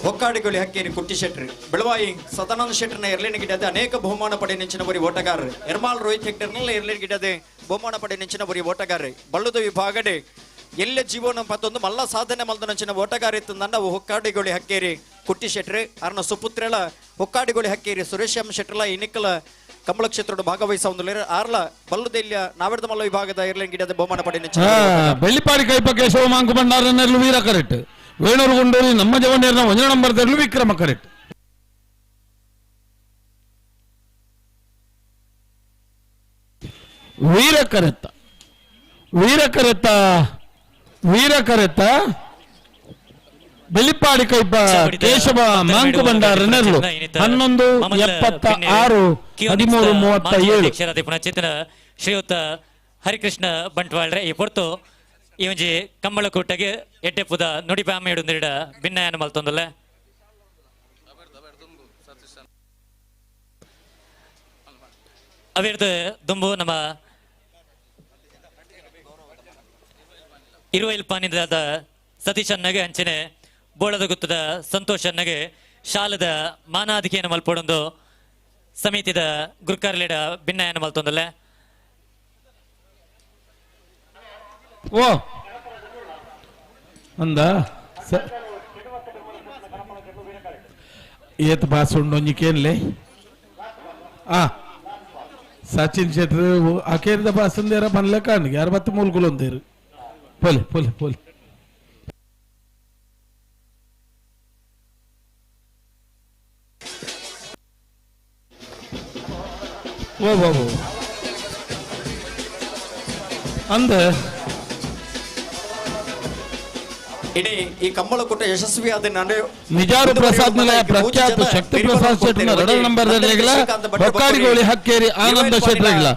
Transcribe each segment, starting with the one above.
ಒಕ್ಕಾಡಿಗೊಳಿ ಹಕ್ಕೇರಿ ಕುಟ್ಟಿ ಶೆಟ್ರಿ ಬೆಳವಾಯಿ ಸದಾನಂದ ಶೆಟ್ಟರ್ನ ಎರಲಿನ ಗಿಡದ ಅನೇಕ ಬಹುಮಾನ ಪಡೆ ನೆಂಚಿನ ಬರಿ ಓಟಗಾರರು ಎರ್ಮಾಲ್ ರೋಹಿತ್ ಹೆಕ್ಟರ್ನಲ್ಲ ಎರಲಿನ ಗಿಡದ ಬಹುಮಾನ ಪಡೆ ನೆಂಚಿನ ಬರಿ ಓಟಗಾರರು ಬಳ್ಳದ ವಿಭಾಗಡೆ ಎಲ್ಲ ಜೀವನ ಮತ್ತೊಂದು ಮಲ್ಲ ಸಾಧನೆ ಮಲ್ದ ನೆಂಚಿನ ಓಟಗಾರ ಇತ್ತಂದ ಒಕ್ಕಾಡಿಗೊಳಿ ಹಕ್ಕೇರಿ ಕುಟ್ಟಿ ಶೆಟ್ರಿ ಅರ್ನ ಸುಪುತ್ರಳ ಒಕ್ಕಾಡಿಗೊಳಿ ಹಕ್ಕೇರಿ ಸುರೇಶ್ ಎಂ ಶೆಟ್ರಲ ಇನಿಕಲ ಕಂಬಳ ಕ್ಷೇತ್ರದ ಭಾಗವಹಿಸುವ ಆರ್ಲ ಬಲ್ಲುದೆಲ್ಲ ನಾವೆಡ್ದ ಮಲ್ಲ ವಿಭಾಗದ ಎರಲಿನ ಗಿಡದ ಬಹುಮಾನ ಪಡೆ ನೆಂಚಿನ ಬೆಳ್ಳಿಪಾಡಿ ಕೈಪ ಕೇಶವ ಮಾಂಕು ಬಂಡಾರನೆರಲು ವೀರ ಕರೆಕ್ಟ್ ವೇಣೂರು ಗುಂಡೂರಿ ನಮ್ಮ ಜವನೇರ್ನ 1 ನಂಬರ್ದಲ್ಲೂ ವಿಕ್ರಮ ಕರೆಕ್ಟ್ ವೀರ ಬೆಳ್ಳಿಪಾಡಿ ಕೈಪ ಕೇಶವ ಮಾಂಕು ಬಂಡಾರನೆರಲು 11:76 13:37 ಪುನಶ್ಚೇತನ ಶ್ರೀಯುತ ಹರಿಕೃಷ್ಣ ಬಂಟ್ವಾಳ್ರೆ ಈ ಹೊರತು ಈ ಒಂಜಿ ಕಂಬಳ ಕೂಟಗೆ ಎಟ್ಟೆಪ್ಪುದ ನುಡಿಪಾಮ ಇಡುಂದಿಡ ಭಿನ್ನಯನ ಮಲ್ತೊಂದಲ್ಲ ಅವಿರ್ದು ದುಂಬು ನಮ್ಮ ಇರುವೈಲ್ಪಾನಿದಾದ ಸತೀಶ್ ಅನ್ನಗೆ ಅಂಚನೆ ಬೋಳದ ಗುತ್ತದ ಸಂತೋಷ್ ಅನ್ನಗೆ ಶಾಲದ ಮಾನಾಧಿಕೆಯನ್ನು ಮಲ್ಪೊಡೊಂದು ಸಮಿತಿದ ಗುರುಕಾರ್ಲಿಡ ಭಿನ್ನಯನ ಮಲ್ತೊಂದಲ್ಲ ಓ ಅಂದ ಏತ್ ಬಾಸ್ ಉಂಡೊಂಜಿಕೇನ್ಲೆ ಸಚಿನ್ ಶೆಟ್ರ್ ಆಕೇರಿದ ಬಾಸಂದೇರ ಬನ್ಲೆ ಕಾಣಿಗೆ 63 ಗುಲೊಂದೇರು ಪೊಲೆ ಪೊಲೆ ಪೊಲೆ ಓ ಅಂದ ಇಡೀ ಈ ಕಂಬಳ ಕೂಟ ಯಶಸ್ವಿಯಾದ ನಿಜಾರು ಪ್ರಸಾದ್ ನಿಲಯ ಪ್ರಖ್ಯಾತ ಶಕ್ತಿ ಪ್ರಸಾದ್ ಶೆಟ್ನ 2 ನಂಬರ್ದಲ್ಲಿ ಒಕ್ಕಾಡಿಗೋಳಿ ಹಕ್ಕೇರಿ ಆನಂದ ಶೆಟ್ರಿಗಳ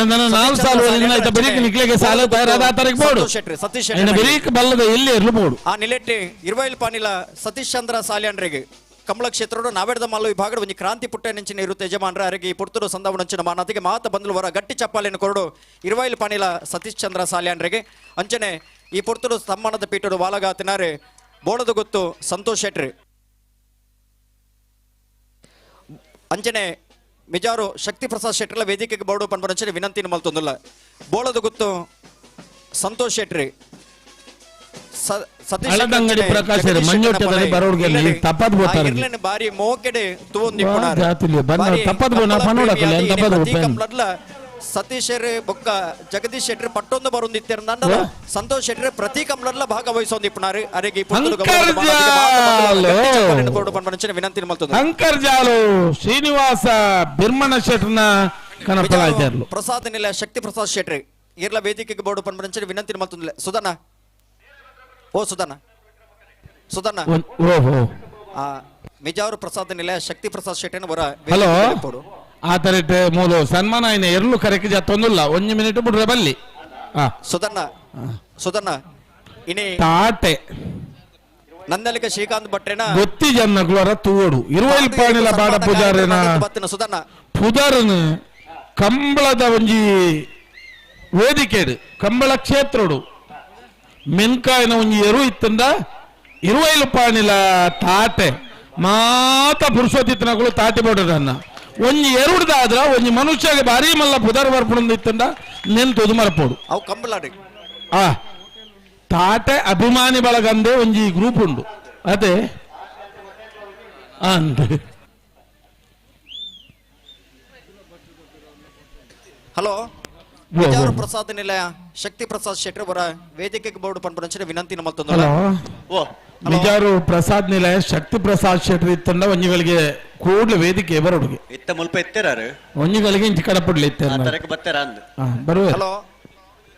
ನನ್ನ 4 ಸಾಲ ಇತ್ತ ಬರೀಕ್ ನಿಕ್ಲೆಗೆ ಸಾಲ ತಯಾರಾದ ತಾರೀಖು ಬೋಡು ಸತೀಶ್ ಬರೀಕ್ ಬಲ್ಲದ ಎಲ್ಲಿ ಇರ್ಲು ಬೋಡು ಆ ನಿಲೆಟ್ಟಿ ಇರುವೈಲ್ ಪಾನಿಲ ಸತೀಶ್ ಚಂದ್ರ ಸಾಲ್ಯಾನ್ರಿಗೆ ಕಂಬಳ ಕ್ಷೇತ್ರದ ನಾವೆಡ್ದ ಮಲ್ಲ ವಿಭಾಗದ ಒಂದು ಕ್ರಾಂತಿ ಪುಟ್ಟ ನೆಂಚಿನ ಇರುತ್ತೆ ಯಜಮಾನ್ರ ಅರಿಗೆ ಪುರ್ತೂರು ಸಂದವನಂಚಿನ ಮಾನತಿಗೆ ಮಾತ ಬಂದಲು ವರ ಗಟ್ಟಿ ಚಪ್ಪಾಲೆಯನ್ನು ಕೊರಡು ಇರುವೈಲ್ ಪಾನಿಲ ಸತೀಶ್ ಚಂದ್ರ ಸಾಲ್ಯಾನ್ರಿಗೆ ಅಂಚನೆ ಈ ಪುರ್ತೂರು ಸಮ್ಮಾನದ ಪೀಠರು ವಾಲಗಾತಿನಾರೆ ಬೋಳದ ಗೊತ್ತು ಸಂತೋಷ್ ಶೆಟ್ರಿ ಅಂಚನೆ ಮಿಜಾರು ಶಕ್ತಿ ಪ್ರಸಾದ್ ಶೆಟ್ರಿಲ ವೇದಿಕೆಗೆ ಬೋರ್ಡು ಪನ್ಬರಂಚನೆ ವಿನಂತಿನ ಮಲ್ತೊಂದಿಲ್ಲ ಬೋಳದ ಗೊತ್ತು ಸಂತೋಷ್ ಶೆಟ್ರಿ ಅಳದಂಗಡಿ ಪ್ರಕಾಶ್ ಮಂಜೋಟದಲ್ಲಿ ಬರೋರ್ಗೆ ತಪ್ಪದ್ ಬೋತಾರೆ ಬಾರಿ ಮೋಕೆಡೆ ತುವೊಂದಿ ತಪ್ಪದ್ ಬೋನ ಪನೋಡಕಲ್ಲ ತಪ್ಪದ್ ಬೋನ ಸತೀಶ್ ಬೊಕ್ಕ ಜಗದೀಶ್ ಶೆಟ್ರಿ ಪಟ್ಟೊಂದು ಬರುಂದಿತ್ತರ ಸಂತೋಷ್ ಶೆಟ್ರಿ ಪ್ರತಿ ಕಂಬ್ಲರ್ಲ ಭಾಗವಹಿಸೊಂದಿಪ್ಪನಾರು ಅರೆಗೆ ವಿನಂತಿ ಮಲ್ತೊಂದು ಅಂಕರ್ಜಾಲು ಶ್ರೀನಿವಾಸ ಬಿರ್ಮಣ ಶೆಟ್ರನ ಕನಪಲಾಯ್ತಾರ್ಲು ಪ್ರಸಾದ್ ನಿಲಯ ಶಕ್ತಿ ಪ್ರಸಾದ್ ಶೆಟ್ರಿ ಇರ್ಲ ವೇದಿಕೆಗೆ ಬೋರ್ಡು ಪನ್ಬರಂಚನೆ ವಿನಂತಿ ಮಲ್ತೊಂದಿಲ್ಲ ಸುಧನ ಓ ಸುಧನ ಮಿಜಾರು ಪ್ರಸಾದ್ ನಿಲಯ ಶಕ್ತಿ ಪ್ರಸಾದ್ ಶೆಟ್ಟಿ ಬರ ಹಲೋ ಆತರಿಟ್ ಮೂಲು ಸನ್ಮಾನ ಇನ್ನ ಎರಲು ಕರೆಕ್ ಜತ್ತೊಂದಿಲ್ಲ 1 ಮಿನಿಟ್ ಬಿಡ್ರೆ ಬಲ್ಲಿ ಸುಧನ ಇನಿ ತಾಟೆ ನಂದಲಿಕ ಶ್ರೀಕಾಂತ್ ಭಟ್ರೇನ ಗೊತ್ತಿ ಜನ್ನಗ್ಲರ ತೂಡು ಇರುವೈಲ್ ಪಾಣಿಲ ಬಾಡ ಪೂಜಾರೇನ ಸುಧನ ಪುದರ್ನ ಕಂಬಳದ ಒಂಜಿ ವೇದಿಕೆಡು ಕಂಬಳ ಕ್ಷೇತ್ರಡು ಮೆನ್ಕಾಯಿನ ಒಂಜಿ ಎರು ಇತ್ತಂದ ಇರುವೈಲು ಪಾಣಿಲ ತಾಟೆ ಮಾತ ಪುರುಷೋತ್ತಿತ್ತನಗಳು ತಾಟಿ ಬೋಡದನ್ನ ಒಂಜಿ ಎರುಡ್ದಾದ್ರ ಒಂಜಿ ಮನುಷ್ಯಗೆ ಭಾರಿ ಮಲ್ಲ ಪುದರ್ ಬರ್ಪುಂದ ಇತ್ತಂದ ನೆನ್ ತೊದು ಮರಪೋಡು ಅವು ಕಂಬಳಾಡಿ ತಾಟೆ ಅಭಿಮಾನಿ ಬಳಗಂದೆ ಒಂಜಿ ಗ್ರೂಪ್ ಉಂಡು ಅದೇ ಹಲೋ ಮಿಜಾರು ಪ್ರಸಾದ್ ನಿಲಯ ಶಕ್ತಿ ಪ್ರಸಾದ್ ಶೆಟ್ಟಿ ಬರ ವೇದಿಕೆಗೆ ಬೋರ್ಡು ಪನ್ಪರಂಚನೆ ವಿನಂತಿ ಮಲ್ತೊಂದು ಮಿಜಾರು ಪ್ರಸಾದ್ ನಿಲಯ ಶಕ್ತಿ ಪ್ರಸಾದ್ ಶೆಟ್ಟಿ ಇತ್ತಂಡ ಒಂಜಿಗಳಿಗೆ ಕೂಡ್ಲೆ ವೇದಿಕೆ ಬರೋಡುಗೆ ಇತ್ತ ಮುಲ್ಪ ಎತ್ತರಾರು ಒಂಜಿಗಳಿಗೆ ಇಂಚಿ ಕಡಪಡ್ಲಿ ಇತ್ತ ಬತ್ತಾರ ಅಂದ್ ಬರುವೆ ಹಲೋ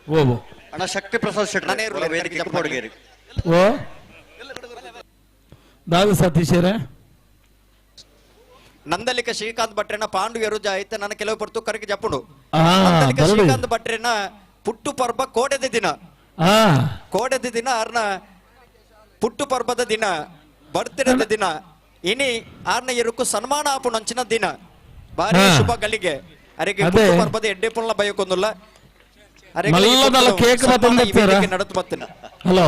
ಓ ಅಣ್ಣ ಶಕ್ತಿ ಪ್ರಸಾದ್ ಶೆಟ್ಟಿ ವೇದಿಕೆ ಕೊಡುಗೆರಿ ಓ ದಾದ ಸತೀಶರೇ ನಂದಲಿಕ ಶ್ರೀಕಾಂತ್ ಭಟ್ರೇನ ಪಾಂಡು ಎರುಜ ಐತೆ ನನ್ನ ಕೆಲವು ಪರ್ತು ಕರೆಗೆ ಜಪ್ಪುಡು ನಂದಲಿಕ ಶ್ರೀಕಾಂತ್ ಭಟ್ರೇನ ಪುಟ್ಟು ಪರ್ಬ ಕೋಡೆದ ದಿನ ಅರ್ನ ಪುಟ್ಟು ಪರ್ಬದ ದಿನ ಬರ್ತ್ಡೇದ ದಿನ ಇನಿ ಆರ್ನ ಎರುಕು ಸನ್ಮಾನ ಆಪುಣ ಅಂಚಿನ ದಿನ ಬಾರಿ ಶುಭ ಗಳಿಗೆ ಅರೆಗೆ ಪುಟ್ಟು ಪರ್ಬದ ಎಡ್ಡೆ ಪುಲ್ನ ಬಯಕೊಂದುಲ್ಲ ಮಲ್ಲದಲ್ಲ ಕೇಕ್ ನಡತು ಬತ್ತಿನ ಹಲೋ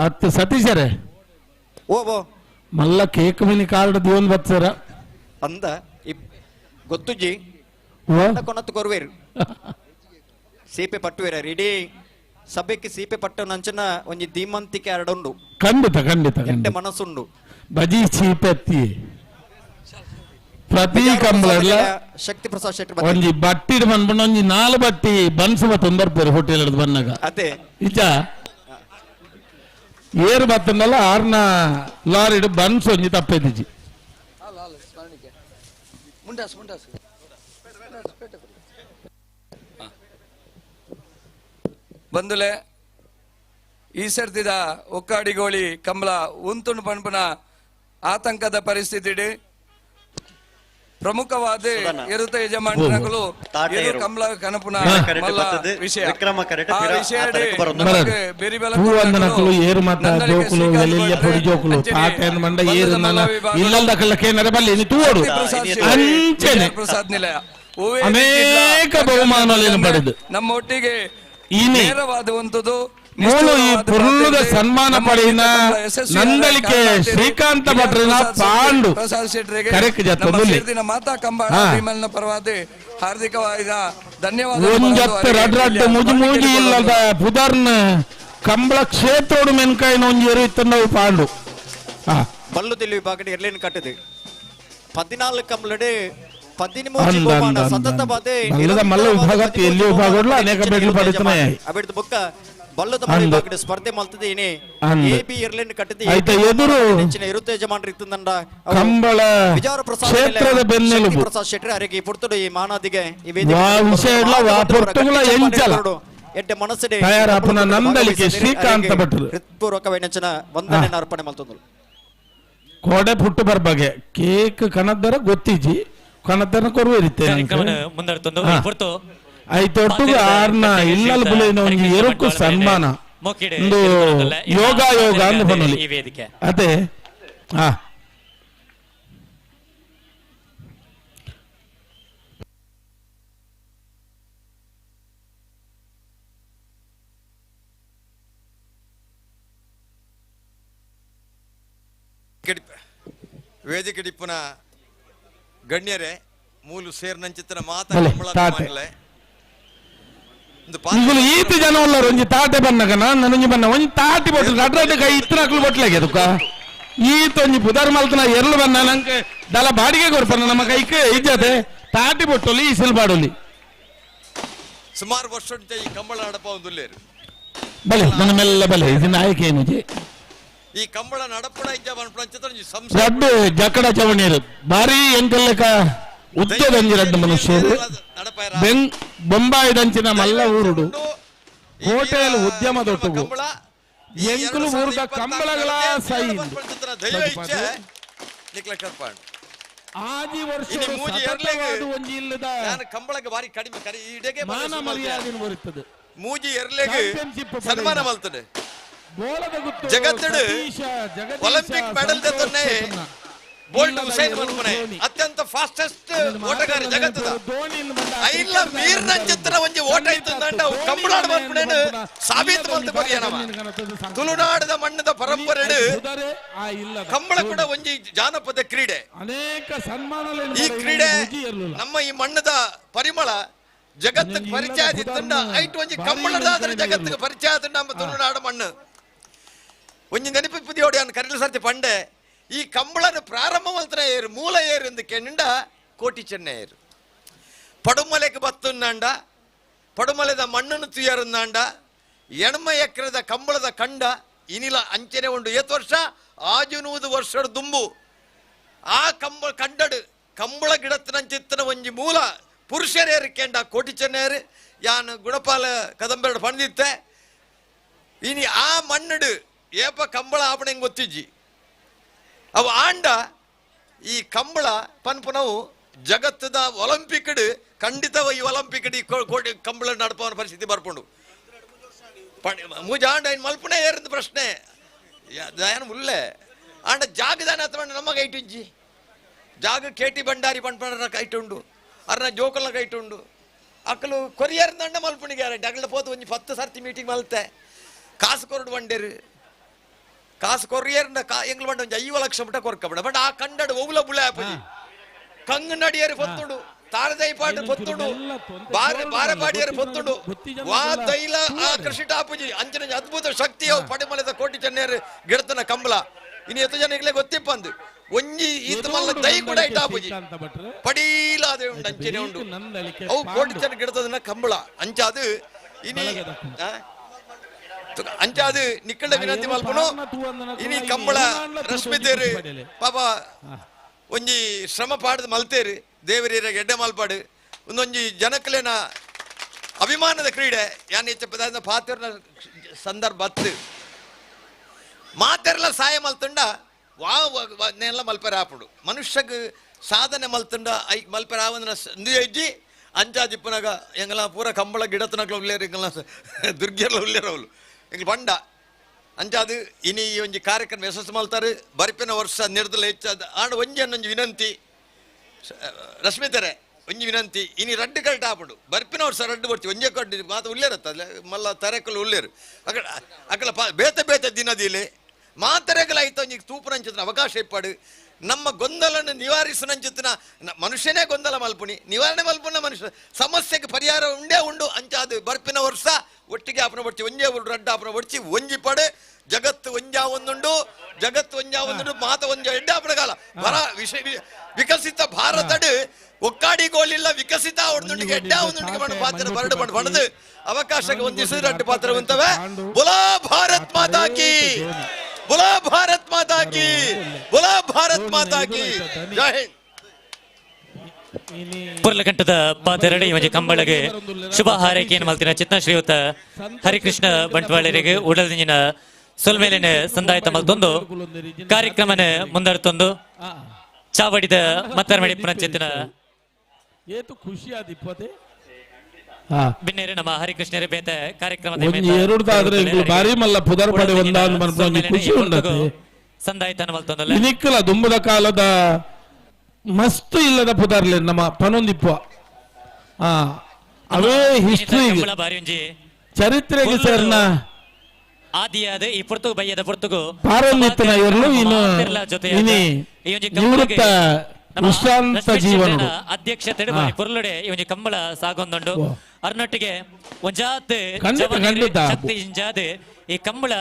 ಅತ್ತು ಸತೀಶರೇ ಓ ಮಲ್ಲ ಕೇಕ್ ಮಿನಿ ಕಾರ್ಡ್ ದಿವನ್ ಬತ್ಸರ ಅಂದ ಗೊತ್ತುಜಿ ಓ ಕೊನತ್ತು ಕೊರುವೇರು ಸೀಪೆ ಪಟ್ಟುವೇರ ಇಡೀ ಸಭೆಗೆ ಸೀಪೆ ಪಟ್ಟು ನಂಚನ ಒಂಜಿ ಧೀಮಂತಿಕೆ ಎರಡುಂಡು ಖಂಡಿತ ಖಂಡಿತ ಎಟ್ಟೆ ಖಂಡಿತ ಮನಸ್ಸುಂಡು ಬಜಿ ಚೀಪೆತ್ತಿ ಪ್ರತಿ ಕಂಬಳ ಶಕ್ತಿ ಪ್ರಸಾದ್ ಶೆಟ್ಟಿ ಒಂಜಿ ಬಟ್ಟಿಡ್ ಬಂದ್ಬಿಟ್ಟು ಒಂಜಿ 4 ಬಟ್ಟಿ ಬನ್ಸುವ ತೊಂದರ್ಪೇರು ಹೋಟೆಲ್ ಹಿಡಿದು ಬಂದಾಗ ಅದೇ ಇಜ ಏರು ಬತ್ತನಲ್ಲ ಆರ್ನ ಲಾರಿಡ್ ಬನ್ಸ್ ಒಂಜಿ ತಪ್ಪೆದಿಜಿ ಬಂದುಲೆ ಈ ಸರ್ತಿದ ಒಕ್ಕಾಡಿಗೋಳಿ ಕಂಬಳ ಉಂತುಂಡು ಪಂಪನ ಆತಂಕದ ಪರಿಸ್ಥಿತಿ ಪ್ರಮುಖವಾದ ಇರುತ್ತ ಯಜಮಾನಗಳು ಕಂಬಳ ಕನಪುನ ವಿಷಯ ಆ ವಿಷಯಡಿ ನಮಗೆ ಬೆರಿಬೆಲ ಹೂವಂದನಕಲು ಏರು ಮಾತ ಜೋಕುಲು ವೆಲಿಯ ಪೊಡಿ ಜೋಕುಲು ಪಾಟೆನ್ ಮಂಡ ಏರು ನನ್ನ ಇಲ್ಲಲ್ದ ಕಳ್ಳಕೇನರ ಬಲ್ಲಿ ನೀ ತೂಡು ಅಂಚೆನೆ ಪ್ರಸಾದ್ ನಿಲಯ ಅನೇಕ ಬಹುಮಾನಗಳನ್ನು ಪಡೆದು ನಮ್ಮ ಒಟ್ಟಿಗೆ ಈನೆ ನೇರವಾದಂಥದ್ದು ಮೂಲು ಈ ಪುರ್ಲುದ ಸನ್ಮಾನ ಪಡೆಯಿನ ನಂದಲಿಕೆ ಶ್ರೀಕಾಂತ ಭಟ್ರನ ಪಾಂಡು ಪ್ರಸಾದ್ ಶೆಟ್ರಿಗೆ ಕರೆಕ್ ಜತ್ತೊಂದುಲ್ಲೆ ಮಾತಾ ಕಂಬಾಡ ವಿಮಲ್ನ ಪರವಾದ ಹಾರ್ದಿಕವಾದ ಒಂಜತ್ತು ರಡ್ ರಡ್ಡು ಮುಜಿ ಮೂಜಿ ಇಲ್ಲದ ಪುದರ್ನ ಕಂಬಳ ಕ್ಷೇತ್ರೋಡು ಮೆನ್ಕಾಯಿನ ಒಂಜಿ ಎರು ಇತ್ತಂಡವು ಪಾಂಡು ಬಲ್ಲು ತಿಳಿ ವಿಭಾಗಡೆ ಎರ್ಲೇನು ಕಟ್ಟಿದೆ 14 ಕಂಬಳಡೆ 13 ಬಹುಮಾನ ಸತತ ಬಾದೆ ಮಲ್ಲ ವಿಭಾಗಕ್ಕೆ ಎಲ್ಲಿ ವಿಭಾಗಗಳು ಅನೇಕ ಬೆಡ್ಲು ಪಡುತ್ತಾನೆ ಅಬಿಡ್ದು ಬುಕ್ಕ ಬಲ್ಲದ ವಿಭಾಗಡೆ ಸ್ಪರ್ಧೆ ಮಲ್ತದೆ ಏನೇ ಎಬಿ ಎರ್ಲೇನು ಕಟ್ಟಿದೆ ಆಯ್ತಾ ಎದುರು ಹೆಚ್ಚಿನ ಇರುತ್ತೆ ಯಜಮಾನರು ಇತ್ತಂದಂಡ ಕಂಬಳ ವಿಜಾರ ಪ್ರಸಾದ್ ಕ್ಷೇತ್ರದ ಬೆನ್ನೆಲುಬು ಪ್ರಸಾದ್ ಶೆಟ್ಟಿ ಅರೆಗೆ ಪುರ್ತುಡು ಈ ಮಾನಾದಿಗೆ ಈ ವಿಷಯ ಇಲ್ಲ ಪುರ್ತುಗಳ ಎಂಚಲ ಎಡ್ಡೆ ಮನಸ್ಸಡೆ ತಯಾರಾಪನ ನಂದಲಿಕೆ ಶ್ರೀಕಾಂತ ಭಟ್ರು ಹೃತ್ಪೂರ್ವಕವೇ ನೆಂಚಿನ ವಂದನೆಯನ್ನು ಅರ್ಪಣೆ ಮಲ್ತಂದ್ರು ಕೋಡೆ ಪುಟ್ಟು ಬರ್ಬಗೆ ಕೇಕ್ ಕನದ್ದರ ಗೊತ್ತಿಜಿ ಕನದ್ದರ ಕೊರುವರಿತ್ತೇನೆ ಮುಂದಡ್ತಂದು ಪುರ್ತು ಐತೊಟ್ಟುಗ ಆರ್ನ ಇಲ್ಲಲ್ ಬುಲೇನ ಒಂಜಿ ಎರುಕು ಸನ್ಮಾನ ಒಂದು ಯೋಗ ಅಂದ್ ಬನ್ನಲಿ ಈ ವೇದಿಕೆ ಅದೇ ವೇದಿಕೆ ಡಿಪ್ಪುನ ಗಣ್ಯರೇ ಮೂಲು ಸೇರ್ನಂಚಿತ್ತಿನ ಈಗಲು ಈತಿ ಜನ ಉಳ್ಳರು ಒಂಜಿ ತಾಟೆ ಬನ್ನಗ ನಾನು ಬನ್ನ ಒಂಜಿ ತಾಟಿ ಬೊಟ್ಟು ಅಡ್ರಡ್ಡ ಕೈ ಇತ್ತನಕ್ಲು ಬೊಟ್ಲಾಗೆ ಅದಕ್ಕ ಈತ ಒಂಜಿ ಪುದರ್ ಮಲ್ತನ ಎರ್ಲು ಬನ್ನ ನಂಗೆ ದಲ ಬಾಡಿಗೆ ಕೊರ್ಪನ ನಮ್ಮ ಕೈಗೆ ಇಜ್ಜತೆ ತಾಟಿ ಬೊಟ್ಟೊಲಿ ಇಸಿಲ್ ಬಾಡೊಲಿ ಸುಮಾರು ವರ್ಷ ಈ ಕಂಬಳ ನಡಪ ಒಂದುಲ್ಲೇರು ಬಲೆ ನನ್ನ ಮೆಲ್ಲ ಬಲೆ ಇದು ನಾಯಕ ಏನಿದೆ ಈ ಕಂಬಳ ನಡಪಣ ರಡ್ಡು ಜಕಡ ಚವಣಿಯರು ಬಾರಿ ಎಂಕಲ್ಲಕ ಉದ್ಯೋಗಂಜಿ ರಡ್ಡು ಮನುಷ್ಯರು ಬೊಂಬಾಯಿದಂಚಿನ ಮಲ್ಲ ಊರುಡು ಹೋಟೆಲ್ ಉದ್ಯಮದೊಟ್ಟುಗು ಎಂಕುಲು ಊರುದ ಕಂಬಳಗಳ ಸೈ ಆಜಿ ವರ್ಷ ಒಂಜಿ ಇಲ್ಲದ ಕಂಬಳಕ್ಕೆ ಬಾರಿ ಕಡಿಮೆ ಮಾನ ಮರ್ಯಾದೆ ಬರುತ್ತದೆ ಮೂಜಿ ಎರ್ಲೆಗೆ ಸನ್ಮಾನ ಮಲ್ತದೆ ಜಗತ್ತಡು ಒಲಿಂಪಿಕ್ ಮೆಡಲ್ ಜೊತೆ ಬೋಲ್ಟ್ ಹುಸೈನ್ ಮಲ್ಪನೆ ಅತ್ಯಂತ ಫಾಸ್ಟೆಸ್ಟ್ ಓಟಗಾರ ಜಗತ್ತದ ಐಲ್ಲ ಮೀರ್ನ ಚಿತ್ರ ಒಂಜಿ ಓಟ ಇತ್ತಂಡ ಕಂಬಳಾಡ ಮಲ್ಪನೆ ಸಾಬೀತು ಮಲ್ತ ಬಗೆಯನವ ತುಳುನಾಡದ ಮಣ್ಣದ ಪರಂಪರೆಡು ಕಂಬಳ ಕೂಡ ಒಂಜಿ ಜಾನಪದ ಕ್ರೀಡೆ ಅನೇಕ ಸನ್ಮಾನ ಈ ಕ್ರೀಡೆ ನಮ್ಮ ಈ ಮಣ್ಣದ ಪರಿಮಳ ಜಗತ್ತಿಗೆ ಪರಿಚಯ ಆದಿತ್ತಂಡ ಐಟ್ ಒಂಜಿ ಕಂಬಳದಾದ್ರೆ ಜಗತ್ತಿಗೆ ಪರಿಚಯ ಆದ ನಮ್ಮ ತುಳುನಾಡ ಮಣ್ಣು ಒಂಜಿ ನೆನಪು ಪುದಿಯೋಡಿ ಅನ್ನು ಕರೆಯಲು ಸರ್ತಿ ಪಂಡೆ ಈ ಕಂಬಳನ ಪ್ರಾರಂಭ ಮಲ್ತನ ಏರು ಮೂಲ ಏರು ಎಂದು ಕೆಂಡ ಕೋಟಿ ಚೆನ್ನೈ ಏರು ಪಡುಮಲೆಗೆ ಬತ್ತುಂದಾಂಡ ಪಡುಮಲೆದ ಮಣ್ಣನ್ನು ತುಯ್ಯರುಂದಾಂಡ ಎಣ್ಮ ಎಕರೆದ ಕಂಬಳದ ಕಂಡ ಇನಿಲ ಅಂಚನೆ ಉಂಡು 7 ವರ್ಷ ಆಜುನೂದು ವರ್ಷದ ದುಂಬು ಆ ಕಂಬಳ ಕಂಡಡು ಕಂಬಳ ಗಿಡತ್ತಿನ ಒಂಜಿ ಮೂಲ ಪುರುಷರೇರು ಕೆಂಡ ಕೋಟಿ ಚೆನ್ನೈರು ಯಾನು ಗುಣಪಾಲ ಕದಂಬೆರಡು ಪಣದಿತ್ತೆ ಇನಿ ಆ ಮಣ್ಣಡು ಏಪ ಕಂಬಳ ಆಪಣೆ ಗೊತ್ತಿಜ್ಜಿ ಅವು ಆಂಡ ಈ ಕಂಬಳ ಪನ್ಪುನವು ಜಗತ್ತದ ಒಲಿಂಪಿಕ್ ಖಂಡಿತವ ಈ ಒಲಿಂಪಿಕ್ ಕೋಟಿ ಕಂಬಳ ನಡಪವನ ಪರಿಸ್ಥಿತಿ ಬರ್ಕೊಂಡು ಮೂಜ ಆಂಡ ಇನ್ ಮಲ್ಪನೆ ಏರಿಂದ ಪ್ರಶ್ನೆ ದಯಾನ ಮುಲ್ಲೆ ಆಂಡ ಜಾಗದಾನ ಅಥವಾ ನಮ್ಮ ಕೈಟುಜ್ಜಿ ಜಾಗ ಕೇಟಿ ಭಂಡಾರಿ ಪಂಪನ ಕೈಟುಂಡು ಅರ್ನ ಜೋಕಲ್ನ ಕೈಟುಂಡು ಅಕ್ಕಲು ಕೊರಿಯರ್ ದಂಡ ಮಲ್ಪಣಿ ಗ್ಯಾರಂಟಿ ಅಗಲ ಪೋತು ಒಂಜಿ 10 ಸರ್ತಿ ಮೀಟಿಂಗ್ ಮಲ್ತೆ ಕಾಸು ಕೊರಡು ಬಂಡೇರು ಕಾಸು ಕೊರಿಯರ್ನ ಎಂಗ್ಲು ಬಂಡ 5 ಲಕ್ಷ ಬಿಟ್ಟ ಕೊರ್ಕಬಿಡ ಬಟ್ ಆ ಕಂಡಡು ಒವ್ಲ ಬುಳೆ ಆಪುಜಿ ಕಂಗ್ ನಡಿಯರು ಪೊತ್ತುಡು ತಾರದೈ ಪಾಡು ಪೊತ್ತುಡು ಬಾರಪಾಡಿಯರು ಪೊತ್ತುಡು ವಾ ತೈಲ ಆ ಕೃಷಿ ಟಾಪುಜಿ ಅಂಚನೆ ಅದ್ಭುತ ಶಕ್ತಿಯೋ ಪಡಿಮಲದ ಕೋಟಿ ಚೆನ್ನೇರು ಗಿಡತನ ಕಂಬಳ ಇನ್ನು ಎತ್ತು ಜನಗಳೇ ಗೊತ್ತಿಪ್ಪಂದು ಒಂಜಿ ಈತ ಮಲ್ಲ ದೈ ಕೂಡ ಇಟ್ಟಾಪುಜಿ ಪಡೀಲಾದೆ ಉಂಡು ಅಂಚನೆ ಉಂಡು ಅವು ಕೋಟಿ ಚೆನ್ನ ಗಿಡತದನ್ನ ಕಂಬಳ ಅಂಚಾದು ಇನಿ ಅಂಚಾದು ನಿಕ್ಕಳ ವಿನಂತಿ ಮಲ್ಪನು ಇನಿ ಕಂಬಳ ರಶ್ಮಿತೇರು ಪಾಪ ಒಂಜಿ ಶ್ರಮ ಪಾಡದ ಮಲ್ತೇರು ದೇವರಿಗೆ ಎಡ್ಡೆ ಮಲ್ಪಾಡು ಒಂದೊಂಜಿ ಜನಕ್ಕಲೇನ ಅಭಿಮಾನದ ಕ್ರೀಡೆ ಯಾನ್ ಹೆಚ್ಚ ಪದಾರ್ಥ ಪಾತ್ರನ ಸಂದರ್ಭ ಹತ್ತು ಮಾತೆರ್ಲ ಸಹಾಯ ಮಲ್ತುಂಡ ನೆಲ್ಲ ಮಲ್ಪೆರ ಆಪುಡು ಮನುಷ್ಯಗ್ ಸಾಧನೆ ಮಲ್ತುಂಡ ಐ ಮಲ್ಪೆರ ಆವಂದನ ಇಜ್ಜಿ ಅಂಚಾದಿಪ್ಪನಾಗ ಎಂಗಲ ಪೂರ ಕಂಬಳ ಗಿಡತನಕ್ಲ ಉಳ್ಳೇರು ಎಂಗಲ ದುರ್ಗಿಯರ್ಲ ಉಳ್ಳೇರವಲು ಎಂಗ್ಲ ಬಂಡ ಅಂಚಾದು ಇನಿ ಈ ಒಂಜಿ ಕಾರ್ಯಕ್ರಮ ಯಶಸ್ಸು ಮಲ್ತಾರೆ ಬರ್ಪಿನ ವರ್ಷ ನಿರ್ದಲ ಹೆಚ್ಚಾದ ಆಂಡ ಒಂಜಿ ಅನ್ನೊಂಜಿ ವಿನಂತಿ ರಶ್ಮಿತರೆ ಒಂಜಿ ವಿನಂತಿ ಇನಿ ರಡ್ಡು ಕಲ್ಟ ಆಪುಡು ಬರ್ಪಿನ ವರ್ಷ ರಡ್ಡು ಬರ್ತೀವಿ ಒಂಜೆ ಕಡ್ಡು ಮಾತ ಉಳ್ಳೇರತ್ತ ಮಲ್ಲ ತರೆಕಲು ಉಳ್ಳೇರು ಅಕಲ ಬೇತೆ ಬೇತೆ ದಿನದಿಲೆ ಮಾತರೆಗಲ ಆಯ್ತು ಒಂಜಿ ತೂಪುನಂಚಿನ ಅವಕಾಶ ಇಪ್ಪಾಡು ನಮ್ಮ ಗೊಂದಲನ್ನು ನಿವಾರಿಸನಂಚಿತ್ತಿನ ಮನುಷ್ಯನೇ ಗೊಂದಲ ಮಲ್ಪುನಿ ನಿವಾರಣೆ ಮಲ್ಪುನ ಮನುಷ್ಯ ಸಮಸ್ಯೆಗೆ ಪರಿಹಾರ ಉಂಡೇ ಉಂಡು ಅಂಚಾದು ಬರ್ಪಿನ ವರ್ಷ ಒಟ್ಟಿಗೆ ಆಪನ ಬಡ್ಚಿ ಒಂಜೇ ರಡ್ಡು ಆಪನ ಬಡ್ಚಿ ಒಂಜಿ ಪಡೆ ಜಗತ್ತು ಒಂಜಾ ಒಂದುಂಡು ಜಗತ್ತು ಒಂಜಾ ಒಂದುಂಡು ಮಾತ ಒಂಜ ಎಡ್ಡೆ ಆಪನ ಕಾಲ ಬರ ವಿಕಸಿತ ಭಾರತಡು ಒಕ್ಕಾಡಿಗೋಳಿಲ್ಲ ವಿಕಸಿತ ಒಂದುಂಡಿಗೆ ಎಡ್ಡ ಒಂದುಂಡಿಗೆ ಮಣ್ಣು ಪಾತ್ರ ಬರಡು ಮಣ್ಣು ಬಣದು ಅವಕಾಶಕ್ಕೆ ಒಂದಿಸಿದ ರಡ್ಡು ಪಾತ್ರ ಉಂತವೆ ಬುಲಾ ಭಾರತ್ ಮಾತಾ ಕಿ बोला भारत माता की बोला भारत माता की जय हिंद ಪುರ್ಲಕಂಠದ ಪಾದರಡಿ ಇವಜಿ ಕಂಬಳಗೆ ಶುಭ ಹಾರೈಕೆಯನ್ನು ಮಲ್ತಿನ ಚಿತ್ನ ಶ್ರೀಯುತ ಹರಿಕೃಷ್ಣ ಬಂಟ್ವಾಳರಿಗೆ ಉಡಲ್ದಿನ ಸೊಲ್ಮೇಲಿನ ಸಂದಾಯಿತ ಮಲ್ತೊಂದು ಕಾರ್ಯಕ್ರಮನ ಮುಂದರ್ತೊಂದು ಚಾವಡಿದ ಮತ್ತರ್ಮಡಿ ಪುನಶ್ಚಿತ್ತಿನ ಏತು ಖುಷಿ ಆದಿಪ್ಪದೆ ಬಿನ್ನೇರಿ ನಮ್ಮ ಹರಿಕೃಷ್ಣರೇ ಬೇತೆ ಕಾರ್ಯಕ್ರಮದ ಎರಡ್ದಾದ್ರೆ ಬಾರಿ ಮಲ್ಲ ಪುದರ್ ಪಡೆ ಒಂದಾದ ಮನ್ಪೊಂಜಿ ಖುಷಿ ಉಂಡತೆ ಸಂದಾಯಿತನ ಮಲ್ತೊಂದಲ್ಲ ನಿಕ್ಕಲ ದುಂಬದ ಕಾಲದ ಮಸ್ತ್ ಇಲ್ಲದ ಪುದರ್ಲೆ ನಮ್ಮ ಪನೊಂದಿಪ್ಪ ಅವೇ ಹಿಸ್ಟ್ರಿ ಬಾರಿ ಒಂಜಿ ಚರಿತ್ರೆಗೆ ಸೇರ್ನ ಆದಿಯಾದ ಈ ಪೊರ್ತುಗು ಬಯ್ಯದ ಪೊರ್ತುಗು ಪಾರಮಿತ್ತನ ಇರಲು ಇನ್ನು ಇನಿ ನಿವೃತ್ತ ವಿಶ್ರಾಂತ ಜೀವನ ಅಧ್ಯಕ್ಷತೆ ಪುರ್ಲುಡೆ ಇವನಿ ಕಂಬಳ ಸಾಗೊಂದುಂಡು ಅರ್ನೊಟ್ಟಿಗೆ ಒಂಜಾತ್ ಶಕ್ತಿ ಇಂಜಾದ್ ಈ ಕಂಬಳ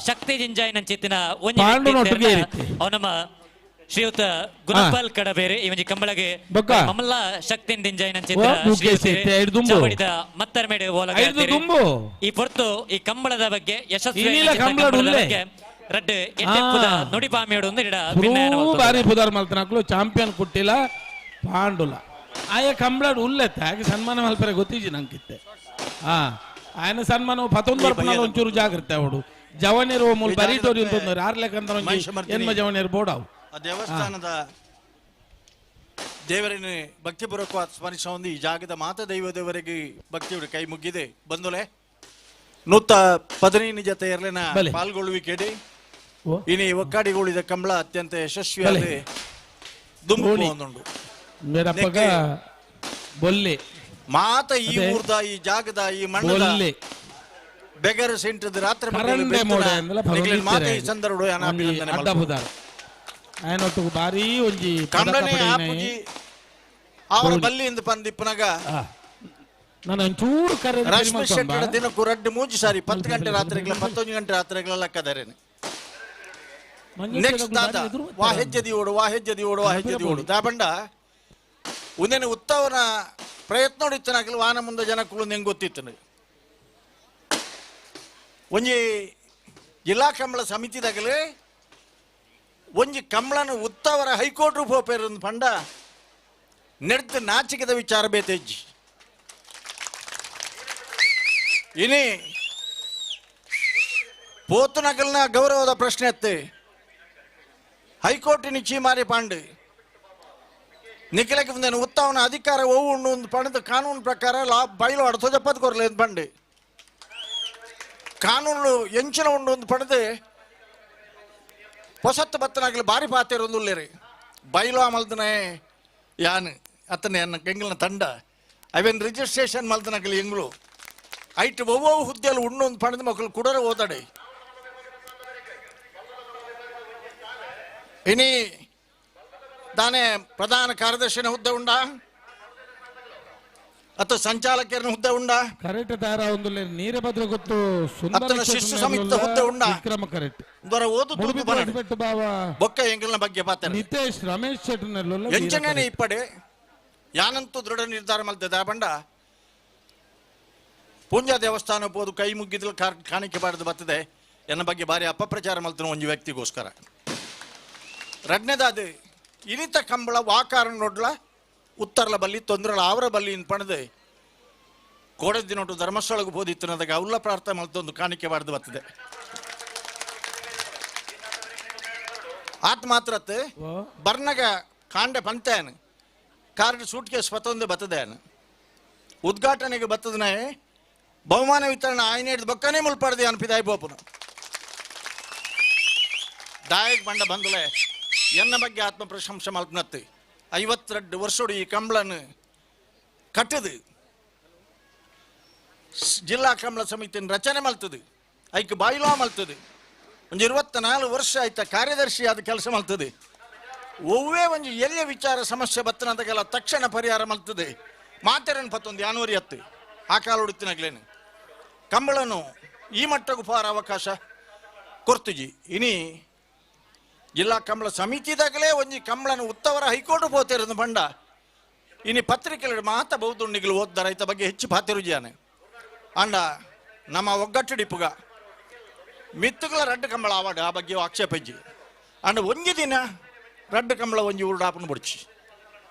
ಶಕ್ತಿ ಜಿಂಜಾಯಿನ ಚಿತ್ತಿನ ಅವನಮ್ಮ ಶ್ರೀಯುತ ಗುಣಪಾಲ್ ಕಡಬೇರೆ ಇವನಿ ಕಂಬಳಗೆ ಮಮಲ್ಲ ಶಕ್ತಿ ದಿಂಜಾಯಿನ ಚಿತ್ರ ಮತ್ತರ ಮೇಡೆ ಈ ಪೊರ್ತು ಈ ಕಂಬಳದ ಬಗ್ಗೆ ಯಶಸ್ವಿ ರಡ್ಡು ನುಡಿಪಾಮಿಯೋಡು ಬಾರಿ ಪುದಾರ್ ಮಲ್ತನಕ್ಲು ಚಾಂಪಿಯನ್ ಕುಟ್ಟಿಲ್ಲ ಪಾಂಡುಲ ಆಯ ಕಂಬಳಾಡು ಉಲ್ಲೆತ್ತ ಹಾಗೆ ಸನ್ಮಾನ ಮಲ್ಪರೆ ಗೊತ್ತಿಜಿ ನಂಗಿತ್ತೆ ఆయన సన్మానం 11 ಬರ್ಪನಾಲ ಒಂಚೂರು ಜಾಗ್ರತೆ ಅವಡು ಜವನೇರು ಮೂಲ ಬರಿಟೋರಿ ಅಂತ ಆರ್ಲೆಕಂತ ಎನ್ಮ ಜವನೇರು ಬೋಡಾವು ಆ ದೇವಸ್ಥಾನದ ದೇವರನ್ನು ಭಕ್ತಿಪೂರ್ವಕವಾಗಿ ಸ್ಮರಿಸೊಂದು ಈ ಜಾಗದ ಮಾತ ದೈವದವರೆಗೆ ಭಕ್ತಿಯುಡು ಕೈ ಮುಗ್ಗಿದೆ ಬಂದುಲೆ ನೂತ 15 ಜೊತೆ ಇರಲಿನ ಪಾಲ್ಗೊಳ್ಳುವಿಕೆಡಿ ಇನಿ ಒಕ್ಕಾಡಿಗಳಿದ ಕಂಬಳ ಅತ್ಯಂತ ಯಶಸ್ವಿಯಾದ ದುಂಬು ಒಂದುಂಡು ಬೊಲ್ಲೆ ಮಾತ ಈ ಊರ್ದ ಈ ಜಾಗದ ಈ ಮಣ್ಣದ ಬೆಗರ ಸೆಂಟದ ರಾತ್ರಿ ಮಾತ ಈ ಸಂದರ್ಭ ఆయనొట్టుకు భారీ ಒಂಜಿ ಕಂಡನೆ ಆಪುಜಿ ಅವರ ಬಲ್ಲಿಯಿಂದ ಪಂದಿಪ್ಪನಗ ನಾನು ಒಂಚೂರು ಕರೆ ರಶ್ಮಿ ಶೆಟ್ಟರ ದಿನಕ್ಕೂ ರಡ್ಡು ಮೂಜಿ ಸಾರಿ 10 ಗಂಟೆ ರಾತ್ರಿಗಳ 11 ಗಂಟೆ ರಾತ್ರಿಗಳ ಲೆಕ್ಕದಾರೇನೆ ನೆಕ್ಸ್ಟ್ ದಾದ ವಾ ಹೆಜ್ಜೆದಿ ಓಡು ದಾಬಂಡ ಉಂದೇನೆ ಉತ್ತವನ ಪ್ರಯತ್ನ ನೋಡಿತ್ತನಾಗಲಿ ವಾನ ಮುಂದೆ ಜನಕ್ಕಳು ನೆಂಗೆ ಗೊತ್ತಿತ್ತು ಒಂಜಿ ಜಿಲ್ಲಾ ಕಂಬಳ ಸಮಿತಿದಾಗಲೇ ಒಂಜಿ ಕಂಬಳನ ಉತ್ತವರ ಹೈಕೋರ್ಟ್ ಹೋಪೇರು ಪಂಡ ನೆಡ್ದು ನಾಚಿಕೆದ ವಿಚಾರ ಬೇತೆಜ್ಜಿ ಇನಿ ಪೋತುನಗಲ್ನ ಗೌರವದ ಪ್ರಶ್ನೆ ಅತ್ತೆ ಹೈಕೋರ್ಟಿನ ಚೀಮಾರಿ ಪಾಂಡು ನಿಖಿಲಕ್ಕೆ ಮುಂದೆ ಉತ್ತವನ ಅಧಿಕಾರ ಓವು ಒಂದು ಪಣದ ಕಾನೂನು ಪ್ರಕಾರ ಲಾ ಬೈಲು ಅಡ್ಸೋಜಪ್ಪದ ಕೊರಲೆ ಅಂತ ಪಂಡು ಕಾನೂನು ಎಂಚಿನ ಉಂಡು ಒಂದು ಪಡೆದು ಹೊಸತ್ತು ಬತ್ತನಾಗಲಿ ಬಾರಿ ಪಾತಿರೊಂದುಲ್ಲೇರಿ ಬೈಲು ಮಲ್ದನೆ ಯಾನ್ ಅತನೆ ಅನ್ನ ಕೆಂಗಲ್ನ ತಂಡ ಅವೇನು ರಿಜಿಸ್ಟ್ರೇಷನ್ ಮಲ್ದನಾಗಲಿ ಎಂಗ್ಳು ಐಟ್ ಒவ்வொரு ಹುದ್ದೆಯಲ್ಲಿ ಉಣ್ಣೊಂದು ಪಡೆದ ಮಕ್ಕಳು ಕುಡರ ಓದಾಡೆ ಇನಿ ದಾನೆ ಪ್ರಧಾನ ಕಾರ್ಯದರ್ಶಿನ ಹುದ್ದೆ ಉಂಡ ಅಥವಾ ಸಂಚಾಲಕರ ಹುದ್ದೆ ಉಂಡ ಕರೆಕ್ಟ್ ತಾರ ಒಂದು ನೀರ ಭದ್ರ ಗೊತ್ತು ಅತ್ತನ ಶಿಶು ಸಮಿತಿ ಹುದ್ದೆ ಉಂಡ ವಿಕ್ರಮ ಕರೆಕ್ಟ್ ದೊರ ಓದು ಬಿಟ್ಟು ಬಾವ ಬೊಕ್ಕ ಎಂಗಲ್ನ ಬಗ್ಗೆ ಪಾತ್ರ ನಿತೇಶ್ ರಮೇಶ್ ಶೆಟ್ಟರ್ನಲ್ಲ ಎಂಚನೇನೆ ಇಪ್ಪಡೆ ಯಾನಂತೂ ದೃಢ ನಿರ್ಧಾರ ಮಲ್ತದ ಬಂಡ ಪೂಂಜಾ ದೇವಸ್ಥಾನ ಹೋದು ಕೈ ಮುಗಿದ್ಲು ಕಾಣಿಕೆ ಬಾರದು ಬರ್ತದೆ ಎನ್ನ ಬಗ್ಗೆ ಭಾರಿ ಅಪಪ್ರಚಾರ ಮಲ್ತನ ಒಂದು ವ್ಯಕ್ತಿಗೋಸ್ಕರ ರಡ್ನೇದಾದ ಇನಿತ ಕಂಬಳ ವಾಕಾರ ನೋಡ್ಲ ಉತ್ತರ್ಲ ಬಲ್ಲಿ ತೊಂದ್ರಲ ಅವರ ಬಲ್ಲಿ ಪಣದೆ ಕೋಡದಿ ನೋಟು ಧರ್ಮಸ್ಥಳಕ್ಕೆ ಹೋದಿತ್ತನದಾಗ ಅವಲ್ಲ ಪ್ರಾರ್ಥನೆ ಮಲ್ತೊಂದು ಕಾಣಿಕೆ ಬಾರದು ಬರ್ತದೆ ಆತ್ ಮಾತ್ರತ್ತೆ ಬರ್ನಗ ಕಾಂಡೆ ಪಂತೇನು ಕಾರ್ಡ್ ಸೂಟ್ ಕೇಸ್ ಪತ್ತೊಂದೇ ಬರ್ತದೇನು ಉದ್ಘಾಟನೆಗೆ ಬರ್ತದನೇ ಬಹುಮಾನ ವಿತರಣೆ ಆಯ್ನೆ ಹಿಡಿದು ಬಕ್ಕನೇ ಮುಲ್ಪಡ್ದೆ ಅನ್ಪಿದಾಯ್ ಬೋಪುನ ದಾಯಕ್ ಬಂಡ ಬಂದಲೆ ಎನ್ನ ಬಗ್ಗೆ ಆತ್ಮ ಪ್ರಶಂಸೆ ಮಲ್ಪನತ್ತೆ 52 ವರ್ಷೋಡು ಈ ಕಂಬಳನ್ನು ಕಟ್ಟದು ಜಿಲ್ಲಾ ಕಂಬಳ ಸಮಿತಿನ ರಚನೆ ಮಲ್ತದೆ ಐಕ್ ಬಾಯಿಲಾ ಮಲ್ತದೆ ಒಂದು 24 ವರ್ಷ ಆಯ್ತ ಕಾರ್ಯದರ್ಶಿ ಆದ ಕೆಲಸ ಮಲ್ತದೆ ಒವ್ವೇ ಒಂದು ಎಲ್ಲಿಯ ವಿಚಾರ ಸಮಸ್ಯೆ ಬತ್ತನದಾಗೆಲ್ಲ ತಕ್ಷಣ ಪರಿಹಾರ ಮಲ್ತದೆ ಮಾತೆರನ್ ಪತ್ತೊಂದು ಯಾನವರಿ ಹತ್ತು ಆ ಕಾಲ ಹುಡುತ್ತಿನಾಗ್ಲೇನು ಕಂಬಳನು ಈ ಮಟ್ಟಗೂ ಪಾರ ಅವಕಾಶ ಕೊರ್ತುಜಿ ಇನಿ ಜಿಲ್ಲಾ ಕಂಬಳ ಸಮಿತಿದಾಗಲೇ ಒಂಜಿ ಕಂಬಳನು ಉತ್ತವರ ಹೈಕೋರ್ಟ್ ಪೋತಿರೋದು ಬಂಡ ಇನಿ ಪತ್ರಿಕೆಗಳು ಮಾತ ಬಹುದುಂಡಿಗಳು ಓದ್ದಾರ ರೈತ ಬಗ್ಗೆ ಹೆಚ್ಚು ಪಾತಿರುಜಿಯಾನೆ ಅಂಡ ನಮ್ಮ ಒಗ್ಗಟ್ಟು ಡಿಪುಗ ಮಿತ್ತುಗಳ ರಡ್ಡು ಕಂಬಳ ಅವಾರ್ಡ್ ಆ ಬಗ್ಗೆ ಆಕ್ಷೇಪಜ್ಜಿ ಅಂಡ ಒಂಜಿ ದಿನ ರಡ್ಡು ಕಂಬಳ ಒಂಜಿ ಉರುಡಾಪನ ಬಿಡ್ಚಿ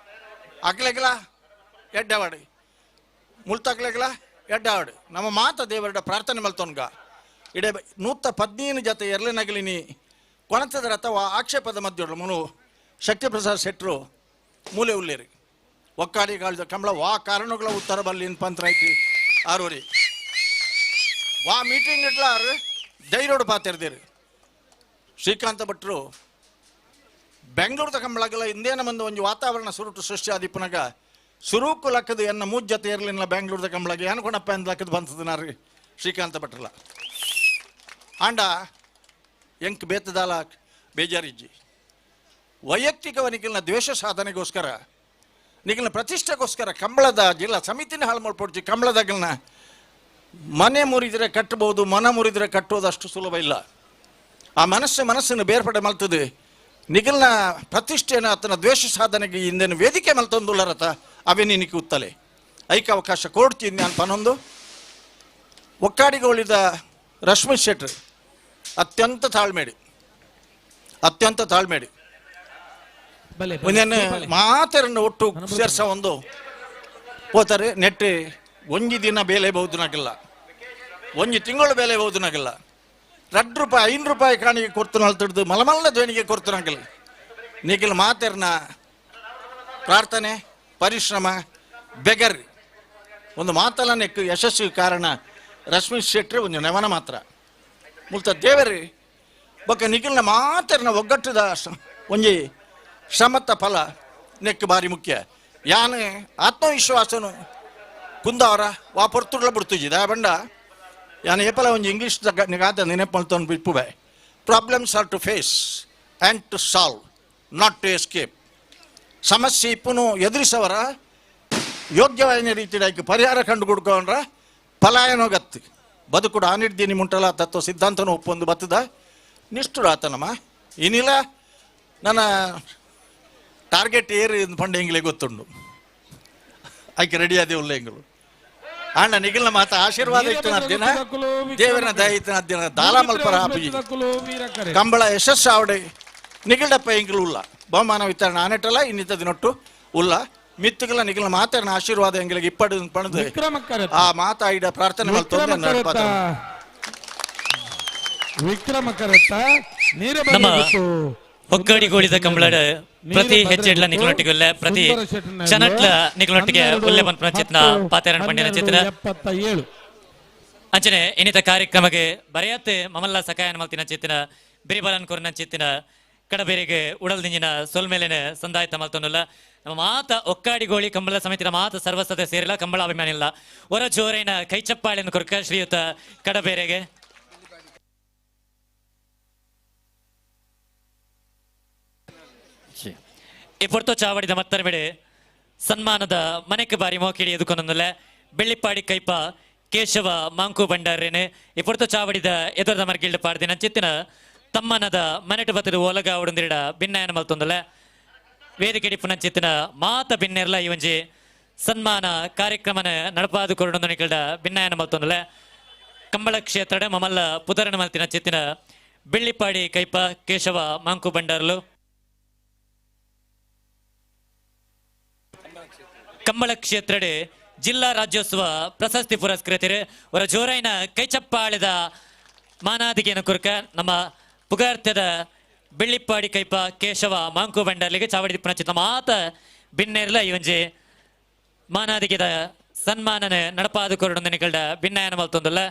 ಅಕ್ಲೆಗ್ಲ ಎಡ್ಡವಾಡಿ ಮುಲ್ತಕ್ಲೆಗ್ಲ ಎಡ್ಡವಾಡಿ ನಮ್ಮ ಮಾತ ದೇವರ ಪ್ರಾರ್ಥನೆ ಮಲ್ತೋನ್ಗ ಇಡೇ 115 ಜೊತೆ ಎರಲಿನಗಲಿನಿ ಕೊಣತದ ಅಥವಾ ಆಕ್ಷೇಪದ ಮಧ್ಯೊಡ್ಲು ಮುನು ಶಕ್ತಿ ಪ್ರಸಾದ್ ಶೆಟ್ರು ಮೂಲೆ ಉಳ್ಳೇರಿ ಒಕ್ಕಾಡಿಗಾಳಿದ ಕಂಬಳ ವಾ ಕಾರಣಗಳ ಉತ್ತರ ಬಲ್ಲಿ ಪಂತ್ರಾಯ್ತಿ ಆರೋರಿ ವಾ ಮೀಟಿಂಗ್ ಇಡ್ಲಾರು ಧೈರ್ಯೋಡು ಪಾತಿರ್ದಿರಿ ಶ್ರೀಕಾಂತ ಭಟ್ರು ಬೆಂಗಳೂರದ ಕಂಬಳಗಲ ಇಂದೇನ ಮಂದು ಒಂದು ವಾತಾವರಣ ಸುರುಟು ಸೃಷ್ಟಿ ಆದಿಪ್ಪನಾಗ ಸುರೂಕು ಲಕ್ಕದು ಎನ್ನ ಮೂಜ್ಜತೆ ಇರಲಿಲ್ಲ ಬೆಂಗಳೂರದ ಕಂಬಳಗೆ ಏನ್ಕೊಂಡಪ್ಪ ಎಂದ ಲಕ್ಕದು ಬಂತದ ನಾರಿ ಶ್ರೀಕಾಂತ ಭಟ್ರಲ್ಲ ಆಂಡ ಎಂಕ್ ಬೇತದಾಲ ಬೇಜಾರಿಜ್ಜಿ ವೈಯಕ್ತಿಕ ನಿಖಿಲ್ನ ದ್ವೇಷ ಸಾಧನೆಗೋಸ್ಕರ ನಿಖಿಲ್ನ ಪ್ರತಿಷ್ಠೆಗೋಸ್ಕರ ಕಂಬಳದ ಜಿಲ್ಲಾ ಸಮಿತಿನ ಹಾಳು ಮಾಡ್ಕೊಡ್ತಿ ಕಂಬಳದಾಗಲ್ನ ಮನೆ ಮುರಿದ್ರೆ ಕಟ್ಟಬಹುದು ಮನ ಮುರಿದ್ರೆ ಕಟ್ಟೋದು ಅಷ್ಟು ಸುಲಭ ಇಲ್ಲ ಆ ಮನಸ್ಸನ್ನು ಬೇರ್ಪಡೆ ಮಲ್ತದೆ ನಿಖಿಲ್ನ ಪ್ರತಿಷ್ಠೆನ ಆತನ ದ್ವೇಷ ಸಾಧನೆಗೆ ಹಿಂದೇನು ವೇದಿಕೆ ಮಲ್ತೊಂದುಲ್ಲರತ ಅವೇ ನಿನಗೆ ಉತ್ತಲೆ ಐಕ ಅವಕಾಶ ಕೊಡ್ತೀನಿ ನಾನು ಪನೊಂದು ಒಕ್ಕಾಡಿಗೆ ಉಳಿದ ರಶ್ಮಿ ಶೆಟ್ರು ಅತ್ಯಂತ ತಾಳ್ಮೇಡಿ ಒಂದೇನು ಮಾತರನ್ನು ಒಟ್ಟು ಸೇರ್ಸ ಒಂದು ಹೋತಾರೆ ನೆಟ್ಟು ಒಂಜಿ ದಿನ ಬೇಲೆ ಬಹುದಿನಾಗಿಲ್ಲ ಒಂಜಿ ತಿಂಗಳು ಬೇಲೆ ಬಹುದಿನಾಗಿಲ್ಲ ₹2 ₹5 ಕಾಣಿಗೆ ಕೊಡ್ತು ನಲ್ತಿಡ್ದು ಮಲಮಲ್ನ ಧ್ವನಿಗೆ ಕೊಡ್ತನಾಗಿಲ್ಲ ನೀಗಿಲ್ ಮಾತೆರ್ನ ಪ್ರಾರ್ಥನೆ ಪರಿಶ್ರಮ ಬೆಗರ್ ಒಂದು ಮಾತಲ್ಲ ನೆಕ್ಕು ಯಶಸ್ವಿ ಕಾರಣ ರಶ್ಮಿ ಶೆಟ್ಟಿ ಒಂದು ನಮನ ಮಾತ್ರ ಮುಲ್ತ ದೇವರಿ ಬೊಕ್ಕ ನಿಖಿಲ್ನ ಮಾತೆರ್ನ ಒಗ್ಗಟ್ಟದ ಒಂಜಿ ಶ್ರಮತ್ತ ಫಲ ನೆಕ್ ಬಾರಿ ಮುಖ್ಯ ಯಾನು ಆತ್ಮವಿಶ್ವಾಸನು ಕುಂದವರ ವಾ ಪೊರ್ತುಡ್ಲ ಬಿಡ್ತುಜಿ ದಯ ಬಂಡ ಯಾನು ಏಪಲ ಒಂದು ಇಂಗ್ಲೀಷ್ ನಿಗಾದ ನೆನಪು ಮಲ್ತೊಂದು ಬಿಪ್ಪುವೆ problems are to face and to solve not to escape ಸಮಸ್ಯೆ ಇಪ್ಪನು ಎದುರಿಸವರ ಯೋಗ್ಯವಾದ ರೀತಿಯಾಗಿ ಪರಿಹಾರ ಕಂಡು ಕೊಡ್ಕೊಂಡ್ರ ಪಲಾಯನೋಗತ್ತು ಬದುಕುಡು ಆನಿಡ್ದೀನಿ ಮುಂಟಲ ತತ್ವ ಸಿದ್ಧಾಂತನೂ ಒಪ್ಪೊಂದು ಬತ್ತದ ನಿಷ್ಠುರ ಆತನಮ್ಮ ಏನಿಲ್ಲ ನನ್ನ ಟಾರ್ಗೆಟ್ ಏರು ಪಂಡ ಹೆಂಗ್ಲೆ ಗೊತ್ತುಂಡು ಆಯ್ಕೆ ರೆಡಿ ಆದೇವು ಹೆಂಗರು ಅಣ್ಣ ನಿಖಿಲ್ನ ಮಾತ ಆಶೀರ್ವಾದ ಇತ್ತು ದಿನ ದೇವರನ ದಯ ಇತ್ತು ದಿನ ದಾಲ ಮಲ್ಪರ ಆಪಿ ಕಂಬಳ ಯಶಸ್ಸು ಆವಡೆ ನಿಖಿಲ್ಡಪ್ಪ ಹೆಂಗಿಲು ಉಲ್ಲ ಬಹುಮಾನ ವಿತರಣೆ ಆನೆಟ್ಟಲ್ಲ ಇನ್ನಿತ ದಿನೊಟ್ಟು ಉಲ್ಲ ಮಿತ್ತುಗಳ ನಿಖಿಲ್ನ ಮಾತಾಡಿನ ಆಶೀರ್ವಾದ ಹೆಂಗಿಲಿಗೆ ಇಪ್ಪಡು ಪಣದು ಆ ಮಾತಾಡಿದ ಪ್ರಾರ್ಥನೆ ನಮ್ಮ ಒಗ್ಗಡಿಗೋಳಿದ ಕಂಬಳದ ಪ್ರತಿ ಹೆಜ್ಜೆಡ್ಲ ನಿಖಲೊಟ್ಟಿಗೊಲ್ಲ ಪ್ರತಿ ಕ್ಷಣಟ್ಲ ನಿಖಲೊಟ್ಟಿಗೆ ಒಳ್ಳೆ ಬಂದ ಚಿತ್ನ ಪಾತೆರಣ ಪಂಡಿನ ಚಿತ್ರ ಅಂಚನೆ ಇನ್ನಿತ ಕಾರ್ಯಕ್ರಮಕ್ಕೆ ಬರೆಯತ್ತೆ ಮಮಲ್ಲ ಸಕಾಯನ ಮಲ್ತಿನ ಚಿತ್ತಿನ ಬಿರಿಬಲನ್ ಕೊರನ ಚಿತ್ತಿನ ಕಡಬೇರಿಗೆ ಉಡಲ್ ದಿಂಜಿನ ಸೊಲ್ಮೇಲೆನೆ ಸಂದಾಯತ ಮಲ್ತೊಂದುಲ್ಲ ನಮ್ಮ ಮಾತ ಒಕ್ಕಾಡಿಗೋಳಿ ಕಂಬಳ ಸಮಿತಿಯ ಮಾತ ಸರ್ವ ಸದಸ್ಯರಿಲ್ಲ ಕಂಬಳ ಅಭಿಮಾನಿ ಇಲ್ಲ ಹೊರ ಜೋರಿನ ಕೈಚಪ್ಪಾಳೆಯನ್ನು ಕೊರಕ ಶ್ರೀಯುತ ಕಡಬೇರೆಗೆ ಈ ಪೊರ್ತು ಚಾವಡಿದ ಮತ್ತರ ಬಿಡಿ ಸನ್ಮಾನದ ಮನೆಗೆ ಬಾರಿ ಮೋಕಿಡಿ ಎದುಕೊಂದೊಂದಲ್ಲ ಬೆಳ್ಳಿಪ್ಪಾಡಿ ಕೈಪ ಕೇಶವ ಮಾಂಕು ಭಂಡಾರೇನೆ ಈ ಪೊರ್ತು ಚಾವಡಿದ ಎದುರದ ಮರ್ಗಿಲ್ಡ್ ಪಾಡ್ದಿನ ಚಿತ್ತಿನ ತಮ್ಮನದ ಮನೆಟು ಬತ್ತದ ಒಲಗ ಉಡಂದಿಡ ಭಿನ್ನಾಯನ ಮಲ್ತೊಂದಲ್ಲ ವೇದಿಕೆ ಡಿಪ್ಪುನ ಚಿತ್ತಿನ ಮಾತ ಭಿನ್ನೆರ್ಲ ಈ ಒಂಜಿ ಸನ್ಮಾನ ಕಾರ್ಯಕ್ರಮನ ನಡಪಾದು ಕೊರಡೊಂದು ನಿಕಲ್ಡ ಭಿನ್ನಾಯನ ಮಲ್ತೊಂದಲ್ಲ ಕಂಬಳ ಕ್ಷೇತ್ರಡ ಮಮಲ್ಲ ಪುದರನ ಮಲ್ತಿನ ಚಿತ್ತಿನ ಬೆಳ್ಳಿಪ್ಪಾಡಿ ಕೈಪ ಕೇಶವ ಮಾಂಕು ಭಂಡಾರ್ಲು ಕಂಬಳ ಕ್ಷೇತ್ರಡೆ ಜಿಲ್ಲಾ ರಾಜ್ಯೋತ್ಸವ ಪ್ರಶಸ್ತಿ ಪುರಸ್ಕೃತರು ಅವರ ಜೋರೈನ ಕೈಚಪ್ಪಾಳೆದ ಮಾನಾದಿಗೆಯನ್ನು ಕುರ್ಕ ನಮ್ಮ ಪುಗಾರ್ಥದ ಬೆಳ್ಳಿಪ್ಪಾಡಿ ಕೈಪ ಕೇಶವ ಮಾಂಕು ಬಂಡರ್ಲಿಗೆ ಚಾವಡಿ ಚಿತ್ತ ಮಾತ ಭಿನ್ನೆರ್ಲ ಈ ಒಂಜಿ ಮಾನಾದಿಗೆದ ಸನ್ಮಾನನ ನಡಪಾದು ಕೊರಡೊಂದು ನಿಕಲ್ಡ ಭಿನ್ನಾಯನ ಮಲ್ತೊಂದಲ್ಲ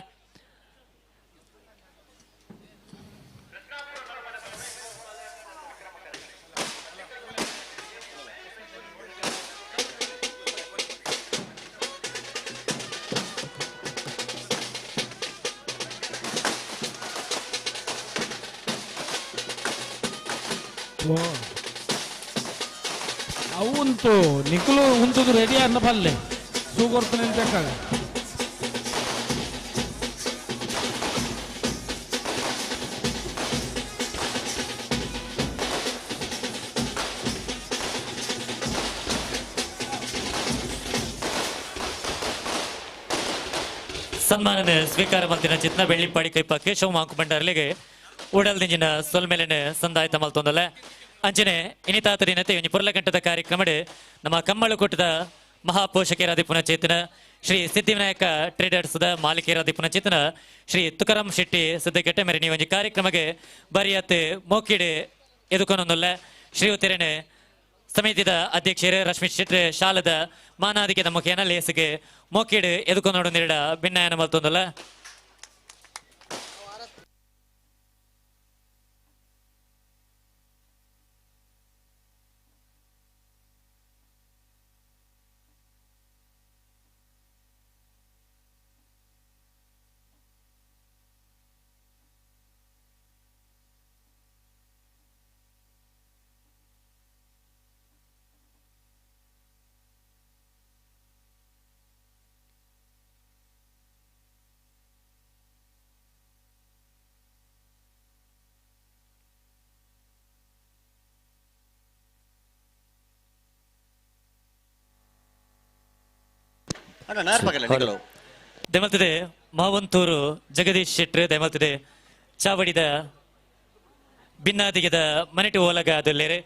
ಅವಂತು ನಿಖಲು ಉಂಟದು ರೆಡಿ ಅನ್ನ ಪಲ್ಲೆ ಸೂಗೊರ್ತನೆ ಬೇಕಾಗ ಸನ್ಮಾನನ ಸ್ವೀಕಾರ ಮಲ್ತಿನ ಚಿತ್ನ ಬೆಳ್ಳಿಪ್ಪಾಡಿ ಕೈಪ ಕೇಶವ ಮಾಂಕು ಭಂಡಾರ್ಲಿಗೆ ಉಡಲ್ ದಿಂಜಿನ ಸೊಲ್ಮೇಲೆನ ಸಂದಾಯಿತ ಮಲ್ತೊಂದಲ್ಲ ಅಂಚನೆ ಇನಿತಾತರಿನತೆ ಒಂಜಿ ಪುರ್ಲಗಂಟದ ಕಾರ್ಯಕ್ರಮಡ್ ನಮ್ಮ ಕಮ್ಮಳು ಕೊಟ್ಟದ ಮಹಾಪೋಷಕರಾದಿ ಪುನಚೇತನ ಶ್ರೀ ಸಿದ್ಧಿವಿನಾಯಕ ಟ್ರೇಡರ್ಸ್ ಮಾಲೀಕರಾದಿ ಪುನಚೇತನ ಶ್ರೀ ತುಕಾರಾಮ್ ಶೆಟ್ಟಿ ಸದ್ಯಕ್ಕೆ ಮೇರೆ ಒಂಜಿ ಕಾರ್ಯಕ್ರಮಕ್ಕೆ ಬರಿಯತ್ತೆ ಮೋಕಿಡೆ ಎದುಕೊನೊಂದಲ್ಲ ಶ್ರೀಯುತರೇನೆ ಸಮಿತಿದ ಅಧ್ಯಕ್ಷರು ರಶ್ಮಿ ಶೆಟ್ಟಿ ಶಾಲದ ಮಾನಾದಿಕೆದ ಮುಖೇನ ಲೇಸಿಗೆ ಮೋಕಿಡೆ ಎದುಕೊನೋಡು ನಿರಡ ಭಿನ್ನಾಯನ ಮಲ್ತೊಂದಲ್ಲ ದೆಮಲ್ತಿದೆ ಮಾವಂತೂರು ಜಗದೀಶ್ ಶೆಟ್ರ್ ದೆಮಲ್ತಿದೆ ಚಾವಡಿದ ಭಿನ್ನಾದಿಗೆದ ಮನೆಟು ಓಲಗ ಅದಲ್ಲೇರೆ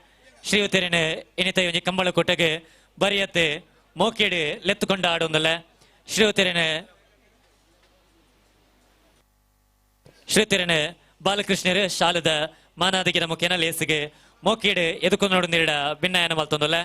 ಶ್ರೀಯುತರೇನೆ ಇನಿತ ಒಂಜಿ ಕಂಬಳ ಕೊಟ್ಟಗೆ ಬರಿಯತ್ತೆ ಮೋಕೇಡಿ ಲೆತ್ತುಕೊಂಡ ಆಡೊಂದಲ್ಲ ಶ್ರೀಯುತರೇನೆ ಬಾಲಕೃಷ್ಣರು ಶಾಲದ ಮಾನಾದಿಗೆದ ಮುಖೇನ ಲೇಸಿಗೆ ಮೋಕೇಡಿ ಎದುಕೊಂಡು ನೋಡು ನೀಡ ಭಿನ್ನಾಯನ ಮಲ್ತೊಂದಲ್ಲ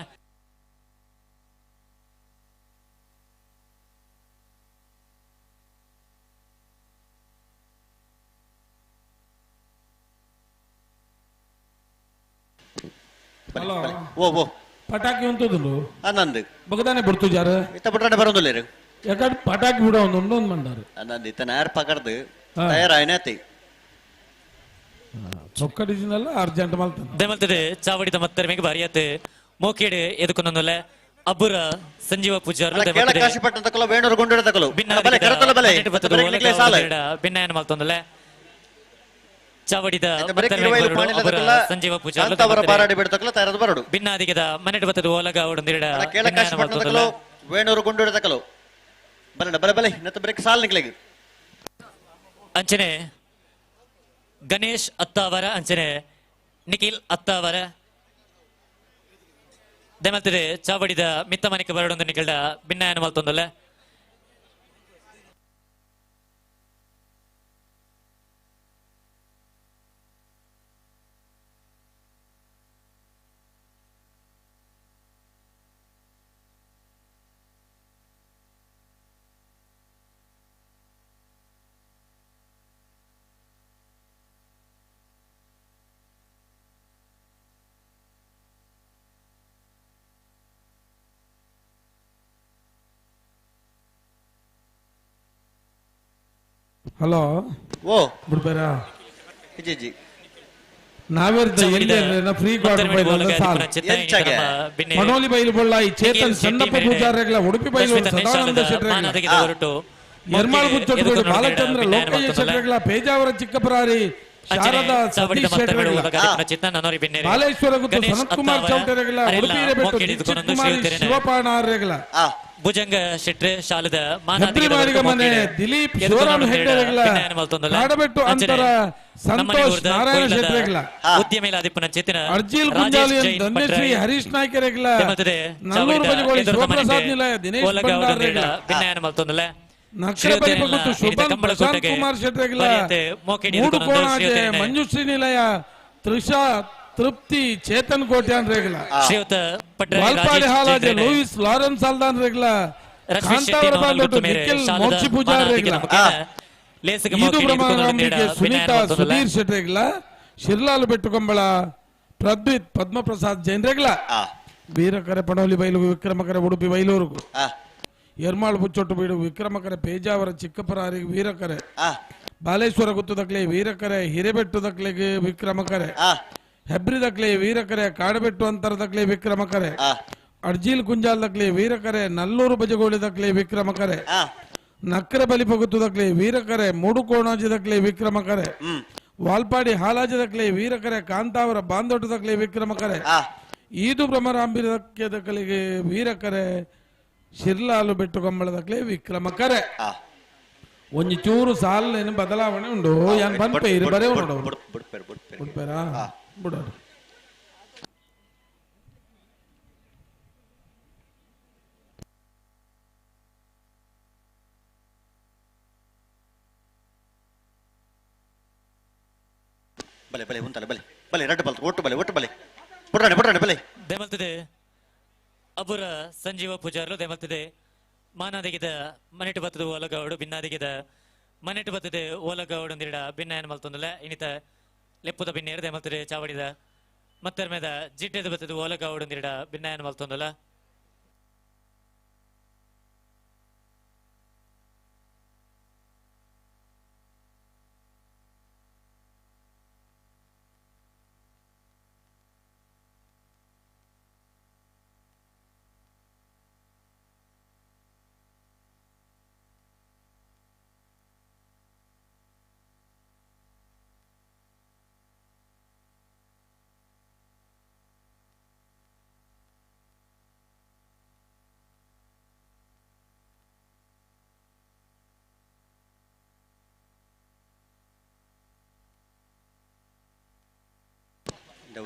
ಪಟಾಕಿ ಉಂಟುದು ಅನ್ನಂದು ಬಗದಾನೆ ಬಿಡ್ತು ಜಾರ ಇತ್ತ ಬಿಟ್ರೆ ಬರೋದಿಲ್ಲ ಯಾಕಂದ್ರೆ ಪಟಾಕಿ ಬಿಡೋ ಒಂದು ಮಂಡಾರು ಅನ್ನಂದು ಇತ್ತ ನೇರ ಪಕಡ್ದು ತಯಾರಾಯ್ನತಿ ಚೊಕ್ಕಡಿಜಿನಲ್ಲ ಅರ್ಜೆಂಟ್ ಮಲ್ತಾನೆ ದೆಮಲ್ತದೆ ಚಾವಡಿದ ಮತ್ತರ ಮೇಗೆ ಬಾರಿಯತ್ತೆ ಮೋಕೇಡೆ ಎದುಕೊಂದೊಂದಲ್ಲ ಅಬ್ಬುರ ಸಂಜೀವ ಪೂಜಾರು ಭಿನ್ನಾಯನ ಮಲ್ತೊಂದಲ್ಲ ಚಾವಡಿದ ಸಂಜೀವ ಪೂಜಾರು ಭಿನ್ನಾದಿಗೆದ ಮನೆಟ್ ಬತ್ತದ ಓಲಗ ಅವಡೊಂದಿರಡ ವೇಣೂರು ಗುಂಡು ತಕಲು ಬಲೆ ಬಲೆ ಬಲೆ ಇನ್ನತ್ತು ಬ್ರೇಕ್ ಸಾಲ್ ನಿಕ್ಲೆಗೆ ಅಂಚನೆ ಗಣೇಶ್ ಅತ್ತಾವರ ಅಂಚನೆ ನಿಖಿಲ್ ಅತ್ತಾವರ ದೆಮಲ್ತಿದೆ ಚಾವಡಿದ ಮಿತ್ತ ಮನೆಗೆ ಬರಡೊಂದು ನಿಕಲ್ಡ ಭಿನ್ನಾಯನ ಮಲ್ತೊಂದಲ್ಲ ಹಲೋ ಓ ಬಿಡ್ಬೇರ ಜಿ ಜಿ ನಾವೇರ್ದ ಎಲ್ಲಿ ಫ್ರೀ ಕ್ವಾರ್ಟರ್ ಬೈಲ್ ಸಾಲ ಮನೋಲಿ ಬೈಲು ಬೊಳ್ಳಾಯಿ ಚೇತನ್ ಚನ್ನಪ್ಪ ಪೂಜಾರಿಗಳ ಉಡುಪಿ ಬೈಲು ಸದಾನಂದ ಶೆಟ್ಟರಿಗಳ ಎರ್ಮಾಳ್ ಬುಚ್ಚೊಟ್ಟು ಬಾಲಚಂದ್ರ ಲೋಕಯ್ಯ ಶೆಟ್ಟರಿಗಳ ಪೇಜಾವರ ಚಿಕ್ಕಪರಾರಿ ಶಾರದಾ ಸತೀಶ್ ಶೆಟ್ಟರಿಗಳ ಬಾಲೇಶ್ವರ ಗುತ್ತು ಸನತ್ ಕುಮಾರ್ ಚೌಟರಿಗಳ ಉಡುಪಿ ಹಿರೇಬೆಟ್ಟು ದೀಕ್ಷಿತ್ ಕುಮಾರಿ ಶಿವಪಾಣಾರ್ಯಗಳ ಭುಜಂಗ ಶೆಟ್ರೆ ಶಾಲದ ಮನೆ ದಿಲೀಪ್ ಶಿವರಾಮ್ ಹೆಗ್ಡೆರೆಗಳ ಕಾಡಬೆಟ್ಟು ಅಂತರ ಸಂತೋಷ್ ನಾರಾಯಣ ಶೆಟ್ಟರೆಗಳ ಉದ್ಯಮೇಲಾದಿಪ್ಪನ ಚೇತನ ಅರ್ಜಿಲ್ ಗುಂಜಾಲಿಯನ್ ಧನ್ಯಶ್ರೀ ಹರೀಶ್ ನಾಯ್ಕರೆಗಳ ನಲ್ಲೂರು ಬಜಗೋಳಿ ಶಿವಪ್ರಸಾದ್ ನಿಲಯ ದಿನೇಶ್ ಭಂಡಾರೆಗಳ ಭಿನ್ನಾಯನ ಮಲ್ತೊಂದಲ್ಲ ನಕ್ಷರಪರಿ ಬಗುತ್ತು ಶುಭಂ ಪ್ರಶಾಂತ್ ಕುಮಾರ್ ಶೆಟ್ಟರೆಗಳ ಮೂಡು ಕೋಣಾಜೆ ಮಂಜುಶ್ರೀ ನಿಲಯ ತ್ರಿಷಾ ತೃಪ್ತಿ ಚೇತನ್ ಕೋಟ್ಯಾನ್ ರೇಗಲ ಶ್ರೀಯುತ ವಾಲ್ಪಾಡಿ ಹಾಲಾಜೆ ಲೂಯಿಸ್ ಲಾರೆನ್ಸ್ ಅಲ್ದಾನ್ ರೇಗಲ ಕಾಂತಾವರ ಬಾಂಧೋಟು ನಿಖಿಲ್ ಮೋಕ್ಷಿ ಪೂಜಾರ್ ರೇಗಲ ಈದು ಬ್ರಹ್ಮಾಂಬಿಕೆ ಸುನೀತಾ ಸುಧೀರ್ ಶೆಟ್ ರೇಗಲ ಶಿರ್ಲಾಲ್ ಬೆಟ್ಟುಕೊಂಬಳ ಪ್ರದ್ವಿತ್ ಪದ್ಮಪ್ರಸಾದ್ ಜೈನ್ ರೇಗಲ ವೀರಕರೆ ಪಡೋಲಿ ಬೈಲು ವಿಕ್ರಮಕರೆ ಉಡುಪಿ ಬೈಲೂರುಗು ಎರ್ಮಾಳ್ ಬುಚ್ಚೊಟ್ಟು ಬೀಡು ವಿಕ್ರಮಕರೆ ಪೇಜಾವರ ಚಿಕ್ಕಪರಾರಿ ವೀರಕರೆ ಬಾಲೇಶ್ವರ ಗುತ್ತುದಕ್ಲೆ ವೀರಕರೆ ಹಿರೇಬೆಟ್ಟುದಕ್ಲೆಗೆ ವಿಕ್ರಮಕರೆ ಹೆಬ್ರಿದಕ್ಲೆ ವೀರಕರೆ ಕಾಡಬೆಟ್ಟು ಅಂತರದಕ್ಲೆ ವಿಕ್ರಮಕರೆ ಅಡ್ಜೀಲ್ ಕುಂಜಾಲ್ದಕ್ಲೆ ವೀರಕರೆ ನಲ್ಲೂರು ಬಜಗೋಳಿದಕ್ಲೆ ವಿಕ್ರಮಕರೆ ನಕ್ಕರೆ ಬಲಿಪಗುತ್ತುದಕ್ಲೆ ವೀರಕರೆ ಮೂಡು ಕೋಣಾಜಿದಕ್ಲೆ ವಿಕ್ರಮಕರೆ ವಾಲ್ಪಾಡಿ ಹಾಲಾಜದಕ್ಲೆ ವೀರಕರೆ ಕಾಂತಾವರ ಬಾಂದೋಟದಕ್ಲೆ ವಿಕ್ರಮಕರೆ ಈದು ಭ್ರಮರಾಂಬಿದಕ್ಲೆಗೆ ವೀರಕರೆ ಶಿರ್ಲಾಲು ಬೆಟ್ಟುಕೊಂಬಳದಕ್ಲೆ ವಿಕ್ರಮಕರೆ ಒಂಜಿ ಚೂರು ಸಾಲಿನ ಬದಲಾವಣೆ ಉಂಡು ಯಾನ್ ಬಂದ್ಪೇರು ಬರೇ ಉಂಡು ಬಿಡ್ಪೇರಾ ಬಿಡೋರು ಬಲೆ ಬಲೆ ಉಂತಲ್ಲ ಬಲೆ ಬಲೆ ರಡ್ಡು ಬಲ್ತು ಒಟ್ಟು ಬಲೆ ಪುಟ್ರಾಣೆ ಬಲೆ ದೇಮಲ್ತದೆ ಅಬುರ ಸಂಜೀವ ಪೂಜಾರ್ಲು ದೇಮಲ್ತದೆ ಮಾನಾದಿಗಿದ ಮನೆಟ್ಟು ಬತ್ತದ ಓಲಗೌಡು ಭಿನ್ನಾದಿಗಿದ ಮನೆಟ್ಟು ಬತ್ತದೆ ಓಲಗೌಡು ಅಂದಿಡ ಭಿನ್ನಾಯನ ಮಲ್ತೊಂದಲ್ಲ ಇನಿತ ಲೆಪ್ಪುದ ಭಿನ್ನೇರು ದೇಮಲ್ತದೆ ಚಾವಡಿದ ಮತ್ತರ ಮೇದ ಜಿಟ್ಟೆದ ಬತ್ತದ ಓಲಗೌಡು ಅಂದಿಡ ಭಿನ್ನಾಯನ ಮಲ್ತೊಂದಲ್ಲ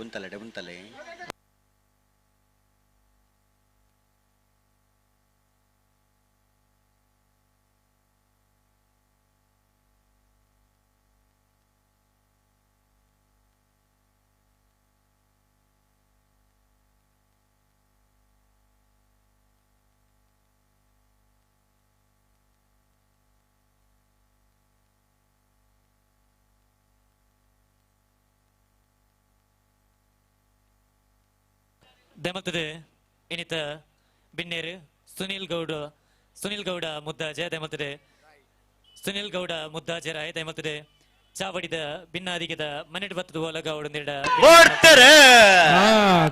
ಉಂತಲೆ ದೇಮಲ್ತದೆ ಇನಿತ ಬಿನ್ನೇರು ಸುನಿಲ್ ಗೌಡ ಮುದ್ದಾಜೆ ದೇಮಲ್ತದೆ ಸುನಿಲ್ ಗೌಡ ಮುದ್ದಾಜರಾಯ್ ದೇಮಲ್ತದೆ ಚಾವಡಿದ ಭಿನ್ನಾದಿಗಿದ ಮನೆಟ್ಟು ಬತ್ತದ ಓಲಗೌಡು ಅಂದಿಡ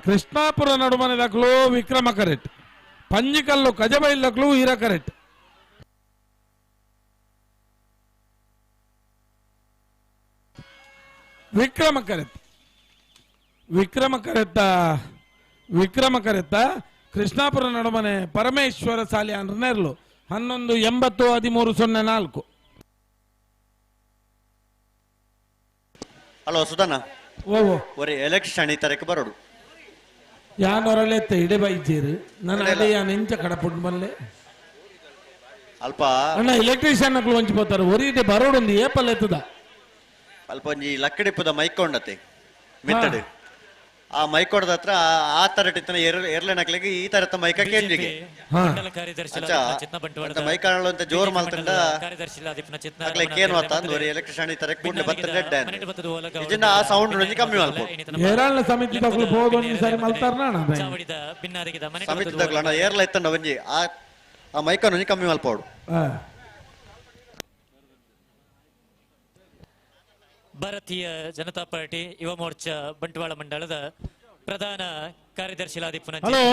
ಕೃಷ್ಣಾಪುರ ನಡುಮನೆದಕ್ಲು ವಿಕ್ರಮ ಕರೆಟ್ ಪಂಜಿಕಲ್ಲು ಕಜಬೈಲ್ಲಕ್ಲು ಹೀರ ಕರೆಟ್ ವಿಕ್ರಮ ಕರೆತ್ತ ಕೃಷ್ಣಾಪುರ ನಡುಮನೆ ಪರಮೇಶ್ವರ ಸಾಲಿ ನೆರ್ಲು 11-80-13-04. ಹಲೋ ಸುಧಾನ ಓ ಒರೆ ಎಲೆಕ್ಷನ್ ಇತರಕ್ಕೆ ಬರೋಡು ಯಾನೊರಲೆತ್ತ ಇಡೆ ಬೈಜೇರು ನನ್ನ ಅಡೆ ಯಾನ ಎಂಚ ಕಡಪುಂಡು ಮಲ್ಲೆ ಅಲ್ಪ ಅಣ್ಣ ಎಲೆಕ್ಟ್ರಿಷಿಯನ್ ಮಕ್ಕಳು ಹಂಚಿపోతారు ಒರಿಡೆ ಬರೋಡೊಂದು ಏಪಲ್ ಎತ್ತದ ಅಲ್ಪ ಒಂಜಿ ಲಕ್ಕಡಿಪ್ಪದ ಮೈಕೊಂಡತೆ ಮೆತ್ತಡು ಆ ಮೈಕೋಡದ ಹತ್ರ ಆ ತರ ಎರ್ಲೆನಕ್ಲಿಗೆ ಈ ತರ ಮೈಕ ಕೇಂದ್ರಿಗೆ ಮೈಕಾಣಲು ಅಂತ ಜೋರ್ ಮಲ್ತಂಡ ಕೇನು ಅಂತಂದ್ರೆ ಎಲೆಕ್ಟ್ರಿಷಿಯನ್ ಈ ತರ ಕೂಡಲೇ ಬರ್ತದೆ ಇದನ್ನ ಆ ಸೌಂಡ್ ನೊಂಜಿ ಕಮ್ಮಿ ಮಾಡ್ಬೋದು ಏರಾಳ ಸಮಿತಿ ತಗೊಳ್ಳು ಹೋದ ಸರಿ ಮಲ್ತಾರಣ ಸಮಿತಿ ತಗೊಳ್ಳೋಣ ಏರ್ಲ ಇತ್ತಂಡ ಒಂಜಿ ಆ ಮೈಕ ನೊಂಜಿ ಕಮ್ಮಿ ಮಲ್ಪೋಡು ಭಾರತೀಯ ಜನತಾ ಪಾರ್ಟಿ ಯುವ ಮೋರ್ಚಾ ಬಂಟ್ವಾಳ ಮಂಡಳದ ಪ್ರಧಾನ ಕಾರ್ಯದರ್ಶಿಲಾದಿಪ್ಪುನ ಹಲೋ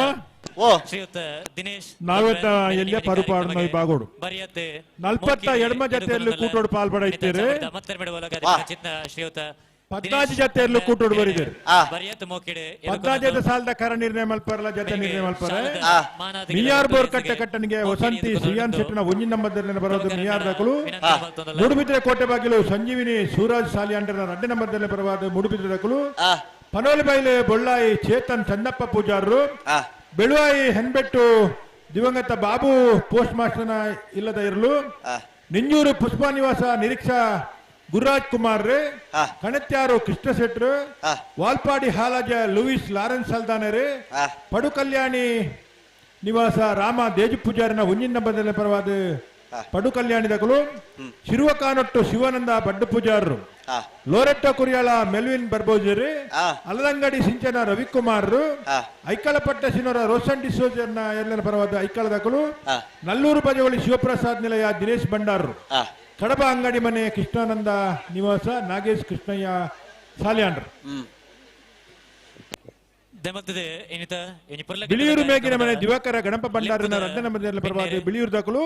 ಓ ಶ್ರೀಯುತ ದಿನೇಶ್ ನಾವೆತ್ತ ಎಲ್ಲೇ ಪರುಪಾಡು ಬಾಗೋಡು ಬರಿಯತ್ತೆ 42 ಜೊತೆಯಲ್ಲಿ ಕೂಟೋಡು ಪಾಲ್ಪಡೈತೀರಿ ಚಿತ್ನ ಶ್ರೀಯುತ 14 ಜೊತೆಯಲ್ಲಿ ಕೂಟೋಡು ಬರಿದಿರಿ ಬರಿಯತ್ ಮೋಕಿಡೆ 15 ಸಾಲದ ಕರ ನಿರ್ಣಯ ಮಲ್ಪರಲ್ಲ ಜೊತೆ ನಿರ್ಣಯ ಮಲ್ಪರ ಮಿಯಾರ್ ಬೋರ್ ಕಟ್ಟನಿಗೆ ವಸಂತಿ ಸಿಯಾನ್ ಶೆಟ್ಟಿನ ಒಂಜಿನ ನಂಬರ್ದಲ್ಲಿ ಬರೋದು ಮಿಯಾರ್ ದಾಖಲು ಮೂಡುಬಿದ್ರೆ ಕೋಟೆ ಬಾಗಿಲು ಸಂಜೀವಿನಿ ಸೂರಾಜ್ ಸಾಲಿಯಾಂಡ್ರ 2 ನಂಬರ್ದಲ್ಲಿ ಬರವಾದ ಮೂಡುಬಿದ್ರೆ ದಾಖಲು ಪನೋಲಿ ಬೈಲೆ ಬೊಳ್ಳಾಯಿ ಚೇತನ್ ಚನ್ನಪ್ಪ ಪೂಜಾರರು ಬೆಳುವಾಯಿ ಹೆನ್ಬೆಟ್ಟು ದಿವಂಗತ ಬಾಬು ಪೋಸ್ಟ್ ಮಾಸ್ಟರ್ನ ಇಲ್ಲದ ಇರಲು ನಿಂಜೂರು ಪುಷ್ಪ ನಿವಾಸ ನಿರೀಕ್ಷಾ ಗುರುರಾಜ್ ಕುಮಾರ್ ರೇ ಕಣತ್ಯಾರು ಕೃಷ್ಣ ಶೆಟ್ರು ವಾಲ್ಪಾಡಿ ಹಾಲಾಜ ಲೂಯಿಸ್ ಲಾರೆನ್ಸ್ ಸಲ್ದಾನೆ ರೇ ಪಡು ಕಲ್ಯಾಣಿ ನಿವಾಸ ರಾಮ ದೇಜು ಪೂಜಾರಿನ ಒಂಜಿನ ನಂಬರ್ದಲ್ಲಿ ಪರವಾದ ಪಡು ಕಲ್ಯಾಣಿ ದಕಲು ಶಿರುವ ಕಾನೊಟ್ಟು ಶಿವಾನಂದ ಬಡ್ಡು ಪೂಜಾರರು ಲೋರೆಟ್ಟೋ ಕುರಿಯಾಳ ಮೆಲ್ವಿನ್ ಬರ್ಬೋಜರಿ ಅಲ್ಲದಂಗಡಿ ಸಿಂಚನ ರವಿಕುಮಾರ್ ಐಕ್ಕಳಪಟ್ಟ ಸಿನೋರ ರೋಷನ್ ಡಿಸೋಜರ್ನ ಎಲ್ಲ ಪರವಾದ ಐಕ್ಕಳ ದಕಲು ನಲ್ಲೂರು ಬಜವಳಿ ಶಿವಪ್ರಸಾದ್ ನಿಲಯ ದಿನೇಶ್ ಭಂಡಾರ್ ಕಡಬ ಅಂಗಡಿ ಮನೆ ಕೃಷ್ಣಾನಂದ ನಿವಾಸ ನಾಗೇಶ್ ಕೃಷ್ಣಯ್ಯ ಸಾಲಿಯಾಂಡ್ರ್ ಬಿಳಿಯೂರು ಮೇಗಿನ ಮನೆ ದಿವಾಕರ ಗಣಪ ಭಂಡಾರನ 2 ನಂಬರ್ನಲ್ಲಿ ಪರವಾದ ಬಿಳಿಯೂರು ದಕಲು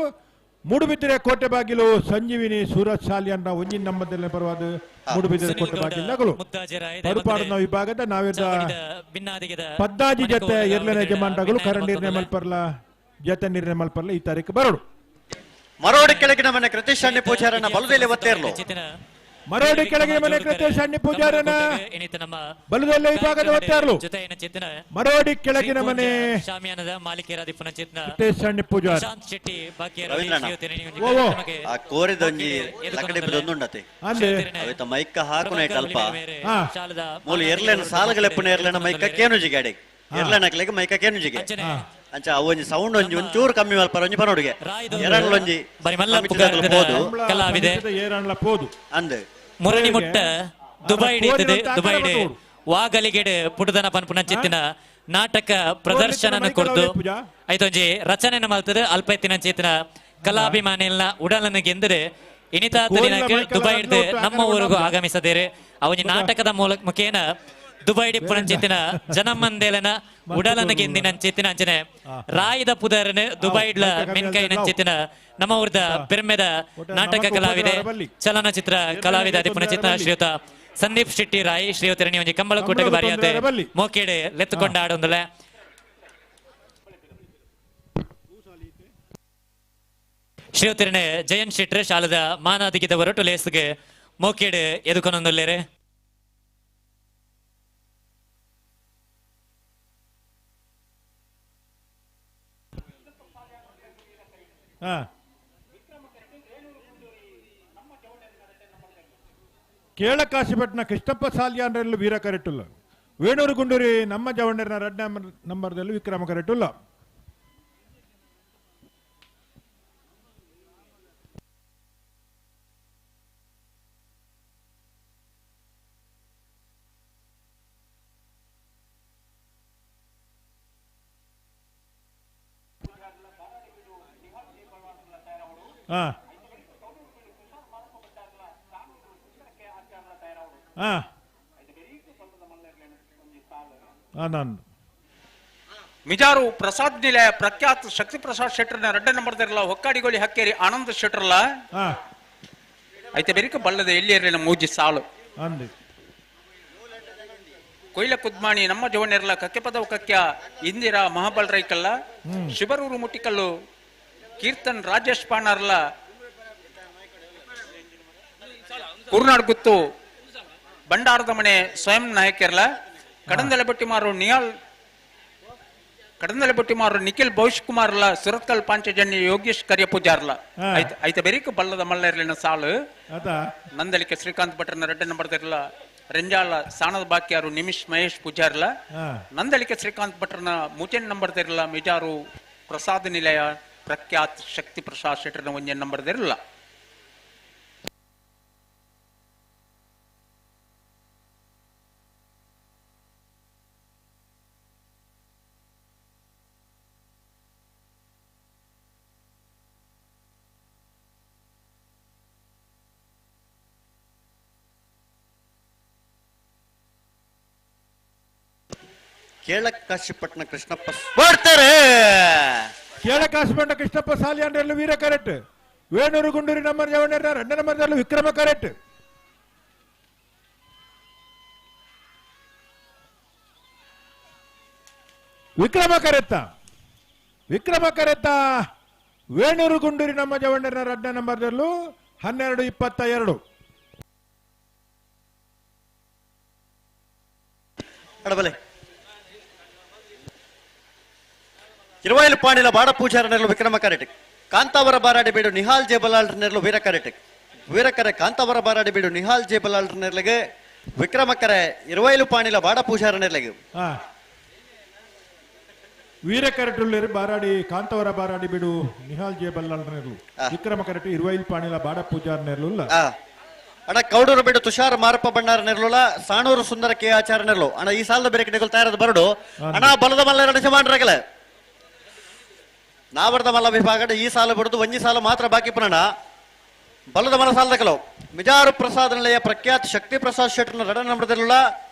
ಮೂಡುಬಿದಿರೆ ಕೋಟೆ ಬಾಗಿಲು ಸಂಜೀವಿನಿ ಸೂರಜ್ ಶಾಲಿಯನ್ನ ಒಂಜಿನ ನಂಬರ್ದಲ್ಲಿ ಪರವಾದ ಮೂಡುಬಿದಿರೆ ಕೋಟೆ ಬಾಗಿಲು ಪರುಪಾಡಿನ ವಿಭಾಗದ ನಾವಿದ್ದ 14 ಜೊತೆ ಎರಡನೇ ಯಜಮಾನಗಳು ಕರ ನಿರ್ಣಯ ಮಲ್ಪರ್ಲ ಜೊತೆ ನಿರ್ಣಯ ಮಲ್ಪರ್ಲ ಈ ತಾರೀಕು ಬರೋಡು ಮರೋಡಿ ಕೆಳಗಿನ ಮನೆ ಕೃತಿಶಾನ್ಯ ಪೂಜಾರನ ಬಲದಲ್ಲಿ ಒತ್ತೇರ್ಲು ಮರೋಡಿ ಕೆಳಗಿನ ಮನೆ ಕೃತಿಶಾನ್ಯ ಪೂಜಾರನ ಬಲದಲ್ಲಿ ವಿಭಾಗದ ಒತ್ತೇರ್ಲು ಮರೋಡಿ ಕೆಳಗಿನ ಮನೆ ಶಾಮಿಯಾನದ ಮಾಲಿಕೆರಾದಿಪ್ಪನ ಚಿತ್ನ ಕೃತಿಶಾನ್ಯ ಪೂಜಾರ ಶೆಟ್ಟಿ ಆ ಕೋರಿದೊಂಜಿ ಲಕಡಿ ಬಿದೊಂದುಂಡತೆ ಅವಿತ ಮೈಕ್ಕ ಹಾಕುನ ಕಲ್ಪ ಮೂಲ ಎರ್ಲೆನ ಸಾಲಗಳೆಪ್ಪನ ಎರ್ಲೆನ ಮೈಕ್ಕ ಕೇನುಜಿಗೆ ಅಡೆ ಎರ್ಲೆನಕ್ಲೆಗೆ ಮೈಕ್ಕ ಕೇನುಜಿಗೆ ಅಂಚ ಅವೊಂಜಿ ಸೌಂಡ್ ಒಂಚೂರು ಕಮ್ಮಿ ಮಲ್ಪರ ಒಂಜಿ ಪನೋಡಿಗೆ ಎರಡ್ಲೊಂಜಿ ಕಲಾವಿದೆ ಅಂದ್ ಮುರಣಿ ಮುಟ್ಟ ದುಬೈ ದುಬೈಡೆ ವಾಗಲಿಗೆಡೆ ಪುಟದನ ಪನ್ಪುನ ಚಿತ್ತಿನ ನಾಟಕ ಪ್ರದರ್ಶನ ಕೊಡ್ದು ಐತೊಂಜಿ ರಚನೆ ಮಲ್ತದ ಅಲ್ಪ ಎತ್ತಿನ ಚಿತ್ತಿನ ಕಲಾಭಿಮಾನಿಯಲ್ನ ಉಡಲನ ಗೆಂದರೆ ಇನಿತಾ ದುಬೈ ನಮ್ಮ ಊರಿಗೂ ಆಗಮಿಸದೇರೆ ಅವನಿ ನಾಟಕದ ಮುಖೇನ ದುಬೈ ಪುನಂಚಿತ್ತಿನ ಜನಮಂದೇಲನ ಉಡಲನ ಗೆಂದಿನ ಚಿತ್ತಿನ ಅಂಚನೆ ರಾಯದ ಪುದರನ ದುಬೈಡ್ಲ ಮೆನ್ಕೈ ನಂಚಿತ್ತಿನ ನಮ್ಮ ಊರ್ದ ಬೆರ್ಮೆದ ನಾಟಕ ಕಲಾವಿದೆ ಚಲನಚಿತ್ರ ಕಲಾವಿದ ಅದಿಪುನ ಚಿತ್ರ ಶ್ರೀಯುತ ಸಂದೀಪ್ ಶೆಟ್ಟಿ ರಾಯ್ ಶ್ರೀಯುತರಣಿ ಒಂಜಿ ಕಂಬಳ ಕೋಟೆಗೆ ಬಾರಿಯಂತೆ ಮೋಕೆಡೆ ಲೆತ್ತುಕೊಂಡ ಆಡೊಂದಲ ಶ್ರೀಯುತರಣೆ ಜಯಂತ್ ಶೆಟ್ರೆ ಶಾಲದ ಮಾನಾದಿಗಿದ ಹೊರಟು ಲೇಸ್ಗೆ ಮೋಕೆಡೆ ಎದುಕೊನೊಂದಲ್ಲೇರೆ ಕೇಳಕಾಶಿಪಟ್ನ ಕೃಷ್ಣಪ್ಪ ಸಾಲಿಯಾನ್ರಲ್ಲೂ ವೀರ ಕರೆಟ್ಟುಲ್ಲ ವೇಣೂರು ಗುಂಡೂರಿ ನಮ್ಮ ಜವಣ್ಣರ್ನ 2 ನಂಬರ್ದಲ್ಲೂ ವಿಕ್ರಮ ಕರೆಟ್ಟುಲ್ಲ ಮಿಜಾರು ಪ್ರಸಾದ್ ನಿಲಯ ಪ್ರಖ್ಯಾತ್ ಶಕ್ತಿ ಪ್ರಸಾದ್ ಶೆಟ್ಟರ್ನ 2 ನಂಬರ್ದಿರಲ್ಲ ಹೊಕ್ಕಾಡಿಗೋಳಿ ಹಕ್ಕೇರಿ ಆನಂದ್ ಶೆಟ್ಟರ್ಲ ಐತೆ ಬೆರಿಕ ಬಳ್ಳದ ಎಲ್ಲಿಯರಿನ ಮೂಜಿ ಸಾಲು ಕೊಯ್ಲ ಕುದ್ಮಾಣಿ ನಮ್ಮ ಜವಣ್ಣಿರಲ್ಲ ಕಕ್ಕೆ ಪದವು ಕಕ್ಯ ಇಂದಿರಾ ಮಹಾಬಲ್ ರೈಕಲ್ಲ ಶಿಬರೂರು ಮುಟ್ಟಿಕಲ್ಲು ಕೀರ್ತನ್ ರಾಜೇಶ್ ಪಾಣರ್ಲ ಕುರುನಾಡ್ ಗುತ್ತು ಬಂಡಾರದ ಮನೆ ಸ್ವಯಂ ನಾಯಕರ್ಲ ಕಡಂದಲೆ ಮಾರು ನಿಖಿಲ್ ಭವಿಷ್ ಕುಮಾರ್ಲ ಸುರತ್ಕಲ್ ಪಾಂಚಜನ್ಯ ಯೋಗೇಶ್ ಕರಿಯ ಪೂಜಾರ್ಲ ಐತೆ ಬೆರಿಕ ಬಲ್ಲದ ಮಲ್ಲರ್ಲಿನ ಸಾಲು ನಂದಲಿಕೆ ಶ್ರೀಕಾಂತ್ ಭಟ್ರನ 2 ನಂಬರ್ದಿರಲ್ಲ ರೆಂಜಾಳ ಸಾಣದ ಬಾಕಿಯಾರು ನಿಮಿಷ್ ಮಹೇಶ್ ಪೂಜಾರ್ಲ ನಂದಲಿಕೆ ಶ್ರೀಕಾಂತ್ ಭಟ್ರನ 3 ನಂಬರ್ದಿರಲ್ಲ ಮಿಜಾರು ಪ್ರಸಾದ್ ನಿಲಯ ಪ್ರಖ್ಯಾತ್ ಶಕ್ತಿ ಪ್ರಸಾದ್ ಶೆಟ್ಟರ್ನ 1 ನಂಬರ್ದಿರಲ್ಲ ಕೇಳಕಾಶಿಪಟ್ಟಣ ಕೃಷ್ಣಪ್ಪ ಬರ್ತಾರೆ. ಕೇಳಕಾಶಿಪಟ್ಟಣ ಕೃಷ್ಣಪ್ಪ ಸಾಲಿ ಅಂಡ್ರೆಲ್ಲ ವೀರ correct. Venur Gunduri number 2 number ವಿಕ್ರಮ ಕರೆಕ್ಟ್. ವಿಕ್ರಮ ಕರೆತ್ತ ವೇಣೂರು ಗುಂಡೂರಿ ನಮ್ಮ ಜವಣ್ಣರ 2 ನಂಬರ್ದಲ್ಲೂ 12-22. ಅಡಬಲೆ 20 ಪಾಣಿಲ ಬಾಡ ಪೂಜಾರನೆರಲು ವಿಕ್ರಮ ಕರೆಟ್. ಕಾಂತಾವರ ಬಾರಾಡಿ ಬೀಡು ನಿಹಾಲ್ ಜೇಬಲಾಲ್ರನೆರಲು ವೀರಕರೆ ಕಾಂತಾವರ ಬಾರಾಡಿ ಬೀಡು ನಿಹಾಲ್ ಜೇಬಲಾಲ್ರನೆರ್ಲೆಗೆ ವಿಕ್ರಮಕರೆ 20 ಪಾಣಿಲ ಬಾಡ ಪೂಜಾರನೆರ್ಲೆಗೆ ವೀರ ಕರೆಟುಳ್ಳೇರು ಬಾರಾಡಿ ಕಾಂತವರ ಬಾರಾಡಿ ಬಿಡು ನಿಹಾಲ್ ಜೆ ಬಲ್ಲಾಳ್ನೆರ್ಲು ವಿಕ್ರಮ ಕರೆಟು 20 ಪಾಣಿಲ ಬಾಡ ಪೂಜಾರ್ ನೆರ್ಲುಲ್ಲ ಅಣ್ಣ ಕೌಡೂರು ಬಿಡು ತುಷಾರ ಮಾರಪ್ಪ ಬಣ್ಣಾರ ನೆರ್ಲುಲ ಸಾಣೂರು ಸುಂದರ ಕೆ ಆಚಾರ ನೆರ್ಲು ಅಣ್ಣ ಈ ಸಾಲದ ಬೇರೆ ಕಡೆಗಳು ತಯಾರದ ಬರಡು ಅಣ್ಣ ಬಲದ ಮಲ್ಲ ನಡೆಸಿ ಮಾಡ್ರಗಲ ನಾವರ್ದ ಮಲ್ಲ ವಿಭಾಗ ಈ ಸಾಲ ಬಿಡುದು ಒಂಜಿ ಸಾಲ ಮಾತ್ರ ಬಾಕಿ ಪುನಣ ಬಲದ ಮಲ್ಲ ಸಾಲದಕಲು ಮಿಜಾರು ಪ್ರಸಾದ್ ನಿಲಯ ಪ್ರಖ್ಯಾತ್ ಶಕ್ತಿ ಪ್ರಸಾದ್ ಶೆಟ್ರ್ನ 2 ನಂಬರ್ದಲ್ಲ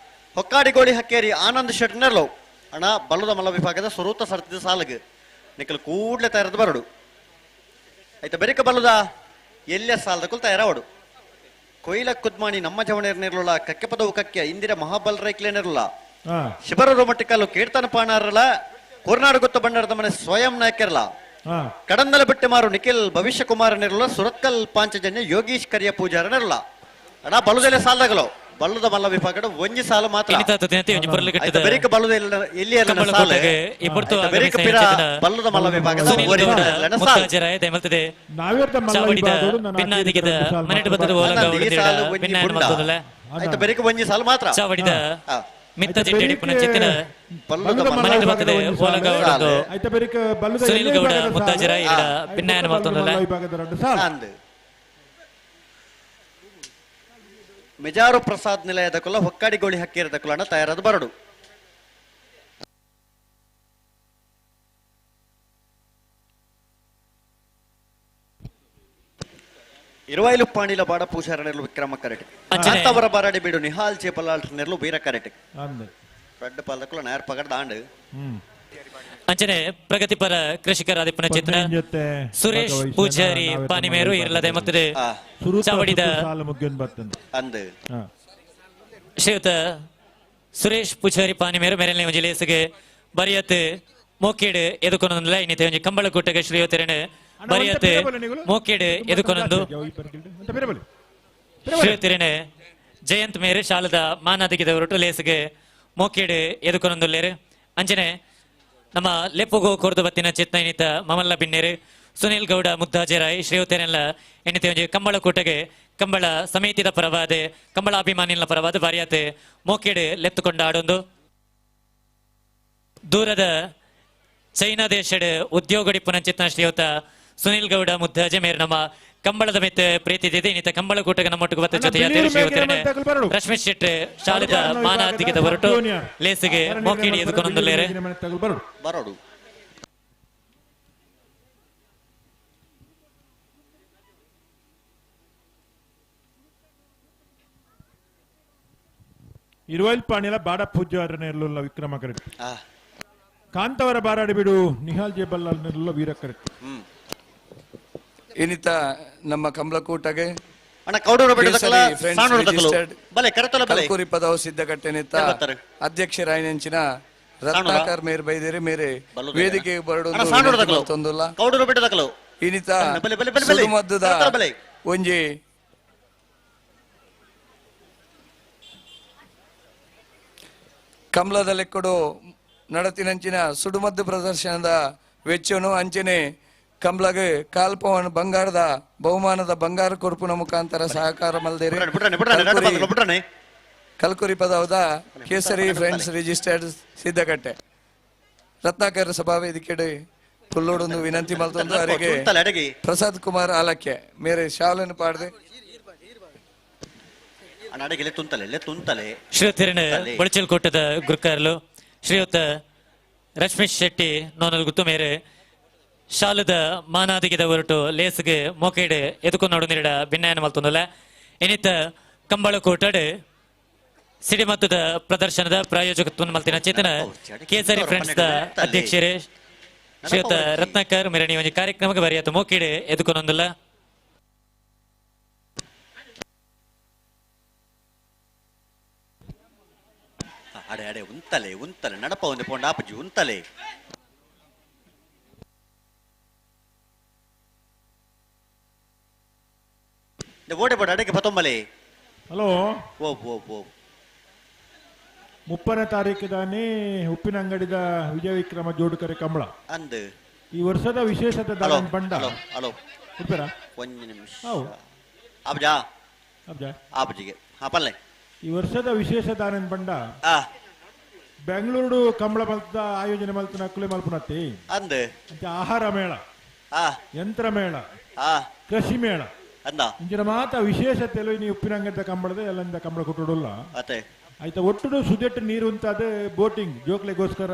ಹೊಕ್ಕಾಡಿ ಗೋಳಿ ಹಕ್ಕೇರಿ ಆನಂದ್ ಶೆಟ್ ನೆರ್ಲು ಅಣ್ಣ ಬಲ್ಲದ ಮಲ್ಲ ವಿಭಾಗದ ಸ್ವರೂತ ಸರ್ತಿದ ಸಾಲಗೆ ನಿಕ್ಕಲು ಕೂಡ್ಲೆ ತಯಾರದ ಬರಡು ಆಯ್ತಾ ಬೆರಿಕ ಬಲ್ಲದ ಎಲ್ಲ ಸಾಲದಕ್ಕೂ ತಯಾರವಡು ಕೊಯ್ಲ ಕುದ್ಮಾಣಿ ನಮ್ಮ ಜವಣೇರ್ನಿರ್ಲಲ್ಲ ಕಕ್ಕೆ ಪದವು ಕಕ್ಕೆ ಇಂದಿರ ಮಹಾಬಲ್ ರೈಕ್ಲೇನಿರಲ್ಲ ಶಿಬರರು ಮಟ್ಟಿಕಲ್ಲು ಕೀರ್ತನ ಪಾಣಾರಲ್ಲ ಕೋರ್ನಾಡು ಗೊತ್ತ ಬಂಡಾರದ ಮನೆ ಸ್ವಯಂ ನಾಯಕರಲ್ಲ ಕಡಂದಲ ಬಿಟ್ಟೆ ಮಾರು ನಿಖಿಲ್ ಭವಿಷ್ಯ ಕುಮಾರನಿರಲ್ಲ ಸುರತ್ಕಲ್ ಪಾಂಚಜನ್ಯ ಯೋಗೀಶ್ ಕರಿಯ ಪೂಜಾರನಿರಲ್ಲ ಅಣ್ಣ ಬಲ್ಲದೆಲ್ಲ ಸಾಲದಗಳು ಬಲ್ಲದ ಮಲ್ಲ ವಿಭಾಗದ ಒಂಜಿ ಸಾಲ ಮಾತ್ರ ಬೆರಿಕ ಬಲ್ಲದ ಎಲ್ಲಿ ಬಲ್ಲದ ಮಲ್ಲ ವಿಭಾಗದ ಆಯ್ತು ಬೆರಿಕ ಒಂಜಿ ಸಾಲ ಮಾತ್ರ ಮಿತ್ತ ಚಿಟ್ಟಡಿ ಪುನಚಿತ್ತಿನ ಮನೆಗೆ ಬರ್ತದೆ ಸುನಿಲ್ ಗೌಡ ಮುತ್ತಾಜರ ಈಗ ಭಿನ್ನಾಯನ ಮಾಡ್ತಂದಲ್ಲ ಮೆಜಾರು ಪ್ರಸಾದ್ ನಿಲಯದ ಕುಲ ಹೊಕ್ಕಾಡಿ ಗೋಳಿ ಹಕ್ಕೇರದ ಕುಲನ ತಯಾರಾದ ಬರಡು ಇರುವೈಲು ಪಾಣಿಲ ಬಾಡ ಪೂಜಾರನೆರ್ಲು ವಿಕ್ರಮ ಕರೆಟ್ ಕಾಂತಾವರ ಬಾರಾಡಿ ಬೀಡು ನಿಹಾಲ್ ಜೇಬಲಾಲ್ ನೆರ್ಲು ವೀರ ಕರೆಟ್ ರೆಡ್ ಪಾಲದ ಕುಲ ನಾಯರ್ ಪಗಡ್ ದಾಂಡ್ ಅಂಚನೆ ಪ್ರಗತಿಪರ ಕೃಷಿಕರಾದಿಪ್ಪನ ಚಿತ್ರ ಸುರೇಶ್ ಪೂಜಾರಿ ಪಾನಿಮೇರು ಇರಲದೆ ಮತ್ತೆ ಚಾವಡಿದ ಶ್ರೀಯುತ ಸುರೇಶ್ ಪೂಜಾರಿ ಪಾನಿಮೇರು ಮೇರನೆ ಒಂಜಿ ಲೇಸಿಗೆ ಬರಿಯತ್ ಮೋಕೇಡ್ ಎದುಕೊನೊಂದಿಲ್ಲ ಇನ್ನಿತೆ ಒಂಜಿ ಕಂಬಳ ಕೂಟಗೆ ಶ್ರೀಯುತರನೆ ಬರಿಯತ್ ಮೋಕೇಡ್ ಎದುಕೊನೊಂದು ಶ್ರೀಯುತರನೆ ಜಯಂತ್ ಮೇರೆ ಶಾಲದ ಮಾನಾದಿಗಿದ ಹೊರಟು ಲೇಸಿಗೆ ಮೋಕೇಡ್ ಎದುಕೊನೊಂದುಲ್ಲೇರು ಅಂಚನೆ ನಮ್ಮ ಲೆಪ್ಪುಗೋ ಕೊರ್ದು ಬತ್ತಿನ ಚಿತ್ನ ಇನ್ನಿತ ಮಮಲ್ಲ ಬಿನ್ನೇರು ಸುನಿಲ್ ಗೌಡ ಮುದ್ದಾಜೆರಾಯ್ ಶ್ರೀಯುತರೆಲ್ಲ ಎನ್ನಿತೆ ಒಂಜಿ ಕಂಬಳ ಕೂಟಗೆ ಕಂಬಳ ಸಮಿತಿದ ಪರವಾದೆ ಕಂಬಳ ಅಭಿಮಾನಿಗಳ ಪರವಾದ ಬಾರಿಯಾತೆ ಮೋಕೆಡೆ ಲೆತ್ತುಕೊಂಡ ಆಡೊಂದು ದೂರದ ಚೈನಾ ದೇಶದ ಉದ್ಯೋಗಡಿ ಪುನಂಚಿತ್ನ ಶ್ರೀಯುತ ಸುನಿಲ್ ಗೌಡ ಮುದ್ದಾಜೆ ಮೇರೆ ನಮ್ಮ ಕಂಬಳದ ಮೆತ್ತ ಪ್ರೀತಿ ಇದೆ ಇನ್ನಿತ ಕಂಬಳ ಕೂಟಗೆ ನಮ್ಮೊಟ್ಟಿಗೆ ಬತ್ತ ಜೊತೆಯಾದ ಶ್ರೀಯುತರನೆ ರಶ್ಮಿ ಶೆಟ್ಟಿ ಶಾಲಿದ ಮಾನಾದಿಗಿದ ಹೊರಟು ಲೇಸಿಗೆ ಮೋಕೆಡಿ ಎದುಕೊಂಡೊಂದುಲ್ಲೇರೆ ಬರೋಡು ಇರುವೈಲ್ ಪಾಣಿಲ ಬಾಡ ಪೂಜ್ಯಾರನೆಲ್ಲ ವಿಕ್ರಮ ಕರೆಕ್ಟ್ ಕಾಂತವರ ಬಾರಾಡಿ ಬಿಡು ನಿಹಾಲ್ ಜೇಬಲ್ಲಾಲ್ನೆಲ್ಲ ವೀರ ಕರೆಕ್ಟ್ ಇನ್ನಿತ ನಮ್ಮ ಕಮಲಕೂಟಗೆ ಕಲ್ಕೂರಿ ಪದವು ಸಿದ್ಧಗಟ್ಟೆನಿತ್ತ ಅಧ್ಯಕ್ಷರಾಯನೆಂಚಿನ ರತ್ನಾಕರ್ ಮೇರ್ ಬೈದೇರಿ ಮೇರೆ ವೇದಿಕೆಗೆ ಬರಡು ತೊಂದುಲ್ಲ ಇನ್ನಿತ ಸುಡುಮದ್ದದ ಒಂಜಿ ಕಮಲದ ಲೆಕ್ಕಡು ನಡತಿನಂಚಿನ ಸುಡುಮದ್ದು ಪ್ರದರ್ಶನದ ವೆಚ್ಚನು ಅಂಚನೆ ಕಮಲಗೆ ಕಾಲ್ಪವನ್ ಬಂಗಾರದ ಬಹುಮಾನದ ಬಂಗಾರ ಕೊರ್ಪುನ ಮುಖಾಂತರ ಸಹಕಾರ ಮಲ್ದೇರಿ ಕಲ್ಕುರಿ ಪದವದ ಕೇಸರಿ ಫ್ರೆಂಡ್ಸ್ ರಿಜಿಸ್ಟರ್ಡ್ ಸಿದ್ಧಗಟ್ಟೆ ರತ್ನಾಕರ ಸಭಾ ವೇದಿಕೆ ಕುಲ್ಲೋಡೊಂದು ವಿನಂತಿ ಮಲ್ತೊಂದು ಅವರಿಗೆ ಪ್ರಸಾದ್ ಕುಮಾರ್ ಆಲಕ್ಕೆ ಮೇರೆ ಶಾಲನ್ನು ಪಾಡದೆ ಶ್ರೀಯುತರನೆ ಬಡಚಲ್ ಕೊಟ್ಟದ ಗುರುಕಾರಲು ಶ್ರೀಯುತ ರಶ್ಮಿಶ್ ಶೆಟ್ಟಿ ನೋನಲ್ ಗುತ್ತು ಮೇರೆ ಶಾಲದ ಮಾನಾದಿಗಿದ ಹೊರಟು ಲೇಸ್ಗೆ ಮೋಕೆಡೆ ಎದುಕೊಂಡು ನೋಡು ನೀಡ ಭಿನ್ನಾಯನ ಮಲ್ತೊಂದಲ್ಲ ಇನ್ನಿತ ಕಂಬಳ ಕೋಟಡೆ ಸಿಡಿಮತ್ತದ ಪ್ರದರ್ಶನದ ಪ್ರಾಯೋಜಕತ್ವವನ್ನು ಮಲ್ತಿನ ಚೇತನ ಕೇಸರಿ ಫ್ರೆಂಡ್ಸ್ ದ ಅಧ್ಯಕ್ಷರೇ ಶ್ರೀಯುತ ರತ್ನಾಕರ್ ಮೆರಣಿ ಒಂಜಿ ಕಾರ್ಯಕ್ರಮಕ್ಕೆ ಬರೆಯತ್ತು ಮೋಕಿಡೆ ಎದುಕೊನೊಂದಲ್ಲ ಅಡೆ ಅಡೆ ಉಂತಲೆ ಉಂತಲೆ ನಡಪ ಒಂದು ಪೋಂಡ ಆಪಜಿ ಉಂತಲೆ ಓಡೆ ಬೋಡ ಅಡೆಗೆ ಪತೊಂಬಲೆ ಹಲೋ ಓ ಓ ಓ 30ನೇ ತಾರೀಕಿದಾನೆ ಉಪ್ಪಿನ ಅಂಗಡಿದ ವಿಜಯ ವಿಕ್ರಮ ಜೋಡುಕರೆ ಕಂಬಳ ಅಂದ್ ಈ ವರ್ಷದ ವಿಶೇಷತೆ ದಾನ ಬಂಡ ಹಲೋ ಹಲೋ ಉಪ್ಪೇರಾ ಒಂದು ನಿಮಿಷ ಹೌದು ಆಪಜಾ ಅಬ್ಜಾ ಆಪಜಿಗೆ ಹಾ ಪಲ್ಲೆ ಈ ವರ್ಷದ ವಿಶೇಷ ದಾನ ಬಂಡ ಆ ಬೆಂಗಳೂರು ಕಂಬಳ ಮಲ್ತ ಆಯೋಜನೆ ಮಲ್ತನ ಕುಲೆ ಮಲ್ಪನತ್ತಿ ಅಂದ್ ಅಂಚ ಆಹಾರ ಮೇಳ ಆ ಯಂತ್ರ ಮೇಳ ಆ ಕೃಷಿ ಮೇಳ ಅಂದ ಇಂಚಿನ ಮಾತ ವಿಶೇಷತೆಲು ನೀ ಉಪ್ಪಿನ ಅಂಗಡಿದ ಕಂಬಳದ ಎಲ್ಲಂದ ಕಂಬಳ ಕೊಟ್ಟುಡುಲ್ಲ ಅತ್ತೆ ಆಯ್ತಾ ಒಟ್ಟು ಸುದೆಟ್ಟು ನೀರು ಅಂತಾದ ಬೋಟಿಂಗ್ ಜೋಕ್ಲೆಗೋಸ್ಕರ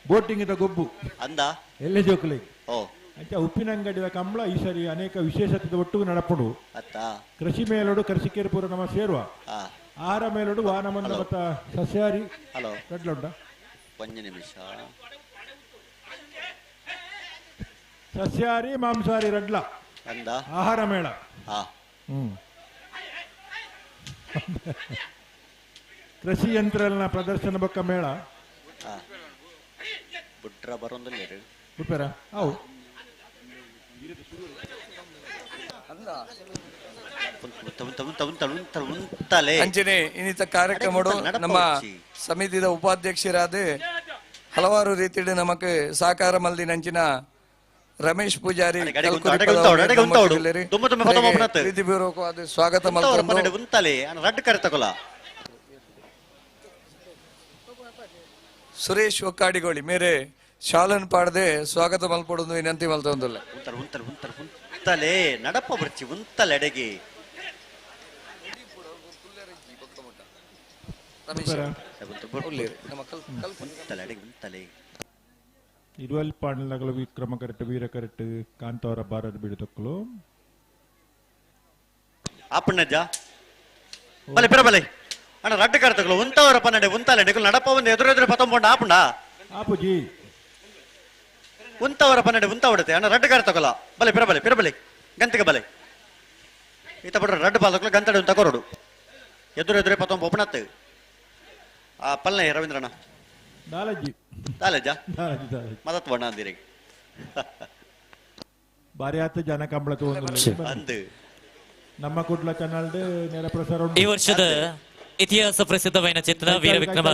ಬೋಟಿಂಗ್ ಇದ ಗೊಬ್ಬು ಅಂದ ಎಲ್ಲೇ ಜೋಕ್ಲೆ ಓ ಆಯ್ತಾ ಉಪ್ಪಿನ ಅಂಗಡಿದ ಕಂಬಳ ಈ ಸರಿ ಅನೇಕ ವಿಶೇಷತೆ ಒಟ್ಟು ನಡಪಡು ಅತ್ತ ಕೃಷಿ ಮೇಲೋಡು ಕೃಷಿಕೇರಿ ಪೂರ ನಮ್ಮ ಸೇರುವ ಆ ಆಹಾರ ಮೇಲೋಡು ವಾನಮಂದ ಮತ್ತ ಸಸ್ಯಾಹಾರಿ ಹಲೋ ರಡ್ಲುಂಡ ಒಂದು ನಿಮಿಷ ಸಸ್ಯಾಹಾರಿ ಮಾಂಸಾಹಾರಿ ರಡ್ಲ ಅಂದ ಆಹಾರ ಮೇಳ ಆ ಕೃಷಿ ಯಂತ್ರನ ಪ್ರದರ್ಶನ ಬೊಕ್ಕ ಮೇಳ ಆ ಬುಟ್ರ ಬರೋಂದಿಲ್ಲ ಉಪ್ಪೇರ ಹೌದು ಉಂತಲೆ ಅಂಚನೆ ಇನ್ನಿತ ಕಾರ್ಯಕ್ರಮಡು ನಮ್ಮ ಸಮಿತಿದ ಉಪಾಧ್ಯಕ್ಷರಾದ ಹಲವಾರು ರೀತಿಯಲ್ಲಿ ನಮಕ್ ಸಹಕಾರ ಮಲ್ದಿ ನಂಚಿನ ರಮೇಶ್ ಪೂಜಾರಿ ಪ್ರೀತಿಪೂರ್ವಕವಾದ ಸ್ವಾಗತ ಮಲ್ಕೊಂಡು ಉಂತಲೆ ರಡ್ ಕರೆ ತಗೊಳ ಸುರೇಶ್ ಒಕ್ಕಾಡಿಗೋಳಿ ಮೇರೆ ಶಾಲನ್ ಪಾಡದೆ ಸ್ವಾಗತ ಮಲ್ಪಡೋದು ವಿನಂತಿ ಮಲ್ತೊಂದಿಲ್ಲ ಉಂತಲೆ ಉಂತಲೆ ಉಂತಲೆ ಉಂತಲೆ ನಡಪ ಬರ್ಚಿ ಉಂತಲೆ ಎಡೆಗೆ ಉಂತಲೆ ಎಡೆಗೆ ಉಂತಲೆ ಇರುವಲ್ ಪಾಂಡಲಗಳು ವಿಕ್ರಮ ಕರೆಕ್ಟ್ ವೀರ ಕರೆಕ್ಟ್ ಕಾಂತವರ ಬಾರದ ಬಿಡುತ್ತಕ್ಕಳು ಆಪಣ್ಣಜ್ಜ ಬಲೆ ಪಿರಬಲೆ ಅಣ್ಣ ರಡ್ಡು ಕರೆತಗಳು ಉಂತವರ ಪನ್ನಡೆ ಉಂತಲೆ ಎಡೆಗಳು ನಡಪ ಒಂದು ಎದುರೆದುರು ಪತಂಬೊಂಡ ಆಪುಂಡ ಆಪುಜಿ ಉಂತವರ ಪನ್ನಡೆ ಉಂತ ಹೊಡತೆ ಅಣ್ಣ ರಡ್ಡು ಕರೆತಗೊಲ್ಲ ಬಲೆ ಪಿರಬಲೆ ಪಿರಬಲೆ ಗಂತಿಗೆ ಬಲೆ ಈತ ಬಿಡ್ರೆ ರಡ್ಡು ಪಾಲಕಲು ಗಂತಡೆ ಉಂತ ಕೊರಡು ಎದುರೆದುರೆ ಪತಂಬ ಒಪ್ಪಣತ್ತೆ ಆ ಪಲ್ನೆ ರವೀಂದ್ರಣ್ಣ ದಾಲಜ್ಜಿ ತಾಲೆಜ್ಜ ದಾಲಜ್ಜಿ ದಾಲಜ್ಜಿ ಮದತ್ ಬಣ್ಣ ಅಂದಿರಿ ಬಾರಿ ಆತ ಜನ ಕಂಬಳ ತಗೊಂಡು ಅಂದು ನಮ್ಮ ಕುಡ್ಲ ಚಾನಲ್ ನೇರ ಪ್ರಸಾರ ಈ ವರ್ಷದ ಇತಿಹಾಸ ಪ್ರಸಿದ್ಧವಾದ ಚಿತ್ರ ವೀರ ವಿಕ್ರಮ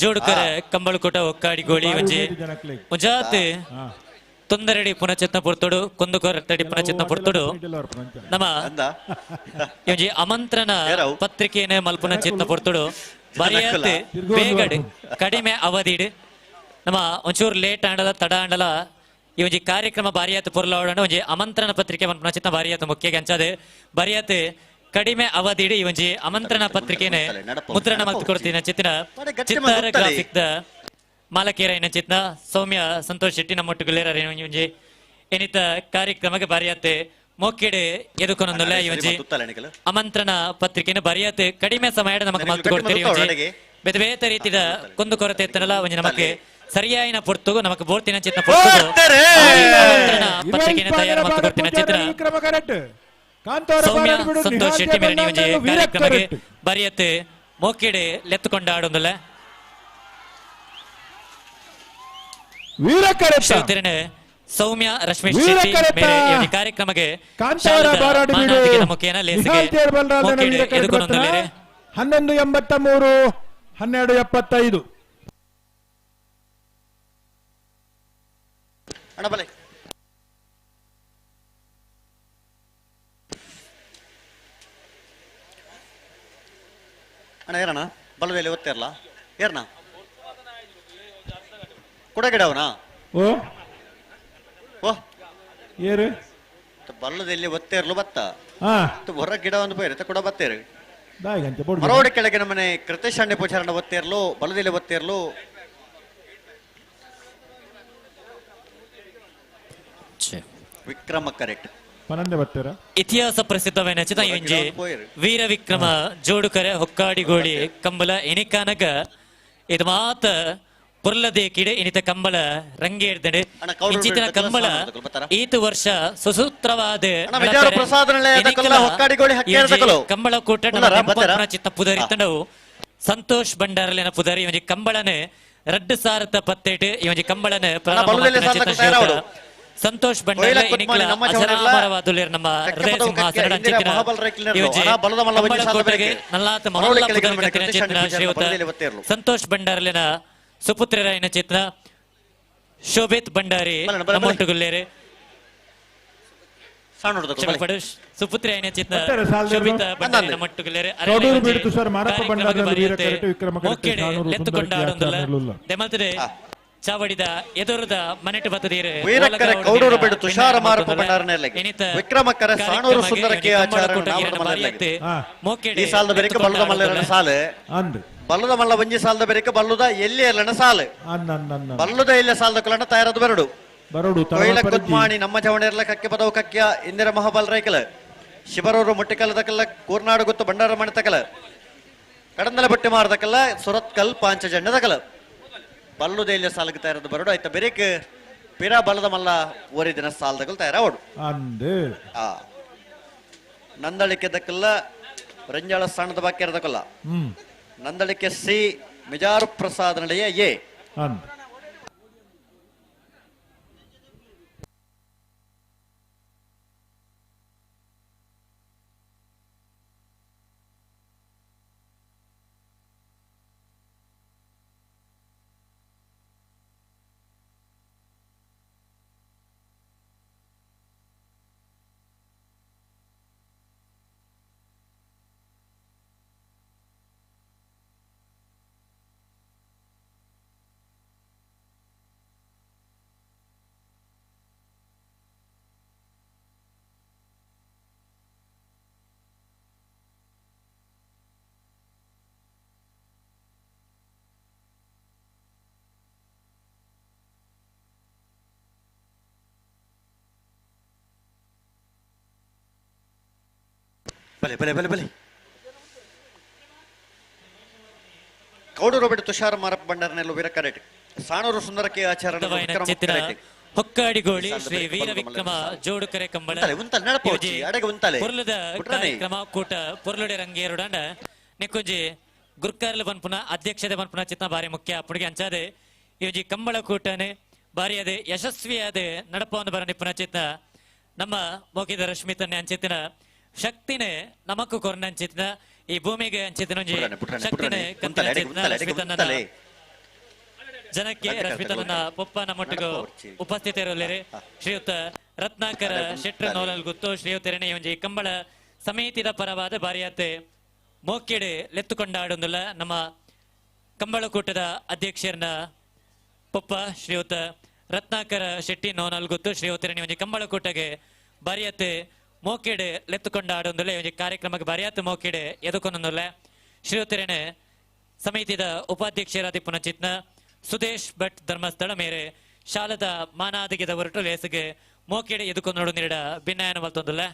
ಜೋಡುಕರ ಕಂಬಳಕೋಟ ಒಕ್ಕಾಡಿಗೋಳಿ ಒಂಜಿ ಮುಂಜಾತ್ ತೊಂದರೆಡಿ ಪುನಚೇತನ ಪುರ್ತೋಡು ಕೊಂದುಕೊರತಡಿ ಪುನಚೇತನ ಪುರ್ತೋಡು ನಮ್ಮ ಒಂಜಿ ಆಮಂತ್ರಣ ಪತ್ರಿಕೆನೆ ಮಲ್ಪುನ ಚೇತನ ಪುರ್ತೋಡು ಬರಿಯಾತ್ ಬೇಗಡ್ ಕಡಿಮೆ ಅವಧಿಡ್ ನಮ್ಮ ಒಂಚೂರು ಲೇಟ್ ಆಂಡಲ ತಡ ಆಂಡಲ ಈ ಒಂಜಿ ಕಾರ್ಯಕ್ರಮ ಬಾರಿಯಾತ್ ಪುರ್ಲಾವಡ ಒಂಜಿ ಆಮಂತ್ರಣ ಪತ್ರಿಕೆ ಮಲ್ಪುನ ಚೇತನ ಬಾರಿಯಾತ್ ಮುಖ್ಯ ಅಂಚಾದ ಬರಿಯಾತ್ ಕಡಿಮೆ ಅವಧಿಡ್ ಈ ಒಂಜಿ ಆಮಂತ್ರಣ ಪತ್ರಿಕೆನೆ ಮುದ್ರಣ ಮಲ್ತು ಕೊಡ್ತಿನ ಚಿತ್ರ ಚಿತ್ತಾರ ಗ್ರಾಫಿಕ್ ದ ಮಾಲಕೇರ ಏನ ಚಿತ್ನ ಸೌಮ್ಯ ಸಂತೋಷ್ ಶೆಟ್ಟಿ ನಮ್ಮೊಟ್ಟಿಗೆ ಒಂಜಿ ಏನಿತ ಕಾರ್ಯಕ್ರಮಕ್ಕೆ ಬಾರಿಯಾತೆ ಮೋಕೆಡೆ ಎದುಕೊನೊಂದಲ್ಲ ಈ ಒಂಜಿ ಆಮಂತ್ರಣ ಪತ್ರಿಕೆನ ಬಾರಿಯಾತೆ ಕಡಿಮೆ ಸಮಯ ನಮಗೆ ಮಲ್ತು ಕೊಡ್ತೀರಿ ಒಂಜಿ ಬೇತೆ ಬೇತೆ ರೀತಿದ ಕುಂದು ಕೊರತೆ ಎತ್ತನಲ್ಲ ಒಂಜಿ ನಮಗೆ ಸರಿಯಾಯಿನ ಪೊರ್ತುಗು ನಮಗೆ ಬೋರ್ತಿನ ಚಿತ್ರ ಆಮಂತ್ರಣ ಪತ್ರಿಕೆನ ತಯಾರು ಮಲ್ತು ಕೊಡ್ತಿನ ಚಿತ್ರ ಸೌಮ್ಯ ಸಂತೋಷ್ ಶೆಟ್ಟಿ ಮೇರೆ ಒಂಜಿ ಕಾರ್ಯಕ್ರಮಕ್ಕೆ ಬಾರಿಯಾತೆ ಮೋಕೆಡೆ ಲೆತ್ತುಕೊಂಡ ಆಡೊಂದಲ್ಲ ಶ್ರೀಯುತರೇ ಸೌಮ್ಯ ರಶ್ಮಿ ಶೆಟ್ಟಿ ಮೇರೆ ಈ ಕಾರ್ಯಕ್ರಮಕ್ಕೆ ಮುಖೇನ ಲೇಸಿಗೆ 1183 1275 ಅಣ್ಣ ಬಲೆ ಅಣ್ಣ ಏರಣ್ಣ ಬಲದಲ್ಲಿ ಓದ್ತಿರಲ್ಲ ಏರ್ನ ಕುಡಗಿಡವನಾ ಓ ಓ ಏರು ಬಲ್ಲದಲ್ಲಿ ಒತ್ತೆ ಇರ್ಲು ಬತ್ತ ಹಾ ಹೊರ ಗಿಡ ಒಂದು ಪೈರತ್ತೆ ಕೂಡ ಬತ್ತೇರು ದಾಯಿಗಂತೆ ಬೋರ್ಡ್ ಮರವಡಿ ಕೆಳಗೆ ನಮ್ಮನೆ ಕೃತೇಶಾನ್ಯ ಪೋಚಾರಣ ಒತ್ತೆ ಇರ್ಲು ಬಲದಲ್ಲಿ ಒತ್ತೆ ಇರ್ಲು ವಿಕ್ರಮ ಕರೆಕ್ಟ್ ಪನಂದೆ ಬರ್ತಾರ ಇತಿಹಾಸ ಪ್ರಸಿದ್ಧವೈನ ಚಿತ ಇಂಜಿ ವೀರ ವಿಕ್ರಮ ಜೋಡುಕರೆ ಹೊಕ್ಕಾಡಿಗೋಳಿ ಕಂಬಲ ಎನಿಕಾನಗ ಇದು ಮಾತ ಪುರ್ಲದೆ ಕಿಡೆ ಇನಿತ ಕಂಬಳ ರಂಗೇರ್ದಡೆ ಇಂಚಿನ ಕಂಬಳ ಈತ ವರ್ಷ ಸುಸೂತ್ರವಾದ ಕಂಬಳ ಕೂಟ ಚಿತ್ತ ಪುದರಿ ತಂಡವು ಸಂತೋಷ್ ಭಂಡಾರಲಿನ ಪುದರಿ ಇವಜಿ ಕಂಬಳನೆ ರಡ್ಡು ಸಾರತ ಪತ್ತೇಟ್ ಇವಜಿ ಕಂಬಳನೆ ಸಂತೋಷ್ ಭಂಡಾರ ಅಜರಾಮರವಾದುಲೇರ್ ನಮ್ಮ ಹೃದಯ ಸಿಂಹಾಸನ ಅಂಚಿನ ಇವಜಿ ಕಂಬಳ ಕೋಟೆಗೆ ನಲ್ಲಾತ ಮಹೋಲ್ಲ ಪುದರಿ ಕತ್ತಿನ ಚಿತ್ರ ಶ್ರೀಯುತ ಸಂತೋಷ್ ಭಂಡಾರಲಿನ ಸುಪುತ್ರರಾಯನ ಚಿತ್ರ ಶೋಭಿತ್ ಭಂಡಾರಿ ನಮ್ಮೊಟ್ಟುಗುಲ್ಲೇರೆ ಸುಪುತ್ರ అయిన ಚಿತ್ರ ಶೋಭಿತ ಭಂಡಾರಿ ನಮ್ಮೊಟ್ಟುಗುಲ್ಲೇರೆ ದೆಮಲ್ತದೆ ಚಾವಡಿದ ಎದುರದ ಮನೆಟ್ಟು ಬತ್ತದೀರೆ ವೀರಕ್ಕರೆ ಕೌಡೂರು ಬಿಡು ತುಷಾರ ಮಾರಪ ಭಂಡಾರನೆಲ್ಲಗೆ ವಿಕ್ರಮಕ್ಕರೆ ಸಾಣೂರು ಸುಂದರಕ್ಕೆ ಆಚಾರ ಈ ಸಾಲದ ಬೆರಕೆ ಬಲ್ಲದ ಮಲ್ಲರನ ಸಾಲು ಬಲ್ಲದ ಮಲ್ಲ ಒಂಜಿ ಸಾಲದ ಬೆರಕೆ ಬಲ್ಲುದ ಎಲ್ಲಿ ಎರಲನ ಸಾಲು ಬಲ್ಲುದ ಎಲ್ಲಿ ಸಾಲದ ಕುಲನ ತಯಾರದು ಬರಡು ಕೊಯ್ಲ ಕುದ್ಮಾಣಿ ನಮ್ಮ ಜವಣೆರ್ಲ ಕಕ್ಕೆ ಪದವು ಕಕ್ಯ ಇಂದಿರ ಮಹಾಬಲ್ ರೈಕಲ ಶಿವರೂರು ಮುಟ್ಟಿಕಲ್ಲದಕಲ್ಲ ಕೂರ್ನಾಡು ಗೊತ್ತು ಭಂಡಾರ ಮಣತಕಲ ಕಡಂದಲ ಬಟ್ಟೆ ಮಾರದಕಲ್ಲ ಸುರತ್ಕಲ್ ಪಾಂಚಜಂಡದಕಲ ಬಲ್ಲುದೇಲಿಯ ಸಾಲಕ್ಕೆ ತಯಾರದು ಬರಡು ಆಯ್ತ ಬೆರೇಕ್ ಪಿರಾ ಬಲ್ಲದ ಮಲ್ಲ ಓರಿ ದಿನ ಸಾಲದಕಲ್ ತಯಾರವಡು ನಂದಳಿಕೆ ದಕ್ಕಲ್ಲ ರಂಜಾಳ ಸ್ಥಾನದ ಬಾಕಿ ಇರದಕ್ಕಲ್ಲ ನಂದಳಿಕೆ ಸಿ ಮಿಜಾರು ಪ್ರಸಾದ್ ನಡೆಯ ಎ ಬಲೆ ಬಲೆ ಬಲೆ ಬಲೆ ಕೌಡೂರು ಬಿಡು ತುಷಾರ ಮಾರಪ್ಪ ಭಂಡಾರನೆಲ್ಲ ವೀರಕರೆಟ್ ಸಾಣೂರು ಸುಂದರಕ್ಕೆ ಆಚಾರ ಹೊಕ್ಕಾಡಿಗೋಳಿ ಶ್ರೀ ವೀರ ವಿಕ್ರಮ ಜೋಡುಕರೆ ಕಂಬಳ ಕಾರ್ಯಕ್ರಮ ಕೂಟ ಪೊರ್ಲುಡೆ ರಂಗೇರುಡಂಡ ನಿಕ್ಕುಂಜಿ ಗುರ್ಕಾರ್ಲ ಬನ್ಪುನ ಅಧ್ಯಕ್ಷತೆ ಬನ್ಪುನ ಚಿತ್ತ ಬಾರಿ ಮುಖ್ಯ ಪುಡಿಗೆ ಅಂಚಾದೆ ಇವಜಿ ಕಂಬಳ ಕೂಟನೆ ಬಾರಿ ಅದೇ ಯಶಸ್ವಿಯಾದ ನಡಪವನ್ನು ಬರ ನಿಪ್ಪುನ ಚಿತ್ತ ನಮ್ಮ ಮೋಕಿದ ರಶ್ಮಿತನ್ನೇ ಅಂಚಿತ್ತಿನ ಶಕ್ತಿನೇ ನಮಕ್ಕು ಕೊರನ ಅಂಚಿತ್ತಿನ ಈ ಭೂಮಿಗೆ ಅಂಚಿತ್ತಿನ ಶಕ್ತಿನೇ ಜನಕ್ಕೆ ರಶ್ಮಿತನ ಪೊಪ್ಪ ನಮ್ಮೊಟ್ಟಿಗೂ ಉಪಸ್ಥಿತರಿರಲಿರಿ ಶ್ರೀಯುತ ರತ್ನಾಕರ ಶೆಟ್ರ ನೋಲಲ್ ಗುತ್ತು ಶ್ರೀಯುತರನೇ ಒಂಜಿ ಕಂಬಳ ಸಮಿತಿದ ಪರವಾದ ಬಾರಿಯಾತೆ ಮೋಕೆಡೆ ಲೆತ್ತುಕೊಂಡಾಡೊಂದುಲ್ಲ ನಮ್ಮ ಕಂಬಳ ಕೂಟದ ಅಧ್ಯಕ್ಷರನ್ನ ಪೊಪ್ಪ ಶ್ರೀಯುತ ರತ್ನಾಕರ ಶೆಟ್ಟಿ ನೋನಲ್ ಗುತ್ತು ಶ್ರೀಯುತರನೇ ಒಂಜಿ ಕಂಬಳ ಕೂಟಗೆ ಬಾರಿಯಾತೆ ಮೋಕೆಡೆ ಲೆತ್ತುಕೊಂಡಾಡೊಂದುಲ್ಲ ಒಂಜಿ ಕಾರ್ಯಕ್ರಮಕ್ಕೆ ಬಾರಿಯಾತೆ ಮೋಕೆಡೆ ಎದುಕೊಂದೊಂದುಲ್ಲ ಶ್ರೀಯುತರನೇ ಸಮಿತಿದ ಉಪಾಧ್ಯಕ್ಷರಾದ ಪುನಚಿತ್ನ ಸುದೇಶ್ ಭಟ್ ಧರ್ಮಸ್ಥಳ ಮೇರೆ ಶಾಲದ ಮಾನಾದಿಗೆದ ಹೊರಟು ಲೇಸಿಗೆ ಮೋಕೆಡೆ ಎದುಕೊಂಡು ನೋಡು ನೀಡ ಭಿನ್ನಾಯನ ಮಲ್ತೊಂದುಲ್ಲ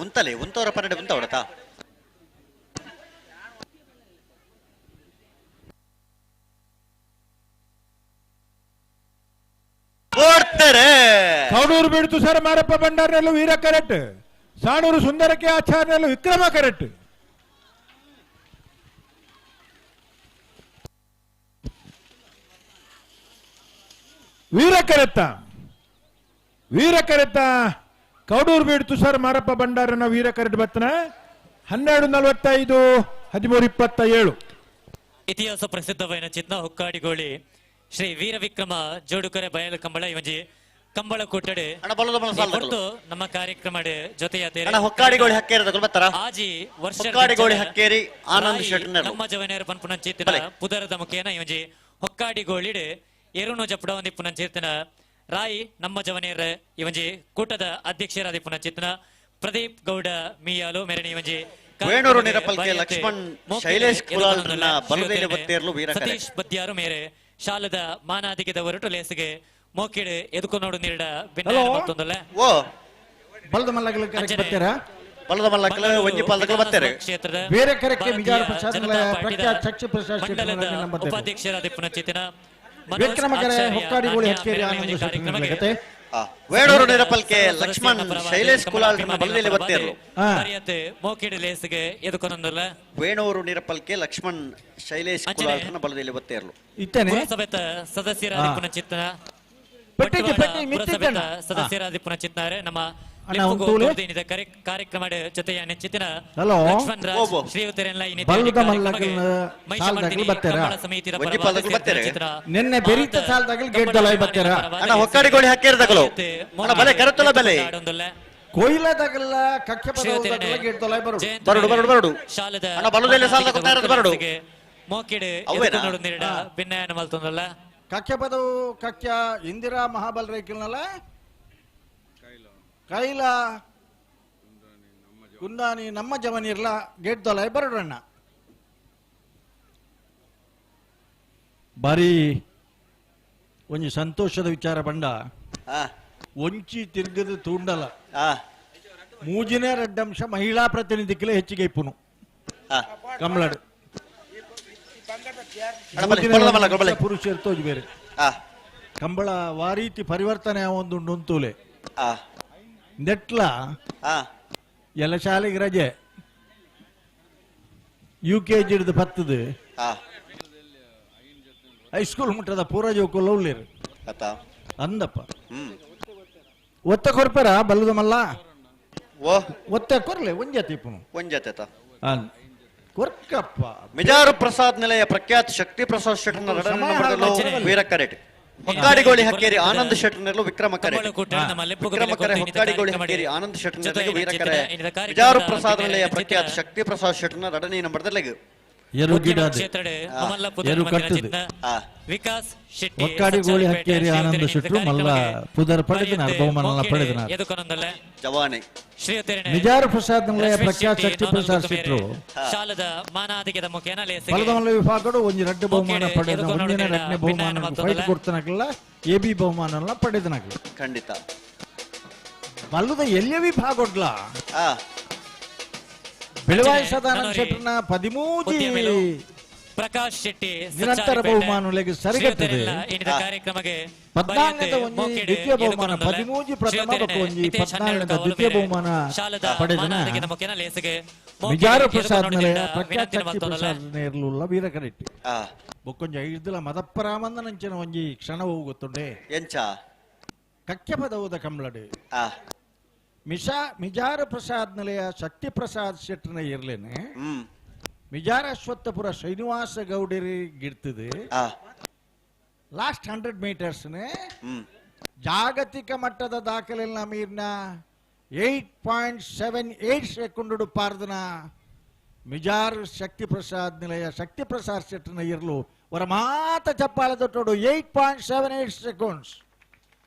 ಉಂತಲೆ ಉಂತವರ ಪನ್ನಡೆ ಉಂತ ಹೊಡತಾ ಕೌಡೂರು ಬಿಡ್ತು ಸರ್ ಮಾರಪ್ಪ ಭಂಡಾರನೆಲ್ಲೂ ವೀರ ಕರೆಕ್ಟ್ ಸಾಣೂರು ಸುಂದರಕ್ಕೆ ಆಚಾರ್ಯಲ್ಲೂ ವಿಕ್ರಮ ಕರೆಕ್ಟ್ ವೀರ ಕರೆತ್ತ ಕೌಡೂರು ಬಿಡ್ತು ಸರ್ ಮಾರಪ್ಪ ಭಂಡಾರನ ವೀರ ಕರೆಕ್ಟ್ ಬತ್ತನ 12:45 13:27 ಇತಿಹಾಸ ಪ್ರಸಿದ್ಧವಾದ ಚಿತ್ನ ಹೊಕ್ಕಾಡಿಗೋಳಿ ಶ್ರೀ ವೀರ ವಿಕ್ರಮ ಜೋಡುಕರೆ ಬಯಲು ಕಂಬಳ ಇವಜಿ ಕಂಬಳ ಕೂಟಡೆ ಅಣ್ಣ ಬಲ್ಲದ ಮನ ಸಾಲ ಹೊರತು ನಮ್ಮ ಕಾರ್ಯಕ್ರಮ ಜೊತೆಯಾತೇರೆ ಅಣ್ಣ ಹೊಕ್ಕಾಡಿಗೋಳಿ ಹಕ್ಕೇರಿ ತಗೊಳ್ ಬತ್ತಾರ ಆಜಿ ವರ್ಷ ಹೊಕ್ಕಾಡಿಗೋಳಿ ಹಕ್ಕೇರಿ ಆನಂದ್ ಶೆಟ್ಟನರು ನಮ್ಮ ಜವನೇರ ಪನ್ಪುನ ಚೇತನ ಪುದರದ ಮುಖೇನ ಇವಜಿ ಹೊಕ್ಕಾಡಿಗೋಳಿಡೆ ಏರುನು ಜಪಡ ಒಂದಿ ಪುನ ಚೇತನ ರಾಯಿ ನಮ್ಮ ಜವನೇರ ಇವಜಿ ಕೂಟದ ಅಧ್ಯಕ್ಷರಾದ ಪುನ ಚೇತನ ಪ್ರದೀಪ್ ಗೌಡ ಮೀಯಾಲು ಮೆರಣಿ ಇವಜಿ ವೇಣೂರು ನಿರಪಲ್ಕೆ ಲಕ್ಷ್ಮಣ್ ಶೈಲೇಶ್ ಕುಲಾಲ್ನ ಬಲವೇಲೆ ಬತ್ತೇರ್ಲು ವೀರಕರೆ ಸತೀಶ್ ಬದ್ಯಾರು ಮೇರೆ ಶಾಲದ ಮಾನಾಧಿಕದ ಹೊರಟು ಲೇಸಿಗೆ ಮೋಕಿಡೆ ಎದುಕೊಂಡು ನೀಡ ಭಿನ್ನ ಮತ್ತೊಂದಲ್ಲ ಓ ಬಲದ ಮಲ್ಲಗಲ ಬರ್ತೀರಾ ಬಲದ ಮಲ್ಲಕಲ ಒಂಜಿ ಪಾಲದಕಲ ಬತ್ತಾರೆ ಕ್ಷೇತ್ರದ ಬೇರೆ ಕರೆಕ್ಕೆ ವಿಚಾರ ಪ್ರಸಾದ ಪ್ರಖ್ಯಾತ ಚಕ್ಷು ಪ್ರಸಾದ್ ಮಂಡಲದ ನಂಬರ್ ಉಪಾಧ್ಯಕ್ಷರಾದ ಪುನಚಿತನ ವಿಕ್ರಮಕರೆ ಹೊಕ್ಕಾಡಿಗೋಳಿ ಹಕ್ಕೇರಿ ಆನಂದ ಶೆಟ್ಟನರ್ಲಗತೆ ವೇಣೂರು ನಿರಪಲ್ಕೆ ಲಕ್ಷ್ಮಣ್ ಶೈಲೇಶ್ ಕುಲಾಲ್ನ ಬಲವೇಲೆ ಬತ್ತೇರ್ಲು ಮರ್ಯಾದೆ ಮೋಕಿಡೆ ಲೇಸಿಗೆ ಎದುಕೊಂದಲ್ಲ ವೇಣೂರು ನಿರಪಲ್ಕೆ ಲಕ್ಷ್ಮಣ್ ಶೈಲೇಶ್ ಕುಲಾಲ್ನ ಬಲವೇಲೆ ಬತ್ತೇರ್ಲು ಇತ್ತನೆ ಪುರಸಭೆತ ಸದಸ್ಯರಾದ ಪುನಚಿತ್ತನ ಪುರಸಭೆತ ಸದಸ್ಯರಾದ ಪುನಚಿತ್ತಾರೆ ನಮ್ಮ ಕಾರ್ಯಕ್ರಮ ಜೊತೆಯ ನೆಚ್ಚಿನ ಲಕ್ಷ್ಮಣ್ ರಾಜ್ ಶ್ರೀಯುತರೆಲ್ಲ ಸಮಿತಿ ನಿನ್ನೆ ಬೆರೀತ ಸಾಲದಾಗಲಿ ಗೇಟ್ ದೊಲಾಯ್ ಬರ್ತಾರ ಅಣ್ಣ ಹೊಕ್ಕಾಡಿಗೋಳಿ ಹಕ್ಕೇರಿ ತಗೊಳು ಬಲೆ ಕರೆತಲ ಬೆಲೆ ಕೊಯ್ಲದಾಗಲ್ಲ ಕಕ್ಕೆ ಪದವದಾಗಲ್ಲ ಗೇಟ್ ದೊಲಾಯ್ ಬರಡು ಶಾಲದ ಅಣ್ಣ ಬಲುದೆಲ್ಲ ಸಾಲ ಗೊತ್ತಾರದು ಬರಡು ಮೋಕಿಡೆ ನೀಡ ಭಿನ್ನಾಯನ ಮಲ್ತೊಂದಲ್ಲ ಕಕ್ಕೆ ಪದವು ಕಕ್ಯ ಇಂದಿರಾ ಮಹಾಬಲ್ ರೈಕಲ್ನಲ್ಲ ಕೈಲ ಕುಂದಾನಿ ನಮ್ಮ ಜವನಿರ್ಲ ಗೇಟ್ ದೊಲಾಯ್ ಬರಡಣ್ಣ ಬಾರಿ ಒಂಜಿ ಸಂತೋಷದ ವಿಚಾರ ಬಂಡ ಒಂಚಿ ತಿರ್ಗದ ತೂಂಡಲ ಮೂಜಿನೇ ರೆಡ್ಡಂಶ ಮಹಿಳಾ ಪ್ರತಿನಿಧಿಕಲೇ ಹೆಚ್ಚಿಗೆ ಇಪ್ಪುನು ಕಮಲಡ್ ಪುರುಷರು ತೋಜ್ ಬೇರೆ ಕಂಬಳ ವಾರೀತಿ ಪರಿವರ್ತನೆ ಒಂದು ಉಂತೂಲೆ ನೆಟ್ಲ ಎಲ್ಲ ಶಾಲೆಗೆ ರಜೆ UKG ಹಿಡಿದು ಬತ್ತದು ಹೈಸ್ಕೂಲ್ ಮುಟ್ಟದ ಪೂರಜೋಕುಲ್ಲ ಉಳ್ಳೇರು ಅಂದಪ್ಪ ಒತ್ತ ಕೊರ್ಪರ ಬಲ್ಲದ ಮಲ್ಲ ಒತ್ತ ಕೊರ್ಲೆ ಒಂಜತಿ ಒಂಜತೆ ಕೊರ್ಕಪ್ಪ ಮಿಜಾರು ಪ್ರಸಾದ್ ನಿಲಯ ಪ್ರಖ್ಯಾತ ಶಕ್ತಿ ಪ್ರಸಾದ್ ಶೆಟ್ಟನ ವೀರಕರೆಟ್ ಹೊಕ್ಕಾಡಿಗೋಳಿ ಹಕ್ಕೇರಿ ಆನಂದ್ ಶೆಟ್ಟನರ್ಲು ವಿಕ್ರಮ ಕರೆ ಹೊಕ್ಕಾಡಿಗೋಳಿ ಹಕ್ಕೇರಿ ಆನಂದ್ ಶೆಟ್ಟನರ್ಲು ವೀರಕರೆ ಮಿಜಾರು ಪ್ರಸಾದ್ ನಿಲಯ ಪ್ರಖ್ಯಾತ ಶಕ್ತಿ ಪ್ರಸಾದ್ ಶೆಟ್ಟನ ರಡನಿ ನಂಬರ್ದಲ್ಲಿಗೆ ವಿಕಾಸ್ ಶೆಟ್ಟಿ ಒಕ್ಕಾಡಿಗೋಳಿ ಹಕ್ಕೇರಿ ಆನಂದ ಶೆಟ್ರು ಮಲ್ಲ ಪುದರ್ ಪಡೆದಿನಾರು ಬಹುಮಾನ ಪಡೆದಿನಾರು ಜವಾನೆ ನಿಜಾರು ಪ್ರಸಾದ್ ನಿಲಯ ಪ್ರಖ್ಯಾತ ಶಕ್ತಿ ಪ್ರಸಾದ್ ಶೆಟ್ರು ಶಾಲದ ಮಾನಾಧಿಕದ ಮುಖೇನ ಬಲದ ಮಲ್ಲ ವಿಭಾಗಡು ಒಂಜಿ ರಡ್ಡು ಬಹುಮಾನ ಪಡೆದ ಒಂದಿನ ರಡ್ನೆ ಬಹುಮಾನ ಫೈಟ್ ಕೊಡ್ತನಕಲ್ಲ AB ಬಹುಮಾನ ಪಡೆದನಕಲ್ಲ ಖಂಡಿತ ಬಲ್ಲದ ಎಲ್ಲಿಯ ವಿಭಾಗಡ್ಲ ಬೆಳವಾಯಿ ಸದಾನಂದ ಶೆಟ್ಟರ್ನ 13 ಪ್ರಕಾಶ್ ಶೆಟ್ಟಿ ನಿರಂತರ ಬಹುಮಾನಗಳಿಗೆ ಸರಿಗತ್ತದೆ ಕಾರ್ಯಕ್ರಮಕ್ಕೆ 14ನೇದ ಒಂಜಿ ದ್ವಿತೀಯ ಬಹುಮಾನ 13 ಪ್ರಥಮ ಒಂಜಿ 14ನೇದ ದ್ವಿತೀಯ ಬಹುಮಾನ ಪಡೆದನ ಮಿಜಾರು ಪ್ರಸಾದ್ ನಿಲಯ ಪ್ರಖ್ಯಾತ ಶಕ್ತಿ ಪ್ರಸಾದ್ ನೇರ್ಲುಲ್ಲ ವೀರಕರೆಟ್ಟಿ ಬೊಕ್ಕೊಂಜ ಇರ್ದಲ ಮದಪ್ಪರಾಮಂದ ನಂಚಿನ ಒಂಜಿ ಕ್ಷಣ ಹೋಗುತ್ತುಂಡೆ ಎಂಚ ಕಕ್ಕೆ ಪದವುದ ಕಂಬಳಡು ಮಿಜಾರ ಪ್ರಸಾದ್ ನಿಲಯ ಶಕ್ತಿ ಪ್ರಸಾದ್ ಶೆಟ್ಟನ ಇರ್ಲೇನೆ ಮಿಜಾರ ಅಶ್ವತ್ಥಪುರ ಶ್ರೀನಿವಾಸ ಗೌಡರಿ ಗಿಡ್ತದೆ ಲಾಸ್ಟ್ 100 ಮೀಟರ್ಸ್ ಜಾಗತಿಕ ಮಟ್ಟದ ದಾಖಲೆಲ್ಲ ಮೀರ್ನ 8.78 ಸೆಕೆಂಡ್ ಪಾರ್ದನ ಮಿಜಾರ್ ಶಕ್ತಿ ಪ್ರಸಾದ್ ನಿಲಯ ಶಕ್ತಿ ಪ್ರಸಾದ್ ಶೆಟ್ಟನ ಇರ್ಲು ಅವರ ಮಾತ ಚಪ್ಪಾಳದ ತೊಡು 8.78 ಸೆಕೆಂಡ್ಸ್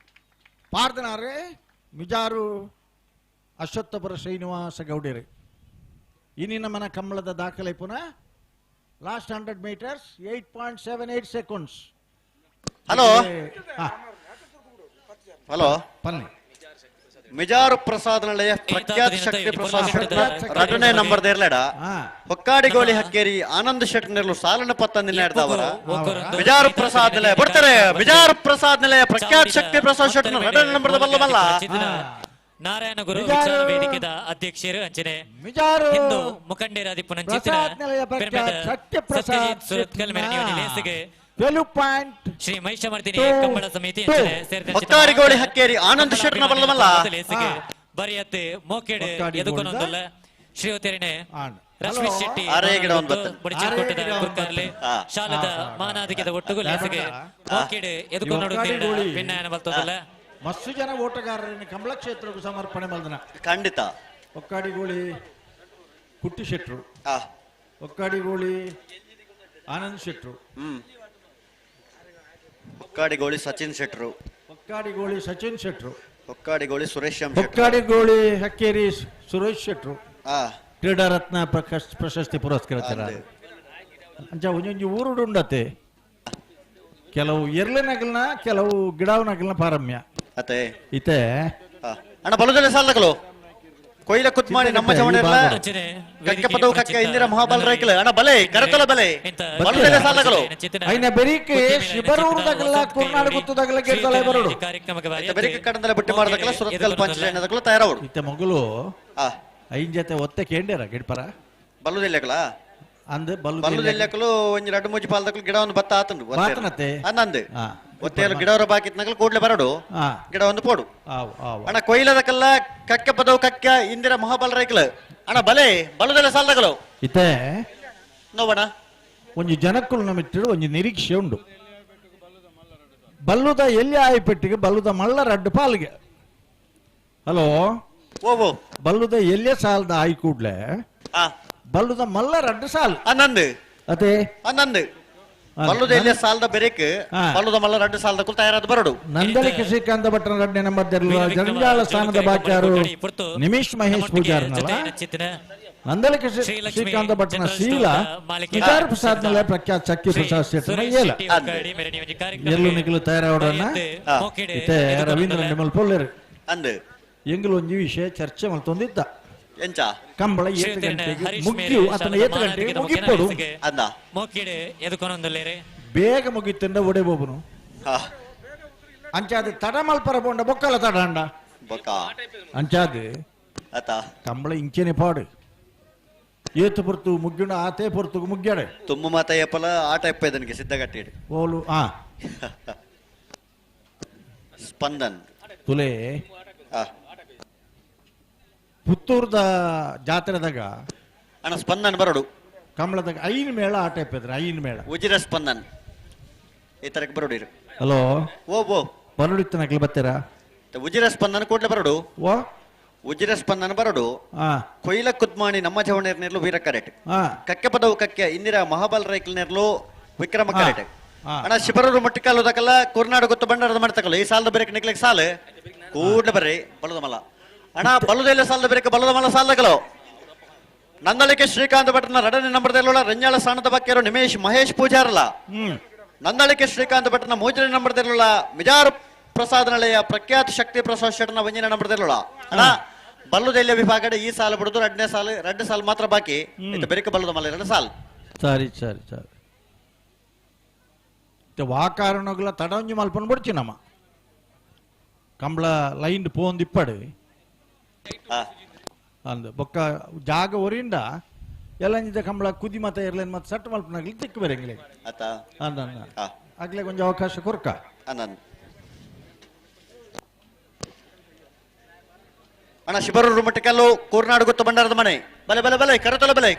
ಪಾರ್ದನಾರೆ ಮಿಜಾರು ಅಶ್ವತ್ಥಪುರ ಶ್ರೀನಿವಾಸ ಗೌಡರಿ ಇನ್ನಿನ ಮನ ಕಂಬಳದ ದಾಖಲೆ ಪುನಃ ಲಾಸ್ಟ್ 100 ಮೀಟರ್ಸ್ 8.78 ಸೆಕೆಂಡ್ಸ್ ಹಲೋ ಪನ್ನಿ ಮಿಜಾರು ಪ್ರಸಾದ್ ನಿಲಯ ಪ್ರಖ್ಯಾತ ಶಕ್ತಿ ಪ್ರಸಾದ್ ಶೆಟ್ಟನ ರಡನೆ ನಂಬರ್ ದೇರ್ಲೆಡ ಹೊಕ್ಕಾಡಿಗೋಳಿ ಹಕ್ಕೇರಿ ಆನಂದ್ ಶೆಟ್ಟನರ್ಲು ಸಾಲನ ಪತ್ತಂದಿನ ಹಿಡ್ದವರ ಮಿಜಾರು ಪ್ರಸಾದ್ ನಿಲಯ ಬರ್ತಾರೆ ಮಿಜಾರು ಪ್ರಸಾದ್ ನಿಲಯ ಪ್ರಖ್ಯಾತ ಶಕ್ತಿ ಪ್ರಸಾದ್ ಶೆಟ್ಟನ ರಡನೆ ನಂಬರ್ ಬಲ್ಲವಲ್ಲ ನಾರಾಯಣ ಗುರು ವಿಚಾರ ವೇದಿಕೆದ ಅಧ್ಯಕ್ಷರು ಅಂಚನೆ ಹಿಂದೂ ಮುಖಂಡರಾದಿ ಪುನಂಚಿತ್ರ ಶ್ರೀ ಮಹಿಷಮರ್ದಿನಿ ಕಂಬಳ ಸಮಿತಿ ಹೊಕ್ಕಾಡಿಗೋಳಿ ಹಕ್ಕೇರಿ ಆನಂದ್ ಶೆಟ್ಟನ ಬಲ್ಲವಲ್ಲ ಬರೆಯತ್ತೆ ಮೋಕೆಡೆ ಎದುಕೊಂದಲ್ಲ ಶ್ರೀಯುತರಿನೇ ರಶ್ಮಿತ್ ಶೆಟ್ಟಿ ಮುಡಿಚಿಕೊಟ್ಟದ ಕುರ್ಕರ್ಲೆ ಶಾಲದ ಮಾನಾಧಿಕದ ಒಟ್ಟುಗು ಲೇಸಗೆ ಮೋಕೆಡೆ ಎದುಕೊಂಡು ಭಿನ್ನಾಯನ ಬರ್ತದಲ್ಲ ಮಸ್ತು ಜನ ಓಟಗಾರರನ್ನು ಕಂಬಳ ಕ್ಷೇತ್ರಕ್ಕೂ ಸಮರ್ಪಣೆ ಮಾಡಿದನ ಖಂಡಿತ ಒಕ್ಕಾಡಿಗೋಳಿ ಪುಟ್ಟಿ ಶೆಟ್ರು, ಒಕ್ಕಾಡಿಗೋಳಿ ಆನಂದ್ ಶೆಟ್ರು, ಒಕ್ಕಾಡಿಗೋಳಿ ಸಚಿನ್ ಶೆಟ್ರು, ಒಕ್ಕಾಡಿಗೋಳಿ ಸಚಿನ್ ಶೆಟ್ರು, ಒಕ್ಕಾಡಿಗೋಳಿ ಸುರೇಶ್ ಒಕ್ಕಾಡಿಗೋಳಿ ಹಕ್ಕೇರಿ ಸುರೇಶ್ ಶೆಟ್ರು ಕ್ರೀಡಾ ರತ್ನ ಪ್ರಶಸ್ತಿ ಪುರಸ್ಕೃತರ ಅಂಚ ಒಂಜೊಂಜಿ ಊರುಡು ಉಂಡತೆ ಕೆಲವು ಎರ್ಲೆನಗಲ್ನ ಕೆಲವು ಗಿಡವನಗಲ್ನ ಪಾರಮ್ಯ ಅತೆ ಇತೆ ಅಣ್ಣ ಬಲುದಲೆ ಸಾಲಗಳು ಕೊಯ್ಲ ಕುತ್ಮಾಡಿ ನಮ್ಮ ಚವಣಿರ್ಲ ಕಕ್ಕೆ ಪದವು ಕಕ್ಕೆ ಇಂದಿರ ಮಹಾಬಲ ರೈಕಲ ಅಣ್ಣ ಬಲೆ ಕರತಲ ಬಲೆ ಬಲುದಲೆ ಸಾಲಗಳು ಐನ ಬೆರಿಕೆ ಶಿಬರೂರದಗಲ್ಲ ಕುರ್ನಾಡು ಗುತ್ತದಗಲ್ಲ ಗೆದ್ದಲೆ ಬರೋಡು ಬೆರಿಕೆ ಕಡಂದಲೆ ಬಿಟ್ಟು ಮಾಡದಕಲ್ಲ ಸುರತ್ಕಲ್ ಪಂಚಜನ್ಯದಕಲ್ಲ ತಯಾರವಡು ಇತ್ತೆ ಮಗಳು ಐನ್ ಜೊತೆ ಒತ್ತೆ ಕೇಂಡೇರ ಗಿಡ್ಪರ ಬಲ್ಲುದೆಲ್ಲಕಲ ಅಂದ್ ಬಲ್ಲುದೆಲ್ಲಕಲು ಒಂಜಿ ರಡ್ಡು ಮೂಜಿ ಪಾಲದಕಲು ಗಿಡ ಒಂದು ಬತ್ತ ಆತಂಡು ಬಾತನತೆ ಅನ್ನಂದು ಒತ್ತೆಲ್ಲ ಗಿಡವರ ಬಾಕಿತ್ನಕಲು ಕೂಡ್ಲೆ ಬರಡು ಗಿಡ ಒಂದು ಪೋಡು ಅಣ್ಣ ಕೊಯ್ಲದಕಲ್ಲ ಕಕ್ಕೆ ಪದವು ಕಕ್ಕೆ ಇಂದಿರ ಮಹಾಬಲ ರೈಕಲ ಅಣ್ಣ ಬಲೆ ಬಲ್ಲುದೆಲ್ಲ ಸಾಲದಕಲು ಇತ್ತೆ ನೋವಣ ಒಂಜಿ ಜನಕ್ಕುಲು ನಮಿಟ್ಟಿಡು ಒಂಜಿ ನಿರೀಕ್ಷೆ ಉಂಡು ಬಲ್ಲುದ ಎಲ್ಲಿ ಆಯ್ಪೆಟ್ಟಿಗೆ ಬಲ್ಲುದ ಮಲ್ಲರ ಅಡ್ಡು ಪಾಲ್ಗೆ ಹಲೋ ಓವೋ ಬಲ್ಲುದ ಎಲ್ಲೇ ಸಾಲದ ಆಯ್ ಕೂಡ್ಲೆ ಬಲ್ಲುದ ಮಲ್ಲರ ಅಡ್ಡು ಸಾಲ್ ಅನ್ನಂದು ಅದೇ ಅನ್ನಂದು ಬಲ್ಲುದ ಎಲ್ಲೇ ಸಾಲದ ಬೆರೇಕ್ ಬಲ್ಲುದ ಮಲ್ಲ ರಡ್ಡು ಸಾಲದ ಕುಲ್ ತಯಾರಾದ ಬರಡು ನಂದಲಿಕೆ ಶ್ರೀಕಾಂತ ಭಟ್ರ ರಡ್ಡೆ ನಂಬರ್ದಿರಲು ಜಂಜಾಳ ಸ್ಥಾನದ ಬಾಕ್ಯಾರು ನಿಮಿಷ್ ಮಹೇಶ್ ಪೂಜಾರ್ನಲ್ಲ ನಂದಲಿಕೆ ಶ್ರೀಕಾಂತ ಭಟ್ರನ ಶೀಲ ವಿಚಾರ ಪ್ರಸಾದ್ ಮೇಲೆ ಪ್ರಖ್ಯಾತ ಚಕ್ಕಿ ಪ್ರಸಾದ್ ಶೆಟ್ಟನ ಏಲ ಎಲ್ಲೂ ನಿಖಲು ತಯಾರಾವಡನ್ನ ಇತ್ತೆ ರವೀಂದ್ರ ನಿಮಲ್ ಪೊಲ್ಲೆರು ಅಂದು ಎಂಗ್ಲು ಒಂಜಿ ವಿಷಯ ಚರ್ಚೆ ಮಲ್ತೊಂದಿದ್ದ ಎಂಚ ಕಂಬಳ 7 ಗಂಟೆಗೆ ಮುಗಿಯು ಆತನ 7 ಗಂಟೆಗೆ ಮುಗಿಪಡು ಅಂದ ಮೋಕಿಡೆ ಎದುಕೊನೊಂದಲ್ಲೇರೆ ಬೇಗ ಮುಗಿತಂಡ ಒಡೆ ಬೋಬುನು ಅಂಚಾದ ತಡ ಮಲ್ಪರ ಬೋಂಡ ಬೊಕ್ಕಲ ತಡ ಅಂಡ ಬೊಕ್ಕ ಅಂಚಾದ ಅತ ಕಂಬಳ ಇಂಚೆನೆ ಪಾಡು ಏತು ಪೊರ್ತು ಮುಗ್ಗಿಣ ಆತೆ ಪೊರ್ತುಗು ಮುಗ್ಗ್ಯಾಡೆ ತುಂಬ ಮಾತ ಏಪಲ ಆಟ ಎಪ್ಪದನಿಗೆ ಸಿದ್ಧಗಟ್ಟಿಡು ಓಲು ಸ್ಪಂದನ್ ತುಲೆ ಪುತ್ತೂರ್ದ ಜಾತ್ರೆದಾಗ ಅಣ್ಣ ಸ್ಪಂದನ್ ಬರಡು ಕಂಬಳದಾಗ ಐನ್ ಮೇಳ ಆಟ ಎಪ್ಪಿದ್ರೆ ಐನ್ ಮೇಳ ಉಜಿರ ಸ್ಪಂದನ್ ಈ ತರಕ್ಕೆ ಬರೋಡಿರು ಹಲೋ ಓ ಬರಡಿತ್ತು ನಕ್ಲಿ ಬರ್ತೀರಾ ಉಜಿರ ಸ್ಪಂದನ ಕೂಡ್ಲೆ ಬರಡು ಓ ಉಜಿರ ಸ್ಪಂದನ ಬರಡು ಕೊಯ್ಲ ಕುತ್ಮಾಣಿ ನಮ್ಮ ಜವಣೇರ್ನೆರ್ಲು ವೀರ ಕರೆಟ್ ಕಕ್ಕೆ ಪದವು ಕಕ್ಕೆ ಇಂದಿರ ಮಹಾಬಲ್ ರೈಕಲ್ನೆರ್ಲು ವಿಕ್ರಮ ಕರೆಟ್ ಅಣ್ಣ ಶಿಬರೂರು ಮಟ್ಟಿಕಾಲುದಕಲ್ಲ ಕುರ್ನಾಡು ಗೊತ್ತು ಬಂಡಾರದ ಮಾಡ್ತಕಲ್ಲ ಈ ಸಾಲದ ಬೇರೆ ನಿಕ್ಲಿಕ್ ಸಾಲು ಕೂಡ್ಲೆ ಬರ್ರಿ ಬಲದ ಮಲ ಅಣ್ಣ ಬಲುದೆಲ್ಲ ಸಾಲದ ಬೇರೆ ಬಲದ ಮಲ ಸಾಲಗಳು ನಂದಳಿಕೆ ಶ್ರೀಕಾಂತ ಭಟ್ರನ ರಡನೆ ನಂಬರ್ದಲ್ಲ ರಂಜಾಳ ಸ್ಥಾನದ ಬಾಕ್ಯರು ನಿಮೇಶ್ ಮಹೇಶ್ ಪೂಜಾರಲ್ಲ ನಂದಳಿಕೆ ಶ್ರೀಕಾಂತ ಭಟ್ರನ ಮೂಜನೆ ನಂಬರ್ದಲ್ಲ ಮಿಜಾರ್ ಪ್ರಸಾದ್ ನಳೆಯ ಪ್ರಖ್ಯಾತ ಶಕ್ತಿ ಪ್ರಸಾದ್ ಶೆಟ್ಟನ ವಂಜನೆ ನಂಬರ್ದಲ್ಲ ಅಣ್ಣ ಬಲ್ಲುದೆಲ್ಲ ವಿಭಾಗಡೆ ಈ ಸಾಲ ಬಿಡುದು ರಡ್ಡು ಸಾಲು ಮಾತ್ರ ಬಾಕಿ ಬೆರಿಕ ಬಲ್ಲದ ಮಲ 2 ಸಾಲು ಸರಿ ಸರಿ ಸರಿ ವಾಕಾರಣಗಳ ತಡಂಜಿ ಮಲ್ಪನ್ ಬಿಡ್ಚಿ ನಮ್ಮ ಕಂಬಳ ಲೈನ್ ಪೋಂದಿಪ್ಪಡು ಅಂದ ಬೊಕ್ಕ ಜಾಗ ಒರಿಂದ ಎಲ್ಲ ಕಂಬಳ ಕುದಿ ಮತ ಇರ್ಲೇನ್ ಮತ್ತೆ ಸಟ್ ಮಲ್ಪನಾಗ್ಲಿ ತಿಕ್ಕ ಬರಂಗಿಲ್ಲ ಆಗ್ಲೇ ಕೊಂಚ ಅವಕಾಶ ಕೊರ್ಕ ಅಣ್ಣ ಶಿಬರೂರು ಮಟ್ಟಕಲ್ಲು ಕೂರ್ನಾಡು ಗೊತ್ತು ಬಂಡಾರದ ಮನೆ ಬಲೆ ಬಲೆ ಬಲೆ ಕರತಲ ಬಲೆ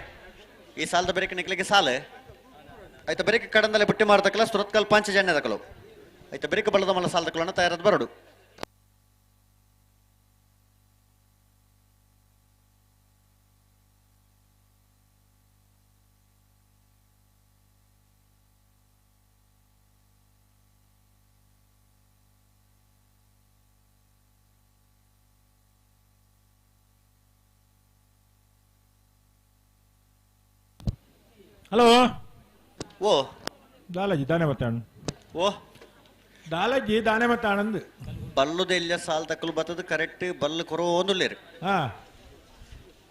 ಈ ಸಾಲದ ಬೆರಕೆ ನಿಕ್ಲಿಕ್ಕೆ ಸಾಲೆ ಆಯ್ತಾ ಬೆರಕೆ ಕಡಂದಲೆ ಬುಟ್ಟಿ ಮಾರದಕ್ಕಲ್ಲ ಸುರತ್ಕಲ್ ಪಂಚಜನ್ಯದಕ್ಕಲು ಆಯ್ತಾ ಬೆರಕೆ ಬಲದ ಮಲ್ಲ ಸಾಲದಕ್ಕಲನ್ನ ತಯಾರಾದ ಬರಡು ಹಲೋ ಓ ದಾಲಾಜಿ ದಾನೆ ಮತ್ತಾಣ ಓ ದಾಲಾಜಿ ದಾನೆ ಮತ್ತಾಣಂದು ಬಲ್ಲುದೆಲ್ಲ ಸಾಲ್ ತಕ್ಕಲು ಬರ್ತದ ಕರೆಕ್ಟ್ ಬಲ್ಲು ಕೊರೋ ಒಂದುಲ್ಲೇರು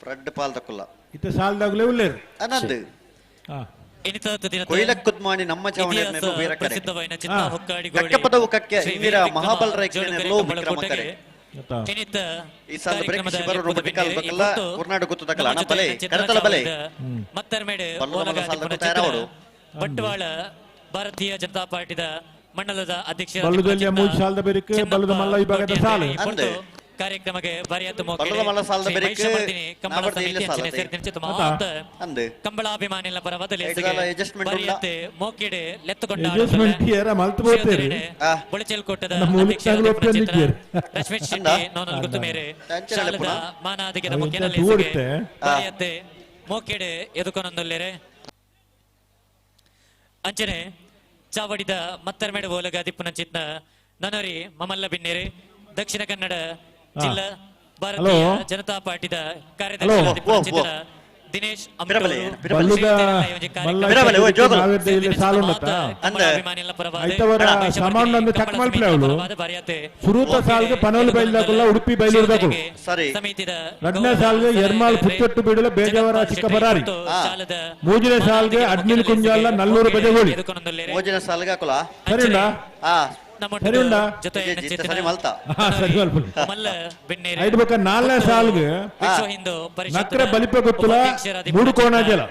ರಡ್ಡು ಪಾಲ್ ತಕ್ಕಲ್ಲ ಇತ್ತ ಸಾಲ್ದಾಗ್ಲೇ ಉಲ್ಲೇರು ಅನ್ನಂದು ಕೊಯ್ಲ ಕುದ್ಮಾಣಿ ನಮ್ಮ ಚವಣೆರ್ನೆರ್ಲು ವೀರ ಕರೆ ಕಕ್ಕೆ ಪದವು ಕಕ್ಕೆ ಇಂದಿರ ಮಹಾಬಲ ರೈಕಲ್ನೆರ್ಲು ವಿಕ್ರಮ ಕರೆ ಈ ಸಾಲ ಬ್ರೇಕ್ ಶಿಬರೂರು ಮಟ್ಟಿಕಾಲ್ ಬಕಲ್ಲ ಕುರ್ನಾಡು ಗುತ್ತದಕಲ್ಲ ಅಣ್ಣ ಬಲೆ ಕರತಲ ಬಲೆ ಮತ್ತರ್ಮೇಡೆ ಬಂಟ್ವಾಳ ಭಾರತೀಯ ಜನತಾ ಪಾರ್ಟಿದ ಮಂಡಲದ ಅಧ್ಯಕ್ಷ ಬಲ್ಲುದೆಲ್ಲ ಮೂಜ್ ಸಾಲದ ಬೆರಿಕೆ ಬಲ್ಲದ ಮಲ್ಲ ವಿಭಾಗದ ಸಾಲು ಕಾರ್ಯಕ್ರಮಕ್ಕೆ ಬರಿಯತ್ತು ಬಲ್ಲದ ಮಲ್ಲ ಸಾಲದ ಬೆರಿಕೆ ಕಂಬಳ ಸಮಿತಿ ಅಂಚನೆ ಸೇರಿದಂತೆ ಮಾತ ಕಂಬಳಾಭಿಮಾನಿಗಳ ಪರವಾದಲ್ಲಿ ಬರಿಯತ್ತೆ ಮೋಕಿಡೆ ಲೆತ್ತುಕೊಂಡ ಬುಳಿಚೆಲ್ ಕೊಟ್ಟದ ರಶ್ಮಿತ್ ಶೆಟ್ಟಿ ನೋನಲ್ ಗುತ್ತು ಮೇರೆ ಶಾಲದ ಮಾನಾದಿಗೆದ ಮುಖ್ಯನಲ್ಲಿ ಬರಿಯತ್ತೆ ಮೋಕಿಡೆ ಎದುಕೊನೊಂದೊಲ್ಲೆರೆ ಅಂಚನೆ ಚಾವಡಿದ ಮತ್ತರ್ಮೆಡ ಓಲಗ ದಿಪ್ಪುನ ಚಿತ್ನ ನನರಿ ಮಮಲ್ಲ ಬಿನ್ನೆರೆ ದಕ್ಷಿಣ ಕನ್ನಡ ಜಿಲ್ಲಾ ಭಾರತೀಯ ಜನತಾ ಪಾರ್ಟಿದ ಕಾರ್ಯದರ್ಶಿ ದಿನೇಶ್ ಉಡುಪಿ ಬೈಲೂರು ಎರಡನೇ ಸಾಲ್ಗೆ ಎರ್ಮಾಳ್ ಪುಚ್ಚೊಟ್ಟು ಬಿಡಲು ಬೇಜವರ ಚಿಕ್ಕಬರಾರಿ ಮೂಜನೇ ಸಾಲ್ಗೆ ಅಡ್ಮಿಲ್ ಕುಂಜಾಲ ನಲ್ಲೂರು ಬಜಗೋಳಿ ಸರಿನಾ ನಾಲ್ನೇ ಸಾಲ್ಗೆ ನಕ್ರೆ ಬಲಿಪ ಗೊತ್ತುಲ ಮೂಡು ಕೋಣ ಜಲ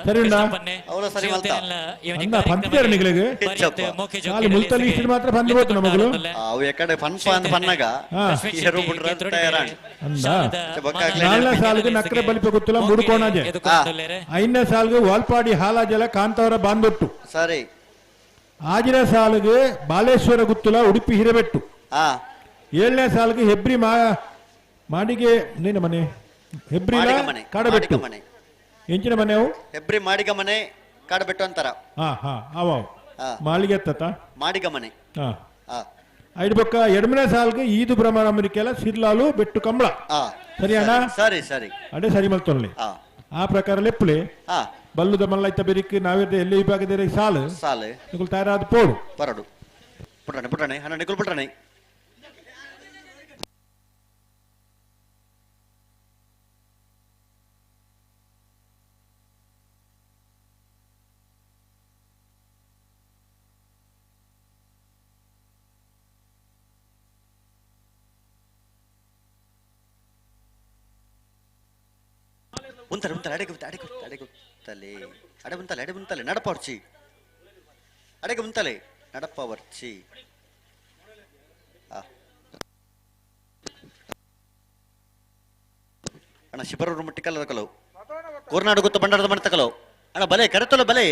ಸರಿನಾ ಪಂಚೇರ ನಿಗಳಿಗೆ ಮುಲ್ತಲ್ಲಿ ಇಷ್ಟು ಮಾತ್ರ ಬಂದು ಹೋಯ್ತು ನಮಗಳು ನಾಲ್ನೇ ಸಾಲ್ಗೆ ನಕ್ರೆ ಬಲಿಪ ಗೊತ್ತುಲ ಮೂಡು ಕೋಣ ಜಲ ಐದನೇ ಸಾಲ್ಗೆ ವಾಲ್ಪಾಡಿ ಹಾಲ ಜಲ ಕಾಂತವರ ಬಾಂದೊಟ್ಟು ಸರಿ ಆಜಿನ ಸಾಲಿಗೆ ಬಾಲೇಶ್ವರ ಗುತ್ತುಲ ಉಡುಪಿ ಹಿರೇಬೆಟ್ಟು ಏಳನೇ ಸಾಲಿಗೆ ಹೆಬ್ರಿ ಮಾಡಿಗೆ ನೀನ ಮನೆ ಹೆಬ್ರಿ ಕಾಡಬೆಟ್ಟು ಎಂಚಿನ ಮನೆ ಅವು ಹೆಬ್ರಿ ಮಾಡಿಗ ಮನೆ ಕಾಡಬೆಟ್ಟು ಅಂತಾರ ಮಾಳಿಗೆ ಎತ್ತ ಮಾಡಿಗ ಮನೆ ಐದು ಪಕ್ಕ ಎರಡನೇ ಸಾಲಿಗೆ ಈದು ಬ್ರಹ್ಮ ಅಮೆರಿಕೆಲ್ಲ ಸಿರ್ಲಾಲು ಬೆಟ್ಟು ಕಂಬಳ ಸರಿಯಾಣ ಸರಿ ಸರಿ ಅದೇ ಸರಿ ಮಲ್ತೊಳ್ಳಿ ಆ ಪ್ರಕಾರ ಲೆಪ್ಪುಲೆ ಬಲ್ಲುದ ಮಲ್ಲೈತ ಬೆರಿಕ್ ನಾವಿದ್ದ ಎಲ್ಲಿ ವಿಭಾಗದ ಸಾಲು ನಿಗುಲ್ ತಯಾರಾದ ಪೋಡು ಪರಡು ಪುಟ್ಟಣೆ ಪುಟ್ಟಣೆ ಹಣ ನಿಗುಲ್ ಪುಟ್ಟಣೆ ఉంతలే ఉంతలే అడగ ఉంతలే నడపవర్చి అడగ ఉంతలే నడపవర్చి ಅಣ್ಣ ಶಿಬರೂರು ಮುಟ್ಟಿಕಲ್ಲ ತಕಲೋ ಕೋರ್ನಾಡು ಗೊತ್ತ ಬಂಡಾರದ ಮನೆ ತಕಲೋ ಅಣ್ಣ ಬಲೆ ಕರೆತಲ್ಲ ಬಲೆ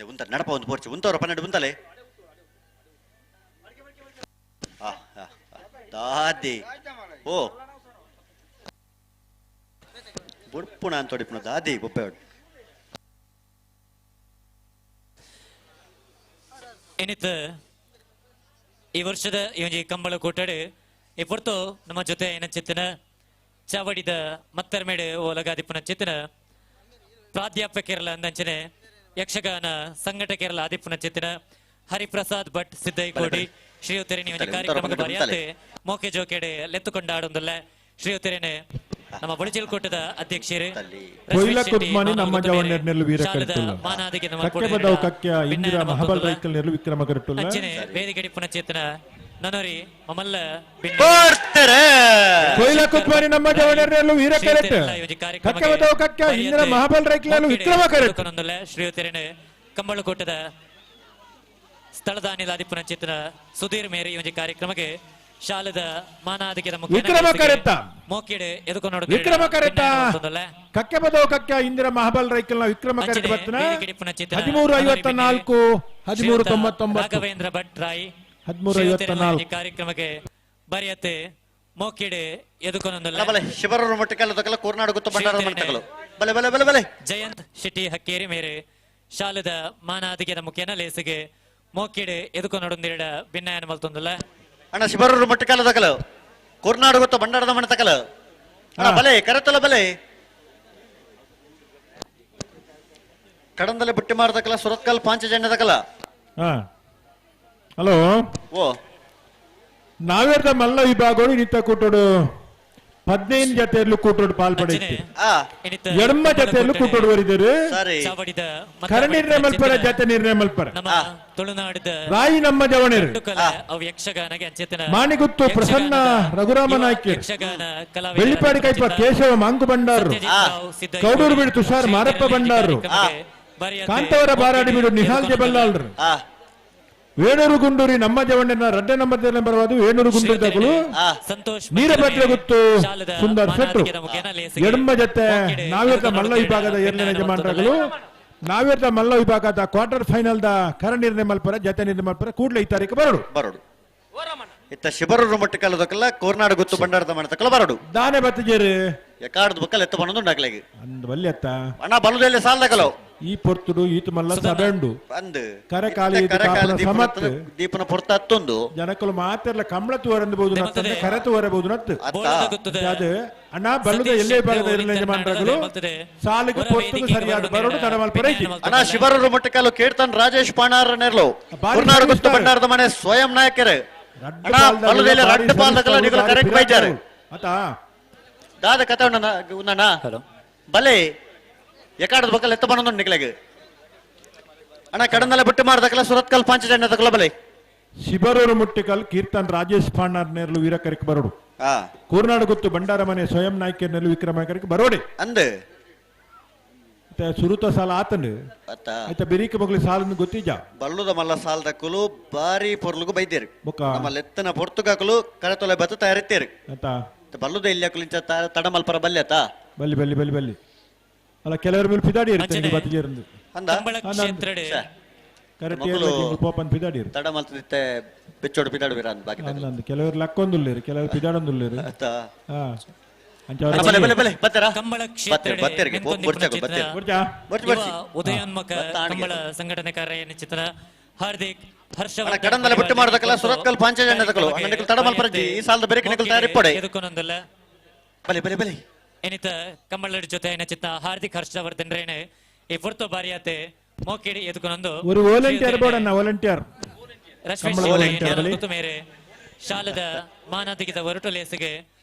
ఉంతలే నడప ఉంది పోర్చి ఉంతవర పన్నెండు ఉంతలే దాది ఓ ಬುಡ್ಪು ನಾನು ತೊಡಿಪುನ ದಾದಿ ಬೊಪ್ಪೆವಡು ಏನಿತ್ತು ಈ ವರ್ಷದ ಈ ಒಂದು ಕಂಬಳ ಕೂಟಾಡು ಈ ಪೊರ್ತು ನಮ್ಮ ಜೊತೆ ಏನ ಚಿತ್ತನ ಚಾವಡಿದ ಮತ್ತರ್ಮೇಡು ಓಲಗಾದಿಪ್ಪನ ಚಿತ್ತನ ಪ್ರಾಧ್ಯಾಪಕರಲ್ಲ ಅಂದಂಚನೆ ಯಕ್ಷಗಾನ ಸಂಘಟಕರಲ್ಲ ಆದಿಪ್ಪನ ಚಿತ್ತನ ಹರಿಪ್ರಸಾದ್ ಭಟ್ ಸಿದ್ದೈಕೋಡಿ ಶ್ರೀಯುತರೇನಿ ಒಂದು ಕಾರ್ಯಕ್ರಮಕ್ಕೆ ಬರೆಯತ್ತೆ ಮೋಕೆ ಜೋಕೆಡೆ ಲೆತ್ತುಕೊಂಡಾಡೊಂದಲ್ಲ ಶ್ರೀಯುತರೇನೆ ನಮ್ಮ ಬಳಿಚಿಲ್ಕೋಟದ ಅಧ್ಯಕ್ಷರೇ ನಮ್ಮ ಜವಣ್ಣರ್ನೆಲ್ಲು ವೀರಕರಿಟ್ಟುಲ್ಲ ಕಕ್ಕೆ ಬದವು ಕಕ್ಕೆ ಇಂದಿರಾ ಮಹಾಬಲ್ ರೈಕಲ್ನೆಲ್ಲು ವಿಕ್ರಮ ಕರಿಟ್ಟುಲ್ಲ ವೇದಿಕೆ ಪುನಚೇತನ ನನರಿ ಮಮಲ್ಲ ಕೊಯ್ಲ ಕುತ್ಮಾನಿ ನಮ್ಮ ಜವಣ್ಣರ್ನೆಲ್ಲು ವೀರಕರಿಟ್ಟು ಕಕ್ಕೆ ಬದವು ಕಕ್ಕೆ ಇಂದಿರಾ ಮಹಾಬಲ್ ರೈಕಲ್ನೆಲ್ಲು ವಿಕ್ರಮ ಕರಿಟ್ಟುಲ್ಲ ಶ್ರೀಯುತರೇನೆ ಕಂಬಳಕೋಟದ ಸ್ಥಳದ ಅನಿಲಾದಿಪ್ಪನ ಚಿತ್ರ ಸುಧೀರ್ ಮೇರಿ ಈ ಕಾರ್ಯಕ್ರಮಕ್ಕೆ ಶಾಲದ ಮಾನಾದಿಕೆದ ಮೋಕೆಡೆ ಎದುಕೊಂಡು ವಿಕ್ರಮ ಕರೆತ ಕಕ್ಕೆ ಬದೋ ಕಕ್ಕೆ ಇಂದಿರ ಮಹಾಬಲ್ ರೈಕಲ್ನ ವಿಕ್ರಮ ಕರೆತ ಬರ್ತನ 1354 1399 ರಾಘವೇಂದ್ರ ಭಟ್ ರಾಯ್ 1354 ಕಾರ್ಯಕ್ರಮಕ್ಕೆ ಬರೆಯತ್ತೆ ಮೋಕೆಡೆ ಎದುಕೊಂಡು ಬಲೆ ಶಿವರೂರು ಮುಟ್ಟಿಕಲ್ಲ ತಕಲ ಕೋರ್ನಾಡು ಗೊತ್ತ ಬಂಡಾರದ ಮನೆ ತಕಲ ಬಲೆ ಬಲೆ ಬಲೆ ಬಲೆ ಜಯಂತ್ ಶೆಟ್ಟಿ ಹಕ್ಕೇರಿ ಮೇರೆ ಶಾಲದ ಮಾನಾದಿಕೆದ ಮುಖ್ಯನ ಲೇಸಿಗೆ ಮೋಕೆಡೆ ಎದುಕೊಂಡು ಭಿನ್ನಾಯನ ಮಲ್ತೊಂದಲ್ಲ ಅಣ್ಣ ಶಿಬರೂರು ಮುಟ್ಟಿಕಲ್ಲ ತಕಲ ಕೋರ್ನಾಡು ಗೊತ್ತ ಬಂಡಾರದ ಮನೆ ತಕಲ ಅಣ್ಣ ಬಲೆ ಕರೆತಲ ಬಲೆ ಕಡಂದಲೆ ಬುಟ್ಟಿ ಮಾರತಕಲ ಸುರತ್ಕಲ್ ಪಾಂಚಜನ್ಯ ತಕಲ ಹಲೋ ಓ ನಾವೇರ್ದ ಮಲ್ಲ ವಿಭಾಗೋಡು ನಿತ್ತ ಕೂಟೋಡು 15 ಜೊತೆಯಲ್ಲೂ ಕೂಟೋಡು ಪಾಲ್ಪಡಿತ್ತು ಎಡಮ ಜೊತೆಯಲ್ಲೂ ಕೂಟೋಡು ಬರಿದರು ಕರ ನಿರ್ಣಯ ಮಲ್ಪರ ಜೊತೆ ನಿರ್ಣಯ ಮಲ್ಪರ ರಾಯಿ ನಮ್ಮ ಜವಣರು ಮಾಣಿಗುತ್ತು ಪ್ರಸನ್ನ ರಘುರಾಮ ನಾಯ್ಕ ಬೆಳ್ಳಿಪಾಡಿ ಕೈಪ ಕೇಶವ ಮಾಂಕು ಬಂಡಾರು ಕೌಡೂರು ಬಿಡು ತುಷಾರ್ ಮಾರಪ್ಪ ಬಂಡಾರು ಕಾಂತವರ ಬಾರಾಡಿ ಬಿಡು ನಿಹಾಲ್ ಜಬಲ್ಲಾಲ್ರು ವೇಣೂರು ಗುಂಡೂರಿ ನಮ್ಮ ಜವಣ್ಣನ ರಡ್ಡ ನಂಬರ್ ಬರಬಹುದು ವೇಣೂರು ಗುಂಡೂರು ನೀರಭದ್ರ ಗುತ್ತು ಸುಂದರ್ ಶೆಟ್ರು ಎಡಮ ಜೊತೆ ನಾವ್ಯತ ಮಲ್ಲ ವಿಭಾಗದ ಎರಡನೇ ಯಜಮಾನರುಗಳು ನಾವ್ಯತ ಮಲ್ಲ ವಿಭಾಗದ ಕ್ವಾರ್ಟರ್ ಫೈನಲ್ ದ ಕರ ನಿರ್ಣಯ ಮಲ್ಪರ ಜತೆ ನಿರ್ಣಯ ಮಲ್ಪರ ಕೂಡಲೇ ಈ ತಾರೀಕು ಬರೋಡು ಇತ್ತ ಶಿಬರೂರು ಮಟ್ಟಕಲ್ಲದಕ್ಕಲ್ಲ ಕೋರ್ನಾಡು ಗುತ್ತು ಬಂಡಾರದ ಮಾಡತಕ್ಕಲ್ಲ ಬರೋಡು ದಾನೆ ಬತ್ತಜೇರು ಎಕಾಡದ ಬಕ್ಕಲ್ಲ ಎತ್ತ ಬಂದು ಡಾಕ್ಲೆಗೆ ಅಂದ್ ಬಲ್ಲಿ ಅತ್ತ ಅಣ್ಣ ಬಲದಲ್ಲಿ ಸಾಲ್ದಕಲೋ ಈ ಪೊರ್ತುಡು ಈತ ಮಲ್ಲ ಸಬೆಂಡು ಅಂದು ಕರಕಾಲಿ ಸಮತ್ ದೀಪನ ಪೊರ್ತ ಹತ್ತೊಂದು ಜನಕಲು ಮಾತೆರ್ಲ ಕಂಬಳತ್ತು ವರಂದಬಹುದು ನತ್ತಂದ್ರೆ ಕರೆತು ವರಬಹುದು ನತ್ತು ಅದು ಅಣ್ಣ ಬಲ್ಲದ ಎಲ್ಲೇ ಭಾಗದ ಎರಡನೇ ಯಜಮಾನರುಗಳು ಸಾಲಿಗೆ ಪೊರ್ತುದು ಸರಿಯಾದ ಬರೋಡು ತಡಮಲ್ಪರ ಐತಿ ಅಣ್ಣ ಶಿಬರೂರು ಮಟ್ಟಕಲ್ಲು ಕೇಳ್ತಾನ್ ರಾಜೇಶ್ ಪಾಣಾರ ನೆರ್ಲು ಕೋರ್ನಾಡು ಗುತ್ತು ಬಂಡಾರದ ಮನೆ ಸ್ವಯಂ ನಾಯಕರು ಅಣ್ಣ ಬಲ್ಲದಲ್ಲಿ ರಡ್ಡು ಪಾಲ್ದಕಲ್ಲ ನಿಗಳು ಕರೆಕ್ಟ್ ಬೈತಾರೆ ಆತಾ ದಾದ ಕತೆ ಉಣ್ಣ ಬಲೆ ಎಕಾಡದ ಬಕ್ಕಲ್ಲ ಎತ್ತ ಬಂದು ನಿಕ್ಲೆಗೆ ಅಣ್ಣ ಕಡನೆಲ್ಲ ಬಿಟ್ಟು ಮಾಡ್ದಕ್ಕಲ್ಲ ಸುರತ್ಕಲ್ ಪಂಚಜನ್ಯ ತಕಲ ಬಲೆ ಶಿಬರೂರು ಮುಟ್ಟಿಕಲ್ ಕೀರ್ತನ್ ರಾಜೇಶ್ ಪಾಂಡಾರ್ ನೇರ್ಲು ವೀರಕರಿಗೆ ಬರೋಡು ಕೋರ್ನಾಡು ಗುತ್ತು ಬಂಡಾರ ಮನೆ ಸ್ವಯಂ ನಾಯಕ ನೆರಳು ವಿಕ್ರಮಕರಿಗೆ ಬರೋಡೆ ಅಂದೆ ಸುರುತ ಸಾಲ ಆತಂಡು ಆಯ್ತಾ ಬೆರೀಕ ಮಗಳು ಸಾಲನ್ನು ಗೊತ್ತಿಜ ಬಲ್ಲುದ ಮಲ್ಲ ಸಾಲದಕ್ಕಲು ಬಾರಿ ಪೊರ್ಲುಗು ಬೈದೇರು ನಮ್ಮ ಲೆತ್ತನ ಪೊರ್ತುಗಾಕಲು ಕರೆತೊಲೆ ಬತ್ತ ತಯಾರಿತ್ತೇರು ಆಯ್ತಾ ಬಲ್ಲುದ ಇಲ್ಲಿ ಕುಲಿಂಚ ತಡಮಲ್ಪರ ಬಲ್ಲೆ ಆತ ಬಲ್ಲಿ ಬಲ್ಲಿ ಬಲ್ಲಿ ಬಲ್ಲಿ ಅಲ್ಲ ಕೆಲವರ ಮೇಲೆ ಪಿದಾಡಿ ಇರುತ್ತೆ ಬತ್ತಿಜೇರಂದು ಪೋಪನ್ ಪಿದಾಡಿ ಇರುತ್ತೆ ತಡಮಲ್ತಿತ್ತೆ ಬೆಚ್ಚೋಡು ಪಿದಾಡುವಿರ ಅಂತ ಬಾಕಿ ಅಂದ್ ಕೆಲವರು ಲಕ್ಕೊಂದುಲ್ಲೇರು ಕೆಲವರು ಪಿದಾಡೊಂದುಲ್ಲೇರು ಕಂಬಳ ಕ್ಷೇತ್ರ ಉದಯೋನ್ಮುಖ ಕಂಬಳ ಸಂಘಟನೆಕಾರ ಚಿತ್ರ ಹಾರ್ದಿಕ್ ಹರ್ಷವರ್ಧನ್ ಕಡಂದಲ್ಲ ಬಿಟ್ಟು ಮಾಡದಕ್ಕಲ್ಲ ಸುರತ್ಕಲ್ ಪಾಂಚಜನ್ಯ ತಕಲು ಅನ್ನಕ್ಕೆ ತಡಮಲ್ಪರಜಿ ಈ ಸಾಲದ ಬೇರೆ ಕಣಕಲ್ ತಯಾರಿಪ್ಪಡೆ ಎದುಕೊಂದಲ್ಲ ಬಲೆ ಬಲೆ ಬಲೆ ಏನಿತ ಕಂಬಳದ ಜೊತೆ ಏನ ಚಿತ್ತ ಹಾರ್ದಿಕ್ ಹರ್ಷವರ್ಧನ್ ರೇಣೆ ಈ ಫುರ್ತು ಬಾರಿಯಾತೆ ಮೋಕಿಡಿ ಎದುಕೊಂದು ഒരു വോളണ്ടിയർ ബോർഡನ್ನ വോളണ്ടിയർ ಮೇರೆ ಶಾಲದ ಮಾನದಿಗಿದ ಹೊರಟು ಲೇಸಿಗೆ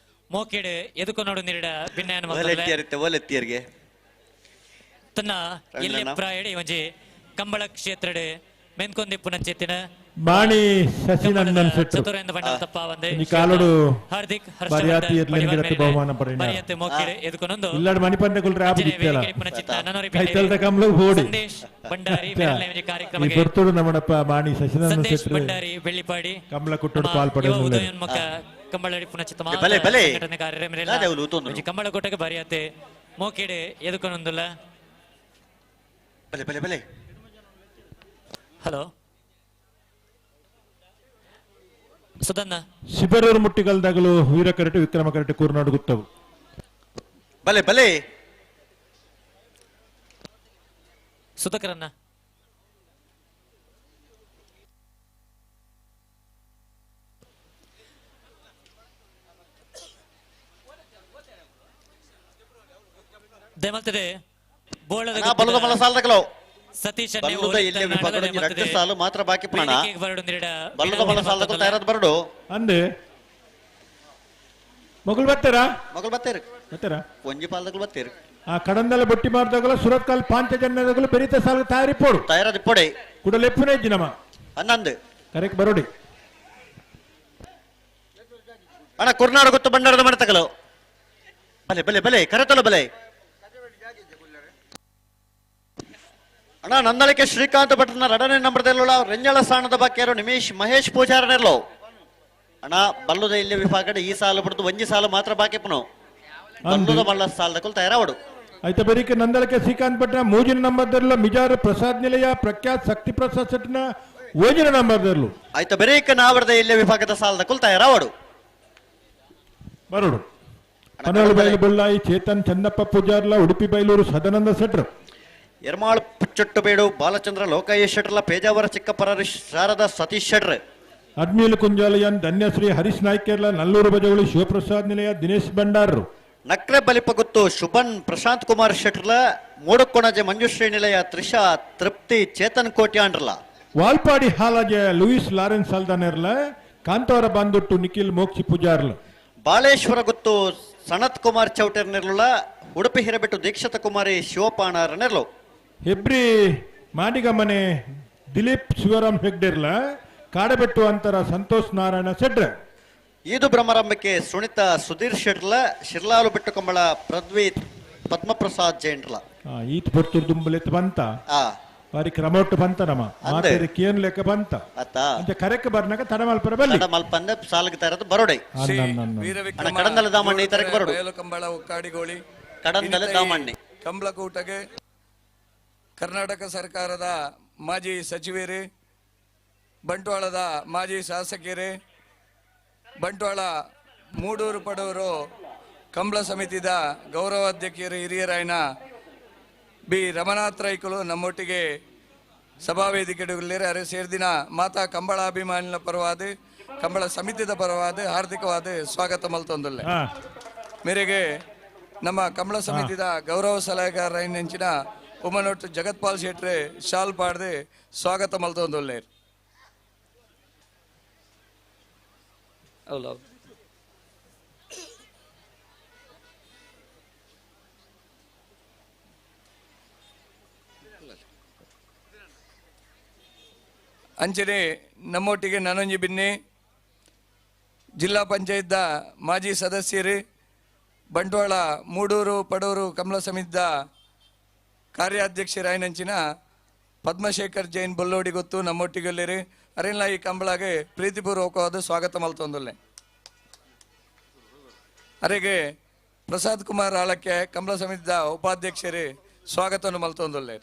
ಮೋಕಿಡೆ ಎದುಕೊಂಡು ನೀಡ ಭಿನ್ನಯನ ವೋಲಂಟಿಯರ್ಗೆ ತನ್ನ ಇಲ್ಲಿ ಪ್ರಾಯಡಿ ಒಂಜಿ ಕಂಬಳ ಕ್ಷೇತ್ರಡೆ ಮೆನ್ಕೊಂದಿಪ್ಪುನ ಚೆತ್ತಿನ ಬಾಣಿ ಶಶಿನಂದನ್ ಶೆಟ್ರು ಚತುರೇಂದ್ರ ಬಂಡ ತಪ್ಪ ಒಂದೇ ಈ ಕಾಲೋಡು ಹಾರ್ದಿಕ್ ಬರಿಯಾತಿ ಇರ್ಲಿಂಗಿರತ್ತೆ ಬಹುಮಾನ ಪಡೆನ ಬರಿಯಾತಿ ಮೋಕಿಡೆ ಎದುಕೊಂದು ಇಲ್ಲಡ ಮಣಿಪಂಡಕುಲ್ ರಾಬ್ ದಿತ್ತಲ್ಲ ಕೈತಲ್ದ ಕಮಲ ಹೋಡಿ ಸಂದೇಶ್ ಭಂಡಾರಿ ಮೇಲನೆ ಕಾರ್ಯಕ್ರಮಕ್ಕೆ ಈ ಪೊರ್ತುಡು ನಮ್ಮಡಪ್ಪ ಬಾಣಿ ಶಶಿನಂದನ್ ಶೆಟ್ರು ಭಂಡಾರಿ ಬೆಳ್ಳಿಪಾಡಿ ಕಮಲ ಕುಟ್ಟುಡು ಪಾಲ್ಪಡೆನು ಉದಯೋನ್ಮುಖ ಕಂಬಳಡಿ ಪುನಚಿತ್ತ ಸಂಘಟನೆಕಾರರೇ ಮೇರೆಲ್ಲ ಕಂಬಳ ಕೊಟ್ಟಕ್ಕೆ ಬರಿಯಾತೆ ಮೋಕಿಡೆ ಎದುಕೊಂದುಲ್ಲ ಬಲೆ ಬಲೆ ಬಲೆ ಹಲೋ ಸುಧನ್ನ ಶಿಬರೂರು ಮುಟ್ಟಿಗಲ್ದಾಗಲು ವೀರ ಕರಟೆ ವಿಕ್ರಮ ಕರಟೆ ಕೂರ್ನಾಡು ಗುತ್ತವು ಬಲೆ ಬಲೆ ಸುಧಕರನ್ನ ದೇಮಲ್ತದೆ ಬೋಳದ ಬಲದ ಮಲ ಸಾಲದಕಲೋ ಸತೀಶ್ ಸಾಲು ಮಾತ್ರ ಬಾಕಿ ಪ್ರಾಣ ಬಲ್ಲದ ಮಲ ಸಾಲದಕ್ಕೂ ತಯಾರಾದ ಬರಡು ಅಂದೆ ಮಗಳು ಬರ್ತಾರಾ ಮಗಳು ಬತ್ತೇರು ಬರ್ತಾರಾ ಒಂಜಿ ಪಾಲದಕ್ಕೂ ಬತ್ತೇರು ಆ ಕಡಂದಲ್ಲ ಬೊಟ್ಟಿ ಮಾಡ್ದಾಗಲ ಸುರತ್ಕಲ್ ಪಾಂಚಜನ್ಯದಾಗಲು ಬೆರಿತ ಸಾಲ ತಯಾರಿಪ್ಪೋಡು ತಯಾರಿಪ್ಪೋಡೆ ಕುಡಲೆಪ್ಪುನೇ ಜಿನಮ ಹನ್ನೊಂದು ಕರೆಕ್ಟ್ ಬರೋಡಿ ಅಣ್ಣ ಕುರ್ನಾಡು ಗೊತ್ತು ಬಂಡಾರದ ಮಾಡತಕಲು ಬಲೆ ಬಲೆ ಬಲೆ ಕರೆತಲು ಬಲೆ ಅಣ್ಣ ನಂದಳಿಕೆ ಶ್ರೀಕಾಂತ್ ಭಟ್ರನ ಎರಡನೇ ನಂಬರ್ದಲ್ಲ ರೆಂಜಳ ಸ್ಥಾನದ ಬಾಕಿಯಾರು ನಿಮೇಶ್ ಮಹೇಶ್ ಪೂಜಾರನೆಲ್ಲೋ ಅಣ್ಣ ಬಲ್ಲುದ ಇಲ್ಲಿ ವಿಭಾಗಡೆ ಈ ಸಾಲು ಬಿಡ್ತು ಒಂಜಿ ಸಾಲು ಮಾತ್ರ ಬಾಕಿ ಪುನು ಬಲ್ಲುದ ಮಲ್ಲ ಸಾಲದಕ್ಕೂ ತಯಾರಾವಡು ಆಯ್ತಾ ಬರೀಕೆ ನಂದಳಿಕೆ ಶ್ರೀಕಾಂತ್ ಭಟ್ನ ಮೂಜಿನ ನಂಬರ್ದಲ್ಲ ಮಿಜಾರ್ ಪ್ರಸಾದ್ ನಿಲಯ ಪ್ರಖ್ಯಾತ್ ಶಕ್ತಿ ಪ್ರಸಾದ್ ಶೆಟ್ನ ಓಜಿನ ನಂಬರ್ದಲ್ಲೂ ಆಯ್ತಾ ಬರೀಕೆ ನಾವರದ ಇಲ್ಲಿ ವಿಭಾಗದ ಸಾಲದಕ್ಕೂ ತಯಾರಾವಡು ಬರೋಡು ಪನೋಳು ಬೈಲು ಬೊಳ್ಳಾಯಿ ಚೇತನ್ ಚನ್ನಪ್ಪ ಪೂಜಾರ್ಲ ಉಡುಪಿ ಬೈಲೂರು ಸದಾನಂದ ಶೆಟ್ರು ಎರ್ಮಾಳ್ ಪುಚ್ಚೊಟ್ಟಬೇಡು ಬಾಲಚಂದ್ರ ಲೋಕಯ್ಯ ಶೆಟ್ರಲ ಪೇಜಾವರ ಚಿಕ್ಕಪ್ಪರ ಶಾರದಾ ಸತೀಶ್ ಶೆಟ್ರ್ ಅಡ್ಮಿಲ್ ಕುಂಜಾಲಯನ್ ಧನ್ಯಶ್ರೀ ಹರೀಶ್ ನಾಯ್ಕರ್ಲ ನಲ್ಲೂರು ಬಜಗಳು ಶಿವಪ್ರಸಾದ್ ನಿಲಯ ದಿನೇಶ್ ಭಂಡಾರ್ ನಕ್ರೆ ಬಲಿಪಗುತ್ತು ಶುಭನ್ ಪ್ರಶಾಂತ್ ಕುಮಾರ್ ಶೆಟ್ರಲ ಮೂಡಕೊಣಜೆ ಮಂಜುಶ್ರೀ ನಿಲಯ ತ್ರಿಷಾ ತೃಪ್ತಿ ಚೇತನ್ ಕೋಟ್ಯಾಂಡ್ರಲ ವಾಲ್ಪಾಡಿ ಹಾಲಾಜೆ ಲೂಯಿಸ್ ಲಾರೆನ್ಸ್ ಅಲ್ದಾನೆರ್ಲ ಕಾಂತವರ ಬಂದುಟ್ಟು ನಿಖಿಲ್ ಮೋಕ್ಷಿ ಪೂಜಾರ್ಲ ಬಾಳೇಶ್ವರ ಗುತ್ತು ಸನತ್ ಕುಮಾರ್ ಚೌಟರ್ ನಿರ್ಲ ಉಡುಪಿ ಹಿರಬೆಟ್ಟು ದೀಕ್ಷಿತ ಕುಮಾರಿ ಶಿವಪಾಣಾರ ನೆರ್ಲು ಹೆಬ್ರಿ ಮಾಡಿಗ ಮನೆ ದಿಲೀಪ್ ಶಿವರಾಮ್ ಹೆಗ್ಡೆರ್ಲ ಕಾಡಬೆಟ್ಟು ಅಂತರ ಸಂತೋಷ್ ನಾರಾಯಣ ಶೆಟ್ರ ಈದು ಬ್ರಹ್ಮರಂಭಕ್ಕೆ ಸುನಿತಾ ಸುಧೀರ್ ಶೆಟ್ರಲ ಶಿರ್ಲಾಲು ಬೆಟ್ಟು ಕಂಬಳ ಪೃಥ್ವಿ ಪದ್ಮಪ್ರಸಾದ್ ಜೈನ್ರಲ ಈತ್ ಪೊರ್ತುರ್ ದುಂಬಲೆತ್ ಬಂತ ಆ ಬಾರಿ ಕ್ರಮೊಟ್ಟು ಬಂತ ನಮ ಮಾತೇರಿ ಕೇನ್ ಲೆಕ್ಕ ಬಂತ ಅತ್ತ ಅಂತ ಕರೆಕ್ ಬರ್ನಾಗ ತಡ ಮಲ್ಪರ ಬಲ್ಲಿ ತಡ ಮಲ್ಪಂದ ಸಾಲಕ್ಕೆ ತರದು ಬರೋಡೈ ವೀರವಿಕ್ರಮ ಕಡಂದಲ ದಾಮಣ್ಣೆ ಈ ತರಕ್ಕೆ ಬರೋಡು ಬಯಲು ಕಂಬಳ ಒಕ್ಕಾಡಿಗೋಳಿ ಕಡಂದಲ ದಾಮಣ್ಣೆ ಕಂಬಳಕೂಟಗೆ ಕರ್ನಾಟಕ ಸರ್ಕಾರದ ಮಾಜಿ ಸಚಿವರೇ, ಬಂಟ್ವಾಳದ ಮಾಜಿ ಶಾಸಕರೇ, ಬಂಟ್ವಾಳ ಮೂಡೂರು ಪಡೂರು ಕಂಬಳ ಸಮಿತಿದ ಗೌರವಾಧ್ಯಕ್ಷರು ಹಿರಿಯರಾಯನ ಬಿ ರಮನಾಥ್ ರೈಕುಲು ನಮ್ಮೊಟ್ಟಿಗೆ ಸಭಾವೇದಿಕೆಯಲ್ಲಿ ಅರೆ ಸೇರ್ದಿನ ಮಾತಾ ಕಂಬಳ ಅಭಿಮಾನಿನ ಪರವಾದ ಕಂಬಳ ಸಮಿತಿದ ಪರವಾದ ಹಾರ್ದಿಕವಾದ ಸ್ವಾಗತ ಮಲ್ತೊಂದುಲ್ಲೆ ಮೇರೆಗೆ ನಮ್ಮ ಕಂಬಳ ಸಮಿತಿದ ಗೌರವ ಸಲಹೆಗಾರ ನೆಂಚಿನ ಉಮನೊಟ್ಟು ಜಗತ್ಪಾಲ್ ಶೆಟ್ರೆ ಶಾಲ್ ಪಾಡ್ದೆ ಸ್ವಾಗತ ಮಲ್ತೊಂದುಲ್ಲೆ ಹೌದು ಅಂಚನೆ ನಮ್ಮೊಟ್ಟಿಗೆ ನನಂಜಿ ಬಿನ್ನೆ ಜಿಲ್ಲಾ ಪಂಚಾಯತ್ ಮಾಜಿ ಸದಸ್ಯರು, ಬಂಟ್ವಾಳ ಮೂಡೂರು ಪಡೂರು ಕಮಲ ಸಮಿತಿದ ಕಾರ್ಯಾಧ್ಯಕ್ಷರಾಯನಂಚಿನ ಪದ್ಮಶೇಖರ್ ಜೈನ್ ಬೊಲ್ಲೋಡಿ ಗೊತ್ತು ನಮ್ಮೊಟ್ಟಿಗೆಲ್ಲರಿ ಅರೆಲ್ಲ ಈ ಕಂಬಳಗೆ ಪ್ರೀತಿಪೂರ್ವಕವಾದ ಸ್ವಾಗತ ಮಲ್ತೊಂದುಲ್ಲೆ. ಅರೆಗೆ ಪ್ರಸಾದ್ ಕುಮಾರ್ ಆಳಕ್ಕೆ ಕಮಲ ಸಮಿತಿದ ಉಪಾಧ್ಯಕ್ಷರೇ ಸ್ವಾಗತವನ್ನು ಮಲ್ತೊಂದುಲ್ಲೆ.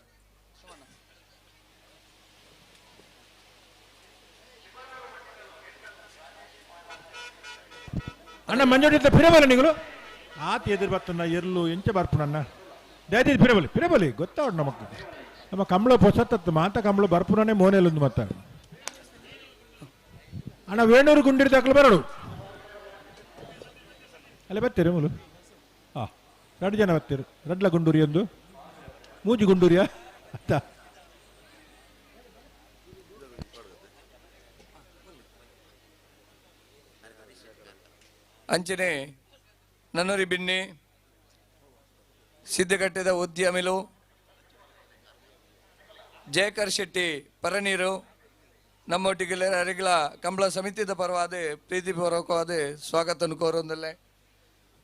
ಅಣ್ಣ ಮಂಜೋಡಿ ಫಿರಬಲ್ಲ ನೀಗಳು ಆತ ಎದುರು ಬರ್ತಣ್ಣ ಎರ್ಲು ಎಂಚ ಬರ್ಪುನಣ್ಣ ದಯದಿ ಫಿರಬಲಿ ಗೊತ್ತಾವಡು ನಮಕ್ ನಮ್ಮ ಕಂಬಳ ಹೊಸತ್ತತ್ತು ಮಾತ ಕಂಬಳ ಬರ್ಪುನೇ ಮೋನೆಲ್ಲೊಂದು ಮತ್ತ ಅಣ್ಣ ವೇಣೂರು ಗುಂಡಿರ ತಕ್ಕಲು ಬರಡು ಅಲ್ಲೇ ಬರ್ತೀರಿ ಮೂಲು ಎರಡು ಜನ ಬರ್ತೀರಿ ರಡ್ಲ ಗುಂಡೂರಿ ಒಂದು ಮೂಜಿ ಗುಂಡೂರಿಯಾ ಅತ್ತ ಅಂಚನೆ ನನ್ನೂರಿ ಬಿನ್ನಿ ಸಿದ್ದಗಟ್ಟೆದ ಉದ್ಯಮಿಲು ಜಯಕರ್ ಶೆಟ್ಟಿ ಪರನೀರು ನಮ್ಮೊಟ್ಟಿಗೆ ಅರಿಗಳ ಕಂಬಳ ಸಮಿತಿದ ಪರವಾದ ಪ್ರೀತಿಪೂರ್ವಕವಾದ ಸ್ವಾಗತವನ್ನು ಕೋರೊಂದಲ್ಲೇ.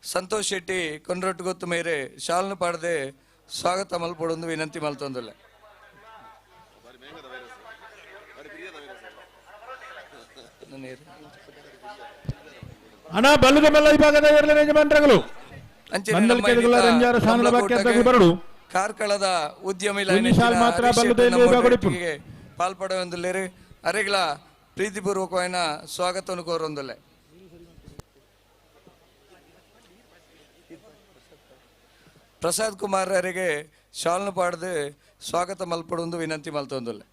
ಸಂತೋಷ್ ಶೆಟ್ಟಿ ಕೊಂಡ್ರೊಟ್ಟು ಗೊತ್ತು ಮೇರೆ ಶಾಲ್ನು ಪಾಡದೆ ಸ್ವಾಗತ ಮಲ್ಪಡೊಂದು ವಿನಂತಿ ಮಲ್ತೊಂದಲ್ಲೇ. ಅಣ್ಣ ಬಲ್ಲದ ಮೆಲ್ಲ ವಿಭಾಗದ ಎರಡನೇ ಯಜಮಾನರುಗಳು ಬರಡು ಕಾರ್ಕಳದ ಉದ್ಯಮಿ ಮಾತ್ರ ಪಾಲ್ಪಡುವಂದಿಲ್ಲೇರಿ ಅರೆಗಳ ಪ್ರೀತಿಪೂರ್ವಕವಾದ ಸ್ವಾಗತವನ್ನು ಕೋರೊಂದಲ್ಲೇ. ಪ್ರಸಾದ್ ಕುಮಾರ್ ಅವರಿಗೆ ಶಾಲ್ನು ಪಾಡದೆ ಸ್ವಾಗತ ಮಲ್ಪಡೊಂದು ವಿನಂತಿ ಮಲ್ತೊಂದಲ್ಲೇ.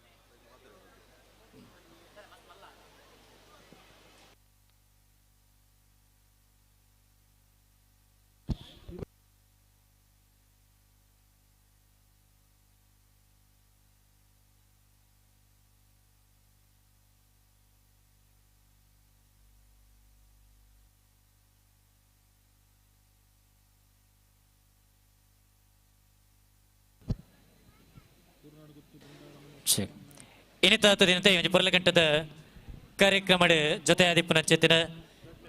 ಇನಿತಾತ ದಿನತೆ ಒಂಜಿ ಪೊರ್ಲ ಗಂಟದ ಕಾರ್ಯಕ್ರಮಡ್ ಜೊತೆ ಆದಿಪ್ಪುನ ಚೆತ್ತಿನ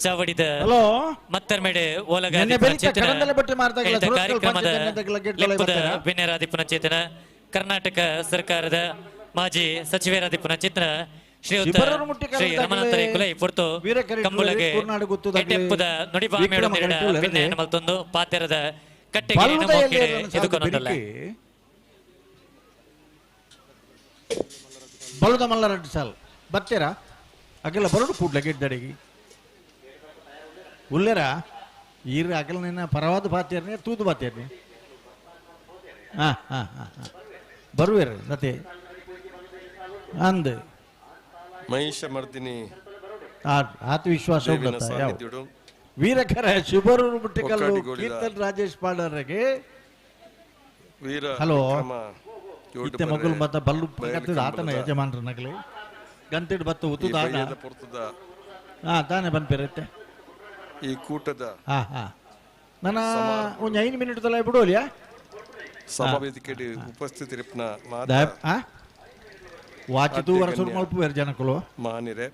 ಚಾವಡಿದ ಮತ್ತರ್ಮೆಡೆ ಓಲಗ ಕಾರ್ಯಕ್ರಮದ ಲೆಪ್ಪದ ಬೆನ್ನೆರಾದಿಪ್ಪುನ ಚೇತನ ಕರ್ನಾಟಕ ಸರ್ಕಾರದ ಮಾಜಿ ಸಚಿವರಾದಿಪ್ಪುನ ಚಿತ್ರ ಶ್ರೀಯುತ ಶ್ರೀ ರಮನಾಥ ರೈಕುಲೈ ಪೊರ್ತು ಕಂಬುಳಗೆ ಎಟ್ಟೆಪ್ಪುದ ನುಡಿಬಾಮೆಡು ಬೆನ್ನೆಯನ್ನು ಮಲ್ತೊಂದು ಪಾತೆರದ ಕಟ್ಟೆಗೆ ಎದುಕೊನೊಂದಲ್ಲ ಬಲುದ ಮಲ್ಲ ರೆಡ್ಡು ಸಾಲ್ ಬರ್ತೀರಾ ಅಗೆಲ್ಲ ಬರೋಡು ಕೂಡ್ಲೆ ಗಿಡ್ದಡಿಗೆ ಉಲ್ಲೇರ ಈರು ಅಗೆಲ್ಲ ನಿನ್ನ ಪರವಾದ ಬಾತ್ಯಾರನೇ ತೂದು ಬಾತ್ಯಾರನೇ ಬರುವೇರು ನತೆ ಅಂದ್ ಮಹಿಷ ಮರ್ದಿನಿ ಆತ್ಮವಿಶ್ವಾಸ ವೀರಕರ ಶುಭರೂರು ಮುಟ್ಟಿಕಲ್ಲು ಕೀರ್ತನ್ ರಾಜೇಶ್ ಪಾಂಡವರಿಗೆ ಹಲೋ ಇತ್ತೆ ಮಗಲು ಮತ್ತ ಬಲ್ಲು ಗತ್ತದ ಆತನ ಯಜಮಾನ್ರ ನಗಲಿ ಗಂತಿಡ್ ಬತ್ತ ಉತ್ತುದಾದ ತಾನೇ ಬಂದ್ಬಿರತ್ತೆ ಈ ಕೂಟದ ನನ್ನ ಒಂದು 5 ಮಿನಿಟ್ ತಲೆ ಬಿಡೋಲಿಯಾ ಸಭಾವೇದಿಕೆ ಉಪಸ್ಥಿತಿರಿಪ್ನ ವಾಚಿತು ವರ್ಷ ಮಲ್ಪುವೇರು ಜನಕಲು ಮಾನಿರೆ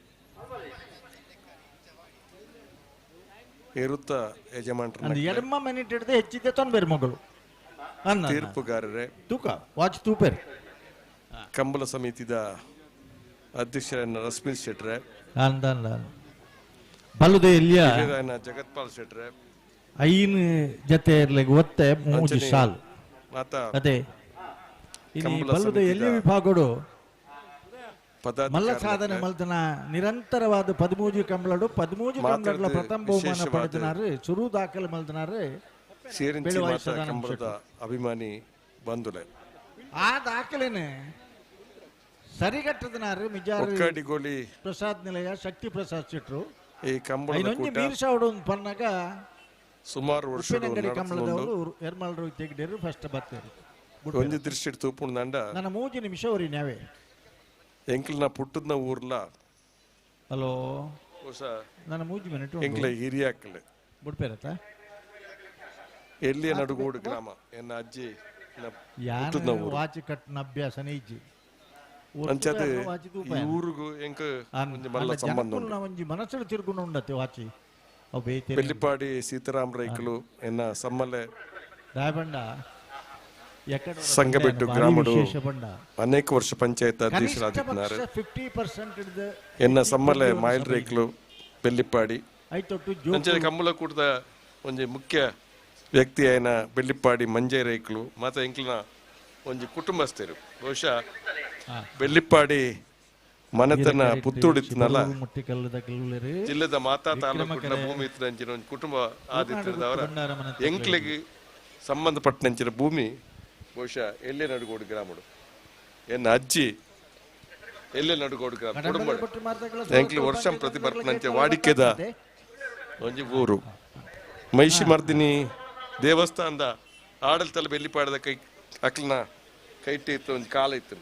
ಇರುತ್ತ ಯಜಮಾನ್ರ ಎಡಮ್ಮ ಮಿನಿಟ್ ಹಿಡಿದು ಹೆಚ್ಚಿದ್ದೆ ತೊಂಬೇರು ಮಗಳು ತೀರ್ಪುಗಾರರೇ, ತೂಕ ವಾಚ್ ತೂಪೇರ್ ಕಂಬಳ ಸಮಿತಿದ ಅಧ್ಯಕ್ಷರನ್ನ ರಶ್ಮೀರ್ ಶೆಟ್ರೆ, ಬಲ್ಲುದ ಇಲ್ಲಿಯ ಜಗತ್ಪಾಲ್ ಶೆಟ್ರೆ, ಐನ್ ಜೊತೆ ಇರ್ಲಿಕ್ಕೆ ಒತ್ತೆ ಮೂಜಿ ಸಾಲ್ ಅದೇ ಬಲ್ಲುದ ಎಲ್ಲಿಯ ವಿಭಾಗಡು ಮಲ್ಲ ಸಾಧನೆ ಮಲ್ತನ ನಿರಂತರವಾದ 13 ಕಂಬಳಡು 13 ಕಂಬಳಗಳ ಪ್ರಥಮ ಬಹುಮಾನ ಪಡೆದಿನಾರು ಶುರು ದಾಖಲೆ ಮಲ್ತನಾರು ಕಂಬಳದ ಅಭಿಮಾನಿ ಬಂಧುಲೆ ಆ ದಾಖಲೆನೆ ಸರಿಗಟ್ಟದನಾರು ಮಿಜಾರು ಪ್ರಸಾದ್ ನಿಲಯ ಶಕ್ತಿ ಪ್ರಸಾದ್ ಶೆಟ್ರು ಈ ಕಂಬಳದ ಕೂಟ ಮೀರ್ಸಾವಡು ಪನ್ನಾಗ ಸುಮಾರು ವರ್ಷಗಳು ಕಂಬಳದವರು ಎರ್ಮಲ್ ರೋಹಿತ್ ಹೆಗ್ಡೆರು ಫಸ್ಟ್ ಬರ್ತಾರೆ ಒಂದು ದೃಷ್ಟಿ ತೂಪುಂಡ ನನ್ನ 3 ನಿಮಿಷ ಅವರಿ ನಾವೇ ಎಂಕ್ಲನ ಪುಟ್ಟದ ಊರ್ಲ ಹಲೋ ನನ್ನ 3 ಮಿನಿಟ್ ಎಂಕ್ಲ ಹಿರಿಯಾಕಲೆ ಬಿಡ್ಪೇರತ್ತ ಎಲ್ಲಿಯ ನಡುಗೋಡು ಗ್ರಾಮ ಎನ್ನ ಅಜ್ಜಿ ವಾಚಿ ಕಟ್ಟಿನ ಅಭ್ಯಾಸ ನೈಜಿ ಅಂಚದ ಈ ಊರಿಗೂ ಎಂಕ ಮಲ್ಲ ಸಂಬಂಧ ಒಂಜಿ ಮನಸ್ಸು ತಿರ್ಕೊಂಡು ಉಂಡತ್ತೆ ವಾಚಿ ಬೆಳ್ಳಿಪಾಡಿ ಸೀತಾರಾಮ್ ರೈಕಲು ಎನ್ನ ಸಮ್ಮಲೆ ರಾಯಬಂಡ ಸಂಗಬೆಟ್ಟು ಗ್ರಾಮಡು ಅನೇಕ ವರ್ಷ ಪಂಚಾಯತ್ ಅಧ್ಯಕ್ಷರಾಗಿದ್ದಾರೆ ಎನ್ನ ಸಮ್ಮಲೆ ಮಾಯಿಲ್ ರೈಕಲು ಬೆಳ್ಳಿಪಾಡಿ ಕಂಬಳ ಕೂಟದ ಒಂಜಿ ಮುಖ್ಯ ವ್ಯಕ್ತಿ ಆಯ್ನ ಬೆಳ್ಳಿಪಾಡಿ ಮಂಜೆ ರೈಕಲು ಮತ್ತೆ ಎಂಕ್ಲನ ಒಂಜಿ ಕುಟುಂಬಸ್ಥರು ಬಹುಶಃ ಬೆಳ್ಳಿಪಾಡಿ ಮನೆತನ ಪುತ್ತೂಡಿತ್ತನಲ್ಲ ಜಿಲ್ಲೆದ ಮಾತಾ ತಾಲೂಕಿನ ಭೂಮಿ ಇತ್ತಿನ ಒಂದು ಕುಟುಂಬ ಆದಿತ್ಯದವರ ಎಂಕ್ಲಿಗೆ ಸಂಬಂಧಪಟ್ಟಂಚಿನ ಭೂಮಿ ಬಹುಶಃ ಎಲ್ಲೇ ನಡುಗೋಡು ಗ್ರಾಮಡು ಎನ್ನ ಅಜ್ಜಿ ಎಲ್ಲೇ ನಡುಗೋಡು ಗ್ರಾಮ ಕುಟುಂಬ ಎಂಕ್ಲಿ ವರ್ಷ ಪ್ರತಿ ಬರ್ಪನಂಚೆ ವಾಡಿಕೆದ ಒಂಜಿ ಊರು ಮೈಷಿ ಮರ್ದಿನಿ ದೇವಸ್ಥಾನದ ಆಡಳಿತಲ್ಲಿ ಬೆಳ್ಳಿಪಾಡದ ಕೈ ಅಕ್ಲನ ಕೈಟಿ ಇತ್ತು ಒಂದು ಕಾಲ ಇತ್ತು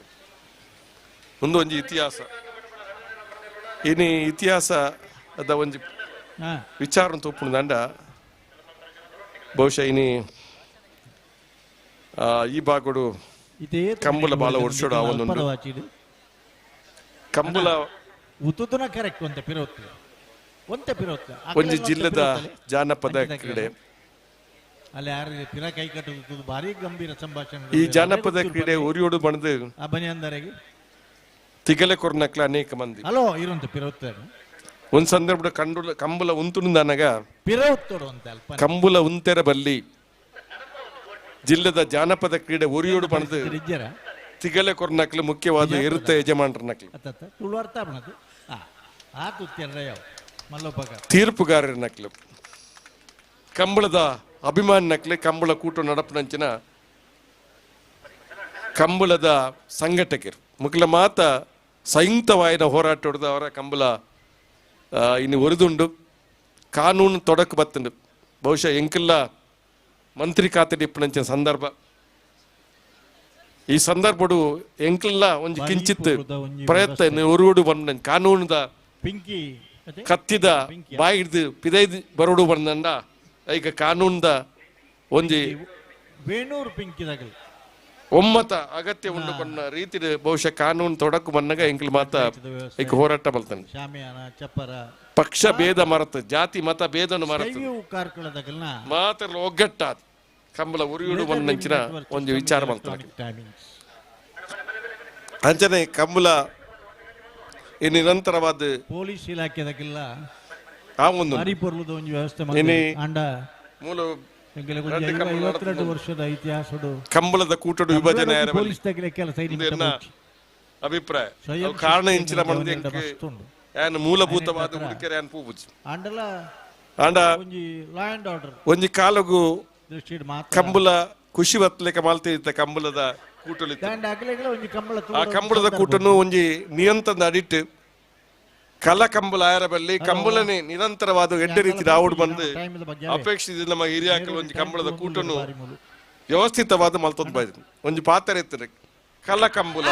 ಮುಂದೆ ಒಂಜಿ ಇತಿಹಾಸ ಇನಿ ಇತಿಹಾಸ ಅದ ಒಂಜಿ ವಿಚಾರ ತೋಪುಂಡು ದಂಡ ಬಹುಶಃ ಇನಿ ಈ ಭಾಗಡು ಕಂಬಳ ಬಾಲ ವರ್ಷೋಡು ಅವನೊಂದು ಕಂಬಳ ಒಂಜಿ ಜಿಲ್ಲೆದ ಜಾನಪದ ಕ್ರೀಡೆ ಈ ಜಾನಪದ ಕ್ರೀಡೆ ಉರಿಯೋಡು ಬಣದು ತಿಗಲೆ ಕೊರ್ನಕ್ಲ ಅನೇಕ ಮಂದಿ ಒಂದ್ ಸಂದರ್ಭ ಕಂಬಳ ಉಂತುಂದನಗ ಕಂಬಳ ಉಂತೆರ ಬಲ್ಲಿ ಜಿಲ್ಲೆದ ಜಾನಪದ ಕ್ರೀಡೆ ಉರಿಯೋಡು ಬಣದು ತಿಗಲೆ ಕೊರ್ನಕ್ಲು ಮುಖ್ಯವಾದ ಇರುತ್ತ ಯಜಮಾನರ ನಕ್ಲು ತೀರ್ಪುಗಾರರ ನಕ್ಲು ಕಂಬಳದ ಅಭಿಮಾನಿ ನಕ್ಲೆ ಕಂಬಳ ಕೂಟ ನಡಪನಂಚಿನ ಕಂಬಳದ ಸಂಘಟಕರು ಮುಕ್ಲ ಮಾತ ಸಂಯುಕ್ತವಾಯಿನ ಹೋರಾಟ ಹೊಡೆದ ಅವರ ಕಂಬಳ ಇನ್ನು ಒರಿದುಂಡು ಕಾನೂನು ತೊಡಕು ಬತ್ತುಂಡು ಬಹುಶಃ ಎಂಕೆಲ್ಲ ಮಂತ್ರಿ ಖಾತೆ ಇಪ್ಪನಂಚಿನ ಸಂದರ್ಭ ಈ ಸಂದರ್ಭಡು ಎಂಕೆಲ್ಲ ಒಂಜಿ ಕಿಂಚಿತ್ ಪ್ರಯತ್ನ ಒರುಡು ಬಂದ ಕಾನೂನದ ಕತ್ತಿದ ಬಾಯಿಡ್ದು ಪಿದೈದು ಬರೋಡು ಬಂದಂಡ ಈಗ ಕಾನೂನದ ಒಂಜಿ ಒಮ್ಮತ ಅಗತ್ಯ ಉಂಡುಕೊಂಡ ರೀತಿ ಬಹುಶಃ ಕಾನೂನು ತೊಡಕು ಬಂದಾಗ ಎಂಕ್ಲು ಮಾತ ಈಗ ಹೋರಾಟ ಬಲ್ತಾನೆ ಪಕ್ಷ ಭೇದ ಮರತು ಜಾತಿ ಮತ ಭೇದನು ಮರತು ಮಾತ್ರ ಒಗ್ಗಟ್ಟಾದ ಕಂಬಳ ಉರಿಯುಡು ಬಂದಂಚಿನ ಒಂದು ವಿಚಾರ ಬಲ್ತಾನೆ ಅಂಚನೆ ಕಂಬಳ ಈ ನಿರಂತರವಾದ ಪೊಲೀಸ್ ಇಲಾಖೆದಾಗಿಲ್ಲ ಆ ಒಂದು ಮೂಲ ವರ್ಷದ ಇತಿಹಾಸ ಕಂಬಳದ ಕೂಟಡು ವಿಭಜನೆ ಅಭಿಪ್ರಾಯ ಕಾರಣ ಇಂಚಿನ ಮಂದಿ ಮೂಲಭೂತವಾದ ಹುಡುಕರೆ ಅನ್ ಪೂಜೆ ಅಂಡ ಒಂಜಿ ಕಾಲಗು ಕಂಬಳ ಖುಷಿ ಬತ್ತಲಿಕ್ಕೆ ಮಾಲ್ತಿದ್ದ ಕಂಬಳದ ಕೂಟಲಿ ಆ ಕಂಬಳದ ಕೂಟನು ಒಂಜಿ ನಿಯಂತ್ರಣದ ಅಡಿಟ್ಟು ಕಲ ಕಂಬಳ ಆಯರ ಬಲ್ಲಿ ಕಂಬಳನೆ ನಿರಂತರವಾದ ಎಡ್ಡೆ ರೀತಿ ರಾವುಡ್ ಬಂದು ಅಪೇಕ್ಷಿತ ನಮ್ಮ ಹಿರಿಯಾಕಲು ಒಂಜಿ ಕಂಬಳದ ಕೂಟನು ವ್ಯವಸ್ಥಿತವಾದ ಮಲ್ತೊಂದು ಬಾಯ್ದು ಒಂಜಿ ಪಾತ್ರ ಇತ್ತು ಕಲ ಕಂಬಳ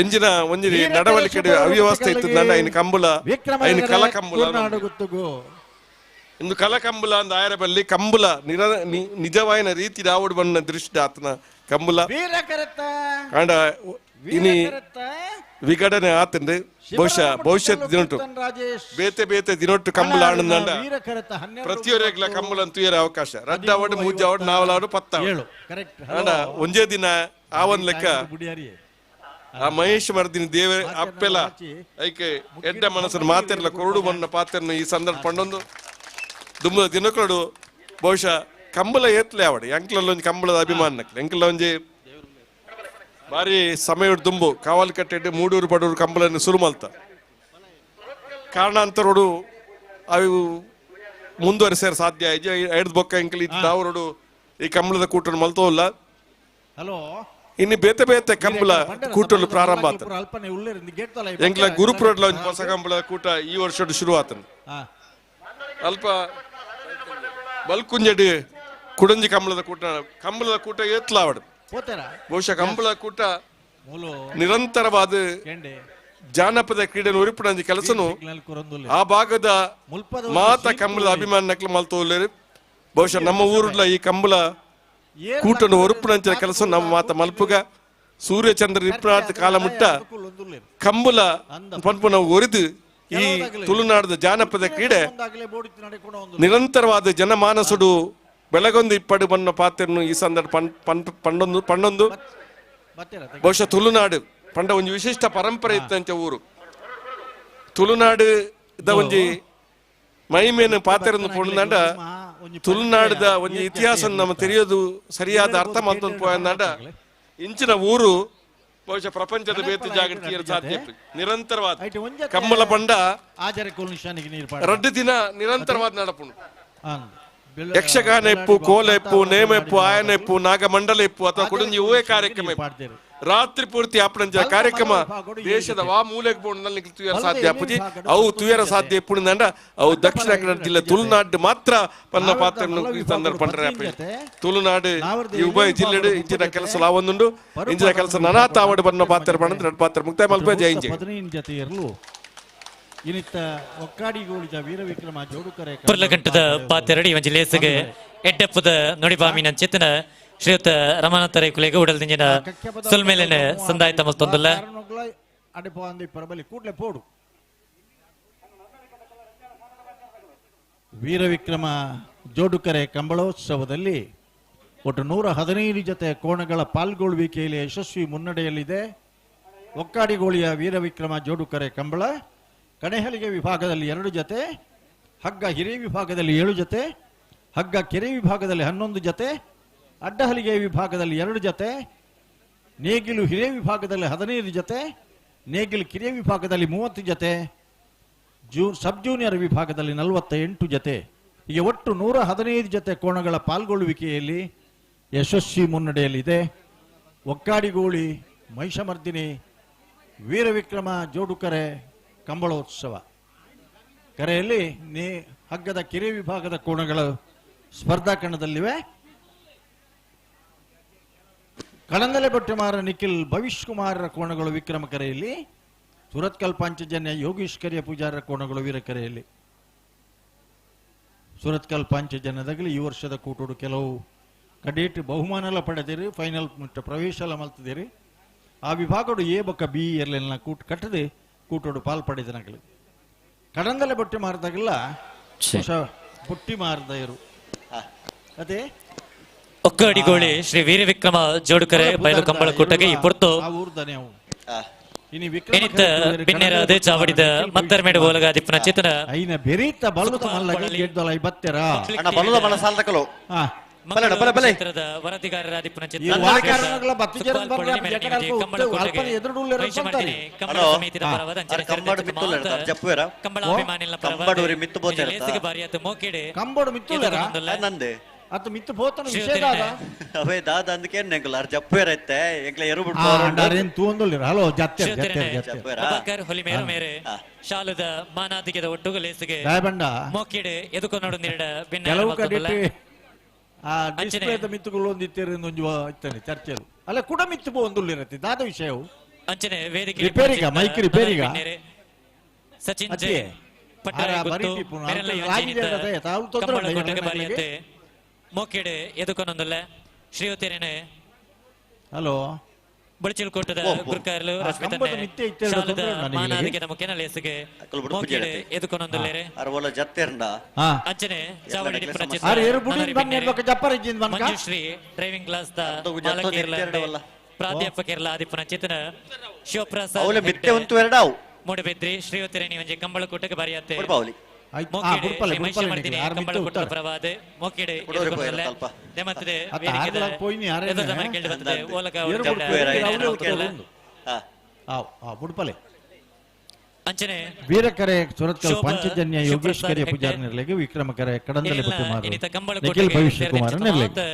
ಎಂಜಿನ ಒಂಜಿ ನಡವಳಿಕೆ ಅವ್ಯವಸ್ಥೆ ಇತ್ತು ನಂಡ ಇನ್ನು ಕಂಬಳ ಇನ್ನು ಕಲ ಕಂಬಳ ಇಂದು ಕಲ ಕಂಬಳ ಅಂದ ಆಯರ ಬಲ್ಲಿ ಕಂಬಳ ನಿಜವಾಯಿನ ರೀತಿ ರಾವುಡ್ ಬಂದ ದೃಷ್ಟಿ ಆತನ ಕಂಬಳ ಕಾಂಡ ಇನಿ ವಿಘಟನೆ ಆತಂದು ಬಹುಶಃ ಭವಿಷ್ಯದ ದಿನೊಟ್ಟು ಬೇತೆ ಬೇತೆ ದಿನೊಟ್ಟು ಕಂಬಳ ಆನಂದ ಪ್ರತಿಯೊರೆಗ್ಲ ಕಂಬಳ ತೂಯರ ಅವಕಾಶ ರಡ್ಡ ಅವಡು ಮೂಜ ಅವಡು ನಾವಲಾಡು ಪತ್ತ ಅಂಡ ಒಂಜೇ ದಿನ ಆ ಒಂದ್ ಲೆಕ್ಕ ಆ ಮಹೇಶ್ ಮರ್ದಿನ ದೇವ ಅಪ್ಪೆಲ್ಲ ಐಕೆ ಎಡ್ಡ ಮನಸ್ಸನ್ನು ಮಾತೆರ್ಲ ಕೊರಡು ಬಣ್ಣ ಪಾತೆರ್ನ ಈ ಸಂದರ್ಭ ಪಂಡೊಂದು ದುಮ್ಮದ ದಿನಕಡು ಬಹುಶಃ ಕಂಬಳ ಏತ್ಲೆ ಅವಡು ಎಂಕ್ಲಲ್ಲ ಒಂಜಿ ಕಂಬಳದ ಅಭಿಮಾನಕ್ಲೆ ಎಂಕ್ಲ ಒಂಜಿ ಬಾರಿ ಸಮಯ ದುಂಬು ಕಾವಲ್ ಕಟ್ಟೆಡ್ ಮೂಡೂರು ಪಡೂರು ಕಂಬಳನ್ನು ಶುರು ಮಲ್ತ ಕಾರಣಾಂತರೋಡು ಅವು ಮುಂದುವರಿಸಾರ ಸಾಧ್ಯ ಐದು ಬೊಕ್ಕ ಎಂಕಲ್ ಇದ್ದವರೋಡು ಈ ಕಂಬಳದ ಕೂಟನ್ನು ಮಲ್ತೋಲ್ಲ ಹಲೋ ಇನ್ನು ಬೇತೆ ಬೇತೆ ಕಂಬಳ ಕೂಟಲು ಪ್ರಾರಂಭ ಆತ ಎಂಕ್ಲ ಗುರುಪುರಡ್ಲ ಒಂದು ಹೊಸ ಕಂಬಳ ಕೂಟ ಈ ವರ್ಷ ಶುರು ಆತನ ಅಲ್ಪ ಬಲ್ಕುಂಜಡಿ ಕುಡಂಜಿ ಕಂಬಳದ ಕೂಟ ಏತ್ಲ ಅವಡು ಬಹುಶಃ ಕಂಬಳ ಕೂಟ ನಿರಂತರವಾದ ಜಾನಪದ ಕ್ರೀಡೆಯನ್ನು ಉರಿಪುಣಂಜಿ ಕೆಲಸನು ಆ ಭಾಗದ ಮಾತ ಕಂಬಳದ ಅಭಿಮಾನಕ್ಲು ಮಲ್ತೋಲ್ಲೇರು ಬಹುಶಃ ನಮ್ಮ ಊರ್ಲ ಈ ಕಂಬಳ ಕೂಟನು ಒರುಪುಣಂಚಿನ ಕೆಲಸ ನಮ್ಮ ಮಾತ ಮಲ್ಪುಗ ಸೂರ್ಯಚಂದ್ರ ಇಪ್ಪನಾರ್ಥ ಕಾಲ ಮುಟ್ಟ ಕಂಬಳ ಪನ್ಪುನ ಒರಿದು ಈ ತುಳುನಾಡದ ಜಾನಪದ ಕ್ರೀಡೆ ನಿರಂತರವಾದ ಜನಮಾನಸುಡು ಬೆಳಗೊಂದು ಇಪ್ಪಡು ಬಣ್ಣ ಪಾತ್ರನು ಈ ಸಂದರ್ಭ ಪಂಡೊಂದು ಬಹುಶಃ ತುಳುನಾಡು ಪಂಡ ಒಂದು ವಿಶಿಷ್ಟ ಪರಂಪರೆ ಇತ್ತಂಚ ಊರು ತುಳುನಾಡು ಒಂಜಿ ಮೈಮೇನು ಪಾತ್ರನ್ನು ಪೊಂಡ ತುಳುನಾಡದ ಒಂದು ಇತಿಹಾಸ ನಮ್ಮ ತಿಳಿಯೋದು ಸರಿಯಾದ ಅರ್ಥ ಮಾಡ್ಕೊಂಡು ಪೋಯಂದಾಂಡ ಇಂಚಿನ ಊರು ಬಹುಶಃ ಪ್ರಪಂಚದ ಬೇತಿ ಜಾಗೃತಿ ಸಾಧ್ಯ ನಿರಂತರವಾದ ಕಮ್ಮಲ ಪಂಡ ರಡ್ಡು ದಿನ ನಿರಂತರವಾದ ನಡಪುಂಡು ಯಕ್ಷಗಾನ ಎಪ್ಪು ಕೋಲ ಎಪ್ಪು ನೇಮ ಎಪ್ಪು ಆಯನ ಎಪ್ಪು ನಾಗಮಂಡಲ ಎಪ್ಪು ಅಥವಾ ಕುಡಂಜಿ ಹೂವೆ ಕಾರ್ಯಕ್ರಮ ರಾತ್ರಿ ಪೂರ್ತಿ ಆಪಣಂಜ ಕಾರ್ಯಕ್ರಮ ದೇಶದ ವಾ ಮೂಲೆಗೆ ಬೋರ್ಡ್ನಲ್ಲಿ ತುಯರ ಸಾಧ್ಯ ಅಪ್ಪುಜಿ ಅವು ತುಯರ ಸಾಧ್ಯ ಎಪ್ಪುಂಡ ಅವು ದಕ್ಷಿಣ ಕನ್ನಡ ಜಿಲ್ಲೆ ತುಳುನಾಡು ಮಾತ್ರ ಪನ್ನ ಪಾತ್ರ ಈ ಸಂದರ್ಭ ಪಂಡ್ರೆ ತುಳುನಾಡು ಈ ಉಭಯ ಜಿಲ್ಲೆ ಇಂಚಿನ ಕೆಲಸ ಲಾವೊಂದುಂಡು ಇಂಚಿನ ಕೆಲಸ ನನಾತ ಆವಡು ಪನ್ನ ಪಾತ್ರ ಪಂಡ ಎರಡು ಪಾತ್ರ ಮುಕ್ತಾಯ ಮಲ್ಪ ಜೈಂಜೆ ಪುರ್ಲಗಂಟದ ಪಾತೆರಡಿ ಒಂಜಿ ಲೇಸಿಗೆ ಎಡ್ಡೆಪ್ಪದ ನುಡಿಬಾಮಿನ ಚಿತ್ತನ ಶ್ರೀಯುತ ರಮಾನಾಥ ರೈಕುಲೆಗೆ ಉಡಲ್ದಿಂಜಿನ ಸುಲ್ಮೇಲಿನ ಸಂದಾಯಿತ ಮಲ್ತೊಂದಲ್ಲ ವೀರವಿಕ್ರಮ ಜೋಡುಕರೆ ಕಂಬಳೋತ್ಸವದಲ್ಲಿ ಒಟ್ಟು 115 ಜೊತೆ ಕೋಣಗಳ ಪಾಲ್ಗೊಳ್ಳುವಿಕೆಯಲ್ಲಿ ಯಶಸ್ವಿ ಮುನ್ನಡೆಯಲ್ಲಿದೆ. ಒಕ್ಕಾಡಿಗೋಳಿಯ ವೀರವಿಕ್ರಮ ಜೋಡುಕರೆ ಕಂಬಳ ಕಣೆಹಲಿಗೆ ವಿಭಾಗದಲ್ಲಿ 2 ಜೊತೆ, ಹಗ್ಗ ಹಿರೇ ವಿಭಾಗದಲ್ಲಿ 7 ಜೊತೆ, ಹಗ್ಗ ಕೆರೆ ವಿಭಾಗದಲ್ಲಿ 11 ಜೊತೆ, ಅಡ್ಡಹಲಿಗೆ ವಿಭಾಗದಲ್ಲಿ 2 ಜೊತೆ, ನೇಗಿಲು ಹಿರೇ ವಿಭಾಗದಲ್ಲಿ 15 ಜೊತೆ, ನೇಗಿಲು ಕಿರಿಯ ವಿಭಾಗದಲ್ಲಿ 30 ಜೊತೆ, ಸಬ್ ಜೂನಿಯರ್ ವಿಭಾಗದಲ್ಲಿ 48 ಜೊತೆ, ಹೀಗೆ ಒಟ್ಟು 115 ಜೊತೆ ಕೋಣಗಳ ಪಾಲ್ಗೊಳ್ಳುವಿಕೆಯಲ್ಲಿ ಯಶಸ್ವಿ ಮುನ್ನಡೆಯಲ್ಲಿದೆ. ಒಕ್ಕಾಡಿಗೋಳಿ ಮಹಿಷಮರ್ದಿನಿ ವೀರವಿಕ್ರಮ ಜೋಡುಕರೆ ಕಂಬಳೋತ್ಸವ ಕರೆಯಲ್ಲಿ ಹಗ್ಗದ ಕಿರಿಯ ವಿಭಾಗದ ಕೋಣಗಳು ಸ್ಪರ್ಧಾ ಕಣದಲ್ಲಿವೆ. ಕಣಂದಲೆ ಬಟ್ಟೆಮಾರ ನಿಖಿಲ್ ಭವಿಷ್ ಕುಮಾರರ ಕೋಣಗಳು ವಿಕ್ರಮ ಕರೆಯಲ್ಲಿ, ಸುರತ್ಕಲ್ ಪಾಂಚಜನ್ಯ ಯೋಗೀಶ್ ಕರಿಯ ಪೂಜಾರರ ಕೋಣಗಳು ವೀರಕರೆಯಲ್ಲಿ. ಸುರತ್ಕಲ್ ಪಾಂಚಜನ್ಯದಾಗಲಿ ಈ ವರ್ಷದ ಕೂಟೋಡು ಕೆಲವು ಕಡೇಟ್ ಬಹುಮಾನ ಪಡೆದಿರಿ, ಫೈನಲ್ ಪ್ರವೇಶ ಎಲ್ಲ ಮಲ್ತಿದ್ದೀರಿ. ಆ ವಿಭಾಗಡು ಎ ಬೊಕ್ಕ ಬಿ ಇರಲಿಲ್ಲ ಕಟ್ಟದೆ ಕೂಟೋಡು ಪಾಲ್ಪಡಿದನಗಳು. ಕಡಂದಲೆ ಬೊಟ್ಟೆ ಮಾರಿದಾಗೆಲ್ಲ ಬುಟ್ಟಿ ಮಾರದ ಇರು ಅದೇ ಒಕ್ಕಡಿಗೋಳಿ ಶ್ರೀ ವೀರವಿಕ್ರಮ ಜೋಡುಕರೆ ಬಯಲು ಕಂಬಳ ಕೂಟಗೆ ಈ ಪೊರ್ತು ಇನಿತ ಬಿನ್ನೆರಾದೆ ಚಾವಡಿದ ಮತ್ತರ್ಮೇಡ ಬೋಲಗ ದಿಪ್ಪನ ಚಿತ್ತನ ಐನ ಬೆರೀತ ಬಲದ ಮಲ್ಲಗೆ ಗೆದ್ದಲ ಐಬತ್ತೆರ ಅಣ್ಣ ಬಲದ ಮನ ಸಾಲ್ತಕಲು ಚಿತ್ರದ ವರದಿಗಾರರ ದಿಪ್ಪನ ಚಿತ್ರ ಕಂಬಳ ಅಭಿಮಾನಿಗಳ ಪರವಾದ ಬಾರಿಯಾತ ಮೋಕೆಡೆ ಕಂಬಡು ಮಿತ್ತುಲರ ನಂದೆ ಅತ್ತು ಮಿತ್ತು ಪೋತನ ವಿಷಯದಾದ ಅವೇ ದಾದ ಅಂದಕ್ಕೆ ನೆಂಗಲ ಅರ್ ಜಪ್ಪೇರ ಐತೆ ಎಂಗ್ಲ ಎರು ಬಿಟ್ಟು ಆಡಾರೇನ್ ತೂಂದೊಳ್ಳಿರ ಹಲೋ ಜತ್ತೆ ಅಬಕರ್ ಹೊಲಿ ಮೇರು ಮೇರೆ ಶಾಲದ ಮಾನಾದಿಗೆದ ಒಟ್ಟುಗ ಲೇಸಿಗೆ ರಾಯಬಂಡ ಮೋಕೆಡೆ ಎದುಕೊಂಡು ನಿರಡ ಭಿನ್ನ ಕೆಲವು ಕಡೆ ಆ ಡಿಸ್ಪ್ಲೇದ ಮಿತ್ತುಗಳು ಒಂದಿತ್ತೇರಿ ಒಂಜು ಇತ್ತನೆ ಚರ್ಚೆಲು ಅಲ್ಲ ಕೂಡ ಮಿತ್ತು ಒಂದುಲ್ಲಿರತ್ತೆ ದಾದ ವಿಷಯವು ಅಂಚನೆ ವೇದಿಕೆ ರಿಪೇರಿಗ ಮೈಕ್ ರಿಪೇರಿಗ ಸಚಿನ್ ಜೈ ಪಟ್ಟರೆ ಗುತ್ತು ಮೇರೆಲ್ಲ ಯೋಜನೆ ಕಂಬಳ ಬಾರಿಯತೆ ಮೋಕೆಡೆ ಎದುಕೊಂದೊಂದಲ್ಲ ಶ್ರೀಯುತೇನೆ ಹಲೋ ಬುಳಚಿಲ್ಕೋಟದ ಗುರ್ಕಾರ್ಲು ರಶ್ಮಿತನ್ನೆ ಶಾಲದ ಮಾನಾದಿಗೆ ನಮಕೇನ ಲೇಸಿಗೆ ಮೋಕೆಡೆ ಎದುಕೊನೊಂದುಲ್ಲೇರೆ ಅರವಲ ಜತ್ತೆರ್ಂಡ ಅಂಚನೆ ಚಾವಡಿ ಡಿಪ್ಪನ ಮಂಜುಶ್ರೀ ಡ್ರೈವಿಂಗ್ ಕ್ಲಾಸ್ ದ ಮಾಲಕೇರ್ಲ ಪ್ರಾಧ್ಯಾಪಕರ್ಲ ಆದಿಪ್ಪನ ಚಿತನ ಶಿವಪ್ರಸಾದ್ ಅವಲೆ ಬಿತ್ತೆ ಉಂಟು ಎರಡಾವು ಮೂಡಬೆದ್ರಿ ಶ್ರೀವತಿರೇಣಿ ಒಂಜಿ ಕಂಬಳ ಕೂಟಕ್ಕೆ ಬರಿಯತ್ತೆ ಕೊಡ್ಬಾವಲಿ ಕಂಬಳ ಕೂಟದ ಪ್ರವಾದ ಮೋಕೆಡೆ ನೆಮತ್ತದೆ ಅಂಚನೆ ವೀರಕರೆ ಸುರತ್ಕಲ್ ಪಂಚಜನ್ಯ ಯೋಗೇಶ್ವರಿಯ ಪೂಜಾರಿ ನಿರ್ಲೆಗೆ ವಿಕ್ರಮಕರೆ ಕಡಂದಲೆ ನಿಖಿಲ್ ಭವಿಷ್ಯ ಕುಮಾರ ನಿರ್ಲೆಗೆ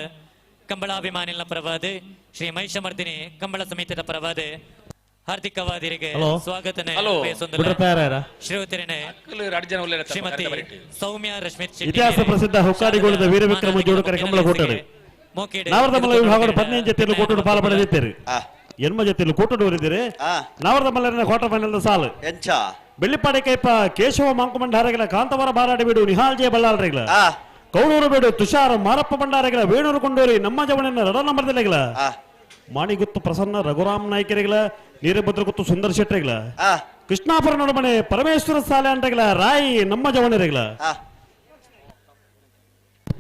ಕಂಬಳಾಭಿಮಾನಿಗಳ ಪ್ರವಾದೆ ಶ್ರೀ ಮಹಿಷಮರ್ದಿನಿ ಕಂಬಳ ಸಮಿತಿಯ ಪ್ರವಾದೆ ಹಾರ್ದಿಕವಾದಿರಿಗೆ ಸ್ವಾಗತನೆ ಶ್ರೀವತಿರನೆ ಶ್ರೀಮತಿ ಸೌಮ್ಯ ರಶ್ಮಿತ್ ಇತಿಹಾಸ ಪ್ರಸಿದ್ಧ ಹುಕ್ಕಾಡಿಗೋಳದ ವೀರವಿಕ್ರಮ ಜೋಡುಕರೆ ಕಂಬಳ ಕೋಟರು ನವರದ ಮಲ್ಲ ವಿಭಾಗದ 15 ಜೊತೆಯಲ್ಲಿ ಕೋಟರು ಪಾಲು ಪಡೆದಿದ್ದೀರಿ ಎನ್ಮ ಜೊತೆಯಲ್ಲಿ ಕೋಟರು ಊರಿದ್ದೀರಿ ನವರದ ಮಲ್ಲರಿನ ಕ್ವಾರ್ಟರ್ ಫೈನಲ್ ಸಾಲು ಬೆಳ್ಳಿಪಾಡಿ ಕೈಪ ಕೇಶವ ಮಾಂಕುಮಂಡಾರಗಳ ಕಾಂತವರ ಬಾರಾಡಿ ಬಿಡು ನಿಹಾಲ್ ಜೆ ಬಲ್ಲಾಳ್ರೆಗಳ ಕೌಳೂರು ಬೇಡು ತುಷಾರ ಮಾರಪ್ಪ ಭಂಡಾರಗಳ ವೇಣೂರು ಕೊಂಡೂರಿ ನಮ್ಮ ಜವಣನ ರಡ ನಂಬರ್ದೆಲೆಗಳ ಮಾಣಿಗುತ್ತು ಪ್ರಸನ್ನ ರಘುರಾಮ್ ನಾಯ್ಕರಿಗಳ ನೀರಭದ್ರಗುತ್ತು ಸುಂದರ ಶೆಟ್ಟರಿಗಳ ಕೃಷ್ಣಾಪುರ ನಡುಮನೆ ಪರಮೇಶ್ವರ ಸಾಲೆ ಅಂಟಗಳ ರಾಯಿ ನಮ್ಮ ಜವಣರಿಗಳ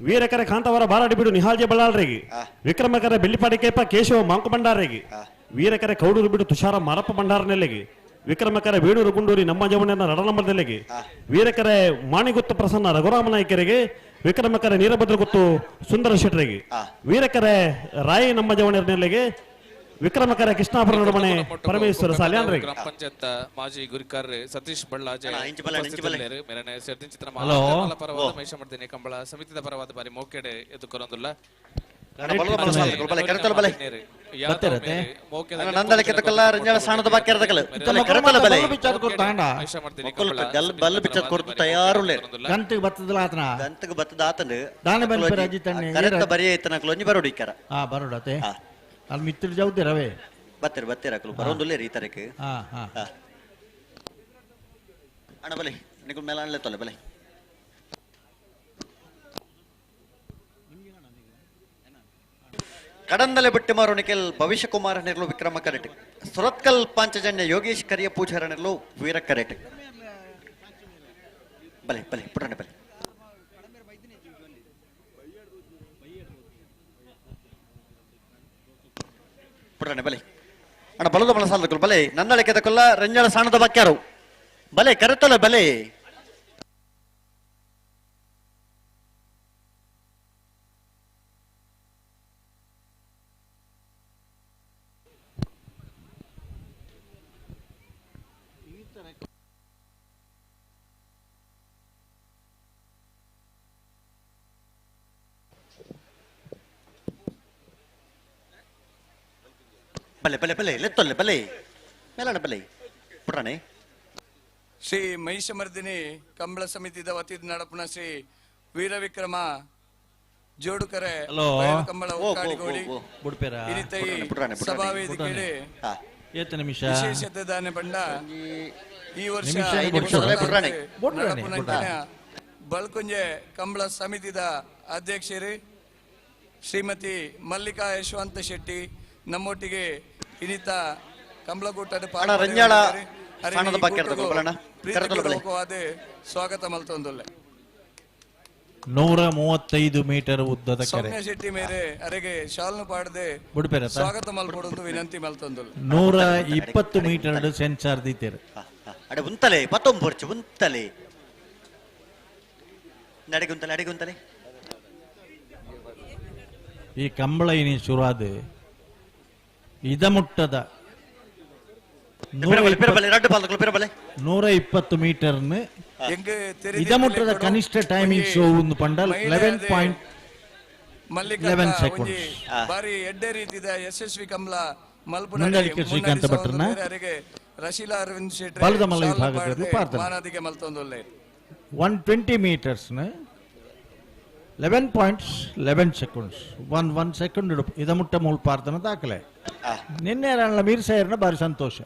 ವೀರಕರೆ ಕಾಂತವರ ಬಾರಾಡಿ ಬಿಡು ನಿಹಾಲ್ಜೆ ಬಳ್ಳಾಳ್ರಿಗೆ ವಿಕ್ರಮಕರ ಬೆಳ್ಳಿಪಾಡಿ ಕೇಪ ಕೇಶವ ಮಾಂಕು ಭಂಡಾರಿಗೆ ವೀರಕರೆ ಕೌಡೂರು ಬಿಡು ತುಷಾರ ಮಾರಪ್ಪ ಭಂಡಾರ ನೆಲೆಗೆ ವಿಕ್ರಮಕರ ವೇಣೂರು ಗುಂಡೂರಿ ನಮ್ಮ ಜವಣನ ರಡ ನಂಬರ್ದೆಲೆಗೆ ವೀರಕರೆ ಮಾಣಿಗುತ್ತು ಪ್ರಸನ್ನ ರಘುರಾಮ ನಾಯ್ಕರಿಗೆ ವಿಕ್ರಮಕರ ನೀರಭದ್ರಗುತ್ತು ಸುಂದರ ಶೆಟ್ಟರಿಗೆ ವೀರಕರೆ ರಾಯಿ ನಮ್ಮ ಜವಣರ ನೆಲೆಗೆ ವಿಕ್ರಮಕರ ಕೃಷ್ಣಾಪುರ ನಡುಮನೆ ಪರಮೇಶ್ವರ ಸಾಲ್ಯಾನ್ರಿಗೆ ಪಂಚಾಯತ್ ಮಾಜಿ ಗುರಿಕಾರ್ ಸತೀಶ್ ಬಳ್ಳಾಜೆ ಮಹಿಷಮರ್ದಿನಿ ಕಂಬಳ ಸಮಿತಿದ ಪರವಾದ ಬಾರಿ ಮೋಕೆಡೆ ಎದುಕೊರೊಂದುಲ್ಲ ಅಲ್ಲಿ ಮಿತ್ರ ಜೌದಿರವೇ ಬತ್ತೀರ ಬರೋದಿಲ್ಲ ರೀ ತರಕ್ಕೆ ಅಣ್ಣ ಬಲೆ ನಿಕಲ್ ಮೇಲೆ ಅಣ್ಣ ತೊಲೆ ಬಲೆ ಕಡಂದಲೆ ಬಿಟ್ಟು ಮಾರು ನಿಖಿಲ್ ಭವಿಷ್ಯ ಕುಮಾರ ನಿರ್ಲು ವಿಕ್ರಮ ಕರೆಟ್ ಸುರತ್ಕಲ್ ಪಾಂಚಜನ್ಯ ಯೋಗೇಶ್ ಕರಿಯ ಪೂಜಾರ ನಿರ್ಲು ವೀರ ಕರೆಟ್ ಬಲೆ ಬಲೆ ಪುಟನೆ ಬಲೆ ಪುಟನೆ ಬಲೆ ಅಣ್ಣ ಬಲದ ಬಲ ಸಾಲದಕ್ಕಳು ಬಲೆ ನನ್ನಳೆ ಕೆದಕೊಲ್ಲ ರಂಜಾಳ ಸಾಣದ ಬಾಕ್ಯಾರು ಬಲೆ ಕರೆತಲ್ಲ ಬಲೆ ಬಲೆ ಬಲೆ ಬಲೆ ಲೆತ್ತೊಲ್ಲೆ ಬಲೆ ಮೇಲಣ ಬಲೆ ಪುಟಾಣೆ ಶ್ರೀ ಮಹಿಷಮರ್ದಿನಿ ಕಂಬಳ ಸಮಿತಿದ ವತಿಯಿಂದ ನಡಪುನ ಶ್ರೀ ವೀರವಿಕ್ರಮ ಜೋಡುಕರೆ ಕಂಬಳ ಸಭಾವೇದಿಕೆ ವಿಶೇಷತೆ ದಾನೆ ಬಂಡ ಈ ವರ್ಷ ಬಳ್ಕುಂಜೆ ಕಂಬಳ ಸಮಿತಿದ ಅಧ್ಯಕ್ಷರು ಶ್ರೀಮತಿ ಮಲ್ಲಿಕಾ ಯಶವಂತ ಶೆಟ್ಟಿ ನಮ್ಮೊಟ್ಟಿಗೆ ಇನಿತ ಕಂಬಳಗೂಟದ ಸ್ವಾಗತ ಮಲ್ತೊಂದುಲ್ಲೆ 135 ಮೀಟರ್ ಉದ್ದದ ಕೆರೆ ಸೌಮ್ಯ ಶೆಟ್ಟಿ ಮೇರೆ ಅರೆಗೆ ಶಾಲ್ನು ಪಾಡದೆ ಸ್ವಾಗತ ಮಲ್ಪಡೊಂದು ವಿನಂತಿ ಮಲ್ತೊಂದುಲ್ಲೆ 120 ಮೀಟರ್ ಸೆನ್ಸಾರ್ ದೀತೆರು ಅಡೆ ಉಂತಲೆ ಪತ್ತೊಂಬರ್ಚು ಉಂತಲೆ ನಡೆಗುಂತಲೆ ಅಡೆಗುಂತಲೆ ಈ ಕಂಬಳ ಇನಿ ಶುರುವಾದ ಇದಮುಟ್ಟದ 120 ಮೀಟರ್ ಇದಮುಟ್ಟದ ಕನಿಷ್ಠ ಟೈಮಿಂಗ್ ಶೋ ಒಂದು ಪಂಡಲ್ 11.11 ಸೆಕೆಂಡ್ಸ್ ಬಾರಿ ಎಡ್ಡೆ ರೀತಿಯ ಯಶಸ್ವಿ ಕಂಬಳ ಮಂಡಳಿಕೆ ಶ್ರೀಕಾಂತ ಭಟ್ರನ ರಶೀಲಾ ಅರವಿಂದ್ ಶೆಟ್ಟಿ ಬಲದ ಮಲ್ಲ ವಿಭಾಗದಲ್ಲಿ ಪಾರ್ತಾರೆ ಮಾನದಿಗೆ ಮಲ್ತೊಂದುಲ್ಲೆ 120 ಮೀಟರ್ಸ್ 11.11 ಸೆಕೆಂಡ್ಸ್ 1 ಸೆಕೆಂಡ್ ಇದಮುಟ್ಟ ಮೂಲ ಪಾರ್ತನ ದಾಖಲೆ ನಿನ್ನೆ ಮೀರ್ ಸೇರ್ನ ಬಾರಿ ಸಂತೋಷ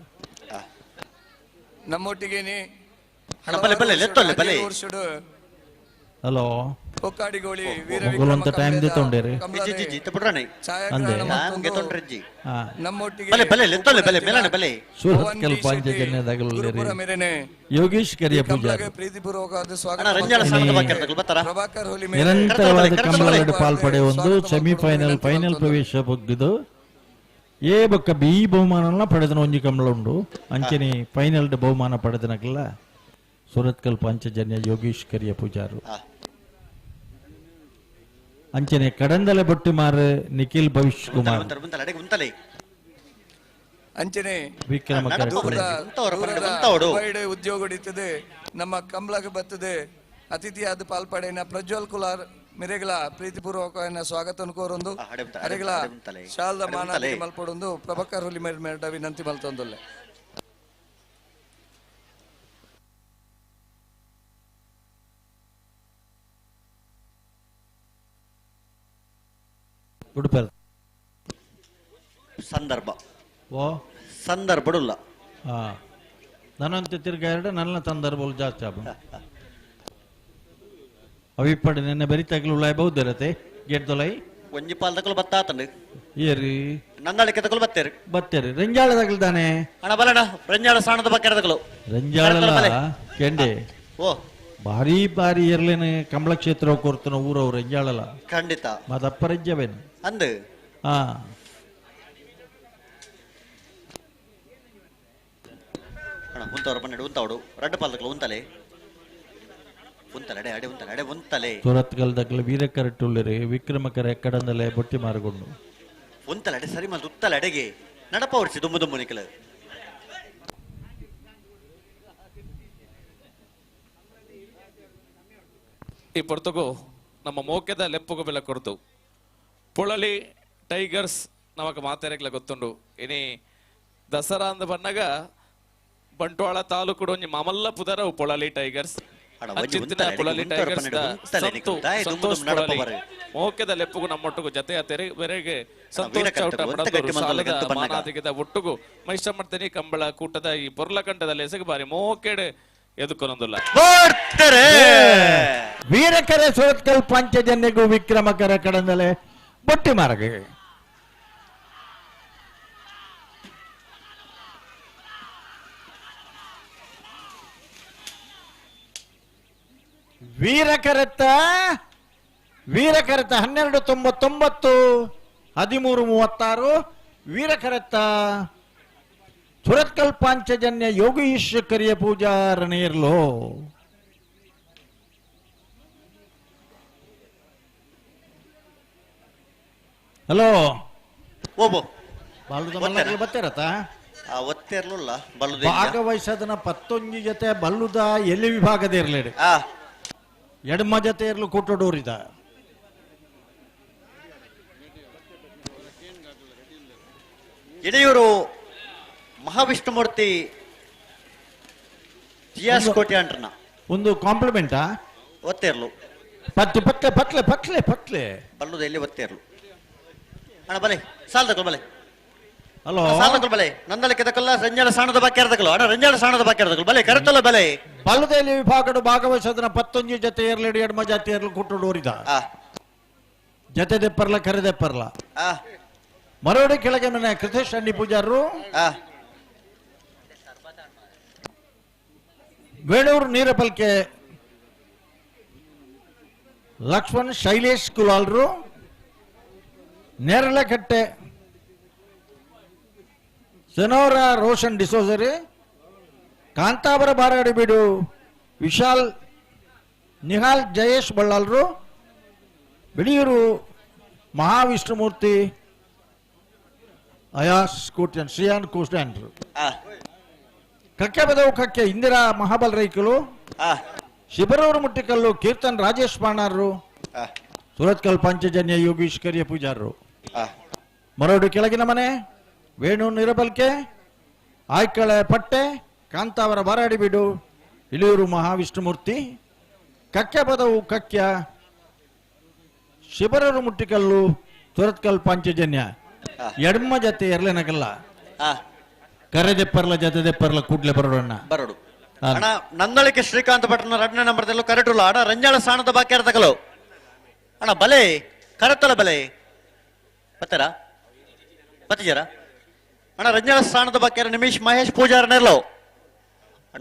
ನಮ್ಮೊಟ್ಟಿಗೆ ಹಲೋ ಒಕ್ಕಾಡಿಗೋಳಿ ಮೊಗಲಂತ ಟೈಮ್ ದಿತ್ತೊಂಡೇರಿ ನಮ್ಮೊಟ್ಟಿಗೆ ಸುರತ್ಕಲ್ ಪಾಂಚಜನ್ಯದಾಗಲೇ ಯೋಗೀಶ್ ಕರಿಯ ಪೂಜಾರಿ ಪ್ರೀತಿಪೂರ್ವಕವಾದ ಸ್ವಾಗತ. ಪ್ರಭಾಕರ್ ಹೋಲಿ ನಿರಂತರವಾದ ಕಂಬಳದ ಪಾಲ್ಪಡೆ ಒಂದು ಸೆಮಿಫೈನಲ್ ಫೈನಲ್ ಪ್ರವೇಶ ಬಗ್ಗಿದು ಏ ಬೊಕ್ಕ ಬಿ ಬಹುಮಾನ ಪಡೆದನ ಒಂಜಿ ಕಂಬಳ ಉಂಡು ಅಂಚನೆ ಫೈನಲ್ ಬಹುಮಾನ ಪಡೆದನಕಲ್ಲ ಸುರತ್ಕಲ್ ಪಾಂಚಜನ್ಯ ಯೋಗೀಶ್ ಕರಿಯ ಪೂಜಾರು ಅಂಚನೆ ಕಡಂದಲೆ ಬೊಟ್ಟಿಮಾರ್ ನಿಖಿಲ್ ಭವಿಷ್ ಕುಮಾರ್ ಅಂಚನೆ ವಿಕ್ರಮ ಉದ್ಯೋಗ ಹಿಡಿತದೆ ನಮ್ಮ ಕಂಬಳಕ್ಕೆ ಬರ್ತದೆ ಅತಿಥಿಯಾದ ಪಾಲ್ಪಡೆನ ಪ್ರಜ್ವಲ್ ಕುಲಾರ್ ಮಿರೆಗಳ ಪ್ರೀತಿಪೂರ್ವಕ ಸ್ವಾಗತ ಕೋರೊಂದು ಅರೆಗಳ ಶಾಲದ ಮಾನ ಮಲ್ಪಡೊಂದು ಪ್ರಭಾಕರ್ ಹುಲಿ ಮೇಡ ವಿನಂತಿ ಮಲ್ತೊಂದುಲ್ಲೆ. ಸಂದರ್ಭ ಓ ಸಂದರ್ಭಡುಲ್ಲ ನನ್ನಂತೆ ತಿರ್ಗ ಎರಡು ನನ್ನ ಸಂದರ್ಭಗಳು ಜಾಸ್ತಿ ಆಗ ಅವಿಪ್ಪಡೆ ನೆನ್ನೆ ಬರಿತಾಗಲು ಉಳ್ಳಾಯ ಬಹುದಿರತ್ತೆ ಗೇಟ್ ದೊಲೈ ಒಂಜಿ ಪಾಲ್ ತಗೊಳ್ ಬತ್ತಾತಂಡು ಏರಿ ನಂದಾಳಿಕೆ ತಗೊಳ್ ಬತ್ತೇರಿ ಬತ್ತೇರಿ ರಂಜಾಳದಾಗಲ್ದಾನೆ ಅಣ್ಣ ಬಲಣ ರಂಜಾಳ ಸಾಣದ ಬಕ್ಕೆರ ತಗೊಳು ರಂಜಾಳ ಕೆಂಡೆ ಓ ಭಾರಿ ಭಾರಿ ಇರ್ಲೇನೆ ಕಂಬಳ ಕ್ಷೇತ್ರ ಕೊರ್ತನ ಊರವ್ರು ರಂಜಾಳಲ್ಲ ಖಂಡಿತ ಮದಪ್ಪ ರಜ್ಜವೇನು ಅಂದು ಹಾ ಅಣ್ಣ ಉಂತವ್ರ ಪನ್ನೆರಡು ಉಂತಾವಡು ರಡ್ಡು ಪಾಲ್ ತಗೊಳು ಉಂತಲೆ ಉಂತಲೆ ಸುರತ್ಕಲ್ದಕ್ಲ ವೀರಕರಟ್ಟುಳ್ಳರೆ ವಿಕ್ರಮಕರ ಎಕ್ಕಡಂದಲೆ ಬೊಟ್ಟಿ ಮಾರ್ಗೊಂಡು ಉಂತಲಡೆ ಸರಿ ಮಲ್ದು ಉತ್ತಲಡೆಗೆ ನಡಪ ಹೊಡಿಸಿ ದುಮ್ಮು ದುಮ್ಮು ನಿಖಲ ಈ ಪೊರ್ತಗು ನಮ್ಮ ಮೋಕೆದ ಲೆಪ್ಪುಗು ಬೆಲೆ ಕೊಡ್ತು ಪುಳಲಿ ಟೈಗರ್ಸ್ ನಮಕ್ ಮಾತಾಡಕ್ಲ ಗೊತ್ತುಂಡು ಇನಿ ದಸರಾ ಅಂದ ಬನ್ನಾಗ ಬಂಟ್ವಾಳ ತಾಲೂಕು ಒಂಜಿ ಮಾಮಲ್ಲ ಪುದರ ಪುಳಲಿ ಟೈಗರ್ಸ್ ಮೋಕೆದ ಲೆಪ್ಪುಗು ನಮ್ಮೊಟ್ಟಿಗೂ ಜತೆ ಆತೇರಿ ಬೆರೆಗೆ ಸಂತೋಷ ಒಟ್ಟಿಗೂ ಮೈಷ್ಟ ಮಾಡ್ತೇನೆ ಕಂಬಳ ಕೂಟದ ಈ ಪೊರ್ಲಕಂಠದಲ್ಲಿ ಎಸಗ ಬಾರಿ ಮೋಕೆಡೆ ಎದುಕೊನೊಂದಿಲ್ಲ ವೀರಕರೆ ಸುರತ್ಕಲ್ ಪಾಂಚಜನ್ಯಗೂ ವಿಕ್ರಮಕರ ಕಡಂದಲೆ ಬೊಟ್ಟಿ ಮಾರಗೆ ವೀರಕರತ್ತ 1299 1336 ವೀರಕರತ್ತ ಸುರತ್ಕಲ್ ಪಾಂಚಜನ್ಯ ಯೋಗೀಶ್ ಕರಿಯ ಪೂಜಾರನೇರ್ಲೋ ಹಲೋ ಓಬೋ ಬತ್ತಿರತ್ತ ಒತ್ತಿರ್ಲಿಲ್ಲ ಭಾಗವಹಿಸದನ 11 ಜೊತೆ ಬಲ್ಲುದ ಎಲ್ಲಿ ವಿಭಾಗದ ಇರ್ಲೇಡಿ ಎಡಮ ಜೊತೆ ಇರ್ಲು ಕೂಟೋಡೋರಿದ ಇಡೆಯೂರು ಮಹಾವಿಷ್ಣುಮೂರ್ತಿ ಜಿಯಾಸ್ ಕೋಟೆ ಅಂಟ್ರನ ಒಂದು ಕಾಂಪ್ಲಿಮೆಂಟಾ ಒತ್ತಿರ್ಲು ಪತ್ಲೆ ಪತ್ಲೆ ಪತ್ಲೆ ಪತ್ಲೆ ಪತ್ಲೆ ಬಲ್ಲುದ ಎಲ್ಲಿ ಒತ್ತಿರ್ಲು ಅಣ್ಣ ಬಲೆ ಸಾಲ್ ತಗೊಳ್ ಬಲೆ ಹಲೋ ಸಾಲ್ ತಗೊಳ್ ಬಲೆ ನಂದಲಿಕೆ ತಗೊಳ್ಳ ರಂಜಾಳ ಸಾಣದ ಬಾಕ್ಯಾರ ತಗೊಳ್ಳು ಅಣ್ಣ ರಂಜಾಳ ಸಾಣದ ಬಾಕ್ಯಾರ ತಗೊಳ್ಳು ಬಲೆ ಕರೆತಲ್ಲ ಬಲೆ ಬಲ್ಲುದಲ್ಲಿ ವಿಭಾಗದ ಭಾಗವಹಿಸದನ 11 ಜೊತೆ ಇರ್ಲೇಡಿ ಎಡಮ ಜಾತಿ ಇರ್ಲು ಕೂಟೋಡೋರಿದ ಜತೆ ದೆಪ್ಪರ್ಲ ಕರೆದೆಪ್ಪರ್ಲ ಮರೋಡಿ ಕೆಳಗೆ ಮನೆ ಕೃತೇಶ್ ಅಣ್ಣಿ ಪೂಜಾರರು ವೇಣೂರು ನೀರಪಲ್ಕೆ ಲಕ್ಷ್ಮಣ್ ಶೈಲೇಶ್ ಕುಲಾಲ್ರು ನೇರಳೆಕಟ್ಟೆ ಸೆನೋರ ರೋಷನ್ ಡಿಸೋಜರಿ ಕಾಂತಾವರ ಬಾರಾಡಿಬೀಡು ವಿಶಾಲ್ ನಿಹಾಲ್ ಜಯೇಶ್ ಬಳ್ಳಾಲ್ರು ಬಿಳಿಯೂರು ಮಹಾವಿಷ್ಣುಮೂರ್ತಿ ಅಯಾಸ್ ಕೋಟ್ಯನ್ ಶ್ರೀಯಾನ್ ಕೋಸ್ಟ್ಯಾನ್ರು ಕಕ್ಕೆ ಬದವು ಕಕ್ಕೆ ಇಂದಿರಾ ಮಹಾಬಲ್ ರೈಕಲು ಶಿಬರೂರು ಮುಟ್ಟಿಕಲ್ಲು ಕೀರ್ತನ್ ರಾಜೇಶ್ ಬಾಣಾರ್ರು ಸುರತ್ಕಲ್ ಪಾಂಚಜನ್ಯ ಯೋಗೀಶ್ ಕರಿಯ ಪೂಜಾರರು ಮರೋಡು ಕೆಳಗಿನ ಮನೆ ವೇಣು ನಿರಬಲ್ಕೆ ಆಯ್ಕಳೆ ಪಟ್ಟೆ ಕಾಂತಾವರ ಬಾರಾಡಿಬೀಡು ಇಳಿಯೂರು ಮಹಾವಿಷ್ಣುಮೂರ್ತಿ ಕಕ್ಕೆ ಬದವು ಕಕ್ಯ ಶಿಬರೂರು ಮುಟ್ಟಿಕಲ್ಲು ಸುರತ್ಕಲ್ ಪಾಂಚಜನ್ಯ ಎಡಮ ಜತೆ ಎರಲೇನಕಲ್ಲ ಕರೆದೆಪ್ಪರ್ಲ ಜತೆ ದೆಪ್ಪರ್ಲ ಕೂಡ್ಲೆ ಬರೋಣ ಬರೋಡು ಅಣ್ಣ ನಂದಳಿಕೆ ಶ್ರೀಕಾಂತ್ ಭಟ್ನ 2ನೇ ನಂಬರ್ ಕರೆಟುಲ್ಲ ಅಣ್ಣ ರಂಜಾಳ ಸಾಣದ ಬಾಕ್ಯಾರ ತಗಲು ಅಣ್ಣ ಬಲೆ ಕರತ್ತಲ ಬಲೆ ಬತ್ತಾರ ಬತ್ತಿಜಾರ ಅಣ್ಣ ರಂಜನ ಸ್ಥಾನದ ಬಗ್ಗೆ ನಿಮಿಷ್ ಮಹೇಶ್ ಪೂಜಾರ ನೆರ್ಲೋ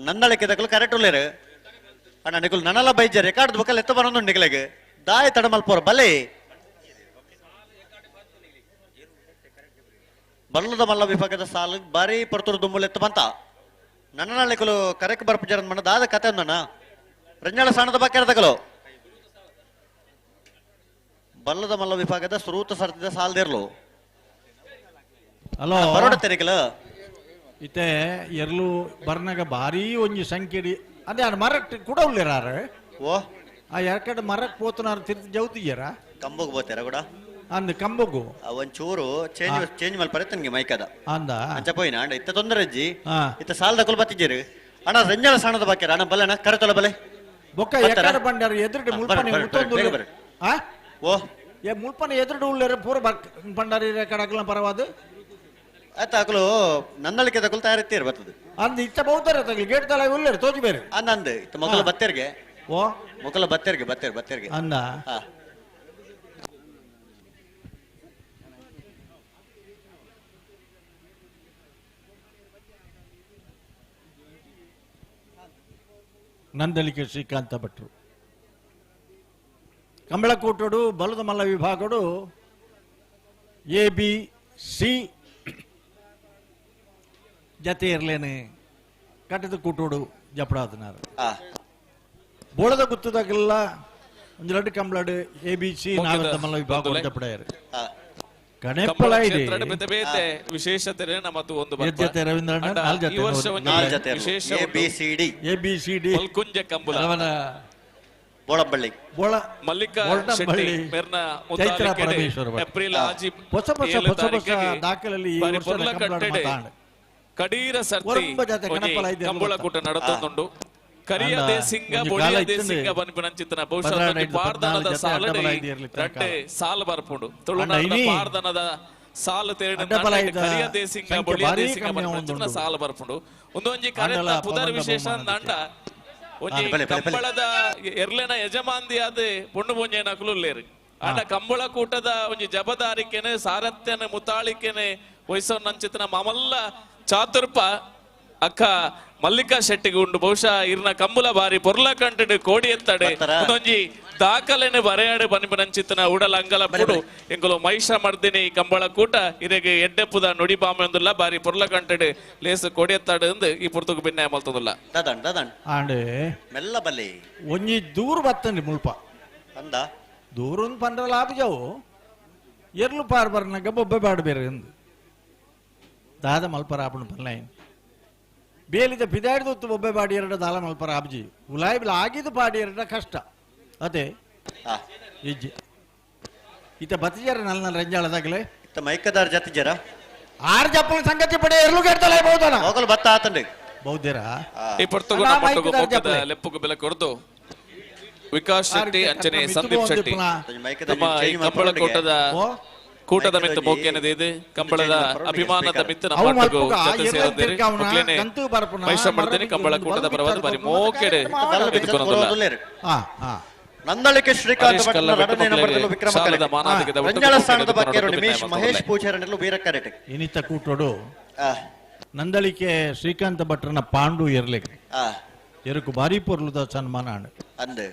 ನಂದಳಿಕೆ ತಗಲು ಕರೆಕ್ಟ್ ಉಳ್ಳೇರು ಅಣ್ಣ ನಿಕುಲ್ ನನ್ನಲ್ಲ ಬೈಜಾರ ರೆಕಾರ್ಡ್ ಬಕ್ಕಲ್ ಎತ್ತ ಬರೋದು ನಿಕಲೆಗೆ ದಾಯ ತಡಮಲ್ಪೋರ ಬಲೆ ಬಲ್ಲದ ಮಲ್ಲ ವಿಭಾಗದ ಸಾಲು ಬಾರಿ ಪರ್ತೂರು ದುಮ್ಮುಲ್ ಎತ್ತ ಬಂತ ನನ್ನ ನಿಕಲು ಕರೆಕ್ಟ್ ಬರ್ಪುಜಾರ ಮಣ್ಣ ದಾದ ಕತೆ ಅಂದಣ್ಣ ರಂಜಾಳ ಸ್ಥಾನದ ಬಗ್ಗೆ ತಗಲು ಬಲ್ಲದ ಮಲ್ಲ ವಿಭಾಗದ ಶ್ರೂತ ಸರ್ತಿದ ಸಾಲ್ದಿರ್ಲು ಹಲೋ ಬರೋಡತ್ತೇನಿಕಲ ಇತ್ತೆ ಎರ್ಲು ಬರ್ನಾಗ ಭಾರಿ ಒಂಜಿ ಸಂಖ್ಯೆ ಅದೇ ಆ ಮರಕ್ ಕೂಡ ಉಳ್ಳೇರಾರ ಓ ಆ ಎರಕಡೆ ಮರಕ್ ಪೋತನಾರ ತಿರ್ತಿ ಜೌತಿಯರ ಕಂಬೋಗ್ ಬೋತಾರ ಕೂಡ ಅಂದ ಕಂಬಗು ಒಂಚೂರು ಚೇಂಜ್ ಮಲ್ಪರೆ ತನ್ಗೆ ಮೈಕದ ಅಂದ ಅಂಚ ಪೋಯಿನ ಅಂಡ ಇತ್ತ ತೊಂದರೆ ಅಜ್ಜಿ ಇತ್ತ ಸಾಲದ ಕುಲ್ ಬತ್ತಿದ್ದೀರಿ ಅಣ್ಣ ರಂಜಾಳ ಸಾಣದ ಬಾಕ್ಯಾರ ಅಣ್ಣ ಬಲ್ಲಣ್ಣ ಕರೆತೊಲ ಬಲೆ ಬೊಕ್ಕ ಎಕಡೆ ಬಂಡಾರ ಎದುರುಡೆ ಮುಲ್ಪನೆ ಮುತ್ತೊಂದು ಆ ಓ ಏ ಮುಲ್ಪನೆ ಎದುರುಡೆ ಉಳ್ಳೇರ ಪೂರ ಬಂಡಾರಿ ರೆಕಡಕ್ಲ ಪರವಾದ ಆಯ್ತು ಹಾಕಲು ನಂದಳಿಕೆ ತಗೊಲ್ ತಯಾರಿತ್ತೀರಿ ಬರ್ತದೆ ಅಂದ ಇತ್ತ ಬಹುತರ ತಗಲಿ ಗೇಟ್ ತಲ ಉಳ್ಳೇರು ತೋಜಿ ಬೇರೆ ಅಂದ ಇತ್ತ ಮಕ್ಕಳ ಬತ್ತೇರ್ಗೆ ಓ ಮಕ್ಕಳ ಬತ್ತೇರ್ಗೆ ಅಂದ ಹಾ ನಂದಲಿಕೆ ಶ್ರೀಕಾಂತ ಭಟ್ರು ಕಂಬಳಕೂಟೋಡು ಬಲದ ಮಲ್ಲ ವಿಭಾಗಡು ABC ಜತೆ ಇರ್ಲೇನೆ ಕಟ್ಟದ ಕೂಟೋಡು ಜಪಡಾದನಾರು ಬೋಳದ ಗುತ್ತದಾಗೆಲ್ಲ ಒಂದು ಲಡ್ಡು ಕಂಬಳಡು ABC ನಾಗದ ಮಲ್ಲ ವಿಭಾಗ ಜಪಡಾಯರು ಕಣೆಪ್ಪಳ ಇದೆ ವಿಶೇಷತೆ ನಮ್ಮದು ಒಂದು ಜತೆ ರವೀಂದ್ರನಾಥ್ ABCD ಕುಂಜ ಕಂಬಳ ಬೋಳಂಬಳ್ಳಿ ಬೋಳ ಮಲ್ಲಿಕಾ ಶೆಟ್ಟಿ ಚೈತ್ರ ಪರಮೇಶ್ವರ ಏಪ್ರಿಲ್ ಹೊಸ ದಾಖಲೆಯಲ್ಲಿ ಕಡೀರ ಸರ್ತಿ ಕಂಬಳ ಕೂಟ ನಡೆದುಕೊಂಡು ಕರಿಯ ದೇಸಿಂಗ ಬೊಳಿಯ ದೇಸಿಂಗ ಬನ್ಪಿನಂಚಿತ್ತನ ಬಹುಶಃ ಪಾರ್ದನದ ಸಾಲಡೆ ರಡ್ಡೆ ಸಾಲ ಬರ್ಪುಂಡು ತುಳುನಾಡಿನ ಪಾರ್ದನದ ಸಾಲು ತೇರಿನ ಕರಿಯ ದೇಸಿಂಗ ಬೊಳಿಯ ದೇಸಿಂಗ ಬನ್ಪಿನಂಚಿತ್ತನ ಸಾಲ ಬರ್ಪುಂಡು ಒಂದೊಂಜಿ ಕಾರ್ಯ ಪುದರ್ ವಿಶೇಷ ದಂಡ ಒಂಜಿ ಕಂಬಳದ ಎರ್ಲೆನ ಯಜಮಾಂದಿಯಾದ ಪೊಣ್ಣು ಪೊಂಜೆ ನಕಲುಲ್ಲೇರು ಆಂಡ ಕಂಬಳ ಕೂಟದ ಒಂಜಿ ಜಬದಾರಿಕೆನೆ ಸಾರಥ್ಯನ ಮುತಾಳಿಕೆನೆ ವಯಸ್ಸು ನಂಚಿತನ ಮಮಲ್ಲ ಚಾತುರ್ಪ ಅಕ್ಕ ಮಲ್ಲಿಕಾ ಶೆಟ್ಟಿಗೆ ಉಂಡು ಬಹುಶಃ ಇರ್ನ ಕಂಬುಲ ಬಾರಿ ಪೊರ್ಲ ಕಂಟಡು ಕೋಡಿ ಎತ್ತಡೆ ಒಂದೊಂಜಿ ದಾಖಲೆನೆ ಬರೆಯಾಡೆ ಬನ್ಪನಂಚಿತ್ತನ ಉಡಲ ಅಂಗಲ ಪುಡು ಎಂಕುಲು ಮಹಿಷ ಮರ್ದಿನಿ ಕಂಬಳ ಕೂಟ ಇರೆಗೆ ಎಡ್ಡೆಪ್ಪುದ ನುಡಿ ಬಾಮೆ ಒಂದುಲ್ಲ ಬಾರಿ ಪೊರ್ಲ ಕಂಟಡು ಲೇಸು ಕೋಡಿ ಎತ್ತಾಡು ಎಂದು ಈ ಪುರ್ತುಕು ಭಿನ್ನ ಮಲ್ತೊಂದುಲ್ಲ ಆಂಡೆ ಮೆಲ್ಲ ಬಲ್ಲಿ ಒಂಜಿ ದೂರ ಬತ್ತಂಡಿ ಮುಲ್ಪ ಅಂದ ದೂರೊಂದು ಪಂಡ್ರ ಲಾಭ ಜಾವು ಎರ್ಲು ಪಾರ್ ಬರ್ನಾಗ ಬೊಬ್ಬೆ ಬಾಡ್ಬೇರೆ ಎಂದು ದಾದ ಮಲ್ಪರಾಪಣ ಪನ್ಲೈನ್ ಬೇಲಿದ ಪಿದಾಡಿದೊತ್ತು ಬೊಬ್ಬೆ ಬಾಡಿ ಎರಡ ದಾಲ ಮಲ್ಪರ ಆಬ್ಜಿ ಉಲಾಯಿಬಿಲ ಆಗಿದ್ದು ಪಾಡಿ ಎರಡ ಕಷ್ಟ ಅದೇ ಇಜ್ಜಿ ಇತ ಬತ್ತಿಜರ ನಲ್ಲ ರಂಜಾಳದಾಗಲೇ ಇತ ಮೈಕದಾರ್ ಜತಿಜರ ಆರ್ ಜಪ್ಪನ ಸಂಗತಿ ಪಡೆ ಎರ್ಲು ಕೆಡ್ತಲೇ ಬಹುದನ ಹೋಗಲು ಬತ್ತ ಆತಂಡೆ ಬಹುದೇರ ಈ ಪುರ್ತುಗು ನಮ್ಮಟ್ಟುಗು ಮೊಕ್ಕದ ಲೆಪ್ಪುಗು ಬೆಲೆ ಕೊಡ್ದು ವಿಕಾಸ್ ಶೆಟ್ಟಿ ಅಂಚನೆ ಸಂದೀಪ್ ಶೆಟ್ಟಿ ನಮ್ಮ ಈ ಕಂಬಳ ಕೂಟದ ಮಿತ್ತು ಬೋಕೇನದ ಇದು ಕಂಬಳದ ಅಭಿಮಾನದ ಮಿತ್ತು ನಮ್ಮ ಜೊತೆ ಸೇರಿದ್ದೀರಿ ಮಕ್ಕಳೇನೆ ಮಹಿಷ ಮಾಡ್ತೀನಿ ಕಂಬಳ ಕೂಟದ ಪರವಾದ ಬಾರಿ ಮೋಕೆಡೆ ನಂದಳಿಕೆ ಶ್ರೀಕಾಂತ ಭಟ್ನ ನಂಬರ್ದಲ್ಲೂ ವಿಕ್ರಮ ರಂಜಾಳ ಸ್ಥಾನದ ಬಗ್ಗೆ ನಿಮಿಷ್ ಮಹೇಶ್ ಪೂಜಾರನೆಲ್ಲೂ ವೀರ ಕರೆಕ್ಟ್ ಇನಿತ ಕೂಟೋಡು ನಂದಳಿಕೆ ಶ್ರೀಕಾಂತ ಭಟ್ರನ ಪಾಂಡು ಇರ್ಲಿಕ್ಕೆ ಎರುಕು ಬಾರಿ ಪೊರ್ಲುದ ಸನ್ಮಾನ ಅಂದೆ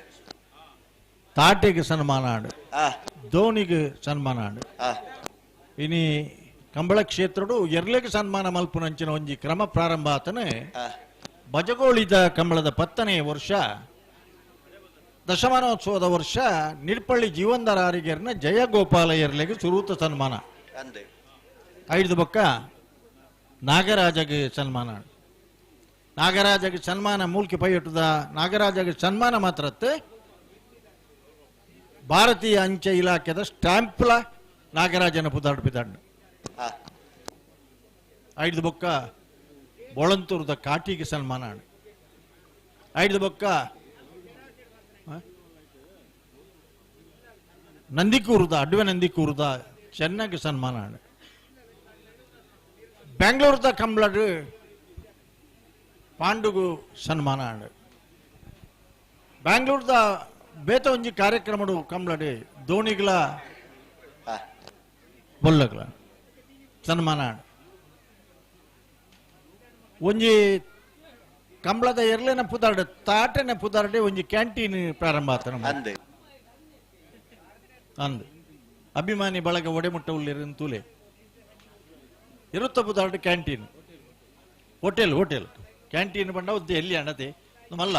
ತಾಟೆಗೆ ಸನ್ಮಾನ ಧೋನಿಗೆ ಸನ್ಮಾನ ಇನಿ ಕಂಬಳ ಕ್ಷೇತ್ರಡು ಎರ್ಲೆಗೆ ಸನ್ಮಾನ ಮಲ್ಪುನಂಚಿನ ಒಂಜಿ ಕ್ರಮ ಪ್ರಾರಂಭ ಆತನೆ ಬಜಗೋಳಿದ ಕಂಬಳದ 10ನೇ ವರ್ಷ ದಶಮಾನೋತ್ಸವದ ವರ್ಷ ನಿಡ್ಪಳ್ಳಿ ಜೀವನ್ದಾರ ಆರಿಗೆರ್ನ ಜಯಗೋಪಾಲ ಎರ್ಲೆಗೆ ಸುರೂತ ಸನ್ಮಾನ 5 ಬೊಕ್ಕ ನಾಗರಾಜಗೆ ಸನ್ಮಾನ ನಾಗರಾಜಗೆ ಸನ್ಮಾನ ಮೂಲ್ಕಿ ಪೈಯಟ್ಟುದ ನಾಗರಾಜಗೆ ಸನ್ಮಾನ ಮಾತ್ರತ್ತೆ ಭಾರತೀಯ ಅಂಚೆ ಇಲಾಖೆದ ಸ್ಟಾಂಪ್ಲ ನಾಗರಾಜನ ಪುದಾಡ್ ಪಿದಾಡ್ 5 ಬೊಕ್ಕ ಬೊಳಂತೂರದ ಕಾಟಿಗೆ ಸನ್ಮಾನ 5 ಬೊಕ್ಕ ನಂದಿಕೂರದ ಅಡ್ವೆ ನಂದಿಕೂರದ ಚೆನ್ನಾಗಿ ಸನ್ಮಾನ ಬೆಂಗಳೂರದ ಕಂಬಳಡು ಪಾಂಡುಗು ಸನ್ಮಾನ ಬೆಂಗಳೂರದ ಬೇತ ಒಂಜಿ ಕಾರ್ಯಕ್ರಮಡು ಕಂಬ್ಲಡೆ ದೋಣಿಗಳ ಬೊಲ್ಲಗಳ ಸನ್ಮಾನ ಒಂಜಿ ಕಂಬಳದ ಎರ್ಲೆನ ಪುದಾರ್ಡೆ ತಾಟನೆ ಪುದಾರ್ಡೆ ಒಂಜಿ ಕ್ಯಾಂಟೀನ್ ಪ್ರಾರಂಭ ಆತನ ಅಂದ್ ಅಭಿಮಾನಿ ಬಳಗ ಒಡೆಮುಟ್ಟ ಉಳ್ಳಿರ ತೂಲೆ ಇರುತ್ತ ಪುದಾರ್ಡೆ ಕ್ಯಾಂಟೀನ್ ಹೋಟೆಲ್ ಕ್ಯಾಂಟೀನ್ ಬಂಡ ಉದ್ದೆ ಎಲ್ಲಿ ಅಣ್ಣತೆ ಮಲ್ಲ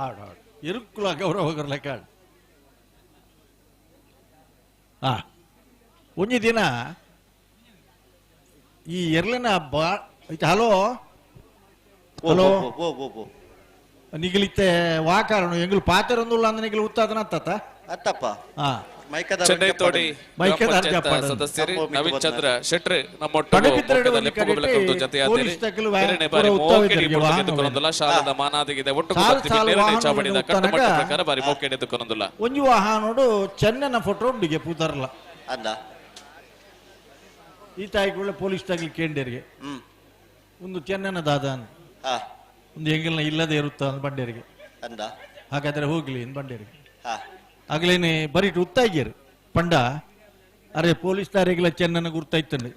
ಆಡ್ ಇರುಕ್ಕುಲ ಗೌರವ ಲೆಕ್ಕ ಒಂಜಿ ದಿನ ಈ ಎರ್ಲೆನ ಹಲೋ ಹಲೋ ನಿಗಲಿತ್ತೆ ವಾಕಾರಣ ಎಂಗ್ಲು ಪಾತೆರೊಂದುಲ್ಲ ಅಂದ ನಿಗಲು ಉತ್ತಾದನ ಅತ್ತತ್ತ ಅತ್ತಪ್ಪ ಚೆನ್ನೈ ತೋಡಿ ಸದಸ್ಯರು ನವೀನ್ ಚಂದ್ರ ಶೆಟ್ರ್ ಶಾಲದ ಮಾನಾದಿಗಿದೆ ಒಟ್ಟು ಚಾವಡಿದ ಕಟ್ಟುಮಟ್ಟ ಪ್ರಕಾರ ಬಾರಿ ಮೋಕೆ ಎದುಕೊಂದಿಲ್ಲ ಒಂಜಿ ವಾಹನೋಡು ಚೆನ್ನನ ಫೋಟೋ ಉಂಡಿಗೆ ಪೂತಾರಲ್ಲ ಅಂದ ಈ ತಾಯಿಗಳ ಪೊಲೀಸ್ ತಗಲಿ ಕೇಂದ್ರಿಗೆ ಒಂದು ಚೆನ್ನನ ದಾದ ಒಂದು ಎಂಗಿಲ್ನ ಇಲ್ಲದೆ ಇರುತ್ತ ಬಂಡೇರಿಗೆ ಅಂದ ಹಾಗಾದ್ರೆ ಹೋಗ್ಲಿ ಬಂಡೇರಿಗೆ ಆಗ್ಲೇನೆ ಬರೀಟ್ ಉತ್ತಾಗ್ಯರು ಪಂಡ ಅರೆ ಪೊಲೀಸ್ ದಾರಿಗಳ ಚೆನ್ನನ ಗುರ್ತಾಯ್ತಂಡು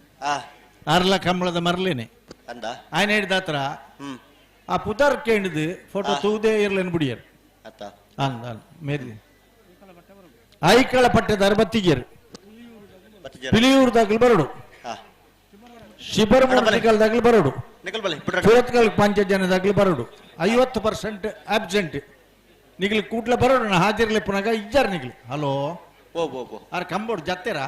ಆರ್ಲ ಕಂಬಳದ ಮರಲೇನೆ ಆಯ್ನ ಹಿಡ್ದಾತ್ರ ಆ ಪುದಾರ್ ಕೇಂದ್ರದ ಫೋಟೋ ತೂದೇ ಇರ್ಲೇನು ಬಿಡಿಯರು ಅಂದ ಮೇರಿ ಆಯ್ಕಳ ಪಟ್ಟದಾರ ಬತ್ತಿಗೆರು ಪಿಲಿಯೂರ್ದಾಗಲು ಬರಡು ಶಿಬರ್ಮೂರ್ತಿಗಲ್ದಾಗಲು ಬರಡು ಸುರತ್ಕಲ್ ಪಂಚಜನದಾಗಲು ಬರಡು 50% ಆಬ್ಸೆಂಟ್ ನಿಗಲಿ ಕೂಟ್ಲ ಬರೋಣ ಹಾಜರ್ಲೆ ಪುನಗ ಇಜ್ಜಾರ ನಿಗಲಿ ಹಲೋ ಆರ್ ಕಂಬೋಡ್ ಜತ್ತೆರಾ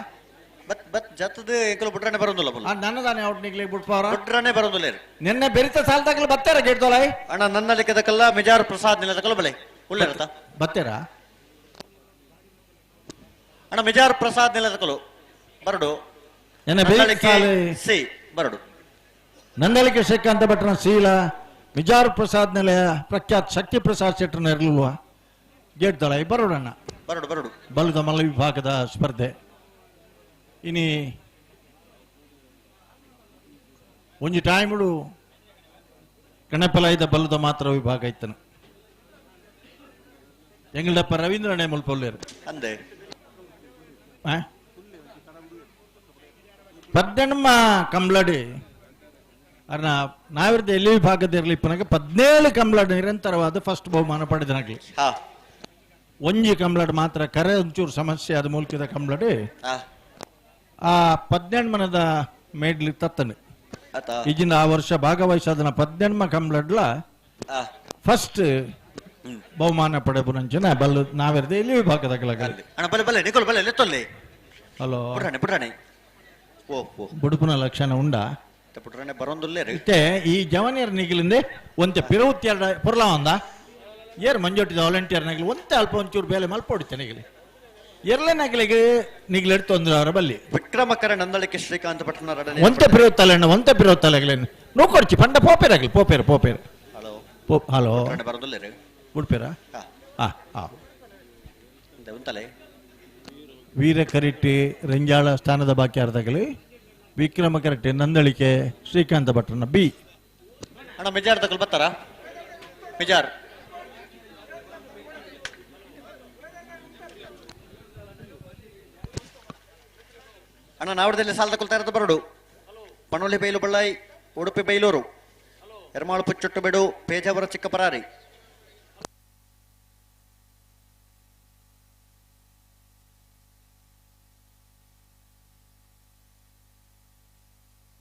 ಜತ್ತದ ಎಂಕಲು ಬಿಟ್ರನೆ ಬರೋದಿಲ್ಲ ನನ್ನದಾನೆ ಔಟ್ ನಿಗಲಿ ಬಿಟ್ಪಾರ ಬಿಟ್ರನೆ ಬರೋದಿಲ್ಲ ನಿನ್ನೆ ಬೆರಿತ ಸಾಲದಾಗಲು ಬತ್ತಾರ ಗೇಟ್ದೋಲಾಯ್ ಅಣ್ಣ ನನ್ನ ಲೆಕ್ಕದಕ್ಕಲ್ಲ ಮಿಜಾರ್ ಪ್ರಸಾದ್ ನಿಲ್ಲದಕ್ಕಲ್ಲ ಬಲೆ ಉಳ್ಳಿರತ್ತ ಬತ್ತೇರಾ ಅಣ್ಣ ಮಿಜಾರ್ ಪ್ರಸಾದ್ ನಿಲ್ಲದಕ್ಕಲು ಬರಡು ಸಿ ಬರಡು ನಂದಳಿಕೆ ಶ್ರೀಕಾಂತ ಭಟ್ರನ ಶೀಲ ಮಿಜಾರ್ ಪ್ರಸಾದ್ ನಿಲಯ ಪ್ರಖ್ಯಾತ್ ಶಕ್ತಿ ಪ್ರಸಾದ್ ಶೆಟ್ಟರ್ನ ಇರಲಿಲ್ವಾ ಗೇಟ್ದಳ ಬರೋಡಣ್ಣ ಬರಡು ಬಲದ ಮಲ್ಲ ವಿಭಾಗದ ಸ್ಪರ್ಧೆ ಇನಿ ಒಂಜಿ ಟೈಮ್ಡು ಕಣಪಲಾಯ್ದ ಬಲ್ಲದ ಮಾತ್ರ ವಿಭಾಗ ಇತ್ತನು ಎಂಗಳಪ್ಪ ರವೀಂದ್ರ ನೇಮಲ್ ಪೊಲ್ಲೇರು ಅಂದೆ ಪದ್ದೆಣ್ಣಮ್ಮ ಕಂಬ್ಲಡಿ ಅರ್ನ ನಾವಿರ್ದ ಎಲ್ಲಿ ವಿಭಾಗದ ಇರಲಿ ಪನಗ 17 ಕಂಬ್ಲಾಡ್ ನಿರಂತರವಾದ ಫಸ್ಟ್ ಬಹುಮಾನ ಪಡೆದನಾಗ್ಲಿ ಒಂಜಿ ಕಂಬ್ಲಾಡ್ ಮಾತ್ರ ಕರೆ ಒಂಚೂರು ಸಮಸ್ಯೆ ಆದ ಮೂಲಕದ ಕಂಬ್ಲಾಡ್ ಆ 18 ಮನದ ಮೇಡ್ಲಿ ತತ್ತನೆ ಈಗಿನ ಆ ವರ್ಷ ಭಾಗವಹಿಸಾದನ 18 ಕಂಬ್ಲಾಡ್ಲ ಫಸ್ಟ್ ಬಹುಮಾನ ಪಡೆಬುನಂಚನ ಬಲ್ಲ ನಾವಿರ್ದ ಎಲ್ಲಿ ವಿಭಾಗದ ಹಲೋ ಬುಡುಪುನ ಲಕ್ಷಣ ಉಂಡಾ ಈ ಜವನಿಯರ್ ನಿಗಿಲಿಂದೆ ಒಂತೆ ಪಿರವುತ್ತಿ ಪುರ್ಲ ಒಂದ ಏರ್ ಮಂಜೋಟಿದ ವಾಲಂಟಿಯರ್ ನಗಲಿ ಒಂತೆ ಅಲ್ಪ ಒಂಚೂರು ಬೇಲೆ ಮಲ್ಪೊಡಿತೆ ನಿಗಲಿ ಎರ್ಲೆ ನಗಲಿಗೆ ನಿಗಲಿ ತೊಂದ್ರೆ ಅವರ ಬಲ್ಲಿ ವಿಕ್ರಮಕರ ನಂದಳಿಕೆ ಶ್ರೀಕಾಂತ ಪಟ್ಟಣ ಒಂತೆ ಪಿರವುತ್ತಲ್ಲ ಒಂತೆ ಪಿರವುತ್ತಲ್ಲ ನೋ ಕೊಡ್ಚಿ ಪಂಡ ಪೋಪೇರಾಗಲಿ ಪೋಪೇರು ಹಲೋ ಬಿಡ್ಪೇರಾ ವೀರ ಕರಿಟ್ಟಿ ರಂಜಾಳ ಸ್ಥಾನದ ಬಾಕ್ಯಾರ್ದಾಗಲಿ ವಿಕ್ರಮ ಕರೆಕ್ಟ್ ನಂದಳಿಕೆ ಶ್ರೀಕಾಂತ ಭಟ್ರನ ಬಿ ಅಣ್ಣ ಮಿಜಾರ್ ತಗೊಳ್ ಬರ್ತಾರ ಮಿಜಾರ್ ಅಣ್ಣ ನಾವಡದಲ್ಲಿ ಸಾಲ ತಗೊಳ್ತಾ ಇರೋದು ಬರಡು ಪಣೋಲಿ ಬೈಲು ಬಳ್ಳಾಯಿ ಉಡುಪಿ ಬೈಲೂರು ಎರ್ಮಾಳು ಪುಚ್ಚೊಟ್ಟು ಬೆಡು ಪೇಜಾವರ ಚಿಕ್ಕಪರಾರಿ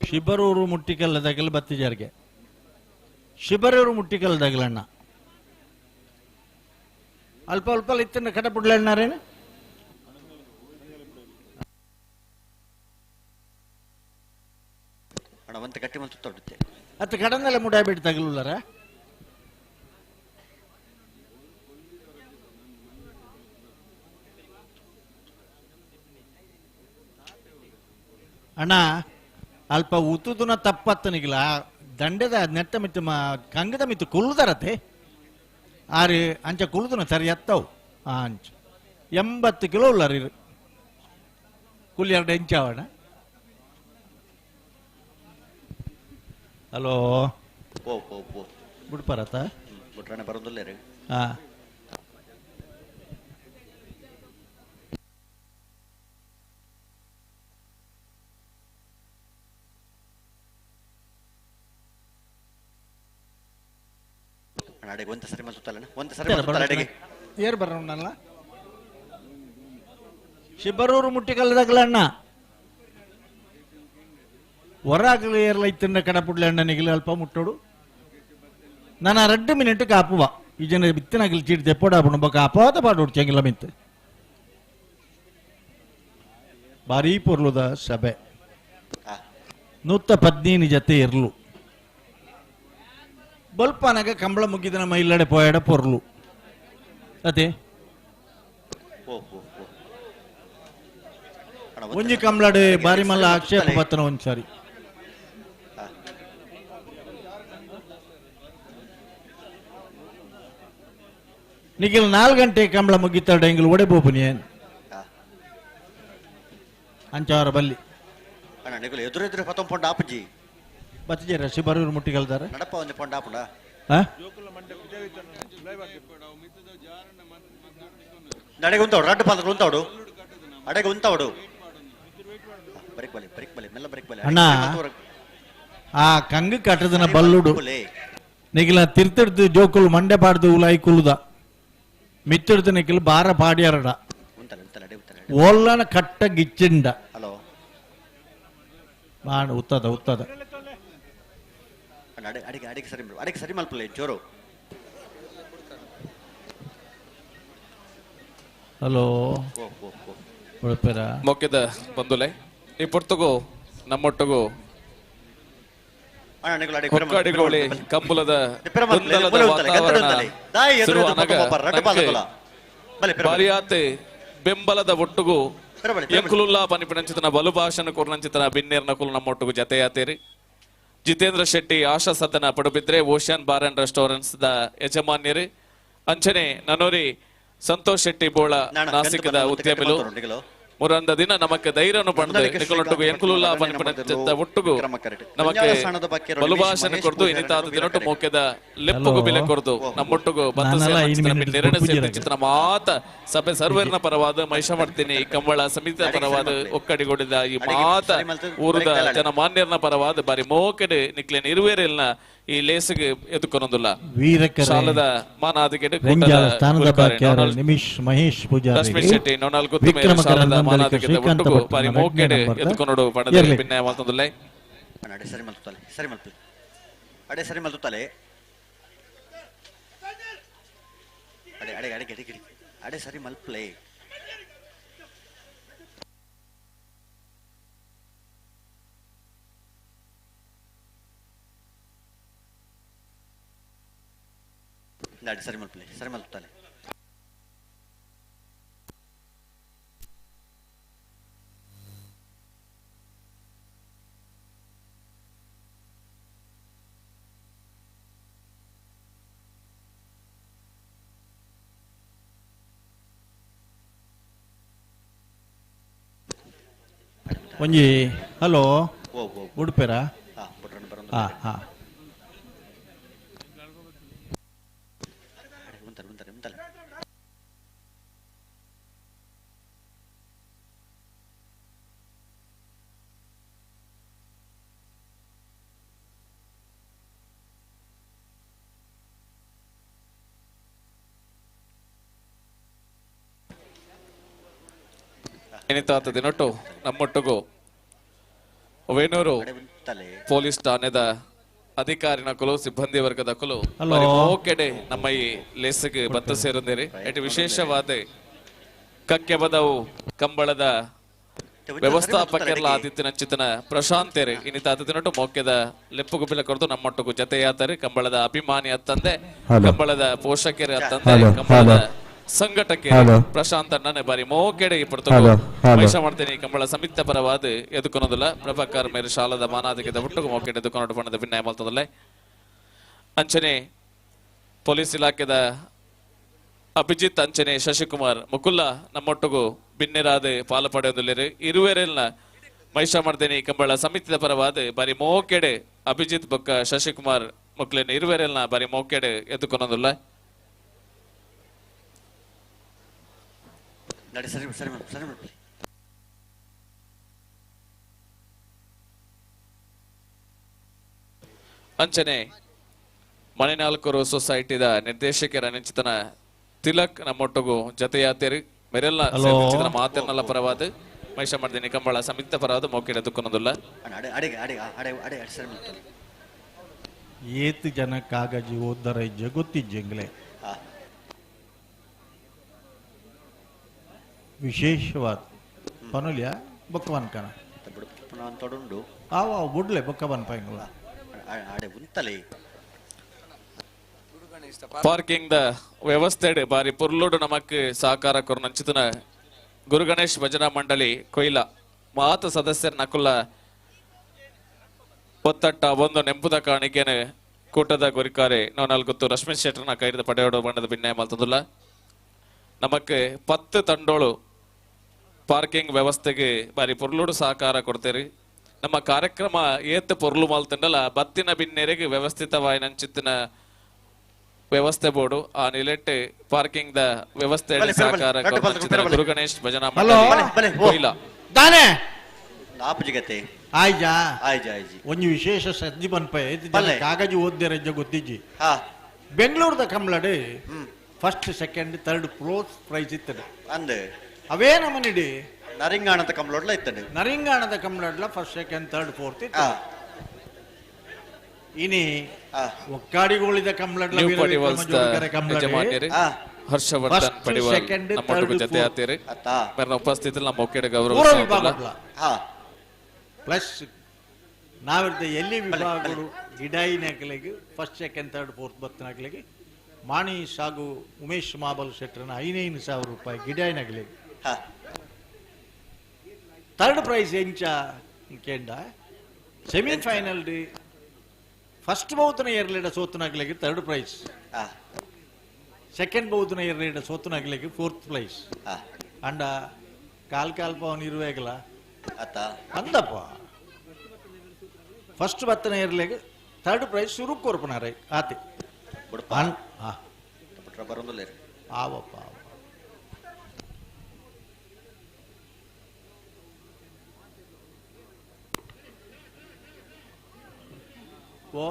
ಶಿಬರೂರು ಮುಟ್ಟಿಕಲ್ಲದಾಗಲ ಬತ್ತಿಜಾರ್ಗೆ ಶಿಬರೂರು ಮುಟ್ಟಿಕಲ್ಲದಾಗಲಣ್ಣ ಅಲ್ಪ ಅಲ್ಪ ಇತ್ತನ್ನ ಕಡೆ ಬಿಡ್ಲಣ್ಣಾರೇನು ಅಣ್ಣವಂತ ಗಟ್ಟಿ ಮತ್ತು ತೊಡುತ್ತೆ ಅತ್ತ ಕಡನೆಲ್ಲ ಮುಡಾಬಿಟ್ಟು ತಗಲುಲ್ಲಾರ ಅಣ್ಣ ಅಲ್ಪ ಉತ್ತುದುನ ತಪ್ಪತ್ತನಿಗಿಲ್ಲ ದಂಡೆದ ನೆಟ್ಟ ಮಿತ್ತು ಕಂಗದ ಮಿತ್ತು ಕುಲ್ದರತೆ ಆರು ಅಂಚ ಕುಲ್ದುನ ಸರಿ ಎತ್ತವು ಅಂಚ 80 ಕಿಲೋ ಉಳ್ಳಾರ ಇರು ಕುಲ್ 2 ಇಂಚಾವಣ ಹಲೋ ಬಿಡ್ಪಾರತ್ತ ಬಿಟ್ರಾನೆ ಬರೋದಿಲ್ಲ ರೀ ಅಡೆಗೆ ಒಂದ ಸರಿ ಮಲ್ತಲ್ಲ ಒಂದ ಸರಿ ಮಲ್ತಲ್ಲ ಅಡೆಗೆ ಏರ್ ಬರೋಣಲ್ಲ ಶಿಬರೂರು ಮುಟ್ಟಿಕಲ್ಲದಾಗಲಣ್ಣ ಹೊರಾಗಲಿ ಏರ್ಲ ಇತ್ತಿನ ಕಡಪುಡ್ಲೆ ಅಣ್ಣ ನಿಗಿಲ ಅಲ್ಪ ಮುಟ್ಟೋಡು ನಾನು 2 ಮಿನಿಟ್ ಕಾಪುವ ಈ ಜನ ಬಿತ್ತನಾಗಿಲ್ ಚೀಟ್ ತೆಪ್ಪೋಡಾಪುಣ ಬಕ ಅಪಾತ ಪಾಡೋಡು ಚೆಂಗಿಲ್ಲ ಮಿಂತೆ ಭಾರಿ ಪೊರ್ಲುದ ಸಭೆ 115 ಜೊತೆ ಇರ್ಲು ಬಲ್ಪನಾಗ ಕಂಬಳ ಮುಗಿದ ನಮ್ಮ ಇಲ್ಲಡೆ ಪೋಯಾಡ ಪೊರ್ಲು ಅದೇ ಒಂಜಿ ಕಂಬಳಡೆ ಬಾರಿ ಮಲ್ಲ ಆಕ್ಷೇಪ ಪತ್ತನ ಒಂದ್ಸಾರಿ ನಿಖಿಲ್ 4 ಗಂಟೆ ಕಂಬಳ ಮುಗಿತಾಡ ಎಂಗಿಲ್ ಒಡೆ ಬೋಪುನಿ ಏನ್ ಅಂಚಾರ ಬಲ್ಲಿ ಅಣ್ಣ ನಿಗುಲು ಎದುರೆದುರೆ ಪತ್ತೊಂದು ಪೊಂಡ ಆಪಜಿ ಬತ್ತಿಜೇರ ಶಿಬರೂರು ಮುಟ್ಟಿಗಲ್ದಾರ ನಡಪ ಒಂದು ಪೊಂಡ ಆಪುಂಡ ಅಡೆಗೆ ಉಂತಾವಡು ರಡ್ಡು ಪಾಲಗಳು ಉಂತಾವಡು ಅಡೆಗೆ ಉಂತಾವಡು ಬ್ರೇಕ್ ಬಲಿ ಮೆಲ್ಲ ಬ್ರೇಕ್ ಬಲಿ ಅಣ್ಣ ಆ ಕಂಗ ಕಟ್ಟದನ ಬಲ್ಲುಡು ನಿಖಿಲ ತಿರ್ತಿಡ್ದು ಜೋಕುಲು ಮಂಡೆ ಪಾಡ್ದು ಉಲಾಯಿ ಕುಲುದ ಮಿತ್ತಿಡ್ದು ನಿಖಿಲ್ ಬಾರ ಪಾಡ್ಯಾರಡ ಓಲ್ಲನ ಕಟ್ಟ ಗಿಚ್ಚಿಂಡ ಹಲೋ ಬಾಣ ಉತ್ತದ ಅಡಿಗೆ ಸರಿ ಮಲ್ಪಲೆ ಜೋರು ಹಲೋ ಮೊಕ್ಕೆದ ಬಂದುಲೆ ಈ ಪೊರ್ತಗು ನಮ್ಮೊಟ್ಟಗು ಹೊಕ್ಕಾಡಿಗೋಳಿ ಕಂಬುಲದ ಬಾರಿಯಾತೆ ಬೆಂಬಲದ ಒಟ್ಟುಗು ಎಂಕುಲುಲ್ಲಾ ಪನಿಪಿನಂಚಿತನ ಬಲುಭಾಷಣ ಕುರ್ನಂಚಿತನ ಬಿನ್ನೇರ್ನ ಕುಲು ನಮ್ಮೊಟ್ಟುಗು ಜತೆಯಾತೇರಿ Jitendra Shetty Asha Sadana Padubidri ocean bar and restaurants ದ ಯಜಮಾನ್ಯರು ಅಂಚನೆ ನನೋರಿ ಸಂತೋಷ್ ಶೆಟ್ಟಿ ಬೋಳ ನಾಸಿಕದ ಉದ್ಯಮಿಲು ಮುರಂದ ದಿನ ನಮಕ್ಕೆ ಧೈರ್ಯನು ಪಡೆದು ನಿಕಲೊಟ್ಟುಗು ಎಂಕುಲುಲ್ಲಾ ಪನಿಪಿನಂಚಿತ ಒಟ್ಟುಗು ನಮಕ್ಕೆ ಬಲುಭಾಷಣ ಕೊರ್ದು ಇನ್ನಿತಾದ ದಿನೊಟ್ಟು ಮೋಕೆದ ಲೆಪ್ಪುಗು ಬಿಲೆ ಕೊರ್ದು ನಮ್ಮೊಟ್ಟುಗು ಚಿತ್ರ ಮಾತ ಸಭೆ ಸರ್ವೇರ್ನ ಪರವಾದ ಮಹಿಷ ಮಾಡ್ತೀನಿ ಕಂಬಳ ಸಮಿತಿಯ ಪರವಾದ ಒಕ್ಕಡಿಗೊಡಿದ ಈ ಮಾತ ಊರದ ಜನಮಾನ್ಯರ್ನ ಪರವಾದ ಬಾರಿ ಮೋಕೆಡೆ ನಿಕ್ಲೇನ್ ಇರುವೇರಿಲ್ನ ಈ ಲೇಸಿಗೆ ಎದುಕೊನೊಂದಿಲ್ಲ ಶಾಲದ ಮಾನಾದಿಗೆಡೆ ನಿಮಿಷ್ ಮಹೇಶ್ ಪೂಜಾರಿ ಲಕ್ಷ್ಮೀ ಶೆಟ್ಟಿ ನೊನಾಲ್ಕು ಶಾಲದ ಮಾನಾದಿಗೆಡೆ ಒಟ್ಟುಗು ಬಾರಿ ಮೋಕೆಡೆ ಎದುಕೊನೊಡು ಪಡೆದ ಭಿನ್ನಯ ಮಾತೊಂದಿಲ್ಲ ಅಡೆ ಸರಿ ಮಲ್ತಲೆ ಅಡೆ ಸರಿ ಮಲ್ತಲೆ ಅಡೆ ಸರಿ ಮಲ್ಪ್ಲೆ ಸರಿ ಮಲ್ತಲೆ ಒಂಜಿ ಹಲೋ ಉಡುಪೇರಾ ಹಾ ಹಾ ಎನಿತಾತ ದಿನೊಟ್ಟು ನಮ್ಮೊಟ್ಟುಗು ವೇಣೂರು ಪೊಲೀಸ್ ಠಾಣೆದ ಅಧಿಕಾರಿನಕಲು ಸಿಬ್ಬಂದಿ ವರ್ಗದ ಕುಲು ಓಕೆಡೆ ನಮ್ಮ ಈ ಲೇಸಿಗೆ ಬಂತು ಸೇರುಂದಿರಿ ಎಟ್ ವಿಶೇಷವಾದ ಕಕ್ಕೆ ಬದವು ಕಂಬಳದ ವ್ಯವಸ್ಥಾಪಕರೆಲ್ಲ ಆದಿತ್ಯನಂಚಿತನ ಪ್ರಶಾಂತೇರಿ ಇನ್ನಿತಾತ ದಿನೊಟ್ಟು ಮೋಕ್ಯದ ಲೆಪ್ಪುಗು ಬಿಲ ಕೊರದು ನಮ್ಮೊಟ್ಟುಗು ಜತೆಯಾತರಿ ಕಂಬಳದ ಅಭಿಮಾನಿ ಅತ್ತಂದೆ ಕಂಬಳದ ಪೋಷಕರೇ ಅತ್ತಂದೆ ಕಂಬಳದ ಸಂಘಟಕ್ಕೆ ಪ್ರಶಾಂತ್ ಅಣ್ಣನೇ ಬಾರಿ ಮೋಕೆಡೆ ಪೈಸ ಮಾಡ್ತೇನೆ ಕಂಬಳ ಸಮಿತ ಪರವಾದ ಎದುಕೊನೋದಿಲ್ಲ ಪ್ರಭಾಕರ್ ಮೇರೆ ಶಾಲದ ಮಾನಾದಿಗೆದ ಒಟ್ಟುಗು ಮೋಕೆಡೆ ಎದುಕೊನೋಡು ಬಣ್ಣದ ಭಿನ್ನಯ ಮಾಡ್ತದಲ್ಲ ಅಂಚನೆ ಪೊಲೀಸ್ ಇಲಾಖೆದ ಅಭಿಜಿತ್ ಅಂಚನೆ ಶಶಿಕುಮಾರ್ ಮುಕುಲ್ಲ ನಮ್ಮೊಟ್ಟುಗು ಭಿನ್ನರಾದ ಪಾಲು ಪಡೆಯೊಂದಿಲ್ಲ ಇರುವೆರೆಲ್ಲ ಮೈಷ ಮಾಡ್ತೇನೆ ಕಂಬಳ ಸಮಿತಿದ ಪರವಾದ ಬಾರಿ ಮೋಕೆಡೆ ಅಭಿಜಿತ್ ಬೊಕ್ಕ ಶಶಿಕುಮಾರ್ ಮುಕ್ಲೇನ ಇರುವೆರೆಲ್ಲ ಬಾರಿ ಮೋಕೆಡೆ ಎದುಕೊನೋದಿಲ್ಲ ಅಂಚನೆ ಮಣಿನಾಲ್ಕೂರು ಸೊಸೈಟಿದ ನಿರ್ದೇಶಕರ ನೆಂಚಿತನ ತಿಲಕ್ ನಮ್ಮೊಟ್ಟಿಗೂ ಜೊತೆಯಾತೇರಿ ಮೆರೆಲ್ಲ ನೆಂಚಿತನ ಮಾತೆರ್ನಲ್ಲ ಪರವಾದ ಮೈಷ ಮಾಡಿದ ನಿಕಂಬಳ ಸಂಯುಕ್ತ ಪರವಾದ ಮೋಕೆಡ ದುಃಖನದುಲ್ಲ ಏತ್ ಜನ ಕಾಗಜಿ ಓದ್ದರ ಜಗೊತ್ತಿಜ್ಜಂಗ್ಲೆ ವಿಶೇಷವಾದ ಪನುಲ್ಯ ಬೊಕ್ಕವನ್ ಕಣ ಆವ ಬುಡ್ಲೆ ಬೊಕ್ಕವನ್ ಪೈಂಗ್ಲ ಪಾರ್ಕಿಂಗ್ ದ ವ್ಯವಸ್ಥೆ ಬಾರಿ ಪುರ್ಲುಡು ನಮಕ್ ಸಹಕಾರ ಕೊರು ನಂಚಿತನ ಗುರು ಗಣೇಶ್ ಭಜನಾ ಮಂಡಳಿ ಕೊಯ್ಲ ಮಾತ ಸದಸ್ಯರ ನಕುಲ್ಲ ಒತ್ತಟ್ಟ ಒಂದು ನೆಂಪುದ ಕಾಣಿಕೆನ ಕೂಟದ ಗುರಿಕಾರೆ ನಾವು ನಾಲ್ಕು ರಶ್ಮಿ ಶೆಟ್ಟರ್ನ ಕೈದ ಪಡೆಯೋಡು ಬಣ್ಣದ ಭಿನ್ನಯ ಮಲ್ತಂದುಲ್ಲ ನಮಕ್ 10 ತಂಡೋಳು ಪಾರ್ಕಿಂಗ್ ವ್ಯವಸ್ಥೆಗೆ ಬಾರಿ ಪುರ್ಲುಡು ಸಹಕಾರ ಕೊಡ್ತೇರಿ ನಮ್ಮ ಕಾರ್ಯಕ್ರಮ ಏತ್ ಪೊರ್ಲು ಮಲ್ತಂಡಲ್ಲ ಬತ್ತಿನ ಭಿನ್ನೆರೆಗೆ ವ್ಯವಸ್ಥಿತವಾಗಿ ನಂಚಿತ್ತಿನ ವ್ಯವಸ್ಥೆ ಬೋರ್ಡು ಆ ನಿಲೆಟ್ ಪಾರ್ಕಿಂಗ್ ದ ವ್ಯವಸ್ಥೆ ಸಹಕಾರ ಗುರು ಗಣೇಶ್ ಭಜನಾ ಒಂದು ವಿಶೇಷ ಸಜ್ಜಿ ಬನ್ಪೈ ಕಾಗಜಿ ಓದ್ದೆ ರಜ್ಜ ಗೊತ್ತಿಜ್ಜಿ ಬೆಂಗಳೂರದ ಕಮ್ಲಡ್ first second third fourth prize ಇತ್ತದೆ ಅವೇ ನಮ್ಮನಿಡಿ ನರಿಂಗಾಣದ ಕಮ್ಲೋಡ್ಲ ಇತ್ತದೆ ನರಿಂಗಾಣದ ಕಮ್ಲಡ್ಲ ಫಸ್ಟ್ ಸೆಕೆಂಡ್ ಥರ್ಡ್ ಫೋರ್ತ್ ಇತ್ತು ಇನಿ ಒಕ್ಕಾಡಿಗೋಳಿದ ಕಮ್ಲಡ್ಲ ಹರ್ಷವರ್ಧನ್ ಪಡಿವಾಲ್ ನಮ್ಮೊಟ್ಟಿಗೆ ಜೊತೆ ಆತೀರಿ ಮೇರೆ ಉಪಸ್ಥಿತಿಯಲ್ಲಿ ನಮ್ಮ ಒಕ್ಕಡೆ ಗೌರವ ಪ್ಲಸ್ ನಾವಿರ್ದ ಎಲ್ಲಿ ವಿಭಾಗಗಳು ಗಿಡಾಯಿ ನಾಕಲಿಗೆ ಫಸ್ಟ್ ಸೆಕೆಂಡ್ ಥರ್ಡ್ ಫೋರ್ತ್ ಬತ್ತನಾಕಲಿಗೆ ಮಾಣಿ ಸಾಗು ಉಮೇಶ್ ಮಾಬಲ್ ಶೆಟ್ರನ 5,000 ರೂಪಾಯಿ ಗಿಡಾಯಿ ನಗಲಿಗೆ ಥರ್ಡ್ ಪ್ರೈಸ್ ಎಂಚ ಕೇಂಡ ಸೆಮಿಫೈನಲ್ ಡಿ ಫಸ್ಟ್ ಬೌತನ ಏರ್ಲೇಡ ಸೋತನಾಗ್ಲಿಕ್ಕೆ ಥರ್ಡ್ ಪ್ರೈಸ್ ಸೆಕೆಂಡ್ ಬೌತನ ಏರ್ಲೇಡ ಸೋತನಾಗ್ಲಿಕ್ಕೆ ಫೋರ್ತ್ ಪ್ರೈಸ್ ಅಂಡ ಕಾಲ್ ಪವನ್ ಇರುವಾಗಲ ಅಂದಪ್ಪ ಫಸ್ಟ್ ಬತ್ತನ ಏರ್ಲೆಗೆ ಥರ್ಡ್ ಪ್ರೈಸ್ ಶುರು ಕೊರ್ಪನಾರ ಆತಿ ಆವಪ್ಪ ಓ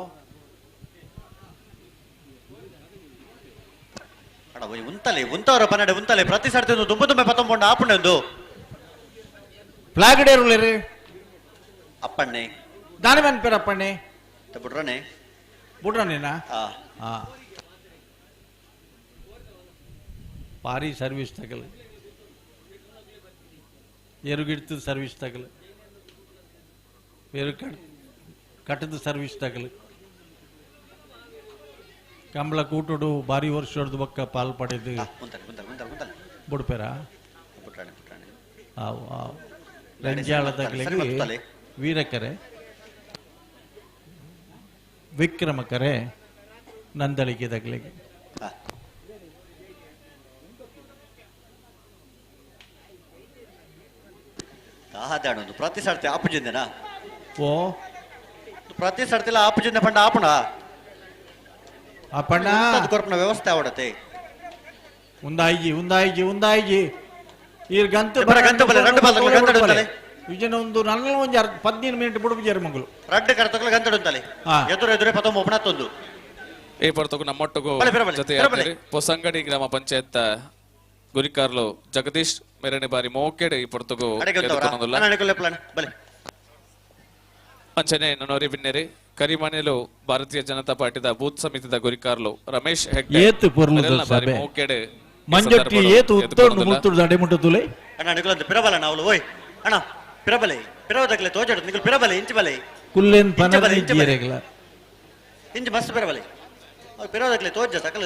ಉಂತಲೆ ಉಂತವರ ಪನ್ನಡೆ ಉಂತಲೆ ಪ್ರತಿ ಸರ್ತಿ ತುಂಬ 19 ಆಪುಂಡು ಫ್ಲಾಗ್ ಡೇರುಳ್ಳೇರಿ ಅಪ್ಪಣ್ಣೆ ದಾನಿ ಮನ್ ಪೇರು ಅಪ್ಪಣ್ಣೆ ಬುಡ್ರನೇನಾ ಭಾರಿ ಸರ್ವಿಸ್ ತಗಲು ಎರುಗಿಡ್ತು ಸರ್ವಿಸ್ ತಗಲು ಬೇರು ಕಟ್ಟದ ಸರ್ವಿಸ್ ತಗಲು ಕಂಬಳ ಕೂಟೋಡು ಭಾರಿ ವರ್ಷದ ಬಕ್ಕ ಪಾಲ್ ಪಡೆದು ಬುಡ್ಪೇರ ರಂಜಾಳದಾಗಲಿಗೆ ವೀರಕರೆ ವಿಕ್ರಮಕರೆ ನಂದಳಿಕೆದಾಗಲಿಗೆ ಪ್ರತಿ ಸರ್ತಿ ಆಪುಜಿಂದೆನಾ ಓ ಪ್ರತಿ ಸರ್ತಿಲ ಆಪುಜಿಂದ ಪಂಡ ಆಪುಣ ಅಪ್ಪಣ್ಣ ಕೊರ್ಪನ ವ್ಯವಸ್ಥೆ ಆವಡತೆ ಉಂದಾಯಿಜಿ ಈ ಗಂತು ವಿಜಯನ ಒಂದು ನನ್ನ ಒಂದು 15 ಮಿನಿಟ್ ಬಿಡು ಜರ್ಮಂಗಲು ರಡ್ಡು ಕರ್ತಕಲ ಗಂತಡುತ್ತಲೆ ಎದುರೆ ಪತ ಮೊಬಣತ್ತೊಂದು ಈ ಪರ್ತಕು ನಮ್ಮೊಟ್ಟಿಗೂ ಜೊತೆ ಪೊಸಂಗಡಿ ಗ್ರಾಮ ಪಂಚಾಯತ್ ಗುರಿಕಾರ್ಲು ಜಗದೀಶ್ ಮೇರನೆ ಬಾರಿ ಮೋಕೆಡೆ ಈ ಪರ್ತಕು ಅಂಚನೆ ನನ್ನೋರಿ ಬಿನ್ನೆರಿ ಕರಿಮನೆಲು ಭಾರತೀಯ ಜನತಾ ಪಾರ್ಟಿದ ಬೂತ್ ಸಮಿತಿದ ಗುರಿಕಾರ್ಲು ರಮೇಶ್ ಹೆಗ್ಡೆ ಮೋಕೆಡೆ ಮಂಜಟ್ಟಿ ಏತು ಉತ್ತೋಡು ಮುತ್ತುಡು ದಡೆ ಮುಟ್ಟುತುಲೆ ಅಣ್ಣ ನಿಕುಲಂತ ಪಿರಬಲ ನಾವಲು ಓಯ್ ಅಣ್ಣ ಪಿರಬಲೆ ಪಿರವದಕ್ಲೆ ತೋಜಡು ನಿಕುಲ್ ಪಿರಬಲೆ ಇಂಚಿ ಬಲೆ ಕುಲ್ಲೆನ್ ಪನರಿ ಜಿಯರೆಗಲ ಇಂಚಿ ಮಸ್ತ್ ಪಿರಬಲೆ ಪಿರವದಕ್ಲೆ ತೋಜ ಸಕಲ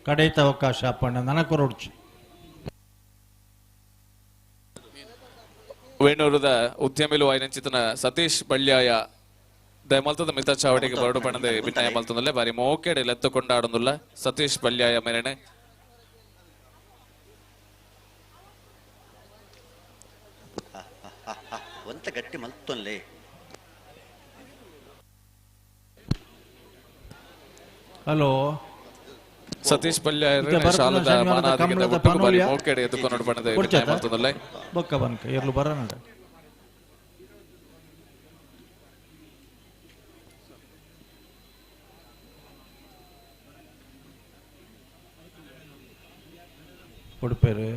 ಕಡೆತ ಅವಕಾಶ ಅಪ್ಪಣ್ಣ ನನಕೊರೊಡ್ಚು ವೇಣೂರದ ಉದ್ಯಮಿಲು ವಾಯಿನಂಚಿತನ ಸತೀಶ್ ಬಳ್ಯಾಯ ದಯಮಲ್ತದ ಮಿತ ಚಾವಡಿಗೆ ಬರಡು ಪಣದೆ ಭಿನ್ನಯ ಮಲ್ತಂದಲ್ಲೇ ಬಾರಿ ಮೋಕೆಡೆ ಲೆತ್ತುಕೊಂಡಾಡುന്നിಲ್ಲ ಸತೀಶ್ ಬಳ್ಯಾಯ ಮೇರೆನೆ ಒಂತ ಗಟ್ಟಿ ಮಲ್ತೊನ್ಲೆ ಹಲೋ ಸತೀಶ್ ಪಲ್ಯ ಬರ್ಪುನ ಶಾಲದ ಶನಿವಾರದ ಮಾನಾದಿಗೆ ಕಂಬಳದ ಒಟ್ಟು ಬಾರಿ ಪನೋಲಿಯ ಮೋಕೆಡೆ ಎತ್ತುಕೊಂಡು ಬಣ್ಣದ ಕೊಡ್ಚೇತ? ಮಾಡ್ತದಲ್ಲ ಬೊಕ್ಕ ಬನ್ಕ ಎರ್ಲು ಬರೋಣ ಕೊಡ್ಪೇರು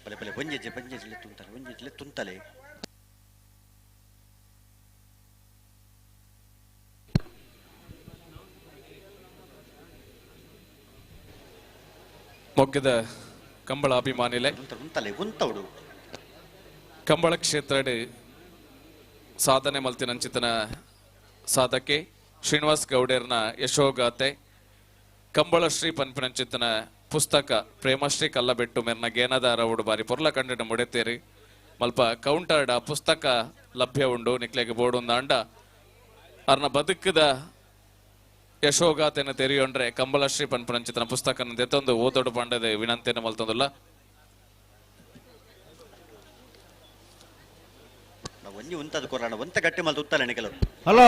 ಪಲೆ ಪಲೆ ಬಂಜೆಜ್ಲೆ ತುಂತಲೆ ಮೊಗ್ಗದ ಕಂಬಳ ಅಭಿಮಾನಿಲೆ ಉಂತಲೆ ಉಂತವಡು ಕಂಬಳ ಕ್ಷೇತ್ರಡ್ ಸಾಧನೆ ಮಲ್ತಿನಂಚಿತನ ಸಾಧಕೆ ಶ್ರೀನಿವಾಸ್ ಗೌಡೇರ್ನ ಯಶೋಗಾತೆ ಕಂಬಳ ಶ್ರೀ ಪನ್ಪಿನಂಚಿತನ ಪುಸ್ತಕ ಪ್ರೇಮಶ್ರೀ ಕಲ್ಲಬೆಟ್ಟು ಮೆರ್ನ ಗೇನದಾರ ಉಡು ಬಾರಿ ಪೊರ್ಲ ಕಂಡಿನ ಮುಡೆತೇರಿ ಮಲ್ಪ ಕೌಂಟರ್ಡ್ ಆ ಪುಸ್ತಕ ಲಭ್ಯ ಉಂಡು ನಿಕ್ಲೆಗೆ ಬೋರ್ಡ್ ಅಂಡ ಅರ್ನ ಬದುಕದ ಯಶೋಗಾತೆಯನ್ನು ತೆರೆಯೊಂಡ್ರೆ ಕಂಬಳ ಶ್ರೀ ಪನ್ಪುನಂಚಿತನ ಪುಸ್ತಕನ ದೆತ್ತೊಂದು ಓದೋಡು ಪಂಡದೆ ವಿನಂತಿಯನ್ನು ಮಲ್ತೊಂದುಲ್ಲ ಒಂಜಿ ಉಂತದ ಕೊರಾಣ ಒಂತ ಗಟ್ಟಿ ಮಲ್ತ ಉತ್ತಲೆ ನಿಕಲು ಹಲೋ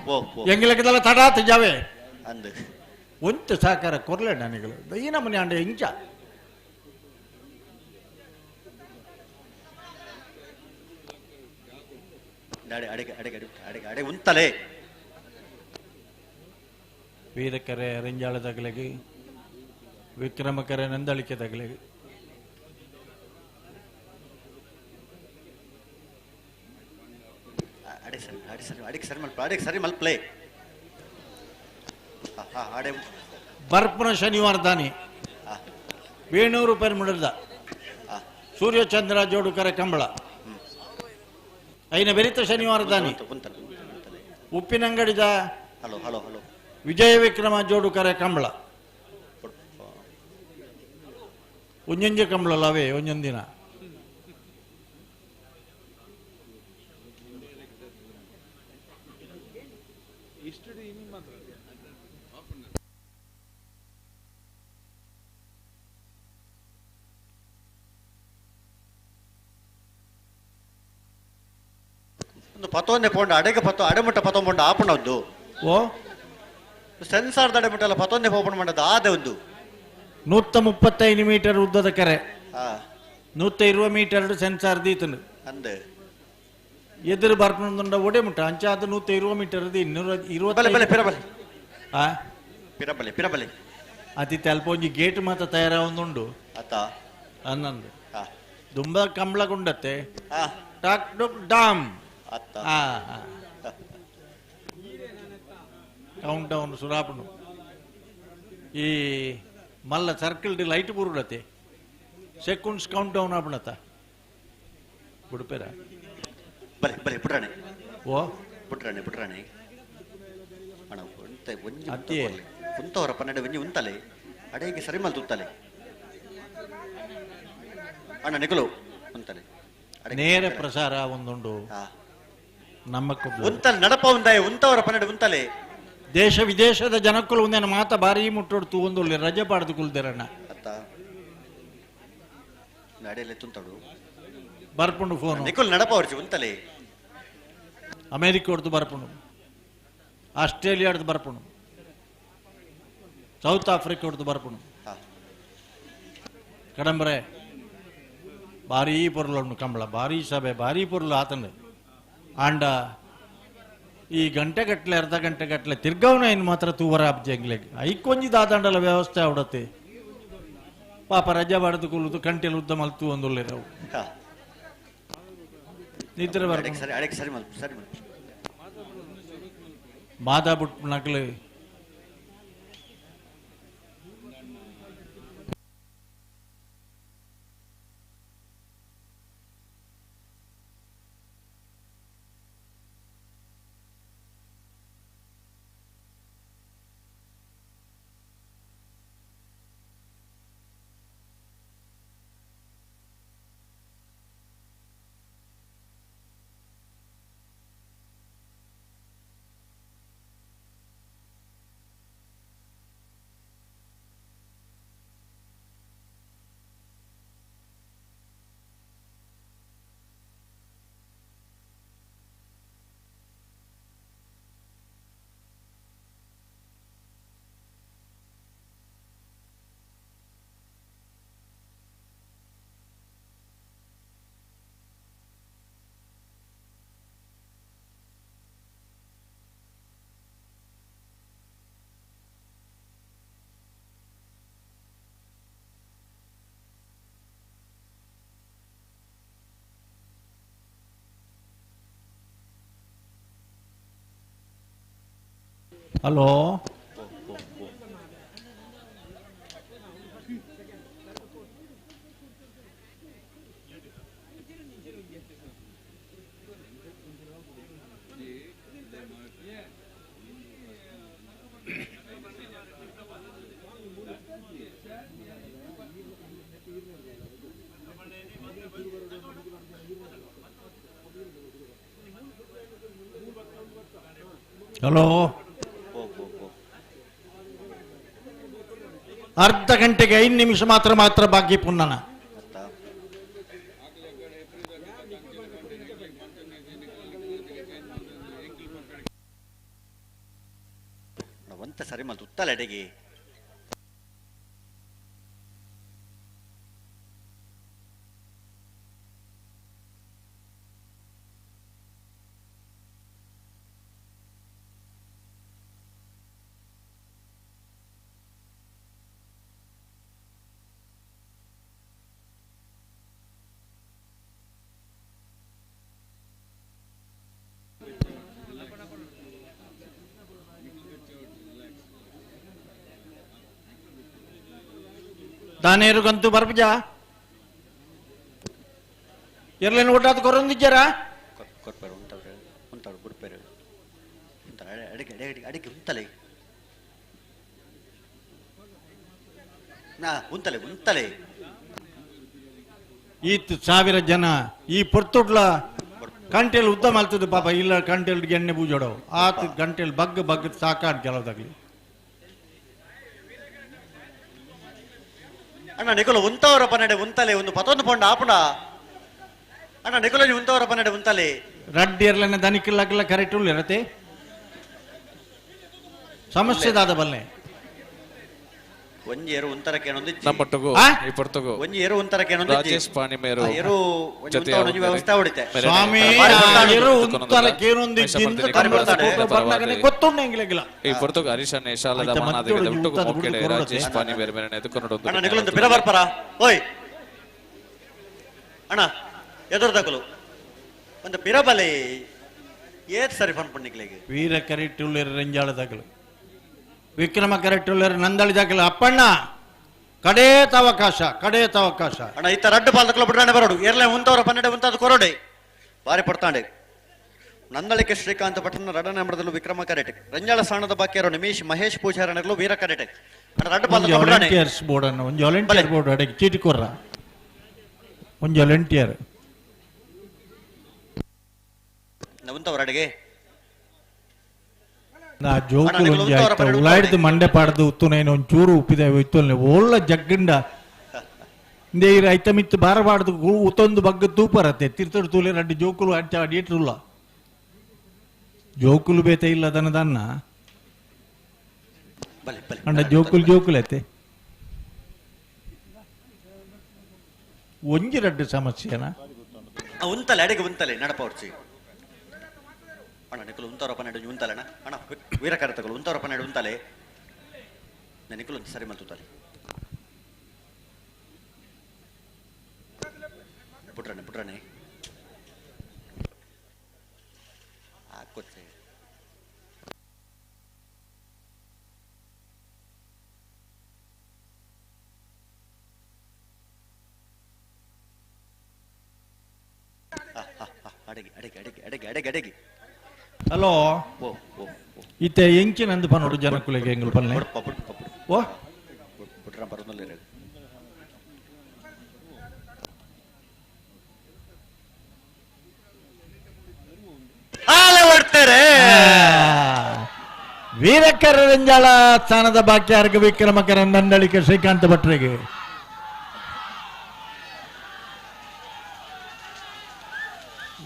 ಓ ಎಂಗಿಲಕ್ಕೆಲ್ಲ ತಡಾತ್ ಜಾವೆ ಅಂದು ಒಂತ ಸಾಕಾರ ಕೊರ್ಲೆ ನನಗಳು ಈ ನಮ್ಮನೆ ಅಂಡೆ ಇಂಚ ಅಡೆ ಅಡೆ ಅಡೆ ಅಡೆ ಅಡೆ ಉಂತಲೆ ವೀರಕೆರೆ ರೆಂಜಾಳ ತಗಲೆಗೆ ವಿಕ್ರಮಕೆರೆ ನಂದಳಿಕೆ ತಗಲೆಗೆ ಅಡೆ ಸರಿ ಮಲ್ಪ್ಲೆ ಅಡೆ ಬರ್ಪುನ ಶನಿವಾರ ದಾನಿ ಬೇಣೂರು ರೂಪಾಯಿ ಮುಡಿದ ಸೂರ್ಯಚಂದ್ರ ಜೋಡುಕರ ಕಂಬಳ ಐನ ಬೆರಿತ ಶನಿವಾರ ದಾನಿ ಉಪ್ಪಿನಂಗಡಿದ ಹಲೋ ಹಲೋ ಹಲೋ ವಿಜಯ ವಿಕ್ರಮ ಜೋಡುಕರ ಕಂಬಳ ಒಂಜೊಂಜೆ ಕಂಬಳಲ್ಲವೇ ಒಂದೊಂದಿನ ಒಂದು ಪತೊಂದೆ ಪೋಂಡ ಅಡೆಗೆ ಪತ್ತೋ ಅಡೆಮುಟ್ಟ ಪತೊಂಬೊಂಡ ಆಪಣದ್ದು ಓ ಸೆನ್ಸಾರ್ ಅಡೆಮುಟ್ಟಲ್ಲ ಪತೊಂದೆ ಪೋಪಣ ಮಾಡದ್ದು ಆದೆ ಒಂದು 135 ಮೀಟರ್ ಉದ್ದದ ಕೆರೆ ಹಾ 120 ಮೀಟರ್ ಸೆನ್ಸಾರ್ ದೀತನು ಅಂದೆ ಎದುರು ಬರ್ಪುಂಡ ಒಡೆ ಮುಟ್ಟ ಅಂಚಾದ 120 ಮೀಟರ್ 220 ಪಿರಬಲೆ ಆ ಪಿರಬಲೆ ಪಿರಬಲೆ ಅತಿ ತಲ್ಪ ಒಂಜಿ ಗೇಟ್ ಮಾತ ತಯಾರ ಒಂದುಂಡು ಅತ್ತ ಅನ್ನಂದು ಹಾ ದುಂಬ ಕಂಬಳ ಗುಂಡತ್ತೆ ಹಾ ಟಾಕ್ ಡುಕ್ ಡಾಮ್ ಅತ್ತ ಕೌಂಟ್ ಡೌನ್ ಸುರಾಪುನು ಈ ಮಲ್ಲ ಸರ್ಕಲ್ ಡಿ ಲೈಟ್ ಬುರುಡತೆ ಸೆಕೆಂಡ್ಸ್ ಕೌಂಟ್ ಡೌನ್ ಆಪಣತ ಬುಡುಪೇರ ಬಲೆ ಬಲೆ ಪುಟ್ರಾಣೆ ಓ ಪುಟ್ರಾಣೆ ಪುಟ್ರಾಣೆ ಅಣ್ಣ ಒಂತೆ ಒಂಜಿ ಅತ್ತಿ ಉಂತವರ ಪನ್ನಡೆ ಒಂಜಿ ಉಂತಲೆ ಅಡೆಗೆ ಸರಿ ಮಲ್ತು ಉತ್ತಲೆ ಅಣ್ಣ ನಿಕಲು ಉಂತಲೆ ನೇರ ಪ್ರಸಾರ ಒಂದುಂಡು ನಮ್ಮಕ್ಕ ಉಂತಲೆ ನಡಪ ಉಂದಾಯ ಉಂತವರ ಪನ್ನಡೆ ಉಂತಲೆ ದೇಶ ವಿದೇಶದ ಜನಕ್ಕಳು ಒಂದೇನ ಮಾತ ಬಾರಿ ಮುಟ್ಟೊಡ್ತು ಒಂದು ರಜೆ ಪಾಡ್ದು ಕುಲ್ದಿರಣ್ಣ ಅತ್ತ ನಡೆಯಲೆ ತುಂತಡು ಬರ್ಪುಂಡು ಫೋನ್ ನಿಕುಲ್ ನಡಪ ಹೊರಚು ಉಂತಲೆ ಅಮೇರಿಕ ಹೊಡ್ದು ಬರ್ಪುಂಡು ಆಸ್ಟ್ರೇಲಿಯಾ ಹೊಡ್ದು ಬರ್ಪುಂಡು ಸೌತ್ ಆಫ್ರಿಕಾ ಹೊಡ್ದು ಬರ್ಪುಂಡು ಕಡಂಬರೆ ಭಾರಿ ಪೊರ್ಲು ಕಂಬಳ ಭಾರಿ ಸಭೆ ಭಾರಿ ಪೊರ್ಲು ಆತಂದು ಆಂಡ ಈ ಗಂಟೆಗಟ್ಟಲೆ ಅರ್ಧ ಗಂಟೆಗಟ್ಟಲೆ ತಿರ್ಗವನ ಏನು ಮಾತ್ರ ತೂವರ ಅಬ್ಜಂಗ್ಲೆಗೆ ಐಕೊಂಜಿ ದಾದಂಡಲ ವ್ಯವಸ್ಥೆ ಅವಡತ್ತೆ ಪಾಪ ರಜೆ ಬಾಡದು ಕೂಲುದು ಕಂಟೆಲು ಉದ್ದ ಮಲ್ತು ಒಂದುಲ್ಲೆರವು ನಿದ್ರೆ ಬರ ಮಾದಾ ಬುಟ್ ನಕಲು ಹಲೋ ಹಲೋ ಅರ್ಧ ಗಂಟೆಗೆ 5 ನಿಮಿಷ ಮಾತ್ರ ಬಾಕಿ ಪುನ್ನನ ಒಂತ ಸರಿ ಮತ್ತು ಉತ್ತಲ ಎಡೆಗೆ ದಾನೇರುಗಂತೂ ಬರ್ಬಜ ಎರ್ಲೇನು ಊಟದ ಕೊರೊಂದಿದ್ದಾರ ಕೊಡ್ಪೇರು ಉಂಟವ್ರು ಕೊಡ್ಪೇರು ಅಡಿಗೆ ಉಂತಲೆ ಉಂತಲೆ ಈತ್ 1000 ಜನ ಈ ಪೊರ್ತುಡ್ಲ ಕಂಟೆಲ್ ಉದ್ದ ಮಲ್ತದ ಪಾಪ ಇಲ್ಲ ಕಂಟೆಲ್ ಎಣ್ಣೆ ಬೂಜೋಡೋ ಆತ್ ಗಂಟೆಲ್ ಬಗ್ ಸಾಕಾಡ್ ಕೆಲವದಾಗ್ಲಿ ಅಣ್ಣ ನಿಖುಲ ಉಂತವರ ಪನ್ನಡೆ ಉಂತಲೆ ಒಂದು 11 ಪೌಂಡ್ ಆಪುಣ ಅಣ್ಣ ನಿಖುಲ ಉಂತವರ ಪನ್ನಡೆ ಉಂತಲೆ ರಡ್ಡಿ ಇರ್ಲನೆ ದನಿಕಿಲ್ಲ ಕರೆಕ್ಟ್ ಇರತ್ತೆ ಸಮಸ್ಯೆ ದಾದ ಬಲ್ಲೆ ಒಂಜೇರು ಉಂತರಕ್ಕೆ ನಮ್ಮೊಟ್ಟಿಗೂ ಈ ಪೊರ್ತುಗು ಒಂಜೇರು ಉಂತರಕ್ಕೆ ರಾಜೇಶ್ ಪಾಣಿಮೇರು ಜೊತೆ ವ್ಯವಸ್ಥೆ ಹೊಡಿತೆ ಸ್ವಾಮಿ ಉಂತರಕ್ಕೆ ಗೊತ್ತುಂಡೆಂಗಿಲ್ಲ ಈ ಪೊರ್ತುಗು ಹರೀಶನ್ನೇ ಶಾಲದ ಮಾನದಿಗೆ ಉಂಟುಗು ಮೊಕ್ಕೆಡೆ ರಾಜೇಶ್ ಪಾಣಿಮೇರು ಮೇರೆ ಎದುಕೊಂಡು ಅಣ್ಣ ನಿಖುಲಂದು ಬಿರ ಬರ್ಪರ ಓಯ್ ಅಣ್ಣ ಎದುರು ತಗೊಲು ಒಂದು ಬಿರಬಲೆ ಏತ್ ಸರಿ ಫೋನ್ ಪಣ್ಣಿಕ್ಲಿಗೆ ವೀರ ಕರೆಕ್ಟುಳ್ಳೇರು ರೆಂಜಾಳದಾಗಲು ವಿಕ್ರಮ ಕರೆಕ್ಟುಳ್ಳೇರು ನಂದಳಿದಾಗಲು ಅಪ್ಪಣ್ಣ ಕಡೇತ ಅವಕಾಶ ಅಣ್ಣ ಇತ್ತ ರಡ್ಡು ಪಾಲದಕ್ಕಲು ಬಿಡ್ರಾಣೆ ಬರೋಡು ಎರ್ಲೆ ಉಂತವರ ಪನ್ನಡೆ ಉಂತಾದ ಕೊರೋಡೆ ಬಾರಿ ಪಡ್ತಾಂಡೆ ನಂದಳಿಕೆ ಶ್ರೀಕಾಂತ ಪಟ್ಟಣ ರಡನೆ ಮಡದಲು ವಿಕ್ರಮ ಕರೆಟ್ ರಂಜಾಳ ಸ್ಥಾನದ ಬಾಕಿಯರು ನಿಮಿಷ್ ಮಹೇಶ್ ಪೂಜಾರನಗಲು ವೀರ ಕರೆಟ್ ಅಣ್ಣ ರಡ್ಡು ಪಾಲದ ವಾಲಂಟಿಯರ್ಸ್ ಬೋರ್ಡ್ ಅನ್ನು ಒಂದು ವಾಲಂಟಿಯರ್ ಬೋರ್ಡ್ ಅಡೆಗೆ ಚೀಟಿ ಕೊರ್ರ ಒಂದು ವಾಲಂಟಿಯರ್ ಉಂತವರ ಅಡೆಗೆ ನಾ ಜೋಕುಲು ಉಲಾಯ್ದು ಮಂಡೆ ಪಾಡ್ದು ಉತ್ತುನೇನು ಒಂಚೂರು ಉಪ್ಪಿದೆ ಇತ್ತೊಲ್ಲೆ ಒಳ್ಳೆ ಜಗ್ಗಿಂಡ ಇಂದೇರ ಐತ ಮಿತ್ತು ಬಾರಬಾರ್ದು ಉತ್ತೊಂದು ಬಗ್ಗ ತೂಪರತ್ತೆ ತಿರ್ತಡು ತೂಲೆ ರಡ್ಡು ಜೋಕುಲು ಅಡಿಯಟ್ರುಲ್ಲ ಜೋಕುಲು ಬೇತೆ ಇಲ್ಲ ದನ್ನ ಅಂಡ ಜೋಕುಲು ಐತೆ ಒಂಜಿ ರಡ್ಡು ಸಮಸ್ಯೆನಾ ಉಂತಲೆ ಅಡೆಗೆ ಉಂತಲೆ ನಡಪವರ್ಚಿ ಅಣ್ಣ ನಿಖುಲು ಉಂತವರ ಪನ್ನಡೆ ಉಂತಲೆಣ ಅಣ್ಣ ವೀರ ಕರೆತಗಳು ಉಂತವರ ಪನ್ನಡೆ ಉಂತಲೆ ನಿಖುಲು ಸರಿ ಮಲ್ತುತ್ತಲೆ ಪುಟ್ರನೆ ಹಾಕೊಚ್ಚೆ ಅಡೆಗೆ ಹಲೋ ಇತ್ತೆ ಎಂಕಿ ನಂದು ಪನ್ನೋಡು ಜನಕ್ಕುಲೆಗೆ ಎಂಗಳು ಪನ್ನೆ ಓ ಪುಟ್ರ ಬರೋದಲ್ಲ ವೀರಕರ ರಂಜಾಳ ಸ್ಥಾನದ ಬಾಕ್ಯಾರ್ಗ ವಿಕ್ರಮಕರ ನಂದಳಿಕೆ ಶ್ರೀಕಾಂತ ಭಟ್ರಿಗೆ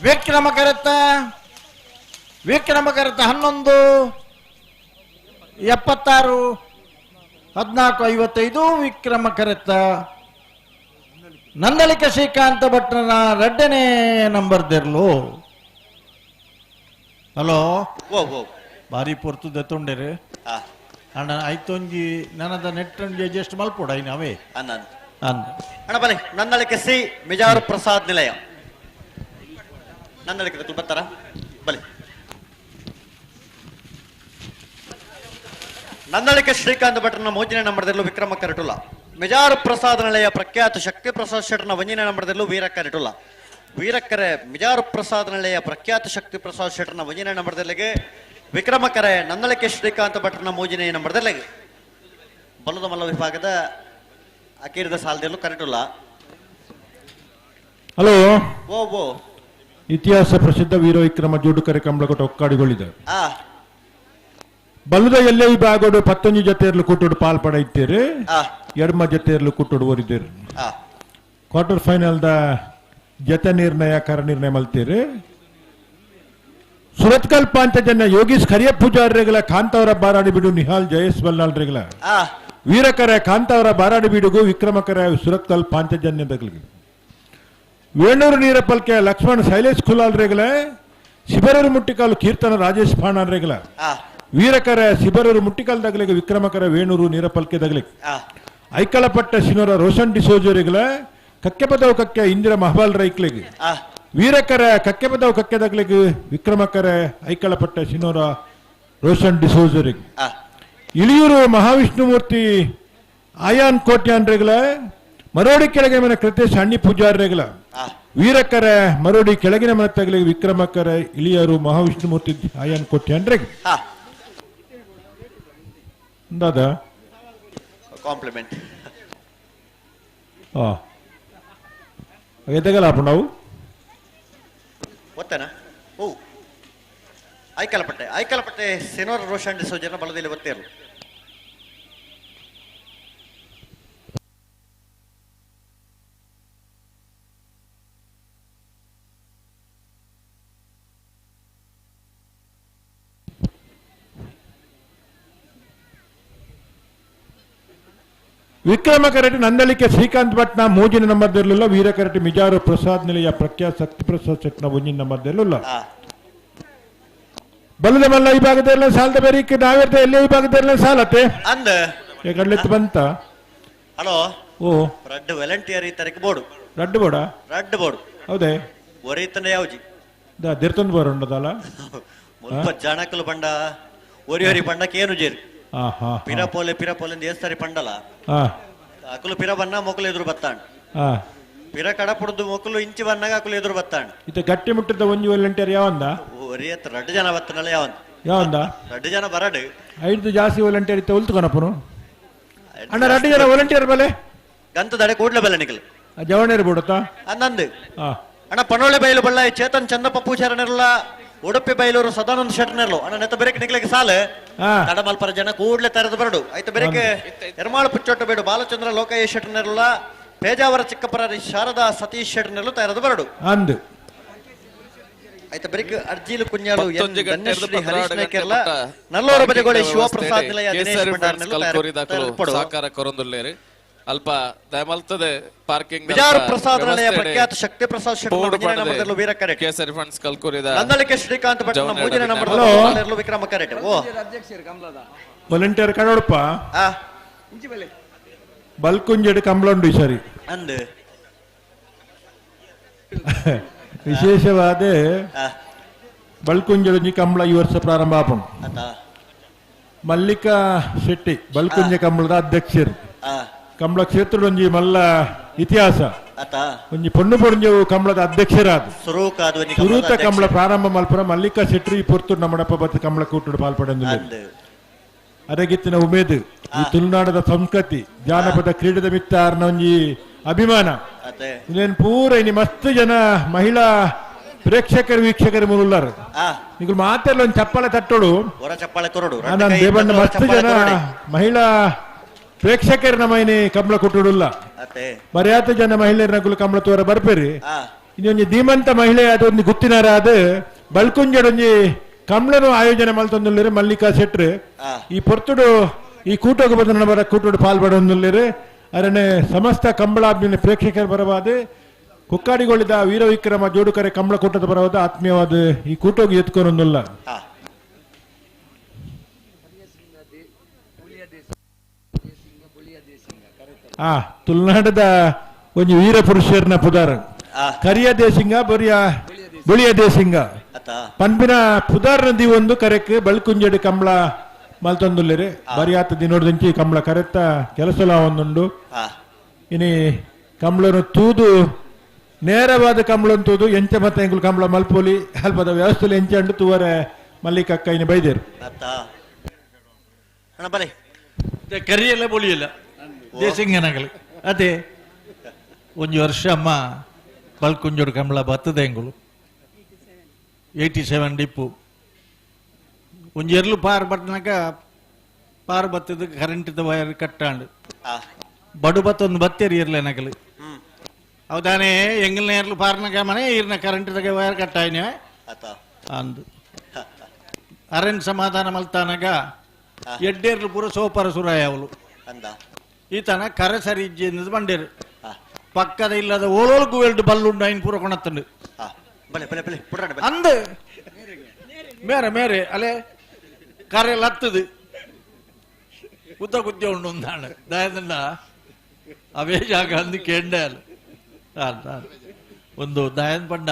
ವಿಕ್ರಮಕರತ್ತ 11-76 14-55 ವಿಕ್ರಮಕರತ್ತ ನಂದಳಿಕೆ ಶ್ರೀಕಾಂತ ಭಟ್ರನ 2ನೇ ನಂಬರ್ ದೇರ್ಲು ಹಲೋ ಬಾರಿ ಪೊರ್ತು ದತ್ತೊಂಡೇರು ಅಣ್ಣ ಆಯ್ತೊಂಜಿ ನನದ ನೆಟ್ ಅಡ್ಜಸ್ಟ್ ಮಲ್ಪೋಡ ಅವೇ ಅಣ್ಣ ಬನ್ನಿ ನಂದಳಿಕೆ ಸಿ ಮಿಜಾರು ಪ್ರಸಾದ್ ನಿಲಯ ನಂದಳಿಕೆ ಬರ್ತಾರ ಬಲಿ ನಂದಳಿಕೆ ಶ್ರೀಕಾಂತ್ ಭಟ್ರನ ಮೋಜಿನ ನಂಬರ್ದಲ್ಲೂ ವಿಕ್ರಮ ಕರಟುಲ. ಮಿಜಾರು ಪ್ರಸಾದ್ ನಳೆಯ ಪ್ರಖ್ಯಾತ ಶಕ್ತಿ ಪ್ರಸಾದ್ ಶೆಟ್ಟರ್ನ ವಂಜಿನ ನಂಬರ್ದಲ್ಲೂ ವೀರ ಕರಟುಲ. ವೀರಕ್ಕರೆ ಮಿಜಾರು ಪ್ರಸಾದ್ ನಳೆಯ ಪ್ರಖ್ಯಾತ ಶಕ್ತಿ ಪ್ರಸಾದ್ ಶೆಟ್ಟರ್ನ ವಂಜಿನ ನಂಬರ್ದಲ್ಲಿಗೆ ವಿಕ್ರಮ ಕರೆ ನಂದಳಿಕೆ ಶ್ರೀಕಾಂತ್ ಭಟ್ರನ ಮೋಜಿನ ನಂಬರ್ದಲ್ಲಿಗೆ ಬಲ್ಲದ ಮಲ್ಲ ವಿಭಾಗದ ಅಕೀರಿದ ಸಾಲದಲ್ಲೂ ಕರಟುಲ. ಹಲೋ ಓ ಇತಿಹಾಸ ಪ್ರಸಿದ್ಧ ವೀರ ವಿಕ್ರಮ ಜೋಡುಕರೆ ಕಂಬಳಕೊಟ್ಟ ಒಕ್ಕಾಡಿಗಳಿದ್ದಾರೆ. ಆ ಬಲ್ಲದ ಎಲ್ಲೇ ವಿಭಾಗಡು 11 ಜೊತೆಯರ್ಲು ಕೂಟೋಡು ಪಾಲ್ಪಡ ಇತ್ತೇರಿ, ಎಡ್ಮ ಜೊತೆಯರ್ಲು ಕೂಟೋಡು ಓರಿದ್ದೇರಿ. ಕ್ವಾರ್ಟರ್ ಫೈನಲ್ ದ ಜತೆ ನಿರ್ಣಯ ಕರ ನಿರ್ಣಯ ಮಲ್ತೀರಿ. ಸುರತ್ಕಲ್ ಪಾಂಚಜನ್ಯ ಯೋಗೀಶ್ ಖರಿಯ ಪೂಜಾರಿಗಳ ಕಾಂತವರ ಬಾರಾಡಿ ಬಿಡು ನಿಹಾಲ್ ಜಯೇಶ್ ಬಲ್ಲಾಳ್ರಿಗಳ ವೀರಕರ ಕಾಂತವರ ಬಾರಾಡಿ ಬಿಡುಗು ವಿಕ್ರಮಕರ ಸುರತ್ಕಲ್ ಪಾಂಚಜನ್ಯದಗಳಿಗೆ ವೇಣೂರು ನೀರಪಲ್ಕೆ ಲಕ್ಷ್ಮಣ್ ಶೈಲೇಶ್ ಖುಲಾಲ್ರೆಗಳ ಶಿಬರೂರು ಮುಟ್ಟಿಕಾಲು ಕೀರ್ತನ ರಾಜೇಶ್ ಪಾಣಾನ್ರೆಗಳ ವೀರಕರ ಶಿಬರೂರು ಮುಟ್ಟಿಕಾಲ್ದಾಗಲಿಗೆ ವಿಕ್ರಮಕರ ವೇಣೂರು ನೀರಪಲ್ಕೆದಾಗಲಿಗೆ ಐಕಳಪಟ್ಟ ಶಿನೋರ ರೋಷನ್ ಡಿಸೋಜರಿಗಳ ಕಕ್ಕೆಪದವು ಕಕ್ಕೆ ಇಂದಿರ ಮಹಬಾಲ್ ರೈಕ್ಲಿಗೆ ವೀರಕರ ಕಕ್ಕೆಪದವು ಕಕ್ಕೆದಾಗಲಿಗೆ ವಿಕ್ರಮಕರ ಐಕಳಪಟ್ಟ ಶಿನೋರ ರೋಷನ್ ಡಿಸೋಜರಿಗೆ ಇಳಿಯೂರು ಮಹಾವಿಷ್ಣುಮೂರ್ತಿ ಆಯಾನ್ ಕೋಟ್ಯಾನ್ರೆಗಳ ಮರೋಡಿ ಕೆಳಗೆ ಮನೆ ಕೃತೇಶ್ ಹಣ್ಣಿ ಪೂಜಾರ್ರೆಗಳ ವೀರಕರ ಮರೋಡಿ ಕೆಳಗಿನ ಮನೆ ತಗಲಿಗೆ ವಿಕ್ರಮಕರ ಇಳಿಯೂರು ಮಹಾವಿಷ್ಣುಮೂರ್ತಿ ಆಯಾನ್ ಕೋಟ್ಯಾನ್ರೆಗೆ ದಾದಾ ಕಾಂಪ್ಲಿಮೆಂಟ್ ಎದಗಲ್ಲ ನಾವು ಒತ್ತೇನಾ? ಓ ಐಕಲಪಟ್ಟೆ ಸೆನೋರ್ ರೋಷನ್ ಡಿಸೋಜನ ಬಲದಲ್ಲಿ ಒತ್ತೇರು. ವಿಕ್ರಮಕರಟಿ ನಂದಳಿಕೆ ಶ್ರೀಕಾಂತ್ ಭಟ್ನ ಮೋಜಿನ ನಂಬರ್ದಲ್ಲಿಲ್ಲ, ವೀರಕರಟಿ ಮಿಜಾರು ಪ್ರಸಾದ್ ನಿಲಯ ಪ್ರಖ್ಯಾತ ಶಕ್ತಿ ಪ್ರಸಾದ್ ಶೆಟ್ನ ಒಂಜಿನ ನಂಬರ್ದಲ್ಲಿಲ್ಲ. ಬಲ್ಲದ ಮಲ್ಲ ಈ ಭಾಗದಲ್ಲ ಸಾಲದ ಬೇರಿಕೆ ನಾವಿರ್ತ ಎಲ್ಲೇ ಈ ಭಾಗದಲ್ಲ ಸಾಲತ್ತೆ ಅಂದ ಕಡ್ಲೆತ್ತು ಬಂತ. ಹಲೋ ಓ ರಡ್ಡು ವಾಲಂಟಿಯರ್ ಈ ತರಕ್ಕೆ ಬೋರ್ಡು ರಡ್ಡು ಬೋಡ ರಡ್ಡು ಬೋರ್ಡು ಹೌದೇ ಒರಿತನ ಯಾವ್ಜಿ ದಿರ್ತೊಂದು ಬರೋಂಡದಲ್ಲ ಮುಲ್ಪ ಜಾಣಕಲು ಪಂಡ ಒರಿ ಪಂಡ ಕೇನು ಜೇರಿ ಪಿರಪೋಲೆ ದೇವಸ್ಥಾರಿ ಪಂಡಲ ಅಕುಲು ಪಿರ ಬನ್ನ ಮೊಕಲು ಎದುರು ಬತ್ತಾಂಡ್ ಪಿರ ಕಡಪುಡ್ದು ಮೊಕಲು ಇಂಚಿ ಬನ್ನಾಗ ಅಕುಲು ಎದುರು ಬತ್ತಾಂಡ್ ಇದು ಗಟ್ಟಿ ಮುಟ್ಟಿದ ಒಂಜಿ ವಾಲಂಟಿಯರ್ ಯಾವಂದ ಒರಿ ಹತ್ರ ರಡ್ಡು ಜನ ಬತ್ತನಲ್ಲ ಯಾವಂದ ರಡ್ಡು ಜನ ಬರಡು 5 ಜಾಸ್ತಿ ವಾಲಂಟಿಯರ್ ಇತ್ತ ಉಲ್ತುಕೊನಪ್ಪನು ಅಣ್ಣ ರಡ್ಡು ಜನ ವಾಲಂಟಿಯರ್ ಬಲೆ ಗಂತ ದಡೆ ಕೂಡ್ಲೆ ಬಲ್ಲ ನಿಕಲ್ ಜವಣೇರು ಬಿಡುತ್ತಾ ಅನ್ನಂದು ಅಣ್ಣ ಪನೋಳೆ ಬೈಲು ಬಲ್ಲ ಚೇತನ್ ಚಂದಪ್ಪ ಪೂಜಾರನೆಲ್ಲ ಉಡುಪಿ ಬೈಲೂರು ಸದಾನಂದ ಶೆಟ್ನರ್ಲು ಅಣ್ಣ ನೆತ್ತ ಬೆರಕೆ ನಿಕ್ಲಿಕ್ಕೆ ಸಾಲ ತಡಮಲ್ಪರ ಜನ ಕೂಡ್ಲೆ ತೆರೆದು ಬರಡು ಆಯ್ತು ಬೆರಕೆ ಎರ್ಮಾಳು ಪುಚ್ಚೊಟ್ಟು ಬೇಡು ಬಾಲಚಂದ್ರ ಲೋಕಯ್ಯ ಶೆಟ್ನರ್ಲ ಪೇಜಾವರ ಚಿಕ್ಕಪರ ಶಾರದಾ ಸತೀಶ್ ಶೆಟ್ನರ್ಲು ತೆರೆದು ಬರಡು ಅಂದು ಆಯ್ತು ಬೆರಕೆ ಅರ್ಜಿಲು ಕುഞ്ഞാಳು ಹರೀಶ್ ನಾಯ್ಕರ್ಲ ನಲ್ಲೂರ ಬಜೆಗೋಳಿ ಶಿವಪ್ರಸಾದ್ ನಿಲಯ ದಿನೇಶ್ ಭಂಡಾರನೆಲ್ಲ ಸಾಕಾರ ಕೊರೊಂದುಲ್ಲೇರು ಅಲ್ಪ ದಯಮಲ್ತದೆ ಪಾರ್ಕಿಂಗ್ ವಿಜಾರು ಪ್ರಸಾದ್ ನಿಲಯ ಪ್ರಖ್ಯಾತ ಶಕ್ತಿ ಪ್ರಸಾದ್ ಶೆಟ್ನ ನಂಬರ್ದಲ್ಲೂ ವೀರ ಕರೆಕ್ಟ್ ಕೇಸರಿ ಫಂಡ್ಸ್ ಕಲ್ಕೂರಿದ ನಂದಳಿಕೆ ಶ್ರೀಕಾಂತ್ ಭಟ್ನ ಮೂಜಿನ ನಂಬರ್ದಲ್ಲೂ ವಿಕ್ರಮ ಕರೆಕ್ಟ್ ಓ ವಾಲಂಟಿಯರ್ ಕಡೋಡಪ್ಪ ಬಲ್ಕುಂಜೆಡು ಕಂಬಳುಂಡು ಸರಿ ಅಂದು ವಿಶೇಷವಾದ ಬಲ್ಕುಂಜೆಡು ಕಂಬಳ ಈ ವರ್ಷ ಪ್ರಾರಂಭ ಆಪಣು ಮಲ್ಲಿಕಾ ಶೆಟ್ಟಿ ಬಲ್ಕುಂಜೆ ಕಂಬಳದ ಅಧ್ಯಕ್ಷರು ಕಂಬಳ ಕ್ಷೇತ್ರ ಒಂಜಿ ಮಲ್ಲ ಇತಿಹಾಸ ಒಂಜಿ ಪೊಣ್ಣು ಪೊಂಜವು ಕಂಬಳದ ಅಧ್ಯಕ್ಷರಾದ ಸುರೂತ ಕಂಬಳ ಪ್ರಾರಂಭ ಮಲ್ಪುರ ಮಲ್ಲಿಕಾ ಶೆಟ್ಟಿ ಪೊರ್ತು ನಮ್ಮಡಪ್ಪ ಬತ್ತ ಕಂಬಳ ಕೂಟುಡು ಪಾಲ್ಪಡೆಂದು ಅರಗಿತ್ತಿನ ಉಮೇದು ಈ ತುಳುನಾಡದ ಸಂಸ್ಕೃತಿ ಜಾನಪದ ಕ್ರೀಡೆದ ಮಿತ್ತಾರ್ನ ಒಂಜಿ ಅಭಿಮಾನ ಇದೇನು ಪೂರ ಇನಿ ಮಸ್ತ್ ಜನ ಮಹಿಳಾ ಪ್ರೇಕ್ಷಕರು ವೀಕ್ಷಕರು ಮುರುಳ್ಳಾರು ಈಗ ಮಾತೆಲ್ಲ ಒಂದು ಚಪ್ಪಳೆ ತಟ್ಟೋಡು ನಾನು ದೇವಣ್ಣ ಮಸ್ತ್ ಜನ ಮಹಿಳಾ ಪ್ರೇಕ್ಷಕರ ನಮೈನೆ ಕಂಬಳ ಕೊಟ್ಟುಡುಲ್ಲ ಬರಿಯಾತ ಜನ ಮಹಿಳೆಯರ ಕಂಬಳ ತೋರ ಬರ್ಪೇರಿ ಇನ್ನೊಂದು ಧೀಮಂತ ಮಹಿಳೆ ಅದೊಂದು ಗುತ್ತಿನಾರ ಅದು ಬಲ್ಕುಂಜಡೊಂಜಿ ಕಂಬಳನು ಆಯೋಜನೆ ಮಲ್ತೊಂದುಲ್ಲೇರು ಮಲ್ಲಿಕಾ ಶೆಟ್ರು ಈ ಪೊರ್ತುಡು ಈ ಕೂಟೋಗ ಬಂದ ಬರ ಕೂಟೋಡು ಪಾಲ್ಪಡೊಂದುಲ್ಲೇರು ಅರನೆ ಸಮಸ್ತ ಕಂಬಳಾಭಿನ ಪ್ರೇಕ್ಷಕರು ಬರವಾದ ಕುಕ್ಕಾಡಿಗೊಳಿದ ವೀರ ವಿಕ್ರಮ ಜೋಡುಕರೆ ಕಂಬಳ ಕೂಟದ ಬರವಾದ ಆತ್ಮೀಯವಾದ ಈ ಕೂಟೋಗಿ ಎತ್ಕೊನೊಂದುಲ್ಲ ತುಳುನಾಡದ ಒಂದು ವೀರ ಪುರುಷರ್ನ ಪುದಾರ ಕರಿಯ ದೇಶಿಂಗ ಬುಳಿಯ ದೇಶಿಂಗ ಪಂಪಿನ ಪುದಾರ್ ನದಿ ಒಂದು ಕರೆಕ್ ಬಲ್ಕುಂಜೆಡು ಕಂಬಳ ಮಲ್ತೊಂದುಲ್ಲೆರೆ ಬರಿ ಆತ ದಿನೋಡ್ದಿಂಚಿ ಕಂಬಳ ಕರೆತ್ತ ಕೆಲಸಲ ಒಂದುಂಡು ಇನಿ ಕಂಬಳನು ತೂದು ನೇರವಾದ ಕಂಬಳನ್ ತೂದು ಎಂಚ ಮತ್ತೆ ಎಂಕುಲು ಕಂಬಳ ಮಲ್ಪೋಲಿ ಅಲ್ಪದ ವ್ಯವಸ್ಥೆ ಎಂಚಂಡು ತೂವರೆ ಮಲ್ಲಿಕಕ್ಕ ಇನಿ ಬೈದೇರು ಕರಿಯಲ್ಲ ಬೊಳಿಯಲ್ಲ ದೇಸಿಂಗನಗಳು ಅದೇ ಒಂದು ವರ್ಷ ಅಮ್ಮ ಬಲ್ಕುಂಜೋಡು ಕಂಬಳ ಬತ್ತದ ಎಂಗುಲು 87 ಡಿಪ್ಪು ಒಂದು ಎರ್ಲು ಪಾರ್ ಬಟ್ಟನಾಗ ಪಾರ್ ಬತ್ತದ ಕರೆಂಟ್ ವಯರ್ ಕಟ್ಟಾಂಡು ಬಡು ಬತ್ತೊಂದು ಬತ್ತೇರಿ ಇರ್ಲೇನಗಲು ಹೌದಾನೆ ಎಂಗಲ್ನ ಎರ್ಲು ಪಾರ್ನಾಗ ಮನೆ ಇರ್ನ ಕರೆಂಟ್ ವಯರ್ ಕಟ್ಟಾಯ್ನೆ ಅಂದು ಅರೆನ್ ಸಮಾಧಾನ ಮಲ್ತಾನಾಗ ಎಡ್ಡೇರ್ಲು ಪೂರ ಸೋಪರ ಸುರಾಯ ಅವಳು ಈತನ ಕರೆ ಸರಿ ಇಜ್ಜಿ ಬಂಡೇರು ಪಕ್ಕದ ಇಲ್ಲದ ಓಲೋಲ್ಗು ಎಲ್ಡು ಬಲ್ಲುಂಡು ಐನ್ ಪೂರ ಕೊಣತ್ತಂಡು ಅಂದು ಮೇರೆ ಮೇರೆ ಅಲೆ ಕರೆ ಲತ್ತದು ಉದ್ದ ಕುದ್ದೆ ಉಂಡು ಒಂದಾಣ ದಯದಿಂದ ಅವೇ ಜಾಗ ಅಂದು ಕೇಂಡೆ ಅಲ್ಲ ಒಂದು ದಯನ್ ಪಂಡ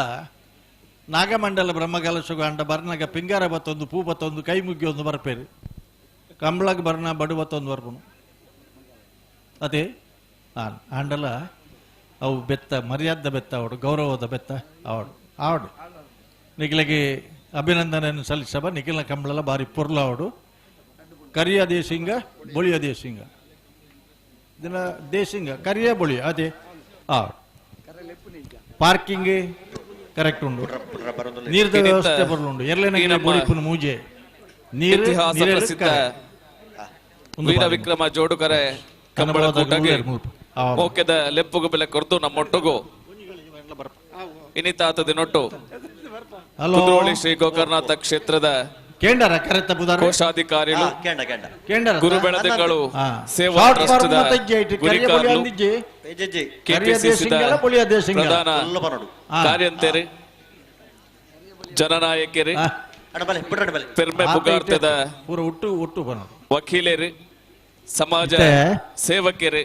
ನಾಗಮಂಡಲ ಬ್ರಹ್ಮಕಲಶಗ ಅಂಡ ಬರ್ನಾಗ ಪಿಂಗಾರ ಬತ್ತೊಂದು ಪೂ ಬತ್ತೊಂದು ಕೈ ಮುಗ್ಗಿ ಒಂದು ಬರ್ಪೇರು ಕಂಬಳಗ್ ಬರ್ನ ಬಡು ಬತ್ತೊಂದು ಬರ್ಪನು ಅದೇ ಆಂಡಲ ಅವು ಬೆತ್ತ ಮರ್ಯಾದ ಬೆತ್ತ ಅವಡು ಗೌರವದ ಬೆತ್ತ ಅವಡು ಆವಡು ನಿಖಿಲಿಗೆ ಅಭಿನಂದನೆಯನ್ನು ಸಲ್ಲಿಸಬ ನಿಖಿಲ ಕಂಬಳಲ ಬಾರಿ ಪೊರ್ಲ ಅವಡು ಕರಿಯ ದೇಶಿಂಗ ಬೊಳಿಯ ದೇಶಿಂಗ ದಿನ ದೇಶಿಂಗ ಕರಿಯ ಬೊಳಿಯ ಅದೇ ಆವಡು ಪಾರ್ಕಿಂಗ್ ಕರೆಕ್ಟ್ ಉಂಡು ನೀರ್ದ ವ್ಯವಸ್ಥೆ ಬರಲುಂಡು ಎರ್ಲೇನ ಬೊಳಿಪುನ ಮೂಜೆ ನೀರು ಪ್ರಸಿದ್ಧ ವೀರ ವಿಕ್ರಮ ಜೋಡುಕರೆ ಕಂಬಳ ಕೂಟಗೆ ಓಕೆದ ಲೆಪ್ಪುಗು ಬೆಲೆ ಕೊರ್ದು ನಮ್ಮೊಟ್ಟುಗು ಇನಿತಾತ ದಿನೊಟ್ಟು ಕುದ್ರೋಳಿ ಶ್ರೀ ಗೋಕರ್ಣನಾಥ ಕ್ಷೇತ್ರದ ಕೋಶಾಧಿಕಾರಿಗಳು ಗುರು ಬೆಳದಿಂಗಳು ಸೇವಾ ಟ್ರಸ್ಟ್ದ ಗುರಿಕಾರ್ಲು ಕೆಪಿಸಿಸಿದ ಪ್ರಧಾನ ಕಾರ್ಯಂತೆರು ಜನನಾಯಕರು ಪೆರ್ಮೆ ಪುಗಾರ್ತದ ವಕೀಲರು ಸಮಾಜ ಸೇವಕರು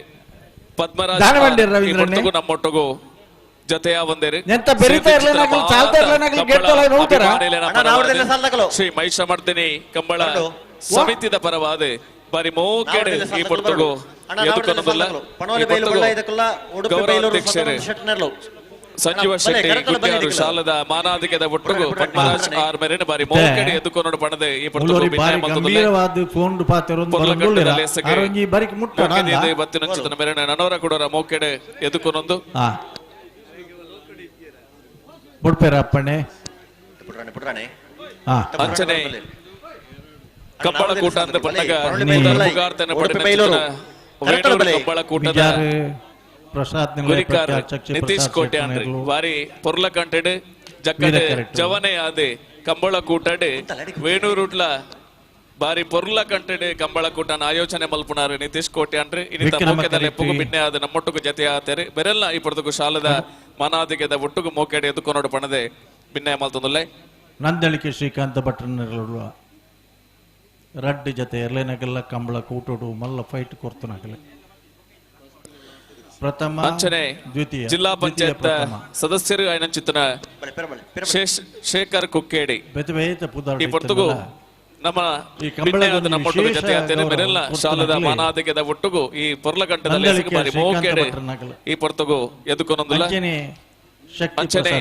ಪದ್ಮರಾಜ ನಮ್ಮೊಟ್ಟಗು ಜೊತೆಯ ಬಂದಿರು ಶ್ರೀ ಮಹಿಷಮರ್ದಿನಿ ಕಂಬಳ ಸಮಿತಿದ ಪರವಾದ ಬಾರಿ ಮೋಕೆಡೆ ಈ ಪೊರ್ತಗು ಎದುಕೊನ್ನದಿಲ್ಲ ಗೌರವಾಧ್ಯಕ್ಷರು ಸಂಜೀವ ಶೆಟ್ಟಿ ಗುಡ್ಯಾರು ಶಾಲದ ಮಾನಾಧಿಕದ ಒಟ್ಟುಗು ಪದ್ಮರಾಜ್ ಆರ್ ಮೇರಿನ ಬಾರಿ ಮೋಕೆಡೆ ಎದುಕೊನ್ನಡು ಪಣದೆ ಈ ಪೊರ್ತಗು ಬತ್ತಿನಂಚಿನ ಮೇರಿನ ನನವರ ಕೂಡರ ಮೋಕೆಡೆ ಎದುಕೊನ್ನೊಂದು ಅಂಚನೆ ಕಂಬಳ ಕೂಟ ಅಂತ ಬಂದಾಗ ಕಂಬಳ ಕೂಟದ ನಿತೀಶ್ ಕೋಟೆ ಅಂದ್ರೆ ಬಾರಿ ಪೊರ್ಲ ಕಂಟೆಡ್ ಜಕ್ಕಡೆ ಜವನೆ ಆದೆ ಕಂಬಳ ಕೂಟಡ್ ವೇಣೂರುಡ್ಲ ಬಾರಿ ಪೊರ್ಲ ಕಂಟೆಡ್ ಕಂಬಳ ಕೂಟನ ಆಯೋಜನೆ ಮಲ್ಪುನಾರು ನಿತೀಶ್ ಕೋಟೆ ಅಂದ್ರೆ ಇನ್ನಿತ ಮೋಕೆದಲ್ಲಿ ಎಪ್ಪುಗು ಬಿನ್ನೆ ಆದ ನಮ್ಮೊಟ್ಟುಗು ಜೊತೆ ಆತೇರಿ ಬೆರೆಲ್ಲ ಈ ಪೊರ್ತಗು ಶಾಲದ ಮನಾದಿಗೆದ ಒಟ್ಟುಗು ಮೋಕೆಡೆ ಎದುಕೊನೋಡು ಪಣದೆ ಬಿನ್ನೆ ಮಲ್ತೊಂದುಲ್ಲೆ ನಂದಳಿಕೆ ಶ್ರೀಕಾಂತ ಭಟ್ರನಗಲ ರಡ್ಡಿ ಜೊತೆ ಎರ್ಲೇನಗೆಲ್ಲ ಕಂಬಳ ಕೂಟೋಡು ಮಲ್ಲ ಫೈಟ್ ಕೊರ್ತನಗಲೆ ಪ್ರಥಮ ಅಂಚನೆ ಜಿಲ್ಲಾ ಪಂಚಾಯತ್ ಸದಸ್ಯರು ಐನಂಚಿತನ ಶೇಖರ್ ಕುಕ್ಕೇಡಿ ಈ ಪೊರ್ತಗು ನಮ್ಮ ನಮ್ಮೊಟ್ಟುಗು ಜೊತೆ ಆತೇರಿ ಬೆರೆಲ್ಲ ಶಾಲದ ಮಾನಾದಿಗೆದ ಒಟ್ಟುಗು ಈ ಪೊರ್ಲಗಂಟದಲ್ಲಿ ಬಾರಿ ಮೋಕೆಡೆ ಈ ಪೊರ್ತಗು ಎದುಕೊನೊಂದುಲ್ಲ ಅಂಚನೆ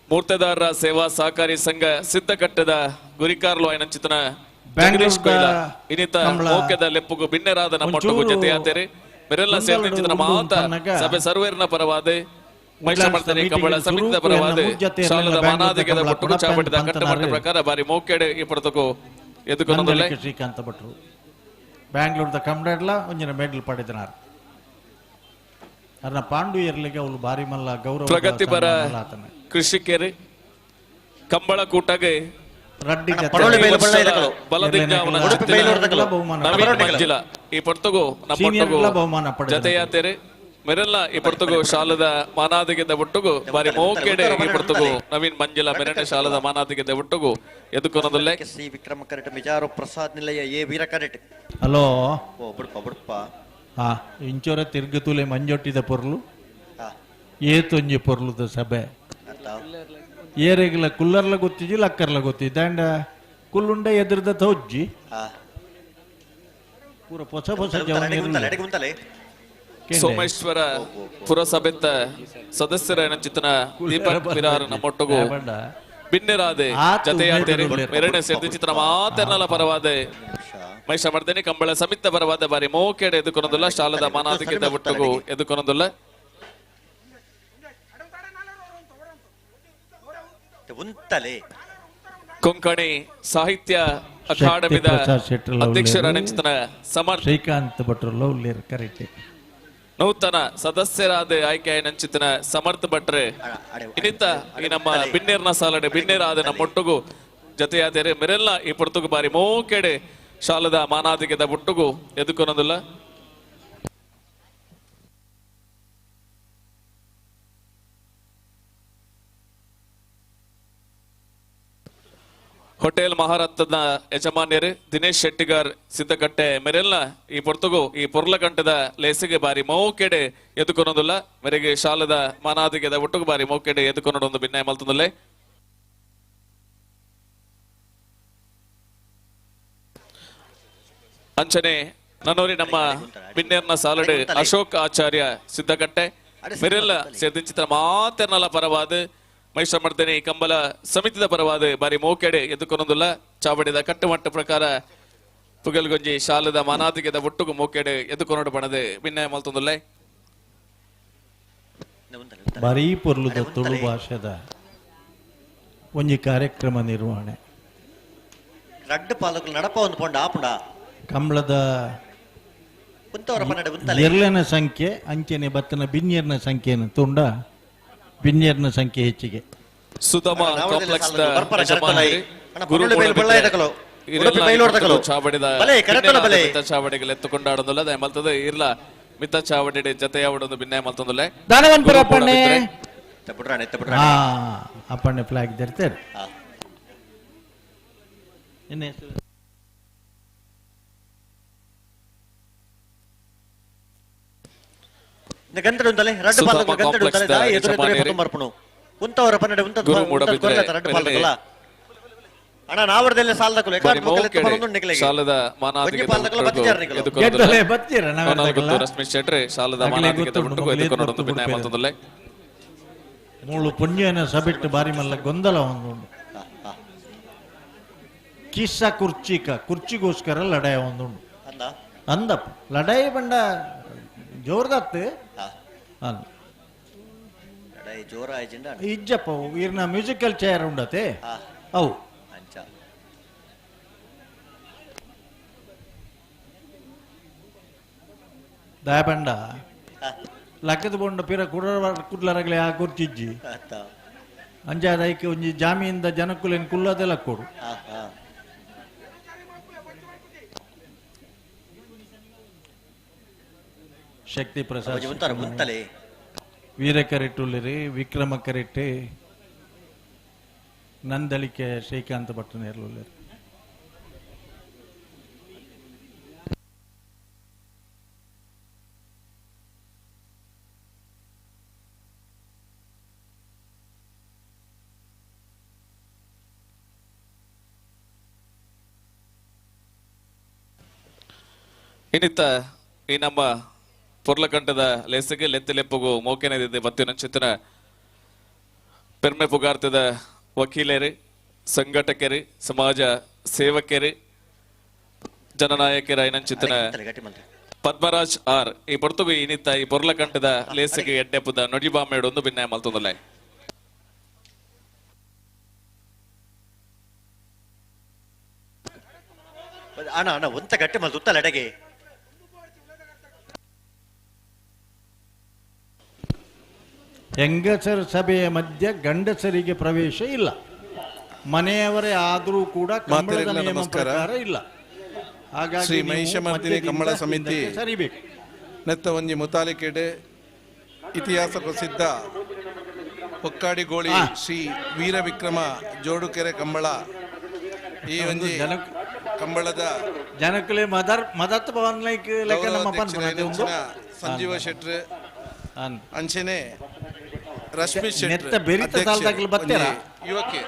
ಮೂರ್ತೆದಾರರ ಸೇವಾ ಸಹಕಾರಿ ಸಂಘ ಸಿದ್ಧಕಟ್ಟದ ಗುರಿಕಾರ್ಲು ಐನಂಚಿತನ ಜಗದೀಶ್ ಕೊಯ್ಲ ಇನ್ನಿತ ಮೋಕೆದ ಲೆಪ್ಪುಗು ಬಿನ್ನೆರಾದ ನಮ್ಮೊಟ್ಟುಗು ಜೊತೆ ಆತೇರಿ ಬೆರೆಲ್ಲ ಸೇರ್ನಿಂಚಿತನ ಮಾತ ಸಭೆ ಸರ್ವೇರ್ನ ಪರವಾದ ಮಹಿಷಮರ್ದಿನಿ ಕಂಬಳ ಸಮಿತಿದ ಪರವಾದ ಶಾಲದ ಮಾನಾದಿಗೆದ ಒಟ್ಟುಗು ಚಾಪಟಿದ ಕಟ್ಟಮಟ್ಟ ಪ್ರಕಾರ ಬಾರಿ ಮೋಕೆಡೆ ಈ ಪೊರ್ತಗು ಎದುಕೊನೊಂದುಲ್ಲೆ ಶ್ರೀಕಾಂತ ಭಟ್ರು ಬ್ಯಾಂಗ್ಳೂರ್ದ ಕಂಬಳ ಒಂಜಿನ ಮೆಡಲ್ ಪಡೆದನಾರ್ ಅರ್ನ ಪಾಂಡು ಇರ್ಲಿಕ್ಕೆ ಅವಳು ಬಾರಿ ಮಲ್ಲ ಗೌರವ ಪ್ರಗತಿಪರ ಕೃಷಿಕರು ಕಂಬಳ ಕೂಟಗೆ ಈ ಪೊರ್ತಗು ನಮ್ಮೊಟ್ಟುಗು ಜತೆಯಾತೇರಿ ಮೆರೆಲ್ಲ ಈ ಪೊರ್ತಗು ಶಾಲದ ಮಾನಾದಿಗೆದ ಒಟ್ಟುಗು ಬಾರಿ ಮೋಕೆಡೆ ಈ ಪೊರ್ತಗು ನವೀನ್ ಮಂಜಿಲ ಮೆರನೆ ಶಾಲದ ಮಾನಾದಿಗೆದ ಒಟ್ಟುಗು ಎದುಕೊನೊಂದುಲ್ಲೆ ಸಿ ವಿಕ್ರಮ ಕರೆಟ್ ಮಿಜಾರು ಪ್ರಸಾದ್ ನಿಲಯ ಎ ವೀರ ಕರೆಟ್ ಹಲೋ ಓ ಬುಡ್ಪ ಬುಡ್ಪ ಇಂಚೋರ ತಿರ್ಗತುಲೆ ಮಂಜೊಟ್ಟಿದ ಪೊರ್ಲು ಏತೊಂಜಿ ಪೊರ್ಲುದ ಸಭೆ ಏರೆಗ್ಲ ಕುಲ್ಲರ್ಲ ಗೊತ್ತಿಜಿ ಲಕ್ಕರ್ಲ ಗೊತ್ತಿದ್ದ ಅಂಡ ಕುಲ್ಲುಂಡ ಎದುರದ ತೋಜ್ಜಿ ಪೂರ ಪೊಸ ಪೊಸ ಸೋಮೇಶ್ವರ ಪುರಸಭೆತ್ತ ಸದಸ್ಯರ ಚಿತ್ತನ ದೀಪಕ್ ಪಿರಾರ್ ನಮ್ಮೊಟ್ಟುಗು ಭಿನ್ನರಾದೆ ಜತೆಯಾಟೇರಿ ಎರಡನೇ ಸೇರ್ತಿ ಚಿತ್ರ ಮಾತೆರ್ನಲ ಪರವಾದೆ ಮೈಷ ಮರ್ದನಿ ಕಂಬಳ ಸಮಿತ ಪರವಾದ ಬಾರಿ ಮೋಕೆಡೆ ಎದುಕೊನೊಂದುಲ್ಲ ಶಾಲದ ಮಾನಾಧಿಕದ ಒಟ್ಟುಗು ಎದುಕೊನೊಂದುಲ್ಲ ಕೊಂಕಣಿ ಸಾಹಿತ್ಯ ಅಕಾಡೆಮಿದ ಅಧ್ಯಕ್ಷರ ನೆಂಚಿತನ ಸಮರ್ ಶ್ರೀಕಾಂತ್ ಭಟ್ರು ಕರೆಕ್ಟ್ ನೂತನ ಸದಸ್ಯರಾದ ಆಯ್ಕೆ ನಂಚಿತನ ಸಮರ್ಥ ಭಟ್ರೆ ಇನ್ನಿತ ಈ ನಮ್ಮ ಬಿನ್ನೇರ್ನ ಸಾಲಡೆ ಬಿನ್ನೇರಾದ ನಮ್ಮೊಟ್ಟುಗು ಜತೆಯಾದರೆ ಮೆರೆಲ್ಲ ಈ ಪೊರ್ತುಗು ಬಾರಿ ಮೋಕೆಡೆ ಶಾಲದ ಮಾನಾದಿಗೆದ ಬುಟ್ಟುಗು ಎದುಕೊನೊಂದಿಲ್ಲ ಹೋಟೆಲ್ ಮಹಾರತ್ನ ಯಜಮಾನ್ಯರು ದಿನೇಶ್ ಶೆಟ್ಟಿಗಾರ್ ಸಿದ್ದಕಟ್ಟೆ ಮೆರೆಲ್ಲ ಈ ಪೊರ್ತುಗು ಈ ಪೊರ್ಲಕಂಠದ ಲೇಸಿಗೆ ಬಾರಿ ಮೌಕೆಡೆ ಎದುಕೊನೊಂದಿಲ್ಲ ಮೆರೆಗೆ ಶಾಲದ ಮಾನಾದಿಗೆದ ಒಟ್ಟುಗು ಬಾರಿ ಮೌಕೆಡೆ ಎದುಕೊನೊಂದು ಭಿನ್ನಾಯ ಮಲ್ತೊಂದಲ್ಲೇ ಅಂಚನೆ ನನ್ನೂರಿ ನಮ್ಮ ಬಿನ್ನೇರ್ನ ಸಾಲಡೆ ಅಶೋಕ್ ಆಚಾರ್ಯ ಸಿದ್ದಕಟ್ಟೆ ಮೆರೆಲ್ಲ ಸೇರ್ದಿಂಚಿತ ಮಾತೆರ್ನಲ ಪರವಾದ ಮೈಸಮರ್ದನೆ ಕಂಬಲ ಸಮಿತಿದ ಪರವಾದ ಬಾರಿ ಮೋಕೆಡೆ ಎದುಕೊನೊಂದಿಲ್ಲ ಚಾವಡಿದ ಕಟ್ಟುಮಟ್ಟ ಪ್ರಕಾರ ಪುಗಲ್ಗೊಂಜಿ ಶಾಲದ ಮಾನಾದಿಗೆದ ಒಟ್ಟುಗು ಮೋಕೆಡೆ ಎದುಕೊನೊಡು ಬಣದೆ ಭಿನ್ನಾಯ ಮಲ್ತೊಂದುಲ್ಲೆ ಬರೀ ಪೊರ್ಲುದ ತುಳು ಭಾಷೆದ ಒಂಜಿ ಕಾರ್ಯಕ್ರಮ ನಿರ್ವಹಣೆ ರಡ್ಡು ಪಾಲಕರು ನಡಪ ಒಂದು ಪೊಂಡ ಆಪುಂಡ ಕಂಬಳದ ಎರಳನ ಸಂಖ್ಯೆ ಅಂಚೆನೆ ಬತ್ತನ ಬಿನ್ಯರ್ನ ಸಂಖ್ಯೆಯನ್ನು ತುಂಡ ಬಿನ್ಯರ್ನ ಸಂಖ್ಯೆ ಹೆಚ್ಚಿಗೆ ಸುತಮ ಕಾಂಪ್ಲೆಕ್ಸ್ ಚಾವಡಿಗಳು ಎತ್ತುಕೊಂಡಾಡೋದಿಲ್ಲ ಮಲ್ತದ ಇರ್ಲ ಮಿತ್ತ ಚಾವಡಿ ಜತೆಯ ಒಂದು ಭಿನ್ನಾಯ ಮಲ್ತೊಂದಿಲ್ಲ ದಾನವನ್ಪುರ ಅಪ್ಪಣ್ಣೆ ಫ್ಲಾಗ್ ಧರ್ತಾರೆ ಗಂಟಲು ಉಂಟಲೆ ರಡ್ಡು ಪಾಲಕರು ಗಂಟಲು ಉಂಟಲೆ ಎದುರು ಬರ್ಪಣು ಉಂತವರ ಪನ್ನಡೆ ಉಂತ ರಡ್ಡು ಪಾಲಕಲ್ಲ ಅಣ್ಣ ನಾವರದೆಲ್ಲ ಸಾಲದಕಲು ಶಾಲದ ಮಾನಾದಿಗೆ ರಶ್ಮಿ ಶೆಟ್ರೆ ಶಾಲದ ಮಾನಾದಿಗೆ ಎದುಕೊಂಡು ಭಿನ್ನಾಯ ಮಲ್ತೊಂದಿಲ್ಲ ಮೂಳು ಪುಣ್ಯನ ಸಬಿಟ್ಟು ಬಾರಿ ಮಲ್ಲ ಗೊಂದಲ ಒಂದು ಕಿಸ್ಸ ಕುರ್ಚಿಗೋಸ್ಕರ ಲಡಾಯ ಒಂದು ಅಂದಪ್ಪ ಲಡಾಯಿ ಬಂಡ ಜೋರ್ದತ್ತು ಇಜ್ಜಪ್ಪ ಈರ್ನ ಮ್ಯೂಸಿಕಲ್ ಚೇರ್ ಉಂಡತೆ ಅವು ದಾಯಬಂಡ ಲಕ್ಕದ ಬೊಂಡ ಪಿರ ಕುಡ್ಲರಗಲೆ ಆ ಕುರ್ಚಿಜ್ಜಿ ಅಂಜಾದೈಕೆ ಒಂಜಿ ಜಾಮೀನ್ದ ಜನಕ್ಕುಲೇನು ಕುಲ್ಲದೆಲ್ಲ ಕೊಡು ಶಕ್ತಿ ಪ್ರಸಾದ್ ವೀರ ಕರೆಟ್ಟುಳ್ಳಿರಿ ವಿಕ್ರಮ ಕರೆಟ್ಟೆ ನಂದಳಿಕೆ ಶ್ರೀಕಾಂತ್ ಭಟ್ ನೇರ್ಲುಳ್ಳಿರಿ ಇನ್ನಿತ್ತ ಈ ನಮ್ಮ ಪೊರ್ಲಕಂಠದ ಲೆಸಗೆ ಲೆತ್ತಲೆಪ್ಪಗು ಮೋಕೆನೆದಿದೆ ಬತ್ತಿನ ಚಿತ್ರ ಪೆರ್ಮೆ ಪುಗಾರ್ತದ ವಕೀಲರು ಸಂಘಟಕರು ಸಮಾಜ ಸೇವಕರು ಜನನಾಯಕರ ಐನಂಚಿತನ ಪದ್ಮರಾಜ್ ಆರ್ ಈ ಪೊರ್ತುಗು ಇನ್ನಿತ್ತ ಈ ಪೊರ್ಲಕಂಠದ ಲೇಸಿಗೆ ಎಡ್ಡೆಪ್ಪದ ನೊಡಿಬಾಮೇಡು ಒಂದು ಭಿನ್ನಾಯ ಮಲ್ತೊಂದಲ್ಲ ಅಣ್ಣ ಅಣ್ಣ ಒಂತ ಗಟ್ಟಿ ಮಲ್ತುತ್ತಲ್ಲ ಎಡೆಗೆ ಹೆಂಗಸರ ಸಭೆಯ ಮಧ್ಯ ಗಂಡಸರಿಗೆ ಪ್ರವೇಶ ಇಲ್ಲ, ಮನೆಯವರೇ ಆದರೂ ಕೂಡ ಕಂಬಳದ ನಿಯಮ ಪ್ರಕಾರ ಇಲ್ಲ. ಹಾಗಾಗಿ ಶ್ರೀ ಮಹಿಷಮರ್ದಿನಿ ಕಂಬಳ ಸಮಿತಿ ಸರಿಬೇಕು. ನೆತ್ತ ಒಂಜಿ ಮುತಾಲಿಕೆಡೆ ಇತಿಹಾಸ ಪ್ರಸಿದ್ಧ ಒಕ್ಕಾಡಿಗೋಳಿ ಶ್ರೀ ವೀರ ವಿಕ್ರಮ ಜೋಡುಕೆರೆ ಕಂಬಳ ಈ ಒಂಜಿ ಕಂಬಳದ ಜನಕಲೆ ಮದತ್ ಭವನ್ ಲೈಕ್ ಲೆಕ್ಕ ನಮ್ಮ ಸಂಜೀವ ಶೆಟ್ರ್ ಅಂಚೆನೆ ರಶ್ಮಿ ಬೆರಿತ ಸಾಲದಾಗಲಿ ಬರ್ತೀರಾ ಯುವಕೆ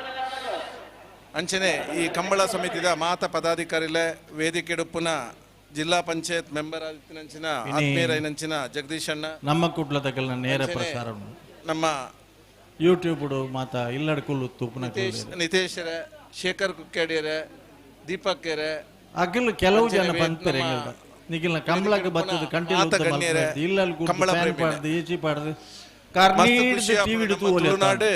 ಅಂಚನೆ ಈ ಕಂಬಳ ಸಮಿತಿದ ಮಾತ ಪದಾಧಿಕಾರಿಲೆ ವೇದಿಕೆ ಪುನಃ ಜಿಲ್ಲಾ ಪಂಚಾಯತ್ ಮೆಂಬರ್ ಆದಿತ್ತಿನಂಚಿನ ಆತ್ಮೀಯರೈನಂಚಿನ ಜಗದೀಶ್ ಅಣ್ಣ ನಮ್ಮ ಕುಡ್ಲದಕಲ್ನ ನೇರ ಪ್ರಸಾರ ನಮ್ಮ ಯೂಟ್ಯೂಬ್ ಮಾತ ಇಲ್ಲಡ್ಕೊಳ್ಳು ತೂಪನ ನಿತೇಶ್ ಶೇಖರ್ ಕುಕ್ಕೇಡಿಯರೆ ದೀಪಕ್ ಅಗಿಲ್ ಕೆಲವು ಜನ ಬಂತಾರೆ ನಿಖಿಲ್ನ ಕಂಬಳಕ್ಕೆ ಬರ್ತದ ಕಂಟಿನ್ಯೂ ಇಲ್ಲಲ್ಲಿ ಕಂಬಳ ಪಾಡ್ದು ಈಚಿ ಪಾಡ್ದು ತುಳುನಾಡು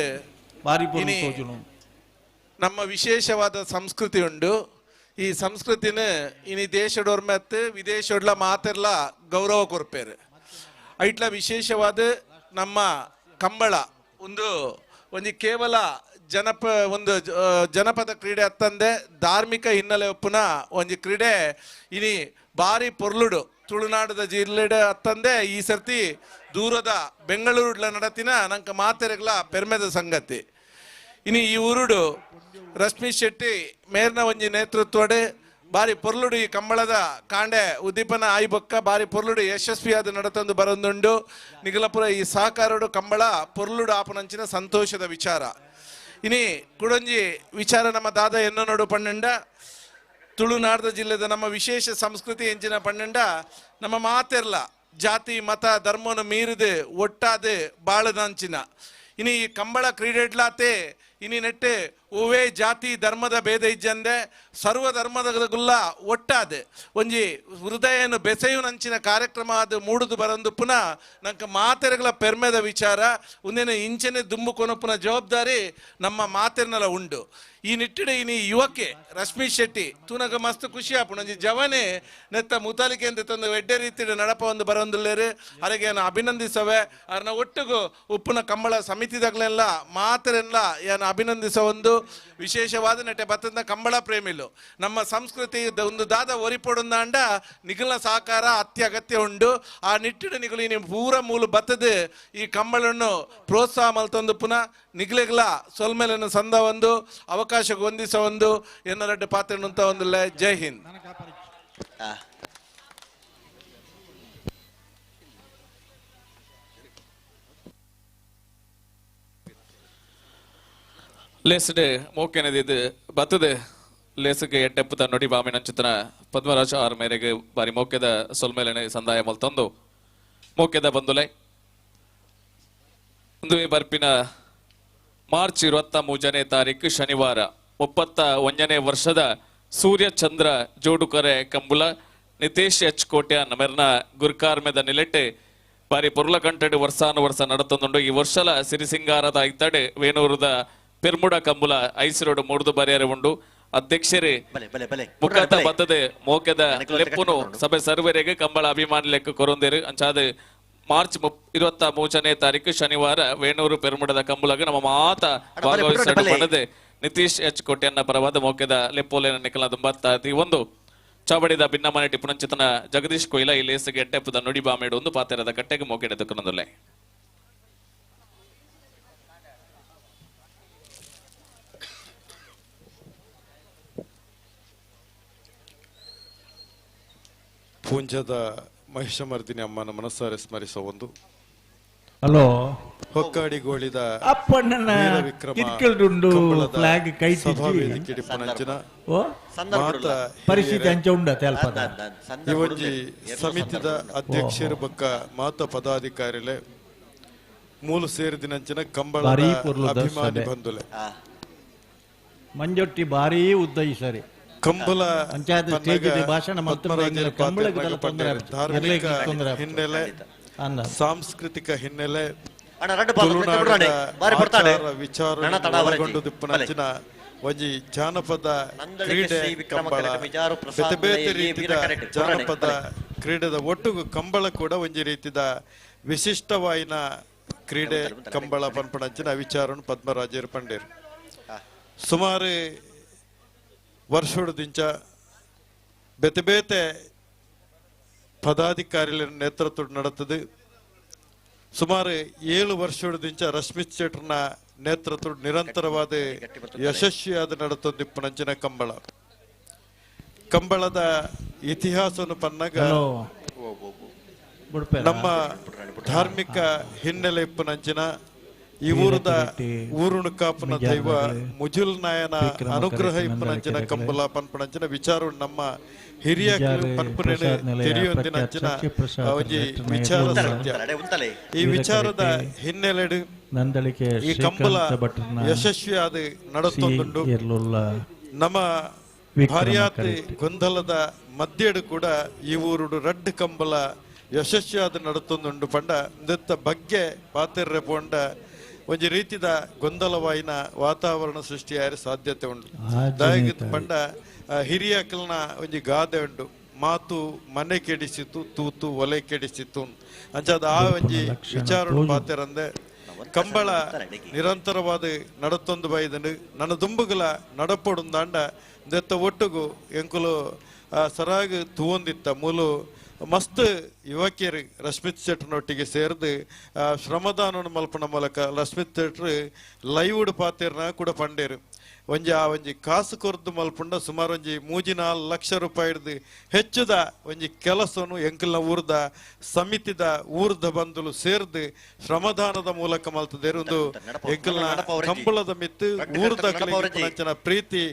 ನಮ್ಮ ವಿಶೇಷವಾದ ಸಂಸ್ಕೃತಿ ಉಂಡು ಈ ಸಂಸ್ಕೃತಿನ ಇನಿ ದೇಶದವ್ರ ಮತ್ತೆ ವಿದೇಶಡ್ಲ ಮಾತೆಲ್ಲ ಗೌರವ ಕೊರ್ಪೇರು ಐಟ್ಲ ವಿಶೇಷವಾದ ನಮ್ಮ ಕಂಬಳ ಒಂದು ಕೇವಲ ಜನಪದ ಕ್ರೀಡೆ ಅತ್ತಂದೆ ಧಾರ್ಮಿಕ ಹಿನ್ನೆಲೆ ಒಪ್ಪುನ ಒಂದು ಕ್ರೀಡೆ ಇನಿ ಬಾರಿ ಪೊರ್ಲುಡು ತುಳುನಾಡದ ಜಿಲ್ಲೆಡೆ ಅತ್ತಂದೆ ಈ ಸರ್ತಿ ದೂರದ ಬೆಂಗಳೂರುಡ್ಲ ನಡತಿನ ನಂಕ ಮಾತೆರೆಗ್ಲ ಪೆರ್ಮೆದ ಸಂಗತಿ ಇನಿ ಈ ಊರುಡು ರಶ್ಮಿ ಶೆಟ್ಟಿ ಮೇರ್ನ ಒಂಜಿ ನೇತೃತ್ವಡೆ ಬಾರಿ ಪೊರ್ಲುಡು ಈ ಕಂಬಳದ ಕಾಂಡೆ ಉದ್ದೀಪನ ಆಯ್ಬೊಕ್ಕ ಬಾರಿ ಪೊರ್ಲುಡು ಯಶಸ್ವಿಯಾದ ನಡತಂದು ಬರೊಂದುಂಡು ನಿಗಲಪುರ ಈ ಸಹಕಾರಡು ಕಂಬಳ ಪೊರ್ಲುಡು ಆಪನಂಚಿನ ಸಂತೋಷದ ವಿಚಾರ ಇನಿ ಕುಡೊಂಜಿ ವಿಚಾರ ನಮ್ಮ ದಾದ ಎನ್ನ ನೋಡು ಪಣ್ಣಂಡ ತುಳುನಾಡದ ಜಿಲ್ಲೆದ ನಮ್ಮ ವಿಶೇಷ ಸಂಸ್ಕೃತಿ ಎಂಚಿನ ಪಣ್ಣಂಡ ನಮ್ಮ ಮಾತೆರ್ಲ ಜಾತಿ ಮತ ಧರ್ಮವನ್ನು ಮೀರಿದು ಒಟ್ಟಾದ ಬಾಳದಂಚಿನ ಇನಿ ಈ ಕಂಬಳ ಕ್ರೀಡೆಡ್ಲಾತೆ ಇನಿ ನೆಟ್ಟೆ ಓವೇ ಜಾತಿ ಧರ್ಮದ ಭೇದ ಇಜ್ಜಂದೆ ಸರ್ವ ಧರ್ಮದ ಗುಲ್ಲ ಒಟ್ಟಾದೆ ಒಂಜಿ ಹೃದಯನು ಬೆಸೆಯುನಂಚಿನ ಕಾರ್ಯಕ್ರಮ ಅದು ಮೂಡುದು ಬರಂದು ಪುನಃ ನಂಗೆ ಮಾತೆರೆಗಳ ಪೆರ್ಮೆದ ವಿಚಾರ ಒಂದೇನು ಇಂಚನೆ ದುಂಬು ಕೊನಪುನ ಜವಾಬ್ದಾರಿ ನಮ್ಮ ಮಾತೆರ್ನೆಲ್ಲ ಉಂಡು ಈ ನಿಟ್ಟಿಡೆ ಇನಿ ಯುವಕೆ ರಶ್ಮಿ ಶೆಟ್ಟಿ ತೂನಗ ಮಸ್ತ್ ಖುಷಿ ಆಪುಣಂಜಿ ಜವನೇ ನೆತ್ತ ಮುತಾಲಿಕೆ ಅಂತ ತಂದು ಎಡ್ಡೆ ರೀತಿ ನಡಪ ಒಂದು ಬರೋದಿಲ್ಲೇರು ಅವರಿಗೆ ಏನು ಅಭಿನಂದಿಸವೆ ಅವ್ರನ್ನ ಒಟ್ಟಿಗೂ ಉಪ್ಪುನ ಕಂಬಳ ಸಮಿತಿದಾಗಲೆಲ್ಲ ಮಾತರೆಲ್ಲ ಏನು ಅಭಿನಂದಿಸ ಒಂದು ವಿಶೇಷವಾದ ನೆಟ್ಟೆ ಬತ್ತದ ಕಂಬಳ ಪ್ರೇಮಿಲು ನಮ್ಮ ಸಂಸ್ಕೃತಿ ಒಂದು ದಾದ ಒರಿಪೊಡಂದಾಂಡ ನಿಖಿಲ್ನ ಸಹಕಾರ ಅತ್ಯಗತ್ಯ ಉಂಡು ಆ ನಿಟ್ಟಿನ ನಿಖಿಲು ನೀವು ಪೂರ ಮೂಲ ಬತ್ತದ ಈ ಕಂಬಳನ್ನು ಪ್ರೋತ್ಸಾಹ ಮಲ್ತೊಂದು ಪುನಃ ನಿಗ್ಲೆಗ್ಲ ಸೊಲ್ಮೇಲನ್ನು ಸಂದ ಒಂದು ಅವಕಾಶ ಹೊಂದಿಸ ಒಂದು ಎನ್ನರಡ್ಡು ಪಾತ್ರ ಅಂತ ಒಂದಿಲ್ಲ. ಜೈ ಹಿಂದ್. ಲೇಸಡೆ ಮೋಕೆನದಿದ್ದು ಬತ್ತದೆ ಲೇಸಗೆ ಎಟ್ಟೆಪ್ಪುತ್ತ ನುಡಿ ಬಾಮಿನ ಚಿತ್ರ ಪದ್ಮರಾಜ ಆರ್ ಮೇರೆಗೆ ಬಾರಿ ಮೋಕೆದ ಸೊಲ್ಮೇಲನೆ ಸಂದಾಯ ಮಲ್ತಂದು ಮೋಕೆದ ಬಂದುಲೆ ಒಂದು ಬರ್ಪಿನ ಮಾರ್ಚ್ 23ನೇ ತಾರೀಕು ಶನಿವಾರ 31ನೇ ವರ್ಷದ ಸೂರ್ಯ ಚಂದ್ರ ಜೋಡುಕರೆ ಕಂಬುಲ ನಿತೇಶ್ ಎಚ್ ಕೋಟೆ ನಮೆರ್ನ ಗುರ್ಕಾರ್ಮೆದ ನಿಲೆಟ್ಟೆ ಬಾರಿ ಪುರ್ಲಕಂಟೆಡ್ ವರ್ಷಾನುವರ್ಷ ನಡತೊಂದುಂಡು ಈ ವರ್ಷಲ ಸಿರಿಸಿಂಗಾರದ ಐತಡೆ ವೇಣೂರದ ಪೆರ್ಮುಡ ಕಂಬುಲ ಐಸಿರೋಡು ಮೂಡ್ದು ಬರೆಯರೆ ಉಂಡು ಅಧ್ಯಕ್ಷರೇ ಮುಖತ ಬತ್ತದೆ ಮೋಕೆದ ಲೆಪ್ಪುನು ಸಭೆ ಸರ್ವರೆಗೆ ಕಂಬಳ ಅಭಿಮಾನಿ ಲೆಕ್ಕ ಕೊರೊಂದೇರು ಅಂಚಾದ ಮಾರ್ಚ್ 23ನೇ ತಾರೀಕು ಶನಿವಾರ ವೇಣೂರು ಪೆರ್ಮುಡದ ಕಂಬುಲಾಗ ನಮ್ಮ ಮಾತ ಭಾಗವಹಿಸಿದೆ ನಿತೀಶ್ ಎಚ್ ಕೋಟೆಯನ್ನ ಪರವಾದ ಮೋಕೆದ ಲೆಪ್ಪೋಲೆನ ನಿಖಲ ದುಂಬತ್ತಾತಿ ಒಂದು ಚಾವಡಿದ ಭಿನ್ನಮನೆ ಟಿಪ್ಪುನಂಚಿತನ ಜಗದೀಶ್ ಕೊಯ್ಲ ಈ ಲೇಸಿಗೆ ಎಟ್ಟೆಪ್ಪದ ನುಡಿ ಬಾಮೇಡು ಒಂದು ಪಾತೆರದ ಕಟ್ಟೆಗೆ ಮೋಕೆಡೆ ತಕ್ಕನೊಂದುಲೆ ಪೂಂಜದ ಮಹಿಷಮರ್ದಿನಿ ಅಮ್ಮನ ಮನಸ್ಸಾರೆ ಸ್ಮರಿಸುವ ಒಂದು ಹಲೋ ಹೊಕ್ಕಾಡಿಗೋಳಿದ ಅಪ್ಪಣ್ಣನ ಕಿರ್ಕಲ್ಡುಂಡು ಫ್ಲಾಗ್ ಕೈ ಪರಿಸ್ಥಿತಿ ಅಂಚ ಉಂಡ ತೆಲ್ಪದ ಇವೊಂಜಿ ಸಮಿತಿದ ಅಧ್ಯಕ್ಷರು ಬೊಕ್ಕ ಮಾತ ಪದಾಧಿಕಾರಿಲೆ ಮೂಲು ಸೇರಿದಿನಂಚಿನ ಕಂಬಳ ಅಭಿಮಾನಿ ಬಂದುಲೆ ಮಂಜೊಟ್ಟಿ ಬಾರಿ ಉದ್ದಯಿ ಸರಿ ಕಂಬಳ ಭಾಷಣ ಹಿನ್ನೆಲೆ ಸಾಂಸ್ಕೃತಿಕ ಹಿನ್ನೆಲೆ ವಿಚಾರಗೊಂಡು ದಿಪ್ಪುನಂಚಿನ ಒಂಜಿ ಜಾನಪದ ಕ್ರೀಡೆ ಕಂಬಳ ಬೇತೆ ಬೇತೆ ರೀತಿಯ ಜಾನಪದ ಕ್ರೀಡೆದ ಒಟ್ಟುಗು ಕಂಬಳ ಕೂಡ ಒಂಜಿ ರೀತಿದ ವಿಶಿಷ್ಟವಾಯಿನ ಕ್ರೀಡೆ ಕಂಬಳ ಪನ್ಪಣಂಚಿನ ವಿಚಾರನು ಪದ್ಮರಾಜರು ಪಂಡೇರು ಸುಮಾರು ವರ್ಷೋಡು ದಿಂಚ ಬೇತೆ ಬೇತೆ ಪದಾಧಿಕಾರಿಗಳ ನೇತೃತ್ವ ನಡತದೆ ಸುಮಾರು 7 ವರ್ಷೋಡು ದಿಂಚ ರಶ್ಮಿ ಶೆಟ್ಟರ್ನ ನೇತೃತ್ವ ನಿರಂತರವಾದ ಯಶಸ್ವಿಯಾದ ನಡತೊಂದಿಪ್ಪನಂಚಿನ ಕಂಬಳದ ಇತಿಹಾಸವನ್ನು ಪನ್ನಾಗ ನಮ್ಮ ಧಾರ್ಮಿಕ ಹಿನ್ನೆಲೆ ಇಪ್ಪನಂಚಿನ ಈ ಊರುಣ ಕಾಪನ ದೈವ ಮುಜುಲ್ ನಾಯನ ಅನುಗ್ರಹ ಇಪ್ಪನಂಚಿನ ಕಂಬಲ ಪನ್ಪನಂಚಿನ ವಿಚಾರ ನಮ್ಮ ಹಿರಿಯ ಪನ್ಪನೇನೆ ತೆರೆಯೊಂದಿನ ಅಂಚಿನ ಒಂಜಿ ವಿಚಾರ ಸತ್ಯ. ಈ ವಿಚಾರದ ಹಿನ್ನೆಲೆ ಈ ಕಂಬಲ ಯಶಸ್ವಿಯಾದ ನಡತೊಂದುಂಡು. ನಮ್ಮ ಭಾರ್ಯಾತಿ ಗೊಂದಲದ ಮಧ್ಯೆಡು ಕೂಡ ಈ ಊರುಡು ರಡ್ಡ್ ಕಂಬಲ ಯಶಸ್ವಿಯಾದ ನಡತೊಂದುಂಡು ಪಂಡ ಇಂದತ್ತ ಬಗ್ಗೆ ಪಾತೆರ್ರೆ ಪೋಂಡ ಒಂಜಿ ರೀತಿದ ಗೊಂದಲವಾಯಿನ ವಾತಾವರಣ ಸೃಷ್ಟಿಯಾರ ಸಾಧ್ಯತೆ ಉಂಟು. ದಯವಿಟ್ಟು ಪಂಡ ಹಿರಿಯಕಲ್ನ ಒಂಜಿ ಗಾದೆ ಉಂಡು, ಮಾತು ಮನೆ ಕೆಡಿಸಿತು ತೂತು ಒಲೆ ಕೆಡಿಸಿತು ಅಂಚಾದ ಆ ಒಂಜಿ ವಿಚಾರ ಪಾತೆರಂದೆ ಕಂಬಳ ನಿರಂತರವಾದ ನಡತೊಂದು ಬೈದನು ನನ್ನ ದುಂಬುಗಳ ನಡಪೊಡುಂದಾಂಡ ದೆತ್ತ ಒಟ್ಟುಗು ಎಂಕುಲು ಸರಾಗ್ ತೂವೊಂದಿತ್ತ ಮೂಲು ಮಸ್ತ್ ಯುವಕಿಯರು ರಶ್ಮಿತ್ ಶೆಟ್ರನೊಟ್ಟಿಗೆ ಸೇರಿದು ಶ್ರಮದಾನ ಮಲ್ಪನ ಮೂಲಕ ರಶ್ಮಿತ್ ಶೆಟ್ರು ಲೈವ್ಡ್ ಪಾತೆರ್ನ ಕೂಡ ಪಂಡೇರು. ಒಂಜಿ ಕಾಸು ಕೊರ್ದು ಮಲ್ಪುಂಡ ಸುಮಾರು ಒಂಜಿ 3-4 ಲಕ್ಷ ರೂಪಾಯಿ ಹೆಚ್ಚುದ ಒಂಜಿ ಕೆಲಸನು ಎಂಕಲ್ನ ಊರ್ದ ಸಮಿತಿದ ಊರ್ದ ಬಂಧುಲು ಸೇರ್ದು ಶ್ರಮದಾನದ ಮೂಲಕ ಮಲ್ತದೇರು. ಒಂದು ಎಂಕಲ್ನ ಕಂಬಳದ ಮಿತ್ತು ಊರ್ದಕ್ಲಿಗೆ ಪ್ರೀತಿ,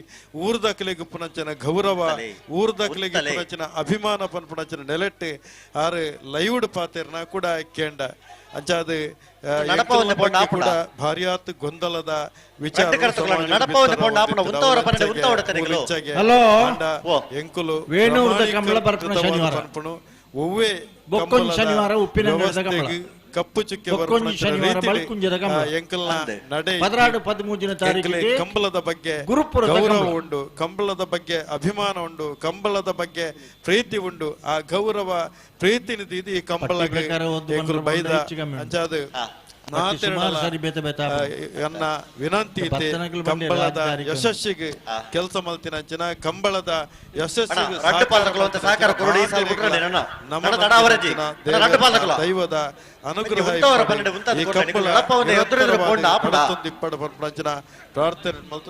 ಊರ್ದಕ್ಲಿಗೆ ಗೌರವ, ಊರ್ದಕ್ಲಿಗೆ ಅಭಿಮಾನ ಪನ್ಪುಣಂಚಿನ ನೆಲೆಟ್ಟು ಆರು ಲೈವ್ಡ್ ಪಾತೆರ್ನ ಕೂಡ ಕೇಂಡ ಅಂಚಾದ ಕೂಡ ಭಾರ್ಯಾತ್ ಗೊಂದಲದ ವಿಚಾರ ಎಂಕುಲು ಒವ್ವೇ ಶನಿವಾರ ಉಪ್ಪಿನ ಕಪ್ಪು ಚುಕ್ಕೆ ಕಂಬಳದ ಬಗ್ಗೆ ಗೌರವ ಉಂಡು, ಕಂಬಳದ ಬಗ್ಗೆ ಅಭಿಮಾನ ಉಂಡು, ಕಂಬಳದ ಬಗ್ಗೆ ಪ್ರೀತಿ ಉಂಡು. ಆ ಗೌರವ ಪ್ರೀತಿ ನಿಧಿ ಈ ಕಂಬಳಗೆ ಬೈದ ಅಂಚಾದ ನನ್ನ ವಿನಂತಿ ಇತ್ತೆ. ಕಂಬಳದ ಯಶಸ್ಸಿಗೆ ಕೆಲಸ ಮಲ್ತಿನ ಅಂಚಿನ ಕಂಬಳದ ಯಶಸ್ಸಿಗೆ ದೈವದ ಅನುಗ್ರಹ ಈ ಕಂಬಳ ಪಂಚನ ಪ್ರಾರ್ಥನೆ ಮಲ್ತು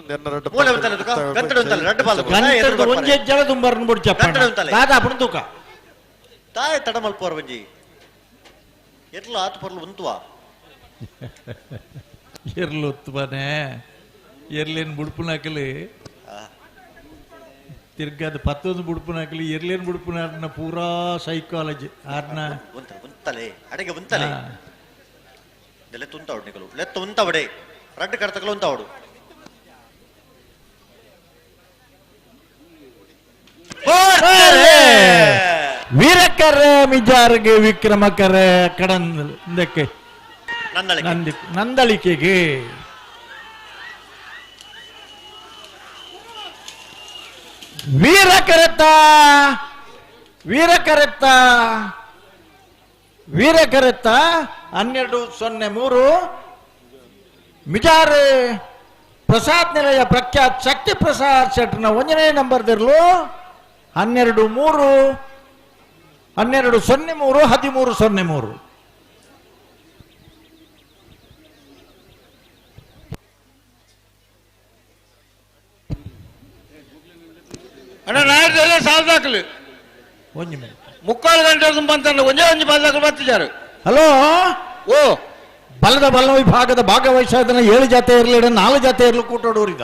ತಾಯ ತಡ ಮಲ್ಪೋರ್ ಬಂಜಿ ಎಟ್ಲ ಆತು ಪರ್ಲು ಉಂತುವಾ ಎರ್ಲೊತ್ತುವನೆ ಎರ್ಲೇನ್ ಬುಡ್ಪುನಾಕಲಿ ತಿರ್ಗಾದ 11 ಬುಡ್ಪುನಾಕಲಿ ಎರ್ಲೇನ್ ಬುಡ್ಪುನ ಪೂರಾ ಸೈಕಾಲಜಿ ಆರ್ನ ಉಂತಲೆ ಅಡೆಗೆ ಉಂತಲೆ ಲೆತ್ತ ಉಂತಾವಡು ನಿಕಲು ಲೆತ್ತ ಉಂತಾವಡೆ ರಡ್ಡು ಕರ್ತಕಲು ಉಂತಾವಡು ವೀರಕರೆ ಮಿಜಾರ್ಗೆ ವಿಕ್ರಮಕರೆ ಕಡಂದಕ್ಕೆ ನಂದಳಿಕೆಗೆ ವೀರಕರೆತ್ತ 12-03 ಮಿಜಾರ್ ಪ್ರಸಾದ್ ನಿಲಯ ಪ್ರಖ್ಯಾತ್ ಶಕ್ತಿ ಪ್ರಸಾದ್ ಶೆಟ್ನ 1ನೇ ನಂಬರ್ದಿರ್ಲು 12-03-13-03 ಅಣ್ಣ ನಾಳೆ ಸಾಲ್ದಾಕಲು ಮುಕ್ಕಾಲು ಗಂಟೆ ಬಂತಂದ್ರೆ ಒಂದೇ ಬಾಲ್ದಾಕಲು ಬರ್ತಿದ್ದಾರೆ. ಹಲೋ ಓ ಬಲದ ಬಲ ವಿಭಾಗದ ಭಾಗವಹಿಸೋದನ್ನ 7 ಜಾತಿ ಇರಲಿ 4 ಜಾತಿ ಇರಲು ಕೂಟೋಡೋರಿದ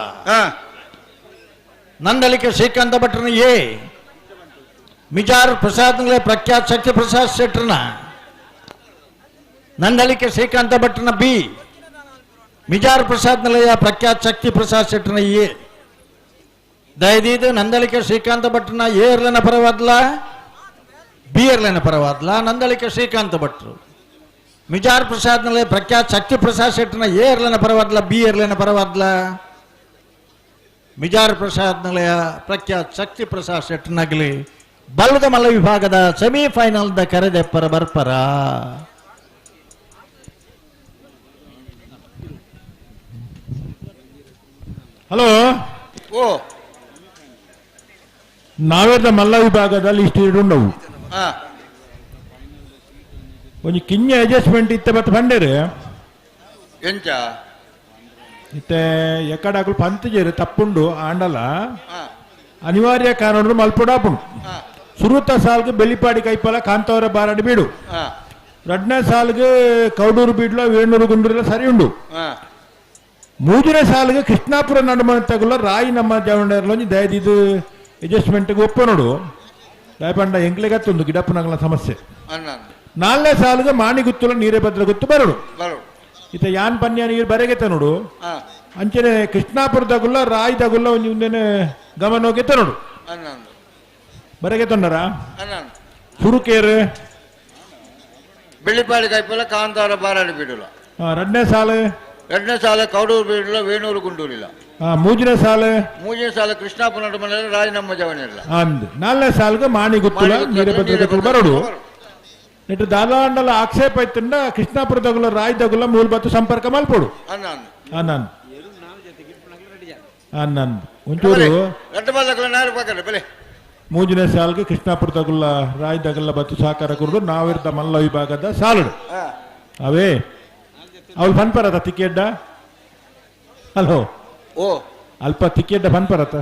ನಂದಳಿಕೆ ಶ್ರೀಕಾಂತ ಭಟ್ರನ ಎ ಮಿಜಾರ್ ಪ್ರಸಾದ್ ಪ್ರಖ್ಯಾತ್ ಶಕ್ತಿ ಪ್ರಸಾದ್ ಶೆಟ್ರನ ನಂದಳಿಕೆ ಶ್ರೀಕಾಂತ ಭಟ್ರನ ಬಿ ಮಿಜಾರ್ ಪ್ರಸಾದ್ ನಿಲಯ ಪ್ರಖ್ಯಾತ್ ಶಕ್ತಿ ಪ್ರಸಾದ್ ಶೆಟ್ರನ ಎ ದಯದೀದು ನಂದಳಿಕೆ ಶ್ರೀಕಾಂತ ಭಟ್ರನ ಎ ಇರ್ಲನ ಪರವಾದ್ಲ ಬಿ ಇರ್ಲನ ಪರವಾದ್ಲ ನಂದಳಿಕೆ ಶ್ರೀಕಾಂತ ಭಟ್ರು ಮಿಜಾರ್ ಪ್ರಸಾದ್ ನಿಲಯ ಪ್ರಖ್ಯಾತ್ ಶಕ್ತಿ ಪ್ರಸಾದ್ ಶೆಟ್ರನ ಎ ಇರ್ಲನ ಪರವಾದ್ಲ ಬಿ ಇರ್ಲನ ಪರವಾದ್ಲ ಮಿಜಾರ್ ಪ್ರಸಾದ್ ನಿಲಯ ಪ್ರಖ್ಯಾತ್ ಶಕ್ತಿ ಪ್ರಸಾದ್ ಶೆಟ್ರನಾಗಲಿ ಬಲ್ಲದ ಮಲ್ಲ ವಿಭಾಗದ ಸೆಮಿಫೈನಲ್ ದ ಕರೆದೆಪ್ಪರ ಬರ್ಪರ ಹಲೋ ಓ ನಾವೇದ ಮಲ್ಲ ವಿಭಾಗದಲ್ಲಿ ಇಷ್ಟು ಇಡುಂಡವು ಒಂದು ಕಿಂಜ ಅಡ್ಜಸ್ಟ್ಮೆಂಟ್ ಇತ್ತೆ ಬತ್ ಬಂಡೇರು ಎಂಚ ಇತ್ತೆ ಎಕ್ಕಡಾಕಲು ಪಂತಜೇರು ತಪ್ಪುಂಡು ಆಂಡಲ ಅನಿವಾರ್ಯ ಕಾನೂನು ಮಲ್ಪುಡಾಪುಂಡು ಸುರುತ ಸಾಲ್ಗೆ ಬೆಳ್ಳಿಪಾಡಿ ಕೈಪಲ ಕಾಂತವರ ಬಾರಡಿ ಬೀಡು ಎರಡನೇ ಸಾಲಿಗೆ ಕೌಡೂರು ಬೀಡ್ಲ ವೇಣೂರು ಗುಂಡೂರೆಲ್ಲ ಸರಿ ಉಂಡು. ಮೂರನೇ ಸಾಲಿಗೆ ಕೃಷ್ಣಾಪುರ ನಡುಮನೆ ತಗುಲ ರಾಯಿ ನಮ್ಮ ಜವಣರ್ಲೊಂಜಿ ದಯದಿದು ಅಡ್ಜಸ್ಟ್ಮೆಂಟ್ಗೆ ಒಪ್ಪ ನೋಡು ದಯಪಂಡ ಎಂಕ್ಲೆಗತ್ತೊಂದು ಗಿಡಪ್ಪನಗಳ ಸಮಸ್ಯೆ. ನಾಲ್ನೇ ಸಾಲಿಗೆ ಮಾಣಿಗುತ್ತುಲ ನೀರೇ ಭದ್ರ ಗುತ್ತು ಬರಡು ಇತ ಯಾನ್ ಪನ್ಯ ನೀರು ಬರೆಗೆತ ನೋಡು ಅಂಚನೆ ಕೃಷ್ಣಾಪುರದಾಗುಲ್ಲ ರಾಯ್ದಾಗುಲ್ಲ ಒಂದೇನೆ ಗಮನ ಹೋಗಿತ್ತ ನೋಡು ಬರೆಗೆತೊಂಡರ ಸುರುಕೇರು ಬೆಳ್ಳಿಪಾಡಿ ಕೈಪಲ್ಲ ಕಾಂತಾರ ಬಾರಾಡಿ ಬಿಡಲ್ಲ. ಎರಡನೇ ಸಾಲ ಕೌಡೂರು ಬೀಡಲ್ಲ ವೇಣೂರು ಗುಂಡೂರಿಲ್ಲ. ಮೂರನೇ ಸಾಲ ಕೃಷ್ಣಾಪುರ ನಡುಮನೆ ರಾಯಿ ನಮ್ಮ ಜವನಿರಲ್ಲ. ನಾಲ್ನೇ ಸಾಲಿಗೆ ಮಾಣಿಗುತ್ತುಲ ನೀರೇ ಭದ್ರ ಬರಡು ನೆಟ್ಟು ದಾಲಾಂಡಲ ಆಕ್ಷೇಪ ಇತ್ತಂಡ ಕೃಷ್ಣಾಪುರದಾಗುಲ್ಲ ರಾಯ್ದಾಗುಲ್ಲ ಮೂಲಭೂತ ಸಂಪರ್ಕ ಮಲ್ಪಡು ಆನಂದ್ ಒಂಚೂರು ಮೂಜನೇ ಸಾಲ್ಗೆ ಕೃಷ್ಣಾಪುರದಾಗುಲ್ಲ ರಾಯ್ದಾಗಲ್ಲ ಬತ್ತು ಸಹಕಾರ ಕುರುಡು ನಾವಿರ್ದ ಮಲ್ಲ ವಿಭಾಗದ ಸಾಲಡು ಅವೇ ಅವಳು ಪನ್ಪರತ ತಿಕ್ಕೇಡ್ಡ ಹಲೋ ಅಲ್ಪ ತಿಕ್ಕೇಡ್ಡ ಪನ್ಪರತ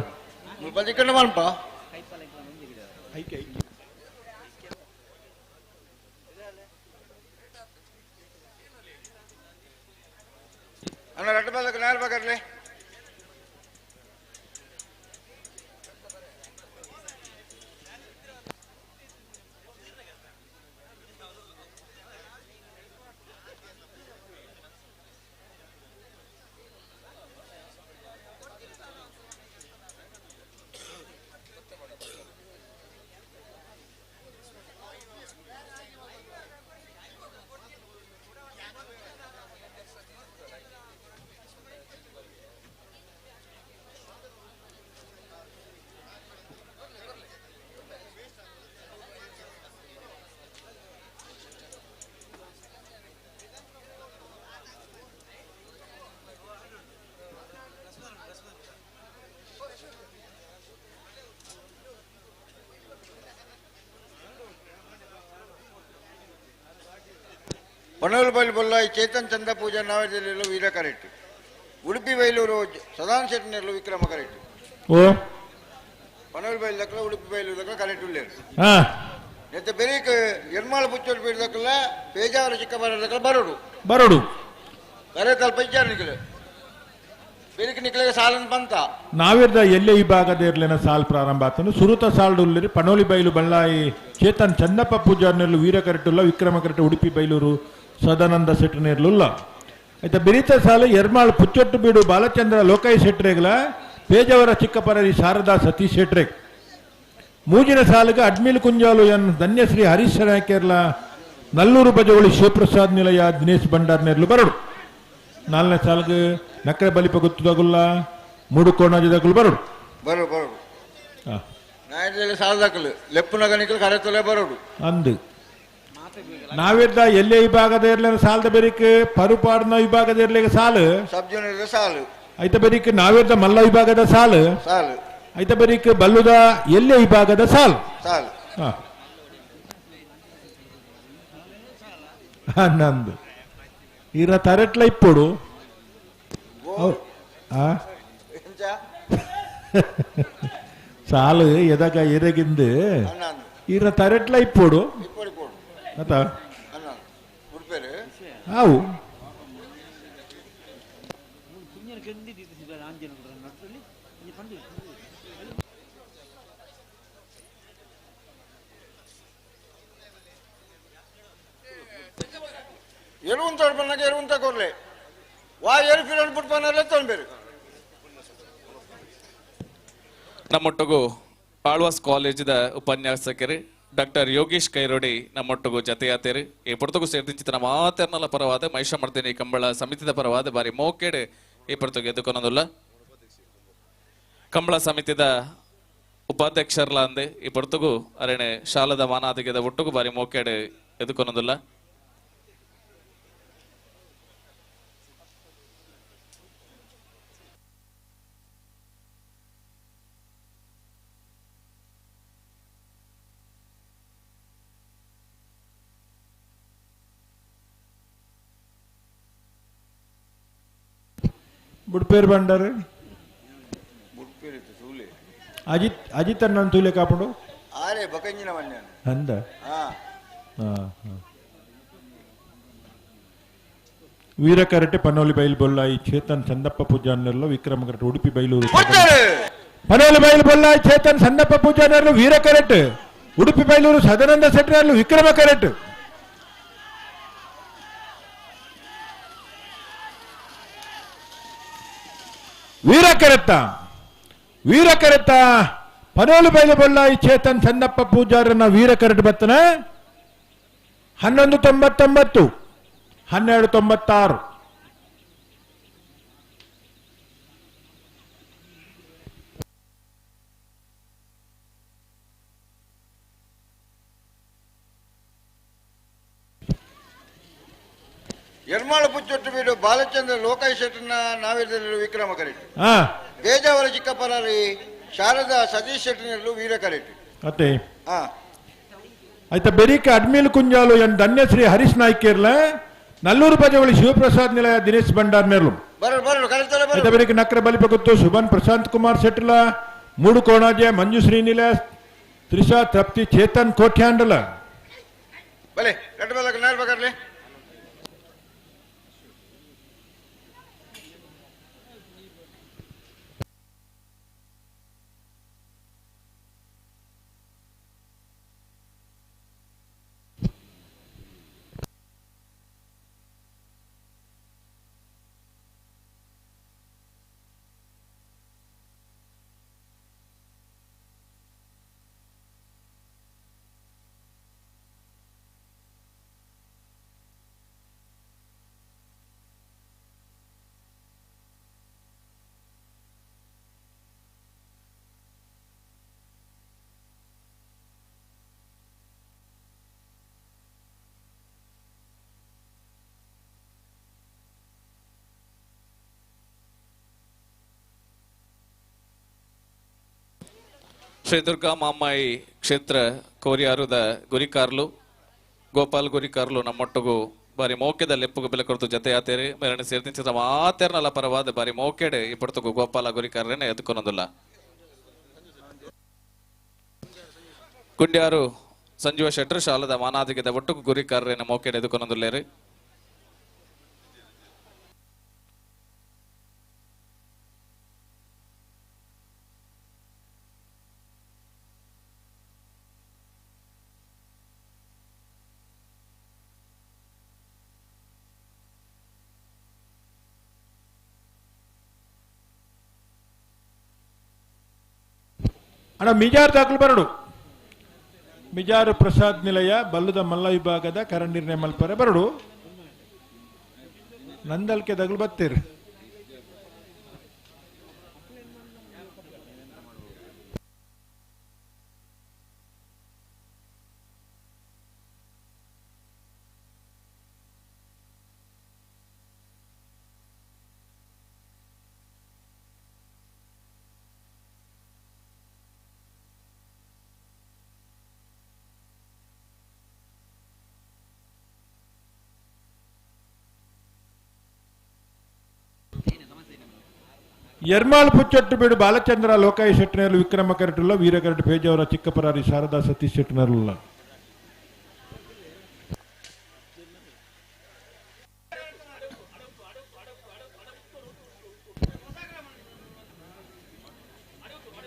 ಹೊನ್ನೂರುಬೈಲು ಬೊಲ್ಲಾಯಿ ಚೇತನ್ ಚಂದ ಪೂಜಾ ನವದೆಹಲಿಯಲ್ಲೂ ವೀರ correct Udupi Bailur ಸದಾನ್ ಶೆಟ್ಟಿನಲ್ಲೂ Vikrama correct ಹೊನ್ನೂರುಬೈಲು ದಕ್ಕಲ Udupi Bailur ದಕ್ಕಲ correct ಉಳ್ಳೇರು ನೆತ್ತ ಬೆರೀಕ್ ಎರ್ಮಾಳ ಪುಚ್ಚೋಡು ಬೀಡು ದಕ್ಕಲ ಪೇಜಾವರ ಚಿಕ್ಕಬಾರ ದಕ್ಕಲ ಬರೋಡು ಕರೆ ಕಲ್ಪ ಇಚ್ಚಾರ ಬೆರೀಕ್ ನಿಕ್ಲೆಗೆ ಸಾಲನ್ ಬಂತ ನಾವಿರ್ದ ಎಲ್ಲೇ ವಿಭಾಗದ ಇರ್ಲಿನ ಸಾಲ್ ಪ್ರಾರಂಭ ಆತನು ಸುರುತ ಸಾಲ್ಡು ಉಳ್ಳಿರಿ ಪನೋಲಿ ಬೈಲು ಬಳ್ಳಾಯಿ ಚೇತನ್ ಚನ್ನಪ್ಪ ಪೂಜಾರ್ನೆರ್ಲು ವೀರ ಕರೆಟ್ಟುಲ್ಲ ವಿಕ್ರಮ ಕರೆಟ್ಟು ಉಡುಪಿ ಬೈಲೂರು ಸದಾನಂದ ಶೆಟ್ಟನೇರ್ಲುಲ್ಲ ಆಯ್ತಾ ಬೆರೀತ ಸಾಲು ಎರ್ಮಾಳ್ ಪುಚ್ಚೊಟ್ಟು ಬೀಡು ಬಾಲಚಂದ್ರ ಲೋಕಾಯಿ ಶೆಟ್ರೇಗ್ಲ ಪೇಜಾವರ ಚಿಕ್ಕಪರದಿ ಶಾರದಾ ಸತೀಶ್ ಶೆಟ್ರೇಗ್ ಮೂಜಿನ ಸಾಲಿಗೆ ಅಡ್ಮಿಲ್ ಕುಂಜಾಲು ಎನ್ ಧನ್ಯಶ್ರೀ ಹರೀಶ್ ನಾಯ್ಕರ್ಲ ನಲ್ಲೂರು ಬಜವಳಿ ಶಿವಪ್ರಸಾದ್ ನಿಲಯ ದಿನೇಶ್ ಭಂಡಾರ್ನೇರ್ಲು ಬರಡು ನಾಲ್ನೇ ಸಾಲಿಗೆ ನಕ್ಕರೆ ಬಲಿಪ ಗೊತ್ತದಾಗುಲ್ಲ ಮೂಡು ಕೋಣಾಜದಾಗುಲು ಬರಡು ಸಾಲದಾಕಲು ಲೆಪ್ಪುನ ಗಣಿಕಲು ಕರೆತೊಲೆ ಬರೋಡು ಅಂದು ನಾವಿದ್ದ ಎಲ್ಲೇ ವಿಭಾಗದ ಇರ್ಲಿನ ಸಾಲದ ಬೆರಿಕ್ ಪರುಪಾಡ್ನ ವಿಭಾಗದ ಇರ್ಲಿಕ್ಕೆ ಸಾಲು ಸಬ್ ಜೂನಿಯರ್ ಸಾಲು ಐತ ಬೆರಿಕ್ ನಾವಿದ್ದ ಮಲ್ಲ ವಿಭಾಗದ ಸಾಲು ಐತ ಬೆರಿಕ್ ಬಲ್ಲುದ ಎಲ್ಲೇ ವಿಭಾಗದ ಸಾಲು ನಂದು ಇರ ತರೆಟ್ಲ ಇಪ್ಪುಡು ಸಾಲು ಎದಾಗ ಎದಗಿಂದು ಇರ ತರೆಟ್ಲ ಇಪ್ಪುಡು ಅತ ಅವು ಎರುವಂತ ಬಣ್ಣಕ್ಕೆ ಎರುವಂತ ಕೊರ್ಲೆ ವಾ ಎರು ಫಿರಲ್ ಬಿಟ್ಬಾನಲ್ಲ ತೊಂಬೇರು ನಮ್ಮೊಟ್ಟಿಗೂ ಆಳ್ವಾಸ್ ಕಾಲೇಜಿದ ಉಪನ್ಯಾಸಕರು ಡಾಕ್ಟರ್ ಯೋಗೇಶ್ ಕೈರೋಡಿ ನಮ್ಮೊಟ್ಟಿಗೂ ಜತೆಯಾತೇರು ಈ ಪುರ್ತಗೂ ಸೇರ್ದಿಂಚಿತನ ಮಾತೆರ್ನಲ ಪರವಾದ ಮಹಿಷ ಮರ್ದಿನಿ ಕಂಬಳ ಸಮಿತಿದ ಪರವಾದ ಬಾರಿ ಮೋಕೆಡ್ ಈ ಪುರ್ತಗೂ ಎದುಕೊನೋದಿಲ್ಲ ಕಂಬಳ ಸಮಿತಿದ ಉಪಾಧ್ಯಕ್ಷರ್ಲ ಅಂದೆ ಈ ಪುರ್ತಗೂ ಅರೇಣೆ ಶಾಲದ ಮಾನಾದಿಗೆದ ಒಟ್ಟಿಗೂ ಬಾರಿ ಮೋಕೆಡ್ ಎದುಕೊನೋದಿಲ್ಲ ಬುಡ್ಪೇರು ಬಂಡಾರು ಅಜಿತ್ ಅಣ್ಣ ತೂಲೆ ಕಾಪಡು ಆರೆ ಬಕಂಜಿನ ಮನ್ಯ ಅಂದ ವೀರಕರಟೆ ಪನೋಲಿ ಬೈಲು ಬೊಲ್ಲಾಯಿ ಚೇತನ್ ಸಂದಪ್ಪ ಪೂಜಾರ್ನರ್ಲು ವಿಕ್ರಮಕರಟೆ ಉಡುಪಿ ಬೈಲೂರು ಪನೋಲಿ ಬೈಲು ಬೊಲ್ಲಾಯಿ ಚೇತನ್ ಸಂದಪ್ಪ ಪೂಜಾರ್ನರ್ಲು ವೀರಕರಟೆ ಉಡುಪಿ ಬೈಲೂರು ಸದಾನಂದ ಶೆಟ್ಟರ್ನರ್ಲು ವಿಕ್ರಮಕರಟೆ ವೀರಕರತ ಪನೋಲು ಬೈಲು ಬೊಲ್ಲಾಯಿ ಚೇತನ್ ಚಂದಪ್ಪ ಪೂಜಾರನ ವೀರಕರಟ ಬತ್ತನ 1199 1296 ಯರ್ಮಾಳ ಪುಚ್ಚೊಟ್ಟು ಬೀಡು ಬಾಲಚಂದ್ರ ಲೋಕಾಯಿ ಶೆಟ್ಟರ್ನ ನಾವಿರದಲ್ಲಿ ವಿಕ್ರಮ ಕರೆಕ್ಟ್ ಬೇಜಾವರ ಚಿಕ್ಕಪ್ಪರಾರಿ ಶಾರದಾ ಸತೀಶ್ ಶೆಟ್ಟರ್ನಲ್ಲೂ ವೀರ ಕರೆಕ್ಟ್ ಅತ್ತೆ ಆಯ್ತಾ ಬೆರಿಕೆ ಅಡ್ಮಿಲ್ ಕುಂಜಾಲು ಎನ್ ಧನ್ಯಶ್ರೀ ಹರೀಶ್ ನಾಯ್ಕೇರ್ಲ ನಲ್ಲೂರು ಪಜವಳಿ ಶಿವಪ್ರಸಾದ್ ನಿಲಯ ದಿನೇಶ್ ಭಂಡಾರ್ ನೆರ್ಲು ಆಯ್ತಾ ಬೆರಿಕೆ ನಕ್ರ ಬಲಿಪಗುತ್ತು ಸುಭನ್ ಪ್ರಶಾಂತ್ ಕುಮಾರ್ ಶೆಟ್ಲ ಮೂಡು ಕೋಣಾಜೆ ಮಂಜುಶ್ರೀ ನಿಲಯ ತ್ರಿಷಾ ತಪ್ತಿ ಚೇತನ್ ಕೋಟ್ಯಾಂಡಲ ಬಲೆ ಕಟ್ಟು ಬಲ ನಾಲ್ಬಾಗರ್ಲೆ ಶ್ರೀ ದುರ್ಗಾ ಮಾಮಾಯಿ ಕ್ಷೇತ್ರ ಕೋರಿಯಾರುದ ಗುರಿಕಾರ್ಲು ಗೋಪಾಲ್ ಗುರಿಕಾರ್ಲು ನಮ್ಮೊಟ್ಟಗು ಬಾರಿ ಮೌಕ್ಯದ ಲೆಪ್ಪುಗು ಬೆಲೆ ಕೊಡ್ತು ಜೊತೆ ಆತೇರಿ ಮೇರಣ ಸೇರ್ತಿಂಚಿದ ಮಾತೇರ್ನಲ್ಲ ಪರವಾದ ಬಾರಿ ಮೌಕ್ಯಡೆ ಇಪ್ಪಡ್ತಗು ಗೋಪಾಲ ಗುರಿಕಾರ್ರೇನೆ ಎದ್ಕೊನೊಂದಿಲ್ಲ ಗುಂಡ್ಯಾರು ಸಂಜೀವ ಶೆಟ್ಟರ್ ಶಾಲದ ಮಾನಾದಿಗೆದ ಒಟ್ಟುಗು ಗುರಿಕಾರ್ರೇನೆ ಮೌಕ್ಯಡೆ ಎದ್ಕೊನೊಂದಿಲ್ಲೇರಿ ಅಣ್ಣ ಮಿಜಾರ್ ದಾಖಲು ಬರಡು ಮಿಜಾರು ಪ್ರಸಾದ್ ನಿಲಯ ಬಲ್ಲುದ ಮಲ್ಲ ವಿಭಾಗದ ಕರಂಡಿರ್ನೆ ಮಲ್ಪರೆ ಬರಡು ನಂದಲ್ಕೆ ದಗಲು ಬತ್ತೀರಿ ಯರ್ಮಾಳ್ ಪುಚ್ಚೊಟ್ಟು ಬೀಡು ಬಾಲಚಂದ್ರ ಲೋಕಾಯಿ ಶೆಟ್ಟನರ್ಲು ವಿಕ್ರಮ ಕರಟುಲ್ಲ ವೀರಕರಟು ಪೇಜಾವರ ಚಿಕ್ಕಪರಾರಿ ಶಾರದಾ ಸತೀಶ್ ಶೆಟ್ಟನರ್ಲ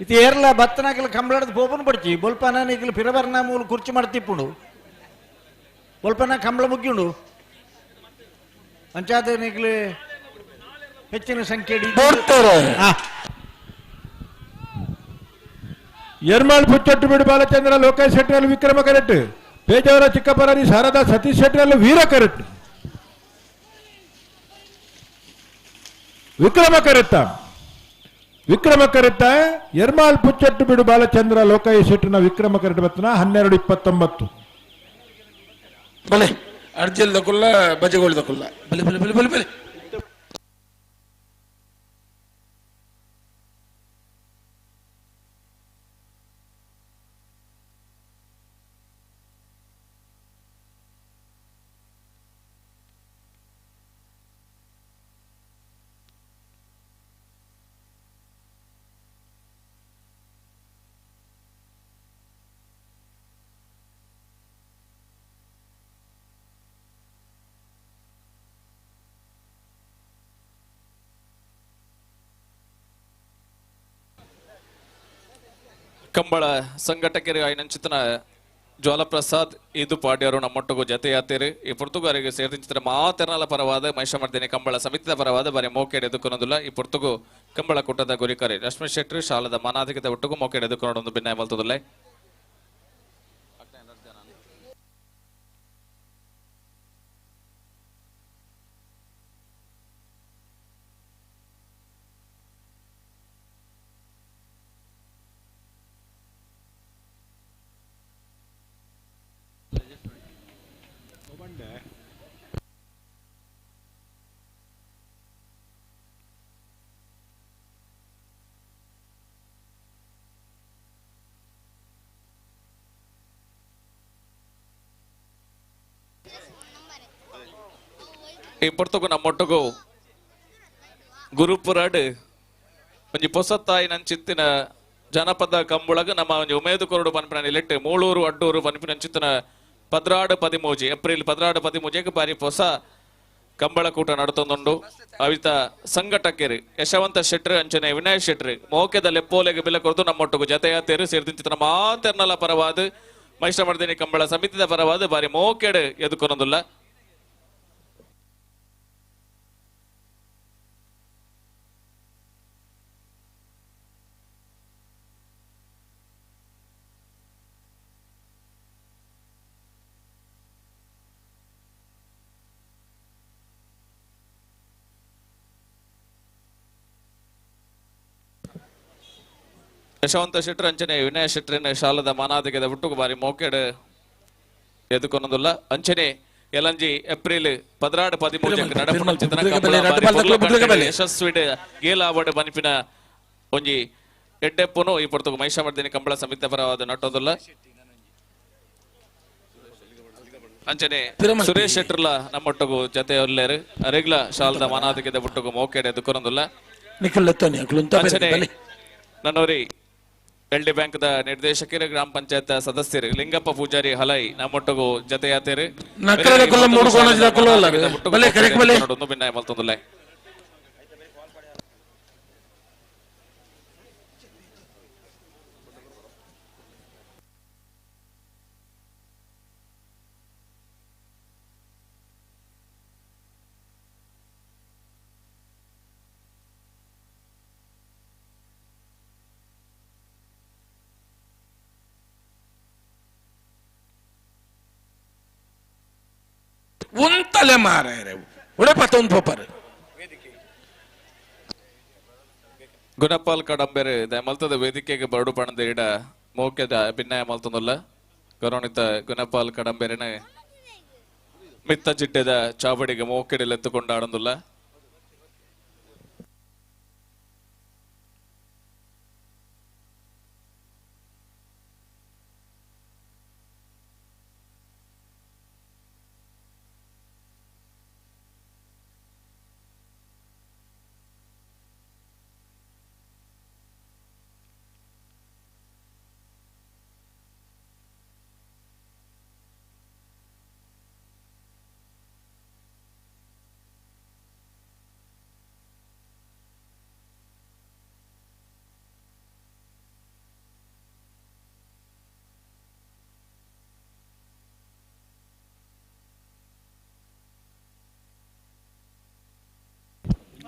ಇದು ಏರ್ಲ ಬತ್ತನಾಕಲ್ ಕಂಬಳದ ಬೋಪನ್ ಪಡ್ಚಿ ಬೊಲ್ಪನ ನಿಕ್ಲು ಪಿರಬರ್ನ ಮೂಲ ಕುರ್ಚಿ ಮಾಡ್ತಿಪ್ಪುಂಡು ಬೊಲ್ಪನ ಕಂಬಳ ಮುಗ್ಗಿಂಡು ಅಂಚಾದ ನಿಕ್ಲು ಹೆಚ್ಚಿನ ಸಂಖ್ಯೆ ಯರ್ಮಾಳ್ ಪುಚ್ಚೊಟ್ಟು ಬೀಡು ಬಾಲಚಂದ್ರ ಲೋಕಾಯಿ ಶೆಟ್ಟನರ್ಲು ವಿಕ್ರಮ ಕರಟು ಪೇಜಾವರ ಚಿಕ್ಕಪರಾರಿ ಶಾರದಾ ಸತೀಶ್ ಶೆಟ್ಟನರ್ಲು ವೀರ ಕರಟು ವಿಕ್ರಮ ಕರೆತ ಯರ್ಮಾಳ್ ಪುಚ್ಚೊಟ್ಟು ಬಿಡು ಬಾಲಚಂದ್ರ ಲೋಕಾಯಿ ಶೆಟ್ಟನ ವಿಕ್ರಮ ಕರೆಟ ಬತ್ತನ 1229 ಬಲೆ ಅರ್ಜಲ್ ದಕುಲ್ಲ ಬಜಗೋಳ್ ದಕುಲ್ಲ ಬಲೆ ಬಲೆ ಬಲೆ ಬಲೆ ಬಲೆ ಕಂಬಳ ಸಂಘಟಕರಿಗೆ ಆಯ್ನಂಚಿತನ ಜ್ವಾಲಪ್ರಸಾದ್ ಇದು ಪಾಡ್ಯರು ನಮ್ಮೊಟ್ಟಿಗೂ ಜತೆಯಾತಿರು ಈ ಪುರ್ತುಗಾರಿಗೆ ಸೇರಿದ ಮಾತೆರನಲ ಪರವಾದ ಮಹಿಷಮರ್ದಿನಿ ಕಂಬಳ ಸಮಿತಿದ ಪರವಾದ ಬಾರಿ ಮೋಕೆಡೆ ಎದುಕೊನೋದಿಲ್ಲ ಈ ಪುರ್ತುಗು ಕಂಬಳ ಕೂಟದ ಗುರಿಕಾರಿ ರಶ್ಮಿ ಶೆಟ್ಟಿ ಶಾಲದ ಮನಾಧಿಕತೆ ಒಟ್ಟಿಗೂ ಮೋಕೆಡೆ ಎದುಕೊನೋದೊಂದು ಭಿನ್ನ ಮಲ್ತದಲ್ಲ ಈ ಪುರ್ತಕು ನಮ್ಮೊಟ್ಟಿಗೂ ಗುರುಪುರಾಡ್ ಒಂಜಿ ಪೊಸತ್ತಾಯಿ ನಂಚಿತ್ತಿನ ಜನಪದ ಕಂಬುಳಗ ನಮ್ಮ ಒಂಜಿ ಉಮೇದು ಕೊರಡು ಪನ್ಪಿನ ನಿಲೆಟ್ ಮೂಳೂರು ಅಡ್ಡೂರು ಪನ್ಪಿನ ಚಿತ್ತಿನ 13 ಏಪ್ರಿಲ್ 13 ಬಾರಿ ಹೊಸ ಕಂಬಳ ಕೂಟ ನಡತೊಂದುಂಡು ಅವಿತ ಸಂಘಟಕರು ಯಶವಂತ ಶೆಟ್ರು ಅಂಚನೆ ವಿನಯ್ ಶೆಟ್ರು ಮೋಕೆದ ಲೆಪ್ಪೋಲೆಗೆ ಬೆಲೆ ಕೊರದು ನಮ್ಮೊಟ್ಟಿಗೂ ಜತೆಯಾತೇರು ಸೇರಿದಿಂಚಿನ ಮಾತೆರ್ನಲ ಪರವಾದ ಮಹಿಷಮರ್ದಿನಿ ಕಂಬಳ ಸಮಿತಿದ ಪರವಾದ ಬಾರಿ ಮೋಕೆಡ್ ಎದುಕೊನೊಂದುಲ್ಲ ಯಶವಂತ ಶೆಟ್ರು ಅಂಚನೆ ವಿನಯ ಶೆಟ್ರಿನ ಶಾಲದ ಮಾನಾಧಿಕದ ಹುಟ್ಟುಕು ಬಾರಿ ಮೋಕೆಡ್ ಎದುಕೊನೊಂದುಲ್ಲ ಅಂಚನೆ ಎಲಂಜಿ ಏಪ್ರಿಲ್ 13 ಯಶಸ್ವಿ ಗೇಲ್ ಅವಾರ್ಡ್ ಬನಿಪಿನ ಒಂಜಿ ಎಡ್ಡೆಪ್ಪುನು ಈ ಪೊರ್ತುಗು ಮಹಿಷಮರ್ದಿನಿ ಕಂಬಳ ಸಮಿತಿ ಪರವಾದ ನಟೋದುಲ್ಲ ಅಂಚನೆ ಸುರೇಶ್ ಶೆಟ್ರಲ ನಮ್ಮೊಟ್ಟಿಗೂ ಜತೆ ಒಲ್ಲೇರು ಅರೆಗ್ಲ ಶಾಲದ ಮಾನಾಧಿಕದ ಹುಟ್ಟುಕು ಮೋಕೆಡ್ ಎದುಕೊನೊಂದುಲ್ಲ ಅಂಚನೆ ನನ್ನೋರಿ ಎಲ್ಡಿ ಬ್ಯಾಂಕ್ ದ ನಿರ್ದೇಶಕರು ಗ್ರಾಮ ಪಂಚಾಯತ್ ಸದಸ್ಯರು ಲಿಂಗಪ್ಪ ಪೂಜಾರಿ ಹಲೈ ನಮ್ಮೊಟ್ಟಿಗೂ ಜತೆಯಾತೇರು ಭಿನ್ನ ಮಲ್ತೊಂದುಲ್ಲ ಉಂತಲೆ ಮಾರಾಯರೆ ಉಡಪತ್ತೊಂದು ಪೋಪರ್ ಗುಣಪಾಲ್ ಕಡಂಬೆರೆ ಮಲ್ತದ ವೇದಿಕೆಗೆ ಬರಡು ಪಣದ ಇಡ ಮೋಕ್ಯದ ಭಿನ್ನಾಯ ಮಲ್ತೊಂದುಲ್ಲ ಗೌರವಣಿತ ಗುಣಪಾಲ್ ಕಡಂಬೆರೆನೆ ಮಿತ್ತ ಜಿಡ್ಡೆದ ಚಾವಡಿಗೆ ಮೋಕೆಡೆಲೆತ್ತುಕೊಂಡು ಆಡೊಂದುಲ್ಲ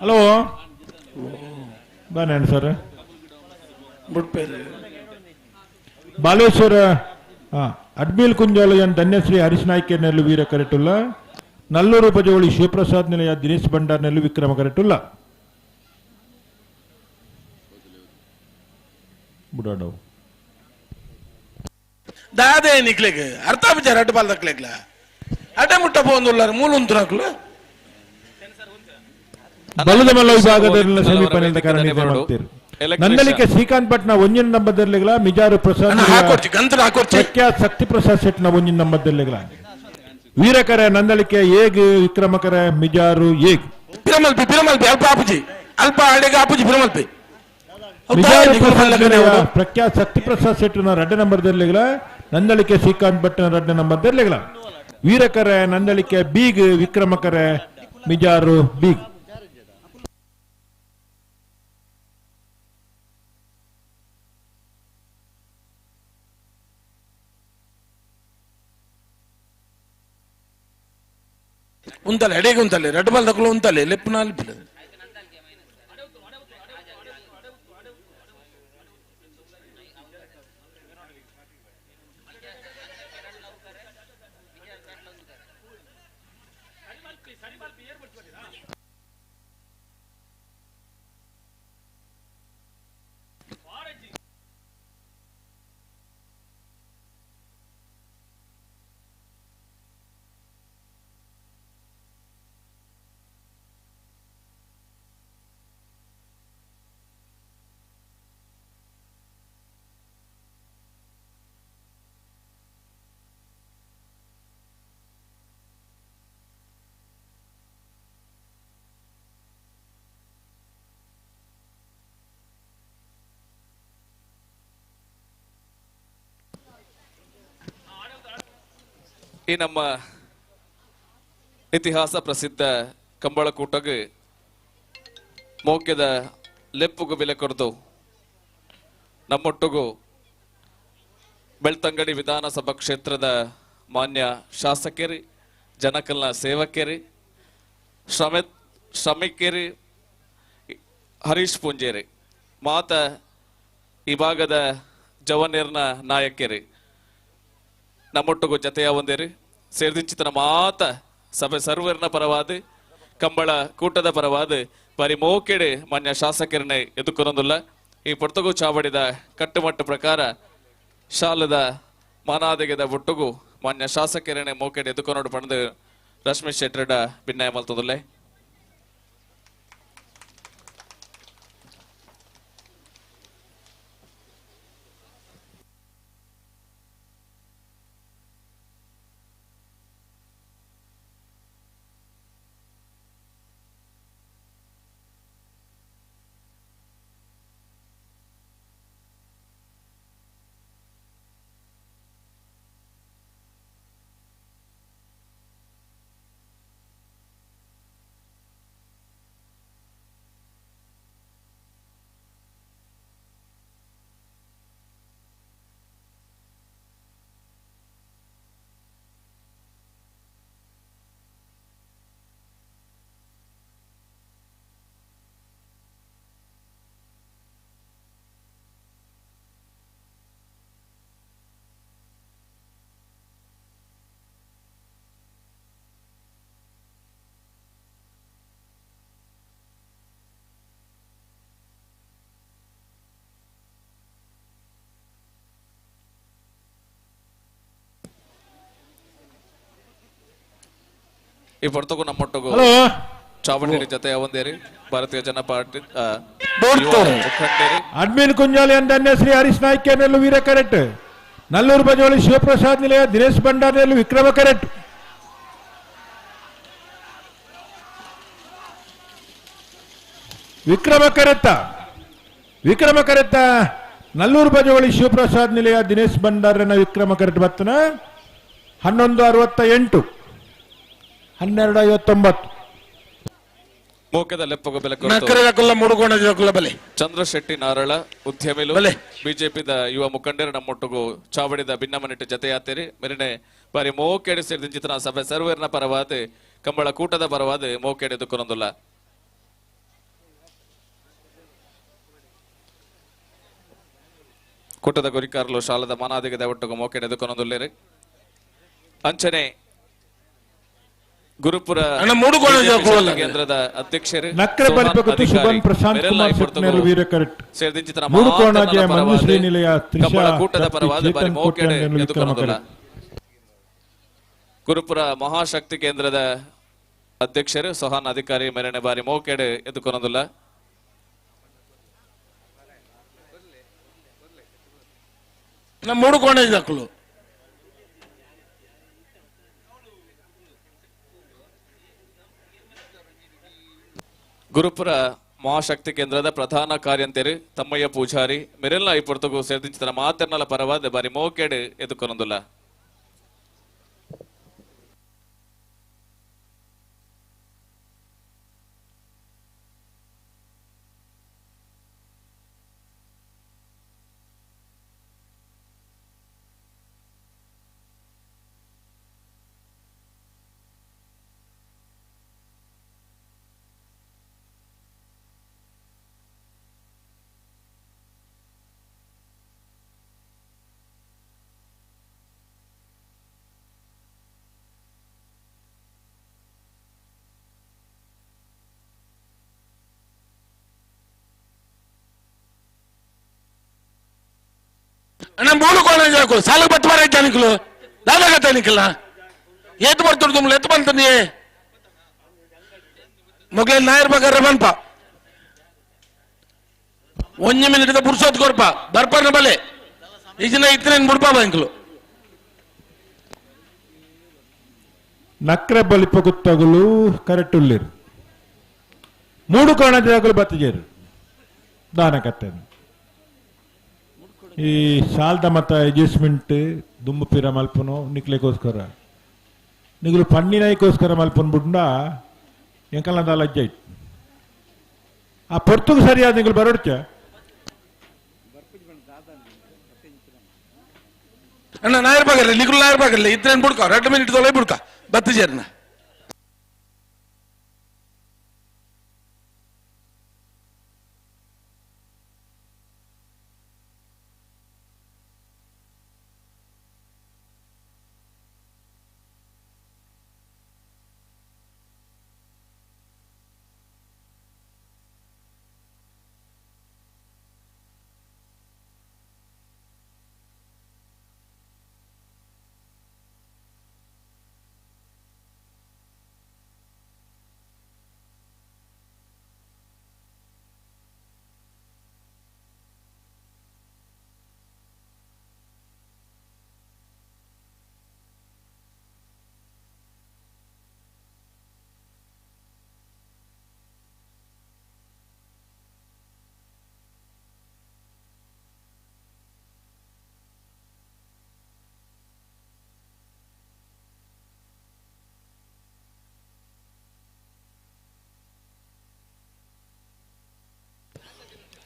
ಹಲೋ ಬನ್ನಿ ಸರ್ ಬಾಲೇಶ್ವರ ಅಡ್ಮೀಲ್ ಕುಂಜಾಲಯನ್ ಧನ್ಯಶ್ರೀ ಹರೀಶ್ ನಾಯ್ಕೆ ನೆಲ್ಲು ವೀರ ಕರೆಟುಲ್ಲ ನಲ್ಲೂರು ಬಜವಳಿ ಶಿವಪ್ರಸಾದ್ ನಿಲಯ ದಿನೇಶ್ ಭಂಡಾರ್ ನೆಲ್ಲು ವಿಕ್ರಮ ಕರೆಟುಲ್ಲ ಬುಡಾಡವು ದಾದೆ ನಿಕ್ಲೆಗ್ ಅರ್ಥ ವಿಚಾರ ಅಡ್ಡ ಬಾಲ್ ದಕ್ಲೆಗ್ಲ ಅಡ್ಡ ಮುಟ್ಟ ಪೋಂದುಲ್ಲಾರ ಮೂಲುಂತುನಕ್ಲ ಬಲದ ಮಲ್ಲ ವಿಭಾಗದಲ್ಲಿ ಸೆಮಿಫೈನಲ್ ಕಾರಣ ನಂದಲಿಕೆ ಶ್ರೀಕಾಂತ್ ಭಟ್ನ ಒಂಜಿನ ನಂಬರ್ದಲ್ಲಿಗಳ ಮಿಜಾರು ಪ್ರಸಾದ್ ಪ್ರಖ್ಯಾತ್ ಶಕ್ತಿ ಪ್ರಸಾದ್ ಶೆಟ್ನ ಒಂಜಿನ ನಂಬರ್ದಲ್ಲಿಗಳ ವೀರಕರ ನಂದಲಿಕೆ ಏಗ್ ವಿಕ್ರಮಕರ ಮಿಜಾರು ಏಗ್ ಪಿರಮಲ್ಪಿ ಅಲ್ಪ ಆಪುಜಿ ಅಲ್ಪ ಅಡೆಗ ಆಪುಜಿ ಪಿರಮಲ್ಪಿ ಮಿಜಾರು ಪ್ರಖ್ಯಾತ್ ಶಕ್ತಿ ಪ್ರಸಾದ್ ಶೆಟ್ನ 2 ನಂಬರ್ದಲ್ಲಿಗಳ ನಂದಲಿಕೆ ಶ್ರೀಕಾಂತ್ ಭಟ್ನ 2 ನಂಬರ್ದಲ್ಲಿಗಳ ವೀರಕರ ನಂದಲಿಕೆ ಬೀಗ್ ವಿಕ್ರಮಕರ ಮಿಜಾರು ಬೀಗ್ ఉంతలే ఎడేకి ఉంతలే రెడ్ బాల్ దక్కులో ఉంతలే లెప్పు నాలుగు ಈ ನಮ್ಮ ಇತಿಹಾಸ ಪ್ರಸಿದ್ಧ ಕಂಬಳಕೂಟಗೆ ಮೌಕ್ಯದ ಲೆಪ್ಪುಗು ಬೆಲೆ ಕೊರದು ನಮ್ಮೊಟ್ಟಿಗೂ ಬೆಳ್ತಂಗಡಿ ವಿಧಾನಸಭಾ ಕ್ಷೇತ್ರದ ಮಾನ್ಯ ಶಾಸಕರಿ ಜನಕಲ್ನ ಸೇವಕರಿ ಶ್ರಮಿಕರಿ ಹರೀಶ್ ಪುಂಜೇರಿ ಮಾತ ಈ ಭಾಗದ ಜವನೇರ್ನ ನಾಯಕರಿ ನಮ್ಮೊಟ್ಟಿಗೂ ಜತೆಯ ಒಂದೇರಿ ಸೇರ್ದಿಂಚಿತನ ಮಾತ ಸಭೆ ಸರ್ವರ್ನ ಪರವಾದ ಕಂಬಳ ಕೂಟದ ಪರವಾದ ಪರಿ ಮೋಕೆಡೆ ಮಾನ್ಯ ಶಾಸಕರನ್ನೇ ಎದುಕೊನೊಂದಿಲ್ಲ ಈ ಪೊರ್ತಗೂ ಚಾವಡಿದ ಕಟ್ಟುಮಟ್ಟು ಪ್ರಕಾರ ಶಾಲದ ಮಾನಾದೆಗೆದ ಒಟ್ಟುಗೂ ಮಾನ್ಯ ಶಾಸಕರನ್ನೇ ಮೋಕೆಡೆ ಎದುಕೊನೋಡು ಪಣದು ರಶ್ಮಿ ಶೆಟ್ಟರ್ಡ ಭಿನ್ನಾಯ ಮಲ್ತದಲ್ಲೇ ಈ ಪೊರ್ತಗೂ ನಮ್ಮೊಟ್ಟಿಗೂ ಚಾವಣಿ ಜೊತೆ ಒಂದೇರಿ ಭಾರತೀಯ ಜನತಾ ಪಾರ್ಟಿ ಅಡ್ಮಿನ್ ಕುಂಜಾಲಿ ಅಂದನ್ಯ ಶ್ರೀ ಹರೀಶ್ ನಾಯ್ಕ ನೆಲ್ಲು ವೀರ ಕರೆಟ್ ನಲ್ಲೂರು ಬಜೋಳಿ ಶಿವಪ್ರಸಾದ್ ನಿಲಯ ದಿನೇಶ್ ಭಂಡಾರ್ ನೆಲ್ಲು ವಿಕ್ರಮ ಕರೆಟ್ ವಿಕ್ರಮ ಕರೆತ್ತ ನಲ್ಲೂರು ಬಜೋಳಿ ಶಿವಪ್ರಸಾದ್ ನಿಲಯ ದಿನೇಶ್ ಭಂಡಾರನ ವಿಕ್ರಮ ಕರೆಟ್ ಬತ್ತನ 11:68 12:59 ಮೋಕೆದ ಲೆಪ್ಪಗ ಬೆಲೆ ಬಲೆ ಚಂದ್ರಶೆಟ್ಟಿ ನಾರಳ ಉದ್ಯಮಿಲು ಬಿಜೆಪಿದ ಯುವ ಮುಖಂಡರು ನಮ್ಮೊಟ್ಟಿಗೂ ಚಾವಡಿದ ಭಿನ್ನಮನಿಟ್ಟು ಜತೆಯಾತಿರಿ ಮೆರಿನೆ ಬಾರಿ ಮೋಕೆಡೆ ಸೇರಿದಂಚಿತನ ಸಭೆ ಸರ್ವೇರ್ನ ಪರವಾದ ಕಂಬಳ ಕೂಟದ ಪರವಾದ ಮೋಕೆಡೆ ದುಃಖನೊಂದಿಲ್ಲ ಕೂಟದ ಗುರಿಕಾರಲು ಶಾಲದ ಮಾನಾದಿಗದ ಒಟ್ಟಿಗೂ ಮೋಕೆಡೆ ದುಃಖನೊಂದಿಲ್ಲೇರಿ ಅಂಚನೆ ಗುರುಪುರ ಕೇಂದ್ರದ ಅಧ್ಯಕ್ಷರು ಕೂಟದ ಪರವಾದ ಬಾರಿ ಮೋಕೆಡೆ ಎದುಕೊನೊಂದಿಲ್ಲ ಗುರುಪುರ ಮಹಾಶಕ್ತಿ ಕೇಂದ್ರದ ಅಧ್ಯಕ್ಷರು ಸೋಹಾನ್ ಅಧಿಕಾರಿ ಮೇರೆನೆ ಬಾರಿ ಮೋಕೆಡೆ ಎದುಕೊನೊಂದಿಲ್ಲ ಮೂಡು ಕೋಣೆ ದಾಖಲು ಗುರುಪುರ ಮಹಾಶಕ್ತಿ ಕೇಂದ್ರದ ಪ್ರಧಾನ ಕಾರ್ಯಂತರಿ ತಮ್ಮಯ್ಯ ಪೂಜಾರಿ ಮೆರೆಲ್ಲ ಈ ಪೊರ್ತಗೂ ಸೇರ್ದಿಂಚಿನ ಮಾತರ್ನಲ ಪರವಾದ ಬಾರಿ ಮೋಕೆಡೆ ಎದುಕೊನೊಂದಿಲ್ಲ ಅಣ್ಣ 3 ಕೋಣ ಸಾಲ ಬತ್ತು ಮಾರ ಜಾನಿಕಲು ದಾದಾಗ ತಾನಿಕಲ್ಲ ಎತ್ತು ಬರ್ತಾರೆ ತುಮ್ಲು ಎತ್ತು ಬಂತ ನೀ ಮೊಗಲ್ ನಾಯರ್ ಬಗಾರ ಬಂಪ 1 ಮಿನಿಟ್ ಪುರ್ಸೋತ್ ಕೊರ್ಪ ಬರ್ಪರ್ನ ಬಲೆ ಈಜಿನ ಇತ್ತನೇನು ಮುಡ್ಪ ಬ್ಯಾಂಕ್ಲು ನಕ್ರೆ ಬಲಿಪಗುತ್ತಗಲು ಕರೆಕ್ಟ್ ಉಳ್ಳಿರು 3 ಕೋಣ ಜಾಗಲು ಬತ್ತಿಜೇರು ದಾನಕತ್ತೆ ಈ ಶಾಲ್ದ ಮತ ಅಡ್ಜಸ್ಟ್ಮೆಂಟ್ ದುಮ್ಮು ಪಿರ ಮಲ್ಪನು ನಿಕ್ಲೆಗೋಸ್ಕರ ನಿಗಲು ಪನ್ನಿನೈಗೋಸ್ಕರ ಮಲ್ಪನ್ ಬಿಡ್ಡ ಎಂಕಲ್ನ ಲಜ್ಜ ಇತ್ತು ಆ ಪೊರ್ತುಗು ಸರಿಯಾದ ನಿಗಲು ಬರೋಡ್ಚ ಅಣ್ಣ ನಾಯರ್ ಬಾಗಲ್ಲ ನಿಗಲು ನಾಯರ್ ಬಾಗಲ್ಲ ಇದ್ರೇನು ಬಿಡ್ಕ 2 ಮಿನಿಟ್ ತೊಲೆ ಬಿಡ್ಕ ಬತ್ತಿಜೇರ್ನ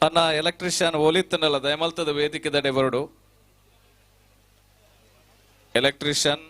ಅನ್ನ ಎಲೆಕ್ಟ್ರಿಷಿಯನ್ ಒಲಿತನಲ್ಲ ದಯಮಲ್ತದ ವೇದಿಕೆ ದಡೆ ಬರಡು ಎಲೆಕ್ಟ್ರಿಷಿಯನ್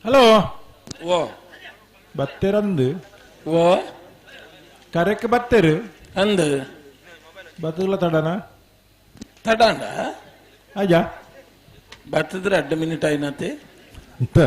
ಹಲೋ ಓ ಬತ್ತೇರಂದು ಓ ಕರೆಕ್ ಬತ್ತೇರು ಅಂದು ಬತ್ತಲ್ಲ ತಡನ ತಡಾಂಡ ಅಜ್ಜ ಬತ್ತಿದ್ರೆ 2 ಮಿನಿಟ್ ಆಯ್ನತೆ ಅಂತ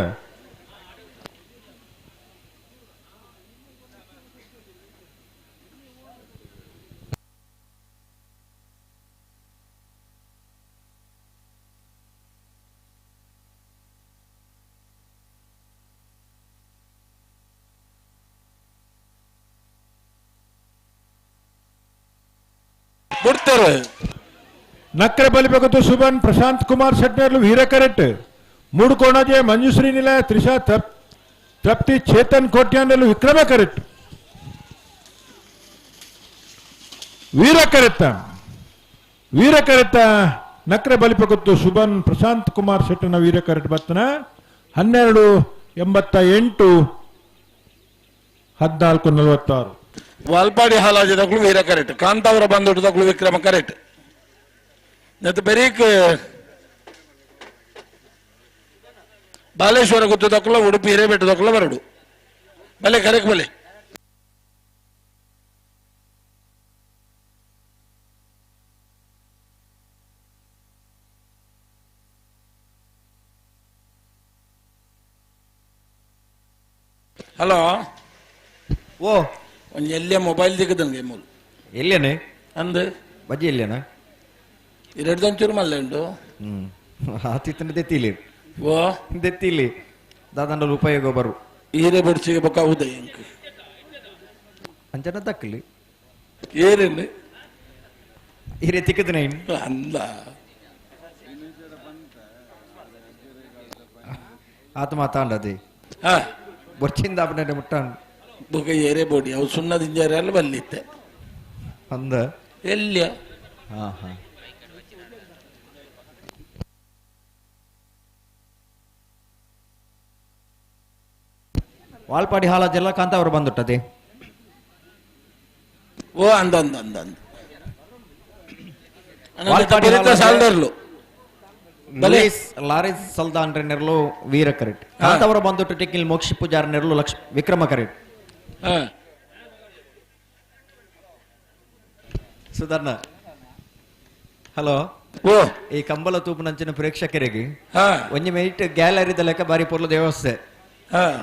ಬಿಡ್ತಾರೆ ನಕ್ಕರೆ ಬಲಿಬೇಕತ್ತು ಸುಬನ್ ಪ್ರಶಾಂತ್ ಕುಮಾರ್ ಶೆಟ್ನರ್ಲು ವೀರ ಕರೆಟ್ 3 ಕೋಣಜೆ ಮಂಜುಶ್ರೀ ನಿಲಯ ತ್ರಿಷಾ ತೃಪ್ತಿ ಚೇತನ್ ಕೋಟ್ಯಾನಲು ವಿಕ್ರಮ ಕರೆಟ್ ವೀರ ಕರೆತ್ತ ನಕ್ಕರೆ ಬಲಿಬೇಕತ್ತು ಸುಬನ್ ಪ್ರಶಾಂತ್ ಕುಮಾರ್ ಶೆಟ್ಟನ ವೀರ ಕರೆಟ್ ಬತ್ತನ 12:88 14:46. ವಾಲ್ಪಾಡಿ ಹಾಲಾಜದಕ್ಕೂ ವೀರ ಕರೆಕ್ಟ್, ಕಾಂತಾವರ ಬಂದೊಟ್ಟದಕ್ಕೂ ವಿಕ್ರಮ ಕರೆಕ್ಟ್. ಮತ್ತು ಬೆರೀಕ್ ಬಾಲೇಶ್ವರ ಗುತ್ತದಕ್ಕೂ ಉಡುಪಿ ಹಿರೇಬೆಟ್ಟದಕ್ಕೂ ಬರಡು ಬಲೆ ಕರೆಕ್ಟ್ ಬಲೆ. ಹಲೋ ಓ ಒಂದು ಎಲ್ಲೇ ಮೊಬೈಲ್ ದಿಕ್ಕದಂಗೆ ಮೂಲ ಎಲ್ಲೇನೆ ಅಂದು ಬಜ್ಜಿ ಎಲ್ಲೇನ 2 ಚೂರು ಮಲ್ಲೆ ಉಂಟು. ಆತಿತ್ತನ ದೆತ್ತಿಲಿ ಓ ದೆತ್ತಿಲಿ ದಾದಂಡ ಉಪಯೋಗ ಬರು ಹೀರೆ ಬಡ್ಸಿಗೆ ಬೊಕ್ಕ ಉದಯ ಅಂಚನ ದಕ್ಕಲಿ ಏರೇನು ಹಿರೇ ತಿಕ್ಕದನ ಅಂದ ಆತ ಮಾತಾಡದೆ ಹಾ ಬೊಚ್ಚಿಂದ ಅವನ ಮುಟ್ಟಾನ್ ಬೊಕ್ಕ ಏರೆ ಬೋಡಿ ಅವು ಸುಣ್ಣದಿಂಜಾರೆ ಎಲ್ಲ ಬಲ್ಲಿತ್ತೆ ಅಂದ ಎಲ್ಲಿಯ. ಹಾ ಹಾ ವಾಲ್ಪಾಡಿ ಹಾಲಾಜೆಲ್ಲ ಕಾಂತಾವರು ಬಂದುಟ್ಟದೆ. ಓ ಅಂದ ಅಂದ ಅಂದ ಅಂದ ಸಾಲ್ದರ್ಲು ಲಾರಿಸ್ ಸಲ್ದಾನ್ ನೆರಲು ವೀರ ಕರೆಕ್ಟ್. ಕಾಂತಾವರು ಬಂದುಟ್ಟು ಟೆಕ್ನಿಲ್ ಮೋಕ್ಷಿ ಪೂಜಾರ ನೆರಲು ವಿಕ್ರಮ ಕರೆಕ್ಟ್. ಸುಧರ್ಣ ಹಲೋ ಓ ಈ ಕಂಬಲ ತೂಪು ನಂಚಿನ ಪ್ರೇಕ್ಷಕರಿಗೆ ಒಂಜಿ ಮೈಟ್ ಗ್ಯಾಲರಿದ ಲೆಕ್ಕ ಬಾರಿ ಪೊರ್ಲದ ವ್ಯವಸ್ಥೆ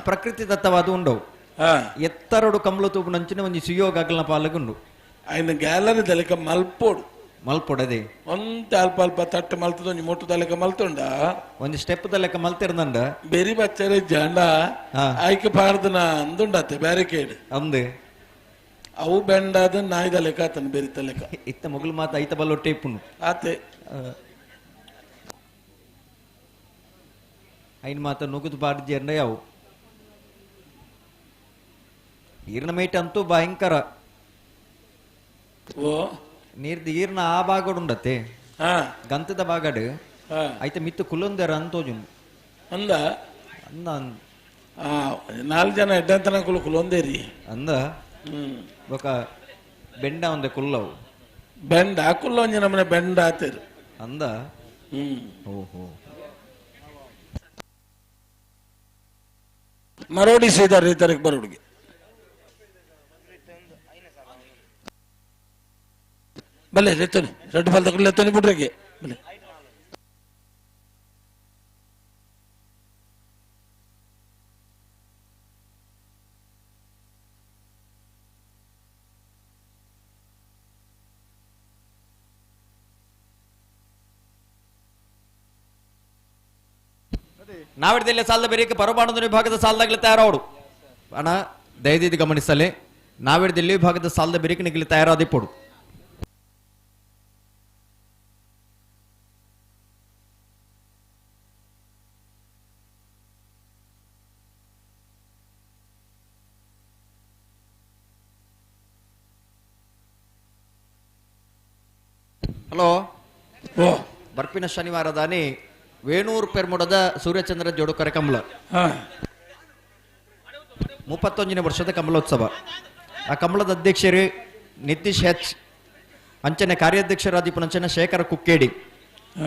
ಪ್ರಕೃತಿ ದತ್ತವಾದ ಉಂಡು. ಎತ್ತರಡು ಕಂಬಳ ತೂಪು ನಂಚಿನ ಒಂಜಿ ಸುಯೋಗ ಅಗಲ್ನ ಪಾಲಗುಂಡು ఆయన గ్యాలరీ దళిక మల్పోడు ಮಲ್ಪೊಡದೆ ಒಂತ ಅಲ್ಪ ಅಲ್ಪ ತಟ್ಟು ಮಲ್ತದ ಒಂಜಿ ಮೊಟ್ಟು ದళಿಕ ಮಲ್ತುಂಡ ಒಂದು ಸ್ಟೆಪ್ ದಲೆಕ್ಕ ಮಲ್ತಿರ್ದಂಡ ಬೆರಿ ಬಚ್ಚರೆ ಜಂಡ ಆಯ್ಕೆ ಪಾರ್ದನ ಅಂದುಂಡತ್ತೆ ಬ್ಯಾರಿಕೇಡ್ ಅಂದೆ ಅವು ಬೆಂಡಾದ ನಾಯಿ ದಲೆಕ ಆತನ ಬೆರಿ ತಲೆಕ ಇತ್ತ ಮೊಗಲು ಮಾತ ಐತ ಬಲ್ಲೋ ಟೇಪುನು ಆತೆ ಐನ್ ಮಾತ ನುಗುದು ಬಾಡಿಜಿ ಅಂಡ ಯಾವು ಈರ್ನ ಮೈಟ್ ಅಂತೂ ಭಯಂಕರ. ಓ ನೀರ್ದು ಈರ್ನ ಆ ಭಾಗಡು ಉಂಡತ್ತೆ ಗಂತದ ಭಾಗಡ್ ಐತ ಮಿತ್ತು ಕುಲೊಂದರ ಅಂತೋಜುನ್ ಅಂದ ಅಂದ 4 ಜನ ಎಡ್ಡಂತನ ಕುಲೊಂದೇರಿ ಅಂದ ఒక బెండ ఉంది కుల్లవు బెండ కుల్లో నమ్మನೆ బెంಡ ಆತರು ಅಂದ ಓಹೋ ಮರೋಡಿ ಸೀದಾ ರೈತರಿಗೆ ಬರೋಡಿಗೆ ಬಲೆ ಲೆತ್ತೋನಿ ರೆಡ್ ಫಾಲ್ ತಗೊಂಡು ಲೆತ್ತೋನಿ ಬಿಡ್ರಿಗೆ ಬಲೆ ನಾವಿಡ್ದಲ್ಲೇ ಸಾಲದ ಬೇರೆ ಪರಮಾಣು ವಿಭಾಗದ ಸಾಲದಾಗಲಿ ತಯಾರಾವಡು ಅಣ್ಣ ದಯದಿದ್ದು ಗಮನಿಸಲೇ ನಾವಿಡ್ದಲ್ಲಿ ವಿಭಾಗದ ಸಾಲದ ಬೇರೆ ನಿಗಲಿ ತಯಾರಾದಿ ಪಡು ಹಲೋ ಓ ಬರ್ಪಿನ ಶನಿವಾರದಾನಿ ವೇಣೂರು ಪೆರ್ಮುಡದ ಸೂರ್ಯಚಂದ್ರ ಜೋಡುಕರೆ ಕಂಬಳ 31ನೇ ವರ್ಷದ ಕಂಬಳೋತ್ಸವ. ಆ ಕಂಬಳದ ಅಧ್ಯಕ್ಷರು ನಿತೀಶ್ ಹೆಚ್ ಅಂಚನೆ ಕಾರ್ಯಾಧ್ಯಕ್ಷರಾದಿಪುನಂಚನ ಶೇಖರ ಕುಕ್ಕೇಡಿ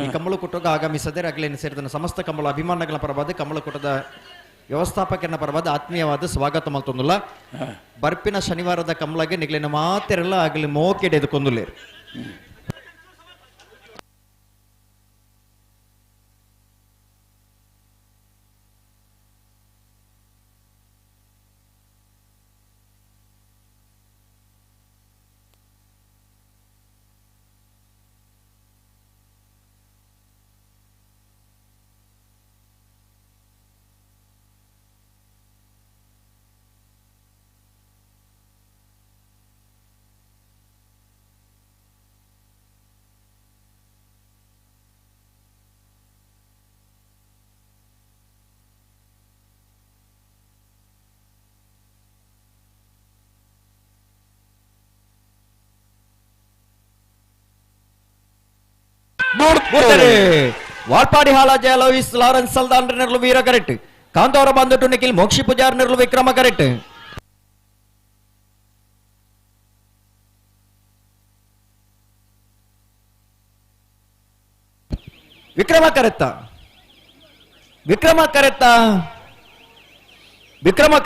ಈ ಕಂಬಳಕೂಟಗ ಆಗಮಿಸದೆ ಆಗಲೇನು ಸೇರಿದ ಸಮಸ್ತ ಕಂಬಳ ಅಭಿಮಾನಗಳ ಪರವಾದ ಕಂಬಳಕೂಟದ ವ್ಯವಸ್ಥಾಪಕನ ಪರವಾದ ಆತ್ಮೀಯವಾದ ಸ್ವಾಗತ ಮಲ್ತೊಂದುಲ್ಲ. ಬರ್ಪಿನ ಶನಿವಾರದ ಕಂಬಳಗೆ ನಿಗ್ಲಿನ ಮಾತೆರೆಲ್ಲ ಆಗಲಿ ಮೋಕೆಡೆ ಎದುಕೊಂದುಲೇರು. ವಾಲ್ಪಾಡಿ ಹಾಲಾಜ ಲೋಯಿಸ್ ಲಾರೆನ್ಸ್ ಸಲ್ದಾನ್ ನೆರಳು ವೀರ ಕರೆಕ್ಟ್. ಕಾಂತವರ ಬಂದುಟ್ಟು ನಿಖಿಲ್ ಮೋಕ್ಷಿ ಪೂಜಾರ್ ನೆರಳು ವಿಕ್ರಮ ಕರೆಕ್ಟ್. ವಿಕ್ರಮ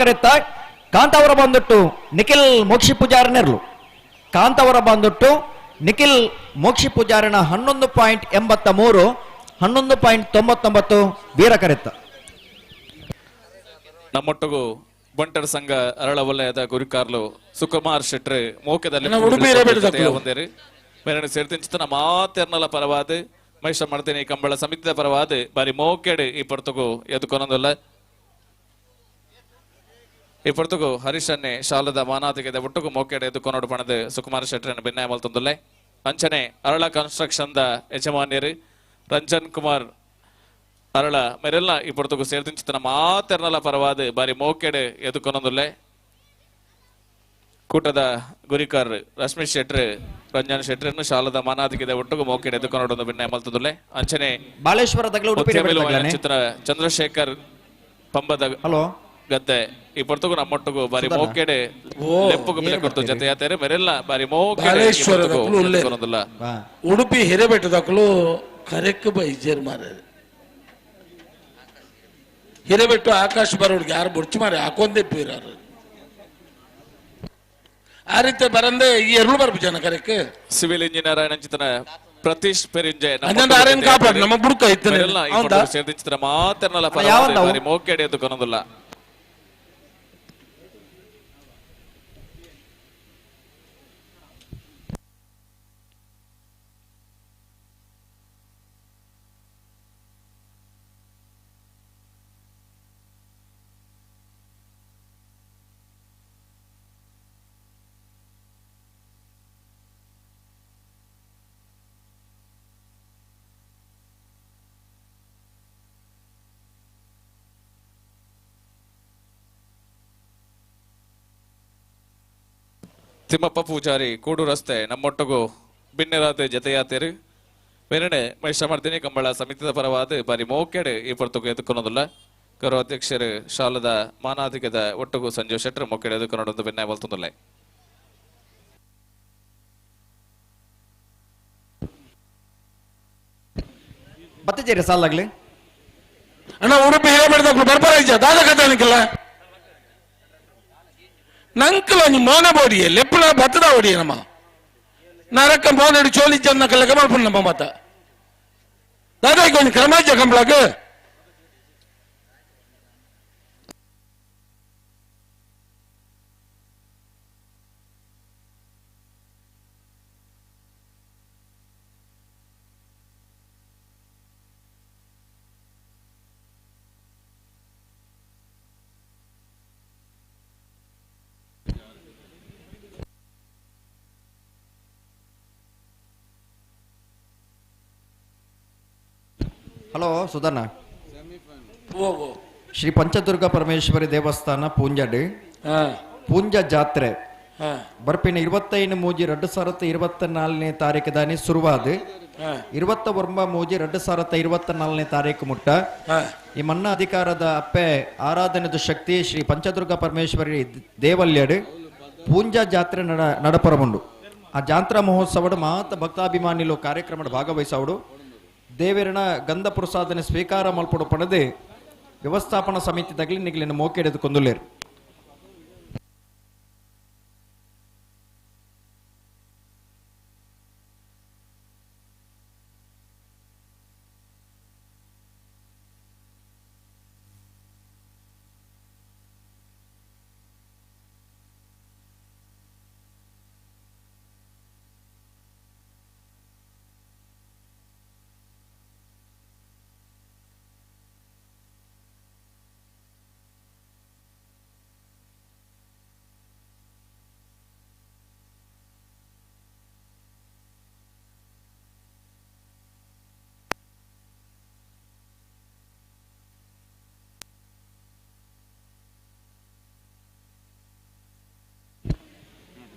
ಕರೆತ್ತ ಕಾಂತಾವರ ಬಂದುಟ್ಟು ನಿಖಿಲ್ ಮೋಕ್ಷಿ ಪೂಜಾರನೆರ್ಲು ಕಾಂತಾವರ ಬಂದುಟ್ಟು ನಿಖಿಲ್ ಮೋಕ್ಷಿ ಪೂಜಾರನ 11.83 11.99 ವೀರ ಕರೆತ್ತ. ನಮ್ಮೊಟ್ಟಿಗೂ ಬಂಟರ್ ಸಂಘ ಅರಳ ವಲಯದ ಗುರಿಕಾರ್ಲು ಸುಕುಮಾರ್ ಶೆಟ್ರ್ ಮೋಕೆದಲ್ಲಿ ಬಂದೇರಿ ಮೇರಣ ಸೇರ್ತಿಂಚಿತನ ಮಾತೆರ್ನಲ ಪರವಾದ ಮೈಷ ಮಾಡ್ತೇನೆ ಕಂಬಳ ಸಮಿತಿದ ಪರವಾದ ಬಾರಿ ಮೋಕೆಡ್ ಈ ಪೊರ್ತುಗು ಎದುಕೊನೊಂದಲ್ಲ ಈ ಪೊರ್ತುಗು ಹರೀಶನ್ನೇ ಶಾಲದ ಮಾನಾತಿಗೆದ ಒಟ್ಟುಗು ಮೋಕೆಡ್ ಎದುಕೊನೋಡು ಪಣದು ಸುಕುಮಾರ್ ಶೆಟ್ರನ್ನು ಭಿನ್ನಾಯ ಮಲ್ತೊಂದುಲ್ಲೆ ಅಂಚನೆ ಅರಳ ಕನ್ಸ್ಟ್ರಕ್ಷನ್ ದ ಯಜಮಾನ್ಯರು ರಂಜನ್ ಕುಮಾರ್ ಅರಳ ಮೇರೆಲ್ಲ ಈ ಪೊರ್ತುಗು ಸೇರ್ತಿಂಚಿತನ ಮಾತೆರ್ನಲ ಪರವಾದ ಬಾರಿ ಮೋಕೆಡ್ ಎದುಕೊನೊಂದುಲ್ಲೆ ಕೂಟದ ಗುರಿಕಾರ್ ರಶ್ಮಿಶ್ ಶೆಟ್ರ್ ರಂಜನ್ ಶೆಟ್ರನ್ನು ಶಾಲದ ಮಾನಾತಿಗೆದ ಒಟ್ಟುಗು ಮೋಕೆಡ್ ಎದುಕೊನೋಡು ಭಿನ್ನಾಯ ಮಲ್ತೊಂದುಲ್ಲೆ ಅಂಚನೆ ಬಾಲೇಶ್ವರ ಚಿತ್ರ ಚಂದ್ರಶೇಖರ್ ಪಂಬದ ಗದ್ದೆ ಈ ಪೊರ್ತುಗು ನಮ್ಮೊಟ್ಟುಗು ಬಾರಿ ಮೋಕೆಡೆ ಲೆಪ್ಪುಗು ಬೆಲೆ ಕೊಡ್ತು ಜೊತೆ ಯಾತಾರೆ ಮೇರೆಲ್ಲ ಬಾರಿ ಮೋಕೆಡೆ ಉಡುಪಿ ಹಿರೇಬೆಟ್ಟದಕ್ಕಲು ಕರೆಕ್ ಬೈಜೇರ್ ಮಾರ ಹಿರೇಬೆಟ್ಟು ಆಕಾಶ ಬರೋಡ್ಗೆ ಯಾರು ಬುಡ್ಚಿ ಮಾರಿ ಹಾಕೊಂದೇ ಪೀರಾರು ಆ ರೀತಿ ಬರಂದೆ ಈ ಎರಡು ಬರ್ಬು ಜನ ಕರೆಕ್ ಸಿವಿಲ್ ಇಂಜಿನಿಯರ್ ಚಿತ್ರ ಪ್ರತೀಶ್ ಪೆರಿಂಜೆ ಕಾಪಾಡಿ ನಮ್ಮ ಬುಡ್ಕ ಸೇರಿದ ಚಿತ್ರ ಮಾತೆರ್ನಲ್ಲ ಬಾರಿ ಮೋಕೆಡೆ ಎದ್ದುಕೊನೊಂದಿಲ್ಲ. ತಿಮ್ಮಪ್ಪ ಪೂಜಾರಿ ಕೂಡು ರಸ್ತೆ ನಮ್ಮೊಟ್ಟಗು ಬಿನ್ನೆರಾದ ಜತೆಯಾತೇರು ಮೇರಣೆ ಮೈಷ ಮಾಡ್ತೀನಿ ಕಂಬಳ ಸಮಿತಿದ ಪರವಾದ ಬಾರಿ ಮೋಕೆಡೆ ಈ ಪೊರ್ತುಗು ಎದುಕೊನೋದಿಲ್ಲ ಗೌರವ ಅಧ್ಯಕ್ಷರು ಶಾಲದ ಮಾನಾಧಿಕದ ಒಟ್ಟಗು ಸಂಜೀವ್ ಶೆಟ್ರ್ ಮೋಕೆಡೆ ಎದುಕೊನೋಡು ಭಿನ್ನಾಯ ಮಲ್ತೊಂದುಲ್ಲೆ. ಬತ್ತಿಜೇರಿ ಸಾಲಾಗ್ಲಿ ಅಣ್ಣ ಉಡುಪಿ ಹಿರೇಬೆಟ್ಟದಕ್ಕಲು ಬರ್ಬರ ದಾದ ಕಥಾನಿಕಲ್ಲ ನಂಕಲ ನೀ ಮೋನ ಬೋಡಿಯೇ ಲೆಪ್ಪಲ ಬತ್ತದ ಓಡಿಯೇ ನಮ್ಮ ನರಕ ಮೋನಡಿ ಚೋಲಿ ಜನ್ನ ಕಲ್ಲ ಕಮಲ್ಪುಣ ನಮ್ಮ ಮತ ದಾದಾ ಕೊಂಚ ಕ್ರಮಾಜ ಕಂಬಳಕ ಹಲೋ ಸುಧರ್ಣ ಶ್ರೀ ಪಂಚದುರ್ಗ ಪರಮೇಶ್ವರಿ ದೇವಸ್ಥಾನ ಪೂಂಜಡ್ ಪೂಂಜ ಜಾತ್ರೆ ಬರ್ಪಿನ 25/3/2024 ತಾರೀಕದಾನಿ ಶುರುವಾದ 29/3/2024 ತಾರೀಕು ಮುಟ್ಟ ಈ ಮನ್ನ ಅಧಿಕಾರದ ಅಪ್ಪೆ ಆರಾಧನೆದು ಶಕ್ತಿ ಶ್ರೀ ಪಂಚದುರ್ಗ ಪರಮೇಶ್ವರಿ ದೇವಲ್ಯಡ್ ಪೂಂಜ ಜಾತ್ರೆ ನಡಪರಮುಂಡು ಆ ಜಾತ್ರಾ ಮಹೋತ್ಸವಡು ಮಾತ ಭಕ್ತಾಭಿಮಾನಿಲು ಕಾರ್ಯಕ್ರಮದ ಭಾಗವಹಿಸವಡು ದೇವರನ ಗಂಧ ಪ್ರಸಾದನೆ ಸ್ವೀಕಾರ ಮಲ್ಪಡು ಪಡೆದು ವ್ಯವಸ್ಥಾಪನಾ ಸಮಿತಿ ತಗಲಿ ನಿಗಲಿನ ಮೋಕೆಡೆದು ಕೊಂದುಲೇರು.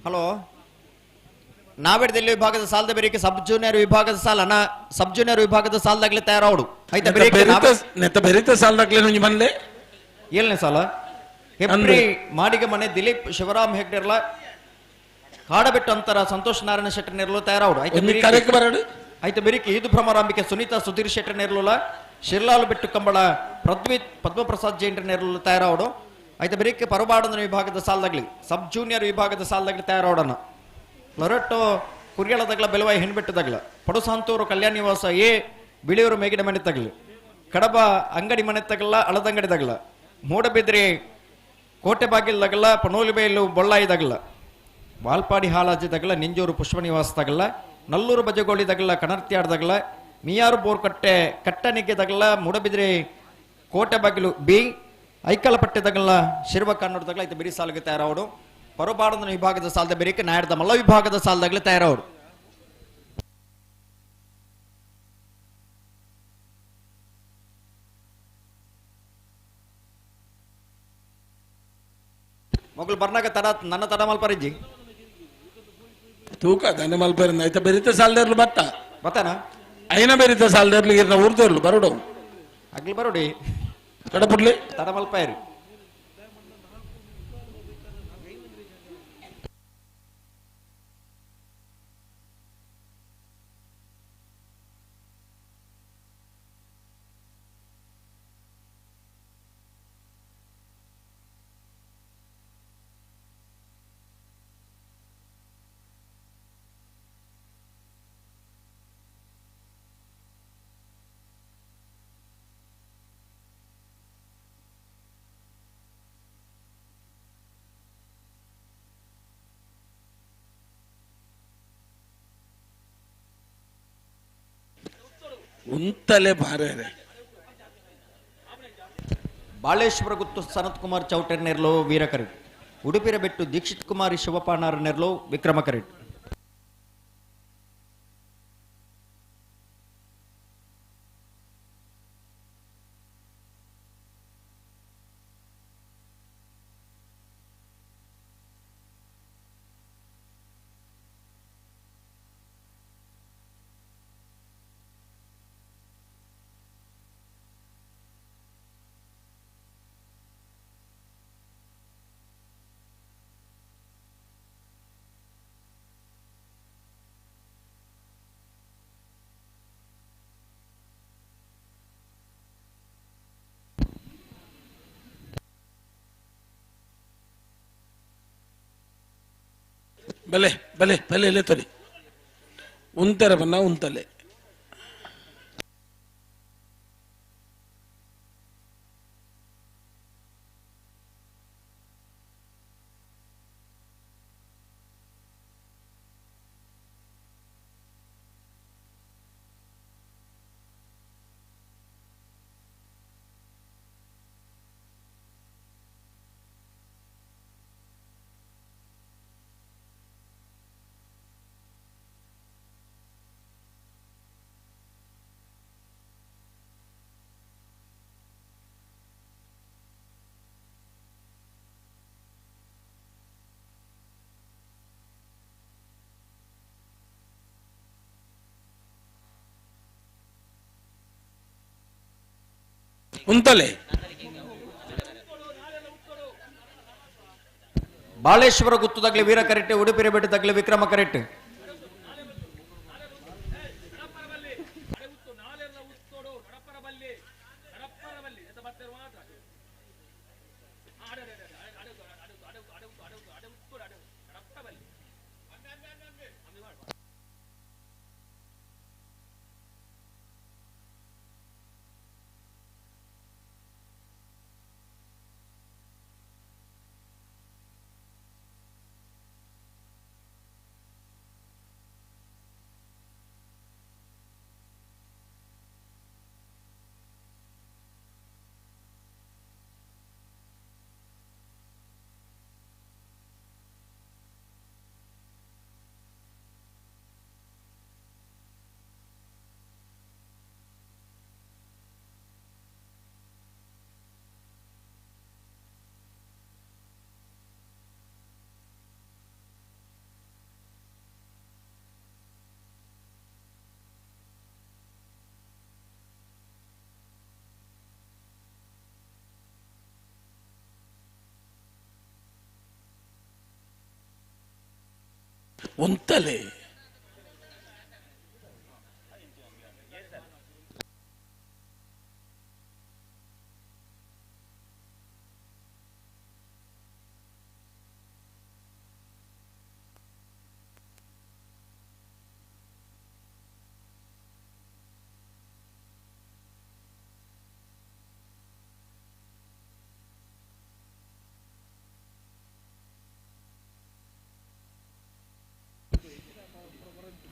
ಹಲೋ ನಾವೆಡ್ದಲ್ಲಿ ವಿಭಾಗದ ಸಾಲದ ಬೇರಿಕೆ ಸಬ್ ಜೂನಿಯರ್ ವಿಭಾಗದ ಸಾಲನ ಸಬ್ ಜೂನಿಯರ್ ವಿಭಾಗದ ಸಾಲದಾಗ್ಲಿ ತಯಾರಾವಡು ಐತ ಬೆರಿತ ಸಾಲದಾಗ್ಲಿ ನುಂಜಿ ಬಂದೆ ಏಳನೇ ಸಾಲ ಹೆಬ್ರಿ ಮಾಡಿಗೆ ಮನೆ ದಿಲೀಪ್ ಶಿವರಾಮ್ ಹೆಗ್ಡೆರ್ಲ ಕಾಡಬೆಟ್ಟು ಅಂತರ ಸಂತೋಷ್ ನಾರಾಯಣ ಶೆಟ್ಟಿ ನಿರ್ಲು ತಯಾರಾವಡು ಕರೆಕ್ ಬರಡು ಐತ ಬೆರಿಕೆ ಈದು ಭ್ರಮರಾಂಬಿಕೆ ಸುನೀತಾ ಸುಧೀರ್ ಶೆಟ್ಟರ್ ನೇರ್ಲುಲ ಶಿರ್ಲಾಲು ಬೆಟ್ಟು ಕಂಬಳ ಪೃಥ್ವಿ ಪದ್ಮಪ್ರಸಾದ್ ಜೈಂಟರ್ ನೇರ್ಲು ತಯಾರಾವಡು ಐತ ಬೆರಿಕೆ ಪರಬಾಡನ ವಿಭಾಗದ ಸಾಲದಾಗ್ಲಿ ಸಬ್ ಜೂನಿಯರ್ ವಿಭಾಗದ ಸಾಲದಾಗ್ಲಿ ತಯಾರಾವಡನ ಲೊರಟ್ಟೋ ಕುರಿಯಳದಾಗ್ಲ ಬೆಲವಾಯಿ ಹೆಣ್ಬೆಟ್ಟದಾಗ್ಲ ಪಡುಸಾಂತೂರು ಕಲ್ಯಾಣ ನಿವಾಸ ಎ ಬಿಳಿಯೂರು ಮೇಗಿನ ಮನೆ ತಗಲಿ ಕಡಬ ಅಂಗಡಿ ಮನೆ ತಗಲ್ಲ ಅಳದಂಗಡಿದಾಗಲ ಮೂಡಬಿದ್ರಿ ಕೋಟೆ ಬಾಗಿಲ್ದಾಗಲ್ಲ ಪನೋಲಿಬೇಲು ಬೊಳ್ಳಾಯಿದಾಗಲ್ಲ ವಾಲ್ಪಾಡಿ ಹಾಲಾಜಿದಾಗಲ್ಲ ನಿಂಜೂರು ಪುಷ್ಪ ನಿವಾಸದಾಗಲ್ಲ ನಲ್ಲೂರು ಬಜಗೋಳಿದಾಗಲ್ಲ ಕಣರ್ತಿಯಾಡ್ದಾಗಲ್ಲ ಮಿಯಾರು ಬೋರ್ಕಟ್ಟೆ ಕಟ್ಟನಿಗೆದಾಗಲ್ಲ ಮೂಡಬಿದ್ರಿ ಕೋಟೆ ಬಾಗಿಲು ಬಿ ಐಕಲಪಟ್ಟೆದಾಗಲ್ಲ ಶಿರ್ವ ಕನ್ನಡದಾಗಲ್ಲ ಐತೆ ಬಿರಿ ಸಾಲಿಗೆ ತಯಾರಾವಡು ಪರಬಾಡನ ವಿಭಾಗದ ಸಾಲದ ಬೆರಿಕೆ ನಾಯಡ್ದ ಮಲ್ಲ ವಿಭಾಗದ ಸಾಲದಾಗಲೇ ತಯಾರಾವಡು ಮೊಗಲು ಬರ್ನಾಗ ತಡ ನನ್ನ ತಡ ಮಲ್ಪರಿಜ್ಜಿ ತೂಕ ದನ ಮಲ್ಪರಿಂದ ಆಯ್ತಾ ಬೆರಿತ ಸಾಲದರ್ಲು ಬತ್ತ ಬತ್ತಾನ ಐನ ಬೆರಿತ ಸಾಲದರ್ಲು ಇರ್ನ ಊರ್ದರ್ಲು ಬರೋಡು ಅಗ್ಲಿ ಬರೋಡಿ ಕಡಪುಡ್ಲಿ ತಡ ಮಲ್ಪಾಯರು ಉಂತಲೆ ಭಾರೆ ಬಾಳೇಶ್ವರ ಗುತ್ತು ಸನತ್ ಕುಮಾರ್ ಚೌಟರ್ ನೆರ್ಲೋ ವೀರಕರಿ ಉಡುಪಿರ ಬೆಟ್ಟು ದೀಕ್ಷಿತ್ ಕುಮಾರಿ ಶಿವಪಾನಾರ್ ನೆರ್ಲೋ ವಿಕ್ರಮಕರಿ ಬಲೆ ಬಲೆ ಬಲೆ ತೊಲಿ ಉಂtere ಬನ್ನ ಉಂತಲೆ ಉಂತಲೆ ಬಾಳೇಶ್ವರ ಗುತ್ತದಾಗ್ಲಿ ವೀರ ಕರೆಟ್ಟೆ ಉಡುಪಿರ ಬೆಟ್ಟದಾಗ್ಲಿ ವಿಕ್ರಮ ಕರೆಟ್ಟೆ ಉಂತಲೆ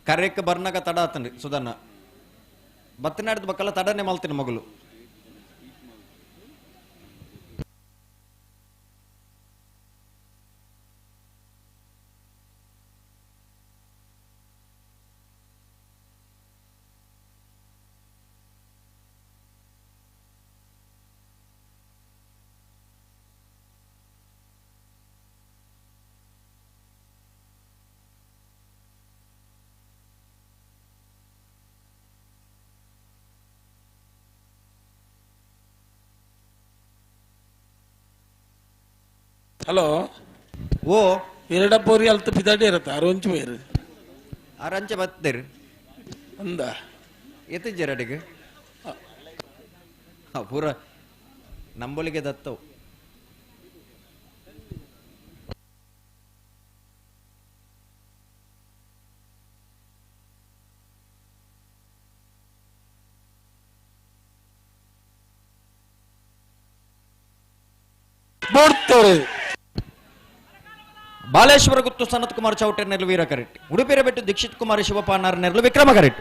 ಕರೆಕ್ ಬರ್ನಾಗ ತಡ ಆತನ್ರಿ ಸುಧನ್ನ ಬತ್ತನಾಡ್ದ ಬಕ್ಕಲ್ಲ ತಡನೆ ಮಲ್ತೀನಿ ಮಗಳು. ಹಲೋ ಓ ಎರಡ ಪೋರಿ ಅಲ್ತ ಪಿದಾಡಿ ಇರತ್ತ ಅರಂಚು ಬೇರು ಆರಂಚ ಬತ್ತೇರಿ ಅಂದ ಎತ್ತಿಜ್ಜರಡಿಗೆ ಪೂರ ನಂಬೊಲಿಗೆ ದತ್ತವು ಬಾಲೇಶ್ವರ ಗುತ್ತು ಸನತ್ ಕುಮಾರ್ ಚೌಟರ್ ನೆರಳು ವೀರ ಕರೆಟ್ ಉಡುಪಿರ ಬೆಟ್ಟು ದೀಕ್ಷಿತ್ ಕುಮಾರ್ ಶಿವಪಾನಾರ್ ನೆರಳು ವಿಕ್ರಮ ಕರೆಟ್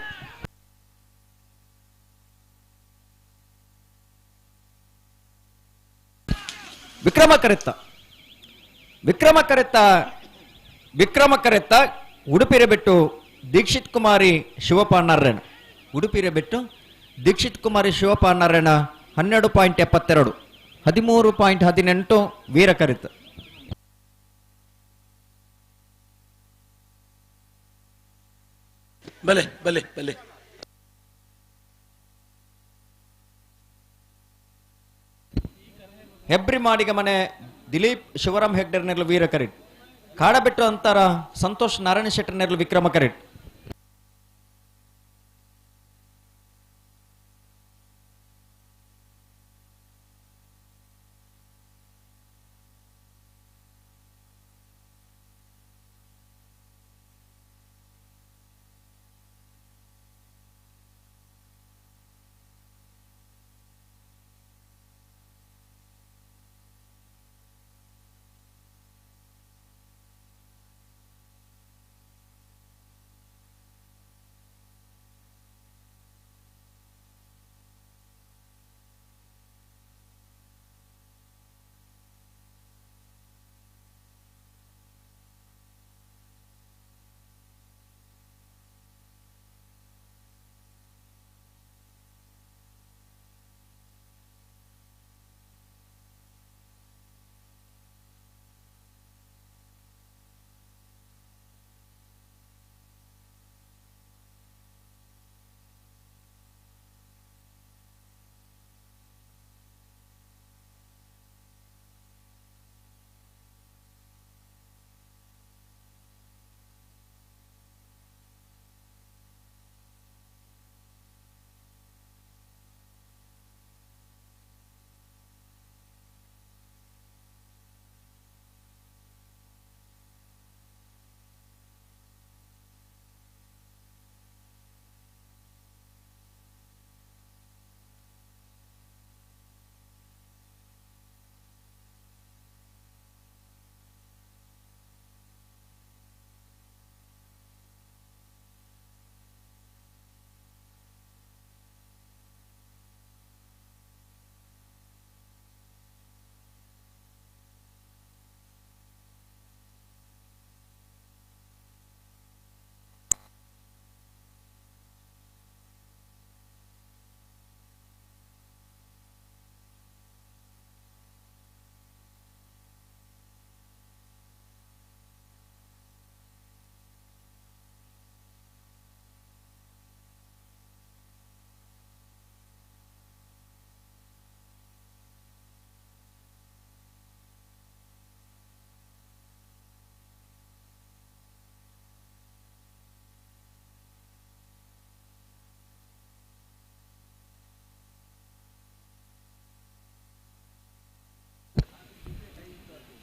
ವಿಕ್ರಮ ಕರೆತ್ತ ಉಡುಪಿರ ಬೆಟ್ಟು ದೀಕ್ಷಿತ್ ಕುಮಾರಿ ಶಿವಪಾನಾರ್ಯನ ಉಡುಪಿರ ಬೆಟ್ಟು ದೀಕ್ಷಿತ್ ಕುಮಾರಿ ಶಿವಪಾನಾರ್ಯನ 12.72 13.18 ವೀರ ಕರೆತ್ತ ಬಲೆ ಬಲೆ ಬಲೆ ಹೆಬ್ರಿ ಮಾಡಿಗ ಮನೆ ದಿಲೀಪ್ ಶಿವರಾಮ್ ಹೆಗ್ಡೆರ್ ನೆರಳು ವೀರ ಕರೆಟ್ ಕಾಡಬೆಟ್ಟು ಅಂತಾರ ಸಂತೋಷ್ ನಾರಾಯಣ ಶೆಟ್ಟರ್ ನೆರಳು ವಿಕ್ರಮ ಕರೆಟ್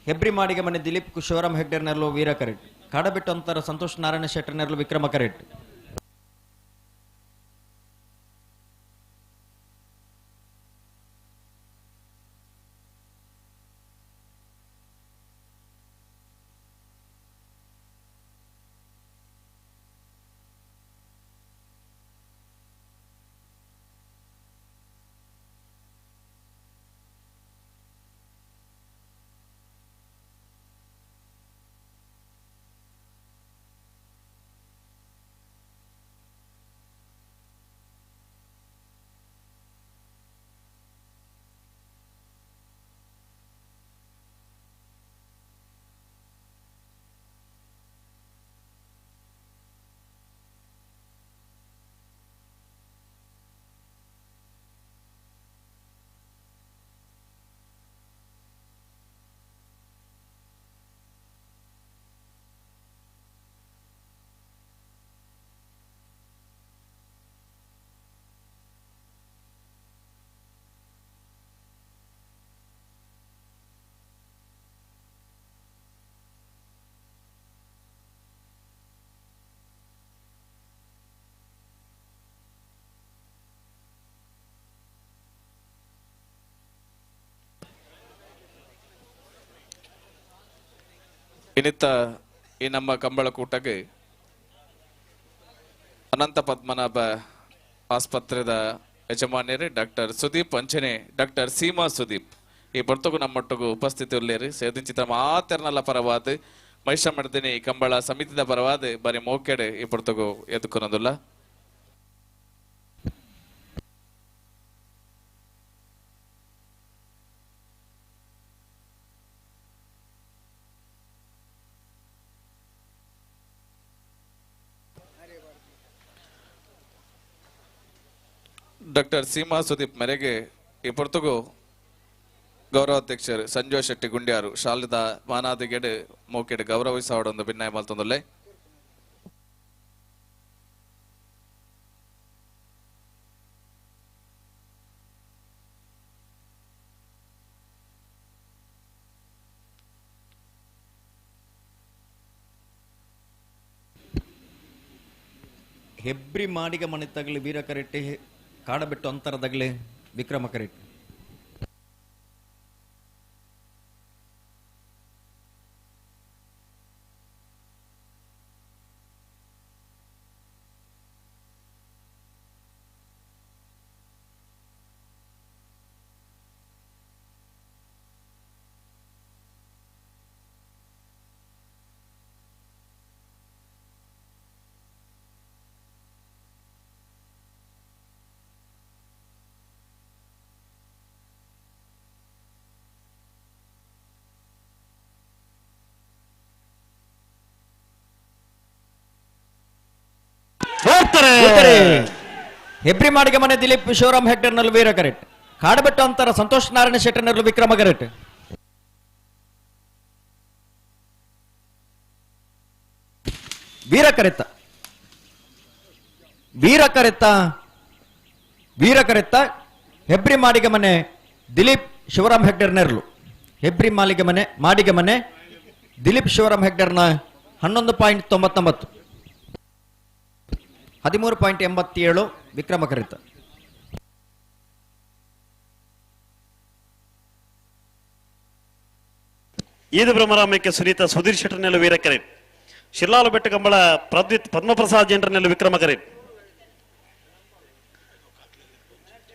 ಹೆಬ್ರಿ ಮಾಡಿಗೆ ಮನೆ ದಿಲೀಪ್ ಶಿವರಾಮ್ ಹೆಗ್ಡೆರ್ ನೆರಳು ವೀರ ಕರೆಟ್ ಕಾಡಬೆಟ್ಟು ಅಂತಾರ ಸಂತೋಷ್ ನಾರಾಯಣ ಶೆಟ್ಟರ್ ನೆರಳು ವಿಕ್ರಮ ಕರೆಟ್ ಇನ್ನಿತ್ತ ಈ ನಮ್ಮ ಕಂಬಳ ಕೂಟಕ್ಕೆ ಅನಂತ ಪದ್ಮನಾಭ ಆಸ್ಪತ್ರೆದ ಯಜಮಾನ್ಯರೇ ಡಾಕ್ಟರ್ ಸುದೀಪ್ ಅಂಚನೆ ಡಾಕ್ಟರ್ ಸೀಮಾ ಸುದೀಪ್ ಈ ಬರ್ತಗೂ ನಮ್ಮೊಟ್ಟಿಗೂ ಉಪಸ್ಥಿತಿ ಉಳ್ಳೇರಿ ಸೇದಿಂಚಿತ ಮಾತೆರ್ನಲ್ಲ ಪರವಾದ ಮಹಿಷ ಮಡ್ದಿನಿ ಕಂಬಳ ಸಮಿತಿದ ಪರವಾದ ಬರೀ ಮೋಕೆಡೆ ಈ ಬರ್ತಗೂ ಎದುಕೊನೋದಿಲ್ಲ. ಡಾಕ್ಟರ್ ಸೀಮಾ ಸುದೀಪ್ ಮೇರೆಗೆ ಈ ಪೊರ್ತುಗು ಗೌರವಾಧ್ಯಕ್ಷರು ಸಂಜಯ್ ಶೆಟ್ಟಿ ಗುಂಡ್ಯಾರು ಶಾಲದ ಮಾನಾದಿಗೆಡೆ ಮೋಕೆಡೆ ಗೌರವಿಸೋಡೊಂದು ಭಿನ್ನಾಯ ಮಲ್ತೊಂದುಲ್ಲೆ. ಹೆಬ್ರಿ ಮಾಡಿಗ ಮಣಿತಗಲಿ ವೀರ ಕರೆಟ್ಟಿ ಕಾಡಬೆಟ್ಟು ಅಂತರದಗಲಿ ವಿಕ್ರಮ ಕರೆಟ್ಟಿ. ಹೆಬ್ರಿ ಮಾಡಿಗೆ ಮನೆ ದಿಲೀಪ್ ಶಿವರಾಮ್ ಹೆಗ್ಡರ್ ನಲ್ಲಿ ವೀರ ಕರೆಟ್ ಕಾಡಬೆಟ್ಟು ಅಂತರ ಸಂತೋಷ್ ನಾರಾಯಣ ಶೆಟ್ಟರ್ ನಲ್ಲಿ ವಿಕ್ರಮ ಕರೆಟ್. ವೀರ ಕರೆತ್ತ ಹೆಬ್ರಿ ಮಾಡಿಗೆ ಮನೆ ದಿಲೀಪ್ ಶಿವರಾಮ್ ಹೆಗ್ಡರ್ ನೆರಳು. ಹೆಬ್ರಿ ಮಾಡಿಗೆ ಮನೆ ದಿಲೀಪ್ ಶಿವರಾಮ್ ಹೆಗ್ಡರ್ನ 11.99 13.87 ವಿಕ್ರಮ ಕರೆತ. ಈದು ಬ್ರಹ್ಮರಾಮಕ್ಕೆ ಸುನೀತಾ ಸುಧೀರ್ ಶೆಟ್ಟರ್ ನೆಲ್ಲು ವೀರ ಕರೆಟ್. ಶಿರ್ಲಾಲು ಬೆಟ್ಟ ಕಂಬಳ ಪ್ರದ್ವಿತ್ ಪದ್ಮಪ್ರಸಾದ್ ಜೆಂಟರ್ ನೆಲ್ಲು ವಿಕ್ರಮ ಕರೆಟ್.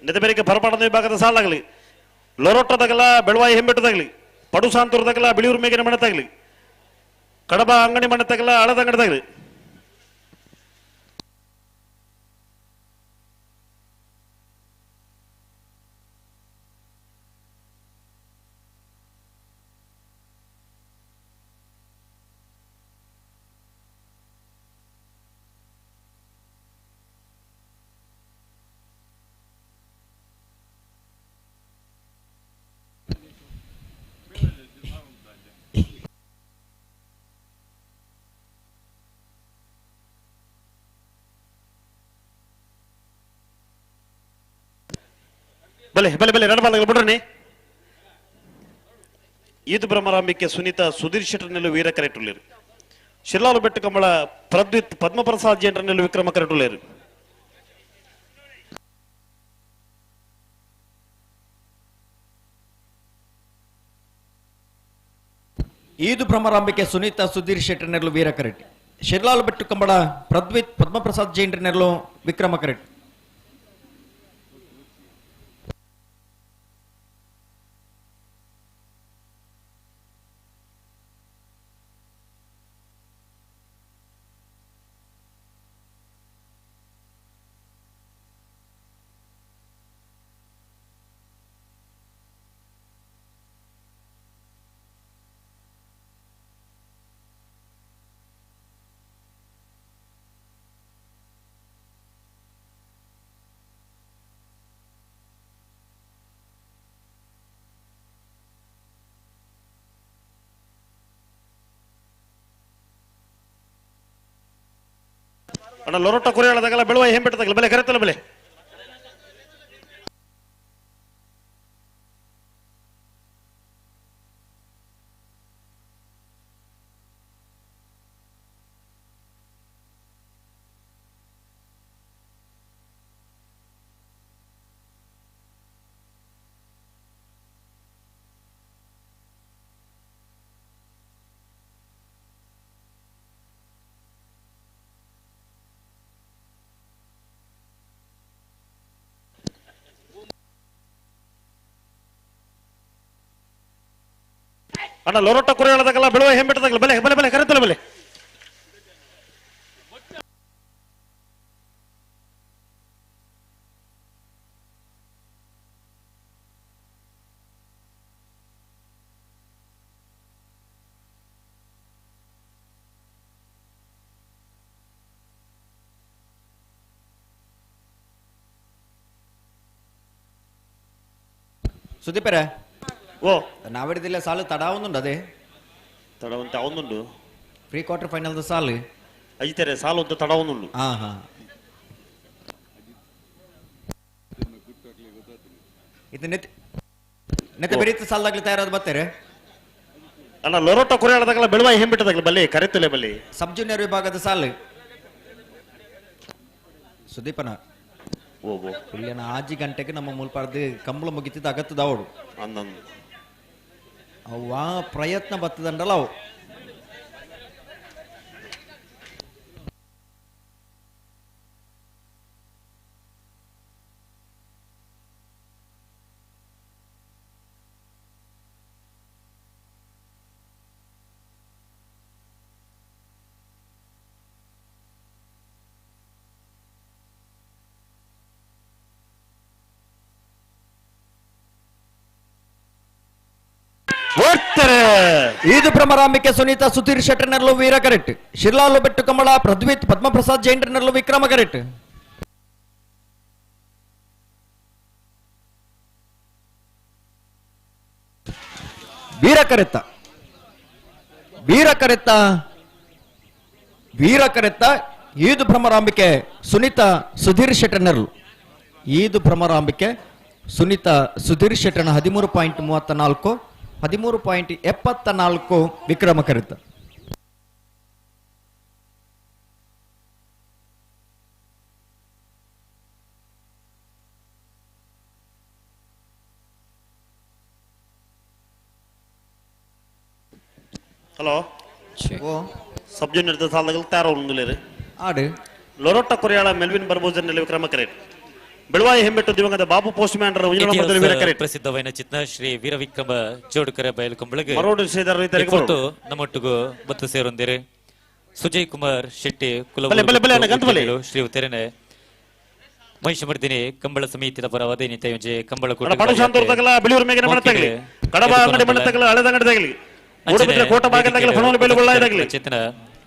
ನೆದಬೇರಿಕೆ ಪರಪಾಡದ ವಿಭಾಗದ ಸಾಲಾಗಲಿ ಲೋರೊಟ್ಟದಾಗಲ ಬೆಳವಾಯಿ ಹೆಂಬೆಟ್ಟದಾಗಲಿ ಪಡು ಸಾಂತೂರದಾಗಲ ಬಿಳಿಯೂರು ಮೇಗಿನ ಮಣ್ಣತಾಗಲಿ ಕಡಬ ಅಂಗಡಿ ಮಣ್ಣತಾಗಲ ಹಳದ ಅಂಗಡಿದಾಗಲಿ ಬಲೆ ಬಲೆ ಬಲೆ ರಣಬಾಲಗಳು ಬಿಡ್ರಿ. ಈದು ಬ್ರಹ್ಮರಾಂಬಿಕೆ ಸುನೀತಾ ಸುಧೀರ್ ಶೆಟ್ಟರ್ ನೆಲ್ಲು ವೀರ ಕರೆಟುಳ್ಳೇರು. ಶಿರ್ಲಾಲು ಬೆಟ್ಟ ಕಂಬಳ ಪ್ರದ್ವಿತ್ ಪದ್ಮಪ್ರಸಾದ್ ಜೆಂಟರ್ ನೆಲ್ಲು ವಿಕ್ರಮ ಕರೆಟುಳ್ಳೇರು. ಈದು ಬ್ರಹ್ಮರಾಂಬಿಕೆ ಸುನೀತಾ ಸುಧೀರ್ ಶೆಟ್ಟರ್ ನೆರಳು ವೀರ ಕರೆಟ್. ಶಿರ್ಲಾಲು ಬೆಟ್ಟು ಕಂಬಳ ಪ್ರದ್ವಿತ್ ಪದ್ಮಪ್ರಸಾದ್ ಜೈಂಡ್ರ ನೆರಳು ವಿಕ್ರಮ ಕರೆಟ್. ಅಣ್ಣ ಲೊರೊಟ್ಟ ಕುರಿಯಾಳದಾಗಲ್ಲ ಬೆಳವಾಯಿ ಹೆಂಬೆಟ್ಟದಾಗಲ್ಲ ಬೆಲೆ ಕರೆತಲ್ಲ ಬೆಲೆ ಅಣ್ಣ ಲೊರೊಟ್ಟ ಕುರಿ ಹೇಳದಾಗಲ್ಲ ಬೆಳುವ ಹೆಂಬಿಟ್ಟದಾಗಲ್ಲ ಬಲೆ ಬಲೆ ಬಲೆ ಕರೆತಲ್ಲ ಬಲೆ ಸುದೀಪರ ಓ ನಾವಿಡ್ದಿಲ್ಲ ಸಾಲು ತಡ ಒಂದುಂಡು ಅದೇ ತಡವಂತ ಅವನುಂಡು ಪ್ರೀ ಕ್ವಾರ್ಟರ್ ಫೈನಲ್ ಸಾಲು ಐತಾರೆ ಸಾಲು ಅಂತ ತಡ ಒಂದುಂಡು ಹಾ ಹಾ ಇದು ನೆತ್ತೆ ಬೆರೀತ ಸಾಲದಾಗ್ಲಿ ತಯಾರಾದ ಬರ್ತಾರೆ ಅಣ್ಣ ಲೊರೊಟ್ಟ ಕುರಿ ಹೇಳದಾಗಲ್ಲ ಬೆಳುವ ಹೆಂಬಿಟ್ಟದಾಗಲ್ಲ ಬಲ್ಲಿ ಕರೆತಲೆ ಬಲ್ಲಿ ಸಬ್ ಜೂನಿಯರ್ ವಿಭಾಗದ ಸಾಲು ಸುದೀಪನ ಓ ಇಲ್ಲಿನ ಆಜಿ ಗಂಟೆಗೆ ನಮ್ಮ ಮುಲ್ಪಾಡ್ದು ಕಂಬಳ ಮುಗಿತಿದ್ದ ಅಗತ್ತದ ಅವಳು ಅಂದಂದು ಅವು ಆ ಪ್ರಯತ್ನ ಬರ್ತದಂಡಲ್ಲ ಅವು ಈದು ಭ್ರಮರಾಂಬಿಕೆ ಸುನೀತಾ ಸುಧೀರ್ ಶೆಟ್ಟರ್ನರ್ಲು ವೀರ ಕರೆಟ್ ಶಿರ್ಲಾಲು ಬೆಟ್ಟು ಕಮಲ ಪ್ರದ್ವಿತ್ ಪದ್ಮಪ್ರಸಾದ್ ಜೈಂಟರ್ನರ್ಲು ವಿಕ್ರಮ ಕರೆಟ್ ವೀರ ಕರೆತ್ತ ವೀರ ಕರೆತ್ತ ವೀರ ಕರೆತ್ತ ಈದು ಭ್ರಮರಾಂಬಿಕೆ ಸುನೀತಾ ಸುಧೀರ್ ಶೆಟ್ಟರ್ನರ್ಲು ಈದು ಭ್ರಮರಾಂಬಿಕೆ ಸುನೀತಾ ಸುಧೀರ್ ಶೆಟ್ಟರ್ನ 13.34 13.74 ವಿಕ್ರಮ ಕರೆತ ಹಲೋ ಸಬ್ ಜೂನಿಯರ್ ಸಾಲದಾಗಲ್ಲ ತಯಾರ ಒಂದುಲೇರಿ ಆಡು ಲೊರೊಟ್ಟ ಕುರಿಯಾಳ ಮೆಲ್ವಿನ್ ಬರ್ಬೋಜನ್ನಲ್ಲಿ ವಿಕ್ರಮ ಕರೆಟ್ ಬೆಳವಾಯಿ ಹೆಂಬೆಟ್ಟು ದಿವಂಗತ ಬಾಬು ಪೋಸ್ಟ್ ಮ್ಯಾನ್ ಪ್ರಸಿದ್ಧವಾದ ಚಿತ್ನ ಶ್ರೀ ವೀರ ವಿಕ್ರಮ ಜೋಡುಕರ ಬಯಲು ಕಂಬಳಿಗೆ ಮರೋಡು ಶ್ರೀಧರ ರೈತರಿಗೆ ಬರೋದು ನಮ್ಮೊಟ್ಟಿಗೂ ಬತ್ತು ಸೇರೊಂದಿರಿ ಸುಜಯ್ ಕುಮಾರ್ ಶೆಟ್ಟಿ ಕುಲಬಲ ಶ್ರೀ ತೆರೆನೆ ಮಹಿಷಮರ್ದಿನಿ ಕಂಬಳ ಸಮಿತಿಯ ಪರವಾದ ನಿತ್ಯ ಕಂಬಳ ಬೆಳೂರು ಮೇಗಿನ ಮನತ್ತಾಗಲಿ ಕಡಬ ಅಂಗಡಿ ಮನತ್ತಾಗಲಿ ಹಳೆದ ಅಂಗಡಿದಾಗಲಿ ಕೋಟ ಭಾಗದಾಗಲಿ ಫಣೋಲು ಬೇಲು ಗೊಳ್ಳಾಯದಾಗಲಿ ಚಿತ್ನ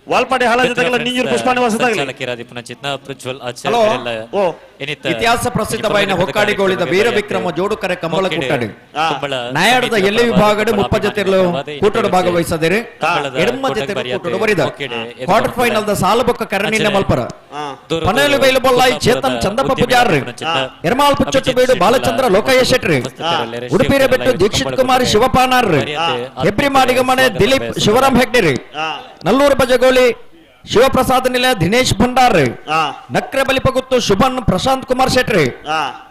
ವಾಲ್ಪಾಡಿ ಹಾಲಾಜದಾಗಲ್ಲ ನೀರು ಪುಷ್ಪಾನಿವಾಸದಾಗಲಿ ಪ್ರಜ್ವಲ್ ಇತಿಹಾಸ ಪ್ರಸಿದ್ಧವಾದ ಹೊಕ್ಕಾಡಿಗೋಳಿದ ವೀರ ವಿಕ್ರಮ ಜೋಡುಕರೆ ಕಂಬಳ ಕೂಟಡು ನಾಯಡದ ಎಲ್ಲ ವಿಭಾಗದ ಮುಪ್ಪಜತೆರ್ಲು ಕೂಟಡು ಭಾಗವಹಿಸದಿರಿ ಎಡಮ ಜತೆರು ಕೂಟಡು ಬರಿದ ಕ್ವಾರ್ಟರ್ ಫೈನಲ್ ದ ಸಾಲಬೊಕ್ಕ ಕರಣಿನ ಮಲ್ಪರ ಪನೇಲು ಬೈಲು ಬೊಲ್ಲಾಯಿ ಚೇತನ್ ಚಂದಪ್ಪ ಪೂಜಾರ್ರಿ ಎರ್ಮಾಳ್ ಪುಚ್ಚಟ್ಟು ಬೇಡು ಬಾಲಚಂದ್ರ ಲೋಕಯ್ಯ ಶೆಟ್ರಿ ಉಡುಪಿರೆ ಬೆಟ್ಟು ದೀಕ್ಷಿತ್ ಕುಮಾರ್ ಶಿವಪಾನಾರ್ರಿ ಹೆಬ್ರಿ ಮಾಡಿಗ ಮನೆ ದಿಲೀಪ್ ಶಿವರಾಮ್ ಹೆಗ್ಡೆರಿ ನಲ್ಲೂರು ಬಜಗೋಳಿ ಶಿವಪ್ರಸಾದ್ ನಿಲಯ ದಿನೇಶ್ ಭಂಡಾರ್ ನಕ್ರೆ ಬಲಿಪಗುತ್ತು ಶುಭನ್ ಪ್ರಶಾಂತ್ ಕುಮಾರ್ ಶೆಟ್ರಿ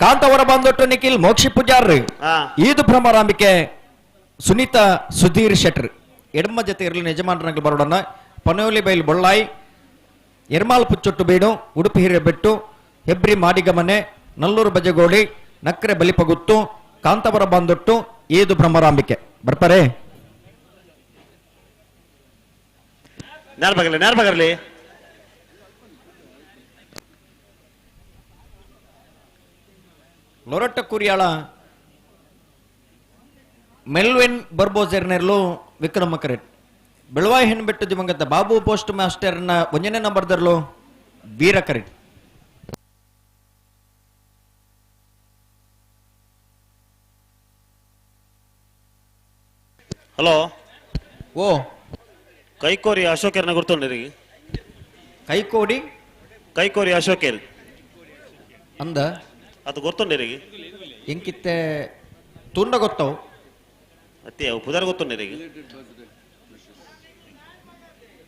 ಕಾಂತವರ ಬಂದೊಟ್ಟು ನಿಖಿಲ್ ಮೋಕ್ಷಿ ಪೂಜಾರ್ರಿ ಈದು ಭ್ರಮರಾಂಬಿಕೆ ಸುನೀತಾ ಸುಧೀರ್ ಶೆಟ್ರಿ ಎಡಮ ಜೊತೆ ಇರಲಿ ಯಜಮಾನರಾಗಿ ಬರೋಣ ಪನೋಲಿ ಬೈಲ್ ಬೊಳ್ಳಾಯಿ ಎರ್ಮಾಲ್ ಪುಚ್ಚೊಟ್ಟು ಬೀಡು ಉಡುಪಿ ಹಿರೇಬೆಟ್ಟು ಹೆಬ್ರಿ ಮಾಡಿಗಮನೆ ನಲ್ಲೂರು ಬಜಗೋಳಿ ನಕ್ರೆ ಬಲಿಪಗುತ್ತು ಕಾಂತವರ ಬಂದೊಟ್ಟು ಈದು ಭ್ರಮರಾಂಬಿಕೆ ಬರ್ತಾರೆ ನೇರ್ಬಗರ್ಲಿ ಲೊರೊಟ್ಟ ಕುರಿಯಾಳ ಮೆಲ್ವಿನ್ ಬರ್ಬೋಜೆರ್ನೆರ್ಲು ವಿಕ್ರಮ ಕರೆಟ್ ಬೆಳವಾಯಿ ಹೆಣ್ಬೆಟ್ಟು ದಿವಂಗತ ಬಾಬು ಪೋಸ್ಟ್ ಮಾಸ್ಟರ್ನ 1ನೇ ನಂಬರ್ದರ್ಲು ವೀರ ಕರೆಟ್ ಹಲೋ ಓ ಕೈಕೋರಿ ಅಶೋಕರ್ನ ಗುರ್ತೊಂಡಿರಿ ಕೈಕೋರಿ ಅಶೋಕರ್ ಅಂದ ಅದು ಗೊತ್ತೊಂಡಿರಿ ಎಂಕಿತ್ತೆ ತುಂಡ ಗೊತ್ತವು ಅತ್ತಿ ಅವು ಪುದರ್ ಗೊತ್ತೊಂಡಿರಿ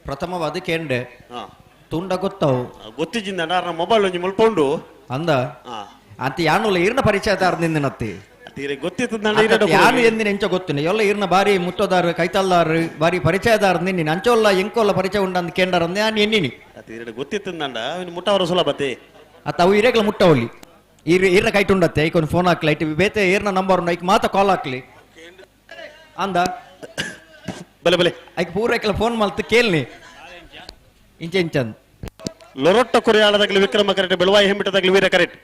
ಪ್ರಥಮವಾದ ಕೇಂಡೆ ತುಂಡ ಗೊತ್ತವು ಗೊತ್ತಿದ್ದಿಂದ ನನ್ನ ಮೊಬೈಲ್ ಒಂಜಿ ಮುಲ್ಪೊಂಡು ಅಂದ ಅಂತ ಯಾನುಲ್ಲ ಈರ್ನ ಪರಿಚಯದಾರದಿಂದನತ್ತಿ ಯಾರು ಎಂದಿನ ಎಂಚ ಗೊತ್ತಿನ ಎಲ್ಲ ಈರ್ನ ಬಾರಿ ಮುಟ್ಟೋದಾರ ಕೈತಲ್ದಾರ ಬಾರಿ ಪರಿಚಯದಾರ ನಿನ್ನ ಅಂಚೋಲ್ಲ ಎಂಕೋಲ್ಲ ಪರಿಚಯ ಉಂಡ ಕೇಂಡಾರ ನಾನು ಎನ್ನಿನಿ ಗೊತ್ತಿತ್ತು ಮುಟ್ಟವರ ಸುಲಭತೆ ಅತ್ತ ಅವು ಇರೇಗ್ಲ ಮುಟ್ಟವಲ್ಲಿ ಈರ್ನ ಕೈಟ್ ಉಂಡತ್ತೆ ಐಕೊಂದು ಫೋನ್ ಹಾಕ್ಲಿ ಐಟಿ ಬೇತೆ ಈರ್ನ ನಂಬರ್ ಐಕ್ ಮಾತ ಕಾಲ್ ಹಾಕ್ಲಿ ಅಂದ ಬಲೆ ಬಲೆ ಐಕ್ ಪೂರೈಕಲ ಫೋನ್ ಮಲ್ತು ಕೇಳ್ನಿ ಇಂಚ ಇಂಚಂದ್ ಲೊರೊಟ್ಟ ಕೊರಿಯಾಳದಾಗಲಿ ವಿಕ್ರಮ ಕರೆಕ್ಟ್ ಬೆಳವಾಯಿ ಹೆಂಬಿಟದಾಗಲಿ ವೀರ ಕರೆಕ್ಟ್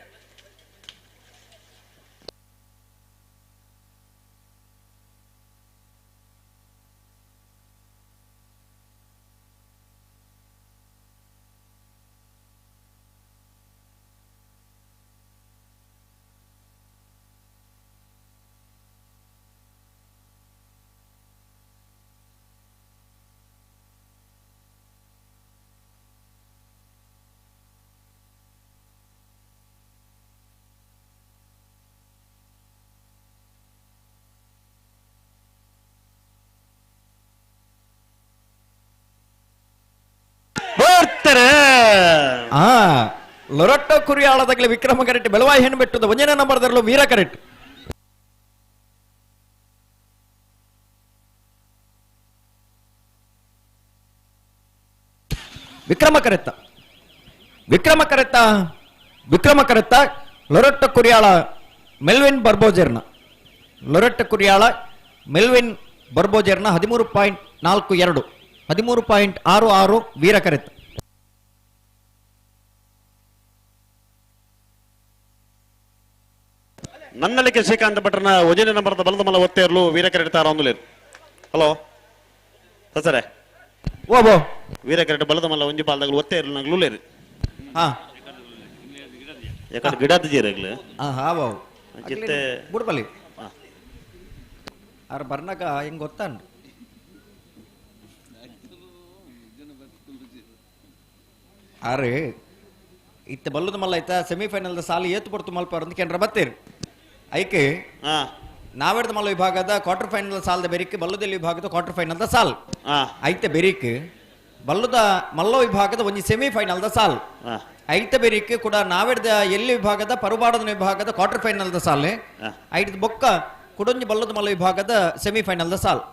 ಲೊರೊಟ್ಟ ಕುರಿಯಾಳದಾಗಲಿ ವಿಕ್ರಮ ಕರೆಕ್ಟ್ ಬೆಳವಾಯಿ ಹೆಣ್ಣು ಬೆಟ್ಟದ ಒಂಜನೇ ನಂಬರ್ ದರಲು ವೀರ ಕರೆಕ್ಟ್ ವಿಕ್ರಮ ಕರೆತ್ತ ವಿಕ್ರಮ ಕರೆತ್ತ ವಿಕ್ರಮ ಕರೆತ್ತ ಲೊರೊಟ್ಟ ಕುರಿಯಾಳ ಮೆಲ್ವಿನ್ ಬರ್ಬೋಜೆರ್ನ ಲೊರೊಟ್ಟ ಕುರಿಯಾಳ ಮೆಲ್ವಿನ್ ಬರ್ಬೋಜೆರ್ನ 13.42 13.66 ವೀರ ಕರೆತ್ತ ನನ್ನಲಿಕ್ಕೆ ಶ್ರೀಕಾಂತ್ ಭಟ್ರನ ಒಜನೆ ನಂಬರ್ದ ಬಲದ ಮಲ ಒತ್ತೆ ಇರಲು ವೀರ ಕರೆಕ್ಟ್ ತಾರ ಒಂದುಲೇರು ಹಲೋ ಸಸರೆ ಓ ಬೋ ವೀರ ಕರೆಕ್ಟ್ ಬಲದ ಮಲ್ಲ ಒಂಜಿ ಪಾಲ್ದಾಗಲು ಒತ್ತೆ ಇರಲು ನಂಗೆ ಲೂಲೇರು ಹಾ ಯಾಕಂದ್ರೆ ಗಿಡದ ಜೀರಾಗ್ಲಿ ಹಾ ಬಾವು ಚಿತ್ತೆ ಬುಡ್ಬಲಿ ಅವ್ರ ಬರ್ನಾಗ ಹೆಂಗ್ ಗೊತ್ತಾನ್ ಆರೆ ಇತ್ತ ಬಲ್ಲುದ ಮಲ್ಲ ಐತ ಸೆಮಿಫೈನಲ್ ಸಾಲಿ ಏತು ಪಡ್ತು ಮಲ್ಪ ಅಂತ ಕೇಂದ್ರ ಬತ್ತೀರಿ ಐಕೆ ನಾವೆಡ್ದ ಮಲ್ಲ ವಿಭಾಗದ ಕ್ವಾರ್ಟರ್ ಫೈನಲ್ ಸಾಲದ ಬೆರಿಕ್ ಬಲ್ಲುದಲ್ಲಿ ವಿಭಾಗದ ಕ್ವಾರ್ಟರ್ ಫೈನಲ್ ದ ಸಾಲ್ ಐತೆ ಬೆರಿಕ್ ಬಲ್ಲುದ ಮಲ್ಲ ವಿಭಾಗದ ಒಂಜಿ ಸೆಮಿಫೈನಲ್ ದ ಸಾಲ್ ಐತೆ ಬೆರಿಕ್ ಕೂಡ ನಾವೆಡ್ದ ಎಲ್ಲಿ ವಿಭಾಗದ ಪರುಬಾಡದ ವಿಭಾಗದ ಕ್ವಾರ್ಟರ್ ಫೈನಲ್ ದ ಸಾಲ್ ಐದು ಬೊಕ್ಕ ಕುಡೊಂಜಿ ಬಲ್ಲುದ ಮಲ್ಲ ವಿಭಾಗದ ಸೆಮಿಫೈನಲ್ ದ ಸಾಲ್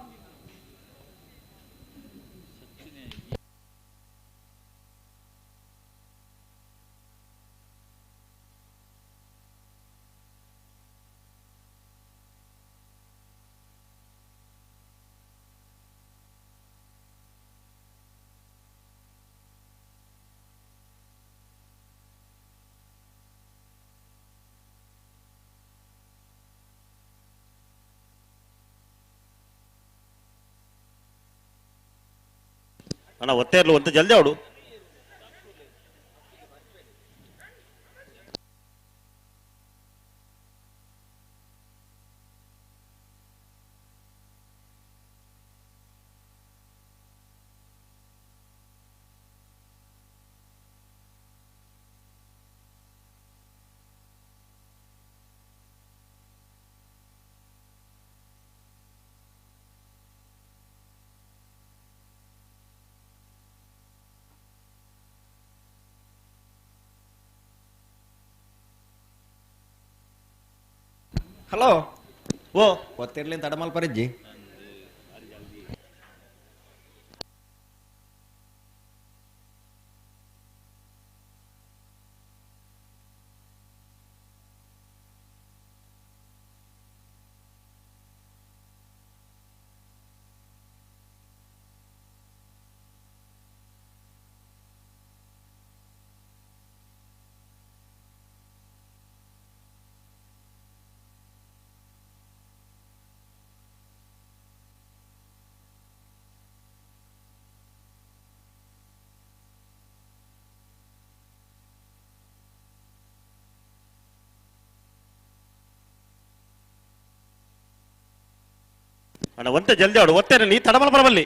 ಅಣ್ಣ ಒತ್ತೆ ಇರ್ಲು ಅಂತ ಜಲ್ದಿ ಅವಡು ಹಲೋ ಓ ಒತ್ತಿರ್ಲಿ ತಡಮಲ್ ಪರಿಜ್ಜಿ ಅಣ್ಣ ಒಂತೆ ಜಲ್ದಿ ಅವಡು ಒತ್ತೇನೆ ನೀ ತಡಮಲ ಬರಬಲ್ಲಿ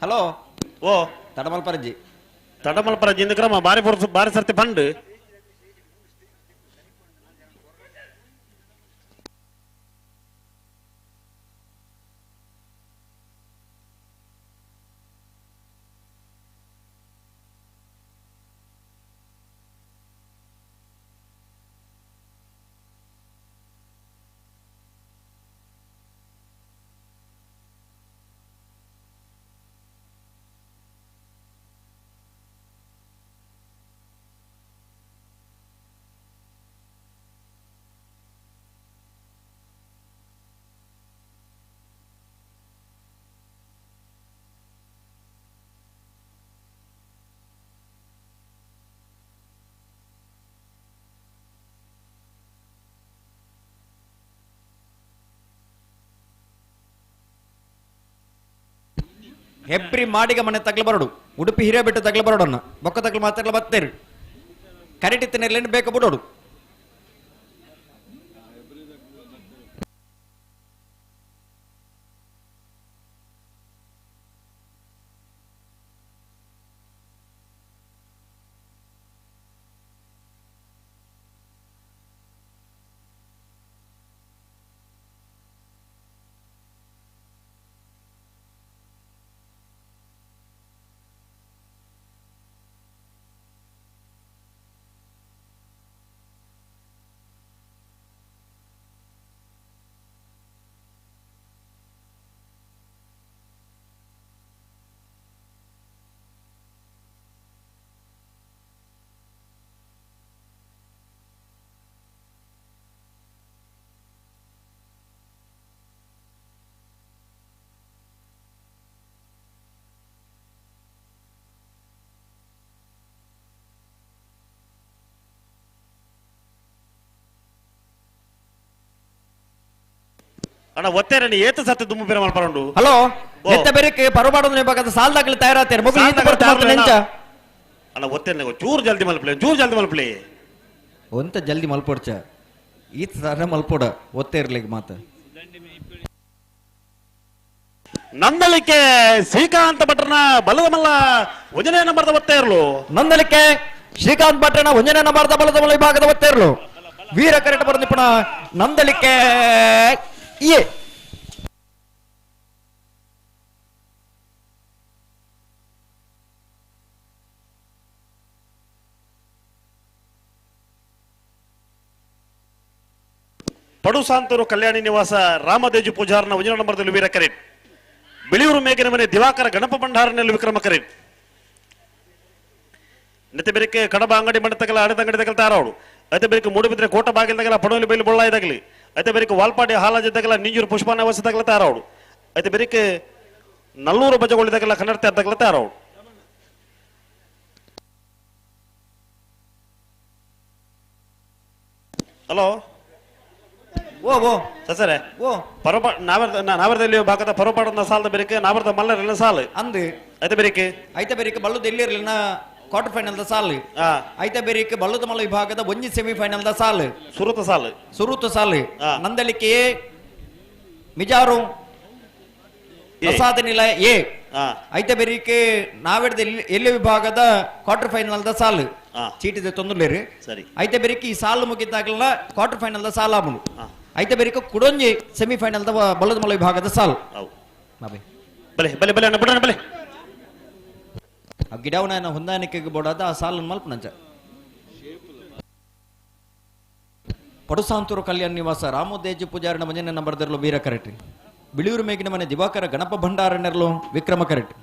ಹಲೋ ಓ ತಡಮಲ್ ಪರಿಜ್ಜಿ ತಡಮಲ್ಪರ ಜಿಂದಕ್ರಮ ಬಾರಿ ಸರ್ತಿ ಫಂಡ್ ಹೆಬ್ರಿ ಮಾಡಿಗ ಮನೆ ತಗ್ಲ ಬರಡು ಉಡುಪಿ ಹಿರೇಬೆಟ್ಟ ತಗ್ಲ ಬರೋಡನ್ನ ಬೊಕ್ಕ ತಗ್ಲ ಮಾತಾಡ್ಲ ಬತ್ತೇರು ಕರೆಕ್ಟ್ ನೆರಲೇನು ಬೇಕು ಬಿಡೋಡು. ಅಣ್ಣ ಒತ್ತೇರಣ್ಣ ಏತು ಸತ್ತು ದುಮ್ಮು ಬೇರೆ ಮಾಡ್ಪಾರಂಡು. ಹಲೋ ಎತ್ತ ಬೇರೆಕ್ಕೆ ಪರಮಾಡೋದು ನಿಮಗೆ ಸಾಲದಾಗಲಿ ತಯಾರಾಗ್ತಾರೆ ಅಣ್ಣ ಒತ್ತೇನೆ ಚೂರು ಜಲ್ದಿ ಮಲ್ಪಲೆ ಚೂರು ಜಲ್ದಿ ಮಲ್ಪಲೆ ಒಂತ ಜಲ್ದಿ ಮಲ್ಪೊಡ್ಚ ಈ ತರ ಮಲ್ಪೊಡ ಒತ್ತೇ ಇರ್ಲಿಕ್ಕೆ ಮಾತ ನಂದಳಿಕೆ ಶ್ರೀಕಾಂತ ಭಟ್ರನ ಬಲದ ಮಲ್ಲ ಒಂಜನೇ ನಂಬರ್ದ ಒತ್ತೇ ಇರ್ಲು. ನಂದಳಿಕೆ ಶ್ರೀಕಾಂತ್ ಭಟ್ರನ ಒಂಜನೇ ನಂಬರ್ದ ಬಲದ ಮಲ್ಲ ವಿಭಾಗದ ಒತ್ತೇ ಇರ್ಲು. ವೀರ ಕರೆಕ್ಟ್ ಬರ ನಿಪುಣ ನಂದಳಿಕೆ ಏ ಪಡುಸಾಂತೂರು ಕಲ್ಯಾಣಿ ನಿವಾಸ ರಾಮದೇಜು ಪೂಜಾರನ ಒಂಜನೇ ನಂಬರ್ದಲ್ಲಿ ವೀರ ಕರೆಟ್. ಬಿಳಿಯೂರು ಮೇಗಿನ ಮನೆ ದಿವಾಕರ ಗಣಪ ಭಂಡಾರನಲ್ಲಿ ವಿಕ್ರಮ ಕರೆಟ್. ನೆತ್ತೆ ಬೇರೆ ಕಡಬ ಅಂಗಡಿ ಮಂಡತಗಲ ಅಡೆದ ಅಂಗಡಿ ತಗಲ ತಾರೋಡು ಅದೇ ಬೇರೆ ಮೂಡುಬಿದ್ರೆ ಕೋಟ ಬಾಗಿಲ್ದಾಗಲ ಪಡೋಲಿ ಬೈಲಿ ಬೊಳ್ಳ ಇದಾಗಲಿ ಅದೇ ಬೇರೆ ವಾಲ್ಪಾಡಿ ಹಾಲಾಜಿದ್ದಾಗಲ ನಿಂಜೂರು ಪುಷ್ಪಾನವಾಸ ತಗಲ ತಾರೋಡು ಅದೇ ಬೇರೆ ನಲ್ಲೂರು ಬಜಗೊಳಿದಾಗಲ ಕನ್ನಡ ತಗಲ ತಾರೋಡು. ಹಲೋ ಓ ಓ ಸಸರೆ ಓ ಪರಪ ನಾವರದಲ್ಲಿ ಭಾಗದ ಪರಪಾಡದ ಸಾಲದ ಬೇರೆ ನಾವರದ ಮಲ್ಲರ ಸಾಲು ಅಂದು ಐತೆ ಬೇರೆ ಐತೆ ಬೇರೆ ಬಲ್ಲದ ಎಲ್ಲಿರಲಿನ ಕ್ವಾರ್ಟರ್ ಫೈನಲ್ ದ ಸಾಲು ಐತೆ ಬೇರೆ ಬಲ್ಲದ ಮಲ್ಲ ವಿಭಾಗದ ಒಂಜಿ ಸೆಮಿಫೈನಲ್ ದ ಸಾಲು ಸುರುತ ಸಾಲು ನಂದಳಿಕೆ ಮಿಜಾರು ಪ್ರಸಾದ ನಿಲಯ ಎ ಐತೆ ಬೇರೆ ನಾವೆಡ್ದ ಎಲ್ಲಿ ವಿಭಾಗದ ಕ್ವಾರ್ಟರ್ ಫೈನಲ್ ದ ಸಾಲು ಚೀಟಿದ ತೊಂದಲೇರಿ ಐತೆ ಬೇರೆ ಈ ಸಾಲು ಮುಗಿದಾಗಲ ಕ್ವಾರ್ಟರ್ ಫೈನಲ್ ದ ಸಾಲ ಆಮಲು ಐತೆ ಬೇರೆ ಕುಡೊಂಜಿ ಸೆಮಿಫೈನಲ್ ದ ಬಲ್ಲದ ಮಲ್ಲ ವಿಭಾಗದ ಸಾಲು ಗಿಡವನ ಹೊಂದಾಣಿಕೆಗೆ ಬೋಡಾದ ಆ ಸಾಲನ್ನು ಮಲ್ಪ ನಂಚ ಪಡುಸಾಂತೂರು ಕಲ್ಯಾಣ ನಿವಾಸ ರಾಮೋದೇಜಿ ಪೂಜಾರನ ಮಂಜನ ನಂಬರ್ದಿರಲು ವೀರ ಕರೆಟ್. ಬಿಳಿಯೂರು ಮೇಗಿನ ಮನೆ ದಿವಾಕರ ಗಣಪ ಭಂಡಾರನೆರಲು ವಿಕ್ರಮ ಕರೆಟ್.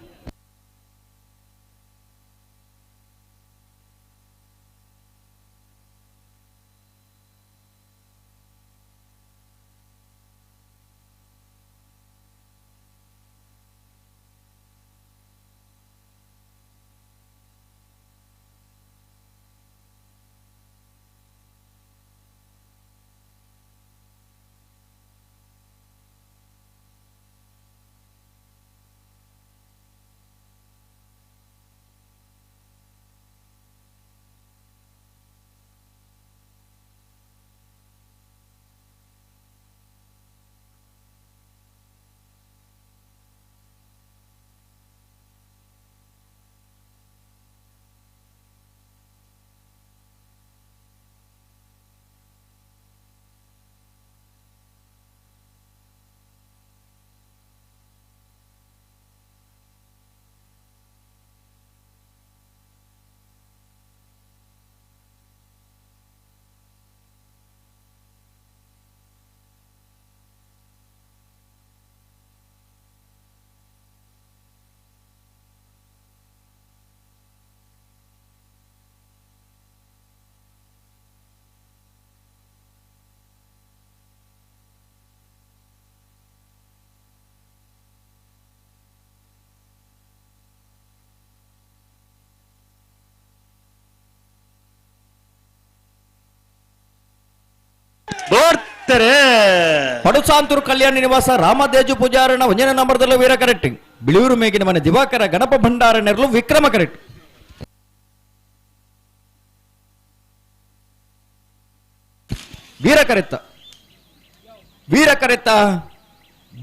ಪಡುಸಾಂತೂರು ಕಲ್ಯಾಣ ನಿವಾಸ ರಾಮದೇಜು ಪೂಜಾರನ ಒಂಜನೇ ನಂಬರ್ದಲ್ಲೂ ವೀರ ಕರೆಕ್ಟ್. ಬಿಳಿಯೂರು ಮೇಗಿನ ಮನೆ ದಿವಾಕರ ಗಣಪ ಭಂಡಾರ ನೆರಳು ವಿಕ್ರಮ ಕರೆಟ್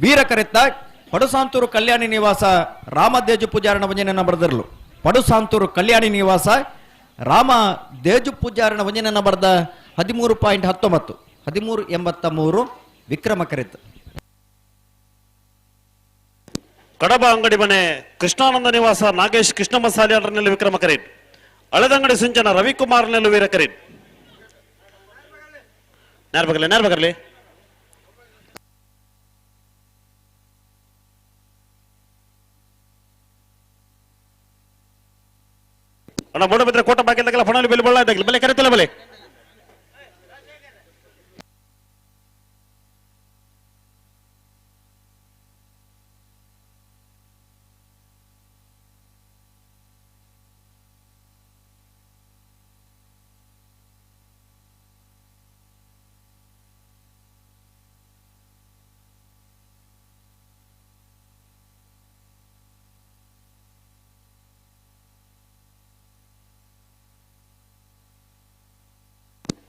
ವೀರಕರೆತ್ತ ಪಡುಸಾಂತೂರು ಕಲ್ಯಾಣಿ ನಿವಾಸ ರಾಮದೇಜು ಪೂಜಾರಣ ವಂಜನೆಯನ್ನ ಬರೆದಿರಲು ಪಡುಸಾಂತೂರು ಕಲ್ಯಾಣಿ ನಿವಾಸ ರಾಮ ದೇಜು ಪೂಜಾರಣ ವಂಜನೆಯನ್ನ ಬರೆದ 13.19 1383 ವಿಕ್ರಮ ಕರೆತ್ ಕಡಬ ಅಂಗಡಿ ಮನೆ ಕೃಷ್ಣಾನಂದ ನಿವಾಸ ನಾಗೇಶ್ ಕೃಷ್ಣಮ್ಮ ಸಾಲಿಯಾಡ್ರನೆಲ್ಲು ವಿಕ್ರಮ ಕರೀಟ್ ಹಳದಂಗಡಿ ಸಿಂಚನ ರವಿಕುಮಾರ್ ನೆಲ್ಲು ವೀರ ಕರೀಟ್ ನೇರ್ಬಗರ್ಲಿ ಅಣ್ಣ ಮೂಡಬಿದ್ರೆ ಕೋಟ ಬಾಕಿಲ್ದಾಗಲ್ಲ ಫಣಲಿ ಬೆಲೆ ಬಳ್ಳ ಇದ್ದಾಗಲಿ ಬೆಲೆ ಕರೆತಲ್ಲ ಬೆಲೆ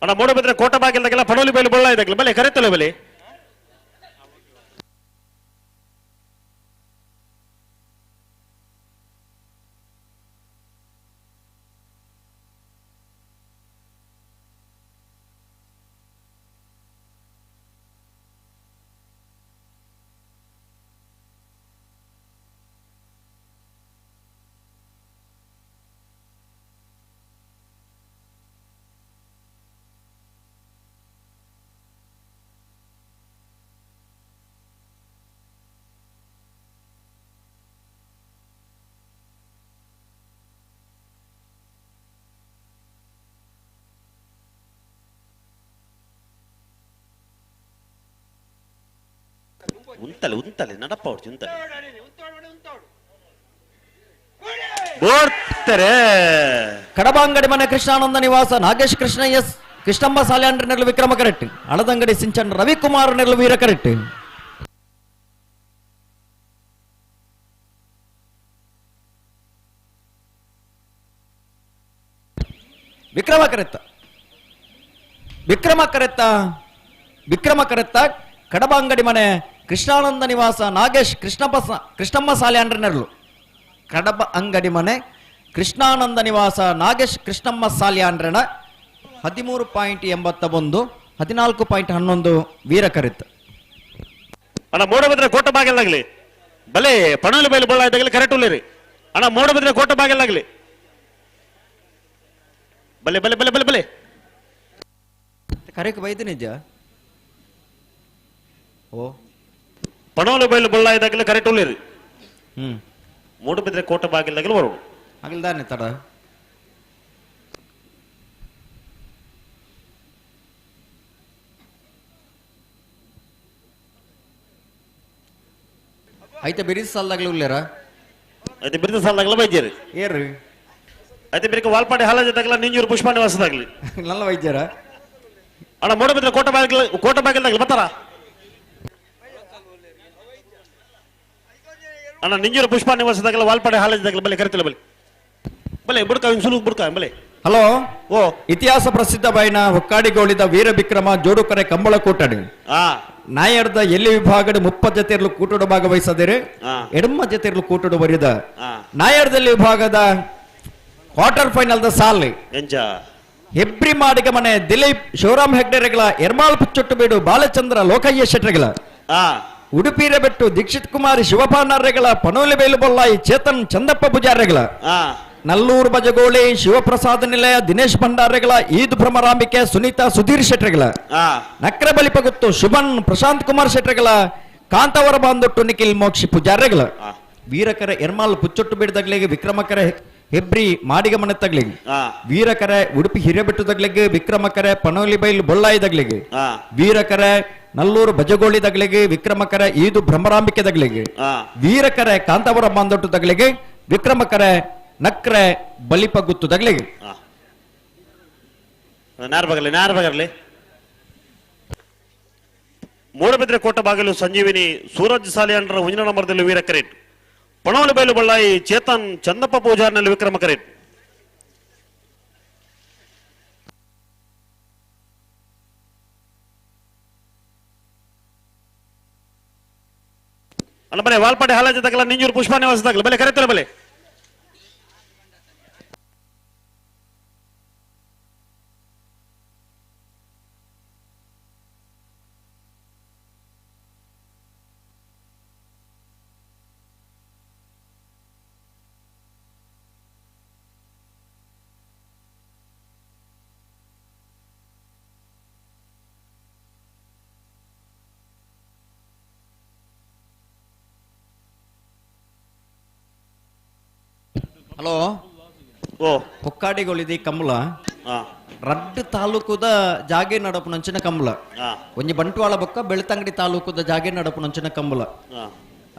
ಅಣ್ಣ ಮೂಡಬಿದ್ರೆ ಕೋಟ ಬಾಗಿಲ್ದಾಗೆಲ್ಲ ಫಣೋಲಿ ಬೈಲು ಬಳ್ಳ ಇದ್ದಾಗಲಿ ಬೆಲೆ ಕರೆತಲ್ಲ ಬೆಲೆ ಉಂತಲೆ ನಡಪ್ಪ ಹೊಡ್ತಿ ಉಂತಲೆ ಕಡಬಾಂಗಡಿ ಮನೆ ಕೃಷ್ಣಾನಂದ ನಿವಾಸ ನಾಗೇಶ್ ಕೃಷ್ಣಮ್ಮ ಸಾಲ್ಯಾಂಡ್ರ ನೆರಳು ವಿಕ್ರಮ ಕರೆಟ್ ಹಳದಂಗಡಿ ಸಿಂಚನ್ ರವಿಕುಮಾರ್ ನೆರಳು ವೀರ ಕರೆಟ್ ವಿಕ್ರಮ ಕರೆತ್ತ ಕಡಬಾಂಗಡಿ ಮನೆ ಕೃಷ್ಣಾನಂದ ನಿವಾಸ ನಾಗೇಶ್ ಕೃಷ್ಣಮ್ಮ ಸಾಲ್ಯಾಂಡ್ರ ನೆರಳು ಕಡಬ ಅಂಗಡಿ ಮನೆ ಕೃಷ್ಣಾನಂದ ನಿವಾಸ ನಾಗೇಶ್ ಕೃಷ್ಣಮ್ಮ ಸಾಲ್ಯಾಂಡ್ರನ 13.81 14.11 ವೀರ ಕರೆತ್ ಅಣ್ಣ ಮೂಡಬಿದ್ರೆ ಕೋಟ ಬಾಗಿಲ್ದಾಗಲಿ ಬಲೆ ಪಣಲಿ ಬೈಲು ಬಳ್ಳ ಇದ್ದಾಗಲಿ ಕರೆಕ್ಟ್ ಉಳ್ಳೇರಿ ಅಣ್ಣ ಮೂಡಬಿದ್ರೆ ಕೋಟ ಬಾಗಿಲ್ದಾಗಲಿ ಬಲೆ ಬಲೆ ಬಲೆ ಬಲೆ ಬಲೆ ಕರೆಕ್ ಬೈದು ನಿಜ ಓ ಪಣೋಲಿ ಬೈಲು ಬಳ್ಳ ಇದ್ದಾಗಲಿ ಕರೆಕ್ಟ್ ಉಳ್ಳೇರಿ ಮೂಡಬಿದ್ರೆ ಕೋಟ ಬಾಗಿಲ್ದಾಗಲಿ ಬರೋಡು ಆಗಿಲ್ದಾನೆ ತಡ అయితే బిరిస్ సాల్దాగలు ఉల్లేరా అయితే బిరిస్ సాల్దాగల వైద్యరు ఏరు అయితే బిరికి వాల్పాడి హాలాజ తగల నింజూరు పుష్పాని వసదాగలి నల్ల వైద్యరా అಣ್ಣ ಮೂಡಬಿದ್ರೆ ಕೋಟ ಬಾಗಿಲ್ದಾಗಲಿ ಬರ್ತಾರ ಅಣ್ಣ ನಿಂಜೂರು ಪುಷ್ಪಾನಿ ವಸದಾಗಲ ವಾಲ್ಪಾಡಿ ಹಾಲಾಜ ತಗಲ ಬಲೆ ಕರೆತಿಲ್ಲ ಬಲೆ ಬಲೆ ಬುಡ್ಕ ಸುಲುಕ್ ಬುಡ್ಕ ಬಲೆ ಹಲೋ ಓ ಇತಿಹಾಸ ಪ್ರಸಿದ್ಧ ಬೈನ ಹೊಕ್ಕಾಡಿಗೋಳಿದ ವೀರ ವಿಕ್ರಮ ಜೋಡುಕರೆ ಕಂಬಳ ಕೂಟಡಿ ನಾಯರ್ದ ಎಲ್ಲಿ ವಿಭಾಗದ 30 ಜತೆಯರ್ಲು ಕೂಟೋಡು ಭಾಗವಹಿಸದಿರೆ ಎಡಮ್ಮ ಜತೆಯರ್ಲು ಕೂಟೋಡು ಬರಿದ ನಾಯರ್ದಲ್ಲಿ ವಿಭಾಗದ ಕ್ವಾರ್ಟರ್ ಫೈನಲ್ ದ ಸಾಲ್ ಹೆಬ್ರಿ ಮಾಡಿಗೆ ಮನೆ ದಿಲೀಪ್ ಶಿವರಾಮ್ ಹೆಗ್ಡೆರೆಗಳ ಎರ್ಮಾಳ್ ಪುಚ್ಚೊಟ್ಟುಬೇಡು ಬಾಲಚಂದ್ರ ಲೋಕಯ್ಯ ಶೆಟ್ರೆಗಳ ಉಡುಪಿರೆ ಬೆಟ್ಟು ದೀಕ್ಷಿತ್ ಕುಮಾರಿ ಶಿವಪಾನಾರ್ರೆಗಳ ಪನೋಲಿ ಬೇಲು ಬೊಲ್ಲಾಯಿ ಚೇತನ್ ಚಂದಪ್ಪ ಪೂಜಾರ್ರೆಗಳ ನಲ್ಲೂರು ಬಜಗೋಳಿ ಶಿವಪ್ರಸಾದ ನಿಲಯ ದಿನೇಶ್ ಭಂಡಾರೆಗಳ ಈದ್ ಭ್ರಮರಾಂಬಿಕೆ ಸುನೀತಾ ಸುಧೀರ್ ಶೆಟ್ರೆಗಳ ನಕ್ರ ಬಲಿಪಗುತ್ತು ಶುಭನ್ ಪ್ರಶಾಂತ್ ಕುಮಾರ್ ಶೆಟ್ರೆಗಳ ಕಾಂತವರ ಬಾಂದೊಟ್ಟು ನಿಖಿಲ್ ಮೋಕ್ಷಿ ಪೂಜಾರ್ರೆಗಳ ವೀರಕರ ಎರ್ಮಾಲ್ ಪುಚ್ಚೊಟ್ಟು ಬಿಡದಗ್ಲಿಗೆ ವಿಕ್ರಮಕರ ಹೆಬ್ರಿ ಮಾಡಿಗ ಮನೆ ತಗ್ಲಿಗೆ ವೀರಕರೆ ಉಡುಪಿ ಹಿರೇಬೆಟ್ಟು ತಗ್ಲಿಗೆ ವಿಕ್ರಮಕರೆ ಪನೋಲಿ ಬೈಲ್ ಬೊಳ್ಳಾಯಿ ತಗ್ಲಿಗೆ ವೀರಕರೆ ನಲ್ಲೂರು ಬಜಗೋಳಿ ತಗ್ಲಿಗೆ ವಿಕ್ರಮಕರ ಈದು ಬ್ರಹ್ಮರಾಂಬಿಕೆ ತಗ್ಲಿಗೆ ವೀರಕರೆ ಕಾಂತವರ ಬಾಂದೊಟ್ಟು ತಗ್ಲಿಗೆ ವಿಕ್ರಮಕರೆ ನಕ್ರೆ ಬಲಿಪಗುತ್ತು ತಗ್ಲಿಗೆ ನಾರ್ಬಗರ್ಲಿ ಮೂಡಬಿದ್ರೆ ಕೋಟ ಬಾಗಿಲು ಸಂಜೀವಿನಿ ಸೂರಜ್ ಸಾಲಿಯಾಂಡ್ರ 1 ನಂಬರ್ದಲ್ಲಿ ವೀರ ಕರೆಟ್ ಪಣವಲಿ ಬೈಲು ಬಳ್ಳಾಯಿ ಚೇತನ್ ಚಂದಪ್ಪ ಪೂಜಾರ್ನಲ್ಲಿ ವಿಕ್ರಮ ಕರೆಟ್. ಅಲ್ಲ ಬಲೆ ವಾಲ್ಪಾಡಿ ಹಾಲಾಜದಾಗಲ್ಲ ನಿಂಜೂರು ಪುಷ್ಪ ನಿವಾಸದಾಗಲ್ಲ ಬಲೆ ಕರೆತ್ತಲ್ಲ ಬಲೆ. ಹಲೋ ಓ ಪೊಕ್ಕಾಡಿಗೊಳಿದಿ ಕಂಬಳ ರಡ್ಡು ತಾಲೂಕುದ ಜಾಗೆ ನಡಪು ನಂಚಿನ ಕಂಬಳ ಒಂಜಿ ಬಂಟ್ವಾಳ ಬೊಕ್ಕ ಬೆಳ್ತಂಗಡಿ ತಾಲೂಕುದ ಜಾಗೆ ನಡಪು ನಂಚಿನ ಕಂಬಳ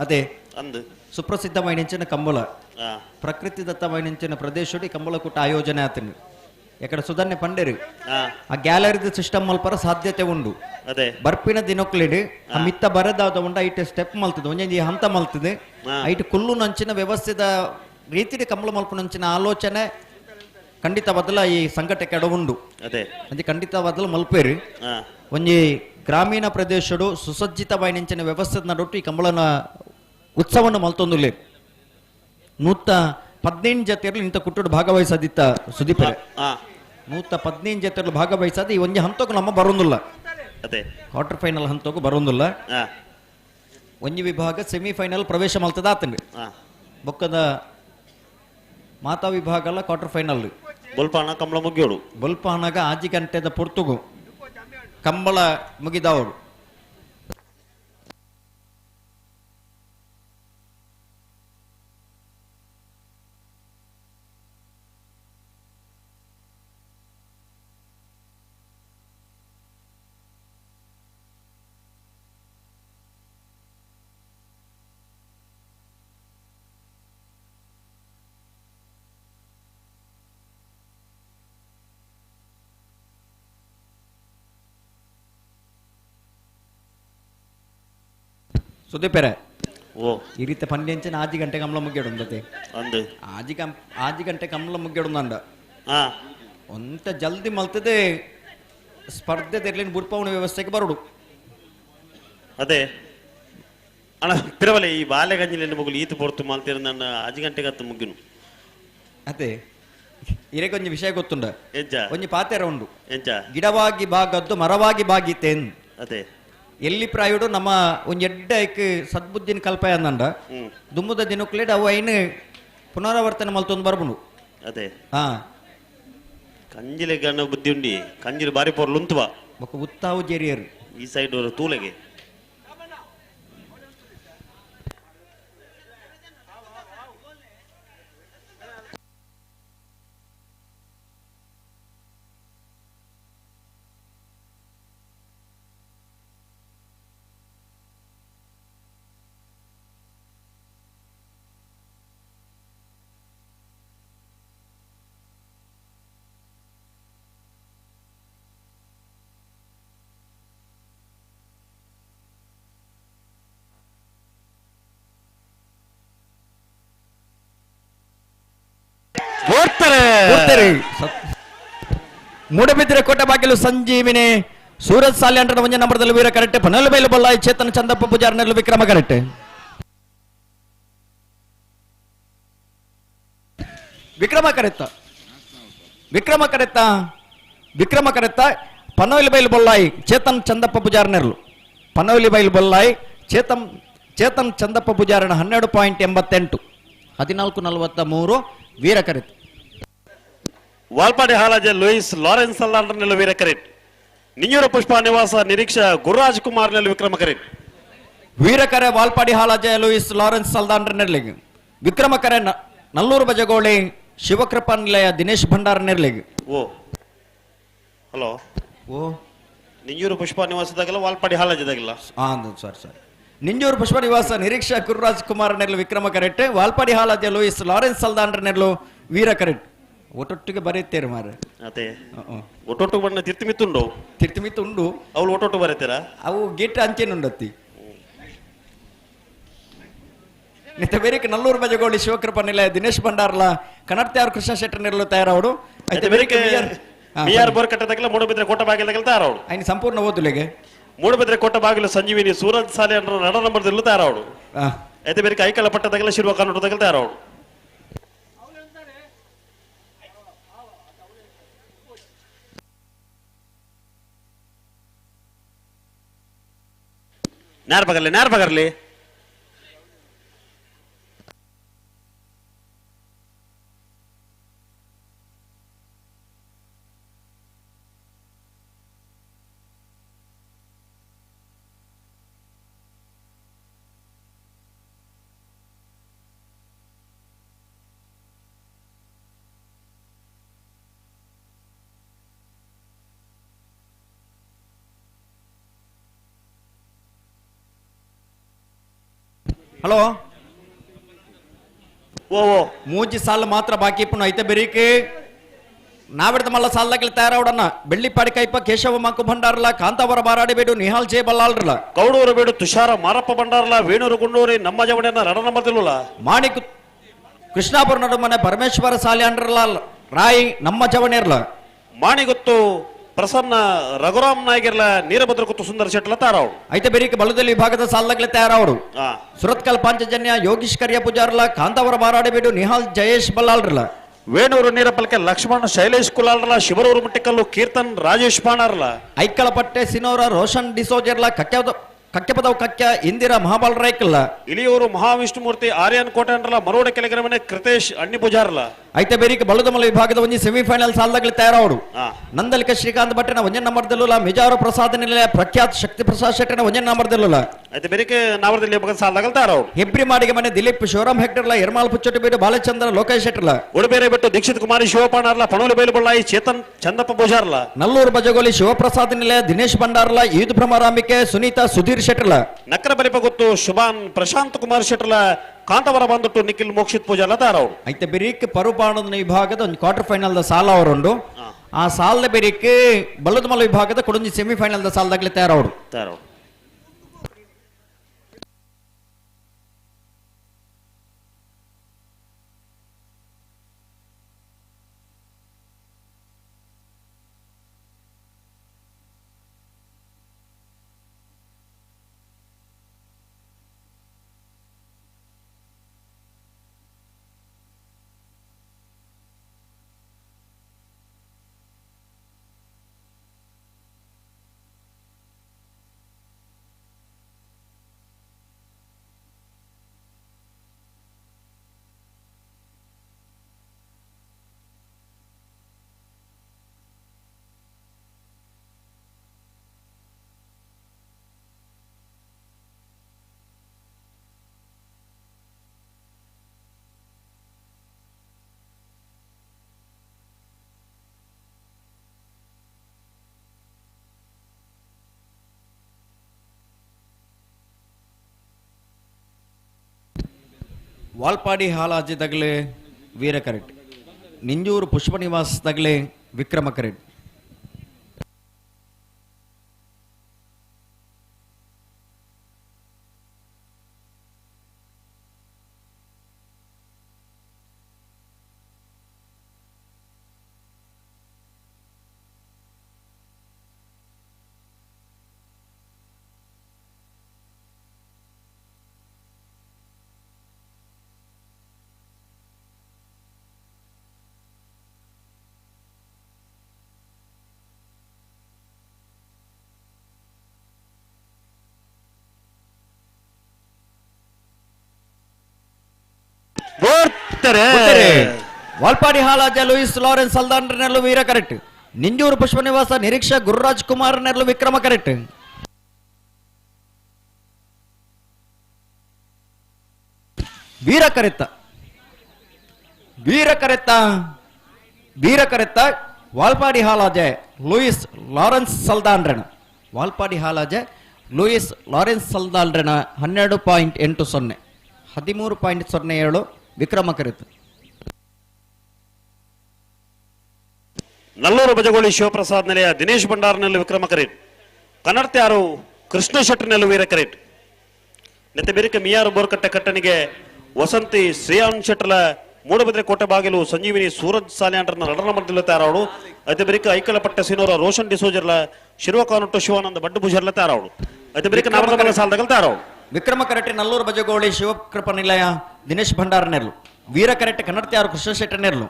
ಅದೇ ಸುಪ್ರಸಿದ್ಧమైన ಕಂಬಳ ಪ್ರಕೃತಿ ದತ್ತమైన ಪ್ರದೇಶೋಡಿ ಕಂಬಳ ಕೂಟ ಆಯೋಜನೆ ಆತನು ಎಕಡೆ ಸುಧನ್ಯ ಪಂಡೇರು ಆ ಗ್ಯಾಲರಿದ ಸಿಸ್ಟಮ್ ಮಲ್ಪರ ಸಾಧ್ಯತೆ ಉಂಡು ಬರ್ಪಿನ ದಿನಕ್ಲಿಡ್ ಆ ಮಿತ್ತ ಬರದಾದ ಉಂಡ ಐಟ್ ಸ್ಟೆಪ್ ಮಲ್ತದೆ ಒಂಜಿ ಹಂತ ಮಲ್ತದೆ ಐಟ್ ಕುಲ್ಲು ನಂಚಿನ ವ್ಯವಸ್ಥೆದ ರೀತಿ ಕಂಬಳ ಮಲ್ಪ ನಂಚಿನ ಆಲೋಚನೆ ಖಂಡಿತ ಬದಲ ಈ ಸಂಘಟಕ್ಕೆ ಉಂಡು ಅದೇ ಖಂಡಿತ ಬದಲು ಮಲ್ಪೇರು ಒಂಜಿ ಗ್ರಾಮೀಣ ಪ್ರದೇಶಡು ಸುಸಜ್ಜಿತమైన ವ್ಯವಸ್ಥೆ ನಡೊಟ್ಟು ಈ ಕಂಬಳನ ಉತ್ಸವವನ್ನು ಮಲ್ತೊಂದುಲ್ಲೆ 115 ಜತೆಯಲ್ಲಿ ಇಂಥ ಕುಟ್ಟುಡು ಭಾಗವಹಿಸದಿತ್ತ ಸುದೀಪ್ 115 ಜತೆಯಲ್ಲಿ ಭಾಗವಹಿಸದ ಈ ಒಂಜಿ ಹಂತಕ್ಕೂ ನಮ್ಮ ಬರೋದಿಲ್ಲ ಕ್ವಾರ್ಟರ್ ಫೈನಲ್ ಹಂತಕ್ಕೂ ಬರೋದಿಲ್ಲ ಒಂಜಿ ವಿಭಾಗ ಸೆಮಿಫೈನಲ್ ಪ್ರವೇಶ ಮಲ್ತದ ಆತಂಗೆ ಬೊಕ್ಕದ ಮಾತಾ ವಿಭಾಗ ಕ್ವಾರ್ಟರ್ ಫೈನಲ್ ಬೊಲ್ಪಾಣ ಕಂಬಳ ಮುಗಿಯೋಡು ಬೊಲ್ಪಾಣಗ ಆಜಿ ಗಂಟೆದ ಪೊರ್ತುಗು ಕಂಬಳ ಮುಗಿದವರು ಸುದೀಪೇರೆ ಈ ರೀತಿ ಪಂಡ್ಯಂಚಿನ ಆಜಿ ಗಂಟೆ ಕಮಲ ಮುಗ್ಗೇಡುಂದತೆ ಆಜಿ ಗಂಟೆ ಕಮಲ ಮುಗ್ಗೇಡುಂದಂಡ ಒಂತ ಜಲ್ದಿ ಮಲ್ತದೆ ಸ್ಪರ್ಧೆ ತೆರಲಿನ ಬುಡ್ಪವನ ವ್ಯವಸ್ಥೆಗೆ ಬರೋಡು ಅದೇ ಅಣ್ಣ ತಿರುವಲೆ ಈ ಬಾಲೆಗಂಜಿನ ಮಗುಲು ಈತ ಪೊರ್ತು ಮಲ್ತಿರ ನನ್ನ ಆಜಿ ಗಂಟೆಗೆ ಹತ್ತು ಮುಗ್ಗಿನು ಅದೇ ಇರಕ್ಕೆ ಒಂಜಿ ವಿಷಯ ಗೊತ್ತುಂಡ ಒಂಜಿ ಪಾತೆರ ಉಂಡು ಗಿಡವಾಗಿ ಬಾಗದ್ದು ಮರವಾಗಿ ಬಾಗಿತೇನ್ ಅದೇ ಎಲ್ಲಿ ಪ್ರಾಯುಡು ನಮ್ಮ ಒಂಜಿ ಎಡ್ಡ ಐಕ್ ಸದ್ಬುದ್ಧಿನ ಕಲ್ಪಯ ಅಂದಂಡ ದುಮ್ಮದ ದಿನಕ್ಲೇಡ್ ಅವು ಐನು ಪುನರಾವರ್ತನೆ ಮಲ್ತೊಂದು ಬರ್ಬುಂಡು ಅದೇ ಕಂಜಿಲೆ ಗಣ್ಣ ಬುದ್ಧಿ ಉಂಡಿ ಕಂಜಿಲು ಬಾರಿ ಪೊರ್ಲು ಉಂತುವ ಉತ್ತಾವು ಜೇರಿಯರು ಈ ಸೈಡ್ ತೂಲೆಗೆ ಮೂಡಬಿದ್ರೆ ಕೋಟೆ ಬಾಗಿಲು ಸಂಜೀವಿನಿ ಸೂರಜ್ ಸಾಲ್ಯಾಂಡ್ರ ಒಂಜ ನಂಬರ್ದಲ್ಲಿ ವೀರ ಕರೆಕ್ಟ್ ಪನಲ್ ಬೈಲು ಬಲ್ಲಾಯಿ ಚೇತನ್ ಚಂದಪ್ಪ ಪೂಜಾರ್ನಲ್ಲಿ ವಿಕ್ರಮ ಕರೆಕ್ಟ್ ವಿಕ್ರಮ ಕರೆತ್ತ ಪನೋಲಿ ಬೈಲು ಬೊಲ್ಲಾಯಿ ಚೇತನ್ ಚಂದಪ್ಪ ಪೂಜಾರ್ನೆರ್ಲು ಪನೋಲಿ ಬೈಲು ಬೊಲ್ಲಾಯಿ ಚೇತನ್ ಚಂದಪ್ಪ ಪೂಜಾರನ 12.88 14:43 ವೀರ ಕರೆತ್ ವಾಲ್ಪಾಡಿ ಹಾಲಾಜೆ ಲೂಯಿಸ್ ಲಾರೆನ್ಸ್ ಅಲ್ಲಾಂಡ್ರನಲ್ಲಿ ವೀರ ಕರೆಟ್ ನಿಂಜೂರ ಪುಷ್ಪ ನಿವಾಸ ನಿರೀಕ್ಷಾ ಗುರುರಾಜ್ ಕುಮಾರ್ನಲ್ಲಿ ವಿಕ್ರಮ ಕರೆಟ್ ವೀರಕರೆ ವಾಲ್ಪಾಡಿ ಹಾಲಾಜೆ ಲೂಯಿಸ್ ಲಾರೆನ್ಸ್ ಅಲ್ದಾಂಡ್ರನಲ್ಲಿ ವಿಕ್ರಮ ಕರೆ ನಲ್ಲೂರು ಬಜಗೋಳಿ ಶಿವಕೃಪಾ ನಿಲಯ ದಿನೇಶ್ ಭಂಡಾರನೆರ್ಲಿಗೆ ಹಲೋ ನಿಂಜೂರು ಪುಷ್ಪ ನಿವಾಸದಾಗಲ್ಲ ವಾಲ್ಪಾಡಿ ಹಾಲಾಜದಾಗಲ್ಲ ಸರಿ ನಿಂಜೂರು ಪುಷ್ಪ ನಿವಾಸ ನಿರೀಕ್ಷಾ ಗುರುರಾಜ್ ಕುಮಾರ್ ನೆರ್ಲು ವಿಕ್ರಮ correct Valpadi Halaje Louis Lawrence ಅಲ್ದಾಂಡ್ರನೆರ್ಲು ವೀರ ಕರೆಟ್ ಒಟ್ಟೊಟ್ಟಿಗೆ ಬರೀತೀರ ಮಾರೆ ಅದೇ ಒಟ್ಟೊಟ್ಟು ಬಣ್ಣ ತಿರ್ತಿಮಿತ್ತು ಉಂಡು ಅವಳು ಒಟ್ಟೊಟ್ಟು ಬರೀತೀರಾ ಅವು ಗೇಟ್ ಅಂಚೆನುಂಡತ್ತಿ ನಿತ್ಯ ಬೇರಿಕೆ ನಲ್ಲೂರು ಬಜಗೋಳಿ ಶಿವಕೃಪ ನಿಲಯ ದಿನೇಶ್ ಭಂಡಾರ್ಲ ಕನ್ನಡ್ತ್ಯಾರು ಕೃಷ್ಣ ಶೆಟ್ಟರ್ ನೆರಲು ತಯಾರವಡು ಐತೆ ಬೇರಿಕೆ ಮಿಯಾರ್ ಬೋರ್ಕಟ್ಟೆ ತಗಲ ಮೂಡುಬಿದ್ರೆ ಕೋಟ ಬಾಗಿಲು ತಗಲ ತಯಾರವಡು ಐನು ಸಂಪೂರ್ಣ ಓದುಲೆಗೆ ಮೂಡುಬಿದ್ರೆ ಕೋಟ ಬಾಗಿಲು ಸಂಜೀವಿನಿ ಸೂರಜ್ ಸಾಲೆ ನಡ ನಂಬರ್ದಲ್ಲೂ ತಯಾರವಡು ಐತೆ ಬೇರಿಕೆ ಐಕಲ ಪಟ್ಟ ತಗಲ ಶಿರುವ ಕನ್ನಡ ತಗಲ ತಯಾರವಡು ನ್ಯಾರ್ ಬಗರ್ಲಿ ಹಲೋ ಓ ಮೂಜಿ ಸಾಲ ಮಾತ್ರ ಬಾಕಿ ಇಪ್ಪು ಐತೆ ಬೆರೀಕೆ ನಾವಿಡ್ದ ಮಲ್ಲ ಸಾಲದಾಗಲಿ ತಯಾರವಡನ್ನ ಬೆಳ್ಳಿಪಾಡಿ ಕೈಪ ಕೇಶವ ಮಾಕು ಭಂಡಾರಲ ಕಾಂತಾವರ ಬಾರಾಡಿಬೇಡು ನಿಹಾಲ್ ಜೆ ಬಲ್ಲಾಳ್ರಲ್ಲ ಕೌಡೂರು ಬೇಡು ತುಷಾರ ಮಾರಪ್ಪ ಭಂಡಾರಲ ವೇಣೂರು ಗುಂಡೂರಿ ನಮ್ಮ ಜವಣನ ರಡ ನಂಬರ್ದಿಲ್ಲ ಮಾಣಿಕ್ ಕೃಷ್ಣಾಪುರ ನಡುಮನೆ ಪರಮೇಶ್ವರ ಸಾಲಿ ಅಂಡ್ರಲ್ಲ ರಾಯಿ ನಮ್ಮ ಜವಣಿರ್ಲ ಮಾಣಿಗೊತ್ತು ಪ್ರಸನ್ನ ರಘುರಾಮ್ ನಾಯಗಿರ್ಲ ನೀರಭದ್ರ ಕುತ್ತು ಸುಂದರ ಶೆಟ್ಲ ತಾರಾವಡು ಐತೆ ಬೇರಿಕೆ ಬಲದಲ್ಲಿ ವಿಭಾಗದ ಸಾಲದಾಗಲಿ ತಯಾರವಡು ಸುರತ್ಕಲ್ ಪಾಂಚಜನ್ಯ ಯೋಗೀಶ್ ಕರಿಯ ಪೂಜಾರ್ಲ ಕಾಂತಾವರ ಬಾರಾಡಿಬೇಡು ನಿಹಾಲ್ ಜಯೇಶ್ ಬಲ್ಲಾಳ್ರಲ್ಲ ವೇಣೂರು ನೀರಪಲ್ಕೆ ಲಕ್ಷ್ಮಣ ಶೈಲೇಶ್ ಕುಲಾಲ್ರಲ್ಲ ಶಿವರೂರು ಮುಟ್ಟಿಕಲ್ಲು ಕೀರ್ತನ್ ರಾಜೇಶ್ ಪಾಣಾರ್ಲ ಐಕ್ಕಳ ಪಟ್ಟೆ ಸಿನೋರ ರೋಷನ್ ಡಿಸೋಜರ್ಲ ಕಕ್ಕೆಪದವ್ ಕಕ್ಯ ಇಂದಿರಾ ಮಹಾಬಲ್ ರೈಕಲ್ಲ ಇಲಿಯೂರು ಮಹಾವಿಷ್ಣುಮೂರ್ತಿ ಆರ್ಯನ್ ಕೋಟೆ ಅಂದ್ರಲ್ಲ ಮರೋಡ ಕೆಳಗರಮನೆ ಕೃತೇಶ್ ಅಣ್ಣಿ ಪೂಜಾರ್ಲ ಐತೆ ಬೇರಿಕೆ ಬಲದಮಲ ವಿಭಾಗದ ಒಂಜಿ ಸೆಮಿಫೈನಲ್ ಸಾಲದಾಗಲಿ ತಯಾರವಡು ನಂದಲಿಕ ಶ್ರೀಕಾಂತ್ ಭಟ್ಟನ ಒಂಜನ್ ನಂಬರ್ದಲ್ಲ ಮಿಜಾರು ಪ್ರಸಾದ ನಿಲಯ ಪ್ರಖ್ಯಾತ್ ಶಕ್ತಿ ಪ್ರಸಾದ್ ಶೆಟ್ಟನ ಒಂಜನ್ ನಂಬರ್ದಲ್ಲ ಐತೆ ಬೇರಿಕೆ ನಾವರದಲ್ಲಿ ಸಾಲದಾಗಲ್ ತಾರಾವಡು ಹೆಬ್ರಿ ಮಾಡಿಗೆ ಮನೆ ದಿಲೀಪ್ ಶಿವರಾಮ್ ಹೆಕ್ಟರ್ಲ ಯರ್ಮಾಲ್ ಪುಚ್ಚೊಟ್ಟು ಬೇಡು ಬಾಲಚಂದ್ರ ಲೋಕೇಶ್ ಶೆಟ್ಟರ್ಲ ಉಡುಬೇರೆ ಬಿಟ್ಟು ದೀಕ್ಷಿತ್ ಕುಮಾರಿ ಶಿವಪಾಣಾರ್ಲ ಪಣೋಲಿ ಬೈಲು ಬಳ್ಳಾಯಿ ಚೇತನ್ ಚಂದಪ್ಪ ಪೂಜಾರ್ಲ ನಲ್ಲೂರು ಬಜಗೋಲಿ ಶಿವಪ್ರಸಾದ್ ನಿಲಯ ದಿನೇಶ್ ಭಂಡಾರ್ಲ ಈದ್ ಭ್ರಮರಾಂಬಿಕೆ ಸುನೀತಾ ಸುಧೀರ್ ಶೆಟ್ಟರ್ಲ ನಕ್ಕರ ಬಲಿಪ ಗೊತ್ತು ಶುಭಾನ್ ಪ್ರಶಾಂತ್ ಕುಮಾರ್ ಶೆಟ್ಟರ್ಲ ಕಾಂತವರ ಬಂದುಟ್ಟು ನಿಖಿಲ್ ಮೋಕ್ಷಿತ್ ಪೂಜಾರ್ಲ ತಾರಾವಡು ಐತೆ ಬೆರೀಕ್ ಪರುಪಾಣದ ವಿಭಾಗದ ಒಂದು ಕ್ವಾರ್ಟರ್ ಫೈನಲ್ ದ ಸಾಲ ಅವರುಂಡು ಆ ಸಾಲದ ಬೆರೀಕ್ ಬಲ್ಲದಮಲ ವಿಭಾಗದ ಕೊಡೊಂದು ಸೆಮಿಫೈನಲ್ ದ ಸಾಲದಾಗಲಿ ತಯಾರವಡು ವಾಲ್ಪಾಡಿ ಹಾಲಾಜಿ ತಗಲೆ ವೀರ ಕರೆಟ್ ನಿಂಜೂರು ಪುಷ್ಪ ನಿವಾಸ್ ತಗಲೆ ವಿಕ್ರಮ correct Valpadi Halaje Louis Lawrence Saldanha ನೆರಳು ವೀರ ಕರೆಕ್ಟ್ ನಿಂಜೂರು ಪುಷ್ಪ ನಿವಾಸ ನಿರೀಕ್ಷಾ ಗುರುರಾಜ್ ಕುಮಾರ್ ನೆರಳು ವಿಕ್ರಮ ಕರೆಕ್ಟ್ ವೀರ ಕರೆತ್ತ ವಾಲ್ಪಾಡಿ ಹಾಲಾಜ ಲೂಯಿಸ್ ಲಾರೆನ್ಸ್ ಸಲ್ದಾನ್ರಣ ವಾಲ್ಪಾಡಿ ಹಾಲಾಜ ಲೂಯಿಸ್ ಲಾರೆನ್ಸ್ ಸಲ್ದಾನ್ರಣ 12.80 13.07 ವಿಕ್ರಮ ಕರೆತ ನಲ್ಲೂರು ಬಜಗೋಳಿ ಶಿವಪ್ರಸಾದ್ ನಿಲಯ ದಿನೇಶ್ ಭಂಡಾರ್ನಲ್ಲಿ ವಿಕ್ರಮ ಕರೇಟ್ ಕನ್ನಡ್ತ್ಯಾರು ಕೃಷ್ಣ ಶೆಟ್ಟರ್ನೆಲ್ಲು ವೀರ ಕರೇಟ್ ನೆತ್ತೆ ಬೇರಿಕೆ ಮಿಯಾರು ಬೋರ್ಕಟ್ಟೆ ಕಟ್ಟನಿಗೆ ವಸಂತಿ ಶ್ರೇಯಾನ್ ಶೆಟ್ರಲ ಮೂಡಬಿದ್ರೆ ಕೋಟೆ ಬಾಗಿಲು ಸಂಜೀವಿನಿ ಸೂರಜ್ ಸಾಲಿಯಾಂಡ್ರನ ನಡನ ಮಧ್ಯದಲ್ಲಿ ತಾರಾವಡು ಅದೇ ಬರಿಕ ಐಕಲಪಟ್ಟ ಸಿನೋರ ರೋಷನ್ ಡಿಸೋಜರ್ಲ ಶಿರ್ವಕಾನುಟ್ಟು ಶಿವಾನಂದ ಬಡ್ಡು ಭುಜರ್ಲ ತಾರಾವಡು ಅದೇ ಬರಿಕ ನಾಮದ ಸಾಲದಗಲ್ ತಾರಾವಡು ವಿಕ್ರಮ ಕರಟೆ ನಲ್ಲೂರು ಬಜಗೋಳಿ ಶಿವಕೃಪ ನಿಲಯ ದಿನೇಶ್ ಭಂಡಾರ ನೆರ್ಲು ವೀರ ಕರಟೆ ಕನ್ನಡತ್ಯಾರು ಕೃಷ್ಣ ಶೆಟ್ಟ ನೆರ್ಲು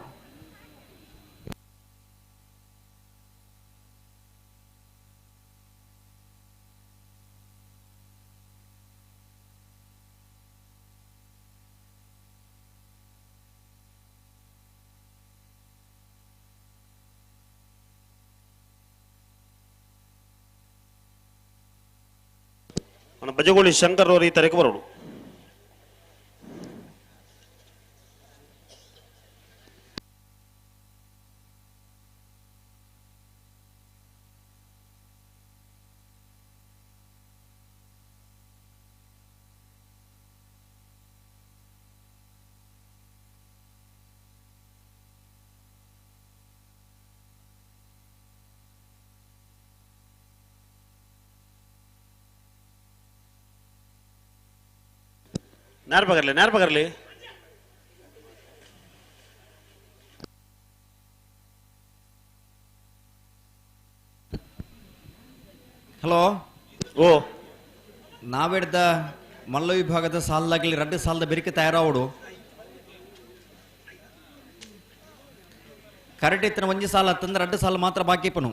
ಬಜಗೋಳಿ ಶಂಕರ್ ಅವರು ಈ ತರಕ್ಕೆ ಬರೋಡು ನೇರ ಬಗರ್ಲಿ ಹಲೋ ಓ ನಾವೆಡ್ದ ಮಲ್ಲ ವಿಭಾಗದ ಸಾಲದಾಗಲಿ ರಡ್ಡು ಸಾಲದ ಬೆರಿಕೆ ತಯಾರಾವಡು ಕರೆಕ್ಟ್ ಇತ್ತನ ಒಂಜಿ ಸಾಲ ತಂದ್ರೆ ರಡ್ಡು ಸಾಲ ಮಾತ್ರ ಬಾಕಿ ಪನು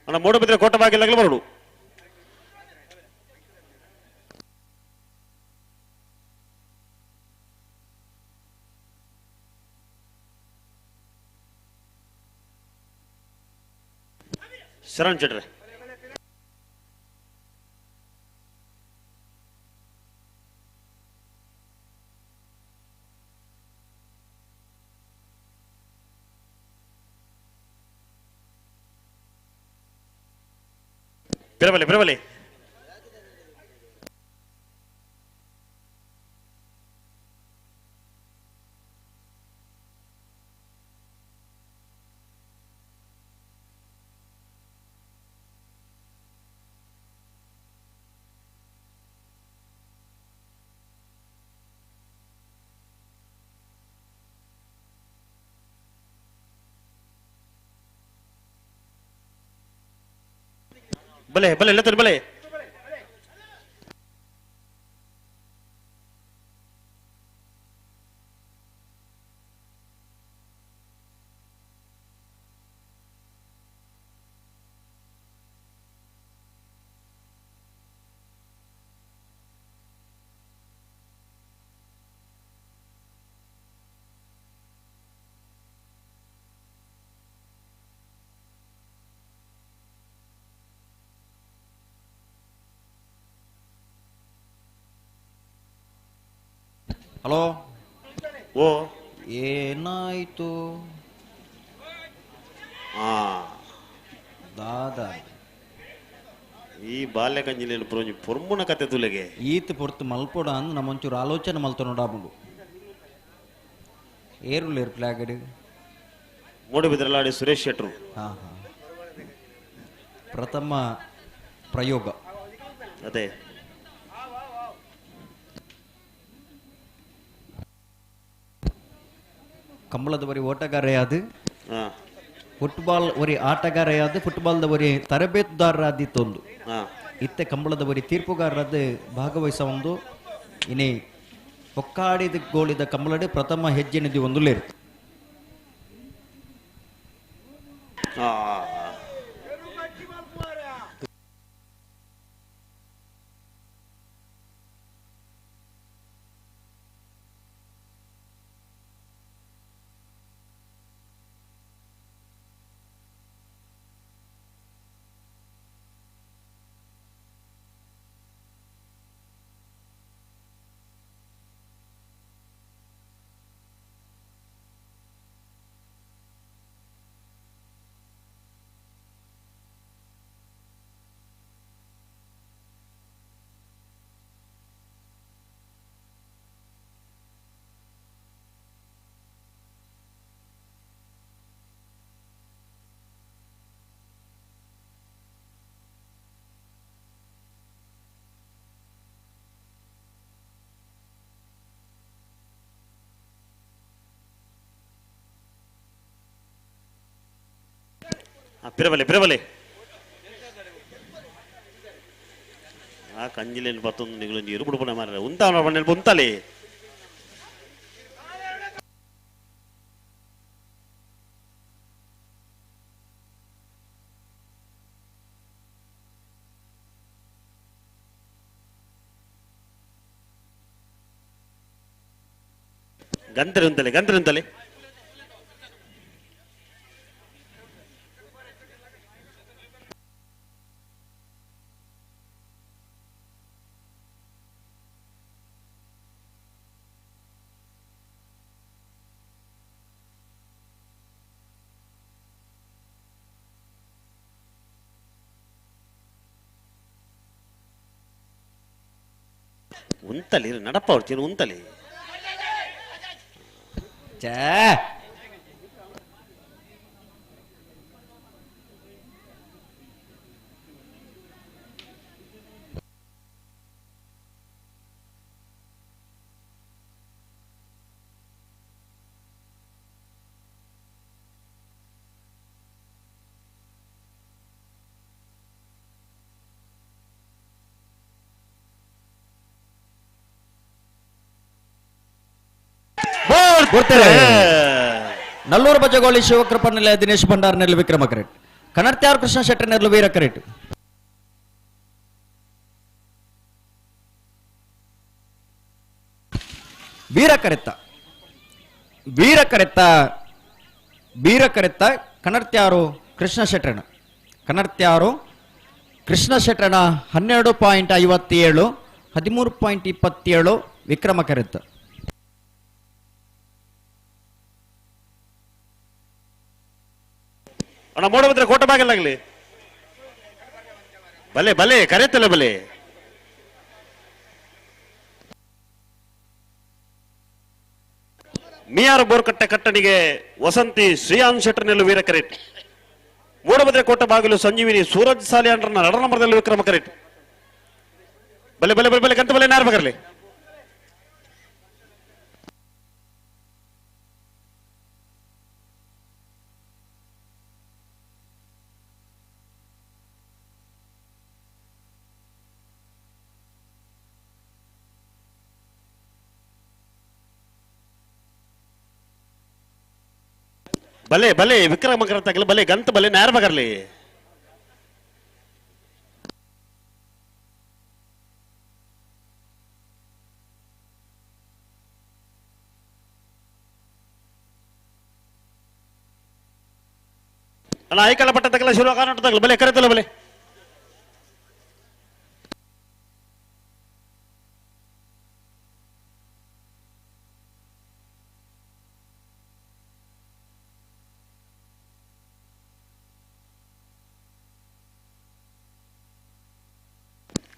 ಅಣ್ಣ ಮೂಡಬಿದ್ರೆ ಕೋಟೆ ಬಾಗಿಲಾಗಲಿ ಬರೋಡು ಶರಣ್ ಚಟ್ರೆ ಬಿರಬಲಿ ಬಲೆ ಎಲ್ಲತ್ತರಿ ಬಲೆ ಹಲೋ ಓ ಏನಾಯ್ತು ದಾದಾ ಈ ಬಾಲ್ಯ ಕಂಜಿನಲ್ಲಿ ಪುರೋಜಿ ಪೊರ್ಮುನ ಕತೆ ತುಲೆಗೆ ಈತ್ ಪೊರ್ತು ಮಲ್ಪೋಡ ಅಂದ್ ನಮ್ಮಂಚೂರು ಆಲೋಚನೆ ಮಲ್ತ ನೋಡಾಬುಂಡು ಏರುಳ್ಳೇರು ಪ್ಲಾಗಡ್ ಮೂಡಬಿದ್ರಲಾಡಿ ಸುರೇಶ್ ಶೆಟ್ರು ಹಾ ಪ್ರಥಮ ಪ್ರಯೋಗ ಅದೇ ಕಂಬಳದ ಬರಿ ಓಟಗಾರೆಯಾದ ಫುಟ್ಬಾಲ್ ಒರಿ ಆಟಗಾರೆಯಾದ ಫುಟ್ಬಾಲ್ದ ಒರಿ ತರಬೇತುದಾರರಾದಿತ್ತೊಂದು ಇತ್ತೆ ಕಂಬಳದ ಬರಿ ತೀರ್ಪುಗಾರರಾದ ಭಾಗವಹಿಸ ಒಂದು ಇನ್ನೇ ಒಕ್ಕಾಡಿದ ಗೋಳಿದ ಕಂಬಳಡೆ ಪ್ರಥಮ ಹೆಜ್ಜೆನಿದ್ದು ಒಂದು ಲೇರು ಪಿರಬಲೆ ಆ ಕಂಜಿಲೇನು ಬರ್ತೊಂದು ನಿಗಳು ನೀರು ಬಿಡ್ಬೋಣ ಮಾರ ಉಂತಾವ ಬಣ್ಣ ಉಂತಲೆ ಗಂತರೆ ಉಂತಲೆ ಉಂತಲೆ ನಡಪ್ಪ ಹೊಡ್ತೀನಿ ಉಂತಲೆ ನಲ್ಲೂರು ಬಜಗೋಳಿ ಶಿವಕೃಪ ನಿಲಯ ದಿನೇಶ್ ಭಂಡಾರ್ ನೆರಳು ವಿಕ್ರಮ ಕರೆಟ್ ಕನರ್ತ್ಯಾರು ಕೃಷ್ಣ ಶೆಟ್ಟಿ ನೆರಳು ವೀರ ಕರೆಟ್ ವೀರ ಕರೆತ್ತ ಕನರ್ತ್ಯಾರು ಕೃಷ್ಣ ಶೆಟ್ರನ 12.57 13.27 ವಿಕ್ರಮ ಕರೆತ್ತ ಅಣ್ಣ ಮೋಡ ಬಂದ್ರೆ ಕೋಟ ಬಾಗಿಲಾಗ್ಲಿ ಬಲೆ ಕರೆಯತ್ತಲ್ಲ ಬಲೆ ಮಿಯಾರ ಬೋರ್ಕಟ್ಟೆ ಕಟ್ಟಣಿಗೆ ವಸಂತಿ ಶ್ರೀಯಾನ್ ಶೆಟ್ಟರ್ನೆಲ್ಲು ವೀರ ಕರೆಟ್ ಮೂಡಬದ್ರೆ ಕೋಟ ಬಾಗಿಲು ಸಂಜೀವಿನಿ ಸೂರಜ್ ಸಾಲಿಯಾನ್ರನ್ನ ನಡನಂಬರದಲ್ಲಿ ವಿಕ್ರಮ ಕರೆಟ್ ಬಲೆ ಕಂತ ಬಲೆ ನಾರ್ ಬಗರ್ಲಿ ಬಲೆ ವಿಕ್ರಮ ಕರೆಕ್ಟಾಗಲಿ ಬಲೆ ಗಂತ ಬಲೆ ನೇರ ಬಗರ್ಲಿ ಅಣ್ಣ ಐಕಳ ಪಟ್ಟ ತಗಲ ಶುರು ಕಾಣೋಟದಾಗಲಿ ಬಲೆ ಕರೆತಲ್ಲ ಬಲೆ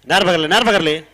ನೇರ ಬಗರ್ಲಿ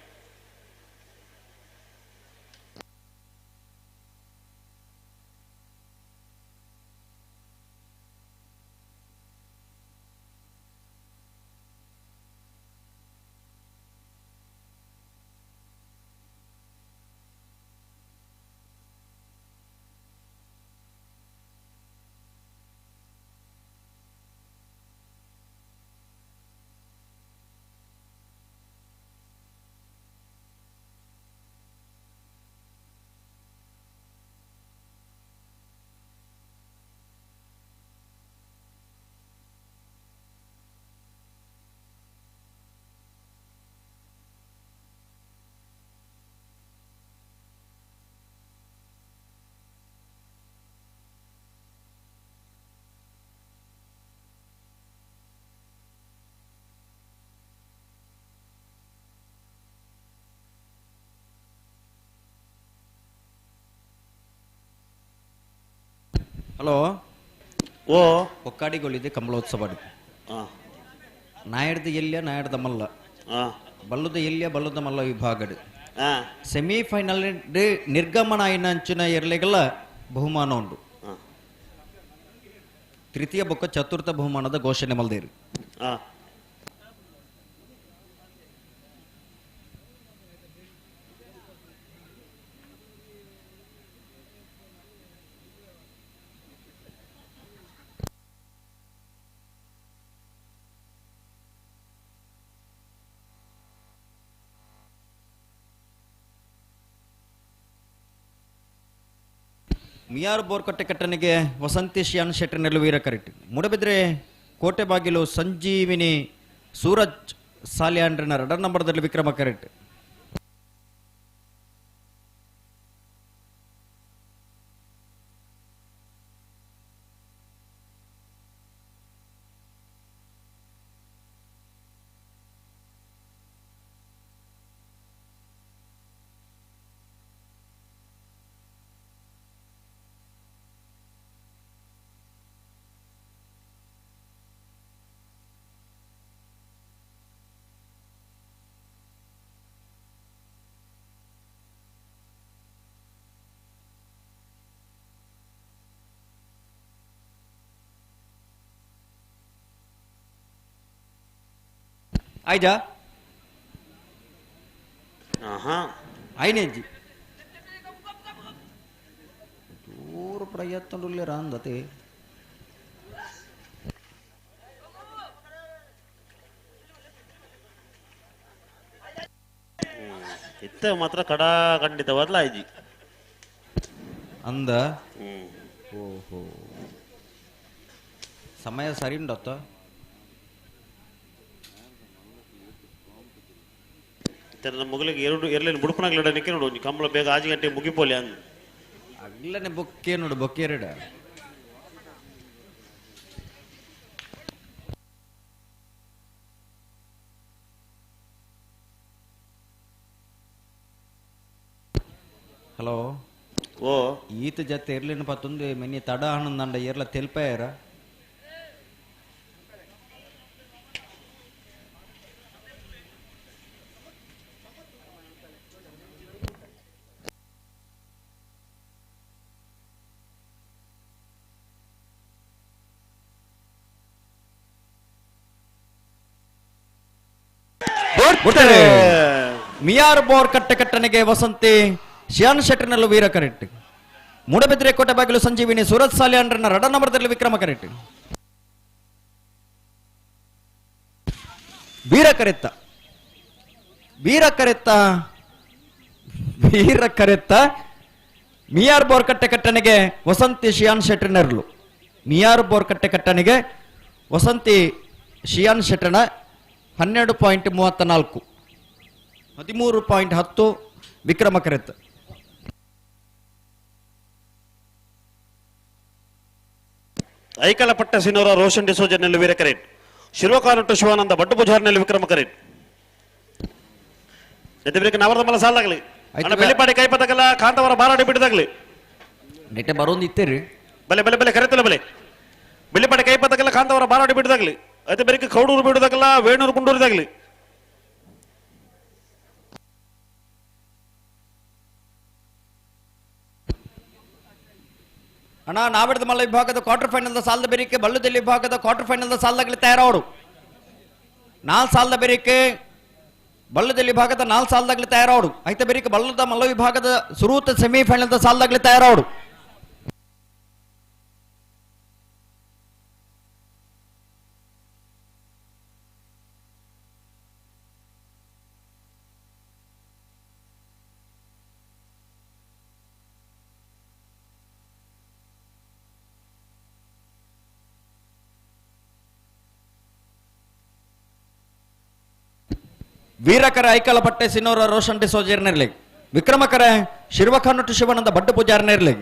ಹಲೋ ಓ ಒಕ್ಕಾಡಿಗೊಳಿದೆ ಕಂಬಳೋತ್ಸವ ನಾಯಡ್ದ ಎಲ್ಯ ನಾಯಡ್ದ ಮಲ್ಲ ಬಲ್ಲುದ ಎಲ್ಯ ಬಲ್ಲುದ ಮಲ್ಲ ವಿಭಾಗಡ್ ಸೆಮಿಫೈನಲ್ ನಿರ್ಗಮನ ಆಯ್ನ ಅಂಚಿನ ಎರಲೆಗಲ ಬಹುಮಾನ ಉಂಟು ತೃತೀಯ ಬೊಕ್ಕ ಚತುರ್ಥ ಬಹುಮಾನದ ಘೋಷಣೆ ಮಲ್ದೇರಿ ಮಿಯಾರ್ ಬೋರ್ಕಟ್ಟೆ ಕಟ್ಟನಿಗೆ ವಸಂತಿ ಶ್ಯಾನ್ ಶೆಟ್ಟಿ ನೆಲುವೀರ ಕರೆಕ್ಟ್. ಮೂಡಬಿದ್ರೆ ಕೋಟೆ ಬಾಗಿಲು ಸಂಜೀವಿನಿ ಸೂರಜ್ ಸಾಲ್ಯಾಂಡ್ರನ 2 ನಂಬರ್ದಲ್ಲಿ ವಿಕ್ರಮ ಕರೆಕ್ಟ್. ಆಯ್ಜಾ అయినది ದೂರ ಪ್ರಯತ್ನದಲ್ಲಿ ರಾಂದತೆ ಇತ್ತ ಮಾತ್ರ ಕಡಾ ಖಂಡಿತವಾದ್ಲ ಆಯ್ಜಿ ಅಂದ. ಓಹೋ ಸಮಯ ಸರಿ ಉಂಡತ್ತ. ನಮ್ಮ ಮಗಳಿಗೆ ಎರಡಲ್ಲಿ ಮುಡುಪನಾಗ್ಲಿಡನಿಕ್ಕೆ ನೋಡು ನೀ ಕಂಬಳ ಬೇಗ 5 ಗಂಟೆ ಮುಗಿಪೋಲಿ ಅಂದ್ ಅಗ್ಲನೆ ಬೊಕ್ಕೆ ನೋಡು ಬೊಕ್ಕೆರಡ ಹಲೋ ಓ ಈತ ಜೊತೆ ಇರ್ಲಿನ ಪತ್ತೊಂದು ಮೆನಿ ತಡ ಹಣ್ಣಂದಂಡ ಏರ್ಲ ತೆಲ್ಪಾಯಾರ ಮಿಯಾರ್ ಬೋರ್ ಕಟ್ಟೆಕಟ್ಟನಿಗೆ ವಸಂತಿ ಶ್ಯಾನ್ ಶೆಟ್ಟರ್ನಲ್ಲೂ ವೀರ ಕರೆಕ್ಟ್. ಮೂಡಬಿದ್ರೆ ಕೋಟೆ ಬಾಗಿಲು ಸಂಜೀವಿನಿ ಸೂರಜ್ ಸಾಲ್ಯಾಂಡ್ರನ 2 ನಂಬರ್ದಲ್ಲಿ ವಿಕ್ರಮ ಕರೆಕ್ಟ್. ವೀರ ಕರೆತ್ತ ವೀರ ಕರೆತ್ತ ವೀರ ಕರೆತ್ತ ಮಿಯಾರ್ ಬೋರ್ ಕಟ್ಟೆಕಟ್ಟನಿಗೆ ವಸಂತಿ ಶ್ಯಾನ್ ಶೆಟ್ಟರ್ನರ್ಲು. ಮಿಯಾರ್ ಬೋರ್ ಕಟ್ಟೆಕಟ್ಟನಿಗೆ ವಸಂತಿ ಶ್ಯಾನ್ ಶೆಟ್ಟರ್ನ 12.34 13.10 ವಿಕ್ರಮ ಕರೆತ್. ಐಕಲಪಟ್ಟ ಸಿನೋರ ರೋಷನ್ ಡಿಸೋಜನಲ್ಲಿ ವೀರ ಕರೆಟ್. ಶಿಲ್ವಕಾರಟ್ಟು ಶಿವಾನಂದ ಬಡ್ಡು ಬುಜಾರ್ನಲ್ಲಿ ವಿಕ್ರಮ ಕರೆಟ್. ಎದ್ದಬೇಕು ನವರದ ಮಲ ಸಾಲಾಗಲಿ ಬೆಳಿಪಾಡಿ ಕೈಪತಗಲ್ಲ ಕಾಂತವರ ಬಾರಾಡಿ ಬಿಡದಾಗ್ಲಿ ನೆಟ್ಟೆ ಬರೋದು ಇತ್ತೇರಿ ಬಲೆ ಬಲೆ ಬಲೆ ಕರೆತಲ್ಲ ಬಲೆ ಬೆಳಿಪಾಡಿ ಕೈಪತಗಲ್ಲ ಕಾಂತವರ ಬಾರಾಡಿ ಬಿಡದಾಗ್ಲಿ ಅದೇ ಬೇರೆ ಕೌಡೂರು ಬಿಡುದಾಗಲ್ಲ ವೇಣೂರು ಗುಂಡೂರಿದಾಗ್ಲಿ ಅಣ್ಣ ನಾವಿಡ್ದ ಮಲ್ಲ ವಿಭಾಗದ ಕ್ವಾರ್ಟರ್ ಫೈನಲ್ ಸಾಲದ ಬೇರಿಕೆ ಬಲ್ಲದಲ್ಲಿ ವಿಭಾಗದ ಕ್ವಾರ್ಟರ್ ಫೈನಲ್ ಸಾಲದಾಗಲಿ ತಯಾರಾಡು 4 ಸಾಲದ ಬೇರಿಕೆ ಬಲ್ಲದಲ್ಲಿ ವಿಭಾಗದ 4 ಸಾಲದಾಗಲಿ ತಯಾರಾಡು ಐತೆ ಬೇರಿಕೆ ಬಲ್ಲದ ಮಲ್ಲ ವಿಭಾಗದ ಸುರೂತ ಸೆಮಿಫೈನಲ್ ಸಾಲದಾಗಲಿ ತಯಾರಾಡು. ವೀರಕರ ಐಕಲಪಟ್ಟೆ ಸಿನೋರ ರೋಷನ್ ಡಿಸೋಜರ್ನಿರ್ಲಿ ವಿಕ್ರಮಕರ ಶಿರ್ವಖಾನುಟ್ಟು ಶಿವನಂದ ಬಡ್ಡು ಪೂಜಾರ್ನಿರ್ಲಿ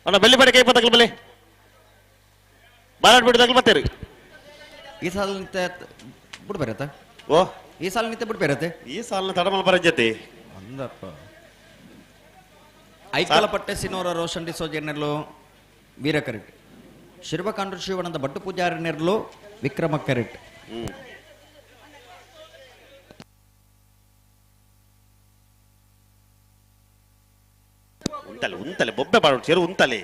ಅಣ್ಣ ಬೆಳ್ಳಿ ಪಡೆ ಕೈ ಪತ್ತಕಲ್ ಬೆಲೆ ಬಾರಾಟ್ ಬಿಟ್ಟು ತಗಲ್ ಬತ್ತೇರಿ ಈ ಸಾಲ ಬಿಟ್ಟು ಬರತ್ತ ಓ ಈ ಸಾಲ ನಿಂತ ಬಿಟ್ಟು ಬರತ್ತೆ ಈ ಸಾಲಿನ ತಡಮಲ್ ಬರಜ್ಜತಿ ಅಂದಪ್ಪ ಐಕಲಪಟ್ಟೆ ಸಿನೋರ ರೋಷನ್ ಡಿಸೋಜೆರ್ನೆರ್ಲು ವೀರಕರೆಟ್ ಶಿರ್ವಕಾಂಡ್ರು ಶಿವನಂದ ಬಟ್ಟು ಪೂಜಾರನೆರ್ಲು ವಿಕ್ರಮ ಕರೆಟ್ ಉಂಟಲೆ ಉಂಟಲೆ ಬೊಬ್ಬೆ ಬಾಡು ಸೇರು ಉಂಟಲೆ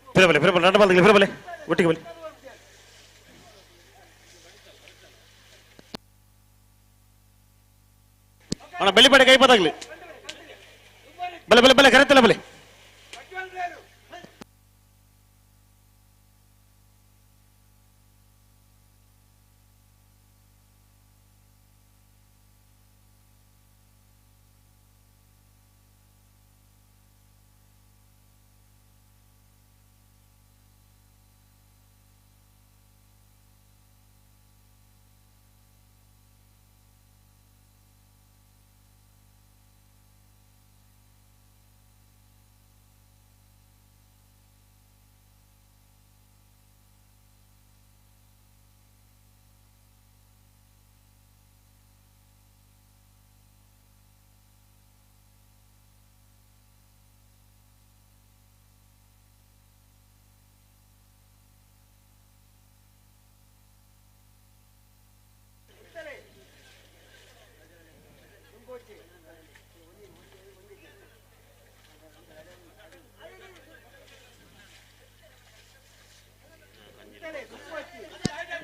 ಫಿರಬಲೆ ಫಿರಬಲೆ ರಡ್ಡ ಬಾಲ್ದಲ್ಲಿ ಫಿರಬಲೆ ಒಟ್ಟಿಗೆ ಬಲೆ ಅಣ್ಣ ಬೆಳ್ಳಿ ಪಡೆ ಕೈ ಪತ್ತಾಗ್ಲಿ ಬಲೆ ಬಲೆ ಬಲೆ ಕರೆತಲ್ಲ ಬಲೆ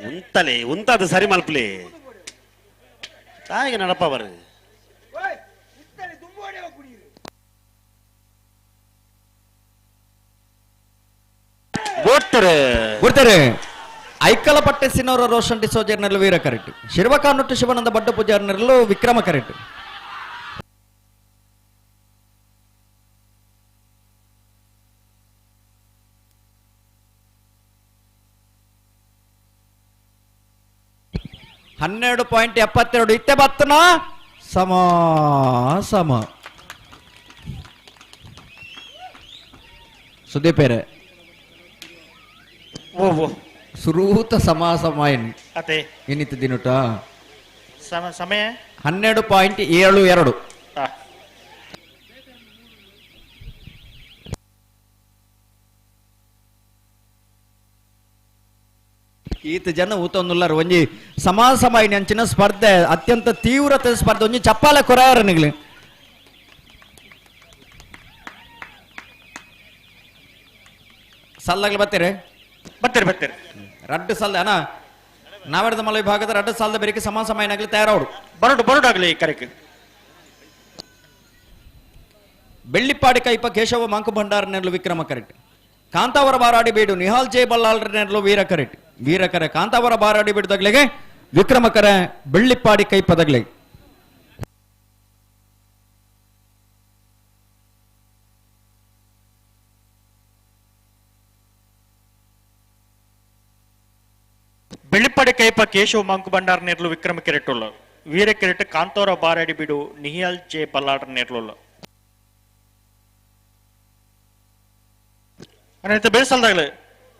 ಉಂತಲೆ ಉಂತಾದ ಸರಿ ಮಲ್ಪಲಿ ತಾಯಿಗೆ ನಡಪ ಬರ ಗುರ್ತಾರೆ ಐಕಲಪಟ್ಟೆ ಸಿನೋರ ರೋಷನ್ ಡಿಸೋಜೆರ್ನೆರ್ಲು ವೀರ correct ಶಿರ್ವಕಾಂಡ್ರು Shivananda but ಪೂಜಾರನೆರ್ಲು Vikrama correct $12.72 ಇತ್ತೆ ಬತ್ತನ ಸಮ ಸಮ ಸುದೀಪೇರೆ ಓ ಸುರೂತ ಸಮಾಸಮಾಯನಿ ಅತೆ ಏನಿತ್ತು ದಿನುಟ ಸಮಯ 12.72 ಈತ ಜನ ಊತೊಂದುಲ್ಲಾರ ಒಂಜಿ ಸಮಾಸಮಾಯಿನಿ ಅಂಚಿನ ಸ್ಪರ್ಧೆ ಅತ್ಯಂತ ತೀವ್ರತೆ ಸ್ಪರ್ಧೆ ಒಂಜಿ ಚಪ್ಪಾಲೆ ಕೊರಾಯರ ನಿಗ್ಲಿ ಸಲ್ಲಾಗ್ಲಿ ಬತ್ತೀರಿ ಬತ್ತೇರಿ ರಡ್ಡು ಸಲ್ದ ಅಣ್ಣ ನಾವೆಡ್ದ ಮಲ ವಿಭಾಗದ ರಡ್ಡು ಸಾಲದ ಬೇರೆ ಸಮಾಸಮಾಯಿನಾಗ್ಲಿ ತಯಾರವಡು ಬರೋಡಾಗ್ಲಿ ಕರೆಕ್ ಬೆಳ್ಳಿಪ್ಪಾಡಿ ಕೈಪ Keshava Monk ಭಂಡಾರನೆರ್ಲು Vikrama correct Kantavara Baradi Beedu Nihal J ಬಲ್ಲಾಳ್ರನೆರ್ಲು ವೀರ ಕರೆಕ್ಟ್ ವೀರಕರೆ ಕಾಂತಾವರ ಬಾರಾಡಿ ಬಿಡ್ದಾಗ್ಲೆಗೆ ವಿಕ್ರಮಕರ ಬೆಳ್ಳಿಪ್ಪಾಡಿ ಕೈ ಪದಗ್ಲೆ ಬೆಳ್ಳಿಪ್ಪಾಡಿ ಕೈಪ ಕೇಶವ ಮಂಕು ಭಂಡಾರ ನೆರ್ಲು ವಿಕ್ರಮ ಕೆರೆಟ್ಟುಲ್ಲ ವೀರ ಕೆರೆಟ್ ಕಾಂತಾವರ ಬಾರಾಡಿ ಬಿಡು ನಿಹಾಲ್ ಜೆ ಬಲ್ಲಾಳ್ರ ನೆರ್ಲು ಅನಂತ ಬೇಸಲ್ದಾಗ್ಲೆ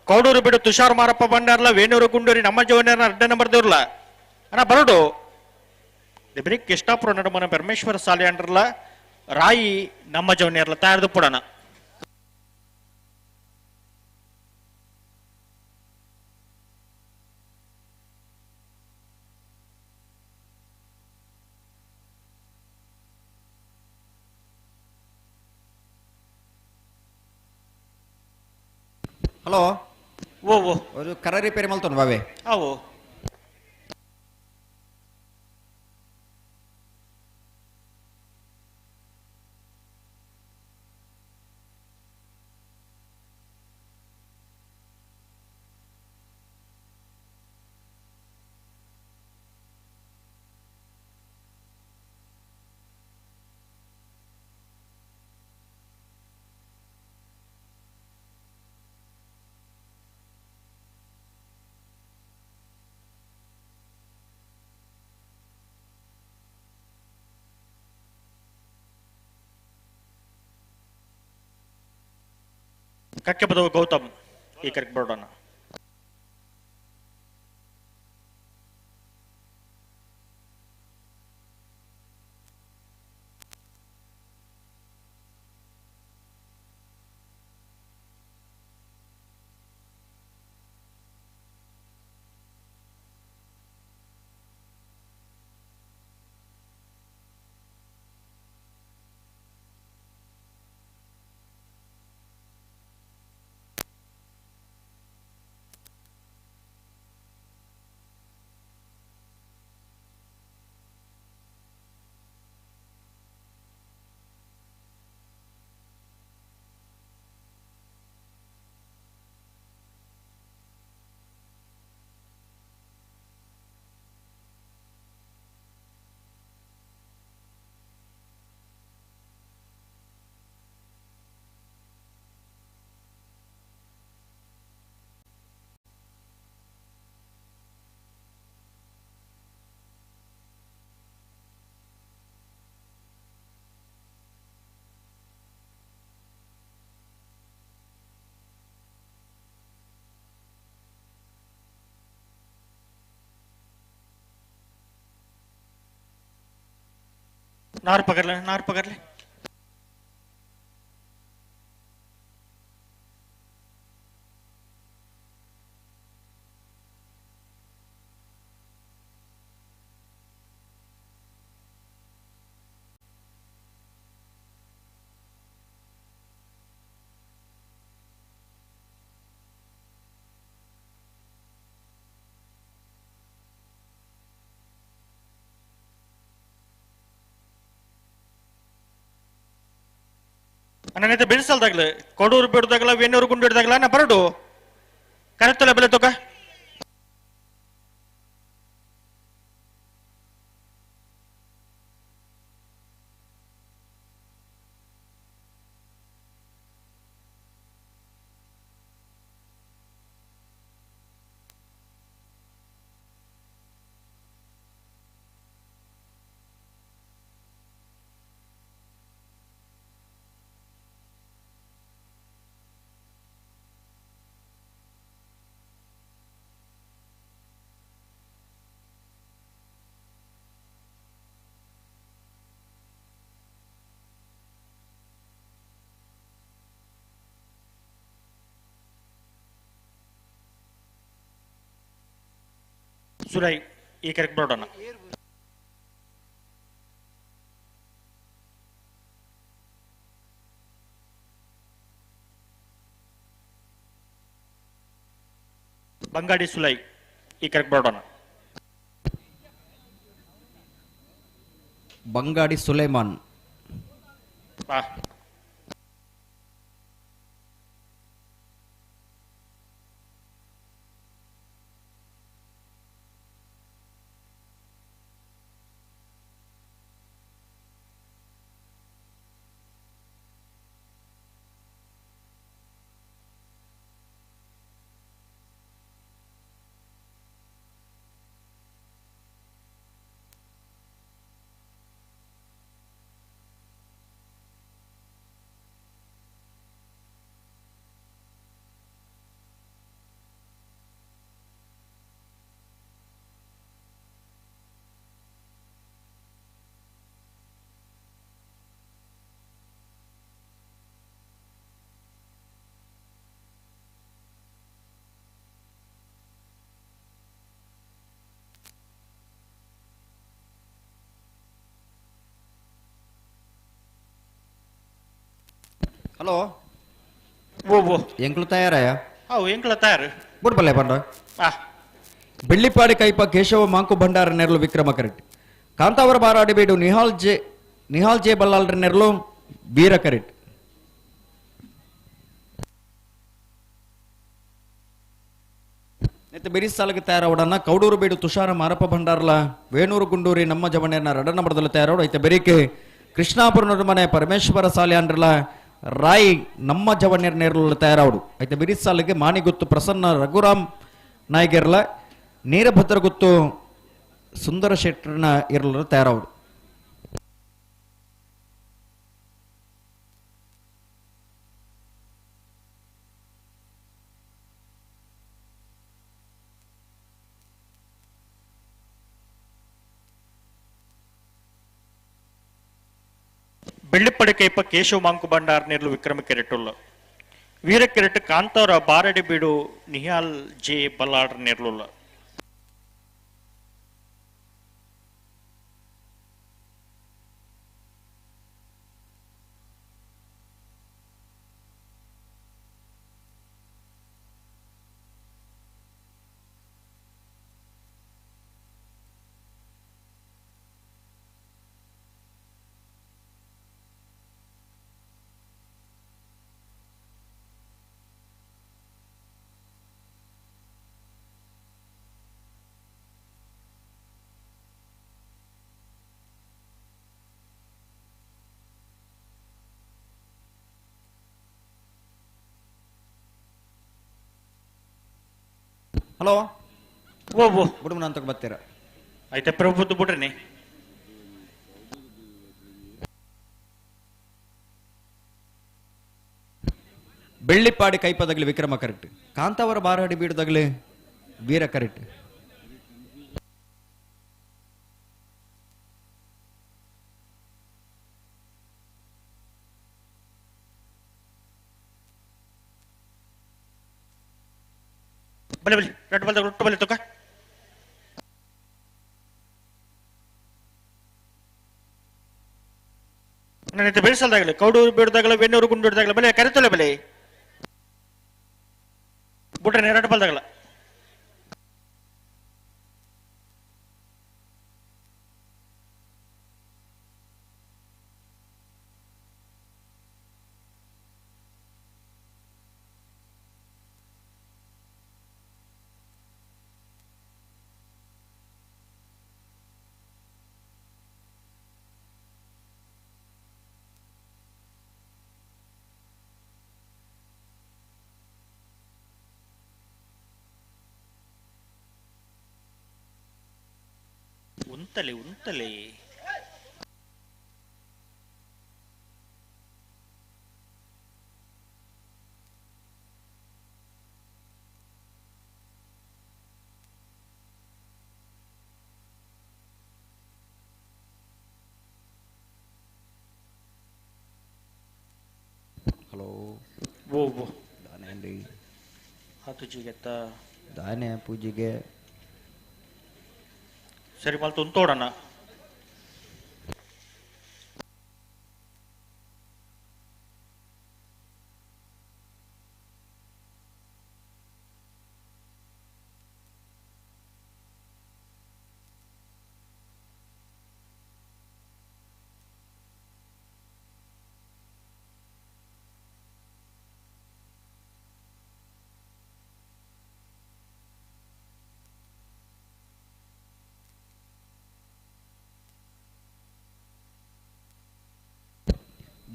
ಕೌಡೂರು ಬಿಡು ತುಷಾರ್ ಮಾರಪ್ಪ ಬಂಡಾರ್ಲ ವೇಣೂರು ಗುಂಡೂರಿ ನಮ್ಮ ಜವನ ಅಡ್ಡ ನಂಬರ್ ದೇವ್ರಲ್ಲ ಅಣ್ಣ ಬರಡು ಬೆರಿಕ್ ಇಷ್ಟಾಪುರ ನಡುಮನ ಪರಮೇಶ್ವರ ಸಾಲಿ ಅಂಡ್ರಲ್ಲ ರಾಯಿ ನಮ್ಮ ಜವನಿಯರ್ಲ ತಯಾರ್ದು ಪುಡಣ ಹಲೋ ಓ ഒരു കറ റിപ്പയർ മൽത്തോണ്ട് ബാവേ ಓ ಕಕ್ಕೆ ಬದವ ಗೌತಮ್ ಈ ಕರೆಕ್ಟ್ ಬರೋಣ नार पकड़ ले नार पकड़ ले ನನ್ನೈತೆ ಬಿಡಿಸಲ್ದಾಗ್ಲೆ ಕೊಡೂರು ಬಿಡ್ದಾಗಲ ವೆನ್ನೂರು ಗುಂಡು ಹಿಡ್ದಾಗಲ ನಾ ಬರಡು ಕರೆಕ್ಟಲ್ಲ ಬೆಲೆ ತಗ ಸುರೈ ಈ ಕರೆಕ್ಟ್ ಬರೋಣ ಬಂಗಾಡಿ ಸುಲೈ ಈ ಕರೆಕ್ಟ್ ಬರೋಣ ಬಂಗಾಡಿ ಸುಲೈಮಾನ್ ಹಲೋ ಓ ಎಂಕ್ಲು ತಯಾರಾಯ ಅವು ಎಂಕ್ಲ ತಯಾರು ಬುಡ್ಬಲ್ಲೆ ಬಂಡ ಬೆಳ್ಳಿಪಾಡಿ ಕೈಪ ಕೇಶವ ಮಾಂಕು ಭಂಡಾರ ನೆರಳು ವಿಕ್ರಮ ಕರೆಟ್ ಕಾಂತಾವರ ಬಾರಾಡಿಬೇಡು ನಿಹಾಲ್ ಜೆ ಬಲ್ಲಾಲ್ರ ನೆರಳು ವೀರ ಕರೆಟ್ ನೆತ್ತ ಬೆರಿಸ್ ಸಾಲಕ್ಕೆ ತಯಾರವಡನ್ನ ಕೌಡೂರು ಬೇಡು ತುಷಾರ ಮಾರಪ್ಪ ಭಂಡಾರ್ಲ ವೇಣೂರು ಗುಂಡೂರಿ ನಮ್ಮ ಜವಣ್ಯನ ರಡನ ಬಡದಲ್ಲ ತಯಾರವಡು ಐತೆ ಬೆರಿಕೆ ಕೃಷ್ಣಾಪುರ ಮನೆ ಪರಮೇಶ್ವರ ಸಾಲೆ ಅಂಡ್ರಲ್ಲ ರಾಯಿ ನಮ್ಮ ಜವಣ್ಯರ ನೇರಲು ತಯಾರವಡು ಐತೆ ಬೆರಿಸ್ ಸಾಲಿಗೆ ಮಾಣಿಗುತ್ತು ಪ್ರಸನ್ನ ರಘುರಾಮ್ ನಾಯ್ಗೆರ್ಲ ನೀರಭದ್ರ ಗುತ್ತು ಸುಂದರ ಶೆಟ್ಟರ್ನ ಇರಲು ತಯಾರವಡು ಬೆಳ್ಳಿಪ್ಪಡಿ ಕೈಪ ಕೇಶವ ಮಾಂಕು ಭಂಡಾರ ನೆರಳು ವಿಕ್ರಮ ಕೆರೆಟುಲ್ಲ ವೀರ ಕೆರೆಟ್ ಕಾಂತವರ ಬಾರಡಿ ಬೀಡು ನಿಹಾಲ್ ಜೆ ಬಲ್ಲಾಡ್ರ ನೆರಳುಲ್ಲ ಹಲೋ ಓ ಬುಡುಮನ ಅಂತ ಬರ್ತೀರಾ ಆಯ್ತಾ ಪ್ರಭುತ್ವ ಬಿಡ್ರಿ ಬೆಳ್ಳಿಪಾಡಿ ಕೈಪದಗಲಿ ವಿಕ್ರಮ ಕರೆಕ್ಟ್ ಕಾಂತಾವರ ಬಾರಾಡಿ ಬೀಡದಾಗಲಿ ವೀರ ಕರೆಕ್ಟ್ ಬಲೆ ಬಲೆ ರೆಡ್ ಬಲ್ದಾಗ ರೊಟ್ಟು ಬಲೆ ತುಕ ನನ್ನ ಬೆಳೆಸಲ್ದಾಗಲಿ ಕೌಡೂರು ಬೀಡದಾಗಲ ವೆನ್ನೂರು ಗುಂಡೂರ್ದಾಗಲ ಬಲೆ ಕರೆತಲೆ ಬಲೆ ಬಿಟ್ರೆ ರೆಡ್ ಬಲ್ದಾಗಲ ಉಂತಲೆ ಹಲೋ ಓ ದಾನೇನ್ರಿ ತುಜಿಗೆತ್ತ ದಾನೆ ಪೂಜೆಗೆ ಸರಿ ಮಲ್ತು ಉಂತೋಡಣ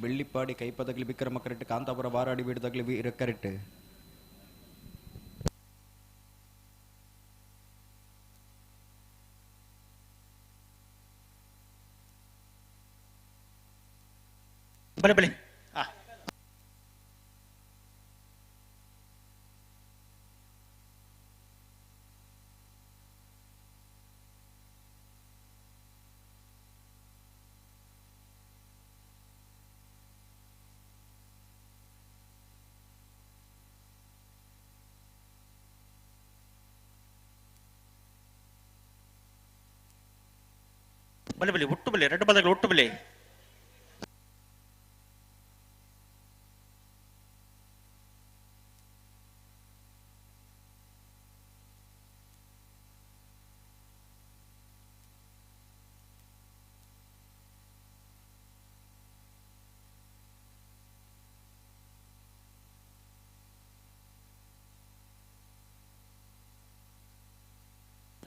ಬೆಳ್ಳಿಪಾಡಿ ಕೈಪದಗಲಿ ವಿಕ್ರಮ ಕರೆಕ್ಟ್ ಕಾಂತಾಪುರ ಬಾರಾಡಿ ಬೀಡದಾಗಲಿ ವೀರ ಕರೆಕ್ಟ್ ಬಲೆ ಬಲೆ ಬಲೆ ಬಲೆ ಒಟ್ಟು ಬಲೆ ರೆಡ್ ಬಲ್ದಾಗ ಒಟ್ಟು ಬಲೆ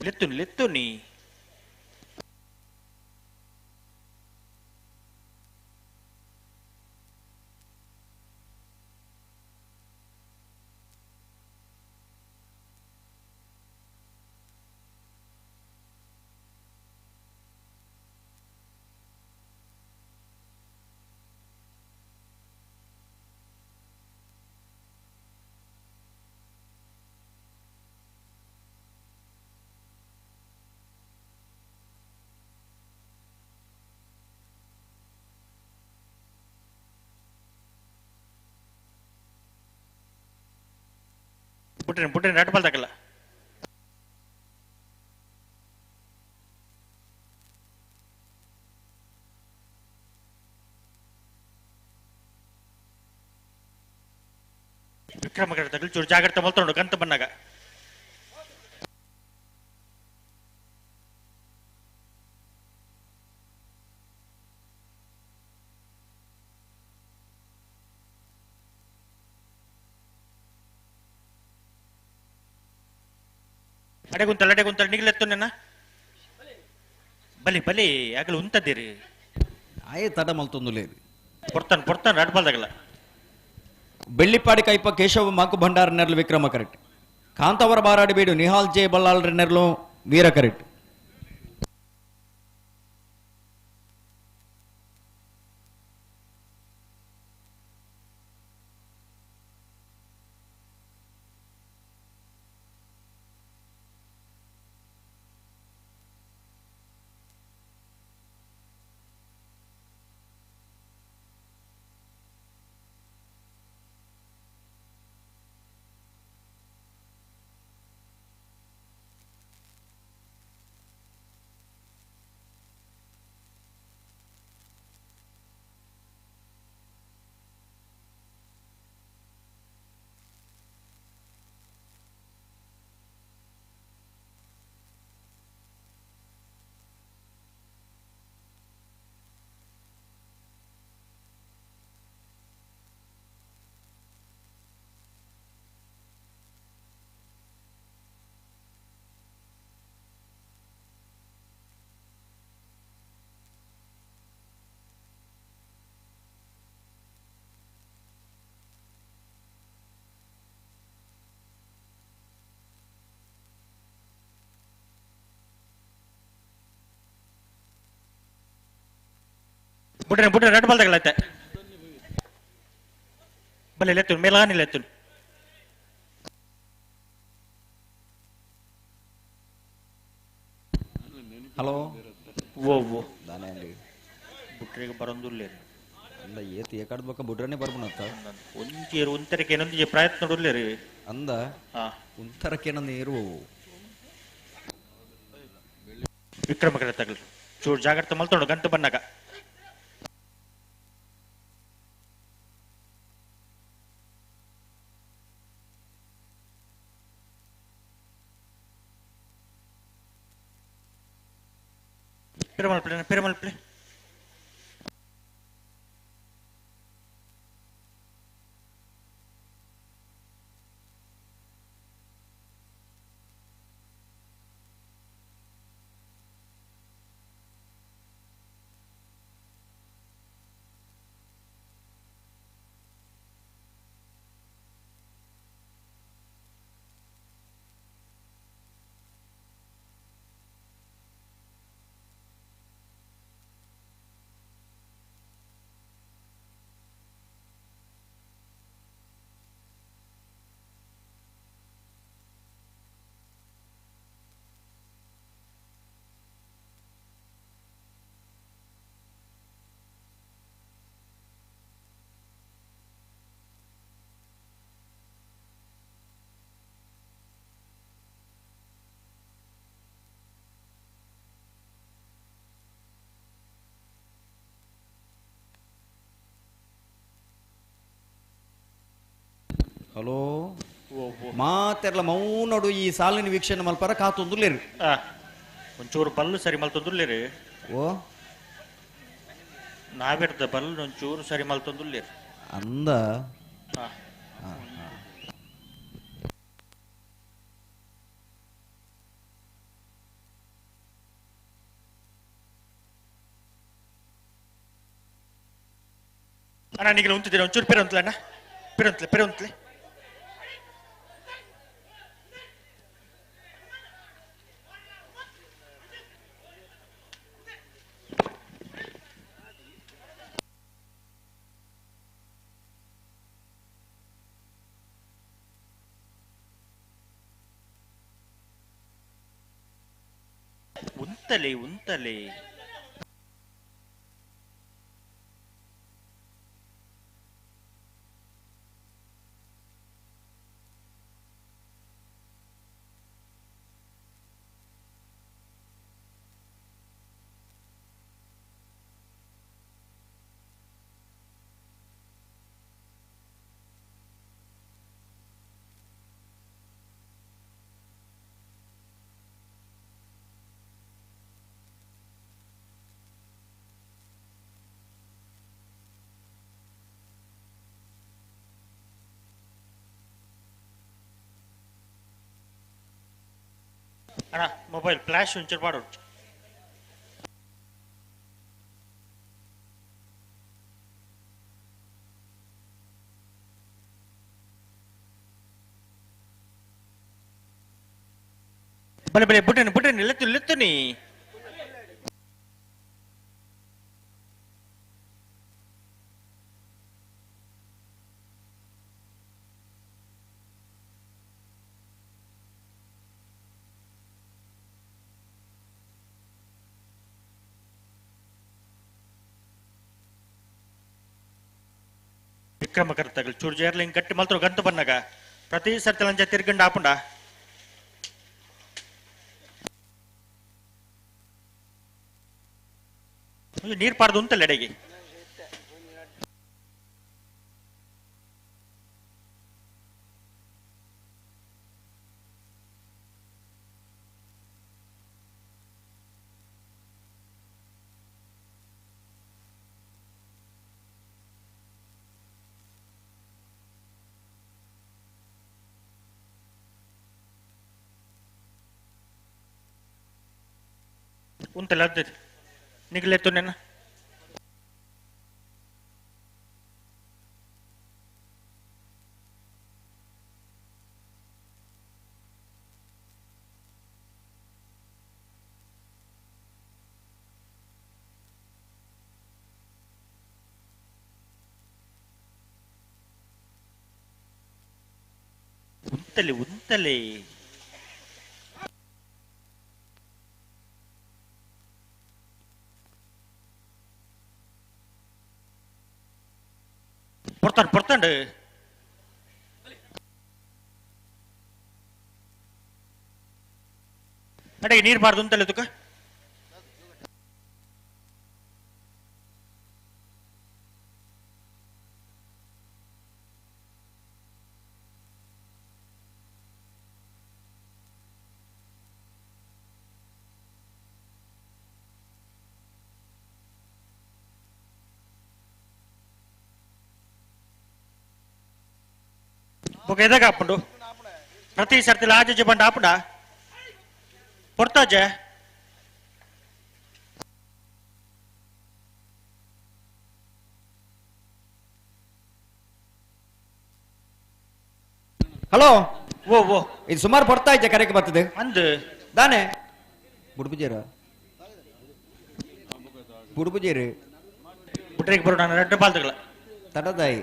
ಲೆತ್ತುನಿ ಪುಟ್ಟಿನ ರೆಡ್ ಬಾಲ್ ತಗಲ್ಲ ವಿಕ್ರಮ ತಗಲ್ ಚೂರು ಜಾಗ್ರತೆ ಮಲ್ತೊಂಡು ಕಂತು ಬನ್ನಾಗ ಅಡೆ ಗುಂತಲ್ ನಿಗ್ಲೆತ್ತುನ್ನ ಬಲಿ ಆಗಲು ಉಂತದ್ದೀರಿ ಆಯೇ ತಡ ಮಲ್ತೊಂದುಲೇರಿ ಪೊರ್ತಾನ್ ರೆಡ್ ಬಾಲ್ ತಗಲ್ಲ ಬೆಳ್ಳಿಪ್ಪಾಡಿ ಕೈಪ ಕೇಶವ ಮಾಕು ಭಂಡಾರ ನೆರಳು ವಿಕ್ರಮ ಕರೆಕ್ಟ್ ಕಾಂತವರ ಬಾರಾಡಿ ಬೀಡು ನಿಹಾಲ್ ಜೆ ಬಲ್ಲಾಳ್ ನೆರಳು ವೀರ ಕರೆಕ್ಟ್ ಪುಟ್ಟಿನ ರೆಡ್ ಬಾಲ್ ತಗಲತ್ತೆ ಬಲ್ಲಿ ಲೆತ್ತುನ್ ಮೇಲಾನಿ ಲೆತ್ತುನ್ ಹಲೋ ಓ ದಾನೆ ಬುಟ್ರಿಗೆ ಬರೋದಿಲ್ಲ ಅಂದ ಏತ್ ಏಕಾಡ್ಬೇಕ ಬುಡ್ರನೆ ಬರ್ಬನತ್ತ ಒಂಚೇರು ಒಂತರಕ್ಕೆ ಏನೊಂದು ಪ್ರಯತ್ನ ನೋಡಲೇರಿ ಅಂದ ಒಂತರಕ್ಕೇನೊಂದು ಇರುವವು ವಿಕ್ರಮ ಕಡೆ ತಗಲ್ ಚೂರು ಜಾಗ್ರತೆ ಮಲ್ತೊಂಡು ಗಂಟು ಬನ್ನಾಗ ಪೆರಮಲ್ ಪ್ಲೇ ಹಲೋ ಮಾತೆರ್ಲ ಮೌನಡು ಈ ಸಾಲಿನ ವೀಕ್ಷಣೆ ಮಲ್ಪರ ಕಾತೊಂದುಲೇರಿ ಒಂಚೂರು ಬಲ್ಲು ಸರಿ ಮಲ್ತೊಂದುಲ್ಲೇರಿ ಓ ನಾವಿರ್ದ ಬಲ್ಲು ಒಂಚೂರು ಸರಿ ಮಲ್ತೊಂದುಲ್ಲೇರಿ ಅಂದ ಅಣ್ಣ ನೀಗ ಉಂತಿದ್ದೀರ ಒಂಚೂರು ಪೆರಂತ್ಲೆ ಅಣ್ಣ ಪೆರಂತ್ಲೆ ಉಂತಲೆ ಅಣ್ಣ ಮೊಬೈಲ್ ಫ್ಲಾಶ್ ಒಂಚೂರು ಮಾಡು ಬಲೆ ಬಿಟ್ಟನೆ ಲೆತ್ತನಿ ವಿಕ್ರಮಕರ್ತಗಳು ಚೂರು ಜೇರ್ಲಿಂಗ್ ಗಟ್ಟಿ ಮಲ್ತರು ಗಂತು ಬನ್ನಾಗ ಪ್ರತಿ ಸರ್ತಿ ಲಂಚ ತಿರ್ಗಂಡು ಆಪುಂಡ ನೀರ್ ಪಾಡ್ದು ಉಂಟಲ್ಲ ಎಡೆಗೆ ಉಂಟಲ್ಲ ಅದ ನಿಗ್ಲೆತ್ತು ನೆನ ಉಂತಲೆ പൊറത്താണ്ട് ಅಡೆಗೆ ನೀರು ಬಾರ್ದು ಅಂತಲ್ಲ ತುಕ ఒక ఎదగా అప్పుడు ప్రతి సర్తి లాజ చెప్పండి అప్పుడా పొడతాజే ಹಲೋ ಓ ಇದು ಸುಮಾರು ಪಡ್ತಾ ಇದ್ದೆ ಕರೆಗೆ ಬರ್ತದೆ ಅಂದು ದಾನೆ ಬುಡ್ಬುಜೇರ ಬುಡ್ಬುಜೇರು ಬಿಟ್ರಿಗೆ ಬರೋ ನಾನು ರೆಡ್ ಬಾಲ್ತಗಳ ತಡದಾಯಿ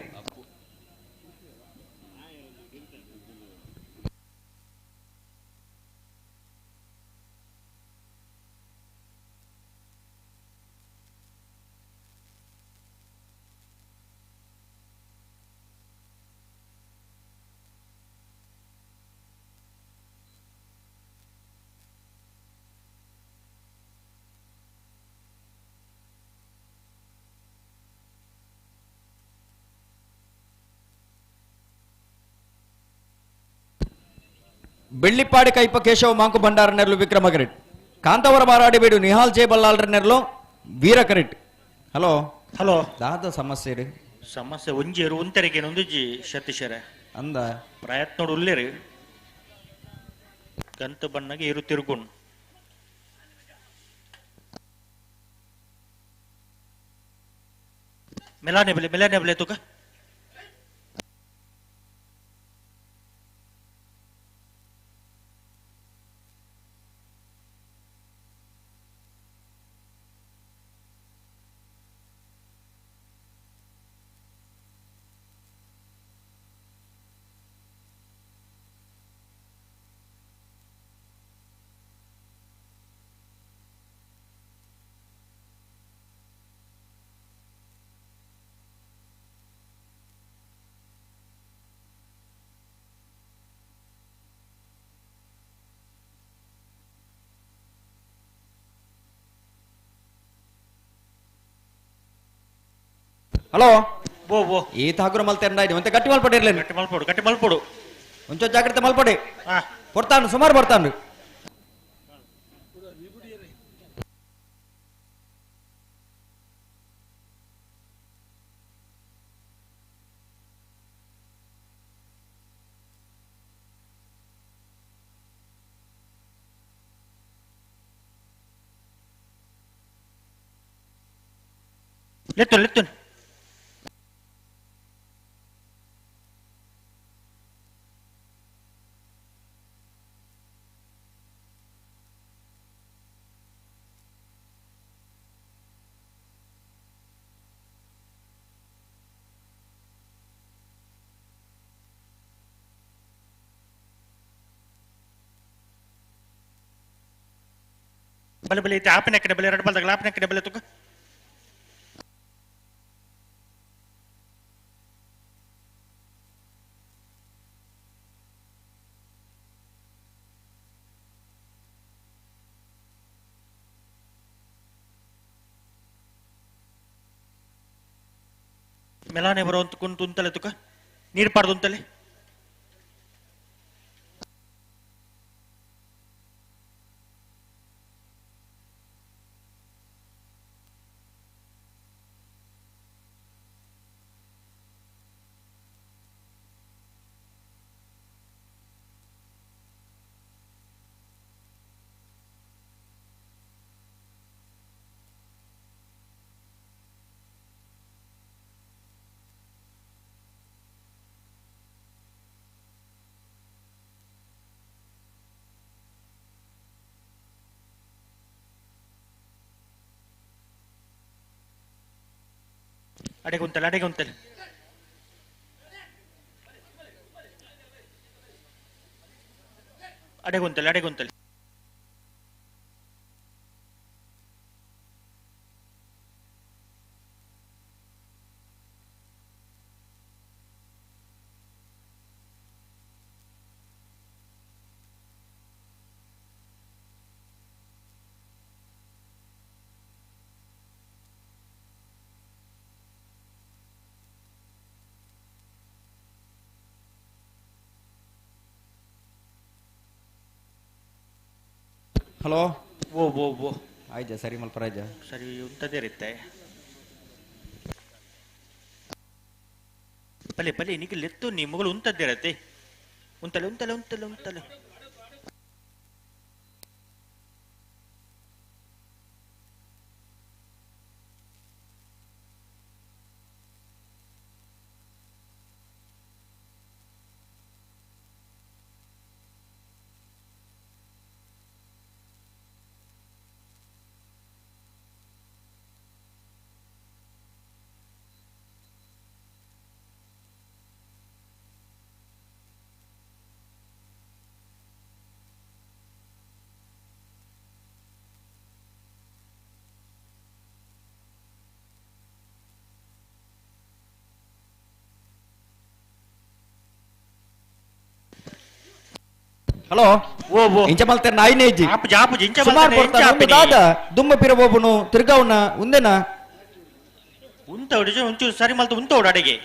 ಬೆಳ್ಳಿಪ್ಪಾಡಿ ಕೈಪ ಕೇಶವ ಮಾಂಕು ಭಂಡಾರ ನೆರಲು ವಿಕ್ರಮ ಕರೆಟ್ ಕಾಂತವರ ಬಾರಾಡಿ ಬೇಡು ನಿಹಾಲ್ ಜೆ ಬಲ್ಲಾಳ್ರ ನೆರಲು ವೀರ ಕರೆಟ್ ಹಲೋ ಹಲೋ ದಾದ ಸಮಸ್ಯೆ ರೀ ಸಮಸ್ಯೆ ಒಂಜೇರು ಒಂತರಿಗೆ ಒಂದುಜಿ ಸತೀಶರ ಅಂದ ಪ್ರಯತ್ನ ನೋಡು ಉಲ್ಲೇರಿ ಗಂತು ಬಣ್ಣಗೆ ಇರು ತಿರುಗುಣ್ ಮೆಲಾನೆ ಬೆಲೆ ತುಕ ಹಲೋ ಬೋ ಬೋ ಈತ ಹಗುರ ಮಲ್ತೇನ ಒಂತೆ ಗಟ್ಟಿ ಮಲ್ಪಡಿರ್ಲಿ ಗಟ್ಟಿ ಮಲ್ಪೊಡು ಒಂಚ ಜಾಗ್ರತೆ ಮಲ್ಪಡಿ ಬರ್ತಾನು ಸುಮಾರು ಬರ್ತಾನು ಲೆತ್ತು ಬಲೆ ಬಲೆ ಐತೆ ಆಪಿನ ಕಡೆ ಬಲೆ ಎರಡು ಬಲ್ದಾಗ ಆಪಿನ ಕಡೆ ಬಲೆ ತುಕ ಮೆಲಾನೆ ಬರೋ ಕುಂತು ಉಂತಲೆ ತುಕ ನೀರು ಪಾಡ್ದು ಉಂತಲೆ ಅಡೆಗುಂತಲೆ ಹಲೋ ಓ ಆಯ್ತಾ ಸರಿ ಮಲ್ಪರಾಜ ಸರಿ ಉಂತದೇ ಇರುತ್ತೆ ಪಲೆ ನಿಖಿಲ್ ಎತ್ತು ನೀ ಮಗಳು ಉಂತದ್ದೇ ಇರತ್ತೆ ಉಂತಲೆ ಹಲೋ ಇಂಚ ಮಲ್ತಾರೆ ನಾಯಿನೇ ಇಜ್ಜಿ ಸುಮಾರು ಬರ್ತಾನೆ ದಾದ ದುಮ್ಮ ಪಿರಬೋಬುನು ತಿರ್ಗವನ್ನ ಉಂದೆನ ಉಂತೌಡಿ ಒಂಚೂರು ಸರಿ ಮಲ್ತು ಉಂತೌಡು ಅಡೆಗೆ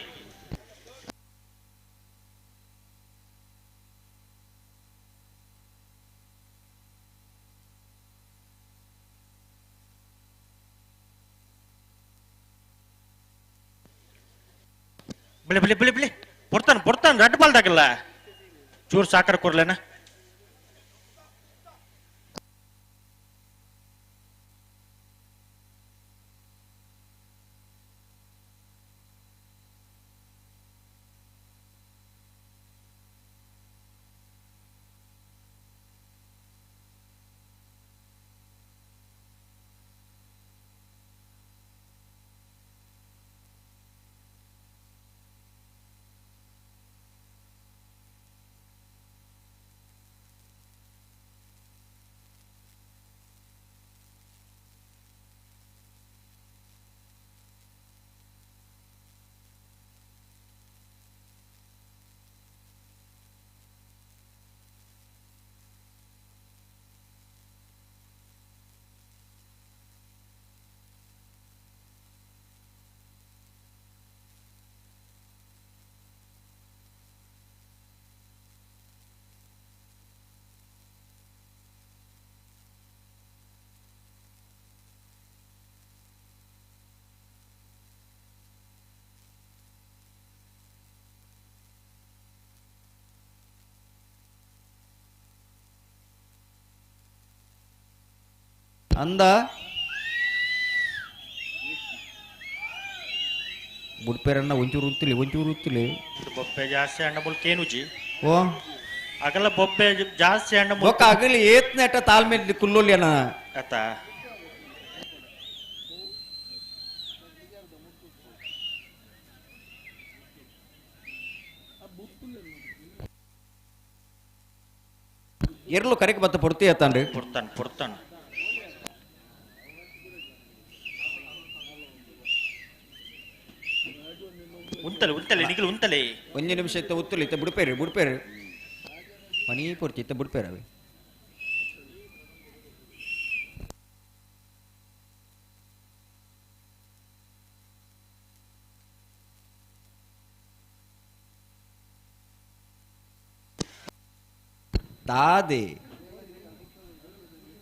ಬಿಳಿ ಬರ್ತಾನ ರಡ್ ಬಾಲ್ದಾಗಲ್ಲ ಚೂರು ಸಾಕರ್ ಕೊರ್ಲೇನ ಅಂದ ಬುಡ್ಪೇರನ್ನ ಒಂಚೂರು ಉತ್ತಿಲಿ ಬೊಪ್ಪೆ ಜಾಸ್ತಿ ಹಣ್ಣ ಮುಲ್ ಕೇನುಜಿ ಓ ಅಗಲ ಬೊಪ್ಪೆ ಜಾಸ್ತಿ ಹಣ್ಣ ಬೊಕ್ಕ ಅಗಲಿ ಏತ್ನೆಟ ತಾಳ್ಮೆ ಕುಲ್ಲೋಲಿಯನ ಅತ್ತ ಎರ್ಲು ಕರೆಕ್ ಬತ್ತ ಪೊರ್ತಿ ಎತ್ತಾಂಡು ಪುರ್ತಾನ್ ಉಂತಲೆ ನಿಖಿಲ್ ಉಂತಲೆ ಒಂಜಿ ನಿಮಿಷ ಇತ್ತ ಉತ್ತುಲಿ ಇತ್ತ ಬುಡ್ಪೇರು ಮನಿ ಪೊರ್ಚಿ ಇತ್ತ ಬುಡ್ಪೇರು ಅವೆ ದಾದೆ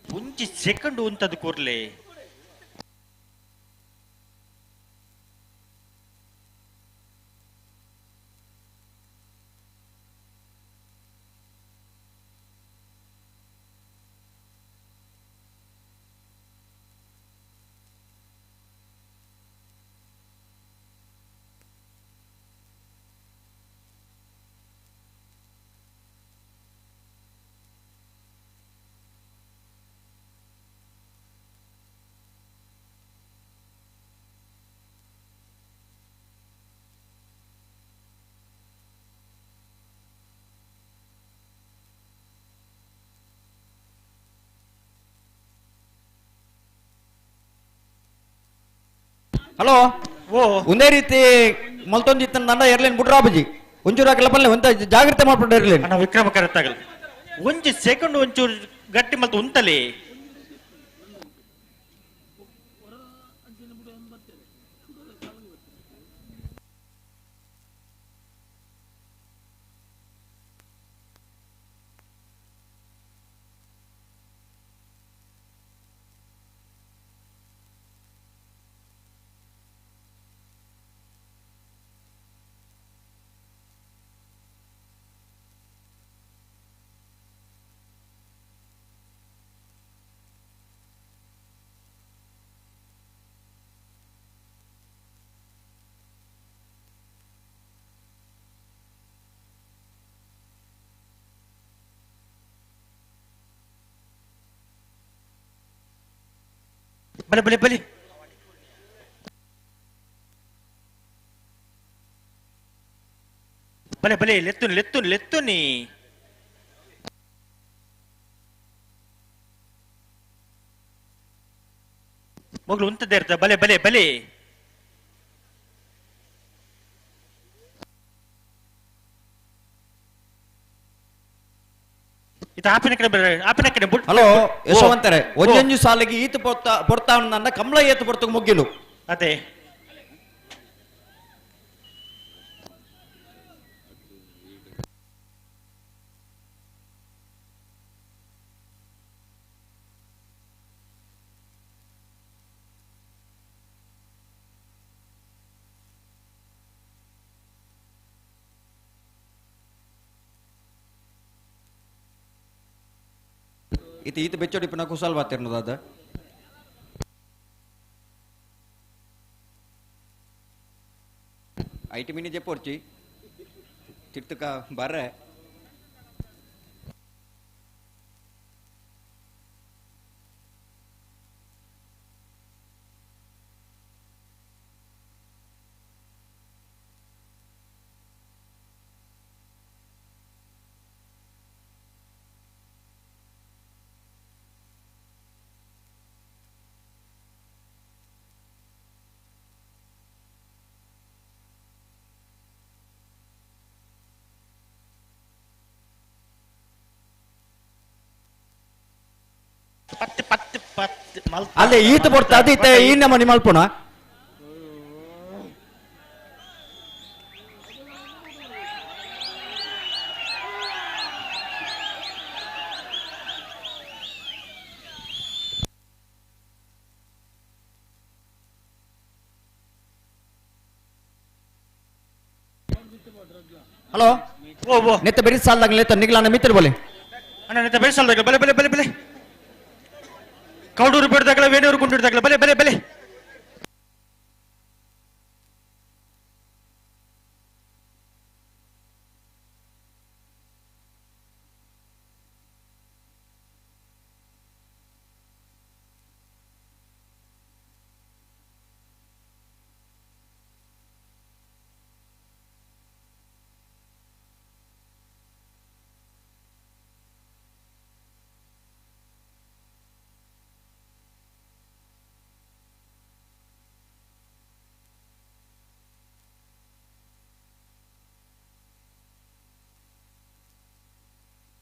ಒಂಜಿ ಸೆಕೆಂಡ್ ಉಂತದು ಕೂರ್ಲೆ ಹಲೋ ಒಂದೇ ರೀತಿ ಮಲ್ತೊಂದು ನಂದ ಎರ್ಲೇನ್ ಬುಡ್ರಾಬಜಿ ಒಂಚೂರು ಕೆಲಪಲ್ಲೆ ಒಂತ ಜಾಗ್ರತೆ ಮಾಡ್ಬಿಟ್ಟು ಇರ್ಲೇನು ಅಣ್ಣ ವಿಕ್ರಮ ಕರೆಕ್ಟಾಗಲ್ಲ ಒಂಜಿ ಸೆಕೆಂಡ್ ಒಂಚೂರು ಗಟ್ಟಿ ಮತ್ತೆ ಉಂತಲೆ ಬಲೆ ಬಲೆ ಬಲೆ ಬಲೆ ಬಲೆ ಲೆತ್ತುನಿ ಮಗಳು ಉಂತದ್ದೇ ಇರ್ತ ಬಲೆ ಬಲೆ ಬಲೆ ಹಲೋ ಯಶವಂತರೆ ಒಂಜೊಂಜು ಸಾಲಿಗೆ ಈತ ಪೊರ್ತಾ ನನ್ನ ಕಮಲ ಏತು ಪೊರ್ತು ಮುಗ್ಗಿಲು ಅದೇ ಈತ ಬೆಚ್ಚೋಡಿಪಿನ ಕುಸಲ್ ಬಾತಿರ್ನದಾದ ಐಟಿ ಮಿನಿ ಜೆಪ್ಪೋರ್ಚಿ ತಿರ್ತಕ ಬರ್ರೆ ಅಲ್ಲೇ ಈತ ಪೊರ್ತ ಅದೀತ ಈನ ಮನಿ ಮಲ್ಪುಣ ಹಲೋ ನೆತ್ತ ಬೆರಿ ಸಾಲ್ದಾಗ ನೆತ್ತ ನಿಗ್ಲಾನ ಮಿತ್ರ ಬೋಲೆ ಅಣ್ಣ ನೆತ್ತ ಬೆರಿ ಸಾಲ್ದಾಗ ಬಲೆ ಬಲೆ ಬಲೆ ಬಲೆ ಕೌಡೂರು ಬಿಡ್ದಾಗಲ ವೇಣೂರು ಗುಂಡಿಡ್ದಾಗಲ ಬಲೆ ಬಲೆ ಬಲೆ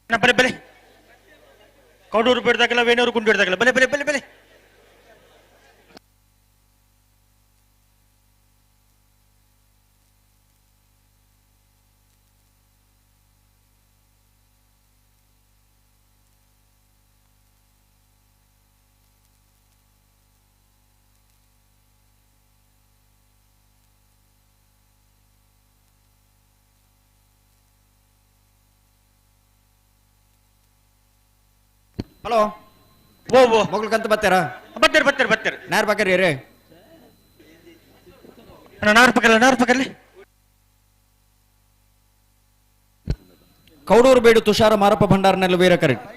ಬಲೆ ಬಲೆ ಕೌಡೂರು ಬಿಡ್ದಾಗಲ ವೇಣೂರು ಗುಂಡಿಡ್ದಾಗಲ ಬಲೆ ಬಲೆ ಬಲೆ ಬಲೆ ಹಲೋ ಓ ಓ ಮಗ್ಳಕಂತ ಬರ್ತಾರಾ ಬರ್ತಾರೆ ಬರ್ತಾರೆ ಬರ್ತಾರೆ ನಾರ್ ಬಾಕರಿ ರೇ ನಾರ್ ಪಕ್ಕಲ್ಲಿ ಕೌಡೂರು ಬೇಡು ತುಷಾರ ಮಾರಪ್ಪ ಭಂಡಾರನೆಲ್ಲ ವೀರ ಕರೆಕ್ಟ್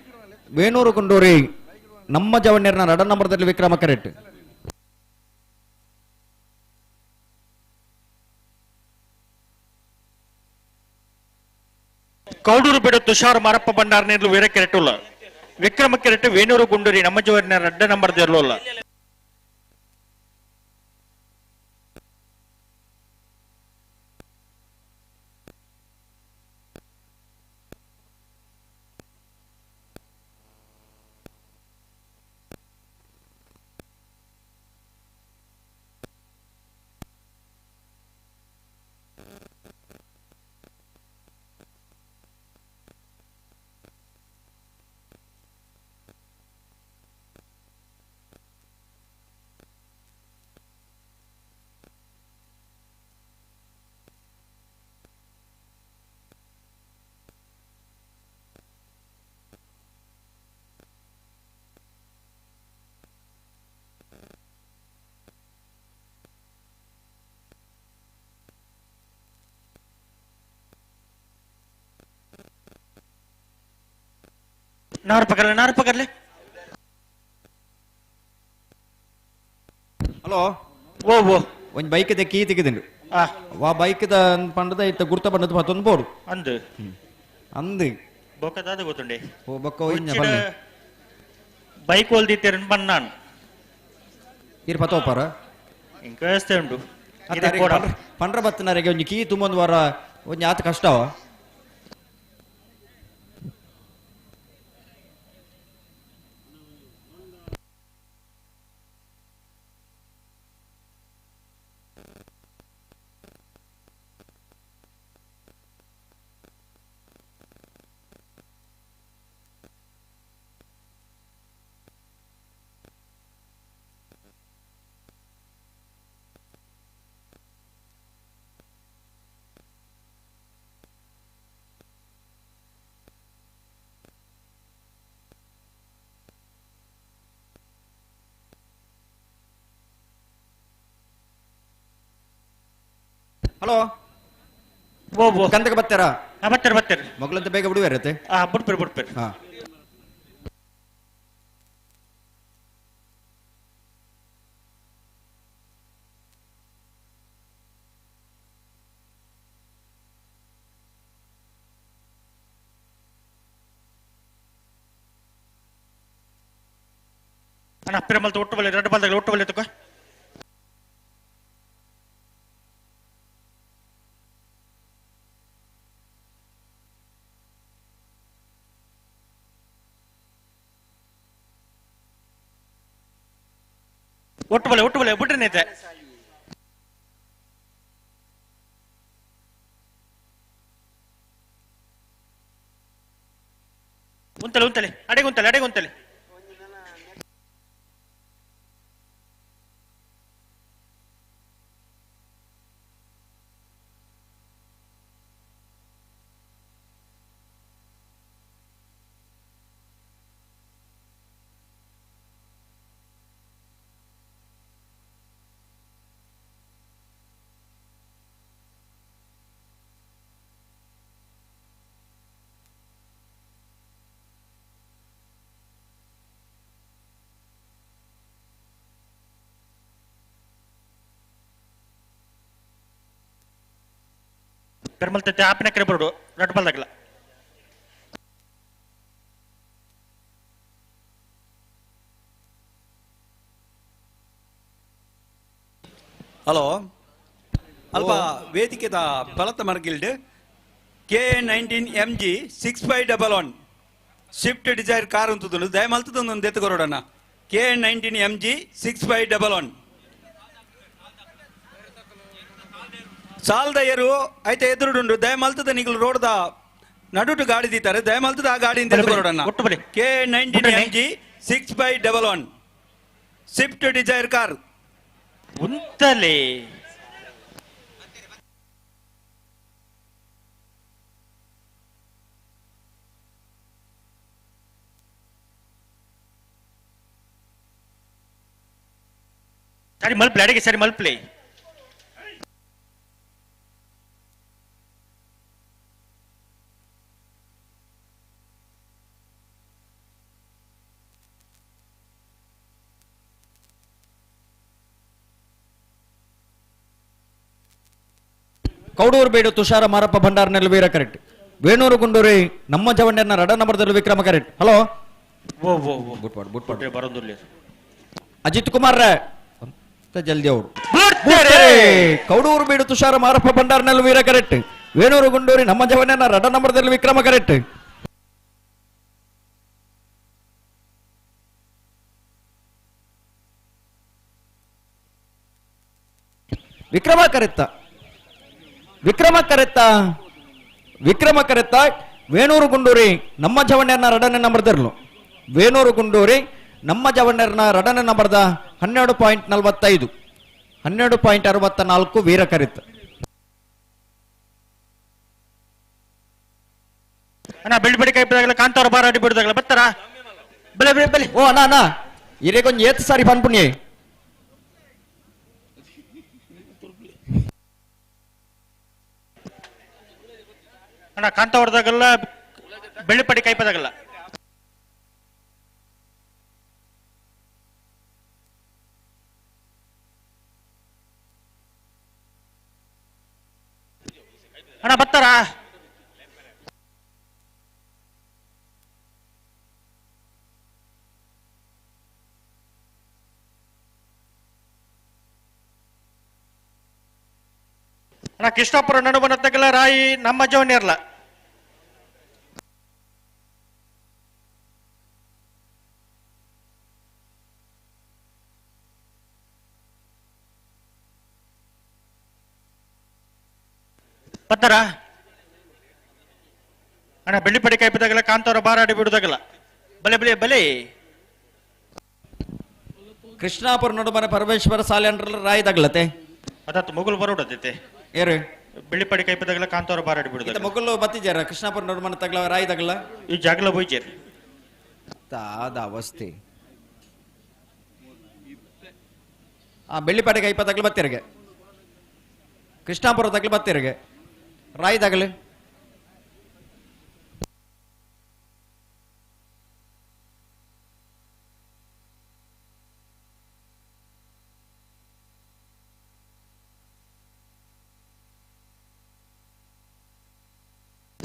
ವೇಣೂರು ಕುಂಡೂರಿ ನಮ್ಮ ಜವಣ್ಯರ್ನ ರಡ ನಂಬರ್ದಲ್ಲಿ ವಿಕ್ರಮ ಕರೆಕ್ಟ್ ಕೌಡೂರು ಬಿಡು ತುಷಾರ ಮಾರಪ್ಪ ಭಂಡಾರನೆಲ್ಲ ವೀರ ಕೆರೆಟುಲ್ಲ ವಿಕ್ರಮ ಕೆರೆಟ್ ವೇಣೂರು ಗುಂಡೂರಿ ನಮ್ಮ ಜವರ್ನ ರಡ್ಡ ನಂಬರ್ ಇರಲಿಲ್ಲ ನಾರ್ ಪಕರ್ಲೆ ಹಲೋ ಓ ಓ ಒಂದ್ ಬೈಕ್ ಇದೆ ಕೀ ತೆಗೆದಿಂಡು ವಾ ಬೈಕ್ ಪಂಡದ ಇತ್ತ ಗುರ್ತ ಪಂಡದ ಮತ್ತೊಂದು ಬೋಡು ಅಂದು ಅಂದು ಬೊಕ್ಕದಾದ ಗೊತ್ತುಂಡೆ ಓ ಬೊಕ್ಕ ಒಯ್ನ ಬನ್ನಿ ಬೈಕ್ ಹೊಲ್ದಿತ್ತೇರನ್ ಬನ್ನಾನ್ ಇರ್ ಪತೋಪಾರ ಇಂಕ ವ್ಯವಸ್ಥೆ ಉಂಟು ಪಂಡ್ರ ಬತ್ತನರಿಗೆ ಒಂಜಿ ಕೀ ತುಂಬೊಂದು ವಾರ ಒಂಜಿ ಆತ ಕಷ್ಟವ ಹಲೋ ಓ ಓ ಕಂದಕ್ಕೆ ಬರ್ತಾರಾ ಬರ್ತಾರೆ ಬರ್ತಾರೆ ಮಗಳಂತ ಬೇಗ ಬಿಡುವ ಇರತ್ತೆ ಬಿಡ್ಪೇರಿ ಬಿಡ್ಪೇರಿ ಹಾ ಅಣ್ಣ ಅಪ್ಪಿರ ಮಲ್ತ ಒಟ್ಟು ಬಲೆ ಎರಡು ಬಾಲ್ದಾಗ ಒಟ್ಟು ಬಲೆ ತಗೋ ಒಟ್ಟು ಬಲೆ ಬಿಟ್ರೆ ನೇತೆ ಉಂತಲೆ ಅಡೆಗುಂತಲೆ ಪೆರ್ಮಲ್ತೈತೆ ಆಪಿನ ಕರೆ ಬರೋಡು ರಟ್ ಬಲ್ದಾಗಲ್ಲ ಹಲೋ ಅಲ್ಪ ವೇದಿಕೆದ ಬಲತ ಮರ್ಗಿಲ್ಡ್ K19MG 6511 ಸ್ವಿಫ್ಟ್ ಡಿಸೈರ್ ಕಾರ್ ಅಂತದ್ದು ದಯಮಲ್ತದೊಂದು ಎತ್ತುಕೊರೋಡಣ್ಣ K19MG 6511 ಸಾಲ್ದ ಏರು ಐತೆ ಎದುರುಡುಂಡು ದಯಮಲ್ತದ ನಿಗಲು ರೋಡ್ದ ನಡುಟು ಗಾಡಿ ದೀತಾರೆ ದಯಮಲ್ತದ ಆ ಗಾಡಿ ಎತ್ತುಕೊರೋಡಣ್ಣ K19MG 6511 ಸ್ವಿಫ್ಟ್ ಡಿಸೈರ್ ಕಾರ್ ಉಂತಲೇ ಸರಿ ಮಲ್ಪ್ಲೆ ಅಡಿಗೆ ಸರಿ ಮಲ್ಪ್ಲೆ ಕೌಡೂರು ಬೇಡು ತುಷಾರ ಮಾರಪ್ಪ ಭಂಡಾರನಲ್ಲಿ ವೀರ ಕರೆಕ್ಟ್ ವೇಣೂರು ಗುಂಡೂರಿ ನಮ್ಮ ಜವಣ್ಣನ ರಡ ನಂಬರ್ದಲ್ಲಿ ವಿಕ್ರಮ ಕರೆಕ್ಟ್ ಹಲೋ ಬರೋದಿಲ್ಲ ಅಜಿತ್ ಕುಮಾರ್ ಜಲ್ದಿ ಅವರು ಕೌಡೂರು ಬೇಡು ತುಷಾರ ಮಾರಪ್ಪ ಭಂಡಾರನಲ್ಲಿ ವೀರ ಕರೆಕ್ಟ್ ವೇಣೂರು ಗುಂಡೂರಿ ನಮ್ಮ ಜವಣ್ಣನ ರಡ ನಂಬರ್ದಲ್ಲಿ ವಿಕ್ರಮ ಕರೆಕ್ಟ್ ವಿಕ್ರಮ ಕರೆತ್ತ ವೇಣೂರು ಗುಂಡೂರಿ ನಮ್ಮ ಜವಣ್ಣನ ರಡನೆ ನಂಬರ್ದಿರ್ಲು ವೇಣೂರು ಗುಂಡೂರಿ ನಮ್ಮ ಜವಣ್ಣನ ರಡನೆ ನಂಬರ್ದ 12.45 12.64 ವೀರ ಕರೆತ್ತ ಅಣ್ಣ ಬೆಳ್ಳಿ ಕೈ ಬಿಡಾಗಲ್ಲ ಕಾಂತಾರ ಬಾರಾಡಿ ಬಿಡದಾಗಲ್ಲ ಬತ್ತಾರ ಬೆಲೆ ಬೆಲೆ ಬೆಲೆ ಓ ಅಣ್ಣ ಇರೇಗೊಂದು ಏತ್ ಸಾರಿ ಪನ್ಪುಣ್ಯ ಅಣ್ಣ ಕಾಂತ ಹೊಡೆದಾಗಲ್ಲ ಬೆಳ್ಳಿಪಡಿ ಕೈಪದಾಗಲ್ಲ ಅಣ್ಣ ಬತ್ತಾರ ಅಣ್ಣ ಕೃಷ್ಣಾಪುರ ನಡುವನತ್ತಾಗಲ್ಲ ರಾಯಿ ನಮ್ಮ ಜವನಿರ್ಲ ಬತ್ತಾರ ಅಣ್ಣ ಬೆಳ್ಳಿಪಡಿ ಕೈಪದಾಗಲ್ಲ ಕಾಂತವರ ಬಾರಾಡಿ ಬಿಡುದಾಗಲ್ಲ ಬಲೆ ಬಲೆ ಬಲೆ ಕೃಷ್ಣಾಪುರ ನಡುಮನೆ ಪರಮೇಶ್ವರ ಸಾಲೆಂಡ್ರಲ್ಲ ರಾಯ್ದಾಗ್ಲತೆ ಅದತ್ತು ಮೊಗಲು ಬರೋಡತೈತೆ ಏರು ಬೆಳ್ಳಿಪಡಿ ಕೈಪದಾಗಲ್ಲ ಕಾಂತವರ ಬಾರಾಡಿ ಬಿಡುದಾಗ ಮೊಗಲು ಬತ್ತಿಜಾರ ಕೃಷ್ಣಾಪುರ ನಡುಮನೆ ತಗ್ಲ ರಾಯ್ದಾಗಲ್ಲ ಈ ಜಾಗಲ ಹೋಯ್ಜೇರ್ ತಾದ ಅವಸ್ಥೆ ಆ ಬೆಳ್ಳಿಪಾಡಿ ಕೈಪದಾಗಲು ಬತ್ತಿರಗೆ ಕೃಷ್ಣಾಪುರ ತಗ್ಲು ಬತ್ತಿರಗೆ ರಾಯ್ದಾಗಲಿ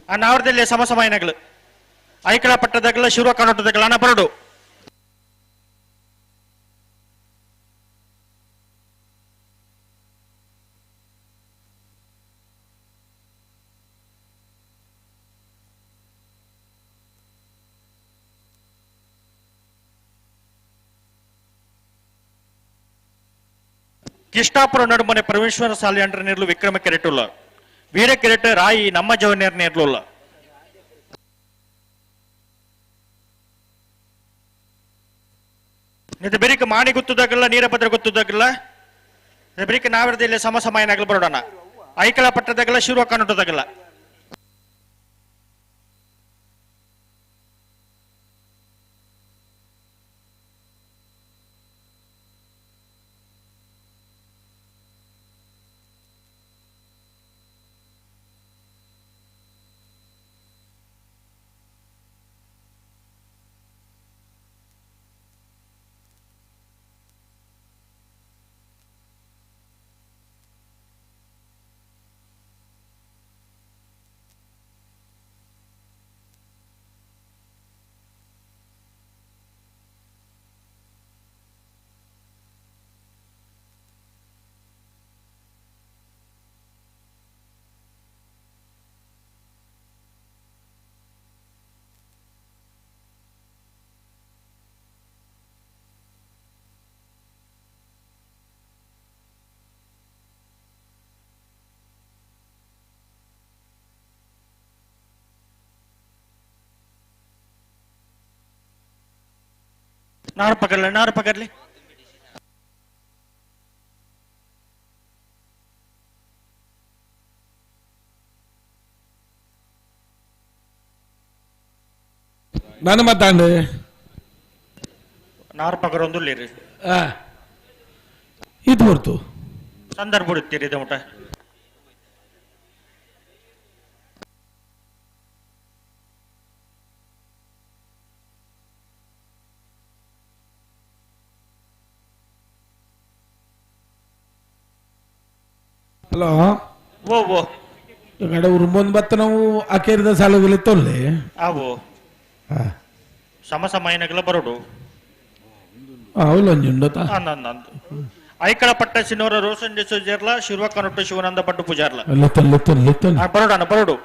ಆ ನಾವರದಲ್ಲಿ ಸಮಸಮಾಯನಗಳು ಐಕಳ ಪಟ್ಟದಾಗಲ್ಲ ಶಿವ ಕನ್ನಡದಾಗಲ್ಲ ಅಣ್ಣ ಬರಡು ಕೃಷ್ಣಾಪುರ ನಡುಮನೆ ಪರಮೇಶ್ವರ ಸಾಲಿ ಅಂಡ್ರ ನೀರ್ಲು ವಿಕ್ರಮ ಕೆರೆಟುಲ್ಲ ವೀರ ಕೆರೆಟ ರಾಯಿ ನಮ್ಮ ಜವನೇರ್ ನೀರ್ಲುಲ್ಲ ನಿದ ಬೆರಿಕ ಮಾಣಿ ಗೊತ್ತದಾಗಲ್ಲ ನೀರಭದ್ರ ಗೊತ್ತದಾಗಲ್ಲ ಬೆರಿಕ ನಾವರದಲ್ಲಿ ಸಮಸಮಾಯನಾಗಲು ಬರೋಣ ಐಕಳ ಪಟ್ಟದಾಗಲ್ಲ ಶಿವ ಕನ್ನಡದಾಗಲ್ಲ नार पकड़ ले ನಾನು ಮಾತಾಂಡೆ ನಾರ್ ಪಕರೊಂದು ಲೇರಿ ಇದು ಬರ್ತು ಸಂದರ್ಭ ಬಿಡುತ್ತೀರಿ ಇದು ಮುಟ ಹಲೋ ಓ ಗಡ ಉರುಂಬೊಂದು ಬತ್ತ ನಾವು ಆಕೇರಿದ ಸಾಲುಗಳಿತ್ತೊಲ್ಲೆ ಆವು ಸಮ ಸಮಯನಗಲ ಬರೋಡು ಅವಲೊಂಜುಂಡತ ಅಂದಂದು ಐಕಳ ಪಟ್ಟ ಸಿನೋರ ರೋಷನ್ ಡಿಸೋಜರ್ಲ ಶಿರ್ವಕನೊಟ್ಟು ಶಿವನಂದ ಪಟ್ಟು ಪೂಜಾರ್ಲ ಲಿತ್ತನ್ ಬರೋಡು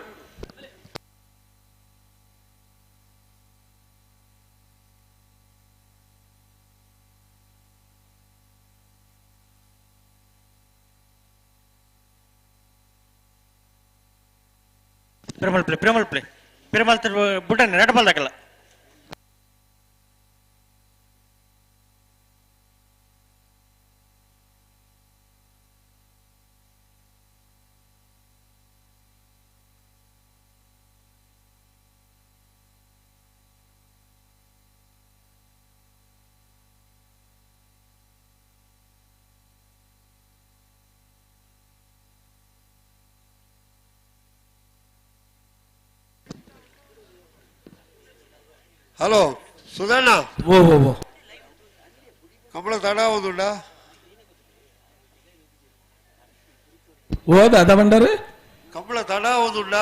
ಪ್ರೇಮಲ್ ಪ್ಲೇ ಬುಟ್ಟನೆ ರೆಡ್ ಬಾಲ್ ದಾಕಲ್ಲ ಹಲೋ ಸುಧಣ್ಣ ಓ ಕಂಬಳ ತಡ ಒಂದುಂಡ ಓದ ಅದ ಬಂಡಾರೆ ಕಂಬಳ ತಡ ಒಂದುಂಡ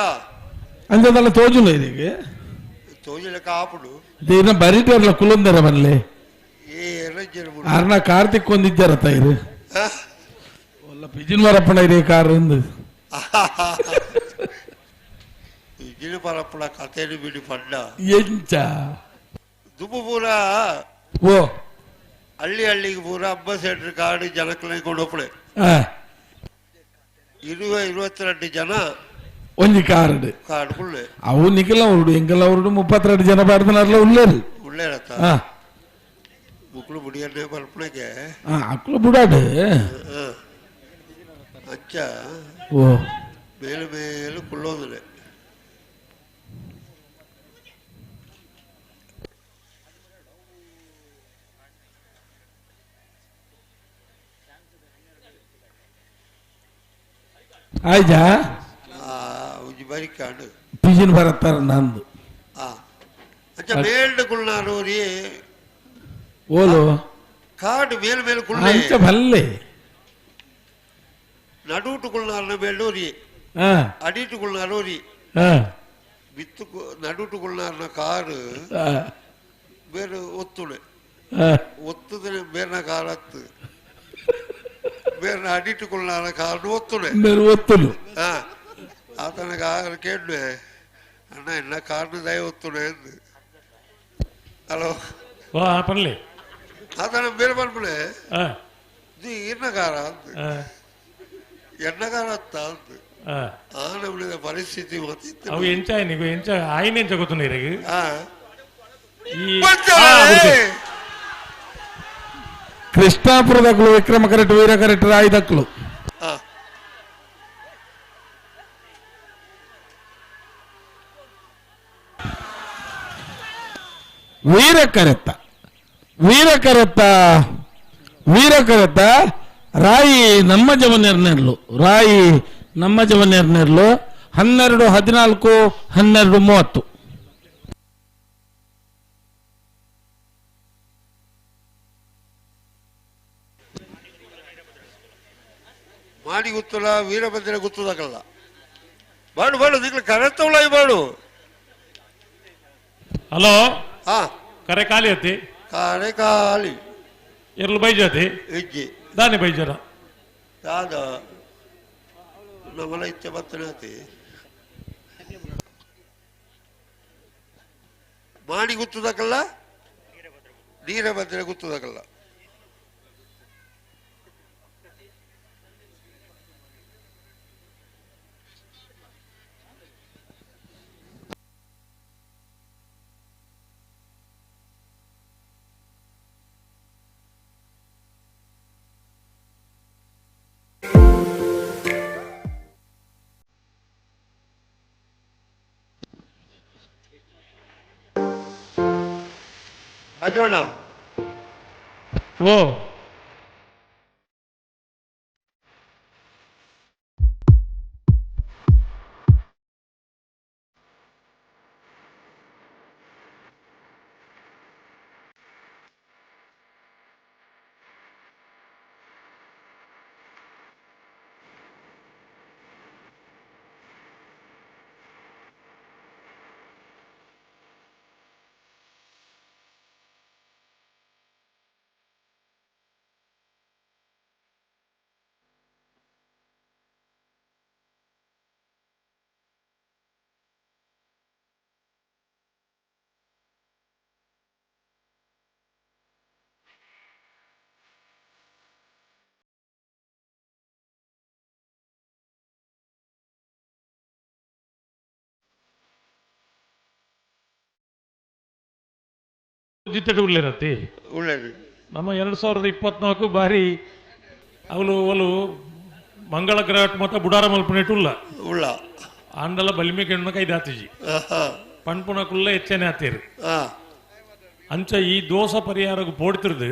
ಅಂಜದಲ್ಲ ತೋಜುಲ ಇದೀಗೆ ತೋಜಲಕ ಆಪುಡು ಇದನ್ನ ಬರಿಟರ್ಲ ಕುಲಂದರ ಬನ್ಲೆ ಏ ಎರಜ್ಜರು ಆರ್ನ ಕಾರ್ತಿಕ್ ಒಂದಿದ್ದಾರ ತೈರು ಒಲ್ಲ ಪಿಜಿನ್ ಮರಪ್ಪಣ ಇದೆ ಕಾರ್ ಎಂದು ಇಜಿನ ಪರಪ್ಪಳ ಕಥೆನು ಬಿಡಿ ಪಂಡ ಎಂಚ ದುಬ್ಬು ಪೂರ ಓ ಹಳ್ಳಿಗೆ ಪೂರ 50 ಕಾಡು ಜನಕ್ಕೆ ಕೊಂಡೊಪ್ಪಳೆ 22 ಜನ ಒಂಜಿ ಕಾರ್ಡ್ ಕಾಡು ಪುಳ್ಳೆ ಅವು ನಿಖಿಲ ಉರುಡು ಎಂಗೆಲ್ಲ ಉರುಡು 32 ಜನ ಪಾಡ್ದನಾರ್ಲ ಉಳ್ಳೇರು ಉಳ್ಳೇರತ್ತ ಮುಕ್ಳು ಬುಡಿಯನ್ನೇ ಪರಪ್ಪಣೆಗೆ ಅಕ್ಳು ಬುಡಾಡು ಅಚ್ಚ ಓ ಮೇಲು ಕುಳ್ಳೋದಿಲ್ಲ ಆಯ್ತಾ ಉಜ್ಜಿ ಬರಿಕಾಡು ಪಿಜಿನ್ ಬರತ್ತಾರ ನಂದು ಅಚ್ಚ ಮೇಲ್ಡು ಕುಳ್ಳಾರೋರಿ ಓಲು ಕಾಡು ಮೇಲು ಕುಳ್ಳೆ ಅಂಚ ಬಲ್ಲೆ ನಡುಟು ಕುಳ್ಳಾರನ ಮೇಲೂರಿ ಅಡಿಟು ಕುಳ್ಳಾರೋರಿ ಬಿತ್ತು ನಡುಟು ಕುಳ್ಳಾರನ ಕಾರು ಬೇರೆ ಒತ್ತುಳೆ ಒತ್ತುದ ಬೇರೆ ಕಾರತ್ತು ಬೇರೆ ಅಡಿಟು ಕುಳ್ಳಾರನ ಕಾರು ಒತ್ತುಳೆ ಒತ್ತುಲು ಆತನ ಕಾರು ಕೇಳ್ವೆ ಅಣ್ಣ ಎಲ್ಲ ಕಾರಣ ದಯ ಒತ್ತುಳೆ ಎಂದು ಹಲೋ ಪರ್ಲೆ ಆತನ ಬೇರೆ ಬರ್ಬಿಳೆ ಇದು ಎಣ್ಣಗಾರ ಅಂತ ಎಣ್ಣಗಾರ ಅಂತ ಆನೆ ಉಳಿದ ಪರಿಸ್ಥಿತಿ ಗೊತ್ತಿತ್ತು ಅವು ಎಂಚ ನೀವು ಎಂಚ ಆಯ್ನ ಎಂಚ ಗೊತ್ತು ನೀರಿಗೆ ಕೃಷ್ಣಾಪುರದಕ್ಕಳು ವಿಕ್ರಮ ಕರೆಕ್ಟ್ ವೀರ ಕರೆಕ್ಟ್ ರಾಯ್ದಕ್ಕಳು ವೀರಕರೆತ್ತ ರಾಯಿ ನಮ್ಮ ಜವನೇರ್ನೆರ್ಲು 12, 14, 12, 30 ಮಾಡಿ ಗೊತ್ತಲ್ಲ ವೀರಭದ್ರ ಗೊತ್ತದಾಗಲ್ಲ ಬಾಡು ನಿಗ್ಲು ಕರೆತ್ತವಳ ಬಾಡು ಹಲೋ ಕರೆ ಖಾಲಿ ಅತಿ ಕಾರೆ ಖಾಲಿ ಎರ್ಲು ಬೈಜತಿ ಹೆಜ್ಜೆ ದಾನಿ ಬೈಜರ ಯಾದ ನಮ್ಮಲ್ಲ ಇಚ್ಛೆ ಬರ್ತನಾತಿ ಮಾಡಿ ಗೊತ್ತದಾಗಲ್ಲ ವೀರಭದ್ರ ಗೊತ್ತದಾಗಲ್ಲ ಅದೋಣ ಓ ಜಿತ್ತಡೆ ಉಳ್ಳೇರತ್ತಿ ಒಳ್ಳೇದು ನಮ್ಮ 2024 ಬಾರಿ ಅವಳು ಅವಳು ಮಂಗಳ ಗ್ರಹ ಮತ್ತ ಬುಡಾರ ಮಲ್ಪನೆಟ್ಟು ಉಳ್ಳ ಆಂಡಲ ಬಲಿಮೆ ಕೆಣ್ಣ ಕೈದಾತಿಜಿ ಪಣ್ಪುಣಕುಲ್ಲ ಹೆಚ್ಚನೆ ಆತೇರು ಅಂಚ ಈ ದೋಷ ಪರಿಹಾರಕ್ಕೆ ಪೋಡ್ತಿರ್ದು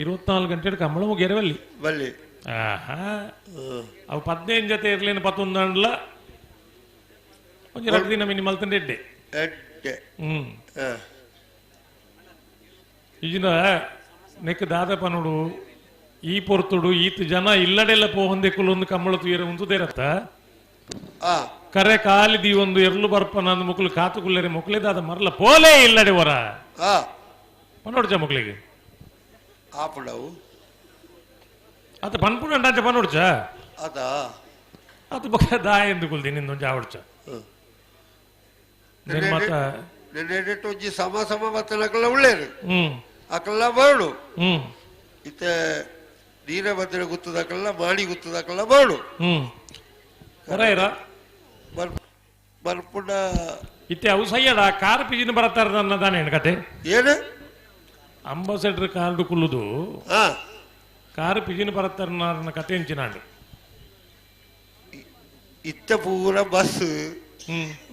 24 ಗಂಟೆ ಕಂಬಳ ಮುಗಿಯರ ಬಲ್ಲಿ ಅವು 15 ಜೊತೆ ಇರ್ಲೇನು 11 ಅಂಡ್ಲ ಒಂದು 2 ದಿನ ಮಿನಿ ಮಲ್ತಂಡೆ ಎಡ್ಡೆ ಈಗಿನ ನೆಕ್ ದಾದಪನುಡು ಈ ಪೊರ್ತುಡು ಈತ್ ಜನ ಇಲ್ಲಡೆಲ್ಲ ಪೋಹಂದೆಕ್ಕಲು ಒಂದು ಕಂಬಳ ತುಯರ ಉಂತುದೇರತ್ತ ಕರೆ ಕಾಲಿದಿ ಒಂದು ಎರ್ಲು ಬರ್ಪನ ಅಂದ್ ಮುಕ್ಳು ಕಾತುಕುಲ್ಲರೆ ಮುಕ್ಲೆ ದಾದ ಮರಲ ಪೋಲೇ ಇಲ್ಲಡೆ ಹೊರ ಪನೋಡ್ಚ ಮುಕ್ಳಿಗೆ ಅತ ಪನ್ಪುಣ ಅಂಡಾಚ ಪನೋಡ್ಚ ಅದು ಬಕ್ಕ ದಾಯ ಎಂದು ಕುಲ್ದಿ ನಿಂದೊಂದು ಆವಡ್ಚ ನಿರ್ಮಾತ ಸಮ ಸಮ ಬತ್ತನಕಲ್ಲ ಒಳ್ಳೇದು ಅಕಲ್ಲ ಬಾಳು ಇತ್ತ ನೀರಭದ್ರ ಗುತ್ತದಕಲ್ಲ ಮಾಣಿ ಗುತ್ತದಕಲ್ಲ ಬಾಳು ಬರ್ಪುಡ ಇತ್ತೆ ಅವು ಸಯ್ಯಡ ಕಾರ್ ಪಿಜಿನ ಬರತ್ತಾರ ಅನ್ನದಾನ ಕತೆ ಏನು ಅಂಬಾಸೆಡರ್ ಕಾರ್ಡು ಕುಲ್ಲುದು ಕಾರ್ ಪಿಜಿನ ಬರತ್ತಾರ ಕತೆ ಎಂಚಿನಾಡು ಇತ್ತ ಪೂರ ಬಸ್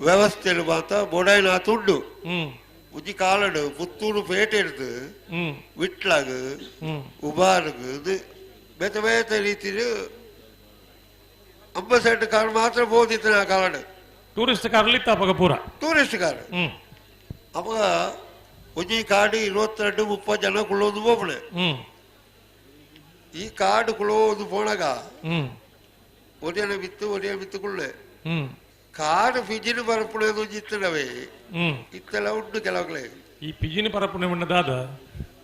ವ್ಯವಸ್ಥೆಲು ಮಾತ ಬೊಡೈನಾಥ ಉಂಡು ಉಜ್ಜಿ ಕಾಲಡು ಪುತ್ತೂರು ಪೇಟೆ ಇಡ್ದು ವಿಟ್ಲಾಗ ಉಬಾರ್ಗ್ ಬೇತೆ ಬೇತೆ ರೀತಿಲು ಅಂಬಸೆಟ್ ಕಾರ್ ಮಾತ್ರ ಬೋದಿತ್ತು ನಾ ಕಾಲಡು ಟೂರಿಸ್ಟ್ ಕಾರ್ಲಿ ಅವಾಗ ಪೂರ ಟೂರಿಸ್ಟ್ ಕಾರ್ ಅವಾಗ ಉಜ್ಜಿ ಕಾಡು 22-30 ಜನ ಕುಳ್ಳೋದು ಹೋಗ್ಬಳೆ ಈ ಕಾಡು ಕುಳ್ಳೋದು ಪೋಣಾಗ ಒಡೆಯನ ಬಿತ್ತು ಕುಳ್ಳೆ ಕಾಡು ಪಿಜಿನ ಪರಪುಣೆದು ಜಿತ್ತನವೇ ಇತ್ತೆಲ್ಲ ಉಂಟು ಕೆಲವೇ ಈ ಪಿಜಿನ ಪರಪುಣೆ ಉಣ್ಣದಾದ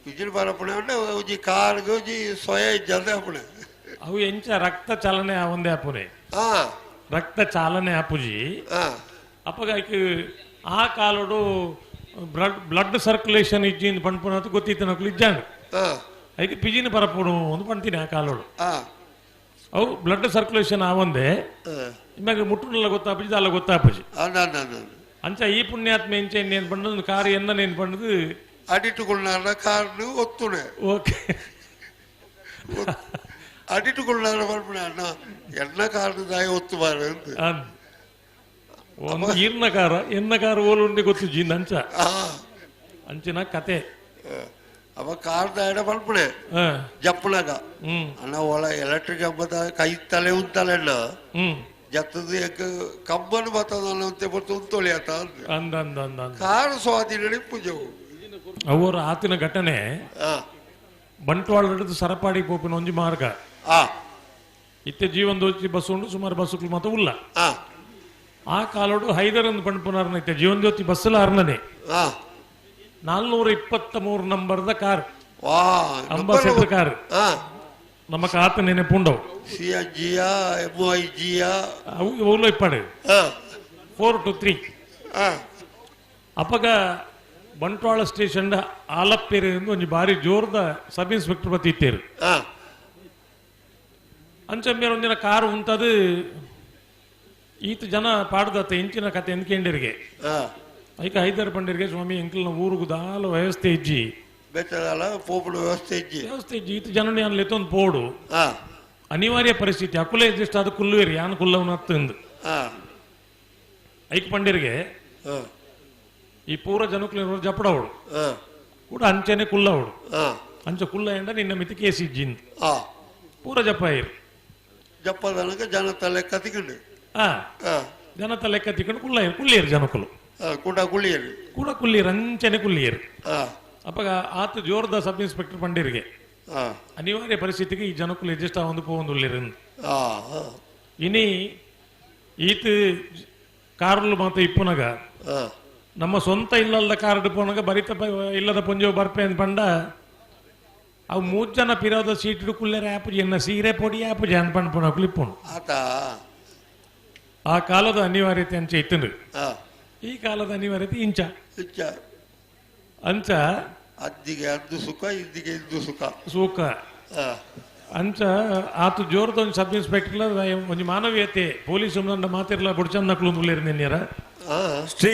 ಪಿಜಿನ ಪರಪುಣೆ ಉಂಟು ಒಂಜಿ ಕಾರ್ಗೆ ಒಂಜಿ ಸ್ವಯ ಇಜ್ಜಲ್ದೆ ಅಪ್ಪುಣೆ ಅವು ಎಂಚ ರಕ್ತ ಚಾಲನೆ ಒಂದೇ ಅಪ್ಪುನೆ ರಕ್ತ ಚಾಲನೆ ಅಪ್ಪುಜಿ ಅಪ್ಪಗ ಆ ಕಾಲೋಡು ಬ್ಲಡ್ ಸರ್ಕ್ಯುಲೇಷನ್ ಇಜ್ಜಿಂದ ಪಣ್ಪುಣ ಅಂತ ಗೊತ್ತಿತ್ತು ನಕ್ಲು ಇಜ್ಜಾಂಡು ಅದಕ್ಕೆ ಪಿಜಿನ ಪರಪುಣು ಒಂದು ಪಣ್ತೀನಿ ಆ ಕಾಲೋಡು ಅವು ಬ್ಲಡ್ ಸರ್ಕ್ಯುಲೇಷನ್ ಆವಂದೆ ಇಮ್ಮಾಗ ಮುಟ್ಟುನಲ್ಲ ಗೊತ್ತಾಪಜಿ ಅಲ್ಲ ಗೊತ್ತಾಪಜಿ ಅಂಚ ಈ ಪುಣ್ಯಾತ್ಮ ಎಂಚ ಏನ್ ಪಂಡದು ಕಾರ್ ಎನ್ನ ಏನ್ ಪಂಡದು ಅಡಿಟ್ಟುಕೊಳ್ಳಾರ ಕಾರ್ನು ಒತ್ತುಣೆ ಓಕೆ ಅಡಿಟ್ಟುಕೊಳ್ಳಾರ ಬರ್ಪುಣ ಅಣ್ಣ ಎಣ್ಣ ಕಾರ್ನು ದಾಯ ಒತ್ತು ಬಾರ ಒಂದು ಎನ್ನ ಕಾರ ಓಲುಂಡೆ ಗೊತ್ತು ಜೀನ್ ಅಂಚ ಅಂಚಿನ ಕತೆ ಅವ ಕಾರ್ ದಾಯಡ ಬರ್ಪುಣೆ ಜಪ್ಪನಾಗ ಅಣ್ಣ ಒಳ ಎಲೆಕ್ಟ್ರಿಕ್ ಹಬ್ಬದ ಕೈ ತಲೆ ಉಂತಲೆಣ್ಣ ಜತ್ತದ ಕಬ್ಬನ್ನು ಬರ್ತದೆ ಬರ್ತು ಉಂತೊಳಿ ಆತ ಕಾರು ಸ್ವಾಧೀನ ಪೂಜೆವು ಅವರ ಆತಿನ ಘಟನೆ ಬಂಟ್ವಾಳ ಹಿಡಿದು ಸರಪಾಡಿ ಪೋಪಿನ ಒಂಜಿ ಮಾರ್ಗ ಇತ್ತೆ ಜೀವನ ದೋಚಿ ಬಸ್ ಉಂಡು ಸುಮಾರು ಬಸ್ಸುಗಳು ಮಾತ್ರ ಉಲ್ಲ ಆ ಕಾಲೋಡು ಹೈದರ್ ಒಂದು ಪಂಡ್ಪುನಾರ್ನ ಇತ್ತೆ ಜೀವನ ಜ್ಯೋತಿ ಬಸ್ಸಲ್ಲ ಅರ್ನನೆ 423 ನಂಬರ್ದ ಕಾರ್ ಅಂಬಾಸೆಡರ್ ಕಾರ್ ನಮ್ಮ ಕಾತ ನೆನೆಪುಂಡವು ಅವು ಇಪ್ಪಡು 4-3 ಅಪ್ಪಗ ಬಂಟ್ವಾಳ ಸ್ಟೇಷನ್ ಆಲಪ್ಪೇರಿ ಒಂದು ಬಾರಿ ಜೋರದ ಸಬ್ ಇನ್ಸ್ಪೆಕ್ಟರ್ ಬತ್ತಿ ಇತ್ತೇರು ಅಂಚಮ್ಮೇರ ಒಂದಿನ ಕಾರು ಉಂಟದು ಈತ ಜನ ಪಾಡ್ದತ್ತ ಇಂಚಿನ ಕತೆ ಎನ್ಕೇಂಡಿರಿಗೆ ಐಕ ಹೈದರ್ ಪಂಡಿರಿಗೆ ಸ್ವಾಮಿ ಎಂಕಲ್ನ ಊರುಗು ದಾಲ ವ್ಯವಸ್ಥೆ ಇಜ್ಜಿ ವ್ಯವಸ್ಥೆ ಇಜ್ಜಿ ಈತ ಜನನಿ ಅನ್ಲೆತ್ತೊಂದು ಪೋಡು ಅನಿವಾರ್ಯ ಪರಿಸ್ಥಿತಿ ಅಕುಲೆ ಜಸ್ಟ್ ಅದು ಕುಲ್ಲುವೇರಿ ಯಾನು ಕುಲ್ಲವನ ಹತ್ತಂದು ಐಕ್ ಪಂಡಿರಿಗೆ ಈ ಪೂರ ಜನಕ್ಲಿ ಜಪಡವಳು ಕೂಡ ಅಂಚೆನೆ ಕುಲ್ಲವಡು ಅಂಚ ಕುಲ್ಲ ಎಂಡ ನಿನ್ನ ಮಿತಿ ಕೇಸಿಜ್ಜಿಂದು ಪೂರ ಜಪ್ಪಾಯಿರು ಜಪ್ಪದನಕ ಜನತ ಲೆಕ್ಕ ತಿಕೊಂಡು ಜನತ ಲೆಕ್ಕ ತಿಕೊಂಡು ಕುಲ್ಲಿಯರು ಜನಕುಲು ಕೂಡ ಕುಳ್ಳಿಯರು ಕೂಡ ಕುಲ್ಲಿಯರು ಅಂಚೆನೆ ಕುಲ್ಲಿಯರು ಅಪ್ಪಗ ಆತ ಜೋರದ ಸಬ್ ಇನ್ಸ್ಪೆಕ್ಟರ್ ಪಂಡಿರಿಗೆ ಅನಿವಾರ್ಯ ಪರಿಸ್ಥಿತಿಗೆ ಈ ಜನಕುಲು ಎಡ್ಜಸ್ಟ್ ಆಗೊಂದು ಪೋಂದುಲ್ಲಿರಂದು ಇನಿ ಈತ ಕಾರ್ಲು ಮಾತ ಇಪ್ಪುನಗ ನಮ್ಮ ಸ್ವಂತ ಇಲ್ಲದ ಕಾರ್ಡ್ ಪೋನಗ ಬರಿತ ಇಲ್ಲದ ಪೊಂಜೋ ಬರ್ಪೆ ಅಂತ ಪಂಡ ಅವು 3 ಜನ ಪಿರೋದ ಸೀಟ್ ಕುಲ್ಲೆರ ಆಪುಜಿ ಎನ್ನ ಸೀರೆ ಪೊಡಿ ಆಪುಜಿ ಅಂತ ಪಂಡ ಪೋನ ಕ್ಲಿಪ್ಪುನು ಆ ಕಾಲದ ಅನಿವಾರ್ಯತೆ ಅಂಚೆ ಇತ್ತಂದು ಈ ಕಾಲದ ಅನಿವಾರ್ಯತೆ ಇಂಚ ಅಂಚ ಅದ್ದಿಗೆ ಅದು ಸುಖ ಇದ್ದಿಗೆ ಇದು ಸುಖ ಅಂಚ ಆತು ಜೋರದ ಒಂದು ಸಬ್ ಇನ್ಸ್ಪೆಕ್ಟರ್ ಒಂದು ಮಾನವೀಯತೆ ಪೊಲೀಸ್ ಮಾತಿರ್ಲ ಬುಡ್ಚಂದ ನಕಲು ಉಳ್ಳೇರು ಶ್ರೀ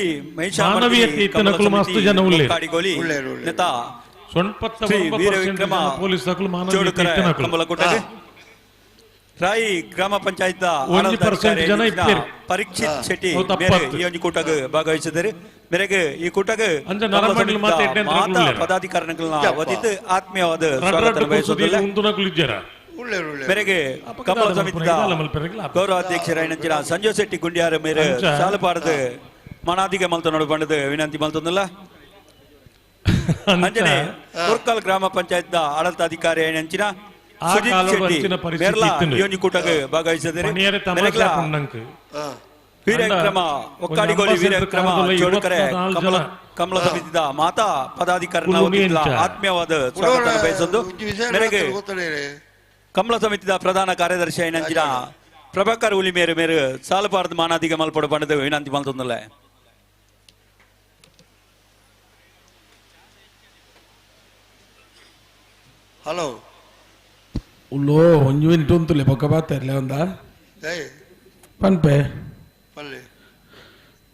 ಮಾನವೀಯತೆ ಇತ್ತ ನಕಲು ಮಸ್ತ್ ಜನ ಉಳ್ಳೇರು ಪೊಲೀಸ್ ನಕಲು ಮಾನವೀಯತೆ ಇತ್ತ ನಕಲು ರಾಯಿ ಗ್ರಾಮ ಪಂಚಾಯತ್ 1% ಜನ ಇದ್ದಾರೆ ಪರೀಕ್ಷಿತ್ ಶೆಟ್ಟಿ ಈ ಒಂದು ಕೂಟಕ್ಕೆ ಭಾಗವಹಿಸಿದ್ದಾರೆ ಮೇರೆಗೆ ಈ ಕೂಟಕ್ಕೆ ಮಾತಾ ಪದಾಧಿಕಾರಿಗಳನ್ನ ವಧಿತು ಆತ್ಮೀಯವಾದ ಸ್ವಾಗತ ಬಯಸುವುದಿಲ್ಲ ಮೇರೆಗೆ ಕಮಲ ಸಮಿತಿಯ ಗೌರವಾಧ್ಯಕ್ಷರಾಯಿನ ಸಂಜಯ್ ಶೆಟ್ಟಿ ಗುಂಡಿಯಾರ ಮೇರೆ ಸಾಲಪಾರದ ಮನಾದಿಗೆ ಮಲ್ತನೋಡು ಬಂಡದ ವಿನಂತಿ ಮಲ್ತೊಂದಿಲ್ಲ ಅಂಜನೆ ತುರ್ಕಲ್ ಗ್ರಾಮ ಪಂಚಾಯತ್ ಆಡಳಿತಾಧಿಕಾರಿ ಏನಂಚಿನ ಭಾಗವಹಿಸಿದರೆ ವೀರಕ್ರಮ ಒಕ್ಕಾಡಿಗೋಳಿ ವೀರಕ್ರಮ ಚೋಡುಕರೆ ಕಮಲ ಸಮಿತಿದ ಮಾತಾ ಪದಾಧಿಕಾರಿ ಆತ್ಮೀಯವಾದ ಸ್ವಾಗತ ಬಯಸೋದು ಮೇರೆಗೆ ಕಮಲ ಸಮಿತಿದ ಪ್ರಧಾನ ಕಾರ್ಯದರ್ಶಿ ಐನಂಚಿನ ಪ್ರಭಾಕರ್ ಹುಲಿ ಮೇರೆ ಮೇರೆ ಸಾಲಪಾರದ ಮಾನಾದಿಗೆ ಮಲ್ಪಡು ಬಂಡದ ವಿನಂತಿ ಮಲ್ತೊಂದಲ್ಲ ಹಲೋ ಉಳ್ಳೋ ಒಂಜು ಮಿನಿಟ್ ಉಂತುಲೆ ಪಕ್ಕ ಬಾತರ್ಲೆ ಒಂದ ಪನ್ಪೆ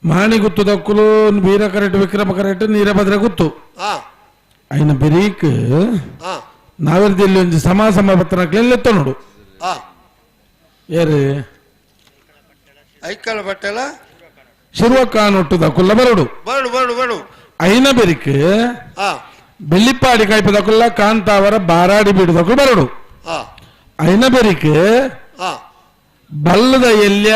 ಮಾಣಿ ಗುತ್ತು ದಕ್ಕುಲು ವೀರ ಕರೆಟ್ ವಿಕ್ರಮ ಕರೆಟ್ ನೀರಭದ್ರ ಗುತ್ತು అయిన ಬೆರೀಕ್ ನಾವಿರ್ದಲ್ಲಿ ಒಂಜಿ ಸಮ ಪತ್ರಕ್ಲೆತ್ತ ನೋಡು ಏರು ಐಕಲ ಬಟ್ಟೆಲ ಶಿರ್ವಕಾನೊಟ್ಟು ದಕ್ಕುಲ್ಲ ಬರಡು అయిన ಬೆರೀಕ್ ಬೆಳ್ಳಿಪ್ಪಾಡಿ ಕಾಯ್ಪದಕ್ಕುಲ್ಲ ಕಾಂತಾವರ ಬಾರಾಡಿ ಬಿಡುದಕ್ಕೂ ಬರಡು అయిన ಬೆರೀಕ್ ಬಲ್ಲದ ಎಲ್ಯ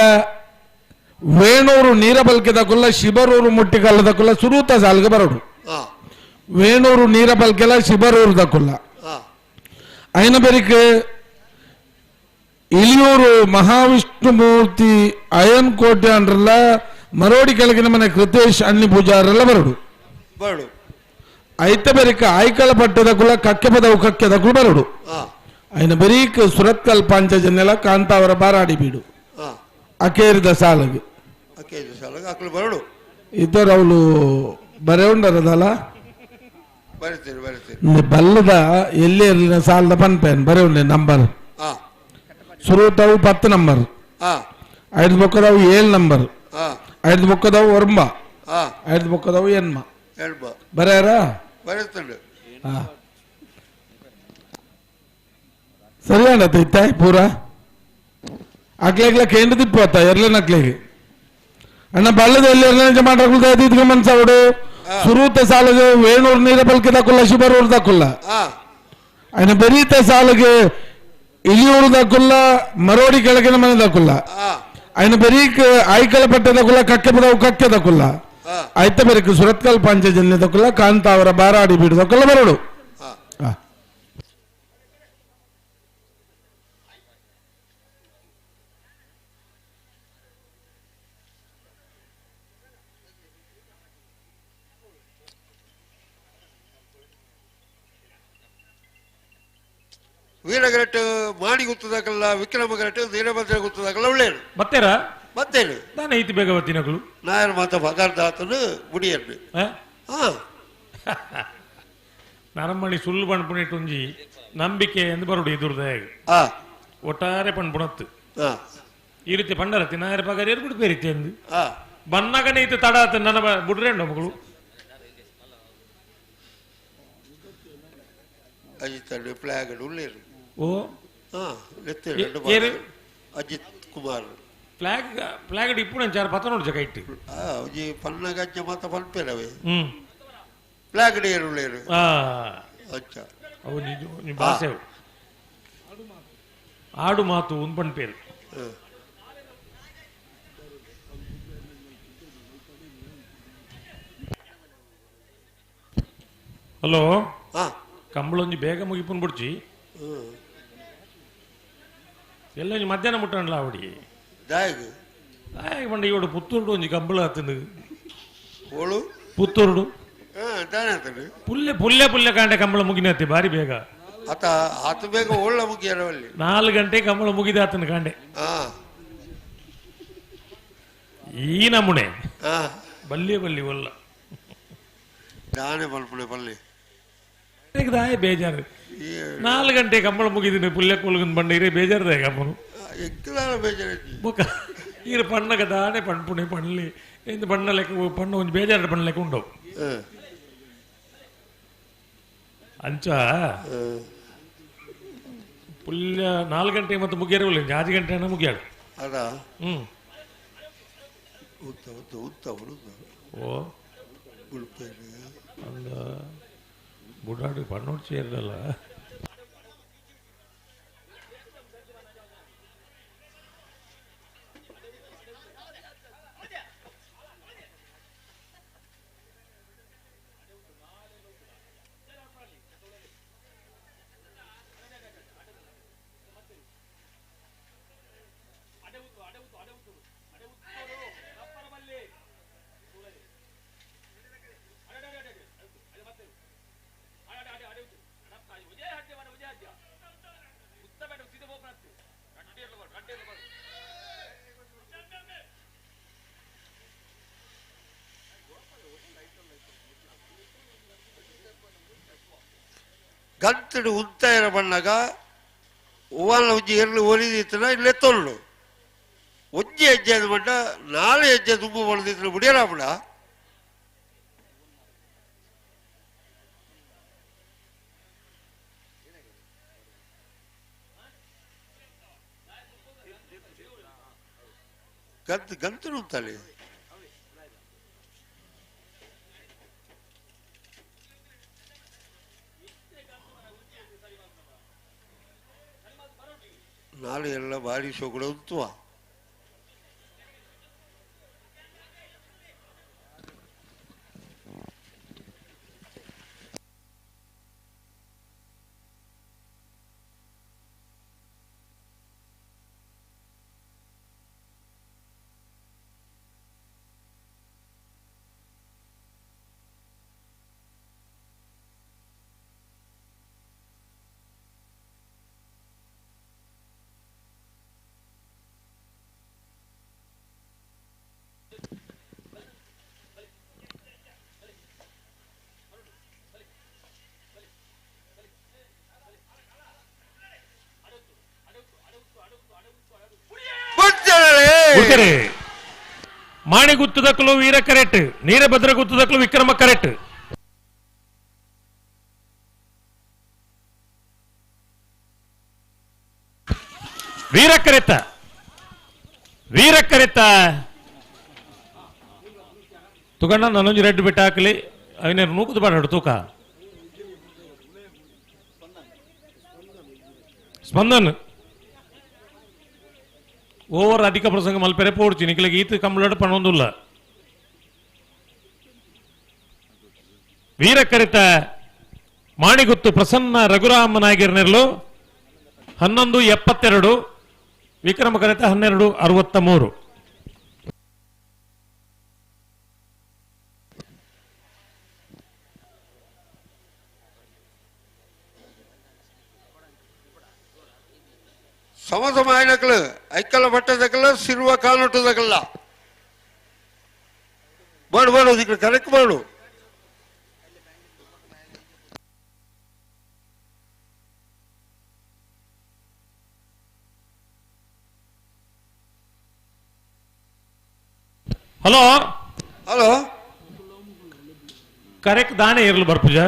ವೇಣೂರು ನೀರ ಬಲ್ಕೆದಕ್ಕುಲ್ಲ ಶಿಬರೂರು ಮುಟ್ಟಿಕಲ್ಲದಕ್ಕುಲ್ಲ ಸುರೂತ ಸಾಲ್ಗೆ ಬರಡು ವೇಣೂರು ನೀರ ಬಲ್ಕೆಲ್ಲ ಶಿಬರೂರು ದಕ್ಕುಲ್ಲ అయిన ಬೆರೀಕ್ ಇಲಿಯೂರು ಮಹಾವಿಷ್ಣು ಮೂರ್ತಿ ಅಯನ್ ಕೋಟೆ ಅಂದ್ರಲ್ಲ ಮರೋಡಿ ಕೆಳಗಿನ ಮನೆ ಕೃತೇಶ್ ಅನ್ನಿ ಪೂಜಾರೆಲ್ಲ ಬರಡು ಐತ ಬೆರೀಕ್ ಆಯ್ಕಳ ಪಟ್ಟದಕ್ಕುಲ್ಲ ಕಕ್ಕೆ ಪದವು ಕಕ್ಕೆದಕ್ಕೂ ಬರಡು అయిన ಬೆರೀಕ್ ಸುರತ್ಕಲ್ ಪಾಂಚಜನ್ನೆಲ್ಲ ಕಾಂತಾವರ ಬಾರಾಡಿ ಬೀಡು ಅಕೇರಿದ ಸಾಲಗೆ ಬರಡು ಇದ್ದರು ಅವಳು ಬರೇ ಉಂಡರದಲ್ಲ ಬಲ್ಲದ ಎಲ್ಲಿ ಇರಲಿನ ಸಾಲದ ಪನ್ಪೇನ್ ಬರೇ ಉಂಡೆ ನಂಬರ್ ಸುರುತವು 10 ನಂಬರ್ 5 ಬೊಕ್ಕದವು 7 ನಂಬರ್ 5 ಬೊಕ್ಕದವು ಒರ್ಮ 5 ಬೊಕ್ಕದವು ಎನ್ಮ ಬರೆಯಾರ ಸರಿಯಾಣ ಇತ್ತಾಯ್ ಪೂರ ಅಕ್ಲೆಗ್ಲ ಕೇಂದ್ರ ತಿಪ್ಪತ್ತ ಎರ್ಲೆ ನಕ್ಲೆಗೆ ಅಣ್ಣ ಬಳ್ಳದ ಎಲ್ಲಿ ಎರ್ಲೆ ಮಾಡಕ್ಲು ಮನ್ಸಾವಡು ಸುರೂತ ಸಾಲಿಗೆ ವೇಣೂರು ನೀರ ಬಲ್ಕೆ ದಕ್ಕುಲ್ಲ ಶಿಬರೂರು ದಕ್ಕುಲ್ಲ ఆయన ಬೆರೀತ ಸಾಲಿಗೆ ಇಲಿಯೂರು ದಕ್ಕುಲ್ಲ ಮರೋಡಿ ಕೆಳಗಿನ ಮನೆ ದಕ್ಕುಲ್ಲ ఆయన ಬೆರೀಕ್ ಆಯ್ಕಳ ಪಟ್ಟೆ ದಕ್ಕುಲ್ಲ ಕಕ್ಕೆ ಪದವು ಕಕ್ಕೆ ದಕ್ಕುಲ್ಲ ಐತ ಬೆರೀಕ್ ಸುರತ್ಕಲ್ ಪಾಂಚಜನ್ಯ ದಕ್ಕುಲ್ಲ ಕಾಂತಾವರ ಬಾರಾಡಿ ಬೀಡು ದಕ್ಕುಲ್ಲ ಬರಡು ವೀರಗರಟ್ಟು ಮಾಣಿ ಗುತ್ತದಾಗಲ್ಲ ವಿಕ್ರಮ ಗರಟ್ಟು ನೀರಭದ್ರ ಗುತ್ತದಾಗಲ್ಲ ಒಳ್ಳೇದು ಮತ್ತೇನು ನಾನು ಐತಿ ಬೇಗ ಬರ್ತೀನಗಳು ನಾಯರ್ ಮಾತ ಪದಾರ್ಥ ಆತನು ಮುಡಿಯನ್ನು ನರಮಣಿ ಸುಳ್ಳು ಪಣ್ಪುಣಿಟ್ಟು ಒಂಜಿ ನಂಬಿಕೆ ಎಂದು ಬರುಡು ಎದುರ್ದ ಒಟ್ಟಾರೆ ಪಣ್ಪುಣತ್ತು ಈ ರೀತಿ ಪಂಡರತಿ ನಾಯರ ಪಗಾರ ಏರ್ಬಿಟ್ಟು ಬೇರಿತಿ ಎಂದು ಬನ್ನಗನೆ ಇತ್ತು ತಡ ಆತ ನನ್ನ ಬುಡ್ರೇಂಡ ಮಗಳು ಅಜಿತ್ ಫ್ಲಾಗ್ ಉಳ್ಳೇರು ಅಜಿತ್ ಕುಮಾರ್ ಫ್ಲಾಗ್ ಇಪ್ಪು ನಂಚಾರ ಪತ್ತ ನೋಡ್ಜ ಕೈಟ್ ಪನ್ನ ಗಜ್ಜೆ ಮಾತ ಪಲ್ಪೇರವೆ ಪ್ಲಾಗಡಿ ಏರುಳ್ಳೇರು ಅಚ್ಚ ಅವು ನಿಮ್ಮ ಭಾಷೆ ಆಡು ಮಾತು ಒಂದು ಪಂಪೇರು ಹಲೋ ಕಂಬಳೊಂಜಿ ಬೇಗ ಮುಗಿಪುನ್ ಬಿಡ್ಚಿ ಎಲ್ಲ ಮಧ್ಯಾಹ್ನ ಮುಟ್ಟಣ್ಣ ಅವಡಿ ಬಂಡ ಇವಡು ಪುತ್ತೂರು ಒಂಜಿ ಕಂಬಳ ಆತನು ಪುತ್ತೂರು ಪುಲ್ಲೆ ಪುಲ್ಲೆ ಪುಲ್ಲೆ ಕಾಂಡೆ ಕಂಬಳ ಮುಗಿನತ್ತೆ ಬಾರಿ ಬೇಗ ಆತ ಬೇಗ ಒಳ್ಳೆ ಮುಗಿಯರಲ್ಲಿ 4 ಗಂಟೆ ಕಂಬಳ ಮುಗಿದ ಆತನ ಕಾಂಡೆ ಈ ನಮುನೆ ಬಲ್ಲಿ ಬಲ್ಲಿ ಒಲ್ಲ ದಾನೆ ಬಲ್ಪುಳೆ ಬಲ್ಲಿ ದಾಯ ಬೇಜಾರು 4 ಗಂಟೆ ಕಂಬಳ ಮುಗಿದಿನಿ ಪುಲ್ಲೆ ಕೊಲ್ಗನ್ ಬಂಡ ಇರೇ ಬೇಜಾರದೆ ಕಂಬನು ಈರ ಪಣ್ಣಗ ದಾನೆ ಪಣ್ಪುಣೆ ಪಣ್ಣಲಿ ಎಂದು ಬಣ್ಣ ಲೆಕ್ಕ ಪಣ್ಣ ಒಂದು ಬೇಜಾರ ಬಣ್ಣ ಲೆಕ್ಕ ಉಂಡವು ಅಂಚ ಪುಲ್ಯ 4 ಗಂಟೆ ಮತ್ತು ಮುಗಿಯರವಲ್ಲ 6 ಗಂಟೆ ಮುಗಿಯಾಡು ಅದಾ ಓ ಅಂದ ಬುಡಾಡಿ ಪಣ್ಣೋಡ್ ಸೇರಿದಲ್ಲ ಗಂಟು ಉತ್ತಾಯರ ಬಣ್ಣಗ ಹೂವಲ್ಲ ಉಜ್ಜಿ ಎರ್ಲು ಒಲಿದಿತ್ತನ ಇಲ್ಲೇ ತೊಳ್ಳು ಒಜ್ಜಿ ಹೆಜ್ಜೆ ಅದು ಮಟ್ಟ 4 ಹೆಜ್ಜೆ ತುಂಬ ಬಳದಿತ್ತು ಬಿಡಿಯಲ್ಲ ಬಿಡ ಗಂತು ಉತ್ತಲೆ ನಾಳೆ ಎಲ್ಲ ಭಾರಿ ಶೋಕಡ ಉತ್ತುವ ಮಾಣಿ ಗುತ್ತುದಕ್ಕಲು ವೀರ ಕರೆಕ್ಟ್ ನೀರಭದ್ರ ಗುತ್ತುದಕ್ಕಲು ವಿಕ್ರಮ ಕರೆಕ್ಟ್ ವೀರ ಕರೆತ್ತ ತುಗಣ್ಣ ನಾನೊಂದು ರೆಡ್ ಬಿಟ್ಟು ಹಾಕಲಿ ಅವನ ನೂಕುದು ಬಾಡು ತೂಕ ಸ್ಪಂದನ್ ಓವರ್ ಅಧಿಕ ಪ್ರಸಂಗ ಮಲ್ಪೆರೆ ಪೋಡ್ಚಿ ನಿಖಿಲಿಗೆ ಈತ ಕಂಬಳಾಟ ಪಣೊಂದುಲ್ಲ ವೀರ ಕರಿತ ಮಾಣಿಗುತ್ತು ಪ್ರಸನ್ನ ರಘುರಾಮನಾಗಿರ್ನೆರ್ಲು 11:72 ವಿಕ್ರಮ ಕರಿತ 12:63 ಸಮಸಮಾಯನಕಲು ಐಕ್ಕಲ ಬಟ್ಟದಕಲ್ಲ ಸಿರುವ ಕಾನೊಟ್ಟದಕಲ್ಲ ಮಾಡು ಇದಕ್ಕೆ ಕರೆಕ್ಟ್ ಮಾಡು ಹಲೋ ಹಲೋ ಕರೆಕ್ಟ್ ದಾನೆ ಇರಲು ಬರ್ಪುಜ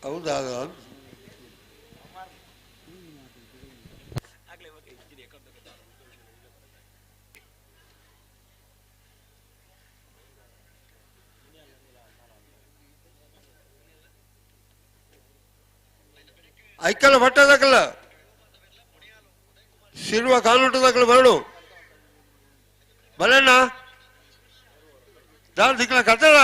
ಹೌದಾ ಐಕಲ್ ಬಟ್ಟದಕ್ಕಲ್ಲ ಸಿರುವ ಕಾಲುಂಟದಕ್ಕಲ್ಲ ಬರಡು ಬಲಣ್ಣ ದಾಲ್ ದಿಕ್ಕಲ ಕತ್ತಲ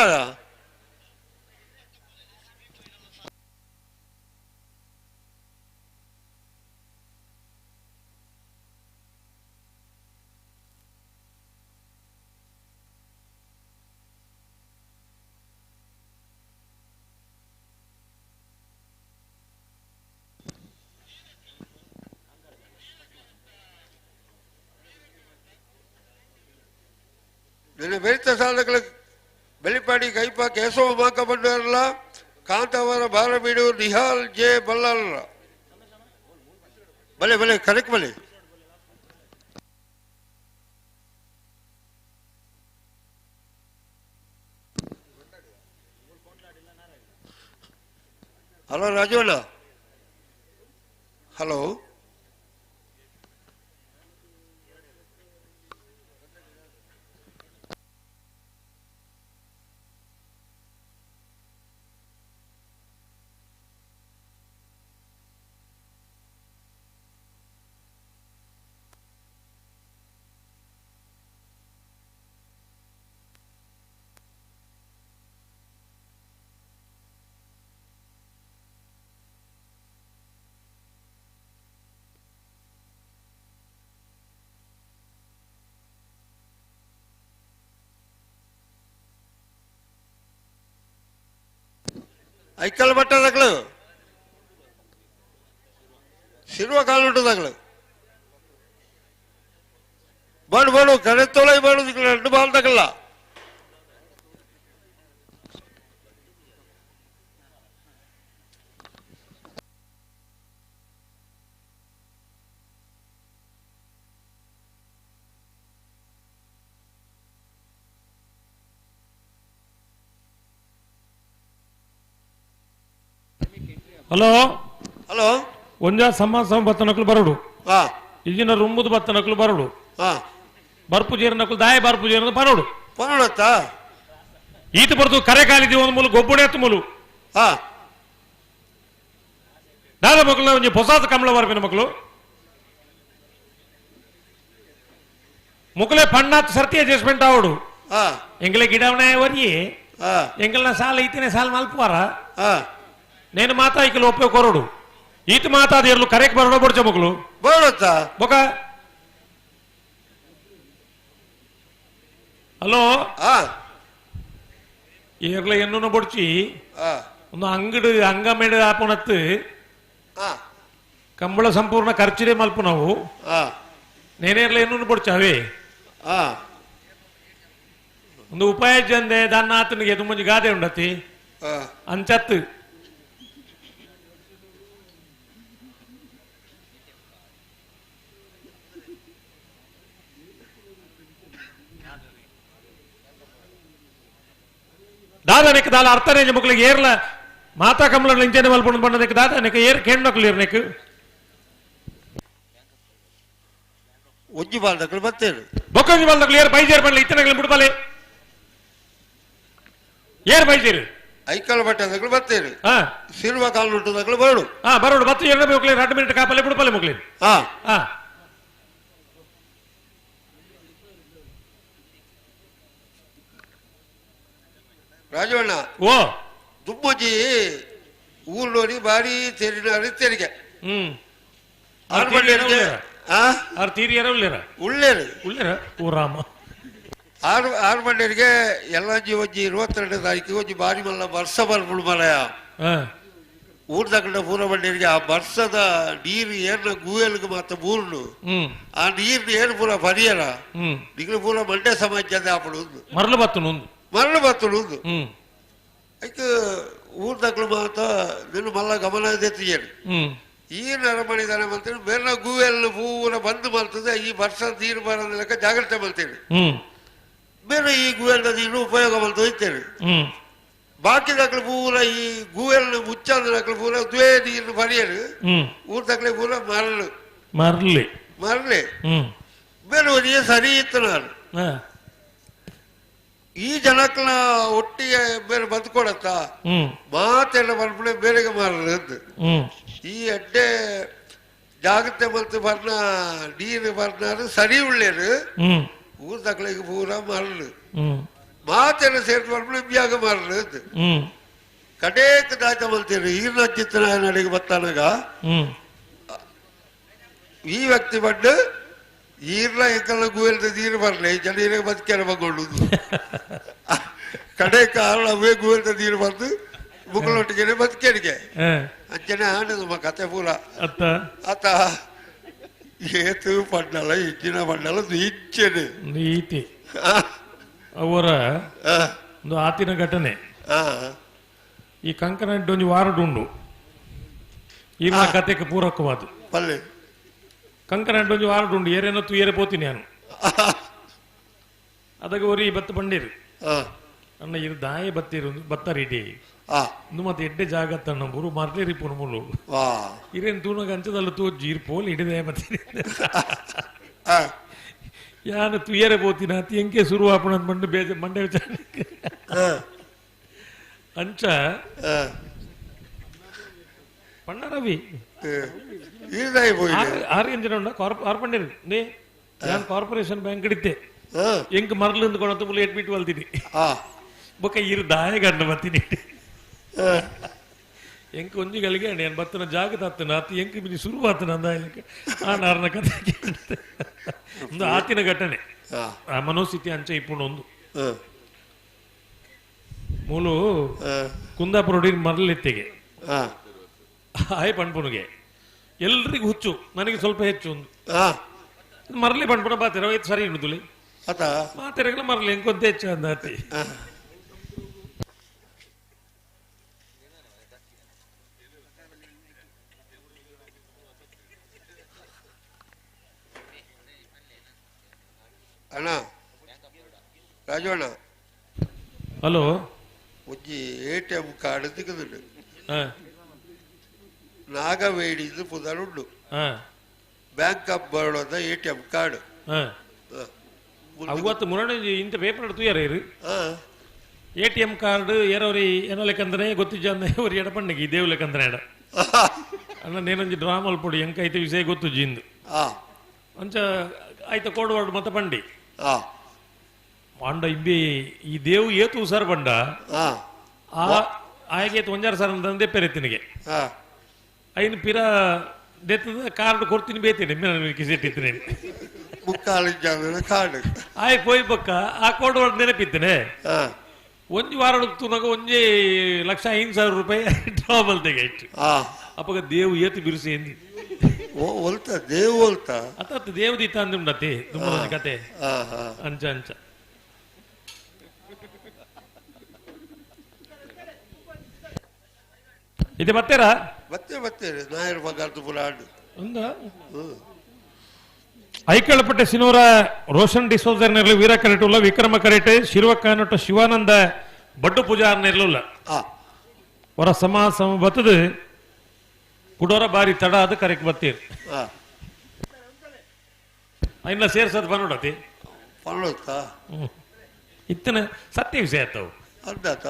ನಿನ್ನೆ ಬೆರಿತ ಸಾಲಗಳ ಬೆಳಿಪಾಡಿ ಕೈಪ ಕೇಶವ ಮಾಕ ಬಂಡಾರಲ್ಲ ಕಾಂತವರ ಬಾಲಬೀಡು ನಿಹಾಲ್ ಜೆ ಬಲ್ಲಾರ ಬಲೆ ಬಲೆ ಕರೆಕ್ಟ್ ಬಲೆ ಹಲೋ ರಾಜವಣ್ಣ ಹಲೋ ಐಕಲ್ ಬಟ್ಟದಗಳು ಸಿರುವ ಕಾಲುಂಟದಗಳು ಬಾಡು ಬಾಡು ಕಡೆ ತೊಳೆ ಬಾಡು ಎರಡು ಬಾಲ್ದಗಲ್ಲ ಹಲೋ ಹಲೋ ಒಂಜಾ ಸಮ ಬತ್ತನಕಲು ಬರಡು ಈಗಿನ ರುಂಬುದು ಬತ್ತನಕಲು ಬರಡು ಬರ್ಪು ಜೀರ್ನಕಲು ದಾಯ ಬರ್ಪು ಜೀರ್ನ ಬರಡು ಬರೋಡತ್ತ ಈತ ಬರ್ತು ಕರೆ ಕಾಲಿದಿ ಒಂದು ಮೂಲು ಗೊಬ್ಬುಡೆ ಎತ್ತು ಮೂಲು ದಾದ ಮಕ್ಕಳು ಒಂಜಿ ಹೊಸಾದ ಕಮಲ ಬರ್ಪಿನ ಮಕ್ಕಳು ಮುಕ್ಕಲೆ ಪಣ್ಣಾತ್ ಸರ್ತಿ ಅಡ್ಜಸ್ಟ್ಮೆಂಟ್ ಆವಡು ಎಂಗಲೆ ಗಿಡವನೇ ವರಿ ಎಂಗಲ್ನ ಸಾಲ ಈತನೇ ಸಾಲ ಮಲ್ಪುವಾರ నేను మాతా ఇక లోపే కొరడు ఈత మాతా దేర్లు కరెక్ట్ బరడో బొడ్చ మొక్కలు బరడొచ్చా బొక ಹಲೋ ಈಗಲ ಎನ್ನು ಬೊಡ್ಚಿ ಒಂದು ಅಂಗಡಿ ಅಂಗಮೇಡ ಆಪುನತ್ತು ಕಂಬಳ ಸಂಪೂರ್ಣ ಖರ್ಚಿದೆ ಮಲ್ಪು ನಾವು ನೇನೇರ್ಲ ಎನ್ನು ಬೊಡ್ಚಾವೆ ಒಂದು ಉಪಾಯ ಜಂದೆ ದನ್ನ ಆತನಿಗೆ ತುಂಬ ಗಾದೆ ಉಂಡತಿ ಅಂಚತ್ತು దాదానికి దాని అర్థనే ముక్కలకి ఏర్ల మాతా కమల నించే మల్పొండు పండుగ దాదానికి ఏర్ కేండకులు ఏర్ నీకు ఒంజి బాల్ దగ్గర బత్తేరు బొక్కంజి బాల్ దగ్గర ఏర్ బైజేరు పండ్లు ఇత్తనగలు ముడుపాలి ఏర్ బైజేరు ಐಕಲ್ ಬಟ್ಟೆ దగ్గర ಬತ್ತೇರು ಸಿರುವ ಕಾಲುಂಟು దగ్గర ಬರಡು ಬರೋಡು ಬತ್ತು ಎರಡ ಮುಕ್ಲೆ 2 ಮಿನಿಟ್ ಕಾಪಲೆ ಮುಡುಪಾಲಿ ಮುಕ್ಲೆ ರಾಜವಣ್ಣ ದುಮ್ಮಜ್ಜಿ ಊರ್ಲೋನಿ ಬಾರಿ ತೆರಿನಾರಿ ತೆರಿಗೆ ಆರು ಮಂಡ್ಯರಿಗೆ ಎಲ್ಲಂಜಿ ಒಂಜಿ 22 ತಾರೀಕಿಗೆ ಒಂಜಿ ಬಾರಿ ಮಲ್ಲ ವರ್ಷ ಬರ್ಬಿಡು ಮಲಯ ಊರ್ದಕಂಡ ಪೂರ ಮಂಡ್ಯರಿಗೆ ಆ ವರ್ಷದ ನೀರು ಏನ ಗೂಯಲ್ಗೆ ಮಾತ್ರ ಬೂರ್ನು ಆ ನೀರ್ನ ಏನು ಪೂರ ಪರಿಯರ ನಿಗ್ಲು ಪೂರ ಮಂಡ್ಯ ಸಮಾಜದ ಆಪಡು ಮರಳು ಬತ್ತುಡು ಐಕ್ ಊರ್ದಕ್ಳು ಮಾತ ನಿನ್ನ ಮಲ್ಲ ಗಮನ ಎತ್ತಿಯರು ಈ ನರಮಣಿದಾನ ಮಾಡ್ತೇನೆ ಬೇರೆ ಗೂವೆಲ್ಲ ಪೂರ ಬಂದು ಮಾಡ್ತದೆ ಈ ವರ್ಷ ನೀರು ಬರೋದ ಲೆಕ್ಕ ಜಾಗ್ರತೆ ಮಾಡ್ತೇನೆ ಬೇರೆ ಈ ಗೂವೆಲ್ಲ ನೀರು ಉಪಯೋಗ ಮಾಡ್ತಾ ಹೋಗ್ತೇನೆ ಬಾಕಿ ದಕ್ಳು ಪೂರ ಈ ಗೂವೆಲ್ಲ ಮುಚ್ಚಾದ ದಕ್ಳು ಪೂರ ದ್ವೇ ನೀರು ಪರಿಯರು ಊರ್ದಕ್ಲೆ ಪೂರ ಮರಳಿ ಬೇರೆ ಸರಿ ಇತ್ತು ನಾನು ಈ ಜನಕ್ಕನ ಒಟ್ಟಿಗೆ ಬೇರೆ ಬದುಕೊಡತ್ತ ಮಾತೆಲ್ಲ ಬರ್ಬಿಡೆ ಬೇರೆಗೆ ಮಾರದು ಈ ಅಡ್ಡೆ ಜಾಗ್ರತೆ ಮಲ್ತು ಬರ್ನ ನೀರು ಬರ್ನಾರು ಸರಿ ಉಳ್ಳೇರು ಊರ್ ತಕ್ಳಿಗೆ ಪೂರ ಮಾರಲು ಮಾತೆಲ್ಲ ಸೇರ್ತು ಬರ್ಬಿಡೆ ಬ್ಯಾಗ ಮಾರದು ಕಡೇಕ ದಾಟ ಮಲ್ತೀರು ಈರ್ನ ಚಿತ್ರ ನಡಿಗೆ ಬತ್ತಾನಾಗ ಈ ವ್ಯಕ್ತಿ ಬಂದು ಈರ್ಲ ಎಂಕಲ್ಲ ಗೂವೆಲ್ದ ನೀರು ಬರಲಿ ಜನರಿಗೆ ಬದುಕೇನ ಬಗ್ಕೊಳ್ಳುದು ಕಡೆ ಕಾರಣ ಅವೇ ಗೂವೆಲ್ದ ನೀರು ಬಂದು ಮುಗಳೊಟ್ಟಿಗೆ ಬದುಕೇನಿಗೆ ಅಂಚನೆ ಆಂಡ ನಮ್ಮ ಕತೆ ಪೂರ ಆತ ಏತು ಪಂಡಲ ಹೆಚ್ಚಿನ ಪಂಡಲ ನೀಚೆನೆ ನೀತಿ ಅವರ ಒಂದು ಆತಿನ ಘಟನೆ ಈ ಕಂಕನಡ್ಡಿ ಒಂದು ವಾರಡುಂಡು ಈ ಕತೆಗೆ ಪೂರಕವಾದ ಪಲ್ಲೆ ಕಂಕನಡ್ಡಿ ಒಂದು ವಾರಡುಂಡು ಏರೇನೋ ತೂಯರೆ ಪೋತೀನಿ ನಾನು ಅದಕ್ಕೆ ಒರಿ ಬತ್ತ ಬಂಡೇರು ಅನ್ನ ಇದು ದಾಯ ಬತ್ತಿರು ಬತ್ತ ರೆಡಿ ಮತ್ತೆ ಎಡ್ಡೆ ಜಾಗತ್ತ ನಂಬರು ಮರ್ಲೇರಿ ಪುಣಮುಲು ಇರೇನು ತೂನಗ ಅಂಚದಲ್ಲ ತೋಜಿ ಇರ್ ಪೋಲ್ ಹಿಡಿದೆ ಮತ್ತೆ ಯಾನು ತುಯರೆ ಪೋತಿನ ಅತಿ ಎಂಕೆ ಶುರು ಆಪಣ ಮಂಡೆ ಬೇಜ ಮಂಡೆ ವಿಚಾರ ಅಂಚ ಪಣ್ಣ ರವಿ ಆರು ಎಂಜಿನ ಉಂಡ ಕಾರ್ಪೊರೇಟ್ ನೇ ഞാൻ കോർപ്പറേഷൻ ബാങ്ക് എടുത്തേ എനിക്ക് മറലിന്ന് കൊണത്ത് പുള്ളി അഡ്മിറ്റ് വൽത്തിനി ബൊക്കെ ಇರು ದಾಯ ಗಂಡ ಬತ್ತೀನಿ ಎಂಕ್ ಒಂಜಿ ಗಳಿಗೆ ನಾನು ಬತ್ತನ ಜಾಗ ತತ್ತನ ಅತಿ ಎಂಕ್ ಬಿನಿ ಶುರು ಆತನ ಅಂದಾಯಕ್ಕೆ ಆ ನಾರನ ಕಥೆ ಒಂದು ಆತಿನ ಘಟನೆ ಆ ಮನೋಸ್ಥಿತಿ ಅಂಚೆ ಇಪ್ಪುಣ ಒಂದು ಮೂಲು ಕುಂದಾಪುರ ಮರಲೆತ್ತಿಗೆ ಆಯ್ ಪಣ್ಪುಣಿಗೆ ಎಲ್ರಿಗೂ ಹುಚ್ಚು ನನಗೆ ಸ್ವಲ್ಪ ಹೆಚ್ಚು ಒಂದು ಮರಳಿ ಪಣ್ಪುಣ ಬಾತಿರ ಸರಿ ಹಿಡಿದುಲಿ ಮಾತಿರಗಲ ಮರಳಿ ಎಂಕೊಂತ ಹೆಚ್ಚು ಅಂದಾತಿ ಅಣ್ಣ ರಾಜು ಅಣ್ಣ ಹಲೋ ಒಂಜಿ ATM ಕಾರ್ಡ್ ಸಿಕ್ಕದುಂಡು ನಾಗವೇಡಿದು ಪುದರುಂಡು ಬ್ಯಾಂಕ್ ಆಫ್ ಬರೋಡದ ATM ಕಾರ್ಡ್ ಅವತ್ತು ಮುರಣ ಇಂಥ ಪೇಪರ್ ತುಯ್ಯಾರ ಇರು ATM ಕಾರ್ಡ್ ಏರವ್ರಿ ಏನೋ ಲೆಕ್ಕಂದ್ರೆ ಗೊತ್ತಿಜ್ಜ ಅವ್ರು ಎಡಪಣ್ಣಗೆ ಈ ದೇವ್ ಲೆಕ್ಕಂದ್ರೆ ಎಡ ಅನ್ನ ನೇನೊಂಜಿ ಡ್ರಾಮಲ್ ಪೊಡಿ ಎಂಕ ಐತೆ ವಿಷಯ ಗೊತ್ತು ಜಿಂದು ಅಂಚ ಆಯ್ತ ಕೋಡ್ವಾಡ್ ಮತ್ತೆ ಪಂಡಿ ಪಾಂಡ ಇಬ್ಬಿ ಈ ದೇವು ಏತು ಹುಷಾರ್ ಬಂಡ ಆಯ್ಕೆ ಒಂಜಾರು ಸರ್ ಅಂತಂದೆ ಪೆರೆತಿನಿಗೆ ಐನು ಪಿರ ದೆತ್ತದ ಕಾರ್ಡ್ ಕೊಡ್ತೀನಿ ಬೇತೀನಿ ಕಿಸೆಟ್ಟಿದ್ದೀನಿ ಆಯ್ಕೆ ಹೋಯ್ ಬಕ್ಕ ಆ ಕೋಡ್ ನೆನಪಿತ್ತೇನೆ ಒಂಜಿ ವಾರ ತುನಗ ಒಂಜಿ 1,05,000 ರೂಪಾಯಿ ಡ್ರಾಬಲ್ ತೆಗೆಯಿಟ್ಟು ಅಪ್ಪಗ ದೇವು ಏತು ಬಿರುಸಿ ಎಂದಿ ದೇವು ಅತ್ತ ದೇವದಿತ್ತ ಅಂದುಂಡತಿ ತುಂಬ ಕತೆ ಅಂಚ ಅಂಚ ಇದು ಬತ್ತೇರಾ ಬತ್ತೇರೆ ನಾಯರ್ ಬಂಗಾರದು ಪುರಾಡು ಐಕಳಪಟ್ಟೆ ಸಿನೋರ ರೋಷನ್ ಡಿಸೋಜರ್ ನೆರಳು ವೀರ ಕರೆಟುಲ್ಲ ವಿಕ್ರಮ ಕರೆಟೆ ಶಿರ್ವಕಾನೊಟ್ಟು ಶಿವಾನಂದ ಬಡ್ಡು ಪೂಜಾರ್ ನೆರಳುಲ್ಲ ಹೊರ ಸಮ ಬತ್ತದು ಕುಡೋರ ಬಾರಿ ತಡ ಅದು ಕರೆಕ್ಟ್ ಬತ್ತೀರಿ ಇನ್ನ ಸೇರ್ಸದ್ ಬಂದೋಡತಿ ಇತ್ತನ ಸತ್ಯ ವಿಷಯ ಆಯ್ತವು ಅರ್ಧಾತ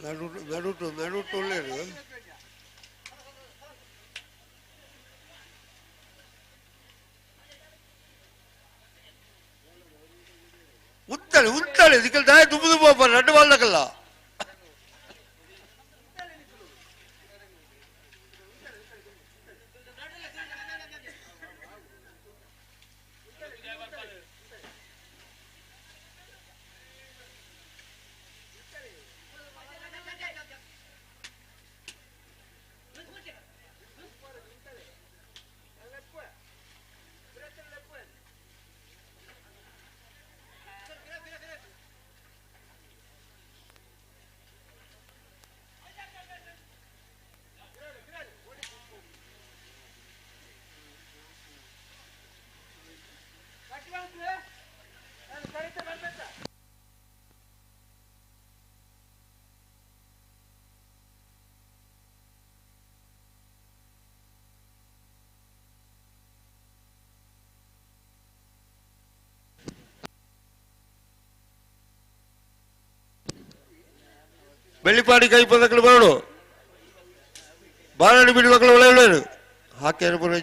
ಮೆರುಟು ಒಳ್ಳೆಯದು. ಉತ್ತಳೆ ಇದಕ್ಕೆ ದಾಯ ತುಂಬುದು ಪಾಪ 2 ಬಾಲ್ನಕಲ್ಲ. ಬೆಳ್ಳಿಪಾಡಿ ಕೈ ಪದಕಗಳು ಬರೋಡು ಬಾಳಡಿ ಬಿಡಿ ಮಕ್ಕಳು ಒಳ್ಳೆಯವರು ಹಾಕಿ ಪುರ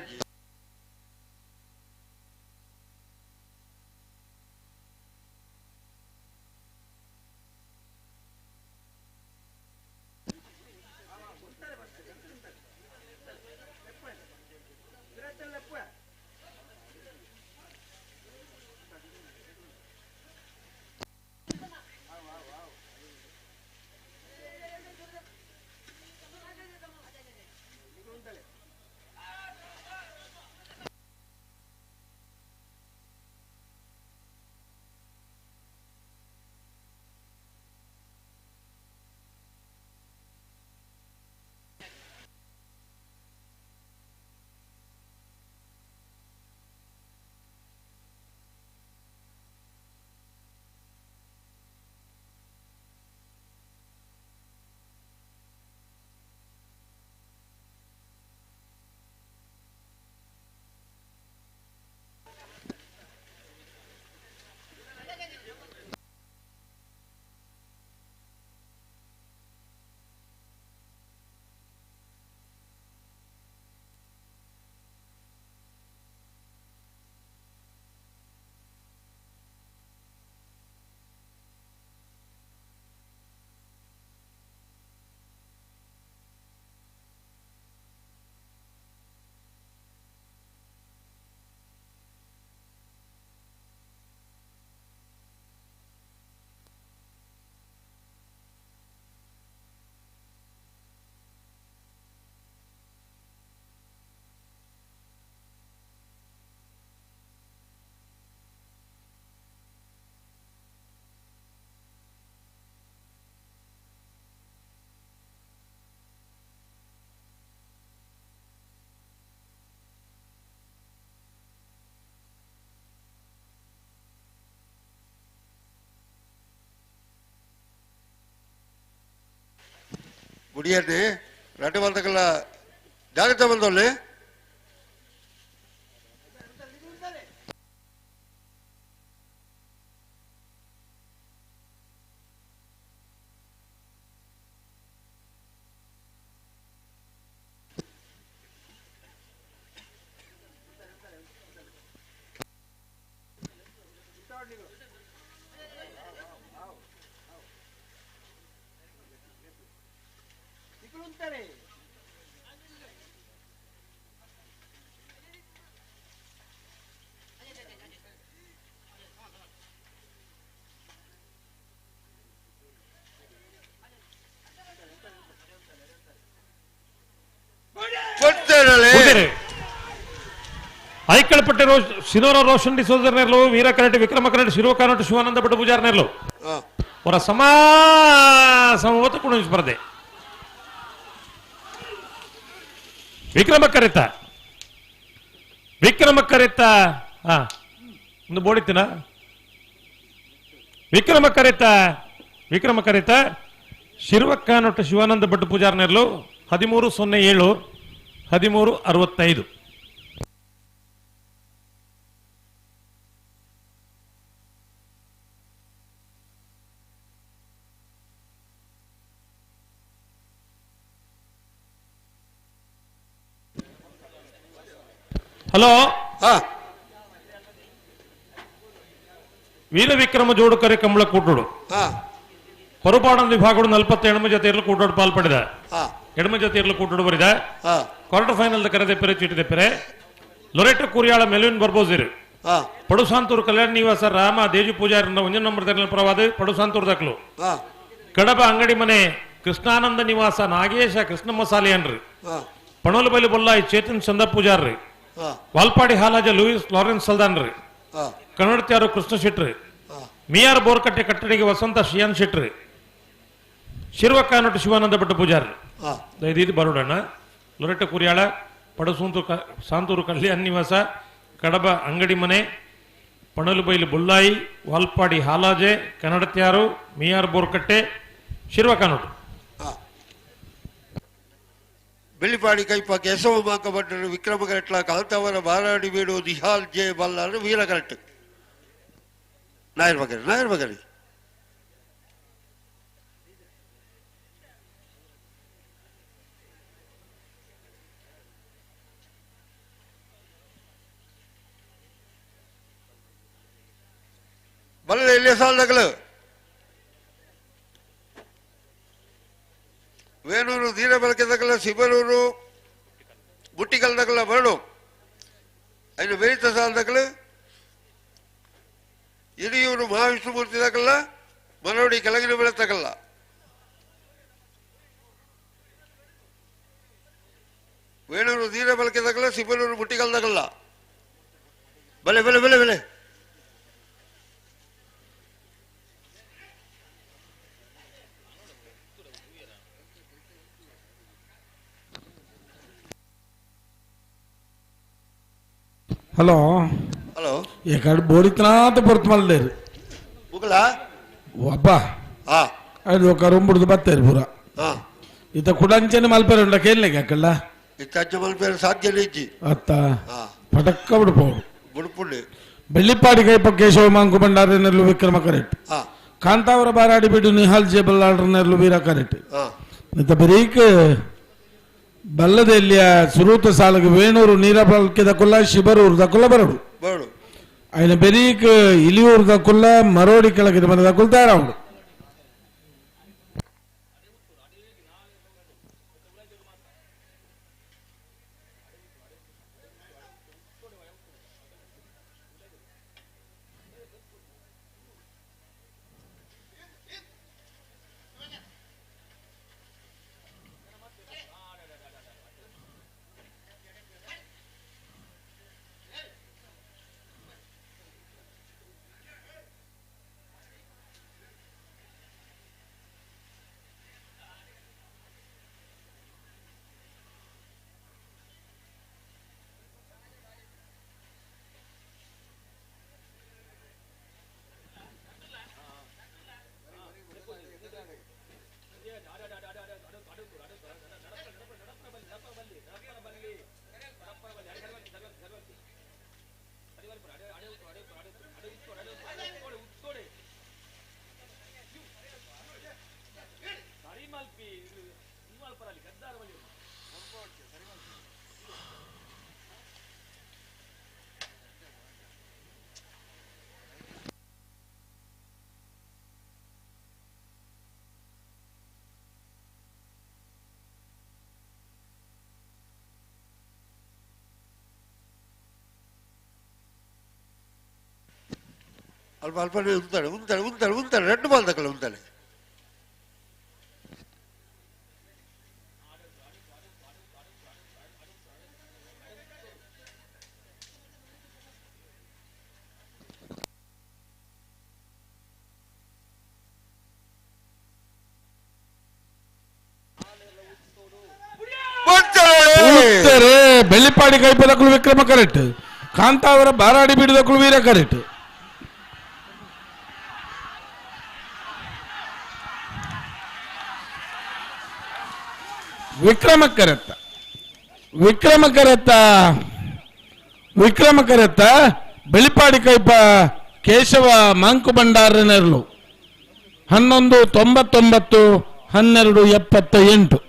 ಗುಡಿಯಲ್ಲಿ 2 ಬಾಲ್ನಕಲ್ಲ ಜಾಗ್ರತೆ ಬಂದೋಲ್ಲಿ ಐಕಳಪಟ್ಟೆ ಶಿನೋರ ರೋಷನ್ ಡಿಸೋದರ್ ನೆರಲು ವೀರ ಕರಟಿ ವಿಕ್ರಮ ಕರಟಿ ಶಿರೋ ಕರಟಿ ಶಿವಾನಂದ ಭಟ್ ಪೂಜಾರ್ ನೆರಲು ಅವರ ಸಮವತ ಕುಣ ಸ್ಪರ್ಧೆ ವಿಕ್ರಮ ಕರೆತ ಒಂದು ಬೋಡಿತ್ತಿನ ವಿಕ್ರಮ ಕರೆತ ಶಿರ್ವಕ್ಕಾನೊಟ್ಟು ಶಿವಾನಂದ ಭಟ್ ಪೂಜಾರ್ ನೆರಲು 1307 1365. ಹಲೋ ವೀರ ವಿಕ್ರಮ ಜೋಡುಕರೆ ಕಂಬಳ ಕೂಟೋಡು ಪರುಪಾಡನ ವಿಭಾಗಗಳು 40 ಎಡಮ ಜೊತೆಯರಲು ಕೂಟೋಡು ಪಾಲ್ಪಡಿದ ಎಡಮ ಜೊತೆಯರಲು ಕೂಟೋಡು ಬರಿದ ಕ್ವಾರ್ಟರ್ ಫೈನಲ್ ಕರೆದೆ ಪೆರೆ ಚೀಟಿದೆ ಪೆರೆ ಲೊರೆಟೋ ಕುರಿಯಾಳ ಮೆಲ್ವಿನ್ ಬರ್ಬೋಸಿರು ಪಡುಸಾಂತೂರು ಕಲ್ಯಾಣ ನಿವಾಸ ರಾಮ ದೇಜು ಪೂಜಾರಿ ಒಂಜನ ನಂಬರ್ ಪ್ರವಾದ ಪಡುಸಾಂತೂರು ದಕ್ಲು ಕಡಬ ಅಂಗಡಿ ಮನೆ ಕೃಷ್ಣಾನಂದ ನಿವಾಸ ನಾಗೇಶ ಕೃಷ್ಣ ಮಸಾಲೆ ಅನ್ರಿ ಪಣೋಲು ಬೈಲು ಬೊಲ್ಲಾಯಿ ಚೇತನ್ ಚಂದ ಪೂಜಾರ್ರಿ ವಾಲ್ಪಾಡಿ ಹಾಲಾಜ ಲೂಯಿಸ್ ಲಾರೆನ್ಸ್ ಸಲ್ದಾನ್ರಿ ಕನ್ನಡತ್ಯಾರು ಕೃಷ್ಣ ಶೆಟ್ರಿ ಮಿಯಾರ್ ಬೋರ್ಕಟ್ಟೆ ಕಟ್ಟಡಿಗೆ ವಸಂತ ಶಿಯಾನ್ ಶೆಟ್ರಿ ಶಿರ್ವಕಾನೊಟ್ಟು ಶಿವಾನಂದ ಭಟ್ ಪೂಜಾರ್ರಿ ಇದು ಬರೋಡಣ್ಣ ಲೊರೆಟ ಕುರಿಯಾಳ ಸಾಂತೂರು ಕಲ್ಯಾಣ ನಿವಾಸ ಕಡಬ ಅಂಗಡಿ ಮನೆ ಪಣಲು ಬೈಲು ಬುಲ್ಲಾಯಿ ವಾಲ್ಪಾಡಿ ಹಾಲಾಜೆ ಕನ್ನಡತ್ಯಾರು ಮಿಯಾರ್ ಬೋರ್ಕಟ್ಟೆ ಶಿರ್ವಕಾನೊಟ್ಟು ಬೆಳ್ಳಿಪಾಡಿ ಕೈಪ ಕೆಸವ ಮಾಕಭಟ್ಟರು ವಿಕ್ರಮ ಕರೆಟ್ಲ ಕಾಂತಾವರ ಬಾರಾಡಿ ಬೀಡು ನಿಹಾಲ್ ಜೆ ಬಲ್ಲಾರು ವೀರ ಕರೆಕ್ಟ್ ನಾಯರ್ ಬಗರಿ ಬಲ್ಲ ಎಲ್ಲಿ ಸಾಲದಗಳು ವೇಣೂರು ದೀನ ಬಳಕೆದಾಗಲ ಸಿಬರೂರು ಬುಟ್ಟಿಕಲ್ದಾಗಲ ಬರಡು ಐದು ಬೇರಿತ ಸಾಲದಾಗಲು ಹಿರಿಯೂರು ಮಹಾವಿಷ್ಣುಮೂರ್ತಿದಾಗಲ್ಲ ಮನೋಡಿ ಕೆಳಗಿನ ಬೆಳೆತಾಗಲ್ಲ ವೇಣೂರು ದೀನ ಬಳಕೆದಾಗಲ ಸಿಬರೂರು ಬುಟ್ಟಿಕಲ್ದಾಗಲ್ಲ ಬಲೆ ಬೆಲೆ ಬೆಲೆ ಬೆಲೆ ಹಲೋ ಹಲೋ ಈ ಕಡೆ ಬೋಡಿತನಾತ ಪೊರ್ತು ಮಲ್ದೇರು ಮುಗಲ ಅಬ್ಬ ಅದು ఒక రొంబుడు బత్తేరు పూర ఇత కుడంచని మల్పేరు ఉండ కేళ్ళకి అక్కడ ఇచ్చ మల్పేరు సాధ్యం ఇచ్చి అత్త పటక్కబడు పోడు బుడుపుండి ಬೆಳ್ಳಿಪಾಡಿ ಕೈಪ ಕೇಶವ ಮಾಂಕು ಬಂಡಾರ ನೆರಳು ವಿಕ್ರಮ ಕರೆಟ್ ಕಾಂತಾವರ ಬಾರಾಡಿ ಬಿಡು ನಿಹಾಲ್ ಜೇಬಲ್ಲಾಡ್ರ ನೆರಳು ವೀರ ಕರೆಟ್ ಇತ ಬರೀಕ್ ಬಲ್ಲದೆಲ್ಲಿಯ ಸುರೂತ ಸಾಲಗೆ ವೇಣೂರು ನೀರಬಲ್ಕೆ ದಕ್ಕುಲ್ಲ ಶಿಬರೂರು ದಕ್ಕುಲ್ಲ ಬರಡು ఆయన బెరీక్ ఇలియూరు దక్కుల్ల మరోడి కెళకి మన దక్కులు తయారవుడు అల్ప అల్ప ఉంటాడు ఉంటాడు ఉంటాడు ఉంటాడు రెండు బాల్ దగ్గర ఉంటాడు ಬೆಳ್ಳಿಪಾಡಿ ಕೈಪದಕ್ಕಳು ವಿಕ್ರಮ ಕರೆಕ್ಟ್ ಕಾಂತಾವರ ಬಾರಾಡಿ ಬಿಡದಕ್ಕಳು ವೀರ ಕರೆಕ್ಟ್ ವಿಕ್ರಮ ಕರೆತ್ತ ಬೆಳ್ಳಿಪಾಡಿ ಕೈಪ ಕೇಶವ ಮಾಂಕು ಬಂಡಾರ ನೆರಳು 1199 1278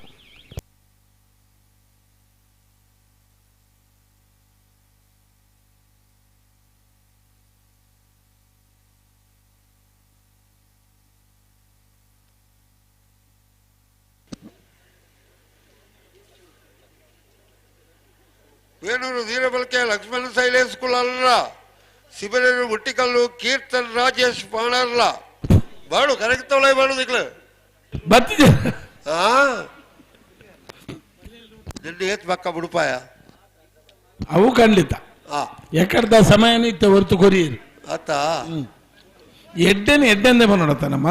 ವೇಣೂರು ವೀರಬಲ್ಕೆ ಲಕ್ಷ್ಮಣ ಸೈಲೇಶ್ ಕುಲಾಲ್ರ ಸಿಬಲೇರು ಮುಟ್ಟಿಕಲ್ಲು ಕೀರ್ತನ್ ರಾಜೇಶ್ ಪಾಣರ್ಲ ಬಾಡು ಕರೆಕ್ಟ್ ತೊಳೆ ಬಾಡು ನಿಕ್ಲು ನಿನ್ನೆ ಏತ್ ಪಕ್ಕ ಬುಡುಪಾಯ ಅವು ಖಂಡಿತ ಎಕ್ಕಡ್ದ ಸಮಯನೂ ಇತ್ತ ಹೊರತು ಕೊರಿಯರು ಆತ ಎಡ್ಡೆಂದೆ ಬಂದೋಡತ್ತನಮ್ಮ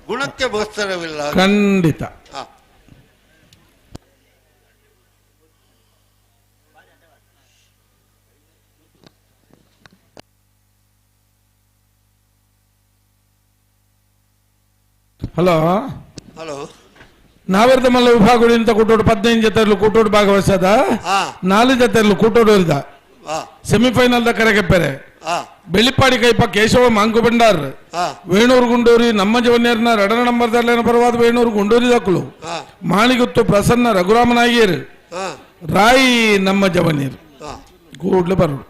ಗುಣಕ್ಕೆ ಬೋಸ್ತರವಿಲ್ಲ ಖಂಡಿತ. ಹಲೋ ಹಲೋ ನಾವೆರ್ದ ಮಲ್ಲ ವಿಭಾಗಗಳು ಇಂತ ಕೂಟೋಡು 15 ಜೊತೆಯಲ್ಲೂ ಕೂಟೋಡು ಭಾಗವಹಿಸದ 4 ಜೊತೆಯಲ್ಲೂ ಕೂಟೋಡು ಇಲ್ದ ಸೆಮಿಫೈನಲ್ ದ ಕರೆಗೆಪ್ಪರೆ ಬೆಳ್ಳಿಪ್ಪಾಡಿ ಕೈಪ ಕೇಶವ ಮಾಂಕು ಬಂಡಾರ್ ವೇಣೂರು ಗುಂಡೂರಿ ನಮ್ಮ ಜವನ್ಯರ್ನ 2 ನಂಬರ್ದಲ್ಲೇನ ಪರವಾದ ವೇಣೂರು ಗುಂಡೂರಿ ದಕ್ಕಲು ಮಾಣಿಗುತ್ತು ಪ್ರಸನ್ನ ರಘುರಾಮನಾಗಿಯರು ರಾಯಿ ನಮ್ಮ ಜವನ್ಯರು ಕೂಡ್ಲೆ ಬರೋಡು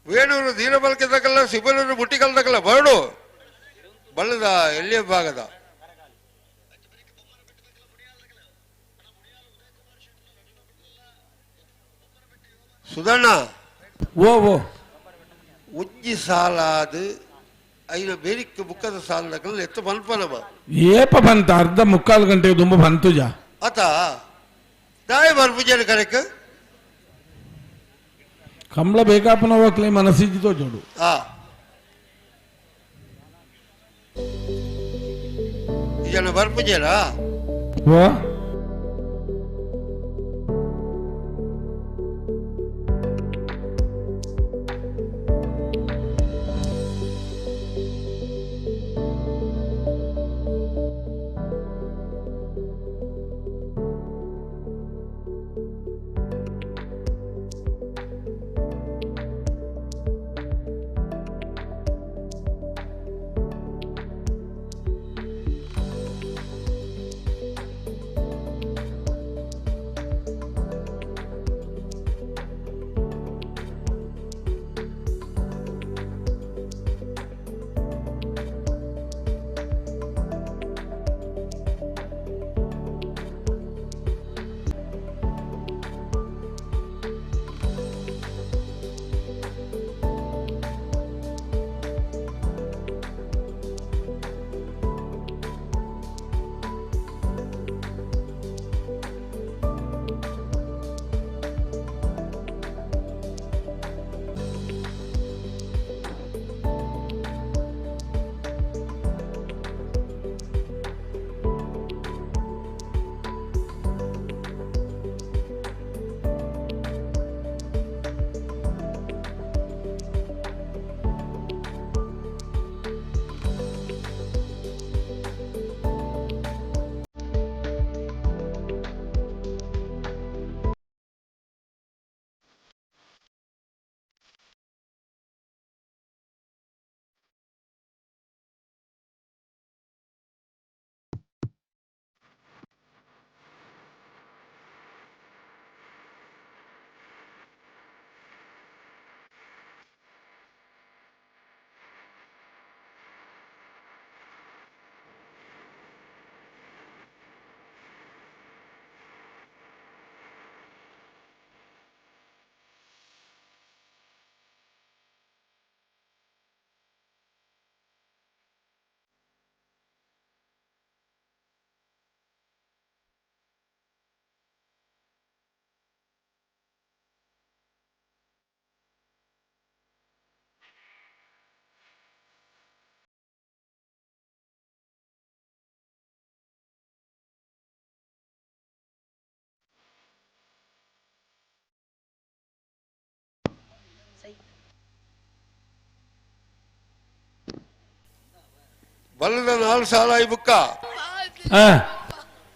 ವೇಣೂರು ದೀನಬಲ್ಕೆ ತಗಲ್ಲ ಸಿಬಲೂರು ಮುಟ್ಟಿಕಲ್ ತಗಲ್ಲ ಬರಡು ಬಳ್ಳದ ಎಲ್ಲಿಯ ಭಾಗದ ಸುಧಣ್ಣ ಉಜ್ಜಿ ಸಾಲ ಅದು ಐನ ಬೇರಿಕೆ ಬುಕ್ಕದ ಸಾಲ ಎತ್ತು ಬನ್ಪನವ ಏಪ ಬಂತ ಅರ್ಧ ಮುಕ್ಕಾಲು ಗಂಟೆ ತುಂಬ ಬಂತು ಜಾ ಆತ ದಾಯ ಬರ್ಪುಜನ ಕರೆಕ್ ಕಮಲ ಬೇಕಾಪನ ಹೋಗ್ಲಿ ಮನಸ್ಸಿದ್ದು ಜೋಡು ಜನ ಬರ್ಪುಜನ ಬಲ್ಲದ 4 ಸಾಲ ಈ ಬುಕ್ಕ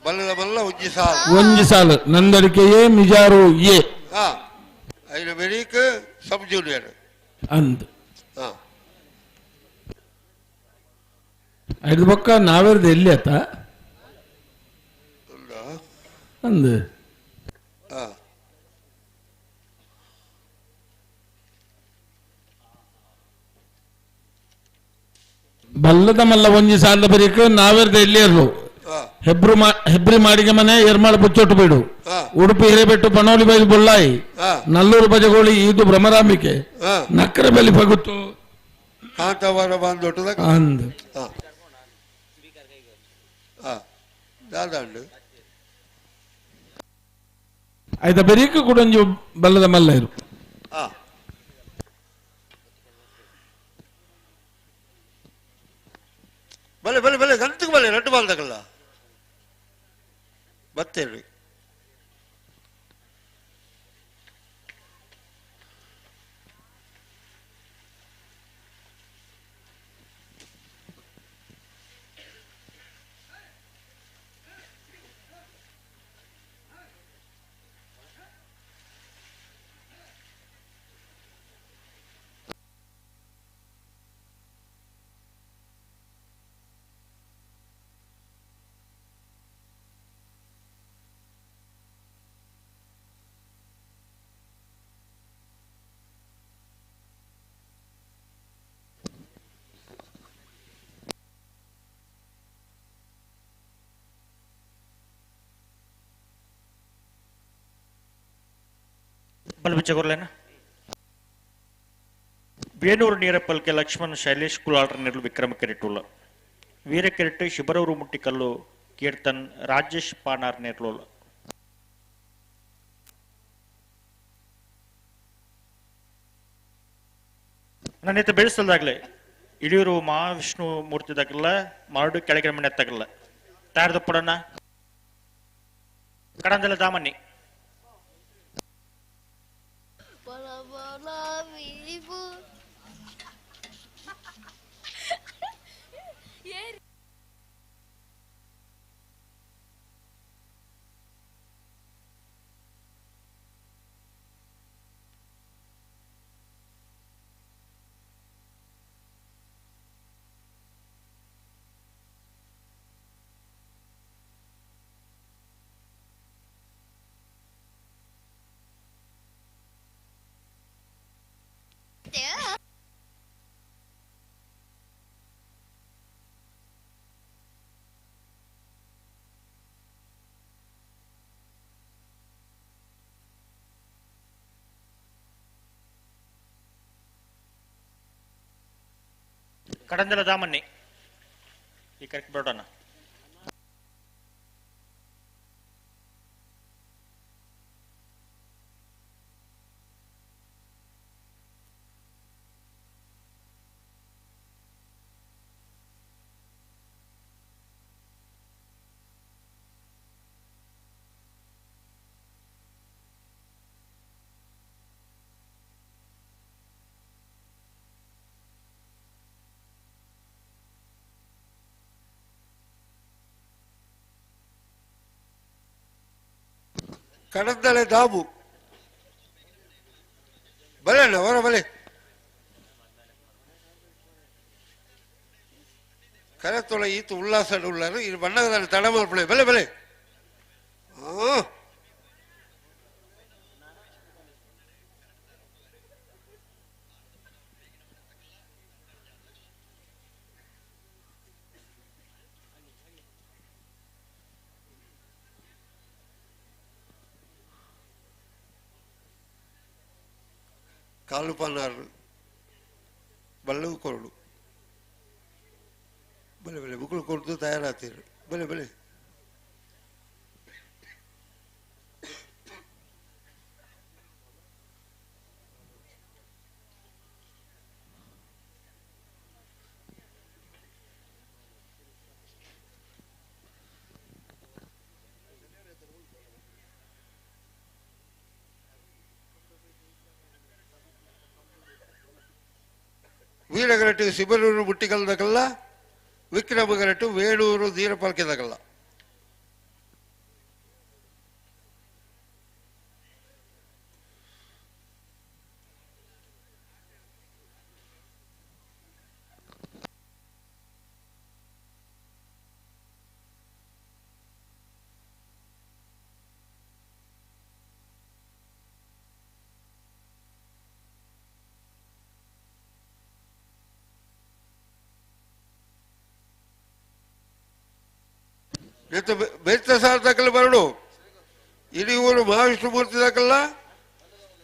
ಬಲ್ಲದ ಬಲ್ಲ ಒಂಜಿ ಸಾಲು ಒಂಜಿ ಸಾಲು ನಂದಡಿಕೆ ಎ ಮಿಜಾರು ಎ ಐನ ಬೆರೀಕ್ ಸಬ್ ಜೂನಿಯರ್ ಅಂದ್ ಐದು ಪಕ್ಕ ನಾವೇರ್ದು ಎಲ್ಲಿ ಆತ ಅಂದ್ ಬಲ್ಲದ ಮಲ್ಲ ಒಂಜಿ ಸಾಲ ಬರೀಕ್ ನಾವೇರ್ದ ಎಲ್ಲಿ ಇರ್ಲು ಹೆಬ್ರಿ ಮಾಡಿಗೆ ಮನೆ ಎರ್ಮಾಳ ಬುಚ್ಚೊಟ್ಟು ಬಿಡು ಉಡುಪಿ ಹಿರೇಬೆಟ್ಟು ಪನೋಲಿ ಬೈಲು ಬೊಳ್ಳಾಯಿ ನಲ್ಲೂರು ಬಜಗೋಳಿ ಇದು ಭ್ರಮರಾಂಬಿಕೆ ನಕ್ಕರೆ ಬೆಲಿ ಪಗುತ್ತು ಕಾಂತವರ ಬಂದೊಟ್ಟದ ಅಂದ್ ದಾದಂಡು ಆಯ್ತಾ ಬೆರೀಕ್ ಕೂಡ ಒಂಜಿ ಬಲ್ಲದ ಮಲ್ಲ ಇರು ಬಲೆ ಬಲೆ ಬಲೆ ಗಂತಕ್ಕೆ ಬಲೆ ರಟ್ಟು ಬಾಲ್ದಾಗಲ್ಲ ಬತ್ತೇಳಿ ಬಲ್ಬಿಚ್ಚಗೋರ್ಲೇನ ಬೇನೂರು ನೀರಪ್ಪಲ್ಕೆ ಲಕ್ಷ್ಮಣ್ ಶೈಲೇಶ್ ಕುಲಾಳ್ರ ನೆರಳು ವಿಕ್ರಮ ಕೆರೆಟುಲ್ಲ ವೀರ ಕೆರೆಟ್ಟು ಶಿಬರೂರು ಮುಟ್ಟಿಕಲ್ಲು ಕೀರ್ತನ್ ರಾಜೇಶ್ ಪಾನಾರ್ ನೆರಳು ನನ್ನಿತ ಬೆಳೆಸಲ್ದಾಗ್ಲೆ ಇಳಿಯೂರು ಮಹಾವಿಷ್ಣು ಮೂರ್ತಿದಾಗಲ್ಲ ಮಾಡು ಕೆಳಗಿನ ಮನೆ ಎತ್ತಾಗಲ್ಲ ತಾರ್ದು ಪುಡಣ್ಣ ಕಡಂದೆಲ್ಲ ದಾಮಣ್ಣಿ ಕಡಂದೆಲ್ಲ ದಾಮಣ್ಣಿ ಈ ಕರೆಕ್ಟ್ ಬಿಡೋಣ ಕಡಂದಳೆ ದಾಬು ಬಲೆ ಹೊರ ಬಲೆ ಕರೆತೊಳ ಈತು ಉಲ್ಲಾಸ ಉಳ್ಳಾರು ಇದು ಬಣ್ಣದಲ್ಲಿ ತಡ ಮಾಡ್ಬಿಳೆ ಬಲೆ ಬಲೆ ಕಾಲು ಪನ್ನಾರು ಬಲ್ಲವು ಕೊರಡು ಬಲೆ ಬಲೆ ಬುಕ್ಕಳು ಕೊಡ್ದು ತಯಾರಾಗ್ತೀರಿ ಬಲೆ ಬಲೆ ವೀರಗರಟು ಶಿಬರೂರು ಮುಟ್ಟಿಕಲ್ದಾಗಲ್ಲ ವಿಕ್ರಮಗರಟು ವೇಣೂರು ದೀರಪಾಲ್ಕೆದಾಗಲ್ಲ ನೆತ್ತ ಬೆತ್ತ ಸಾರ್ ತಕಲ್ಲ ಬರಡು ಇಡೀ ಊರು ಮಹಾವಿಷ್ಣು ಮೂರ್ತಿ ತಕಲ್ಲ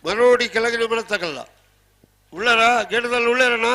ಮನೋಡಿ ಕೆಳಗಿನ ಮನ ತಕಲ್ಲ ಉಳ್ಳಾರ ಗಿಡದಲ್ಲಿ ಉಳ್ಳಾರಣ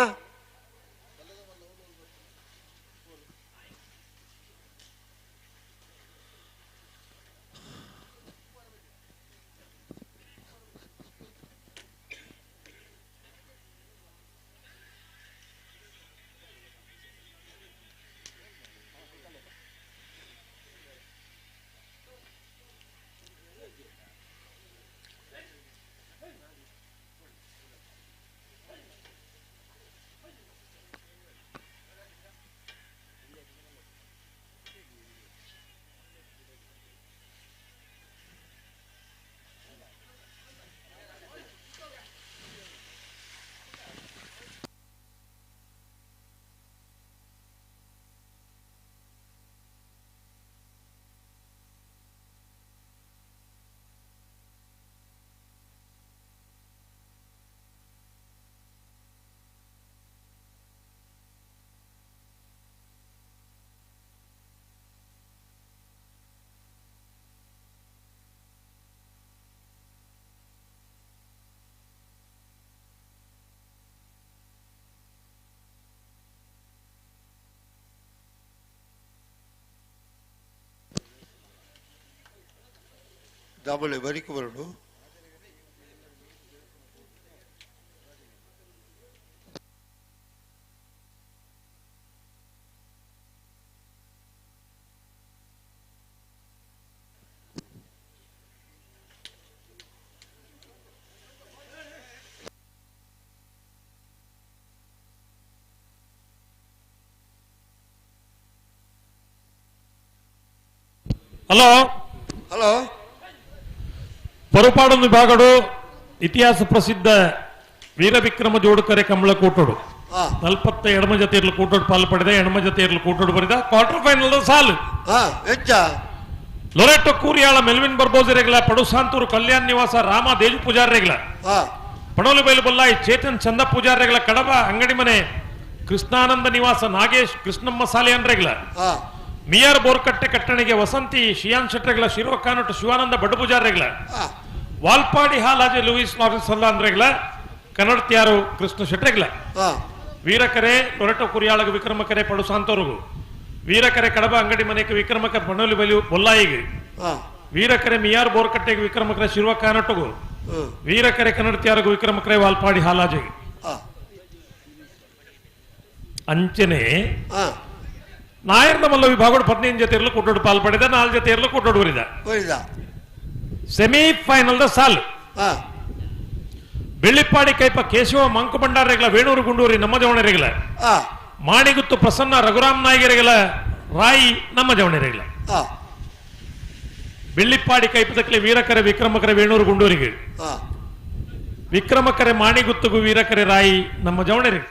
ದಾಬಲೆ ಬರಿಕು ಬರಡು ಹಲೋ ಹಲೋ ಪೊರಪಾಡು ವಿಭಾಗಡು ಇತಿಹಾಸ ಪ್ರಸಿದ್ಧ ವೀರವಿಕ್ರಮ ಜೋಡುಕರೆ ಕಂಬಳ ಕೂಟೋಡು 40 ಎಡಮ ಜೊತೆಯರ್ಲು ಕೂಟೋಡು ಪಾಲು ಪಡೆದ ಎಡಮ ಜೊತೆಯರ್ಲು ಕೂಟೋಡು ಬರೆದ ಕ್ವಾರ್ಟರ್ ಫೈನಲ್ ಸಾಲು ಲೊರೆಟೊ ಕೂರಿಯಾಳ ಮೆಲ್ವಿನ್ ಬರ್ಬೋಜರೆಗ್ಲ ಪಡು ಸಾಂತೂರು ಕಲ್ಯಾಣ್ ನಿವಾಸ ರಾಮ ದೇಜು ಪೂಜಾರೆಗ್ಲ ಪಡೋಲು ಬೈಲು ಬೊಲ್ಲಾಯಿ ಚೇತನ್ ಚಂದ ಪೂಜಾರೆಗ್ಲ ಕಡಬ ಅಂಗಡಿ ಮನೆ ಕೃಷ್ಣಾನಂದ ನಿವಾಸ ನಾಗೇಶ್ ಕೃಷ್ಣಮ್ಮ ಸಾಲಿಯನ್ರೆಗ್ಲ ಮಿಯರ್ ಬೋರ್ಕಟ್ಟೆ ಕಟ್ಟಣಿಗೆ ವಸಂತಿ ಶಿಯಾನ್ ಶೆಟ್ರೆಗ್ಲ ಶಿರುವ ಕಾನೊಟ್ಟು ಶಿವಾನಂದ ಬಡ್ಡು ಪೂಜಾರೆಗ್ಲ ವಾಲ್ಪಾಡಿ ಹಾಲಾಜೆ ಲೂಯಿಸ್ ಲಾರೆನ್ಸ್ ಅಲ್ಲ ಅಂದ್ರೆಗ್ಲ ಕನ್ನಡತ್ಯಾರು ಕೃಷ್ಣ ಶೆಟ್ರೆಗ್ಲ ವೀರಕರೆ ಲೊರೆಟೊ ಕುರಿಯಾಳಗ ವಿಕ್ರಮಕರೆ ಪಡು ಸಾಂತೋರುಗು ವೀರಕರೆ ಕಡಬ ಅಂಗಡಿ ಮನೆಗೆ ವಿಕ್ರಮಕ ಪಣೋಲಿ ಬಲಿ ಬೊಲ್ಲಾಯಿಗೆ ವೀರಕರೆ ಮಿಯಾರ್ ಬೋರ್ಕಟ್ಟೆಗೆ ವಿಕ್ರಮಕರೆ ಶಿರುವ ಕಾನೊಟ್ಟುಗು ವೀರಕರೆ ಕನ್ನಡತ್ಯಾರಗು ವಿಕ್ರಮಕರೆ ವಾಲ್ಪಾಡಿ ಹಾಲಾಜೆಗೆ ಅಂಚನೆ ನಾಯರ್ನ ಮಲ್ಲ ವಿಭಾಗಡು 15 ಜೊತೆಯರ್ಲು ಕೂಟೋಡು ಪಾಲ್ ಪಡೆದ 4 ಜೊತೆಯರ್ಲು ಕೂಟೋಡು ಬರಿದ ಸೆಮಿಫೈನಲ್ ಸಾಲು ಬೆಳ್ಳಿಪ್ಪಾಡಿ ಕೈಪ ಕೇಶವ ಮಂಕು ಭಂಡಾರೆಗಳ ವೇಣೂರು ಗುಂಡೂರಿ ನಮ್ಮ ಜವಣರೆಗಳ ಮಾಣಿಗುತ್ತು ಪ್ರಸನ್ನ ರಘುರಾಮ್ ನಾಯಗರೆಗಳ ರಾಯಿ ನಮ್ಮ ಜವಣರೆಗಳ ಬೆಳ್ಳಿಪ್ಪಾಡಿ ಕೈಪದಕ್ಕೆ ವೀರಕರೆ ವಿಕ್ರಮಕರೆ ವೇಣೂರು ಗುಂಡೂರಿಗೆ ವಿಕ್ರಮಕರೆ ಮಾಣಿಗುತ್ತುಗು ವೀರಕರೆ ರಾಯಿ ನಮ್ಮ ಜವಣರಿಗೆ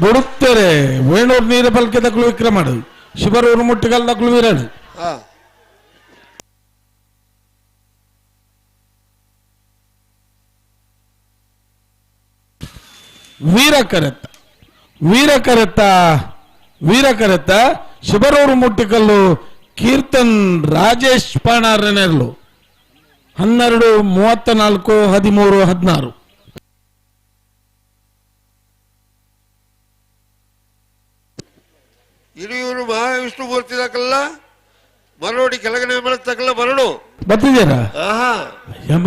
ಬುಡುತ್ತಾರೆ ವೇಣೂರು ನೀರ ಪಲ್ಕೆ ತಕ್ಕಳು ವಿಕ್ರಮಡು ಶಿವರೂರು ಮುಟ್ಟಿಗಲ್ ತಕ್ಕಳು ವೀರಡು ವೀರಕರೆತ್ತ ವೀರಕರೆತ್ತ ವೀರಕರೆತ್ತ ಶಿವರೂರು ಮುಟ್ಟಿಕಲ್ಲು ಕೀರ್ತನ್ ರಾಜೇಶ್ ಪಾಣಾರನೆರ್ಲು 12 34 13 16 ಹಿರಿಯೂರು ಮಹಾವಿಷ್ಣು ಮೂರ್ತಿ ತಕಲ್ಲ ಮರೋಡಿ ಕೆಳಗನೆ ತಕಲ್ಲ ಬರಡು ಬತ್ತಿದ್ದೀರಾ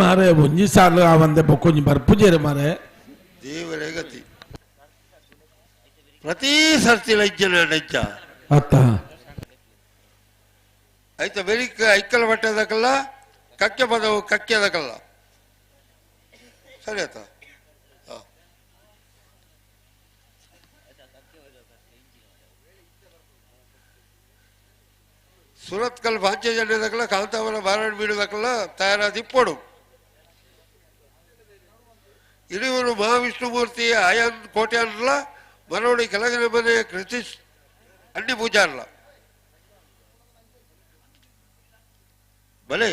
ಮಾರೆ ಒಂಜಿ ಸಾಲು ಅವಂದೆ ಬೊಕ್ಕೊಂಜಿ ಬರ್ಪುಜೇರೆ ಮಾರೆ ದೇವರೇ ಗತಿ ಪ್ರತಿ ಸರ್ತಿ ಲಜ್ಜನ ನಜ್ಜ ಅತ್ತ ಆಯ್ತಾ ಬೆಳಿಗ್ಗೆ ಐಕ್ಕಲ ಬಟ್ಟೆದಕ್ಕಲ್ಲ ಕಕ್ಕೆ ಪದವು ಕಕ್ಕೆದಕ್ಕಲ್ಲ ಸರಿ ಆಯ್ತ ಸುರತ್ಕಲ್ ಪಾಂಚಜನ್ಯದಕ್ಕಲ್ಲ ಕಾಂತಾವರ ಬಾರಣ ಬೀಳದಕ್ಕಲ್ಲ ತಯಾರಾದಿಪ್ಪಡು ಇರಿವರು ಮಹಾವಿಷ್ಣುಮೂರ್ತಿ ಆಯಾನ್ ಕೋಟ್ಯಾನ್ಲ ಮನೋಡಿ ಕೆಳಗಿನ ಮನೆ ಕೃತಿ ಅಡ್ಡಿ ಪೂಜಾರ್ಲ ಬಲೆ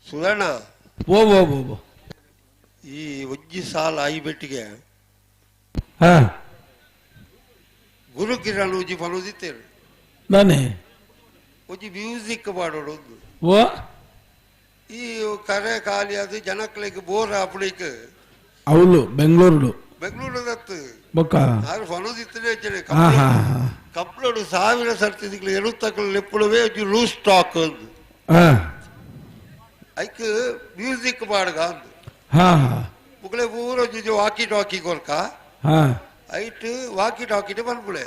ಸುವರ್ಣ ಈ ಒಜ್ಜಿ ಸಾಲ ಐಬೆಟ್ಟಿಗೆ ಗುರು ಕಿರಣ್ ಉಜ್ಜಿ ಪಣೋದಿತ್ತೇನೆ ನಾನೇ ಒಜ್ಜಿ ಮ್ಯೂಸಿಕ್ ಮಾಡೋಡು ಒಂದು ಓ ಈ ಕರೆ ಖಾಲಿ ಅದು ಜನಕ್ಲಿಗೆ ಬೋರ್ ಆಪಡಿಕ್ ಅವಳು ಬೆಂಗಳೂರು ಬೆಂಗಳೂರದತ್ತು ಬೊಕ್ಕ ಯಾರು ಪಣೋದಿತ್ತನೇ ಕಂಪ್ಲೋಡು 1000 ಸರ್ತಿದ್ಗಳು ಎಳುತ್ತಕ್ಕಳು ಲೆಪ್ಪುಳವೇ ಒಜ್ಜಿ ಲೂಸ್ ಸ್ಟಾಕ್ ಒಂದು ಐಕ್ ಮ್ಯೂಸಿಕ್ ಪಾಡ್ಗ ಅಂದು ಮುಗ್ಳೆ ಪೂರ ಒಂಜಿ ವಾಕಿ ಟಾಕಿ ಕೊರ್ಕ ಐಟ್ ವಾಕಿ ಟಾಕಿಟ್ ಪನ್ಪುಳೆ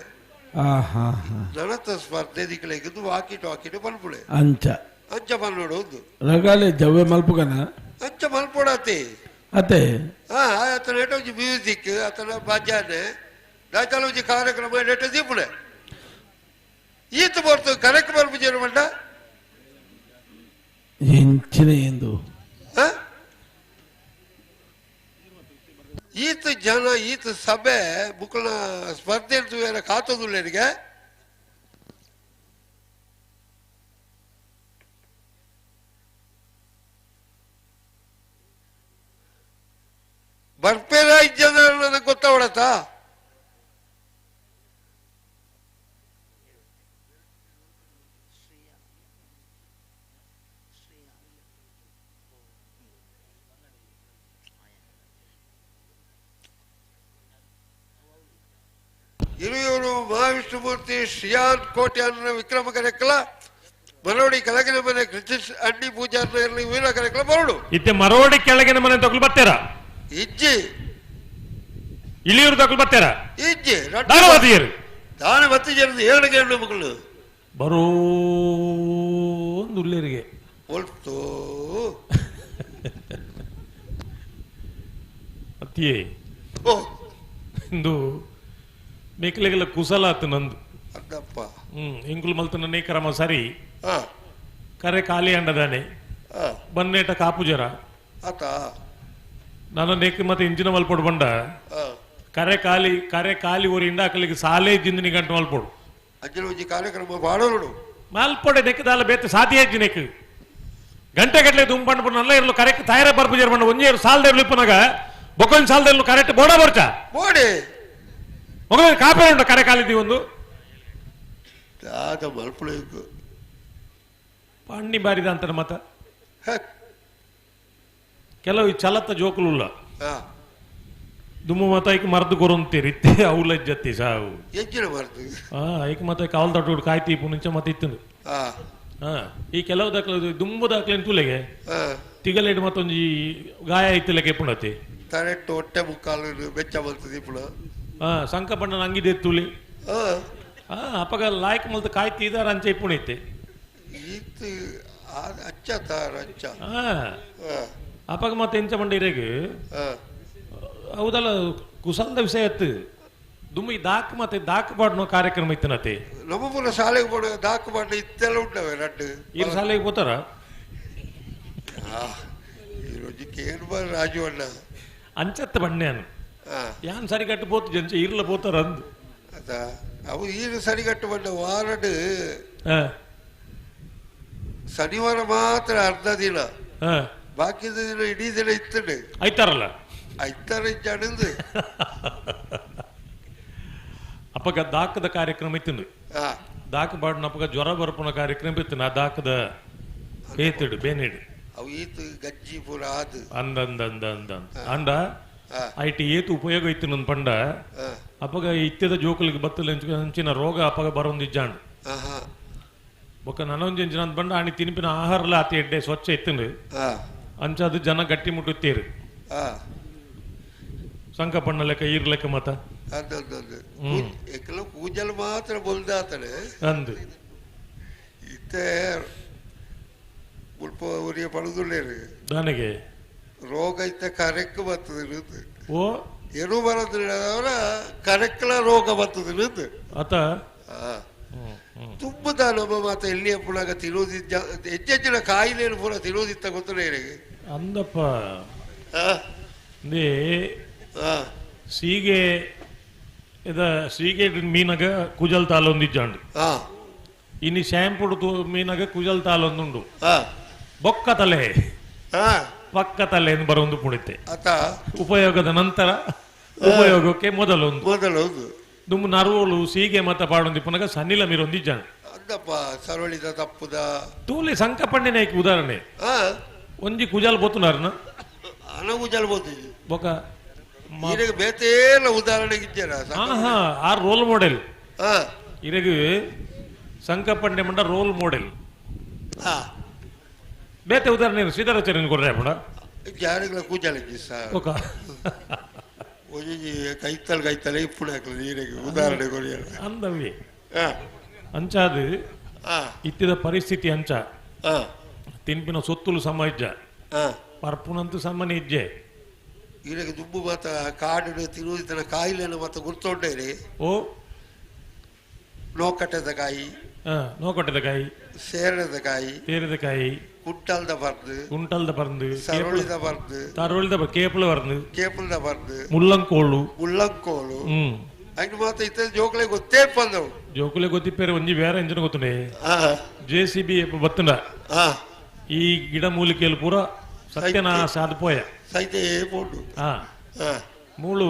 ನನತ ಸ್ಪರ್ಧೆ ದಿಕ್ಲೆಗಿದ್ದು ವಾಕಿ ಟಾಕಿಟ್ ಪನ್ಪುಳೆ ಅಂಚ ಪನ್ನೋಡು ಒಂದು ರಗಾಲೆ ಜವ್ವೆ ಮಲ್ಪುಗನ ಅಂಚ ಮಲ್ಪೋಡತ್ತೆ ಅತ್ತೆ ಅತನ ಏಟ ಒಂಜಿ ಮ್ಯೂಸಿಕ್ ಅತನ ಭಜನೆ ದಾಚಾಲ ಒಂಜಿ ಕಾರ್ಯಕ್ರಮ ಏಟ ದೀಪುಳೆ ಈತ ಬರ್ತು ಕಾರ್ಯಕ್ರಮ ಪೂಜೆ ಮಂಡ ಎಂಚಿನ ಎಂದು ಈತ ಜನ ಈತ ಸಭೆ ಬುಕ್ನ ಸ್ಪರ್ಧೆ ಕಾತದುಳ್ಳರಿಗೆ ಬರ್ಪೇರ ಜನ ನನಗೆ ಗೊತ್ತಾವಡತ್ತಾ ಹಿರಿಯೂರು ಮಹಾವಿಷ್ಣುಮೂರ್ತಿ ಶ್ರೀಯಾನ್ ಕೋಟ್ಯಾನ ವಿಕ್ರಮ ಕರೆಕಲ ಮರೋಡಿ ಕೆಳಗಿನ ಮನೆ ಕೃಷ್ಣ ಅಡ್ಡಿ ಪೂಜಾರ್ನ ಇರಲಿ ವೀರ ಕರೆಕಲ ಬರೋಡು ಇತ್ತೆ ಮರೋಡಿ ಕೆಳಗಿನ ಮನೆ ತಗೊಳ್ ಬರ್ತೀರ ಇಜ್ಜಿ ಇಳಿಯೂರು ತಗೊಳ್ ಬರ್ತೀರ ಇಜ್ಜಿ ದಾನವತಿಯರು ದಾನ ಬತ್ತಿಜರದು ಏಳಿಗೆ ಹೆಣ್ಣು ಮಕ್ಕಳು ಬರೋ ಉಳ್ಳೇರಿಗೆ ಹೊಲ್ತು ಅತ್ತಿಯೇ ಇಂದು ಮೇಕಲೆಗೆಲ್ಲ ಕುಸಲ ಆತು ನಂದು ಅದ್ದಪ್ಪ ಇಂಗುಲ್ ಮಲ್ತನ ನೇಕರಮ ಸರಿ ಕರೆ ಖಾಲಿ ಅಂಡದಾನೆ ಬನ್ನೇಟ ಕಾಪುಜರ ನಾನು ನೇಕ ಮತ್ತೆ ಇಂಜಿನ ಮಲ್ಪೊಡು ಬಂಡ ಕರೆ ಖಾಲಿ ಊರಿ ಇಂಡಾಕಲಿಗೆ ಸಾಲೆ ಜಿಂದಿನಿ ಗಂಟು ಮಲ್ಪೊಡು ಅಜ್ಜಿ ಕಾರ್ಯಕ್ರಮ ಮಾಡೋಡು ಮಲ್ಪೊಡೆ ನೆಕ್ಕದಾಲ ಬೇತೆ ಸಾಧ್ಯ ಅಜ್ಜಿ ನೆಕ್ ಗಂಟೆ ಗಟ್ಟಲೆ ದುಂಬಂಡು ನಲ್ಲ ಇರಲು ಕರೆಕ್ಟ್ ತಯಾರ ಬರ್ಪುಜರ್ ಬಂಡ ಒಂಜಿ ಸಾಲದ ಇರ್ಲಿಪ್ಪನಾಗ ಬೊಕ್ಕೊಂದು ಸಾಲದ ಕರೆಕ್ಟ್ ಬೋಡ ಬರ್ಚ ಬೋಡಿ ಮಗ ಕಾಪೆ ಉಂಟ ಕರೆ ಕಾಲಿದ್ದೀವಿ ಒಂದು ಮಲ್ಪುಳಕು ಪಣ್ಣಿ ಬಾರಿದ ಅಂತಾನೆ ಮತ ಕೆಲವು ಚಲತ್ತ ಜೋಕುಲ್ಲ ದುಮ್ಮು ಮತ ಐಕ್ ಮರ್ದು ಕೊರಂತೀರಿ ಇತ್ತೆ ಅವಲ ಜತ್ತಿ ಸಾವು ಹೆಚ್ಚಿನ ಮರ್ದು ಐಕ್ ಮತ ಕಾವಲ್ ತಟ್ಟು ಕಾಯ್ತಿ ಪುಣಿಂಚ ಮತ ಇತ್ತು ಈ ಕೆಲವು ದಾಖಲೆ ದುಂಬು ದಾಖಲೆ ತುಲೆಗೆ ತಿಗಲೇಡು ಮತ್ತೊಂದು ಗಾಯ ಐತಿಲಕ್ಕೆ ಪುಣತಿ ಕರೆಕ್ಟ್ ಹೊಟ್ಟೆ ಮುಕ್ಕಾಲು ಬೆಚ್ಚ ಬರ್ತದೆ ಪುಣ ಸಂಕ ಬಣ್ಣ ಅಂಗಿದೆ ತುಳಿ ಅಪ್ಪಗ ಲಾಯ್ಕ್ ಮಲ್ತ ಕಾಯ್ತಿ ಇದಾರ ಅಂಚೆ ಪುಣಿತ್ತೆ ಅಪ್ಪಗ ಮತ್ತೆ ಎಂಚ ಬಂಡ ಇರೇಗೆ ಹೌದಲ್ಲ ಕುಸಲ್ದ ವಿಷಯ ಎತ್ತು ದುಮ್ಮಿ ದಾಕ್ ಮತ್ತೆ ದಾಕ್ ಬಾಡ್ನೋ ಕಾರ್ಯಕ್ರಮ ಇತ್ತನತೆ ನಮ್ಮ ಪುರ ಶಾಲೆಗೆ ಬೋಡ ದಾಕ್ ಬಾಡ್ ಇತ್ತೆಲ್ಲ ಉಂಟವೆ ರಡ್ಡು ಈ ಶಾಲೆಗೆ ಹೋತಾರ ಈ ರೋಜಿ ಕೇರ್ ಬಾರ್ ರಾಜು ಅಣ್ಣ ಅಂಚತ್ತ ಬಣ್ಣೆನು ಯಾನ್ ಸರಿಗಟ್ಟು போத்து ಜಂಚ ಇರ್ಲ போತಾರ ಅಂದು ಅದಾ ಅವು ಈರು ಸರಿಗಟ್ಟು ಬಂದ ವಾರಡ್ ಶನಿವಾರ ಮಾತ್ರ ಅರ್ಧ ದಿನ ಬಾಕಿದ ದಿನ ಇಡೀ ದಿನ ಇತ್ತಡೆ ಐತಾರಲ್ಲ ಐತಾರ ಜಡದು ಅಪ್ಪಗ ದಾಕದ ಕಾರ್ಯಕ್ರಮ ಇತ್ತು ದಾಕ ಬಾಡ್ನ ಅಪ್ಪಗ ಜ್ವರ ಬರ್ಪುನ ಕಾರ್ಯಕ್ರಮ ಇತ್ತು ನಾ ದಾಕದ ಏತಿಡು ಬೇನಿಡು ಅವು ಈತು ಗಜ್ಜಿ ಪುರ ಆದು ಅಂಡ ಐಟಿ ಏತು ಉಪಯೋಗ ಇತ್ತು ನನ್ನ ಪಂಡ ಅಪ್ಪಗ ಇತ್ಯದ ಜೋಕಲಿಗೆ ಬತ್ತಲ ಹಂಚಿನ ರೋಗ ಅಪ್ಪಗ ಬರೋಂದಿಜ್ಜಾಂಡು ಬೊಕ್ಕ ನನೊಂಜಿನ ಬಂಡ ಆಣಿ ತಿನಿಪಿನ ಆಹಾರಲ ಆತಿ ಎಡ್ಡೆ ಸ್ವಚ್ಛ ಇತ್ತು ಅಂಚದು ಜನ ಗಟ್ಟಿ ಮುಟ್ಟುತ್ತೀರು ಸಂಕ ಪಣ್ಣ ಲೆಕ್ಕ ಈರ್ ಲೆಕ್ಕ ಮತ ಅದೊಂದೊಂದು ಎಕ್ಕಲ ಕೂಜಲ್ ಮಾತ್ರ ಬೊಲ್ದಾತಡೆ ಅಂದು ಇತ್ತೆ ಮುಲ್ಪ ಉರಿಯ ಪಡುದುಳ್ಳೇರು ನನಗೆ ರೋಗ ಇತ್ತ ಕರೆಕ್ಟ್ ಬರ್ತದೆ ಓ ಎರು ಬರೋದ್ರವರ ಕರೆಕ್ಲ ರೋಗ ಬರ್ತದೆ ಆತ ತುಂಬ ನಮ್ಮ ಮಾತ ಎಲ್ಲಿಯ ಪುನಗ ತಿರೋದಿ ಹೆಚ್ಚೆಚ್ಚಿನ ಕಾಯಿಲೆಯನ್ನು ಪುನಃ ತಿರೋದಿತ್ತ ಗೊತ್ತಲೇ ಅಂದಪ್ಪ ಸೀಗೆ ಸೀಗೆ ಮೀನಗ ಕುಜಲ್ ತಾಲೊಂದಿಜ್ಜಾಂಡು ಇನ್ನು ಶ್ಯಾಂಪುಡು ಮೀನಗ ಕುಜಲ್ ತಾಲೊಂದುಂಡು ಬೊಕ್ಕ ತಲೆ ಪಕ್ಕ ತಲೆ ಎಂದು ಬರೊಂದು ಪುಣಿತೆ ಉಪಯೋಗದ ನಂತರ ಉಪಯೋಗಕ್ಕೆ ಮೊದಲೊಂದು ದುಮ್ಮು ನರುವೋಲು ಸೀಗೆ ಮತ್ತ ಪಾಡೊಂದಿ ಪುನಗ ಸನ್ನಿಲ ಮೀರೊಂದಿಜ್ಜಾಂಡು ಅದಪ್ಪ ಸರಳಿದ ತಪ್ಪುದ ತೂಲೆ ಸಂಕಪಣ್ಣೆ ಉದಾಹರಣೆ ಒಂಜಿ ಕುಜಲ್ ಬೋತುನಾರ್ನ ಅನ ಕುಜಲ್ ಬೋತಿದ್ವಿ ಬೊಕ ಇರಗ ಬೇತೇಲ ಉದಾಹರಣೆ ಇದ್ದೇನ ಆ ರೋಲ್ ಮಾಡೆಲ್ ಇರಗ ಸಂಕಪಣ್ಣೆ ಮಂಡ ರೋಲ್ ಮಾಡೆಲ್ ಬೇತೆ ಉದಾಹರಣೆ ಶ್ರೀಧರಾಚಾರ್ಯನ ಕೊಡ್ರೆ ಪುಡ ಯಾರಿಗಳ ಕುಜಲ್ ಬೊಕ ಕೈತಲ್ ಇಪ್ಪುಣ ನೀರಿಗೆ ಉದಾಹರಣೆ ಕೊಡಿ ಅಂದವಿ ಅಂಚಾದು ಇತ್ತಿದ ಪರಿಸ್ಥಿತಿ ಅಂಚ ತಿನ್ಪಿನ ಸೊತ್ತುಲು ಸಮ ಇಜ್ಜ ಪರ್ಪುನಂತೂ ಸಮ್ಮನೆ ಇಜ್ಜೆ ಈಗ ದುಬ್ಬು ಮಾತ ಕಾಡು ತಿರುವುದಿನ ಕಾಯಿಲೆಯನ್ನು ಮಾತ ಗುರ್ತೊಂಡೇರಿ ಓ ನೋಕಟ್ಟದ ಕಾಯಿ ಸೇರದ ಕಾಯಿ ಕುಂಟಲ್ದ ಪರ್ದು ಸರಳಿದ ಪರ್ದು ಕೇಪಳದ ಪರ್ದು ಮುಲ್ಲಂಕೋಳು ಹಂಗೆ ಮಾತ ಇತ್ತ ಜೋಕಲೆ ಗೊತ್ತೇ ಪಂದವು ಜೋಕಲೆ ಗೊತ್ತಿಪ್ಪೇರೆ ಒಂಜಿ ಬೇರೆ ಎಂಜನ ಗೊತ್ತುಂಡೆ JCB ಬತ್ತುಂಡ ಈ ಗಿಡ ಮೂಲಿಕೆಯಲ್ಲಿ ಪೂರ ಸತ್ಯನಾಶ ಆದ್ಪೋಯ ಸೈತೆ ಪೋಡು ಮೂಳು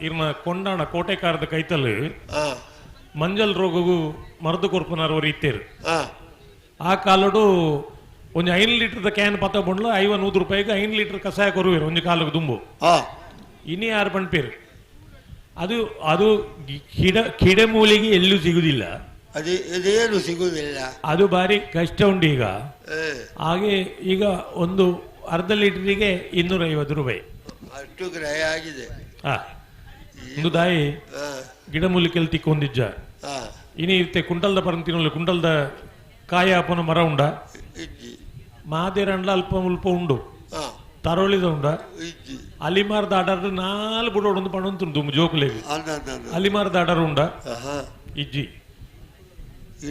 ಇರ್ನ ಕೊಂಡಾಣ ಕೋಟೆಕಾರದ ಕೈತಲ್ ಮಂಜಲ್ ರೋಗವು ಮರದು ಕೊರ್ಪುನಾರವರು ಇತ್ತೇರು ಆ ಕಾಲಡು ಒಂದು 5 ಲೀಟರ್ ಕ್ಯಾನ್ ಪತ್ತ ಬಂಡ್ಲು 50 ರೂಪಾಯಿಗೆ 5 ಲೀಟರ್ ಕಷಾಯ ಕೊರುವೇರು ಒಂದು ಕಾಲಕ್ಕೆ ದುಂಬು ಇನಿ ಯಾರು ಪಂಡ್ಪೇರು ಅದು ಅದು ಕಿಡ ಮೂಲಿಗೆ ಎಲ್ಲೂ ಸಿಗುದಿಲ್ಲ ಅದೇನು ಸಿಗುದಿಲ್ಲ ಅದು ಬಾರಿ ಕಷ್ಟ ಉಂಟು ಈಗ ಹಾಗೆ ಈಗ ಒಂದು ಅರ್ಧ ಲೀಟರಿಗೆ 250 ರೂಪಾಯಿ ಅಷ್ಟು ಗ್ರಹ ಆಗಿದೆ ಒಂದು ದಾಯಿ ಗಿಡಮೂಲಿಕೆಯಲ್ಲಿ ತಿಕ್ಕೊಂದಿಜ್ಜ ಇನಿ ಇತ್ತೆ ಕುಂಟಲ್ದ ಪರಂತಿನಲ್ಲಿ ಕುಂಟಲ್ದ ಕಾಯ ಅಪ್ಪನ ಮರ ಉಂಡ ಮಾದೇರಂಡ್ಲ ಅಲ್ಪ ಮುಲ್ಪ ಉಂಡು ತರೋಳಿದ ಉಂಡ ಅಲಿಮಾರ್ದ ಆಡರ್ 4 ಬುಡೋಡೊಂದು ಪಣಂತುಂಡು ಜೋಕುಲೆಗೆ ಅಲಿಮಾರ್ದ ಆಡರ್ ಉಂಡ ಇಜ್ಜಿ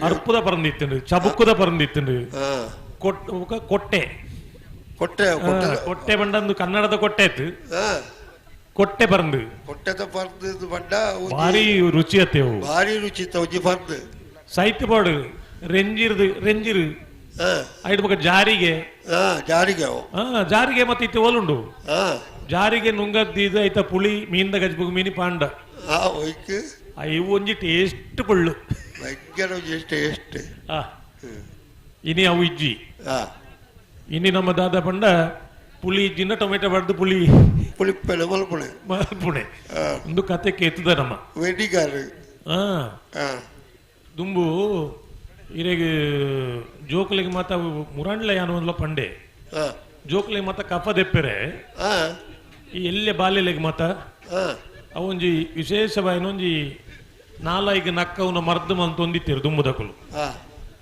ಅರ್ಪುದ ಪರಂದಿತ್ತುಂಡು ಚಬುಕ್ಕುದ ಪರಂದಿತ್ತುಂಡು ಕೊಟ್ಟೆ ಕೊಟ್ಟೆ ಬಂಡಂದು ಕನ್ನಡದ ಕೊಟ್ಟೆ ಇತ್ತು ಕೊಟ್ಟೆ ಪರಂದು ಕೊಟ್ಟೆದ ಪರ್ದು ಬಂಡ ಭಾರಿ ರುಚಿ ಅತ್ತೇವು ಭಾರಿ ರುಚಿ ತೌಜಿ ಪರ್ದು ಸೈತ್ ಪಾಡು ರೆಂಜಿರು ಐದು ಬಕ ಜಾರಿಗೆ ಜಾರಿಗೆ ಮತ್ತೆ ಇತ್ತು ಓಲುಂಡು ಜಾರಿಗೆ ನುಂಗದ್ದಿದ ಐತ ಪುಳಿ ಮೀನ್ದ ಗಜ್ಬುಗು ಮೀನಿ ಪಾಂಡ ಇವು ಒಂಜಿ ಟೇಸ್ಟ್ ಪಳ್ಳು ಟೇಸ್ಟ್ ಇನಿ ಅವು ಇಜ್ಜಿ ಇನಿ ನಮ್ಮ ದಾದ ಪಂಡ ಪುಳಿ ಇಜ್ಜಿನ ಟೊಮೆಟೊ ಬಡ್ದು ಪುಳಿಪ್ಪೆಲೆ ಮಲ್ಪುಣೆ ಒಂದು ಕತೆ ಕೇತುದ ನಮ್ಮ ವೆಡಿಗಾರು ದುಂಬು ಇರೆಗ್ ಜೋಕುಲೆಗೆ ಮಾತ ಮುರಾಂಡ್ಲ ಯಾನವಲ್ಲ ಪಂಡೆ ಜೋಕುಲೆಗೆ ಮಾತ ಕಫ ದೆಪ್ಪೆರೆ ಈ ಎಲ್ಲೆ ಬಾಲ್ಯಲೆಗೆ ಮಾತ ಅವೊಂಜಿ ವಿಶೇಷವಾಯಿನ ಒಂಜಿ 4 ನಕ್ಕವನ ಮರ್ದು ಮಂತ ಒಂದಿತ್ತೇರು ದುಂಬುದಕುಲು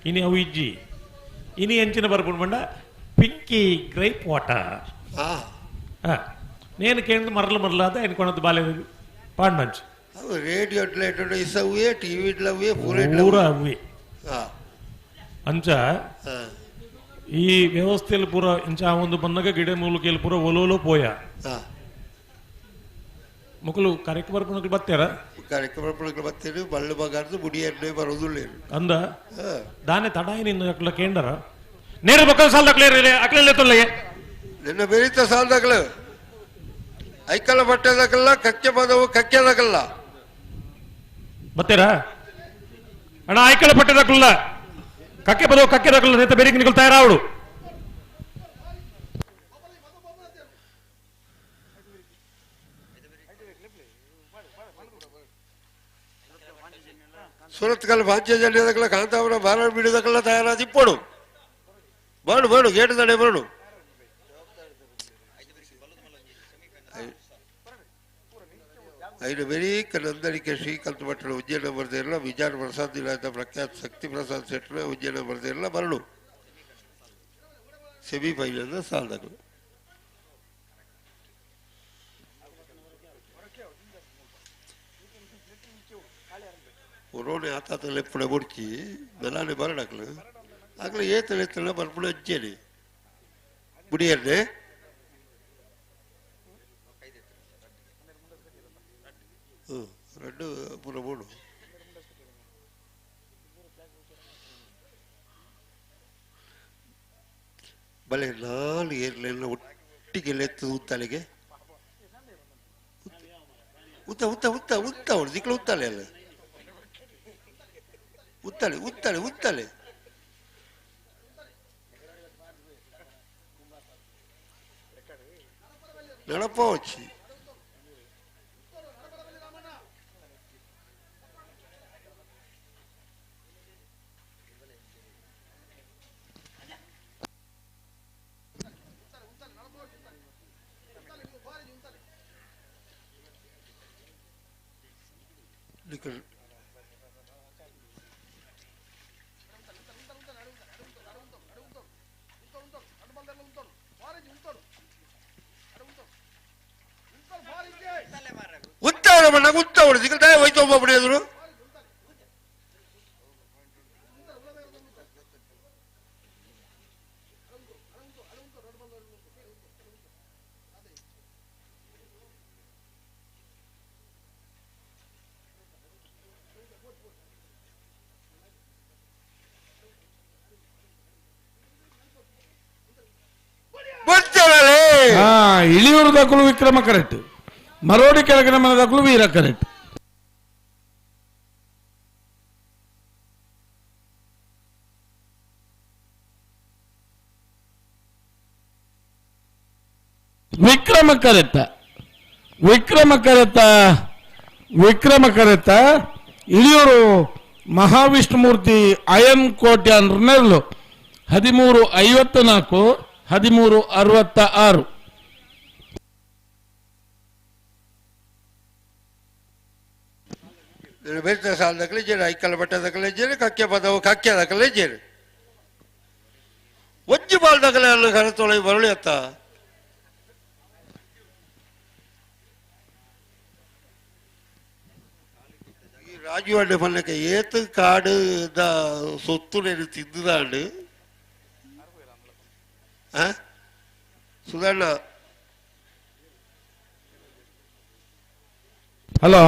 ಇನಿ ಅವು ಇಜ್ಜಿ ಇನಿ ಎಂಚಿನ ಬರ್ಕೊಂಡು ಬಂಡ ಪಿಂಕಿ ಗ್ರೈಪ್ ವಾಟರ್ నేను కేంద్ర మరల అదే అనుకున్నది బాలేదు పాడినంచు రేడియో ఇసవే టీవీలో ಪೂರ ಅವೇ ಅಂಚ ಈ ವ್ಯವಸ್ಥೆಯಲ್ಲಿ ಪೂರ ಇಂಚ ಒಂದು ಬಂದಾಗ ಗಿಡ ಮೂಲಿಕೆಯಲ್ಲಿ ಪೂರ ಒಲೋಲೋ ಪೋಯ ಮಕ್ಕಳು ಕಾರ್ಯಕ್ರಮ ಬರ್ತಾರ ಬರ್ತೀರಿ ಬಳ್ಳು ಬಗಾರ್ದು ಬುಡಿ ಎಣ್ಣೆ ಬರೋದಿಲ್ಲ ಅಂದ ದಾನೆ ತಡಾಯಿ ನಿನ್ನ ಅಕ್ಲ ಕೇಂದ್ರ ನೇರ ಬಕ್ಕಲ್ ಸಾಲ್ದಕ್ಲೇ ಅಕ್ಲೆಲ್ಲ ತೊಲ್ಲಗೆ ನಿನ್ನ ಬೆರೀತ ಸಾಲ್ದಾಗ್ಲ ಐಕಲ ಬಟ್ಟೆದಾಗಲ್ಲ ಕಕ್ಕೆ ಬದವು ಕಕ್ಕೆದಾಗಲ್ಲ ಬತ್ತೀರಾ ಅಣ್ಣ ಐಕಲ ಬಟ್ಟೆದಾಗಲ್ಲ ಕಕ್ಕೆ ಬದವು ಕಕ್ಕೆದಾಗಲ್ಲ ನೇತ ಬೆರಿಗೆ ನಿಗಲ್ತಾ ಇರಾವಳು ಸುರತ್ಕಲ್ ಭಾಗ್ಯ ಜಲ್ಲೆದಾಗಲ್ಲ ಕಾಂತಾವರ ಬಾರಾಡ್ ಬಿಡಿದಾಗಲ್ಲ ತಯಾರಾದ ಇಪ್ಪಡು ಬಾಡು ಗೇಟ್ ತಡೆ ಬಾಡು ಐದು ಬೆರೀಕ ನಂದನಿಕೆ ಶ್ರೀಕಾಂತ್ ಭಟ್ರ ಉಜ್ಜಯಿನ ಬರೆದಿರಲ್ಲ, ವಿಜಾರ ಪ್ರಸಾದ್ ಇಲಾಖೆ ಪ್ರಖ್ಯಾತ್ ಶಕ್ತಿ ಪ್ರಸಾದ್ ಶೆಟ್ರ ಉಜ್ಜಯಿನ ಬರೆದಿರಲ್ಲ ಬರಡು ಸೆಮಿಫೈನಲ್ ಸಾಲದಗಳು. उन्होंने आता तो लेपड़े मुड़की बेलाने बरडकल अगले ये तले तले बरपड़े अच्छे बुढ़ियर ने रेड पूरा बोलो भले नाल ये लेना उट्टी के लेते उत्ता लेके उत्ता उत्ता उत्ता उत्ता और दिखला उत्ता ले ले उत्तले उत्तले उत्तले नड़पोची निकल ಉತ್ತವರ ಮಣ್ಣ ಉತ್ತವರ ಸಿಗಲ್ತಾ ಹೋಯ್ತು ಒಬ್ಬ ಬಿಡಿದ್ರು ಇಳಿಯೂರು ದಕ್ಕಲು ವಿಕ್ರಮ ಕರೆಕ್ಟ್, ಮರೋಡಿ ಕೆಳಗಿನ ಮನೆ ದಕ್ಕಲು ವೀರ ಕರೆಕ್ಟ್. ವಿಕ್ರಮ ಕರೆತ ವಿಕ್ರಮ ಕರೆತ ವಿಕ್ರಮ ಕರೆತ ಇಳಿಯೂರು ಮಹಾವಿಷ್ಣುಮೂರ್ತಿ ಅಯನ್ ಕೋಟೆ ನೆರಳು 1354 1366. ಬೇರೆ ಸಾಲ ದಕ್ಕಲಿದ್ದೇನೆ, ಐಕಲ್ ಬಟ್ಟ ದಕ್ಕಲಿದ್ದೇನೆ, ಕಕ್ಕೆ ಪದವು ಕಕ್ಕೆ ದಕ್ಕಲಿದ್ದೇನೆ, ಒಜ್ಜಿ ಬಾಲ್ ದಕ್ಕಲೆ ಅಲ್ಲ ಕರೆತೊಳಗೆ ಬರಳಿ ಅತ್ತ ಈ ರಾಜವಾಡೆ ಮಲ್ಲಕ್ಕೆ ಏತು ಕಾಡು ಸೊತ್ತು ನೆನೆ ತಿಂದುದಾಂಡು ಸುಧಣ್ಣ. ಹಲೋ,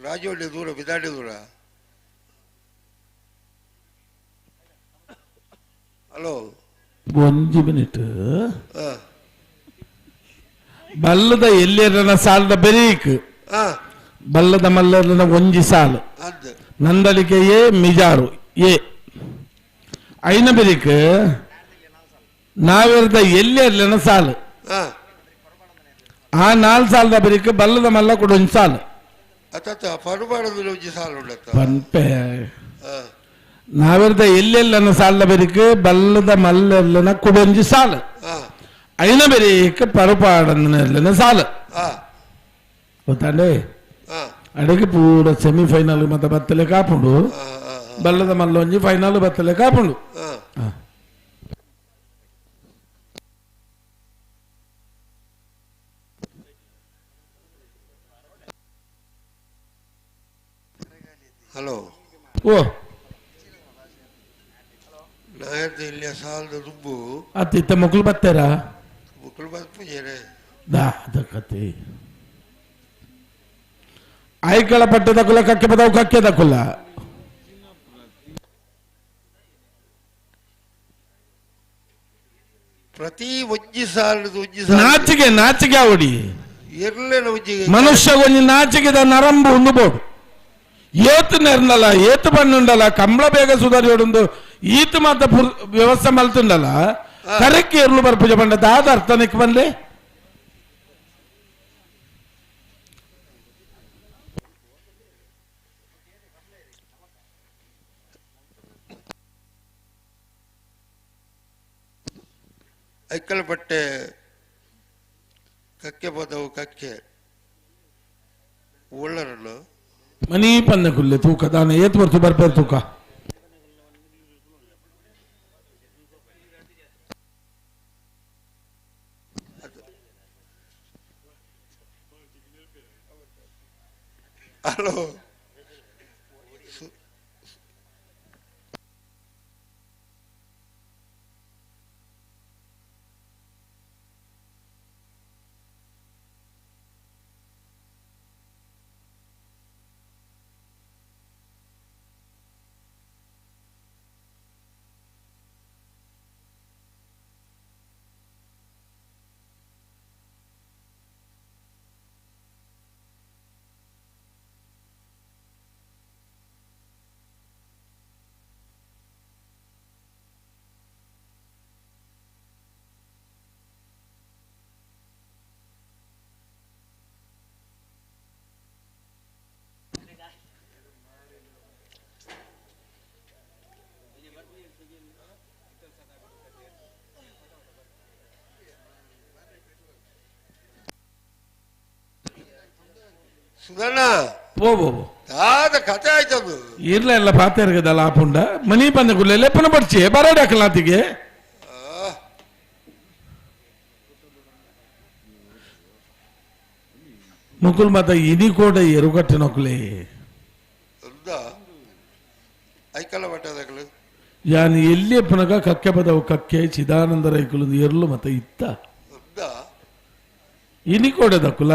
ರಾಜವಳ್ಳಿ ದೂರ ಬಿದಾಡಿ ದೂರ. Hello, 1 minute. ಬಲ್ಲದ ಎಲ್ಲೇರನ ಸಾಲದ ಬೆರೀಕ್ ಬಲ್ಲದ ಮಲ್ಲರನ ಒಂಜಿ ಸಾಲು ನಂದಳಿಕೆ ಎ ಮಿಜಾರು ಎ ಐನ ಬೆರೀಕ್ ನಾವೆರದ ಎಲ್ಲೇರ್ಲನ ಸಾಲು ಆ 4 ಸಾಲದ ಬೆರೀಕ್ ಬಲ್ಲದ ಮಲ್ಲ ಕೂಡ ಒಂದು ಸಾಲು ಪನ್ಪೆ ನಾವೆರದ ಎಲ್ಲೆಲ್ಲನ ಸಾಲದ ಬೆರೀಕ್ ಬಲ್ಲದ ಮಲ್ಲೆಲ್ಲನ ಕುಡೊಂಜಿ ಸಾಲು ಐನ ಬೆರೀಕ್ ಪರುಪಾಡನ ಸಾಲು ಗೊತ್ತಾಂಡೆ. ಅಡಿಗೆ ಪೂರ ಸೆಮಿಫೈನಲ್ ಮತ್ತೆ ಬತ್ತಲೆ ಕಾಪುಂಡು, ಬಲ್ಲದ ಮಲ್ಲೊಂಜಿ ಫೈನಲ್ ಬತ್ತಲೆ ಕಾಪುಂಡು. ಹಲೋ, ಓ ನಾಯರ್ದ ಇಲ್ಲಿಯ ಸಾಲದ ದುಬ್ಬು ಅತ್ತಿತ್ತ ಮುಕ್ಳು ಬತ್ತಾರ ಮುಕ್ಳು ಬತ್ಪುಜೇರೆ ದಾದ ಕತೆ ಐಕಳ ಪಟ್ಟದ ಕುಲ ಕಕ್ಕೆ ಬದವು ಕಕ್ಕೆದ ಕುಲ ಪ್ರತಿ ಒಜ್ಜಿ ಸಾಲದ ನಾಚಿಗೆ ನಾಚಿಗೆ ಅವಡಿ ಎರ್ಲೆನ ಒಜ್ಜಿಗೆ ಮನುಷ್ಯ ಒಂಜಿ ನಾಚಿಗೆದ ನರಂಬು ಉಂಡುಬೋಡು ಏತು ನೆರ್ನಲ್ಲ ಏತು ಬಣ್ಣುಂಡಲ್ಲ ಕಂಬಳ ಬೇಗ ಸುಧಾರಿಯೋಡು ಈತು ಮಾತ ವ್ಯವಸ್ಥೆ ಮಲ್ತುಂಡಲ್ಲ ಕರೆಕ್ಕೆ ಎರ್ಲು ಬರ್ಪುಜ ಬಂಡ ದಾದ ಅರ್ಥ ನಿಕ್ ಬಂದ್ಲೆ ಐಕಲ್ ಬಟ್ಟೆ ಕಕ್ಕೆ ಪದವು ಕಕ್ಕೆ ಒಳ್ಳರನ್ನು ಮನಿ ಪಂದ ಕುಲ್ಲೆ ತೂಕ ದಾನ ಏತ್ ಬರ್ತು ಬರ್ಪೇರ್ ತೂಕ ಹಲೋ ಸುಧಣ್ಣ ಪೋ ಪೋ ಕಥೆ ಆಯ್ತದು ಇರ್ಲ ಎಲ್ಲ ಪಾತೇರ್ ಕದಲ್ಲ ಆಪುಂಡ ಮನಿ ಪಂದ ಕುಲ್ಲೆ ಲೆಪ್ಪನ ಪಡ್ಚಿ ಬರೋಡ ಕಲಾತಿಗೆ ಮುಕುಲ್ ಮತ ಇನಿ ಕೋಡ ಎರುಗಟ್ಟೆ ನೊಕ್ಲೆ ಐಕಲ ಬಟ್ಟದಗಳು ಯಾನ್ ಎಲ್ಲಿ ಪುನಗ ಕಕ್ಕೆ ಪದವು ಕಕ್ಕೆ ಚಿದಾನಂದ ರೈಕುಲು ಎರ್ಲು ಮತ ಇತ್ತ ಇನಿ ಕೋಡದ ಕುಲ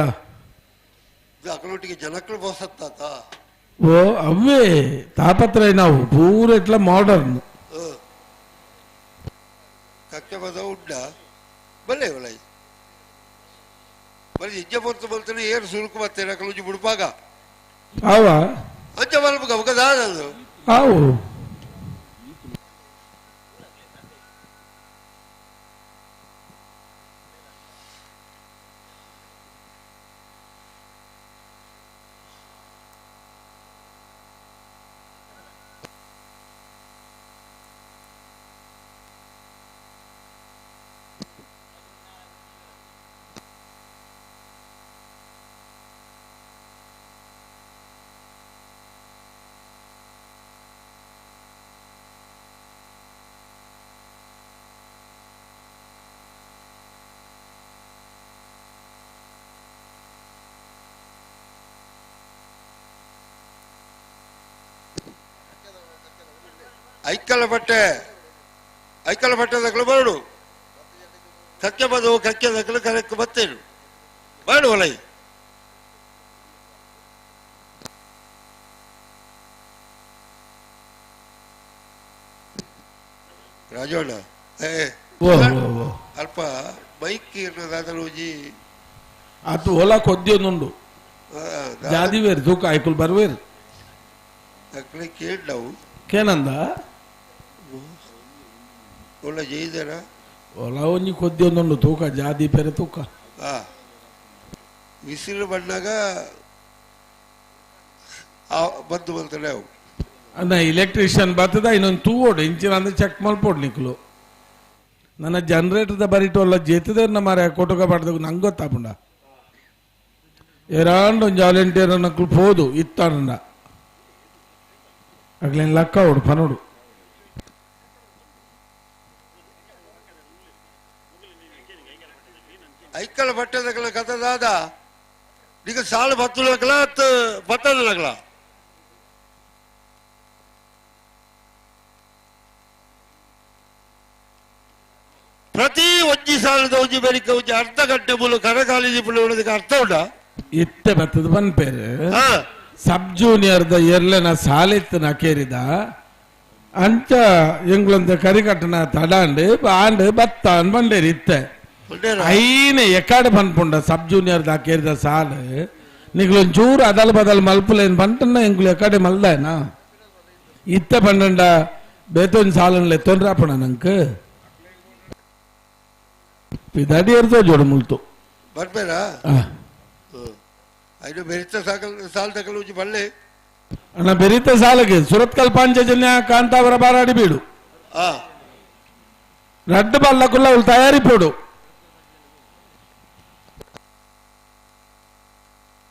ಅಕಲೊಟ್ಟಿಗೆ ಜನಕ್ಕಳು ಬೋಸತ್ತಾತ ಓ ಅವೇ ತಾಪತ್ರ ನಾವು ಪೂರ ಇಟ್ಲ ಮಾಡರ್ನ್ ಕಕ್ಕೆ ಪದ ಉಡ್ಡ ಬಲ್ಲೆ ಒಲೈ ಬರೀ ಇಜ್ಜ ಬರ್ತು ಬಲ್ತಾನೆ ಏರು ಸುರುಕು ಮತ್ತೆ ಅಕಲುಜಿ ಬಿಡ್ಪಾಗ ಅವ ಅಂಚ ಬಲ್ಬ ಅವಕದಾದದು ಅವು ಐಕಲ ಬಟ್ಟೆದಗಳು ಬರಡು ಕಕ್ಕೆ ಬದವು ಕಕ್ಕೆದಗಳು ಕರೆಕ್ಟ್ ಬತ್ತೇನು ಬೇಡ ಒಲೈ ರಾಜೋಣ ಅಲ್ಪ ಬೈಕ್ ಇರೋದಾದಲೂಜಿ ಅದು ಹೊಲ ಕೊದ್ದಿಯೊಂದುಂಡು ಜಾದಿವೇರು ತೂಕ ಆಯ್ಕುಲ್ ಬರ್ವೇರು ಕೇಳ್ದವು ಕೇನಂದ ಒಳ್ಳೆ ಜೈದರ ಹೊಲ ಒಂಜಿ ಕೊದ್ದಿಯೊಂದುಂಡು ತೂಕ ಜಾದಿ ಪೆರೆ ತೂಕ ಬಿಸಿಲು ಬಂದಾಗ ಬಂದು ಬಲ್ತಾನೆ ಅವು ಅನ್ನ ಇಲೆಕ್ಟ್ರಿಷಿಯನ್ ಬರ್ತದ ಇನ್ನೊಂದು ತೂವೋಡು ಇಂಚಿನ ಅಂದ್ರೆ ಚೆಕ್ ಮಲ್ಪೋಡು ನಿಕ್ಲು ನನ್ನ ಜನರೇಟರ್ದ ಬರಿಟು ಅಲ್ಲ ಜೆತ್ತದ ಮಾರ ಕೊಟ್ಟಗ ಪಡ್ದಾಗ ನಂಗೆ ಗೊತ್ತಾಪುಂಡ ಏರಾಂಡ್ ಒಂದು ವಾಲಂಟಿಯರ್ ನಕ್ಲು ಪೋದು ಇತ್ತಾನ ಆಗ್ಲೇನು ಲಕ್ಕ ಓಡು ಪನೋಡು ಐಕಲ ಬಟ್ಟೆದಗಳ ಕಥದಾದ ಈಗ ಸಾಲು ಬತ್ತುಲಕಲ ಬತ್ತಲಕಲ ಪ್ರತಿ ಒಂಜಿ ಸಾಲದ ಒಂಜಿ ಬೆರಿಕ ಒಂಜಿ ಅರ್ಧ ಗಂಟೆ ಮೂಲ ಕರಕಾಲಿಜಿ ಪುಳ್ಳದಕ್ಕೆ ಅರ್ಥ ಉಂಟ ಇತ್ತೆ ಬರ್ತದ ಪನ್ಪೇರು ಸಬ್ ಜೂನಿಯರ್ದ ಎರ್ಲೆನ ಸಾಲಿತ್ತು ನಕೇರಿದ ಅಂಚ ಎಂಗ್ಲಂದ ಕರಿಕಟ್ಟನ ತಡಾಂಡು ಆಂಡು ಬತ್ತಾನ್ ಬಂಡೇರಿ ಇತ್ತೆ ಐನೆ ಎಕಾಡೆ ಪನ್ಪುಂಡ ಸಬ್ ಜೂನಿಯರ್ ದಾಕೇರಿದ ಸಾಲು ನಿಗ್ಲೊಂದು ಚೂರು ಅದಲ್ ಬದಲ್ ಮಲ್ಪುಲೇನು ಬಂಟನ್ನ ಎಂಗ್ಲು ಎಕಾಡೆ ಮಲ್ದಾಯನಾ ಇತ್ತೆ ಪಂಡ ಬೇತೊಂದು ಸಾಲನ್ಲೆ ತೊಂದ್ರಾಪಣ ನಂಗೆ ಪಿದಾಡಿ ಇರ್ತೋ ಜೋಡು ಮುಲ್ತು ಬರ್ಬೇರಾ ಐದು ಬೆರಿತ ಸಾಲ ತಕಲು ಬಲ್ಲೆ ಅಣ್ಣ ಬೆರಿತ ಸಾಲಗೆ ಸುರತ್ಕಲ್ ಪಾಂಚಜನ್ಯ ಕಾಂತಾವರ ಬಾರಾಡಿ ಬೀಡು రెడ్ బల్లకుల్లా వాళ్ళు తయారిపోడు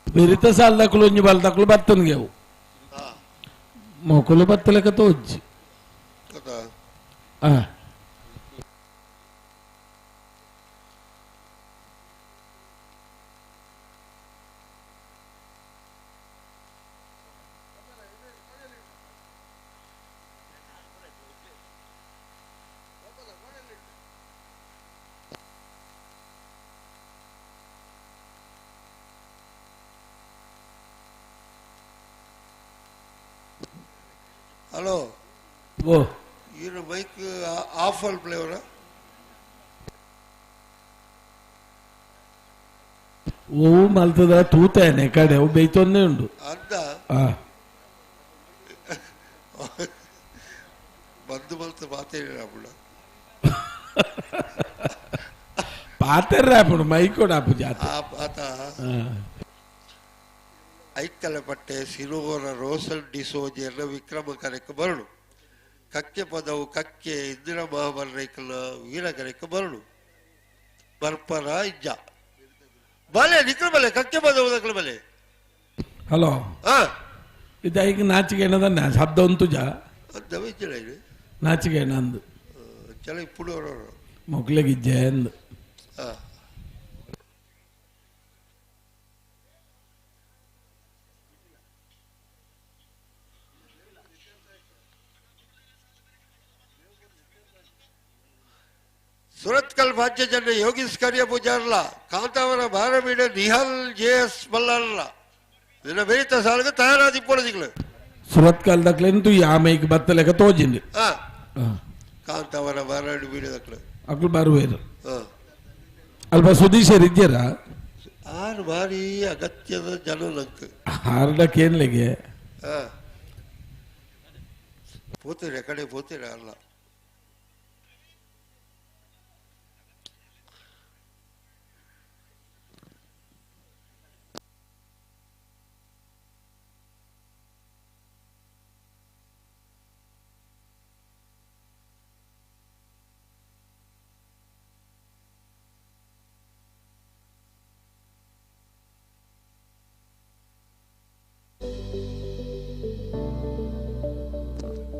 విరిత సాల్దకులు ఉంచి బల్లకులు బత్తను గేవు మొక్కులు బత్తలకతో వచ్చి హలో ఓ ఈయన బైక్ ఆఫ్ ఆల్ ప్లేవరా ಓ ಮಲ್ತದ ತೂತಾನೆ ಕಡೆ ಅವು ಬೈತೊಂದೇ ಉಂಡು ಅಂತ ಬಂದು ಮಲ್ತ ಮಾತಾಡಿರಾಪುಡ ಪಾತರ್ರಾಪುಡು ಮೈಕೋಡಾಪು ಜಾತ ಆತ ಐಕ್ಕಲ ಪಟ್ಟೆ ಸಿರುಗೋರ ರೋಸಲ್ ಡಿಸೋಜಿಯನ್ನ ವಿಕ್ರಮ ಕರೆಕ್ಕೆ ಬರಡು ಕಕ್ಕೆ ಪದವು ಕಕ್ಕೆ ಇಂದಿರ ಮಹಾಬಲರೈಕಲ ವೀರ ಕರೆಕ್ಕೆ ಬರಡು ಬರ್ಪರ ಇಜ್ಜ ಬಲೆ ನಿಕ್ರ ಬಲೆ ಕಕ್ಕೆ ಪದವು ದಕ್ಕಲ ಬಲೆ ಹಲೋ ಇದೈಗ ನಾಚಿಕೆ ಏನದ ಶಬ್ದ ಉಂಟು ಜಾ ದವಿಜ್ಜಲ ಇದು ನಾಚಿಕೆ ಏನಂದು ಚಲ ఇప్పుడు ಮೊಕ್ಲೆಗಿಜ್ಜೆ ಅಂದು ಸುರತ್ಕಲ್ ಭಾಗ್ಯ ಜನ ಯೋಗೀಶ್ ಕಾರ್ಯ ಪೂಜಾರ್ಲ ಕಾಂತಾವರ ಭಾರಮೀಡ ನಿಹಾಲ್ ಜೆಎಸ್ ಬಲ್ಲಾರ್ಲ ನಿನ್ನ ಬೇರಿತ ಸಾಲಗ ತಯಾರಾದ ಇಪ್ಪೊಳದಿಗಳು ಸುರತ್ಕಲ್ ದಕ್ಲೆಂತು ಆಮೆಗೆ ಬತ್ತಲೆಕ ತೋಜಿಂಡು ಕಾಂತಾವರ ಭಾರಮೀಡ ಬೀಡದಕ್ಲೆ ಅಕ್ಲು ಬರುವೇರು ಅಲ್ಪ ಸುದೀಶರ್ ಇದ್ದೀರ ಆರು ಭಾರಿ ಅಗತ್ಯದ ಜನ ನಂಗೆ ಹಾರ್ಡಕ್ಕೇನ್ಲಿಗೆ ಪೋತೀರ ಕಡೆ ಪೋತೀರ ಅಲ್ಲ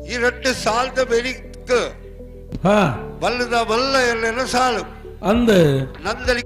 ಈ ರೊಟ್ಟೆ ಸಾಲದ ಬೆರಿಕ ಬಲ್ಲದ ಬಲ್ಲ ಎಲ್ಲ ಸಾಲು ಅಂದ ನಂದಲಿ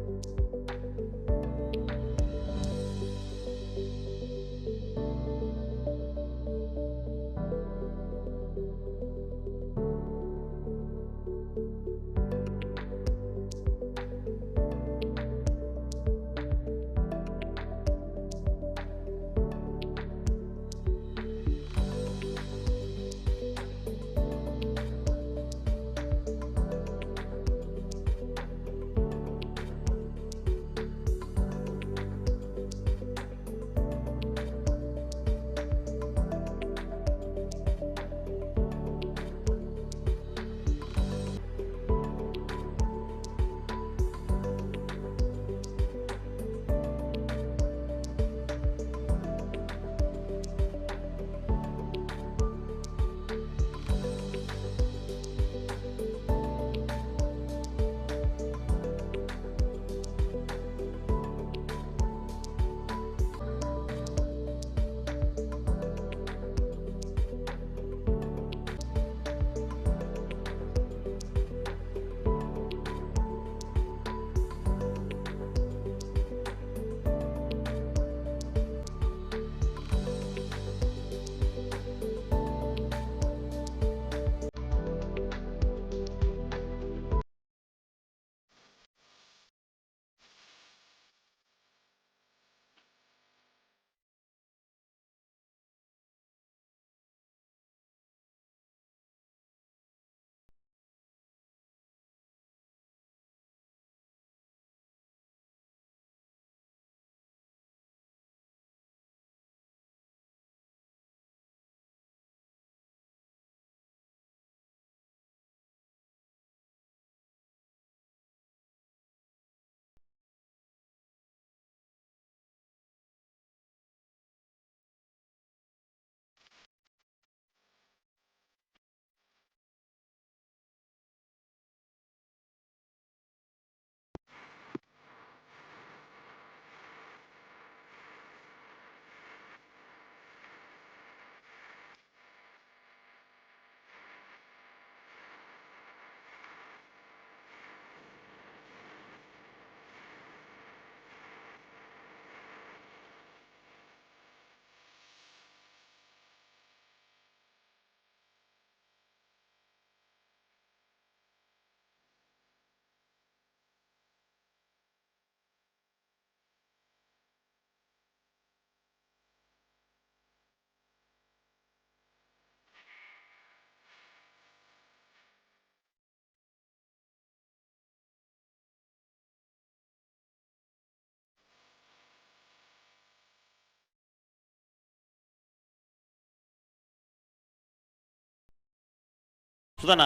ಸುಧಾನ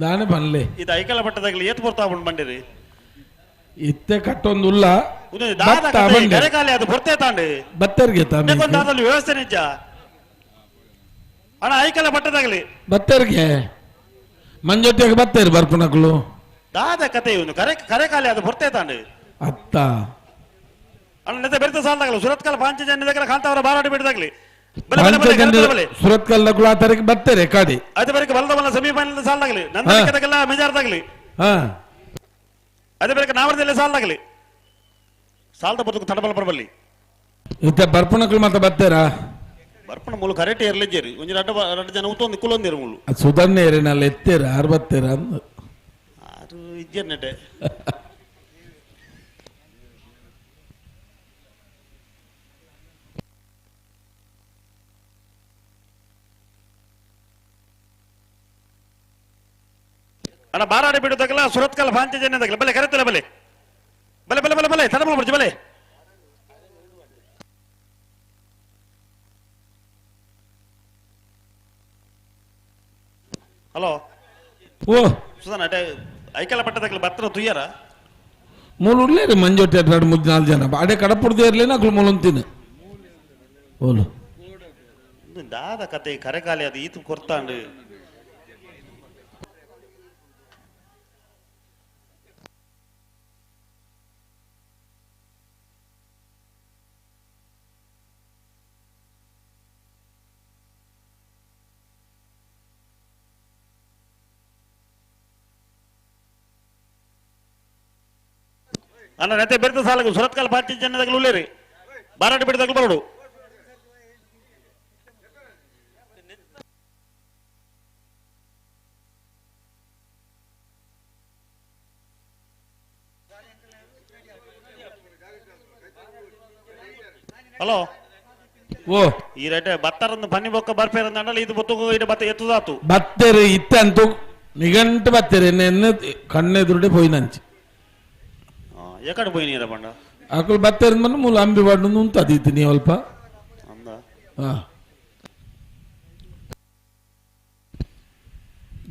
ದಾನೆ ಬನ್ಲೆ ಇದು ಐಕಲ ಪಟ್ಟದಾಗಲಿ ಏತ್ ಬರ್ತಾ ಬಂದಿರಿ ಇತ್ತೆ ಕಟ್ಟೊಂದುಲ್ಲ ಕರೆಕಾಲಿ ಅದು ಬರ್ತೇ ತಾಂಡು ಬತ್ತರ್ಗೆ ತಾಂಡು ವ್ಯವಸ್ಥೆ ನಿಜ ಅಣ್ಣ ಐಕಲ ಪಟ್ಟದಾಗಲಿ ಬತ್ತರ್ಗೆ ಮಂಜೊಟ್ಟಿಗೆ ಬತ್ತೇರಿ ಬರ್ಪುನಕ್ಲು ದಾದ ಕತೆ ಇವನು ಕರೆಕಾಲಿ ಅದು ಬರ್ತೇ ತಾಂಡು ಅತ್ತ ಅಣ್ಣ ನೆತೆ ಬೆರೆತ ಸಾಲದಾಗಲ್ಲ ಸುರತ್ಕಲ್ ಪಾಂಚ ಜನ దగ్గర ಕಾಂತಾವರ ಬಾರಾಟ ಬಿಡದಾಗಲಿ ಸುರತ್ಕಲ್ ಆ ತಾರೀಕು ಬತ್ತೇರಿ ಕಾಡಿ ಅದೇ ಬರೀಕ ಬಲದವಲ್ಲ ಸೆಮಿಫೈನಲ್ ಸಾಲದಾಗಲಿ ನಂದಕ್ಕೆಲ್ಲ ಮೆಜಾರ್ದಾಗಲಿ ಅದೇ ಬರೀಕ ನಾವರದಲ್ಲಿ ಸಾಲದಾಗಲಿ ಸಾಲದ ಬದುಕು ತಡಬಲ ಬರಬಲ್ಲಿ ಇತ್ತೆ ಬರ್ಪುನಕ್ಲು ಮತ್ತೆ ಬತ್ತೇರಾ ಬರ್ಪಣ ಮೂಲ ಕರೆಕ್ಟ್ ಇರ್ಲಿದ್ದೀರಿ ಒಂಜಿ ರಡ್ಡ ಜನ ಉತ್ತೊಂದು ಕುಲೊಂದಿರು ಮೂಲು ಸುಧನ್ಯ ಏರಿನಲ್ಲಿ ಎತ್ತೇರ ಆರು ಬತ್ತೇರ ಅಂದು ಅದು ಇದ್ದೇನೆ ಅಣ್ಣ ಬಾರಾಡಿ ಬಿಡುದಾಗಲ್ಲ ಸುರತ್ಕಲ್ ಪಾಂಚ ಜನ ಬಲೆ ಕರೆತಲ್ಲ ಬಲೆ ಬಲೆ ಬಲೆ ಬಲೆ ಬಲೆ ತಡಬಲ ಬರ್ಜಿ ಬಲೆ ಹಲೋ ಓ ಸುಧಾನ ಐಕಲ ಪಟ್ಟದಾಗಲಿ ಬತ್ತನ ತುಯ್ಯಾರ ಮೂಲು ಉಳ್ಳೇರಿ ಮಂಜೊಟ್ಟಿ ಎರಡು 3-4 ಜನ ಅಡೆ ಕಡಪುಡ್ದೇ ಇರ್ಲಿ ನಕ್ಲು ಮೂಲಂತಿನ ಓಲು ದಾದ ಕತೆ ಕರೆಕಾಲಿ ಅದು ಈತು ಕೊರ್ತಾಂಡು ಅಣ್ಣ ನೆತೆ ಬೆರೆತ ಸಾಲಗು ಸುರತ್ಕಲ್ ಪಾಂಚ ಜನದಾಗಲು ಉಳ್ಳೇರಿ ಬಾರಾಟ ಬಿಡದಾಗಲು ಬರೋಡು ಹಲೋ ಓ ಈ ರೇಟ್ ಬತ್ತರಂದು ಪನ್ನಿ ಬೊಕ್ಕ ಬರ್ಪೇರಂದ ಅಂಡಲ್ಲ ಇದು ಬೊತ್ತು ಇದು ಬತ್ತ ಎತ್ತುದಾತು ಬತ್ತೇರಿ ಇತ್ತಂತೂ ನಿಗಂಟು ಬತ್ತೇರಿ ಎನ್ನ ಕಣ್ಣೆದುರುಡೆ ಪೋಯಿನಂಚಿ ಎಕಡೆ పోయి ನೀರ ಬಂಡ ಆಕಳು ಬತ್ತೇರಿ ಮನ್ನ ಮೂಲ ಅಂಬಿ ಬಾಡು ಅಂತ ಅದೀತಿ ನೀವು ಅಲ್ಪ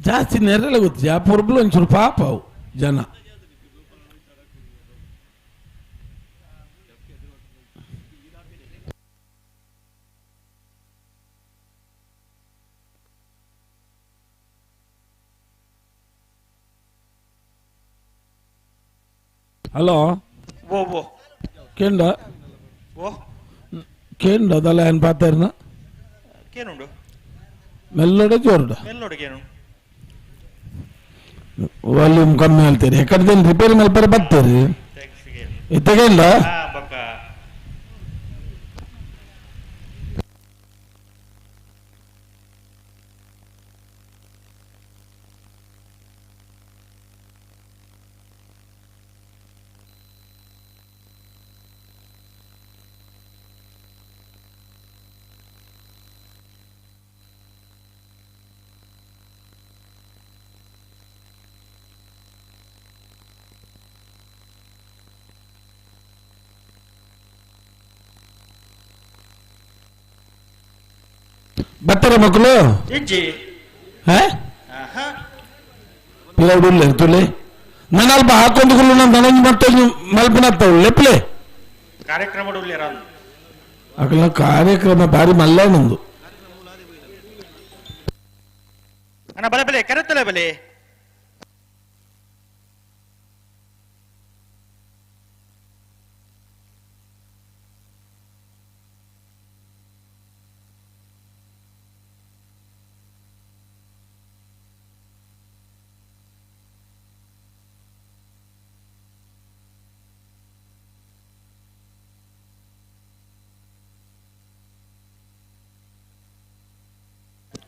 ಜಾಸ್ತಿ ನೆರಳೆ ಗೊತ್ತಿ ಆ ಪೊರ್ಬಲು ಒಂಚೂರು ಪಾಪ ಅವು ಜನ హలో ఓ ఓ కేండా ఓ కేండా దల ఆయన పాతారన కేనుండు మెల్లోడ జోరుడ మెల్లోడ కేను ವಾಲ್ಯೂಮ್ ಕಮ್ಮಿ ಹೇಳ್ತೀರಿ ಯಾಕಂದ್ರೆ ರಿಪೇರಿ ಮಲ್ಪರ ಬರ್ತೀರಿ ಇತ್ತಗೇಂಡ ಬತ್ತರ ಮಕ್ಕಳು ಪಿಲೌಡುಲ್ಲೆ ತುಲೆ ನನ್ನಲ್ಪ ಹಾಕೊಂಡುಗಳು ನನಗೆ ಮತ್ತೆ ಮಲ್ಪನತ್ತವು ಲೆಪ್ಲೆ ಕಾರ್ಯಕ್ರಮ ಅಕಲ ಕಾರ್ಯಕ್ರಮ ಬಾರಿ ಮಲ್ಲಾನೊಂದು ಅಣ್ಣ ಬಲೆ ಬಲೆ ಕರೆತ್ತಲೆ ಬಲೆ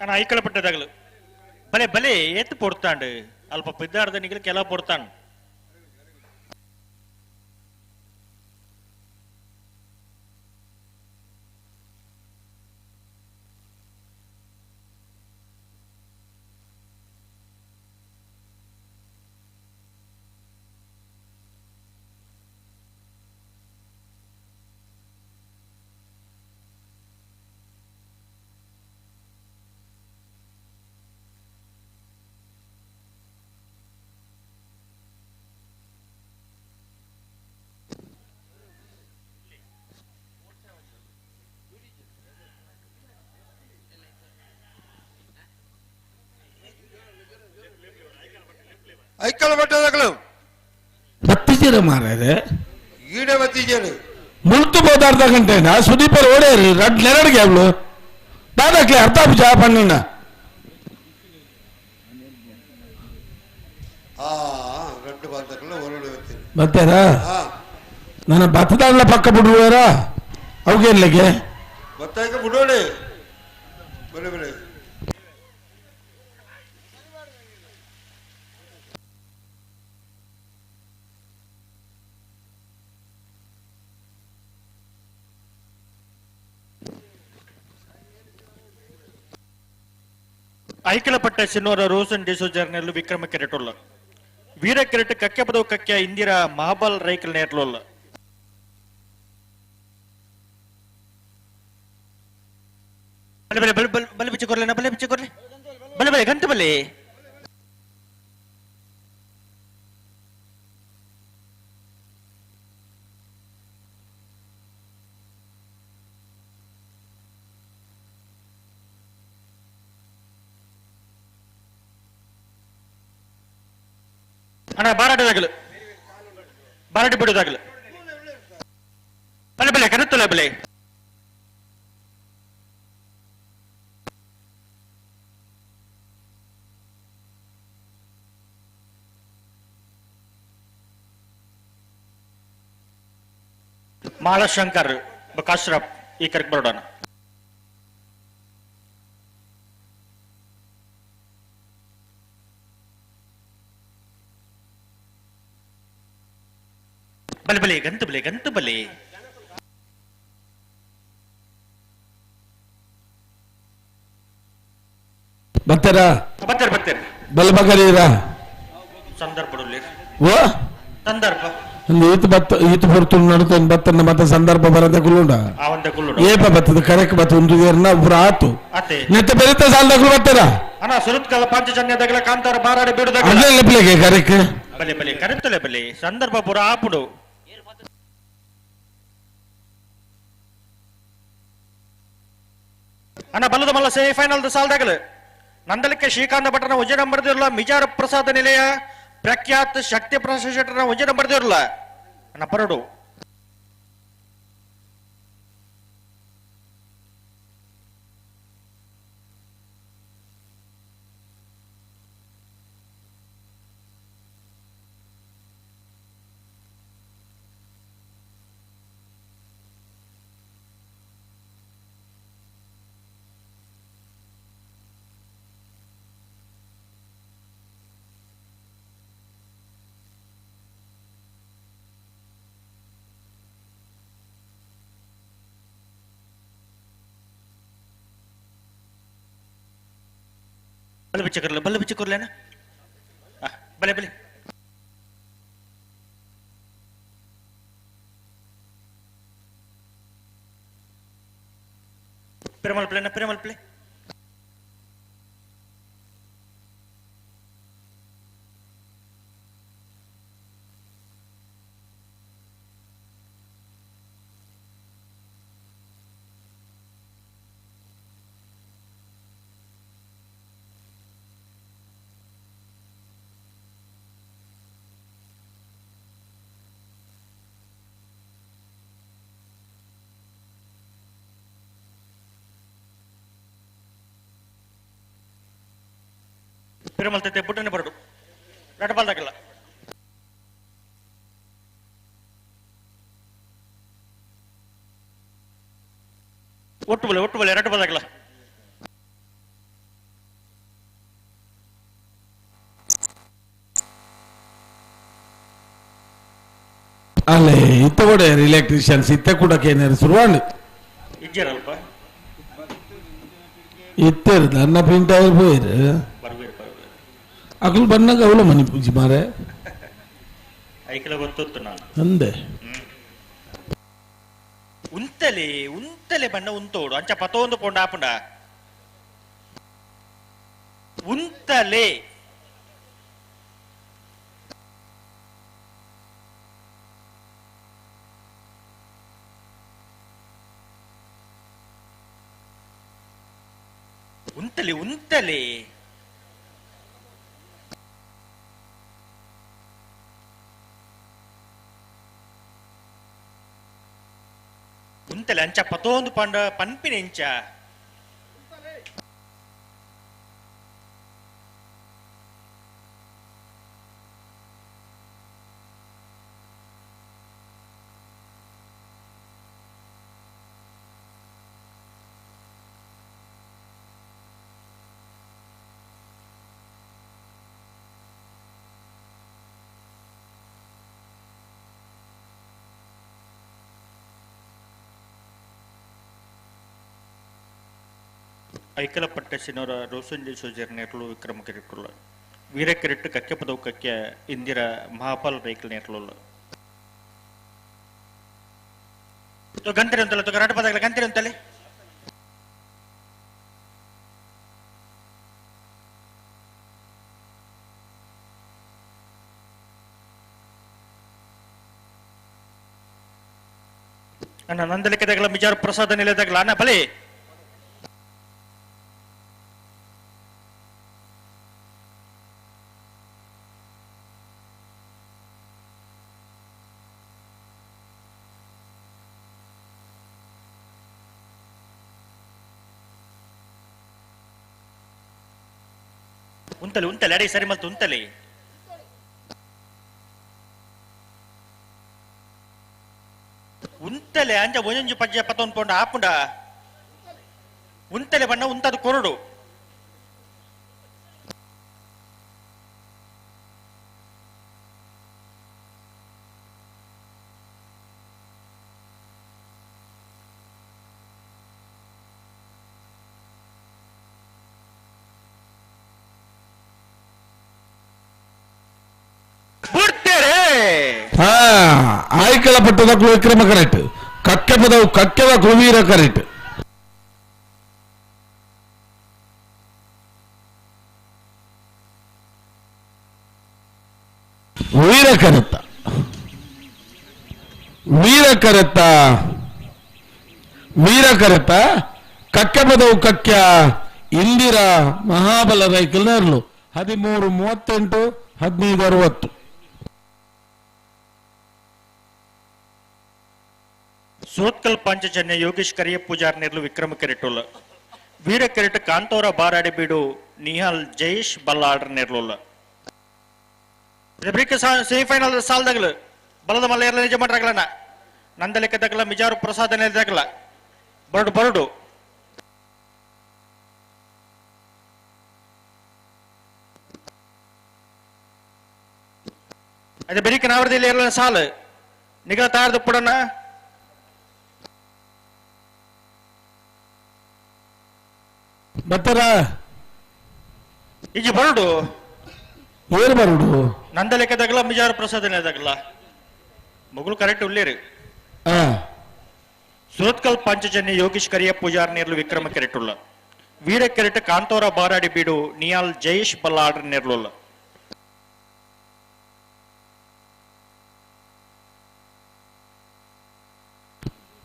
ಅಣ್ಣ ಐಕಳ ಪಟ್ಟದಾಗಲು ಬಲೆ ಬಲೆ ಎತ್ತು ಪೊಡ್ತಾಂಡು ಅಲ್ಪ ಪೆದ್ದಾರ್ದ ನಿಗಲು ಕೆಲ ಪೊಡ್ತಾಂಡು ಐಕ್ಕಲ ಬಟ್ಟದಗಳು ಬತ್ತಿದ್ದೀರ ಮಾರ್ರೆ ಈಡೆ ಬತ್ತಿದ್ದೀರಿ ಮುಳ್ತು ಹೋದ ಅರ್ಧ ಗಂಟೆನ ಸುದೀಪರ್ ಓಡೇರಿ ನೆರಡಿಗೆ ಅವಳು ದಾದಾಕ್ಲೆ ಅರ್ಧ ಚಾ ಪಣ್ಣಿನ ரெண்டு பார்த்தக்கல ஒரு ಬತ್ತಾರಾ ನನ್ನ ಭತ್ತದಾಗ್ಲ ಪಕ್ಕ ಬಿಡುವಾರ ಅವಗೇನ್ಲಿಗೆ ಭತ್ತಕ್ಕೆ ಬಿಡೋಡಿ ಬಲೆ ಬಲೆ ಐಕಲಪಟ್ಟ ಸಿನ್ನೋರ ರೋಸನ್ ಡಿಸೋಜರ್ನೆಲ್ಲು ವಿಕ್ರಮ ಕೆರೆಟೊಲ್ಲ ವೀರ ಕೆರೆಟ್ ಕಕ್ಕೆ ಪದವು ಕಕ್ಕೆ ಇಂದಿರಾ ಮಹಾಬಲ್ ರೈಕಲ್ ನೇರ್ಲೊಲ್ಲ ಬಲೆ ಬಲೆ ಬಲೆ ಬಲೆ ಬಿಚ್ಚಿ ಕೊರ್ಲೆನ ಬಲೆ ಬಿಚ್ಚಿ ಕೊರ್ಲೆ ಬಲೆ ಬಲೆ ಗಂಟೆ ಬಲೆ ಅಣ್ಣ ಬಾರಾಟದಾಗಲು ಬಾರಾಟಿ ಬಿಡೋದಾಗಲು ಬಲೆ ಬಲೆ ಕರೆತ್ತಲ್ಲ ಬಲೆ ಮಾಳಶಂಕರ್ ಕಾಶ್ರಪ್ ಈ ಕರೆಕ್ಟ್ ಬರೋಣ ಬಲೆ ಬಲೆ ಗಂತು ಬಲೆ ಗಂತು ಬಲೆ ಬರ್ತಾರ ಬರ್ತಾರೆ ಬರ್ತಾರೆ ಬಲ ಬಗರೀರ ಸಂದರ್ಭ ಓ ಸಂದರ್ಭ ಒಂದು ಈತ ಹೊರತು ನಡ್ತೇನೆ ಬತ್ತನ್ನ ಮತ್ತೆ ಸಂದರ್ಭ ಬರದೆ ಕುಲ್ಲುಂಡ ಅವಂತ ಕುಲ್ಲುಡ ಏಪ ಬತ್ತದ ಕರೆಕ್ ಬತ್ತ ಒಂದು ಏರ್ನ ಒಬ್ರು ಆತು ಅತ್ತೆ ನೆತ್ತ ಬೆರಿತ ಸಾಲದಾಗ್ಲು ಬರ್ತಾರ ಅಣ್ಣ ಸುರತ್ಕಲ ಪಂಚಜನ್ಯದಾಗಲ ಕಾಂತಾರ ಬಾರಾಡಿ ಬಿಡುದಾಗ ಅದೇ ಲೆಪ್ಲೆಗೆ ಕರೆಕ್ ಬಲೆ ಬಲೆ ಕರೆತ್ತಲೆ ಬಲೆ ಸಂದರ್ಭ ಪುರ ಆಪುಡು ಅಣ್ಣ ಬಲ್ಲದ ಮಲ್ಲ ಸೆಮಿಫೈನಲ್ ಸಾಲದಾಗಲು ನಂದಲಿಕ್ಕೆ ಶ್ರೀಕಾಂತ ಭಟ್ರನ ಉಜಯ ನಂಬರ್ದಿರಲ್ಲ ಮಿಜಾರ ಪ್ರಸಾದ ನಿಲಯ ಪ್ರಖ್ಯಾತ್ ಶಕ್ತಿ ಪ್ರಸಾದ್ ಶೆಟ್ಟರ್ನ ಉಜಯ ನಂಬರ್ದಿರಲ್ಲ ಅಣ್ಣ ಪರಡು बल्ले बिच्चे कर लेना बले बले पिरमल प्ले ना पिरमल प्ले పిరమల్తే బుట్టనే పడడు రెడబాల్ దగ్గర ఒట్టు బలే రెడబాల్ దగ్గర ಅಲ್ಲೇ ಇತ್ತ ಕೂಡ ಎಲೆಕ್ಟ್ರಿಷಿಯನ್ಸ್ ಇತ್ತ ಕೂಡ ಏನಾರು ಶುರುವಾಂಡ್ ಇಜ್ಜರಲ್ಪ ಇತ್ತೇರು ನನ್ನ ಪ್ರಿಂಟ್ ಆಗಿರ್ಬೋಯ್ರು ಅಕಲ್ ಬಂದಾಗ ಅವಳ ಮನಿ ಪೂಜೆ ಮಾರೆ ಐಕಲ ಗೊತ್ತು ನಾನು ಅಂದೆ ಉಂತಲೆ ಬಣ್ಣ ಉಂತೋಡು ಅಂಚ ಪತೊಂದು ಪೊಂಡ ಆಪುಂಡ ಉಂತಲೆ ಉಂತಲೆ ಉಂತಲೆ ಅಂಚ ಪತೋಂದು ಪಂಡ ಪನ್ಪಿನ ಇಂಚ ಐಕಲಪಟ್ಟ ಸಿನೋರ ರೋಸಂಜಿ ಸೋಜರ್ ನೆಟ್ಲು ವಿಕ್ರಮ ಕಿರಿಟುಲ್ಲ ವೀರ ಕಿರಿಟ್ಟು ಕಕ್ಕೆ ಪದವು ಕಕ್ಕೆ ಇಂದಿರ ಮಹಾಪಾಲ್ ರೈಕಲ್ ನೆಟ್ಲುಲ್ಲ ಗಂತಿರಿ ಅಂತಲ್ಲ ಕರ್ನಾಟಕ ಪದಗಳ ಗಂತಿರಿ ಅಂತಲೇ ನನ್ನ ನಂದಲಿಕೆದಾಗಲ ಮಿಜಾರು ಪ್ರಸಾದ ನಿಲಯದಾಗಲ ಅನ್ನ ಬಲೆ ಉಂತಲೆ ಉಂತಲೆ ಅಡಿ ಸರಿ ಮಲ್ತು ಉಂತಲೆ ಉಂತಲೆ ಅಂಜ ಒಂಜೊಂಜು ಪಜ್ಜೆ ಪತ್ತೊಂದು ಪೌಂಡ ಆಪುಂಡ ಉಂತಲೆ ಬಣ್ಣ ಉಂತದು ಕೊರಡು ಆಯ್ಕೆಲ ಪಟ್ಟದ ವಿಕ್ರಮ ಕರೆಕ್ಟ್ ಕಕ್ಕೆ ಪದವು ಕಕ್ಕೆದ ಕುವೀರ ಕರೆಕ್ಟ್ ವೀರ ಕರೆತ್ತ ವೀರ ಕರೆತ್ತ ವೀರ ಕರೆತ್ತ ಕಕ್ಕೆ ಪದವು ಕಕ್ಯ ಇಂದಿರ ಮಹಾಬಲ ರೈಕಲ್ ನೆರಳು 13:38 15:60 ಸೋತ್ಕಲ್ ಪಾಂಚಜನ್ಯ ಯೋಗೇಶ್ ಕರಿಯ ಪೂಜಾರ್ ನೆರಳು ವಿಕ್ರಮ ಕೆರೆಟುಲ್ಲ ವೀರ ಕೆರೆಟ್ ಕಾಂತೋರ ಬಾರಾಡಿ ಬೀಡು ನಿಹಾಲ್ ಜಯೇಶ್ ಬಲ್ಲಾಡ್ರ ನೆರಳುಲ್ಲ ಸೆಮಿಫೈನಲ್ ಸಾಲದಾಗಲು ಬಲದ ಮಲ್ಲ ಎಲ್ಲ ನಿಜ ಮಾಡ್ರಾಗಲನ ನಂದ ಲೆಕ್ಕದಾಗಲ ಮಿಜಾರು ಪ್ರಸಾದ ನೆಲದಾಗಲ ಬರಡು ಬರಡು ಅದೇ ಬೆರಿಕ ನಾವರದಲ್ಲಿ ಎಲ್ಲ ಸಾಲು ನಿಗಲ ತಾರದು ಪುಡನ ಬತ್ತರ ಈಗ ಬರಡು ಏನು ಬರಡು ನಂದ ಲೆಕ್ಕದಾಗಲ ಮಿಜಾರು ಪ್ರಸಾದ ನೆಲದಾಗಲ ಮಗಳು ಕರೆಕ್ಟ್ ಉಳ್ಳೇರಿ ಸುರತ್ಕಲ್ ಪಾಂಚಜನ್ಯ ಯೋಗೇಶ್ ಕರಿಯ ಪೂಜಾರ್ ನೆರಳು ವಿಕ್ರಮ ಕೆರೆಟುಲ್ಲ ವೀರ ಕೆರೆಟ್ ಕಾಂತೋರ ಬಾರಾಡಿ ಬೀಡು ನಿಯಾಲ್ ಜಯೇಶ್ ಬಲ್ಲಾಡ್ರ ನೆರಳುಲ್ಲ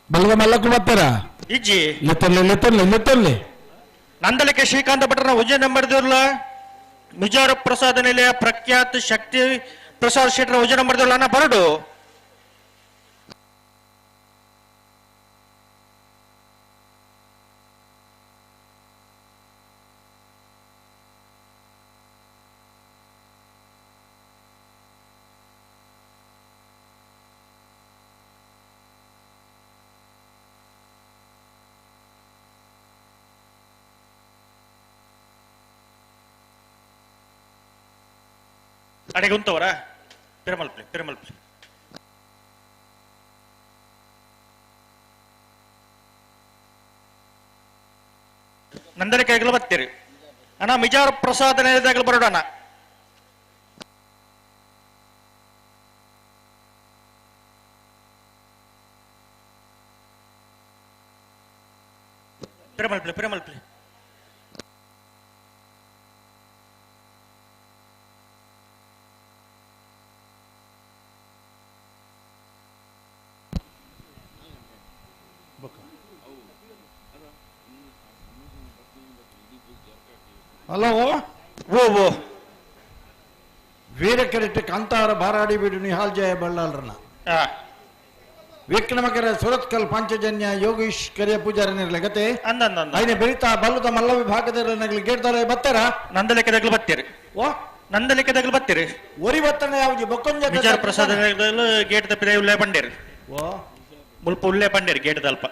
ಬಲದ ಮಲ್ಲಕ್ಕೂ ಬರ್ತಾರ ಇಜ್ಜಿ ಲೆತ್ತೊಲ್ಲೆ ನಂದಲಿಕೆ ಶ್ರೀಕಾಂತ ಭಟ್ರನ ಉಜ್ಜೆ ನಂಬರ್ದಿರ್ಲ ಮಿಜಾರ ಪ್ರಸಾದ ನಿಲಯ ಪ್ರಖ್ಯಾತ ಶಕ್ತಿ ಪ್ರಸಾದ್ ಶೆಟ್ರ ಉಜ್ಜೆ ನಂಬರ್ದಿರ್ಲ ಅನ್ನ ಬರಡು ಅಡೆಗೆ ಉಂತವರ ಪಿರಮಲ್ಪೆ ನಂದರ ಕೈಗಳು ಬರ್ತೀರಿ ಅಣ್ಣ ಮಿಜಾರ ಪ್ರಸಾದ ನೆಲದಾಗಲು ಬರೋಣ ಪಿರಮಲ್ಪೆ ಹಲೋ ಓ ವೀರ ಕೆರೆಟ್ ಕಾಂತಾರ ಬಾರಾಡಿ ಬಿಡು ನಿಹಾಲ್ ಜಯ ಬಳ್ಳಾಲ್ರನ ವಿಕ್ರಮಕರ ಸುರತ್ಕಲ್ ಪಾಂಚಜನ್ಯ ಯೋಗೀಶ್ ಕರಿಯ ಪೂಜಾರಿ ನಿರ್ಲಗತೆ ಐನೆ ಬೆರಿತಾ ಬಲ್ಲುದ ಮಲ್ಲ ವಿಭಾಗದಲ್ಲಿ ಗೇಟ್ದಲೆ ಬತ್ತಾರ ನಂದಲೆಕ್ಕದಾಗಲು ಬತ್ತೀರಿ ಓ ನಂದಲೆಕ್ಕದಾಗಲು ಬತ್ತೀರಿ ಒರಿ ಬತ್ತನೆ ಯಾವ್ದು ಬೊಕ್ಕೊಂಜ ವಿಚಾರ ಪ್ರಸಾದ ಗೇಟ್ ತಪ್ಪಿದೆ ಉಲ್ಲೆ ಪಂಡೇರಿ ಓ ಮುಲ್ಪ ಉಲ್ಲೆ ಪಂಡೇರಿ ಗೇಟ್ ದಲ್ಪ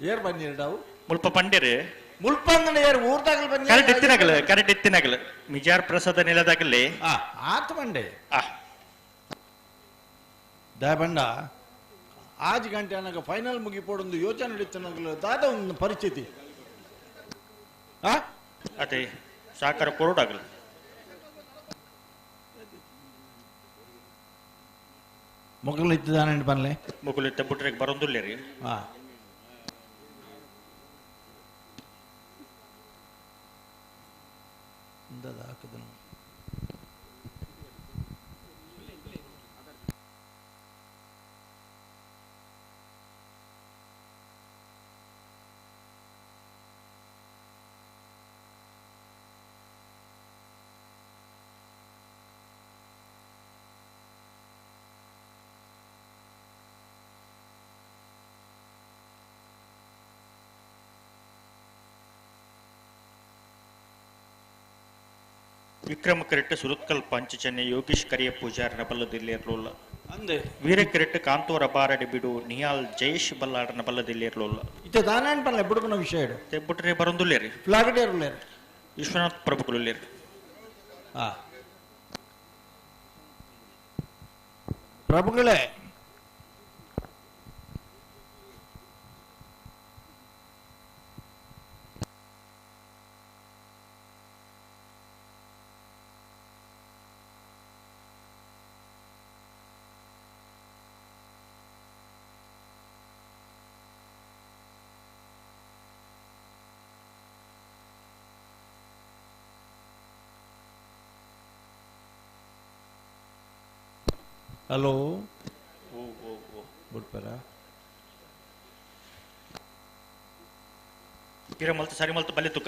ಏರ್ ಬಂದಿರವು ಮುಲ್ಪ ಪಂಡೇರಿ ಮುಲ್ಪಂಗನ ಏರ್ ಊರ್ದಾಗಲ್ ಬಂದಿ ಕರೆಕ್ಟ್ ಎತ್ತಿನಾಗಲು ಮಿಜಾರ್ ಪ್ರಸಾದ ನೆಲದಾಗಲಿ ಆತ ಬಂಡೆ ದಯಬಂಡ ಆಜ್ ಗಂಟೆ ನನಗೆ ಫೈನಲ್ ಮುಗಿಪೋಡೊಂದು ಯೋಚನೆ ನಡೀತಾನಗಲು ದಾದ ಒಂದು ಪರಿಸ್ಥಿತಿ ಅದೇ ಸಾಕಾರ ಕೊರಡಾಗಲು ಮೊಗಲು ಇದ್ದಾನೆ ಬನ್ಲೆ ಮುಗುಲು ಇತ್ತ ಬಿಟ್ರೆ ಬರೋದಿಲ್ಲ ರೀ ಹಾಕಿದನು ವಿಕ್ರಮ ಕೆರೆಟ್ ಸುರತ್ಕಲ್ ಪಾಂಚಜನ್ಯ ಯೋಗೀಶ್ ಕರಿಯ ಪೂಜಾರನ ಬಲ್ಲದಿಲ್ಲಿರಲಿಲ್ಲ ವೀರಕೆರೆಟ್ ಕಾಂತೋರ ಬಾರಡಿ ಬಿಡು ನಿಯಾಲ್ ಜಯೇಶ್ ಬಲ್ಲಾಡನ ಬಲ್ಲದಿಲ್ಲಿರಲಿಲ್ಲ ಇತ್ತೆ ದಾನಾಯಣ ಪಲ್ಲ ಬುಡುಬನ ವಿಷಯ ಬಿಟ್ರೆ ಬರೋದಿಲ್ಲ ಫ್ಲಾಗಡೆ ಇರಲಿಲ್ಲ ವಿಶ್ವನಾಥ್ ಪ್ರಭುಗಳು ಪ್ರಭುಗಳೇ ಹಲೋ ಬಿಡ್ಪಾರ ಗಿರ ಮಲ್ತು ಸರಿ ಮಲ್ತು ಬಲ್ಲಿ ತುಕ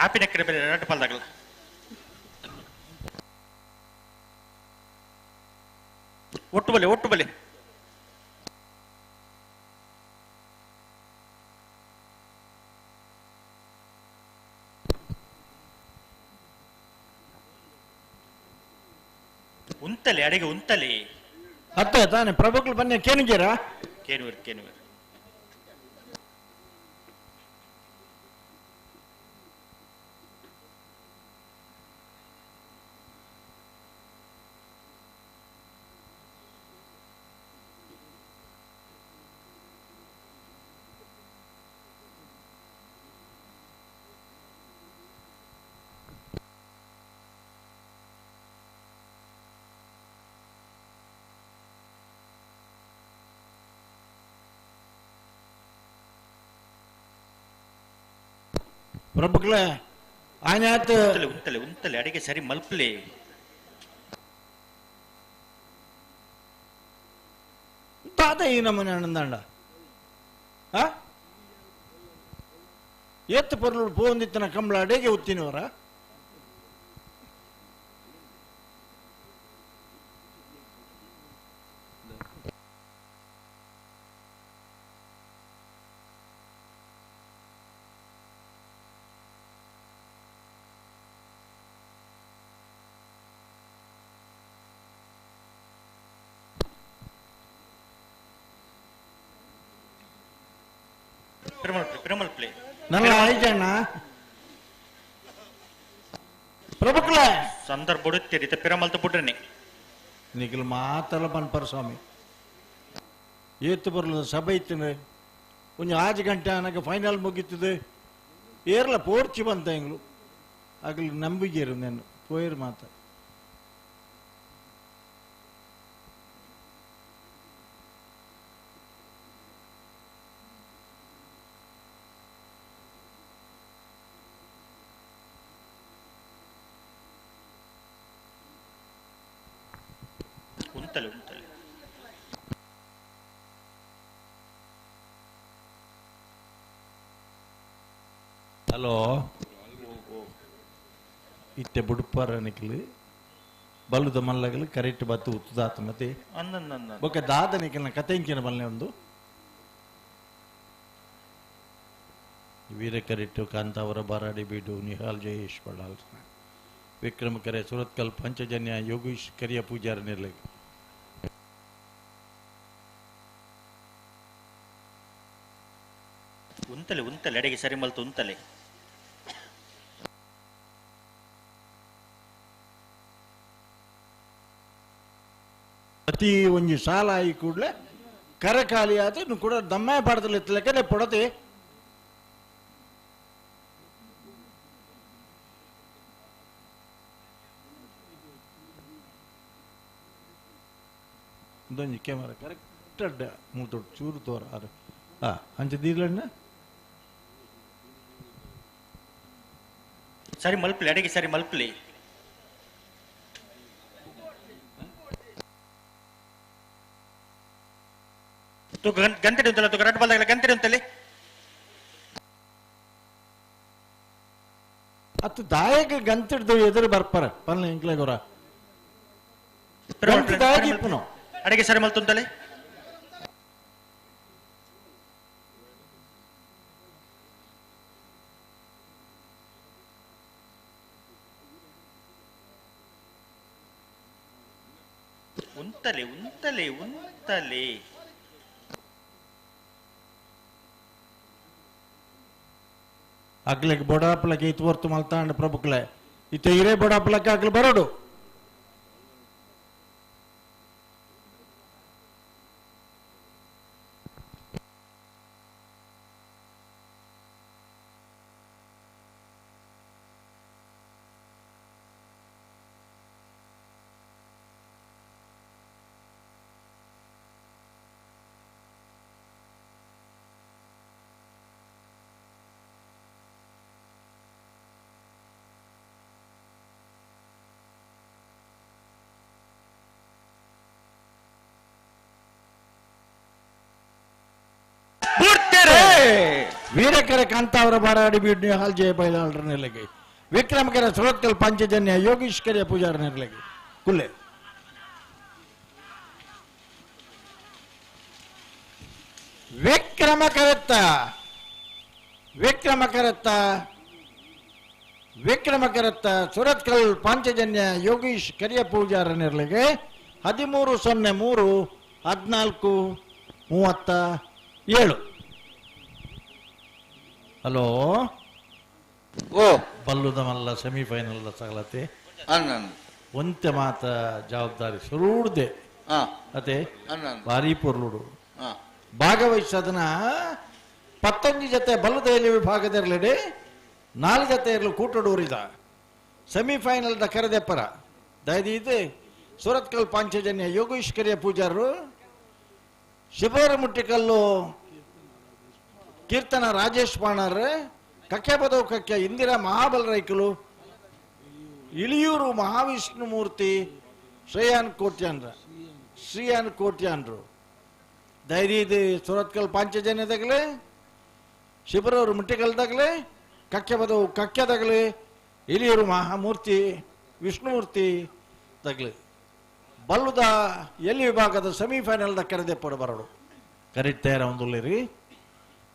ಆಪಿನ ಕಡೆ ಬೇರೆ ರಟ್ಟು ಪಾಲ್ದಾಗಲ್ಲ ಒಟ್ಟು ಬಲೆ ಉಂತಲೆ ಅಡಿಗೆ ಉಂತಲೆ ಅತ್ತ ತಾನೆ ಪ್ರಭುಗಳು ಬನ್ನಿ ಕೇನುಜರ ಕೇನುವರ್ ಪ್ರಭುಗಳೇ ಆಯ್ತು ಉಂತಲೆ ಅಡಿಗೆ ಸರಿ ಮಲ್ಪಲೆ ತಾತ ಈ ನಮ್ಮನೆ ಅಣ್ಣಂದಾಂಡ ಎತ್ತು ಪೊರ್ಲು ಪೋಂದಿತ್ತನ ಕಂಬಳ ಅಡಿಗೆ ಉತ್ತಿನವರ ನನ್ನ ಆಯ್ತಣ್ಣ ಪ್ರಭುಕ್ಲ ಸಂದರ್ಭ ಬಿಡುತ್ತೀರಿ ಪಿರಮಲ್ತ ಬಿಡ್ರಿ ನಿಖಿಲ್ ಮಾತಲ್ಲ ಪನ್ಪರ ಸ್ವಾಮಿ ಏತ್ತು ಬರ್ಲ ಸಭೆ ಇತ್ತಿನ ಒಂದು 5 ಗಂಟೆ ನನಗೆ ಫೈನಲ್ ಮುಗಿತದೆ ಏರ್ಲ ಪೋರ್ಚಿ ಬಂತ ಎಂಗ್ಲು ಆಗಲಿ ನಂಬಿಗೆರು ನಾನು ಪೋಯರ್ ಮಾತ ಉಂತಲೆ ಹಲೋ ಇತ್ತೆ ಬುಡುಪಾರ ನಿಖಿಲ್ ಬಲ್ಲುದ ಮಲ್ಲಗಲು ಕರೆಕ್ಟ್ ಬತ್ತು ಉತ್ತದಾತ ಮತ್ತೆ ಬೊಕ್ಕ ದಾದನಿಕಲ್ನ ಕತೆ ಇಂಚಿನ ಬಲ್ಲೆ ಒಂದು ವೀರ ಕರೆಕ್ಟು ಕಾಂತಾವರ ಬಾರಾಡಿ ಬೀಡು ನಿಹಾಲ್ ಜಯೇಶ್ ಬಳ್ಳಾಲ್ ವಿಕ್ರಮ ಕೆರೆ ಸುರತ್ಕಲ್ ಪಂಚಜನ್ಯ ಯೋಗೀಶ್ ಕರಿಯ ಪೂಜಾರ ನಿರ್ಲಗಿ ಉಂತಲೆ ಉಂತಲೆ ಅಡೆಗೆ ಸರಿ ಮಲ್ತು ಉಂತಲೆ ಅತಿ ಒಂಜಿ ಸಾಲ ಆಯಿ ಕೂಡಲೇ ಕರೆ ಖಾಲಿ ಆತ ಇನ್ನು ಕೂಡ ದಮ್ಮೆ ಪಾಡದಲ್ಲಿ ಲೆಕ್ಕನೆ ಪಡತೆ ಇದೊಂದು ಕ್ಯಾಮರಾ ಕರೆಕ್ಟ್ ಅಡ್ಡ ಮೂತೊಟ್ಟು ಚೂರು ತೋರ ಅರೆ ಅಂಚೆ ದೀರ್ಲಣ್ಣ ಸರಿ ಮಲ್ಪಲಿ ಅಡೆಗೆ ಸರಿ ಮಲ್ಪಲಿ ಗಂಟೆ ಉಂಟಲ್ಲ ಕರೆಕ್ಟ್ ಬಂದಾಗ ಗಂಟೆ ಉಂಟಲ್ಲಿ ಅತ್ತು ದಾಯಕ ಗಂತಿಡ್ದು ಎದುರು ಬರ್ಪಾರ ಪಲ್ಲೆ ಇಂಕ್ಲೆಗೋರ ಅಡೆಗೆ ಸರಿ ಮಲ್ತುಂಟಲೆ ಉಂತಲೆ ಉಂತಲೆ ಉಂತಲೆ ಅಗ್ಲಿಗೆ ಬೊಡಾಪ್ಲಕ್ಕೆ ಇತ್ತು ಹೊರ್ತು ಮಲ್ತಾಂಡ ಪ್ರಭುಕ್ಲೆ ಇತ್ತೆ ಹಿರೇ ಬೊಡಾಪ್ಲಕ್ಕೆ ಆಗ್ಲಿ ಬರೋಡು ವೀರಕೆರೆ ಕಾಂತಾವರ ಬಾರಾಡಿ ಬೀಡ್ ಹಾಲ್ ಜಯ ಬೈಲಾಳರ ನೆಲೆಗೆ ವಿಕ್ರಮಕೆರೆ ಸುರತ್ಕಲ್ ಪಂಚಜನ್ಯ ಯೋಗೀಶ್ ಕೆರೆಯ ಪೂಜಾರ ನೆಲೆಗೆ ಕುಲ್ಲೆ ವಿಕ್ರಮಕೆರೆತ್ತ ಸುರತ್ಕಲ್ ಪಂಚಜನ್ಯ ಯೋಗೀಶ್ ಕೆರೆಯ ಪೂಜಾರ ನೆಲೆಗೆ 13/03/14:37 ಹಲೋ ಓ ಬಲ್ಲುದ ಮಲ್ಲ ಸೆಮಿಫೈನಲ್ ಸಗಲತೆ ಒಂತೆ ಮಾತ ಜವಾಬ್ದಾರಿ ಸುರುಡ್ದೆ ಅತೆ ಭಾರಿ ಪೊರ್ಲುಡು ಭಾಗವಹಿಸದನ 15 ಜೊತೆ ಬಲ್ಲುದ ವಿಭಾಗದರ್ಲೆಡೆ 4 ಜೊತೆ ಇರಲು ಕೂಟಡೂರಿದ ಸೆಮಿಫೈನಲ್ ದ ಕರೆದೆಪ್ಪರ ದಯದೀದೆ ಸುರತ್ಕಲ್ ಪಾಂಚಜನ್ಯ ಯೋಗೀಶ್ ಕೆರೆಯ ಪೂಜಾರರು ಶಿಬೋರ ಮುಟ್ಟಿಕಲ್ಲು ಕೀರ್ತನ ರಾಜೇಶ್ ಪಾಣರ್ ಕಕ್ಕೆ ಬದವು ಕಕ್ಕೆ ಇಂದಿರಾ ಮಹಾಬಲ ರೈಕಲು ಇಳಿಯೂರು ಮಹಾವಿಷ್ಣು ಮೂರ್ತಿ ಶ್ರೇಯಾನ್ ಕೋಟ್ಯಾನ್ರು ಧೈರ್ಯ ಸುರತ್ಕಲ್ ಪಾಂಚಜನ್ಯದಾಗಲಿ ಶಿಬರವರು ಮುಟ್ಟಿಕಲ್ದಾಗಲಿ ಕಕ್ಕೆ ಬದವು ಕಕ್ಕೆದಾಗಲಿ ಇಳಿಯೂರು ಮಹಾಮೂರ್ತಿ ವಿಷ್ಣುಮೂರ್ತಿ ತಗಲಿ ಬಲ್ಲುದ ಎಲ್ಲಿ ವಿಭಾಗದ ಸೆಮಿಫೈನಲ್ದ ಕರೆದೆ ಪಡ ಬರಡು ಕರೀತಾರ ಒಂದುಲ್ಲಿರಿ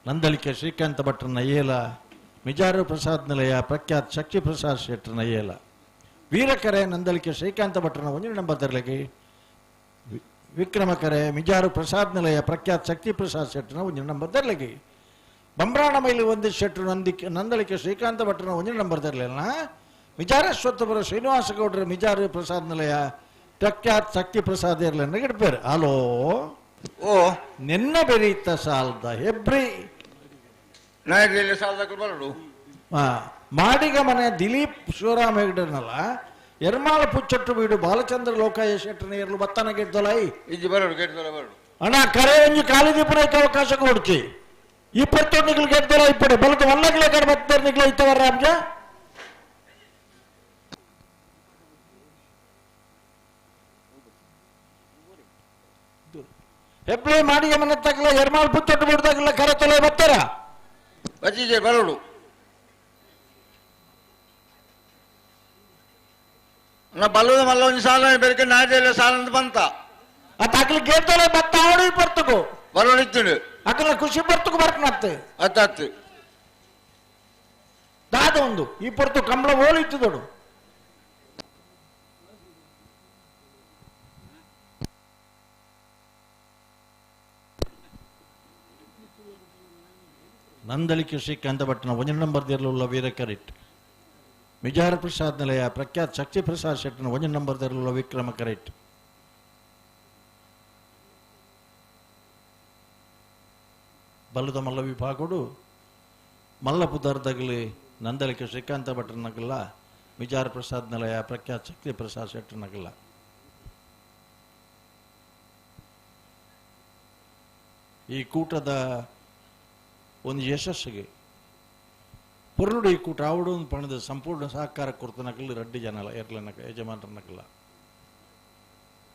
ನಂದಳಿಕೆ ಶ್ರೀಕಾಂತ ಭಟ್ರ ನಯ್ಯೇಲ ಮಿಜಾರು ಪ್ರಸಾದ್ ನಿಲಯ ಪ್ರಖ್ಯಾತ್ ಶಕ್ತಿ ಪ್ರಸಾದ್ ಶೆಟ್ರ ನಯ್ಯೇಲ ವೀರಕರೆ Nandalike Srikanth ಭಟ್ರನ 1 number ತರಲಿಗೆ ವಿಕ್ರಮಕರೆ Mijar Prasad Nilaya Prakhyat Shakti Prasad ಶೆಟ್ರನ 1 number ತರಲಿಗೆ ಬಂಬ್ರಾಣ mile 1 ಶೆಟ್ರು ನಂದಳಿಕೆ ಶ್ರೀಕಾಂತ ಭಟ್ರನ 1 ನಂಬರ್ ತರಲಿಲ್ಲ ಮಿಜಾರೇಶ್ವರಪುರ ಶ್ರೀನಿವಾಸ ಗೌಡ್ರ ಮಿಜಾರು ಪ್ರಸಾದ್ ನಿಲಯ ಪ್ರಖ್ಯಾತ್ ಶಕ್ತಿ ಪ್ರಸಾದ್ ಇರಲಿ ನಗಿಡ್ಬೇರು ಹಲೋ ಓ ನಿನ್ನ ಬೆರೀತ ಸಾಲದ ಹೆಬ್ರಿ ಬರಡು ಮಾಡಿಗ ಮನೆ ದಿಲೀಪ್ ಶಿವರಾಮ್ ಹೆಗ್ಡರ್ನಲ್ಲ ಎರ್ಮಾಳ ಪುಚ್ಚಟ್ಟು ಬೀಡು ಬಾಲಚಂದ್ರ ಲೋಕಾಯ ಶೆಟ್ಟನ ಇರಲು ಬತ್ತನ ಗೆದ್ದಲೈ ಇಜ್ಜಿ ಬರಡು ಗೆದ್ದಲ ಬರಡು ಅಣ್ಣ ಕರೆ ಒಂಜಿ ಕಾಲಿ ದೀಪನಕ್ಕೆ ಅವಕಾಶ ಕೊಡ್ಚಿ 21 ಗೆದ್ದಲ ಇಪ್ಪಡೆ ಬಲಕ ಒಲ್ಲಗ್ಲೆ ಕಡೆ ಮತ್ತೆ ನಿಗ್ಲ ಇತ್ತವರ ರಾಮ್ಜ ಹೆಬ್ರಿ ಮಾಡಿಗ ಮನೆ ತಗಲ ಎರ್ಮಾಳ ಪುಚ್ಚಟ್ಟು ಬಿಡ್ದಾಗಲ್ಲ ಕರೆ ತೊಲೆ ಬರ್ತಾರ ಬಚ್ಚಿದೆ ಬರಡು ನಾ ಬಲ್ಲದ ಮಲ್ಲ ಒಂದು ಸಾಲ ಬೆರಕೆ ನಾಡಿಯಲ್ಲಿ ಸಾಲ ಅಂತ ಬಂತ ಅತ್ತ ಅಕ್ಲಿ ಗೇರ್ತಲೆ ಬತ್ತ ಅವಡಿ ಬರ್ತಗೋ ಬರೋಣಿತ್ತು ಅಕ್ಕನ ಖುಷಿ ಬರ್ತಕು ಬರ್ಕನತ್ತೆ ಅತ್ತಾತ್ತು ದಾದ ಒಂದು ಈ ಪೊರ್ತು ಕಂಬಳ ಓಳಿತ್ತು ದೊಡು ನಂದಲಿಕೆ ಶ್ರೀಕಾಂತ ಭಟ್ನ 1 ನಂಬರ್ದಲ್ಲಿರುವ ವೀರ ಕರೆಟ್ ಮಿಜಾರ ಪ್ರಸಾದ್ ನಿಲಯ ಪ್ರಖ್ಯಾತ್ ಶಕ್ತಿ ಪ್ರಸಾದ್ ಶೆಟ್ಟನ 1 ನಂಬರ್ದಲ್ಲಿರುವ ವಿಕ್ರಮ ಕರೆಟ್ ಬಲ್ಲದ ಮಲ್ಲ ವಿಭಾಗಡು ಮಲ್ಲಪುದರ್ದಗಲಿ ನಂದಲಿಕೆ ಶ್ರೀಕಾಂತ ಭಟ್ರನಗಲ್ಲ ಮಿಜಾರ ಪ್ರಸಾದ್ ನಿಲಯ ಪ್ರಖ್ಯಾತ್ ಶಕ್ತಿ ಪ್ರಸಾದ್ ಶೆಟ್ಟನಗಲ್ಲ ಈ ಕೂಟದ ಒಂದು ಯಶಸ್ಸಿಗೆ ಪೊರ್ಲುಡು ಈ ಕೂಟ ಆವಡು ಪಣದ ಸಂಪೂರ್ಣ ಸಹಕಾರ ಕೊರ್ತನಕಲ್ಲಿ ರೆಡ್ಡಿ ಜನಲ ಎರ್ಲನಕ ಯಜಮಾನರನಕಲ್ಲ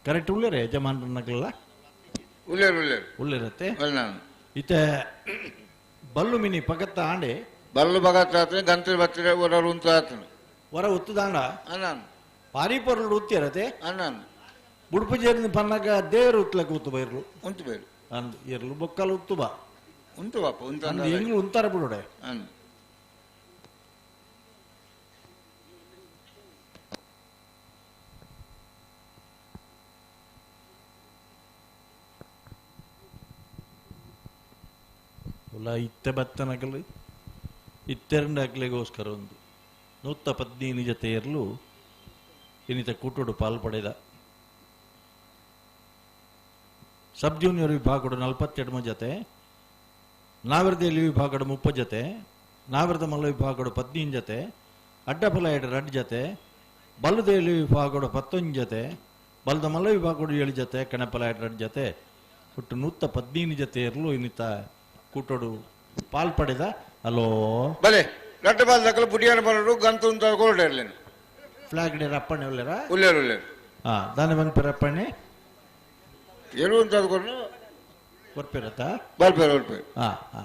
ಕರೆಕ್ಟ್ ಉಳ್ಳೇರೆ ಯಜಮಾನರನಕಲ್ಲ ಉಳ್ಳೇರತ್ತೆ ಇತ್ತೆ ಬಲ್ಲು ಮಿನಿ ಪಗತ್ತ ಆಂಡೆ ಬಲ್ಲು ಪಗತ್ತ ಗಂಟೆ ಬತ್ತಿರ ಹೊರ ಉಂತ ಹೊರ ಉತ್ತದಾಂಡ ಭಾರಿ ಪೊರ್ಲು ಉತ್ತಿರತ್ತೆ ಬುಡ್ಪು ಜೇರಿನ ಪನ್ನಗ ದೇವರು ಉತ್ಲಕ್ಕೆ ಉತ್ತು ಬೈರ್ಲು ಉಂಟು ಬೈರು ಅಂದ್ ಇರ್ಲು ಬೊಕ್ಕಲು ಉತ್ತು ಬಾ ಉಂಟು ಬಾಪ ಉಂಟು ಹೆಂಗ್ಲು ಉಂತಾರ ಬಿಡೋಡೆ ಇತ್ತೆ ಬತ್ತನಕಲು ಇತ್ತೆರಂಡಾಕ್ಲೆಗೋಸ್ಕರ ಒಂದು 115 ಜೊತೆಯರ್ಲು ಇನ್ನಿತ ಕೂಟೋಡು ಪಾಲ್ಪಡೆದ ಸಬ್ ಜೂನಿಯರ್ ವಿಭಾಗಡು 42 ಜೊತೆ ನಾವಿರದಲ್ಲಿ ವಿಭಾಗಡು 30 ಜೊತೆ ನಾವಿರದ ಮಲ್ಲ ವಿಭಾಗಡು 15 ಜೊತೆ ಅಡ್ಡಫಲ 2 ಜೊತೆ ಬಲ್ಲದಲ್ಲಿ ವಿಭಾಗಡು 11 ಜೊತೆ ಬಲ್ಲದ ಮಲ್ಲ ವಿಭಾಗಡು 7 ಜೊತೆ ಕಣಪಲ 2 ಜೊತೆ ಒಟ್ಟು 115 ಜೊತೆ ಇರಲು ಇನ್ನಿತ ಕೂಟೋಡು ಪಾಲ್ಪಡೆದ ಅಲೋ ಬಲೆ ರಟ್ಟ ಬಾಲ್ ದಕ್ಕಲು ಪುಟಿಯಾನ ಬರೋಡು ಗಂತು ಅಂತ ಕೋಲ್ಡ್ ಇರ್ಲೇನು ಫ್ಲಾಗ್ ಡೇ ರಪ್ಪಣ್ಣೆ ಉಳ್ಳೇರಾ ಉಳ್ಳೇರು ಹಾ ದಾನೆ ಬಂದ್ ಪೆರಪ್ಪಣ್ಣೆ ಏನು ಅಂತ ಅದಕೊಂಡು ಬರ್ಪಿರತ್ತಾ ಬರ್ಪೇರು ಹಾ ಹಾ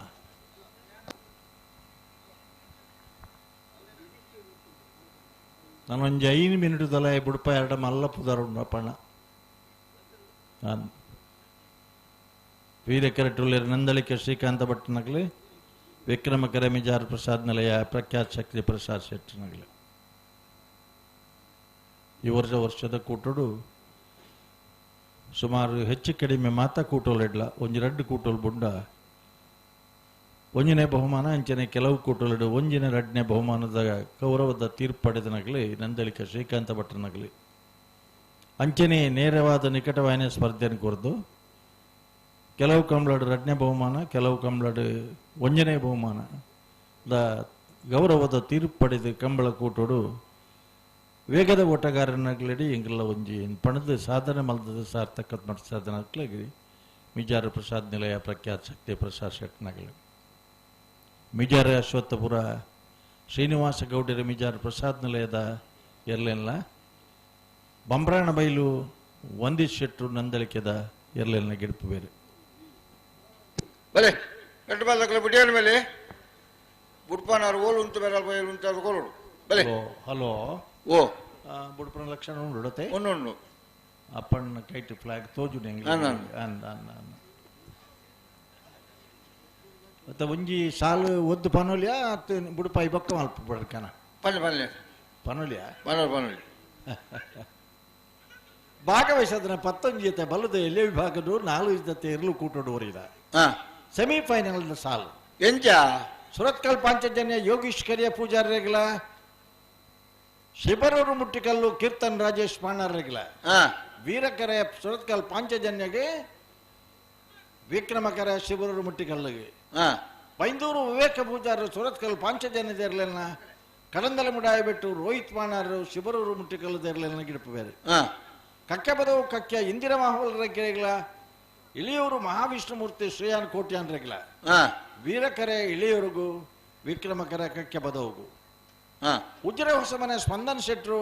ನಾನೊಂದು 5 ಮಿನಿಟ್ದಲ್ಲ ಬುಡಪ 2 ಮಲ್ಲ ಪುದಾರು ಪಣ ವೀರಕರಟುಳ್ಳೇರು ನಂದಲಿಕೆ ಶ್ರೀಕಾಂತ ಭಟ್ನಗಲಿ ವಿಕ್ರಮ ಕರೆ ಮಿಜಾರ್ ಪ್ರಸಾದ್ ನಿಲಯ ಪ್ರಖ್ಯಾತ್ ಶಕ್ತಿ ಪ್ರಸಾದ್ ಶೆಟ್ಟನಗಲಿ ಈ ವರ್ಷದ ಕೂಟೋಡು ಸುಮಾರು ಹೆಚ್ಚು ಕಡಿಮೆ ಮಾತಾ ಕೂಟೋಲಿಡ್ಲ ಒಂದು 2 ಕೂಟೋಲ್ ಬುಂಡ ಒಂಜನೇ ಬಹುಮಾನ ಅಂಚನೆ ಕೆಲವು ಕೂಟೋಲಿಡು ಒಂಜಿನ 2ನೇ ಬಹುಮಾನದ ಗೌರವದ ತೀರ್ಪು ಪಡೆದನಗಲಿ ನಂದಲಿಕೆ ಶ್ರೀಕಾಂತ ಭಟ್ರನಗಲಿ ಅಂಚನೆ ನೇರವಾದ ನಿಕಟವಾಹಿನಿ ಸ್ಪರ್ಧೆಯನ್ನು ಕೊರೆದು ಕೆಲವು ಕಂಬಳಡು 2ನೇ ಬಹುಮಾನ ಕೆಲವು ಕಂಬಳಡು 1ನೇ ಬಹುಮಾನ ದ ಗೌರವದ ತೀರ್ಪು ಪಡೆದು ಕಂಬಳ ಕೂಟೋಡು ವೇಗದ ಓಟಗಾರನಾಗಲಿ ಎಂಗೆಲ್ಲ ಒಂಜಿ ಪಣದ ಸಾಧನೆ ಮಲ್ದದ ಸಾರ್ಥಕ ಸಾಧನಕ್ಲಾಗಿ ಮಿಜಾರ ಪ್ರಸಾದ್ ನಿಲಯ ಪ್ರಖ್ಯಾತ್ ಶಕ್ತಿ ಪ್ರಸಾದ್ ಶೆಟ್ಟನಗಲಿ ಮಿಜಾರ ಅಶ್ವತ್ಥಪುರ ಶ್ರೀನಿವಾಸ ಗೌಡರ ಮಿಜಾರ ಪ್ರಸಾದ್ ನಿಲಯದ ಎರ್ಲೆಲ್ಲ ಬಂಬ್ರಾಣ ಬೈಲು ವಂದಿತ್ ಶೆಟ್ರು ನಂದಲಿಕೆದ ಎರ್ಲೆಲ್ನ ಗಿಡಪು ಬೇರೆ ಬಲೆ ರಟ್ಟ ಬಾಲ್ ದಕ್ಕಲು ಪುಟಿಯಾನ ಮೇಲೆ ಬುಡ್ಪಾನಾರು ಓಲು ಉಂಟು ಬೇರೆ ಬೈಲು ಉಂಟು ಅದು ಕೋಲ್ಡು ಬಲೆ ಹಲೋ ಓ ಬುಡ್ಪನ ಲಕ್ಷಣ ಉಂಡುಡತೆ ಒಣ್ಣು ಅಪ್ಪಣ್ಣ ಕೈಟ್ ಫ್ಲಾಗ್ ತೋಜು ಮತ್ತೆ ಒಂಜಿ ಸಾಲು ಒದ್ದು ಪನೋಲಿಯಾ ಅತ್ತು ಬುಡುಪಾಯಿ ಬೊಕ್ಕ ಮಲ್ಪ ಬಡ್ಕನ ಪನೋಲಿಯಾ ಭಾಗವಹಿಸದ 11 ಜೊತೆ ಬಲ್ಲದ ಎಲೆ ವಿಭಾಗದ 4 ಜೊತೆ ಇರಲು ಕೂಟೋಡು ಓರಿದ ಸೆಮಿಫೈನಲ್ ಸಾಲು ಎಂಚ ಸುರತ್ಕಲ್ ಪಾಂಚಜನ್ಯ ಯೋಗೀಶ್ ಕರಿಯ ಪೂಜಾರಿಗಳ ಶಿಬರೂರು ಮುಟ್ಟಿಕಲ್ಲು ಕೀರ್ತನ್ ರಾಜೇಶ್ ಪಾಣಾರಿಗಳ ವೀರಕರೆ ಸುರತ್ಕಲ್ ಪಾಂಚಜನ್ಯಗೆ ವಿಕ್ರಮಕರ ಶಿಬರೂರು ಮುಟ್ಟಿಕಲ್ಲಿಗೆ ಬೈಂದೂರು ವಿವೇಕ ಪೂಜಾರು ಸುರತ್ಕಲ್ ಪಾಂಚಜನ್ಯದಿರಲಿಲ್ಲ ಕಡಂದಲ ಮುಡಾಯ ಬಿಟ್ಟು ರೋಹಿತ್ ಪಾಣಾರು ಶಿಬರೂರು ಮುಟ್ಟಿಕಲ್ಲದಿರಲಿಲ್ಲ ಗಿಡಪು ಬೇರೆ ಕಕ್ಕೆ ಬದವು ಕಕ್ಕೆ ಇಂದಿರ ಮಾಹೋಲ್ ರೆಗ್ಗಳ ಇಳಿಯೂರು ಮಹಾವಿಷ್ಣುಮೂರ್ತಿ ಶ್ರೀಯಾನ್ ಕೋಟ್ಯಾನ್ ರೆಗ್ಲ ವೀರಕರೆ ಇಳಿಯೂರಿಗೂ ವಿಕ್ರಮಕರ ಕಕ್ಕೆ ಬದವುಗೂ ಉಜ್ರ ಹೊಸಮನೆ ಸ್ಪಂದನ್ ಶೆಟ್ರು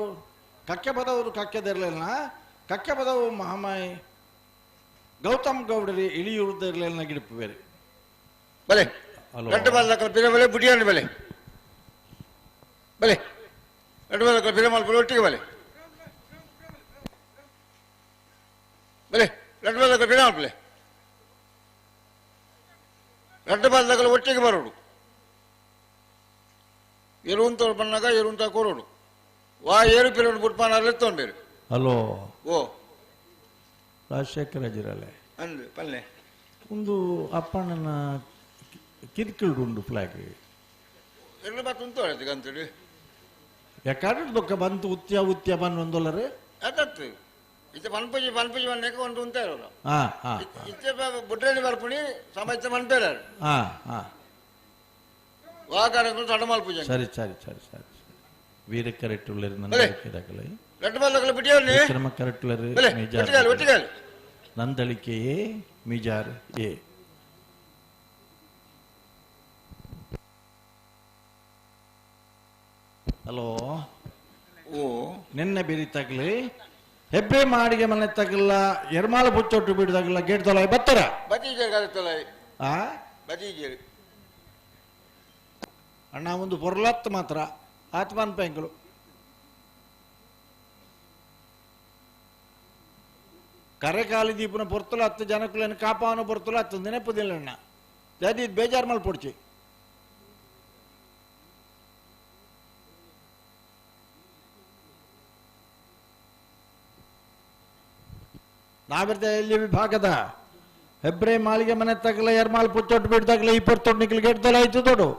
ಕಕ್ಕೆ ಬದವರು ಕಕ್ಕೆದಿರ್ಲಿಲ್ಲ ಕಕ್ಕೆ ಬದವು ಮಹಾಮಾಯಿ ಗೌತಮ್ ಗೌಡರಿ ಇಳಿಯೂರ್ದಿರ್ಲಿಲ್ಲ ಗಿಡಪು ಬೇರೆ ಬಲೆ ರಟ್ಟ ಬಾಲ್ ದಕ್ಕಲು ಪಿರ ಬಲೆ ಬುಟಿಯಾನ ಬಲೆ ಬಲೆ ರಟ್ಟ ಬಾಲ್ ದಕ್ಕಲು ಪಿರ ಮಾಲ್ ಒಟ್ಟಿಗೆ ಬಲೆ ಬಲೆ ರೆಡ್ ಬಾಲ್ ತಗೊಳ್ಳಿ ಬಿಡಾಪ್ಲೆ ರೆಡ್ ಬಾಲ್ ತಗೊಳ್ಳಿ ಒಟ್ಟಿಗೆ ಬರೋಡು ಎರುವಂತ ಬಣ್ಣಗ ಎರುವಂತ ಕೊರೋಡು ವಾ ಏರು ಪಿರಡು ಬುಟ್ಪಾನಲ್ಲಿ ಎತ್ತೊಂಡೇರು ಹಲೋ ಓ ರಾಜಶೇಖರ ಜಿರಲೆ ಅಂದು ಪಲ್ಲೆ ಒಂದು ಅಪ್ಪಣ್ಣನ ಕಿರಿಕಿಲ್ಡು ಫ್ಲಾಗ್ ಎಲ್ಲ ಬಾತ್ ಉಂಟು ಹೇಳ್ತೀಗ ಅಂತೇಳಿ ಯಾಕಾದ್ರೆ ಬೊಕ್ಕ ಬಂತು ಉತ್ಯ ಬನ್ ಒಂದೊಲ್ಲರೆ ಅದತ್ತು ಇತ್ತೆ ಪನ್ಪುಜಿ ಬನ್ನಕ್ಕೆ ಒಂದು ಉಂಟ ಇರೋದು ಹಾ ಹಾ ಇತ್ತೆ ಬುಡ್ರೇಣಿ ಬರ್ಪುಣಿ ಸಮಯತ್ತೆ ಮನ್ಪೇರ ಹಾ ಹಾ ವಾಕಾರಗಳು ತಡಮಾಲ್ ಪೂಜೆ ಸರಿ ಸರಿ ಸರಿ ಸರಿ ವೀರ ಕರೆಕ್ಟುಳ್ಳರು ನಂದಳಿಕೆ ರೆಡ್ ಬಾಲ್ ತಗೊಳ್ಳಿ ಬಿಟ್ಟಿಯವ್ರಿ ಕ್ರಮ ಕರೆಕ್ಟುಳ್ಳರು ಒಟ್ಟಿಗಾಲು ಒಟ್ಟಿಗಾಲು ನಂದಳಿಕೆಯೇ ಮಿಜಾರ್ ಎ ಹಲೋ ಓ ನಿನ್ನೆ ಬೇರಿ ತಗಲಿ ಹೆಬ್ಬೆ ಮಾಡಿಗೆ ಮನೆ ತಗಲ್ಲ ಎರ್ಮಾಳ ಬುಚ್ಚೊಟ್ಟು ಬಿಡಿದಾಗಲ್ಲ ಗೇಟ್ ತೊಲಾಯಿ ಬತ್ತರ ಬತೀಜೇರಿ ಕಲಿತೊಲಾಯಿ ಆ ಬತೀಜೇರಿ ಅಣ್ಣ ಒಂದು ಪೊರ್ಲತ್ತು ಮಾತ್ರ ಆತ್ಮನ್ ಪೆಂಕಲು ಕರೆ ಕಾಲಿ ದೀಪನ ಪೊರ್ತಲು 10 ಜನಕ್ಕಳನ್ನು ಕಾಪಾವನ ಪೊರ್ತಲು 10 ನೆನಪುದಿಲ್ಲ ಅಣ್ಣ ಜಾತಿ ಬೇಜಾರು ಮಾಡಿ ಪೊಡ್ಚಿ ನಾವಿರ್ತ ಎಲ್ಲಿ ವಿಭಾಗದ ಹೆಬ್ರೆ ಮಾಳಿಗೆ ಮನೆ ತಗಲ ಎರ್ಮಾಳ್ ಪುಚ್ಚೊಟ್ಟು ಬಿಡ್ದಾಗಲ 20 ನಿಕ್ಲು ಗೆಡ್ದಲ್ಲ ಆಯ್ತು ದೊಡ್ಡು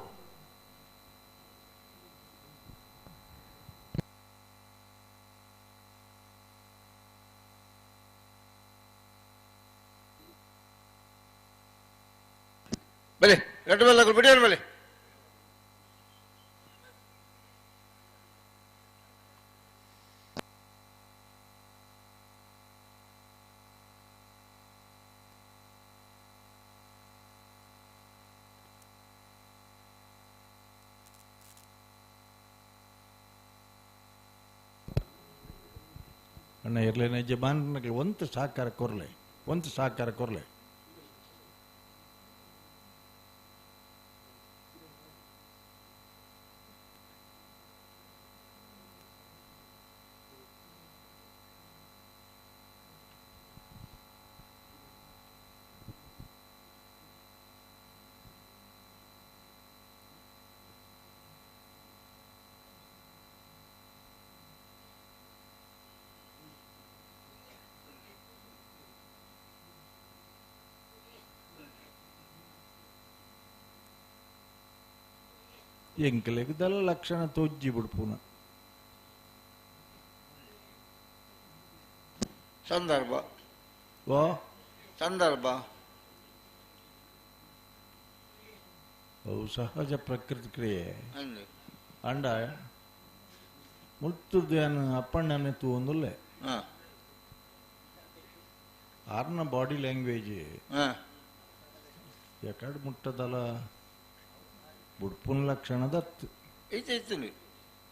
ಬಲೆ ರೆಡ್ ಬಾಲ್ ತಗೊಳ್ಳಿ ಬಿಡಿಯೋರು ಬಲೆ ಅಣ್ಣ ಇರ್ಲೇನೆ ಜಬಾನ್ಗೆ ಒಂದು ಸಹಕಾರ ಕೊರ್ಲೆ ಎಂಕಲೆಗದಲ್ಲ ಲಕ್ಷಣ ತೋಜ್ಜಿ ಬಿಡ್ಪುನ ಸಂದರ್ಭ ಓ ಸಂದರ್ಭ ಅವು ಸಹಜ ಪ್ರಕೃತಿ ಕ್ರಿಯೆ ಅಂದು ಅಂಡ ಮುಳ್ತುದೇನು ಅಪ್ಪಣ್ಣನೆ ತೂ ಒಂದುಲ್ಲೆ ಆರ್ನ ಬಾಡಿ ಲ್ಯಾಂಗ್ವೇಜ್ ಯಾಕಡೆ ಮುಟ್ಟದಲ್ಲ ಬುಡ್ಪುನ್ ಲಕ್ಷಣದ ಇತ್ತು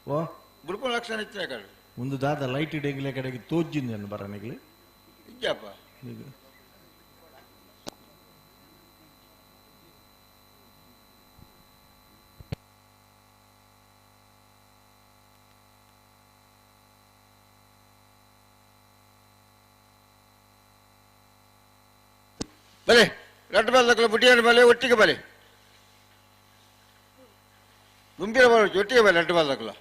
ಓ ಬುಡ್ಪುನ್ ಲಕ್ಷಣ ಇತ್ತು ಯಾಕಡೆ ಒಂದು ದಾದ ಲೈಟ್ ಇಡಗಿಲೆ ಕಡೆಗೆ ತೋಜ್ಜಿಂದ ಬರನಿಗ್ಲಿ ಇಜ್ಜಪ್ಪ ಈಗ ಬಲೆ ರೆಡ್ ಬಾಲ್ ತಗೊಳ್ಳಿ ಬಿಟ್ಟಿಯೋರು ಬಲೆ ಒಟ್ಟಿಗೆ ಬಲೆ ಗುಂಪಿರ ಬರೋ ಒಟ್ಟಿಗೆ ಬಲೆ ರೆಡ್ ಬಾಲ್ ತಗೊಳ್ಳ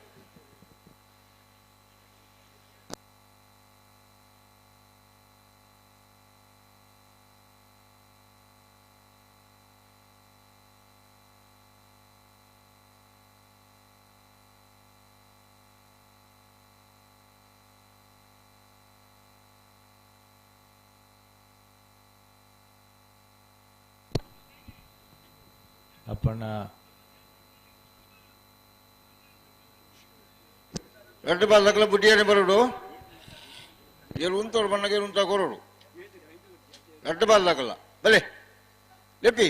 ಅಪ್ಪಣ್ಣ ರೆಡ್ ಬಾಲ್ ತಗೊಳ್ಳಿ ಬಿಟ್ಟಿಯೋರು ಬರೋಡು ಏರು ಉಂಟೋಡು ಬಣ್ಣಗೆ ಉಂಟ ಕೊರೋಡು ರೆಡ್ ಬಾಲ್ ತಗೊಳ್ಳ ಬಲೆ ಲೆಪ್ಪಿ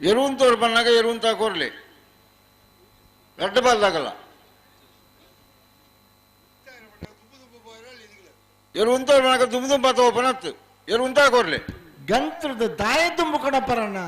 ಎರುವಂತವ್ರು ಬಂದಾಗ ಎರುವಂತ ಕೊರ್ಲಿ ರೆಡ್ ಬಾಲ್ ತಗೊಳ್ಳ ಎರು ಉಂತ ನನಗೆ ದುಮ್ ದುಮ್ ಪಾತ ಪನತ್ತು ಎರು ಉಂತ ಕೊರ್ಲೆ ಗಂತ್ರದ ತಾಯ ತುಂಬು ಕಡಪರಣ್ಣ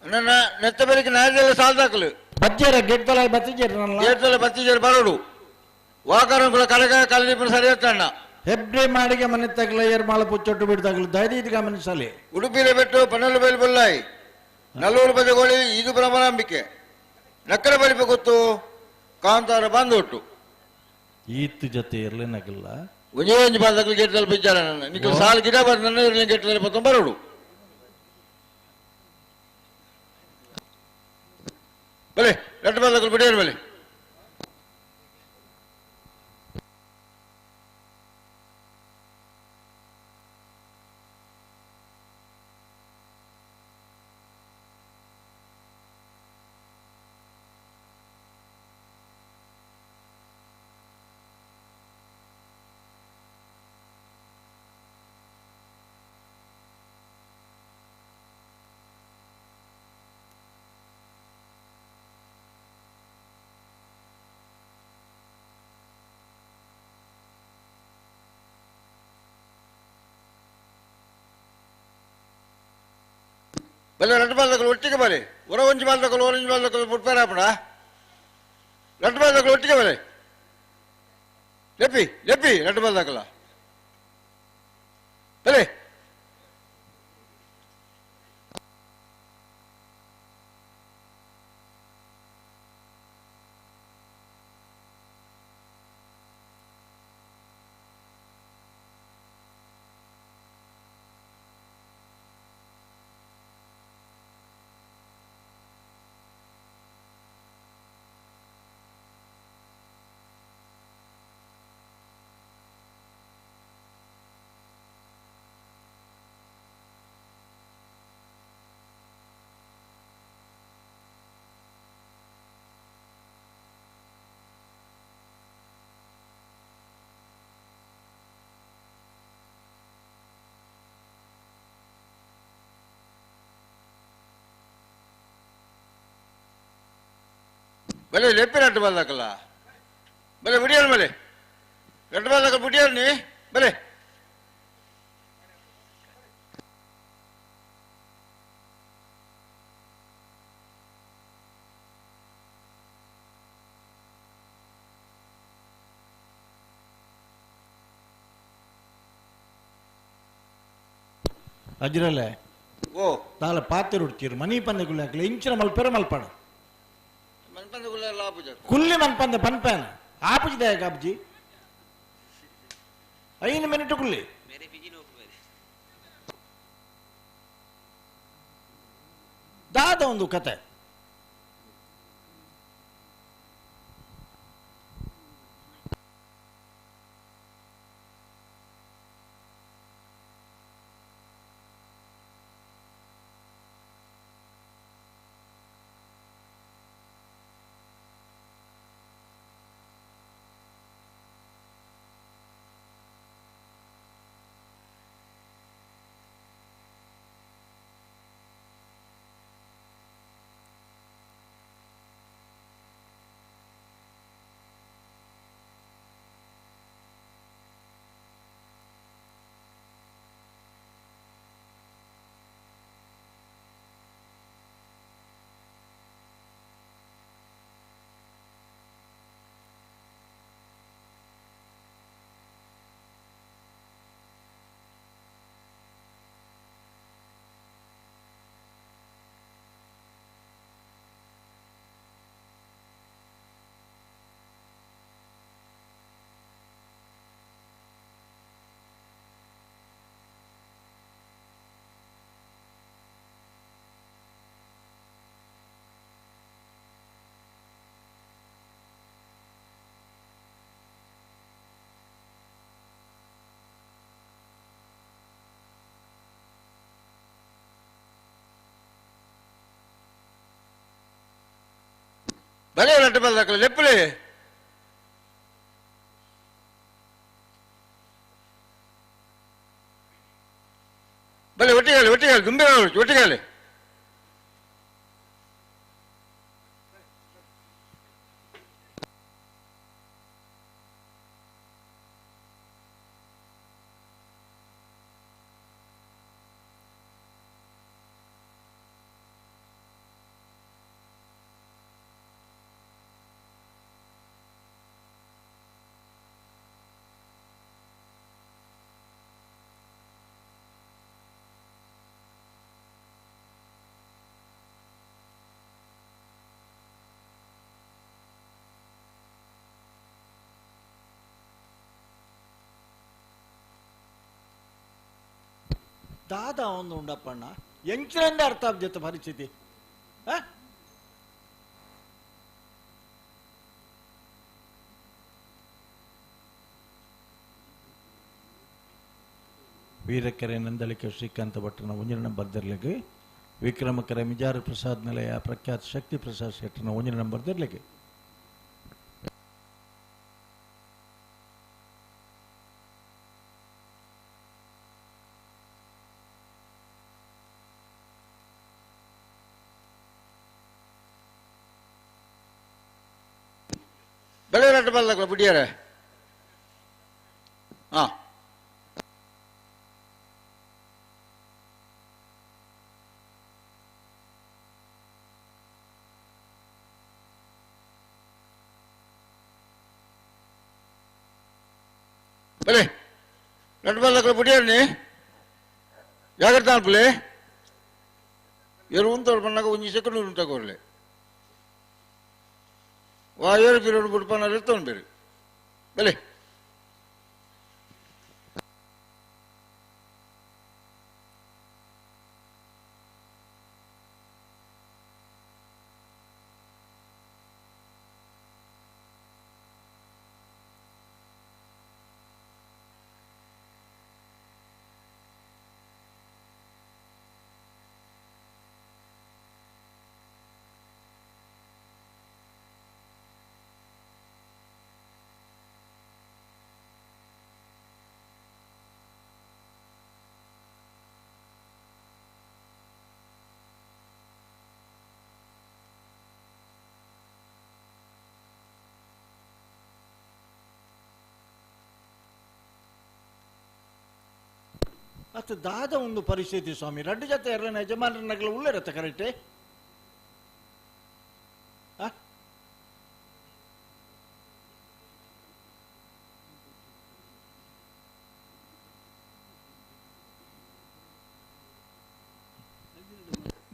ನನ್ನ ನೆತ್ತ ಬೆಳಿಗ್ಗೆ ನಾಳೆಲ್ಲ ಸಾಲ್ದಾಕಲು ಬಜ್ಜೇರ ಗೇಟ್ ತಲ ಬತ್ತಿಜೇರ ಗೇಟ್ ತಲ ಬತ್ತಿಜೇರ ಬರೋಡು ವಾಕರಂ ಕೂಡ ಕಲೆಗ ಕಲಿಪುರ ಸರಿ ಅಣ್ಣ ಹೆಬ್ರೆ ಮಾಡಿಗೆ ಮನೆ ತಗಲ ಏರ್ಮಾಳ ಪುಚ್ಚೊಟ್ಟು ಬಿಡ್ದಾಗಲು ಧೈರ್ಯ ಗಮನಿಸಲಿ ಉಡುಪಿಲೆ ಬಿಟ್ಟು ಪನ್ನಲು ಬೈಲು ಬೊಲ್ಲಾಯಿ ನಲ್ಲೂರು ಬಜಗೋಳಿ ಇದು ಬ್ರಹ್ಮನಾಂಬಿಕೆ ನಕ್ಕರ ಬಲಿಪೆ ಗೊತ್ತು ಕಾಂತಾರ ಬಂದೊಟ್ಟು ಈತ್ ಜೊತೆ ಇರ್ಲೇನಾಗಿಲ್ಲ ಒಂಜೇ ಒಂಜಿ ಬಾಂಧಗಳು ಗೇಟ್ ತಲ ಬಿಚ್ಚಾರ ನನ್ನ ನಿಖಿಲ್ ಸಾಲ್ ಗಿಡ ಬರ್ ನನ್ನ ಇರ್ಲಿ ಗೇಟ್ ತಲ ಪತ್ತ ಬರೋಡು ಬಲೆ ರೆಡ್ ಬಾಂಧಗಳು ಬಿಡಿಯರ್ ಬಲೆ ಬಲೆ ರೆಡ್ ಬಾಲ್ದಗಳು ಒಟ್ಟಿಗೆ ಬಲೆ ಹೊರ ಒಂಜಿ ಬಾಲ್ದಗಳು ಓರೆಂಜ್ ಬಾಲ್ದಗಳು ಮುಟ್ಪಾರಾಪಡ ರೆಡ್ ಬಾಲ್ದಗಳು ಒಟ್ಟಿಗೆ ಬಲೆ ಲೆಪ್ಪಿ ಲೆಪ್ಪಿ ರೆಡ್ ಬಾಲ್ದಗಳ ಬಲೆ ಬಲೆ ಲೆಪ್ಪಿ ರೆಡ್ ಬಾಲ್ದಕಲ್ಲ ಬಲೆ ಬಿಡಿಯಲ್ ಬಲೆ ರೆಡ್ ಬಾಲ್ದಕ ಬಿಡಿಯಲ್ ನೀ ಬಲೆ ಅಜ್ರಲ್ಲೇ ಓ ತಾಲ ಪಾತ್ರೆ ಹುಡ್ತೀರು ಮನಿ ಪಂದೆಗುಳ್ಳಿ ಹಾಕ್ಲಿ ಇಂಚಿನ ಮಲ್ಪೆರ ಮಲ್ಪಾಡ ಕುಲ್ಲಿ ಮನ್ಪಂದೆ ಪನ್ಪೇನ ಆಪುಜಿದೆ ಕಾಪ್ಜಿ 5 ಮಿನಿಟ್ ಕುಲ್ಲಿ ದಾದ ಒಂದು ಕತೆ ಬಲೆ ರಟ್ಟು ಬಲ್ದಾಕಲ್ಲ ಲೆಪ್ಪಲೆ ಬಲೆ ಒಟ್ಟಿಗೆ ದುಂಬೆ ಒಟ್ಟಿಗೆ ದಾದ ಒಂದು ಉಂಡಪ್ಪಣ್ಣ ಎಂಚಿನಿಂದ ಅರ್ಥ ಆಗ್ತದೆ ಪರಿಸ್ಥಿತಿ ವೀರಕೆರೆ ನಂದಳಿಕೆ ಶ್ರೀಕಾಂತ ಭಟ್ರನ ಒಂಜಿನ ನಂಬರ್ದಿರ್ಲಿಕ್ಕೆ ವಿಕ್ರಮಕೆರೆ ಮಿಜಾರು ಪ್ರಸಾದ್ ನಿಲಯ ಪ್ರಖ್ಯಾತ ಶಕ್ತಿ ಪ್ರಸಾದ್ ಶೆಟ್ಟರ್ನ ಒಂಜಿನ ನಂಬರ್ದಿರ್ಲಿಕ್ಕೆ ಬೆಳೆ ರಟ್ಟು ಬಲ್ದಾಕಲ್ಲ ಬಿಡಿಯಾರೆ ಹಾ ಬಲೆ ರಟ್ಟು ಬಲ್ದಾಕಲ್ಲ ಬಿಡಿಯಾರನಿ ಜಾಗ್ರತೆ ಅನ್ಪಲೆ ಎರು ಉಂಟು ಪನ್ನಾಗ ಒಂಜಿ ಸೆಕೆಂಡ್ ಉಂಟಾಕೋರ್ಲೆ ವಾಯರು ಪಿರಿಯಡ್ ಬಿಡ್ಪನ್ನ ಇರ್ತವನ್ ಬೇರೆ ಬಲೆ ಅಷ್ಟು ದಾದ ಒಂದು ಪರಿಸ್ಥಿತಿ ಸ್ವಾಮಿ ರಡ್ಡು ಜೊತೆ ಎರಡನೇ ಯಜಮಾನರನ್ನಾಗಲ ಉಳ್ಳಿರತ್ತೆ ಕರೆಕ್ಟೇ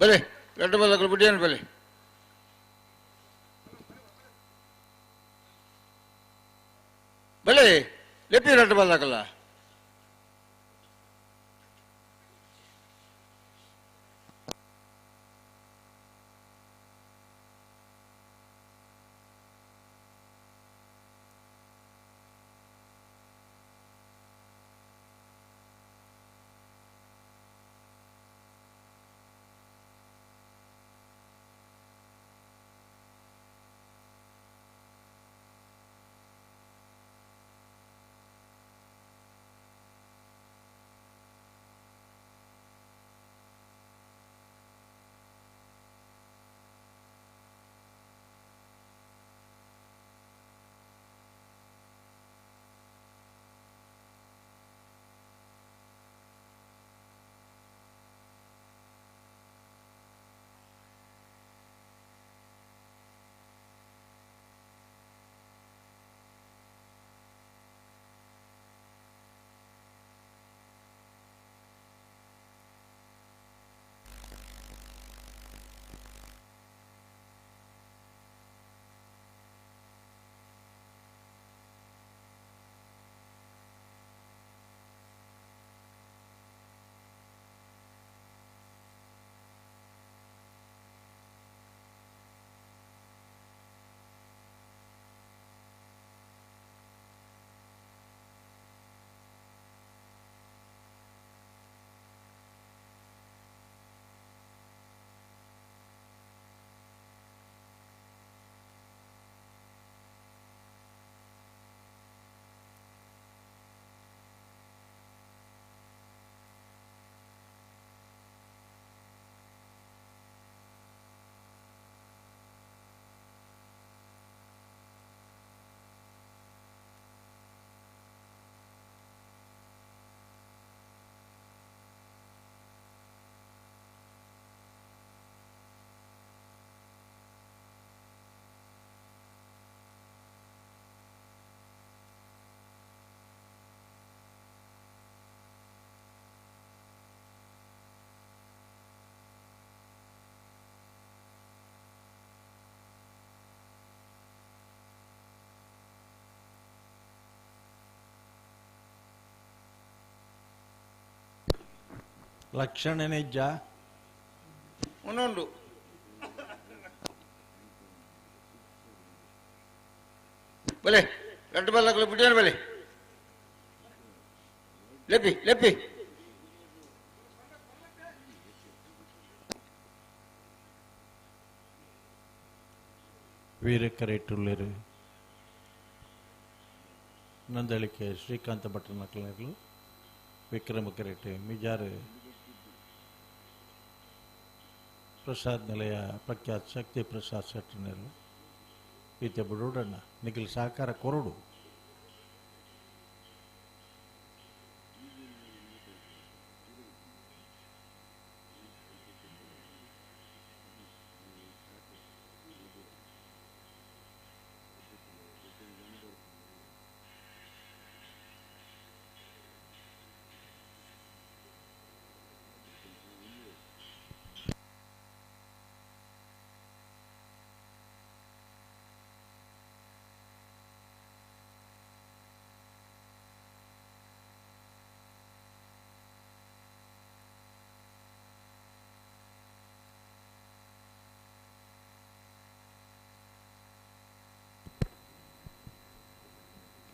ಬಲೆ ರಡ್ಡು ಬಲ್ದಾಕಲ್ಲ ಬಿಡಿಯಾನ ಬಲೆ ಬಲೆ ಲೆಪ್ಪಿ ರಡ್ಡು ಬಲ್ದಾಕಲ್ಲ ಲಕ್ಷಣನೇ ಇಜ್ಜ ಒಂದೊಂದು ಬಲೆ ಗಂಟು ಬಲ್ಲಕ್ಕಲು ಬಿಟ್ಟಿಯಾನ ಬಲೆ ಲೆಪ್ಪಿ ಲೆಪ್ಪಿ ವೀರಕರೇಟುಳ್ಳರು ನಂದಳಿಕೆ ಶ್ರೀಕಾಂತ ಭಟ್ರ ನಕಲರು ವಿಕ್ರಮ ಕರೇಟೆ ಮಿಜಾರು ಪ್ರಸಾದ್ ನಿಲಯ ಪ್ರಖ್ಯಾತ್ ಶಕ್ತಿ ಪ್ರಸಾದ್ ಶೆಟ್ಟರ್ನರು ಈತ ಬಿಡೋಡಣ್ಣ ನಿಖಿಲ್ ಸಹಕಾರ ಕೊರಡು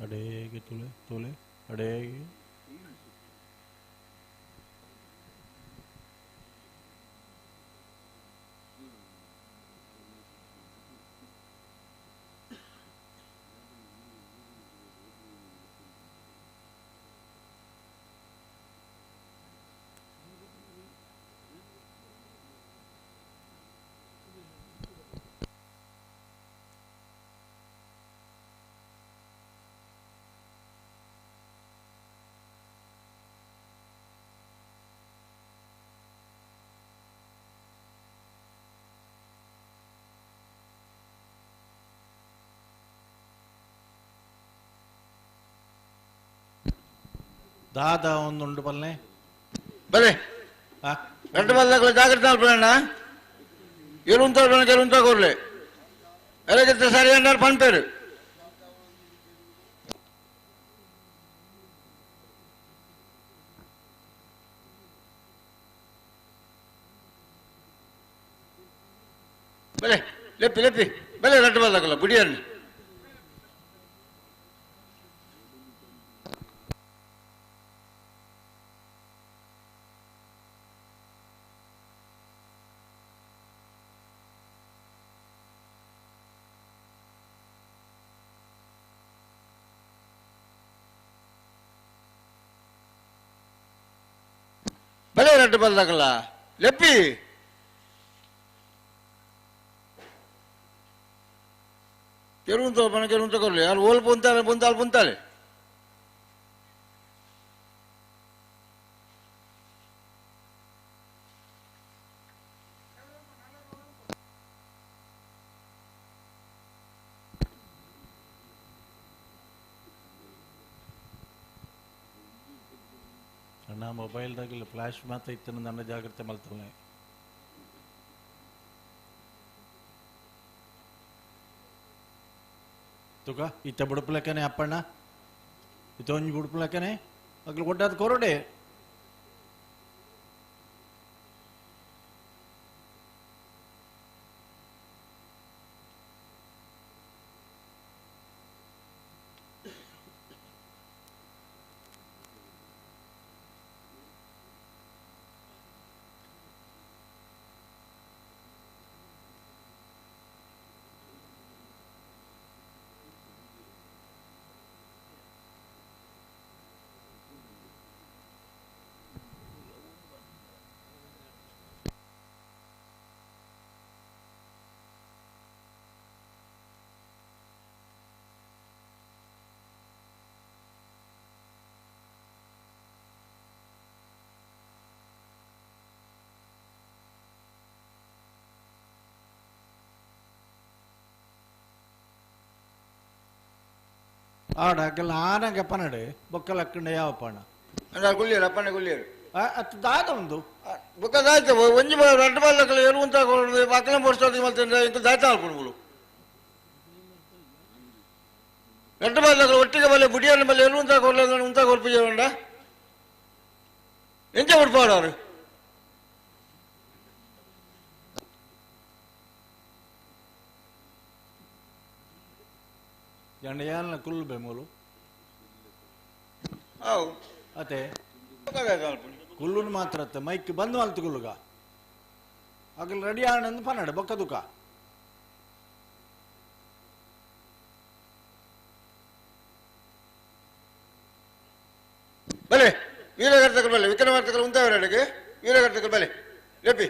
ಅಡೇಗೆ ತುಲೆ ತುಲೆ ಅಡೇಗೆ ದಾದ ಒಂದುಂಡು ಬಲ್ಲೆ ಬಲೆ ಗಂಟು ಬಲ್ಲಕ್ಕಲು ಜಾಗ್ರತೆ ಅಲ್ಪಣ್ಣ ಎರುಂತ ಎರುಂತ ಕೊರ್ಲೆ ಎಲಗಿತ್ತ ಸರಿ ಅನ್ನಾರು ಪಂಪೇರು ಬಲೆ ಲೆಪ್ಪಿ ಲೆಪ್ಪಿ ಬಲೆ ಗಂಟು ಬಲ್ಲಕ್ಕಲ್ಲ ಬಿಡಿಯಲ್ಲಿ ಬಲೆ ಗಂಟು ಬಲ್ಲಕ್ಕಲ್ಲ ಲೆಪ್ಪಿ ಕೆರುಂತ ಪಣ ಕೆರುಂತ ಕೊರ್ಲೆ ಅಲ್ಲಿ ಓಲ್ ಪುಂತಾಲೆ ಪುಂತಾಲ್ ಪುಂತಾಲೆ ಅಣ್ಣ ಮೊಬೈಲ್ದಾಗಿಲ್ಲ ಫ್ಲಾಶ್ ಮಾತ್ರ ಇತ್ತು ನನ್ನ ಜಾಗ್ರತೆ ಮಲ್ತವನೆ ತುಕ ಇತ್ತ ಬುಡುಪ್ಲಕ್ಕನೆ ಅಪ್ಪಣ್ಣ ಇತ್ತ ಒಂಜಿ ಬುಡುಪ್ಲಕ್ಕನೆ ಅಗ್ಲು ಒಡ್ಡಾದ ಕೊರಡೆ ఆడగల ఆనగ పనడు బొక్కలక్కడ యావపణ అన్న గుల్లేరు అప్పన్న గుల్లేరు అట్ దాద ఉందు బొక్క దాయితే ಒಂಜಿ రెండు బల్లకల ఎరుంత పక్కన పొడుస్తుంది మల్తంద ఇంక దాయిత అల్కొనులు రెండు బల్లకల ఒట్టిగా బల్ల బుడియన్న బల్ల ఎరుంత కొర్లేదు ఉంత కొర్పిజేవండ ఎంచ కొర్పాడారు ಜಂಡ ಕುಲ್ಲು ಬೆಮೂಲು ಅತೆ ಕುಲ್ಲುನ್ ಮಾತ್ರ ಅತ್ತೆ ಮೈಕ್ ಬಂದು ಮಲ್ತು ಕುಲ್ಲುಗ ಅಗಲ್ ರೆಡಿ ಆನಂದ್ ಪನ್ನಡ ಬೊಕ್ಕ ದುಕ ಬಲೆ ವೀರಕರ್ತಕಲ್ ಬಲೆ ವಿಕ್ರಮಾರ್ತಕಲ್ ಉಂಟಾವರೆಡೆಗೆ ವೀರಕರ್ತಕಲ್ ಬಲೆ ಲೆಪ್ಪಿ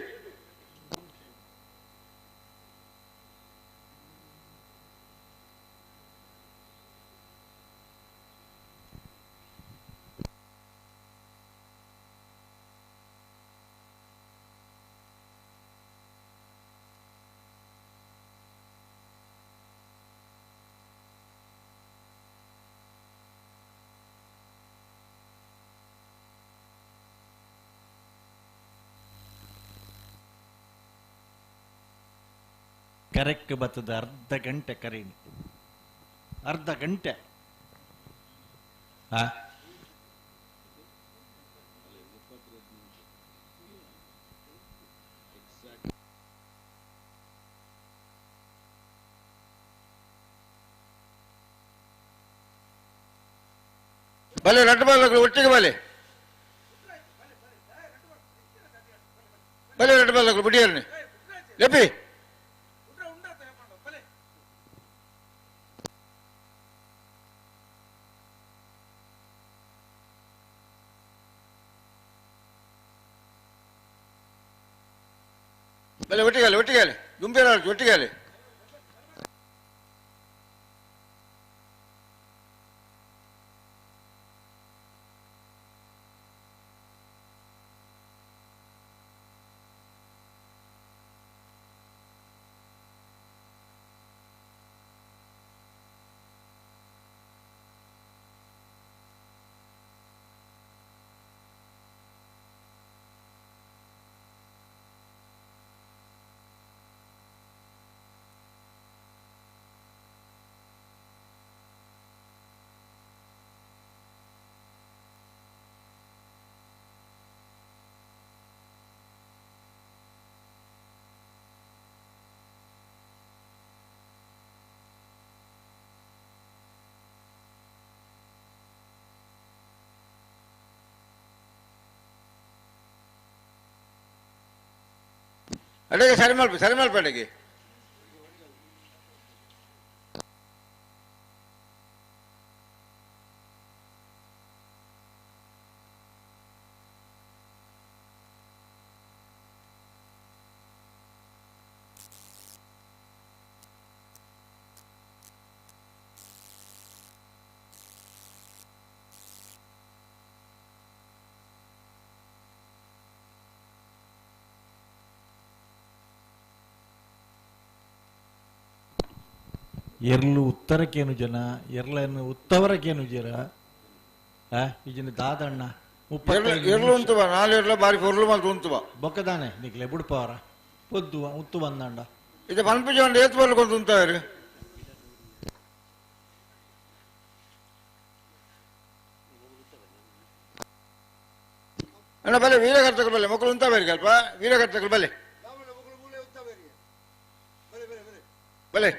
ಕರೆಕ್ಟ್ ಬರ್ತದ ಅರ್ಧ ಗಂಟೆ ಕರೀನಿ ಅರ್ಧ ಗಂಟೆ ಬಲೆ ರಟ್ಟು ಬಾಲಗಳು ಒಟ್ಟಿಗೆ ಬಲೆ ಬಲೆ ರಟ್ಟು ಬಾಲಗಳು ಬಿಡಿಯರ್ನಿ ಲೆಪ್ಪಿ ಬಲೆ ಒಟ್ಟಿಗೆ ಒಟ್ಟಿಗೆ ದುಂಬೇರ ಒಟ್ಟಿಗೆ ಅಡೆಗೆ ಸರಿ ಮಲ್ಪ ಅಡೆಗೆ ಎರ್ಲು ಉತ್ತರಕ್ಕೇನು ಜನ ಎರ್ಲನ್ನು ಉತ್ತವರಕ್ಕೇನು ಜರ ಈಜಿನ ದಾದಣ್ಣ ಎರ್ಲು ಉಂಟು ಬಾ ನಾಳೆ ಎರ್ಲ ಬಾರಿ ಪೊರ್ಲು ಮಾತ್ರ ಉಂಟು ಬಾ ಬೊಕ್ಕದಾನೆ ನಿಕ್ಲೆ ಬುಡ್ಪವರ ಪೊದ್ದು ಉತ್ತು ಬಂದಂಡ ಇದು ಪನ್ಪುಜ ಒಂದು ಏತ್ ಬರ್ಲು ಕೊಂತ ಉಂಟವ್ರು ಅಣ್ಣ ಬಲೆ ವೀರಕರ್ತಕಲ್ ಬಲೆ ಮಕ್ಕಳು ಉಂಟವೇರಿ ಕಲ್ಪ ವೀರಕರ್ತಕಲ್ ಬಲೆ ಬಲೆ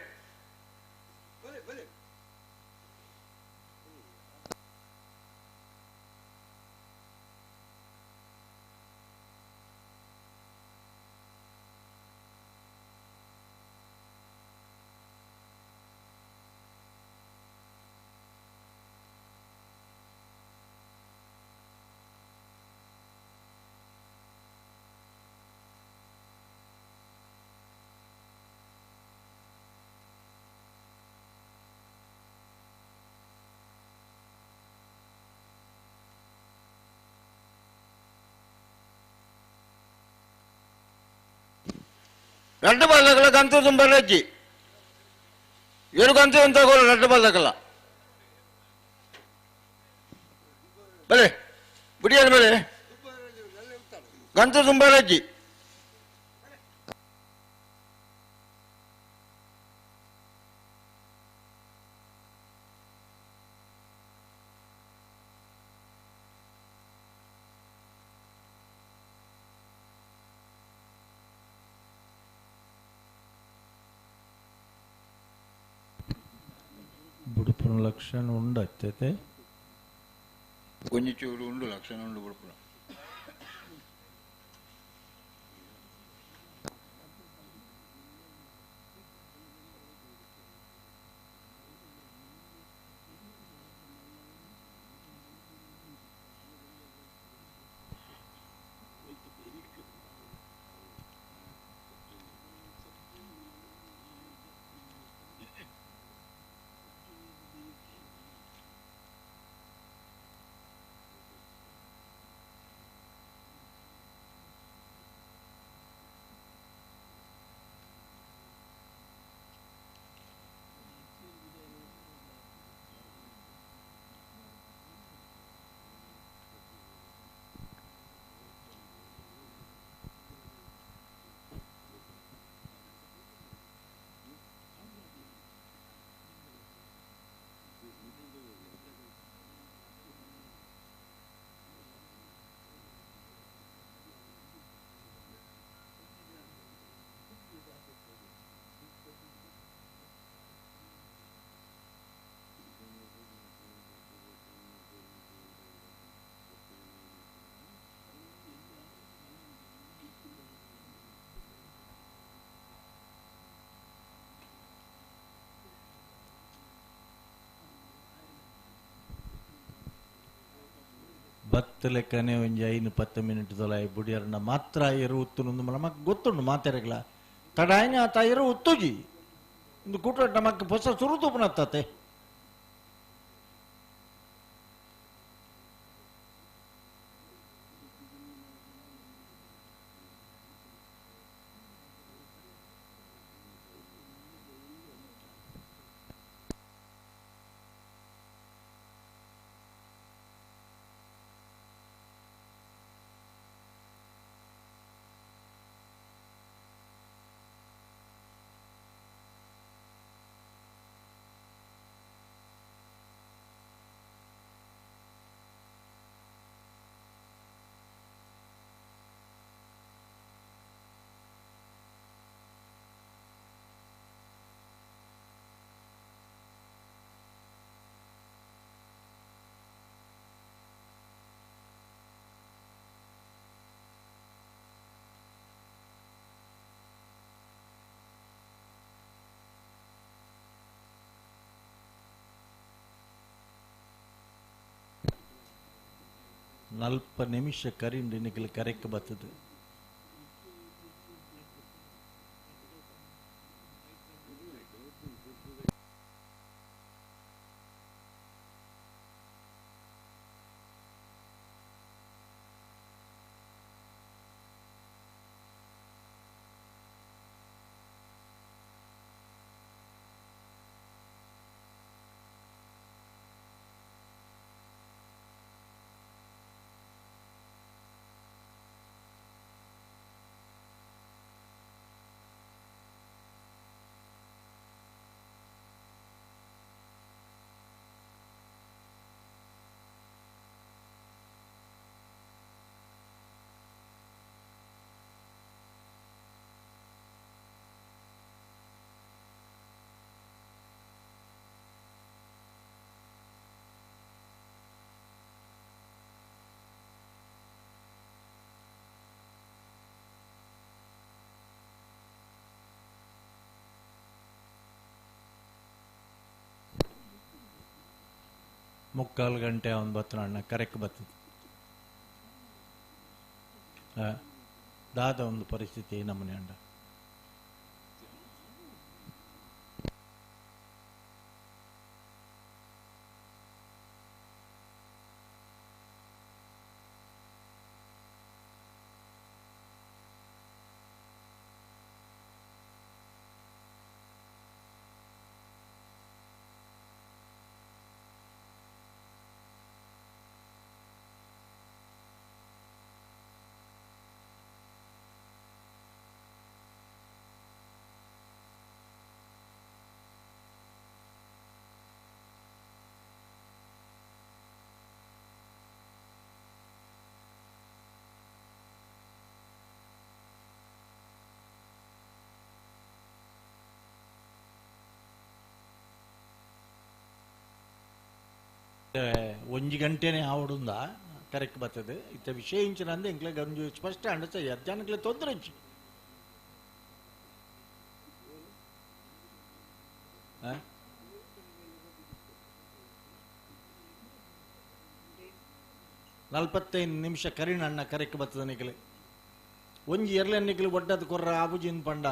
రెండు బల్లకల గంతు తుంబరజ్జి ఏడు గంతు ఎంత కూడా రెండు బల్లకల బలే బిడియాలి బలే గంతు తుంబరజ్జి బుడుపున లక్షణ ఉండతే కొంచెం చూడు ఉండు లక్షణ ఉండు బుడుపున ಭತ್ತ ಲೆಕ್ಕನೆ ಒಂಜಿ 5-10 ಮಿನಿಟ್ ತೊಲಾಯಿ ಬುಡಿಯರ್ನ ಮಾತ್ರ ಎರು ಉತ್ತುನೊಂದು ನಮಕ್ ಗೊತ್ತುಂಡು ಮಾತೆರೆಗ್ಲ ತಡಾಯ್ನ ಆತ ಎರು ಉತ್ತುಜಿ ಇಂದು ಕೂಟ ನಮಕ್ ಹೊಸ ಸುರುತುಪುನತ್ತತೆ ನಲ್ಪ ನಿಮಿಷ ಕರಿಂಡು ನಿಖಿಲ್ ಕರೆಕ್ಟ್ ಬರ್ತದೆ ಮುಕ್ಕಾಲು ಗಂಟೆ ಅವನು ಬತ್ತಣ್ಣ ಕರೆಕ್ಟ್ ಬರ್ತದೆ ದಾದ ಒಂದು ಪರಿಸ್ಥಿತಿ ನಮ್ಮನೆ ಅಂಡ ಒಂಜಿ ಗಂಟೆನೆ ಆವಡುಂದ ಕರೆಕ್ಟ್ ಬರ್ತದೆ ಇತ್ತ ವಿಷಯ ಇಂಚಿನ ಅಂದೆ ಇಂಕ್ಲೆ ಗಂಜು ಸ್ಪಷ್ಟ ಅಂಡಸ ಜನಕ್ಲೆ ತೊಂದರೆ ಇಚ್ಚಿ 45 ನಿಮಿಷ ಕರಿಣ ಅಣ್ಣ ಕರೆಕ್ಟ್ ಬರ್ತದೆ ನಿಖಲೆ ಒಂಜಿ ಎರಳೆನ್ನಿಕಲು ಒಡ್ಡದು ಕೊರ್ರ ಆಬುಜಿನ್ ಪಂಡ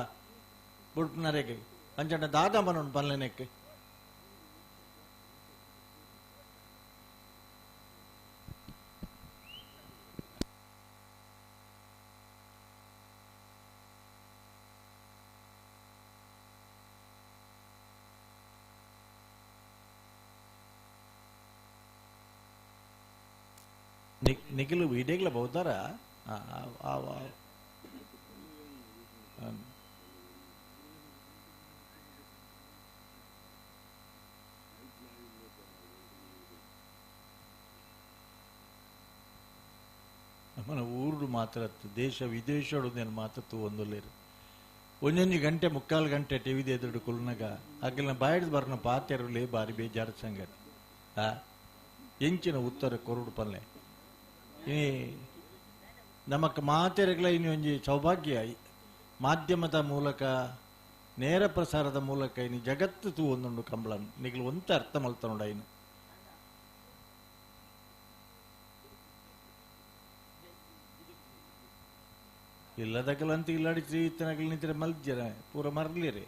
ಬುಡ್ನರೆಗೆ ಅಂಚಂಡ ದಾದ ಮನೋನ್ ಪಲ್ಲೆನೆಕ್ಕೆ ನಿಖಿಲು ವಿಡಿಯೋಗ್ಲ ಬಹುತಾರ మన ఊరు మాత్రత్తు దేశ విదేశోడు నేను మాత్రత్తు ಒಂದೊಲ್ಲೇರು ಒಂದೊಂದು ಗಂಟೆ ಮುಕ್ಕಾಲು ಗಂಟೆ ಟಿವಿ ಎದುರು ಕುಲ್ನಾಗ ಅಗ್ಲಿನ ಬಾಯಿಡ್ ಬರ್ನ ಪಾತ್ಯರಲ್ಲೇ ಬಾರಿ ಬೇಜಾರು ಸಂಗತಿ ಎಂಚಿನ ಉತ್ತರ ಕೊರಡು ಪಲ್ಲೆ ನಮಕ್ ಮಾತೆರೆಗಳ ಇನ್ನು ಒಂಜಿ ಸೌಭಾಗ್ಯ ಮಾಧ್ಯಮದ ಮೂಲಕ ನೇರ ಪ್ರಸಾರದ ಮೂಲಕ ಇನ್ನು ಜಗತ್ತು ತೂ ಒಂದೊಂದು ಕಂಬಳನ್ ನಿಗ್ಲು ಒಂತ ಅರ್ಥ ಮಲ್ತನೋಡ ಇನ್ನು ಇಲ್ಲದಕ್ಕಲಂತ ಇಲ್ಲಾಡಿ ಶ್ರೀತನಗಳು ನಿಂತರೆ ಮಲ್ಜರ ಪೂರ ಮರ್ಲಿರಿ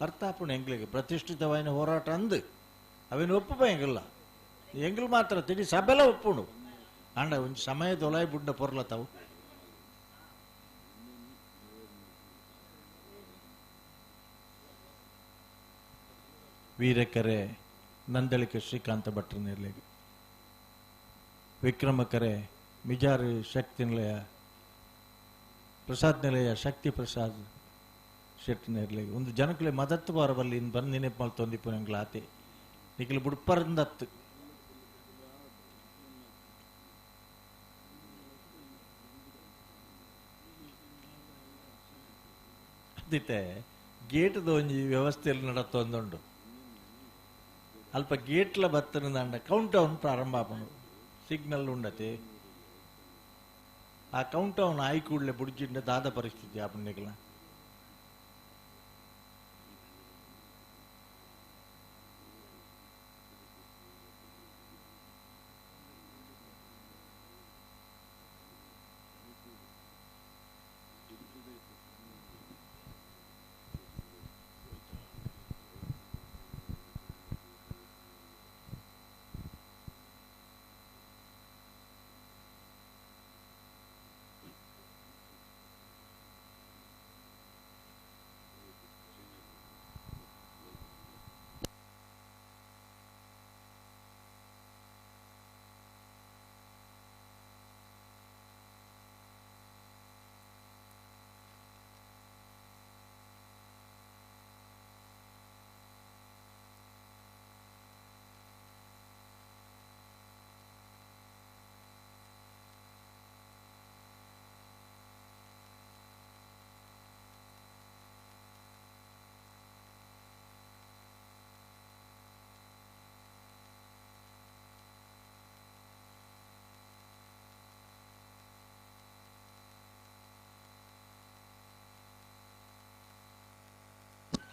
ಅರ್ಥ ಆಪುಣ ಎಂಗ್ಲಿಗೆ ಪ್ರತಿಷ್ಠಿತವಾದ ಹೋರಾಟ ಅಂದು ಅವೇನು ಒಪ್ಪುಪ ಎಂಗಿಲ್ಲ ಎಂಗ್ಲು ಮಾತ್ರ ತಿಳಿ ಸಬೆಲ್ಲ ಒಪ್ಪುಂಡು ಅಂಡ ಒಂದು ಸಮಯ ದೊಲಾಯಿ ಬುಡ್ಡ ಪೊರ್ಲತಾವು ವೀರಕರೆ ನಂದಳಿಕೆ ಶ್ರೀಕಾಂತ ಭಟ್ರ ನಿರ್ಲೆಗೆ ವಿಕ್ರಮಕರೆ ಮಿಜಾರು ಶಕ್ತಿ ನಿಲಯ ಪ್ರಸಾದ್ ನಿಲಯ ಶಕ್ತಿ ಪ್ರಸಾದ್ ಶೆಟ್ಟಿ ನಿರ್ಲೆಗೆ ಒಂದು ಜನಕಲೆ ಮದತ್ತು ಬಾರಬಲ್ಲಿ ಇನ್ನು ಬಂದು ನೆನಪು ಮಲ್ತೊಂದಿಪ್ಪು ನಂಗ್ಲ ಆತೆ ನಿಖಿಲು ಬುಡ್ಪರಂದತ್ತು ಅದಿತ್ತೆ ಗೇಟ್ದ ಒಂಜಿ ವ್ಯವಸ್ಥೆಯಲ್ಲಿ ನಡತ್ತೊಂದುಂಡು ಅಲ್ಪ ಗೇಟ್ಲ ಬತ್ತನಂದ ಕೌಂಟ್ ಡೌನ್ ಪ್ರಾರಂಭ ಆಪನು ಸಿಗ್ನಲ್ ಉಂಡತೆ ಆ ಕೌಂಟ್ ಡೌನ್ ಆಯ್ ಕೂಡಲೇ ಬುಡ್ಜಿಂಡ ದಾದ ಪರಿಸ್ಥಿತಿ ಆಪನ್ ನಿಖಲ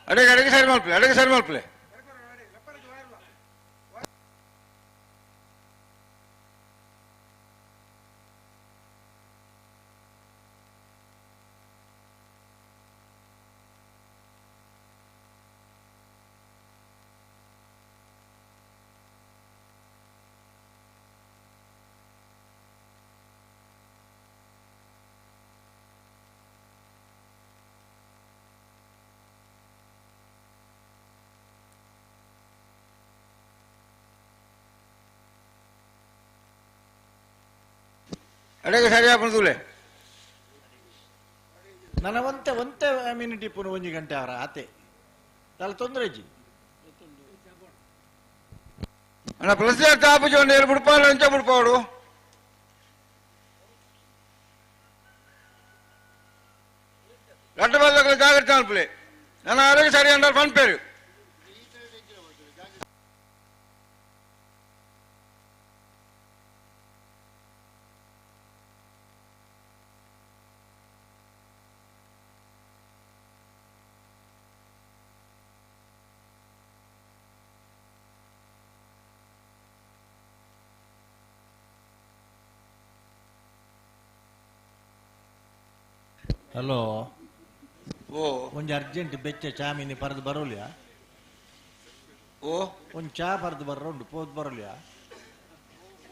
ಅಡಿಗೆ ಸರಿ ಮಲ್ಪಲೆ ಅಡಿಗೆ ಸರಿ ಆಪಣ ತೂಲೆ ನನ್ನ ಒಂತೆ ಮಿನಿಟ್ ಇಪ್ಪು ಒಂಜಿ ಗಂಟೆ ಅವರ ಆತೆ ತಲೆ ತೊಂದರೆ ಜಿ ಅಣ್ಣ ಪ್ಲಸ್ ತಾಪಿಸೋಂಡು ಏನು ಬಿಡ್ಪಾಡು ಎಂಚ ಬಿಡ್ಪಾಡು ரெண்டு பேருக்கு ஜாகிரதை அனுப்பல நான் ஆரோக்கிய சரி என்றால் பண் பேரு ಹಲೋ ಓ ಒಂಜಿ ಅರ್ಜೆಂಟ್ ಬೆಚ್ಚ ಚಾ ಮಿನಿ ಪರದು ಬರೋಲ್ಯಾ ಓ ಒಂದ್ ಚಾ ಪರದು ಬರ್ರ ಉಂಟು ಪೋದ್ ಬರೋಲ್ಯಾ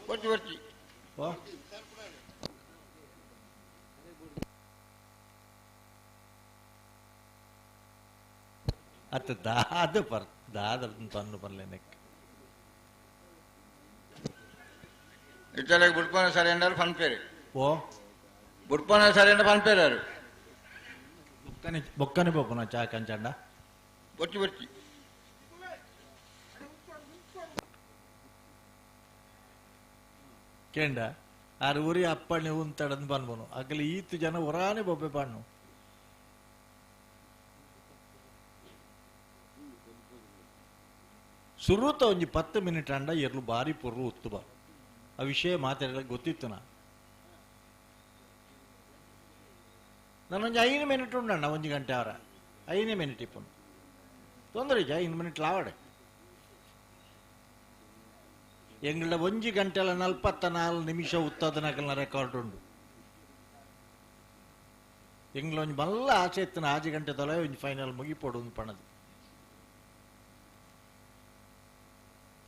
ಬರ್ತಿ ಬರ್ತಿ ಓ ಅತ್ತ ದಾದ ಪರ್ ದಾದ ತನ್ನು ಬರ್ಲೇನಕ್ಕೆ ಇಟ್ಟಲೆಗೆ ಬುಡ್ಪಾನ ಸರಿ ಎಂದಾರು ಫನ್ ಪೇರು ಓ ಬುಡ್ಪಾನ ಸರಿ ಎಂದ ಫನ್ ಪೇರು ಬೊಕ್ಕನೆ ಪೋಪುನ ಚಾ ಕಂಚಂಡ ಬರ್ತಿ ಬರ್ತಿ ಕೇಂಡ ಆರು ಊರಿ ಅಪ್ಪಣ್ಣೆ ಉಂತಡಂದು ಬನ್ಬೋನು ಆಗಲಿ ಈತು ಜನ ಹೊರಾನೆ ಬೊಬ್ಬೆ ಪಣ್ಣು ಸುರುತ ಒಂಜಿ 10 ಮಿನಿಟ್ ಅಂಡ ಎರ್ಲು ಬಾರಿ ಪೊರ್ರು ಉತ್ತು ಬಾ ಆ ವಿಷಯ ಮಾತಾಡಲಿಕ್ಕೆ ಗೊತ್ತಿತ್ತು ನಾನೊಂದು 5 ಮಿನಿಟ್ ಉಂಡಣ್ಣ 1 ಗಂಟೆ ಅವರ 5 ಮಿನಿಟ್ ಇಪ್ಪನು ತೊಂದರೆ 5 ಮಿನಿಟ್ ಲಾವಡೆ ಎಂಗಳ 1 ಗಂಟೆಲ 44 ನಿಮಿಷ ಉತ್ತದನಕಲ್ನ ರೆಕಾರ್ಡ್ ಉಂಡು ಎಂಗಳ ಒಂಜಿ ಮಲ್ಲ ಆಚೆ ಎತ್ತನ 6 ಗಂಟೆ ತೊಲೆ ಒಂಜಿ ಫೈನಲ್ ಮುಗಿಪೋಡು ಒಂದು ಪಣದು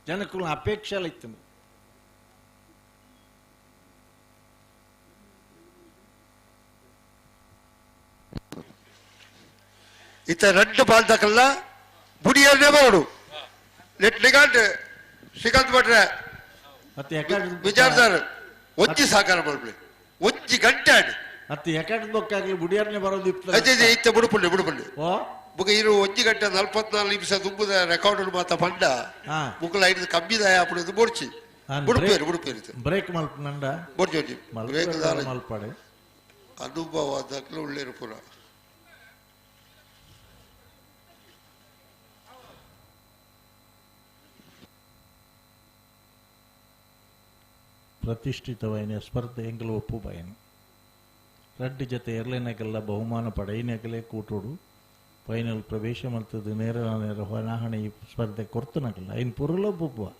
ಜನಕ್ಕೂ ಅಪೇಕ್ಷೆಲ್ಲ ಇತ್ತು ಇತ್ತ ರೆಡ್ ಬಾಲ್ ತಕಲ್ಲ ಬುಡಿಯನ್ನೇ ಬೋಡು ಲೆಟ್ಲಿಗಾಂಟ್ ಶ್ರೀಕಾಂತ್ ಭಟ್ರೆ ಮತ್ತೆ ವಿಚಾರದಾರ ಒಂಜಿ ಸಾಕಾರ ಮಾಡ್ಬಿಡಿ 1 ಗಂಟೆ ಆಡಿ ಮತ್ತೆ ಯಾಕಂದ್ರೆ ಬೊಕ್ಕಾಗ್ಲಿ ಬುಡಿಯರ್ನೇ ಬರೋದು ಅದೇ ಇತ್ತ ಬುಡುಪುಂಡೆ ಓ ಬುಗ ಇರು 1 ಗಂಟೆ 44 ನಿಮಿಷ ತುಂಬುದ ರೆಕಾರ್ಡ್ ಮಾತ ಪಂಡ ಬುಕ್ಕಲ ಐದು ಕಮ್ಮಿದಾಯ ಅప్పుడు ಬೋಡ್ಚಿ ಬುಡುಪೇರು ಬ್ರೇಕ್ ಮಲ್ಪನಂಡ ಬೋಡ್ಚಿ ಬ್ರೇಕ್ ಮಲ್ಪಡೆ ಅನುಭವ ಅದಕ್ಕೆ ಒಳ್ಳೆಯ ಪುರ ಪ್ರತಿಷ್ಠಿತವಾಯಿನ ಸ್ಪರ್ಧೆ ಎಂಗಲು ಒಪ್ಪು ಬಯನು ರಡ್ಡು ಜೊತೆ ಎರಲೇನಕ್ಕೆಲ್ಲ ಬಹುಮಾನ ಪಡೆಯನಕಲೇ ಕೂಟೋಡು ಫೈನಲ್ ಪ್ರವೇಶ ಮಾಡ್ತದೆ ನೇರ ಹೊಣಾಹಣೆ ಈ ಸ್ಪರ್ಧೆ ಕೊರ್ತನಕಲ್ಲ ಐನ್ ಪುರಲ ಒಪ್ಪುವ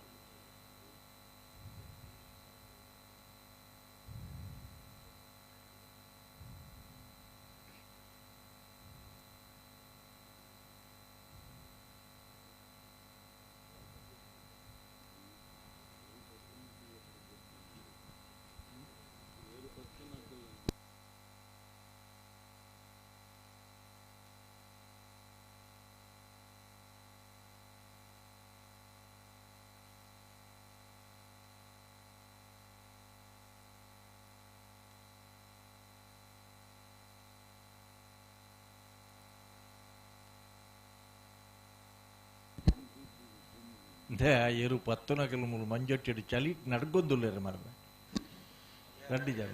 ಏರು 10 ಕಿಲೋಮೀಟರ್ ಮಂಜೊಟ್ಟಿಡು ಚಳಿ ನಡ್ಗೊಂದುಲ್ಲೇರು ಮರದ ರಡ್ಡಿ ಜಾಗ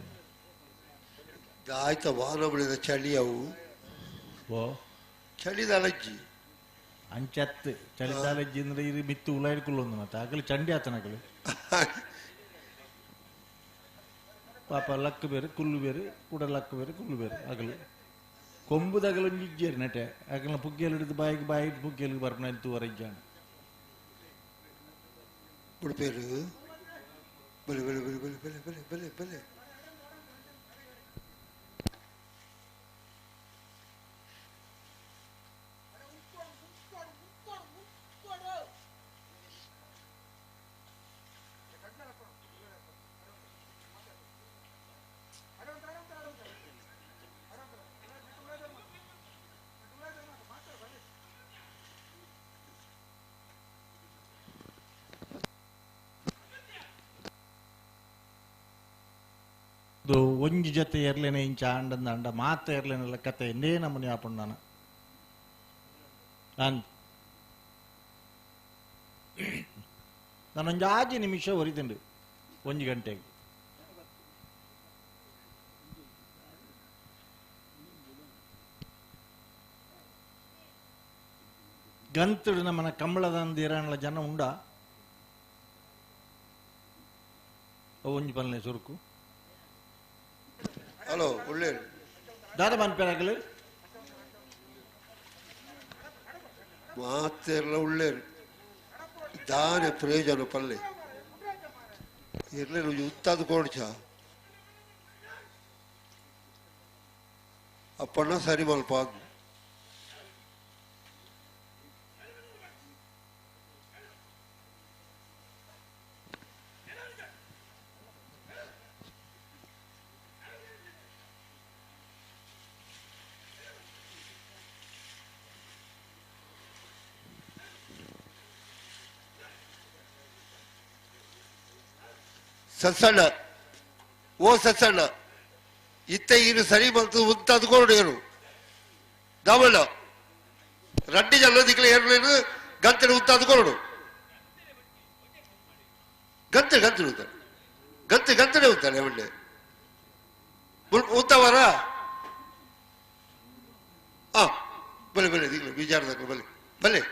ಆಯ್ತ ವಾರ ಬೆಳೆದ ಚಳಿ ಅವು ಓ ಚಳಿದಲಜ್ಜಿ ಅಂಚತ್ತು ಚಳಿದಾಲಜ್ಜಿ ಅಂದ್ರೆ ಇದು ಮಿತ್ತು ಉಲಾಡ್ಕೊಳ್ಳೊಂದು ಮತ್ತೆ ಆಗಲಿ ಚಂಡಿ ಆತನಗಲು ಪಾಪ ಲಕ್ ಬೇರೆ ಕುಲ್ಲು ಬೇರೆ ಕೂಡ ಲಕ್ ಬೇರೆ ಕುಲ್ಲು ಬೇರೆ ಆಗಲು ಕೊಂಬುದಾಗಲೊಂದು ಇಜ್ಜೇರಿ ನಟೆ ಆಗಲ ಪುಗ್ಗೆಯಲ್ಲಿ ಹಿಡಿದು ಬಾಯಿಗೆ ಪುಗ್ಗೆಯಲ್ಲಿ ಬರ್ನ ಎಂತೂ ವರಜ್ಜಾಣ ಬುಡುಪೇರು ಬಲೆ ಬಲೆ ಬಲೆ ಬಲೆ ಬಲೆ ಬಲೆ ಬಲೆ ಬಲೆ ಒಂಜಿ ಜೊತೆ ಇರ್ಲೇನೆ ಇಂಚ ಅಂಡಂದ ಅಂಡ ಮಾತ ಇರ್ಲೇನಲ್ಲ ಕತೆ ಎಂದೇ ನಮ್ಮನೆ ಆಪುಂಡು ನಾನು ನಾನೊಂದು 5 ನಿಮಿಷ ಒರಿದುಂಡು 1 ಗಂಟೆಗೆ ಗಂತುಡು ನಮ್ಮನ ಕಂಬಳದಂದಿರಣ್ಣ ಜನ ಉಂಡ ಒಂಜಿ ಪಲ್ಲೆ ಸುರುಕು ಹಲೋ ಒಳ್ಳೆ ದಾದ ಮನ್ಪೇರಾಗಲು ಮಾತೆಲ್ಲ ಉಳ್ಳೇರು ದಾನೆ ಪ್ರಯೋಜನ ಪಲ್ಲೆ ಇರ್ಲೇನು ಉತ್ತಾದ ಕೋಡ್ಚ ಅಪ್ಪಣ್ಣ ಸರಿ ಮಲ್ಪ ಸತ್ಸಣ್ಣ ಓ ಸತ್ಸಣ್ಣ ಇತ್ತ ಇನ್ನು ಸರಿ ಬಂತು ಉಂತದ್ಕೊಂಡು ಏನು ದವಳ ರಡ್ಡಿ ಜಲ್ಲದಿಕ್ಲೆ ಏರ್ಲೇನು ಗಂತಡೆ ಉಂತದ್ಕೊಂಡು ಗಂತಡೆ ಉಂತಾನೆ ಗಂತಡೆ ಉಂತಾನೆ ಒಳ್ಳೆ ಉಂತವರ ಬಲೆ ಬಲೆ ದಿಗ್ಲೆ ವಿಚಾರದಾಗ ಬಲೆ ಬಲೆ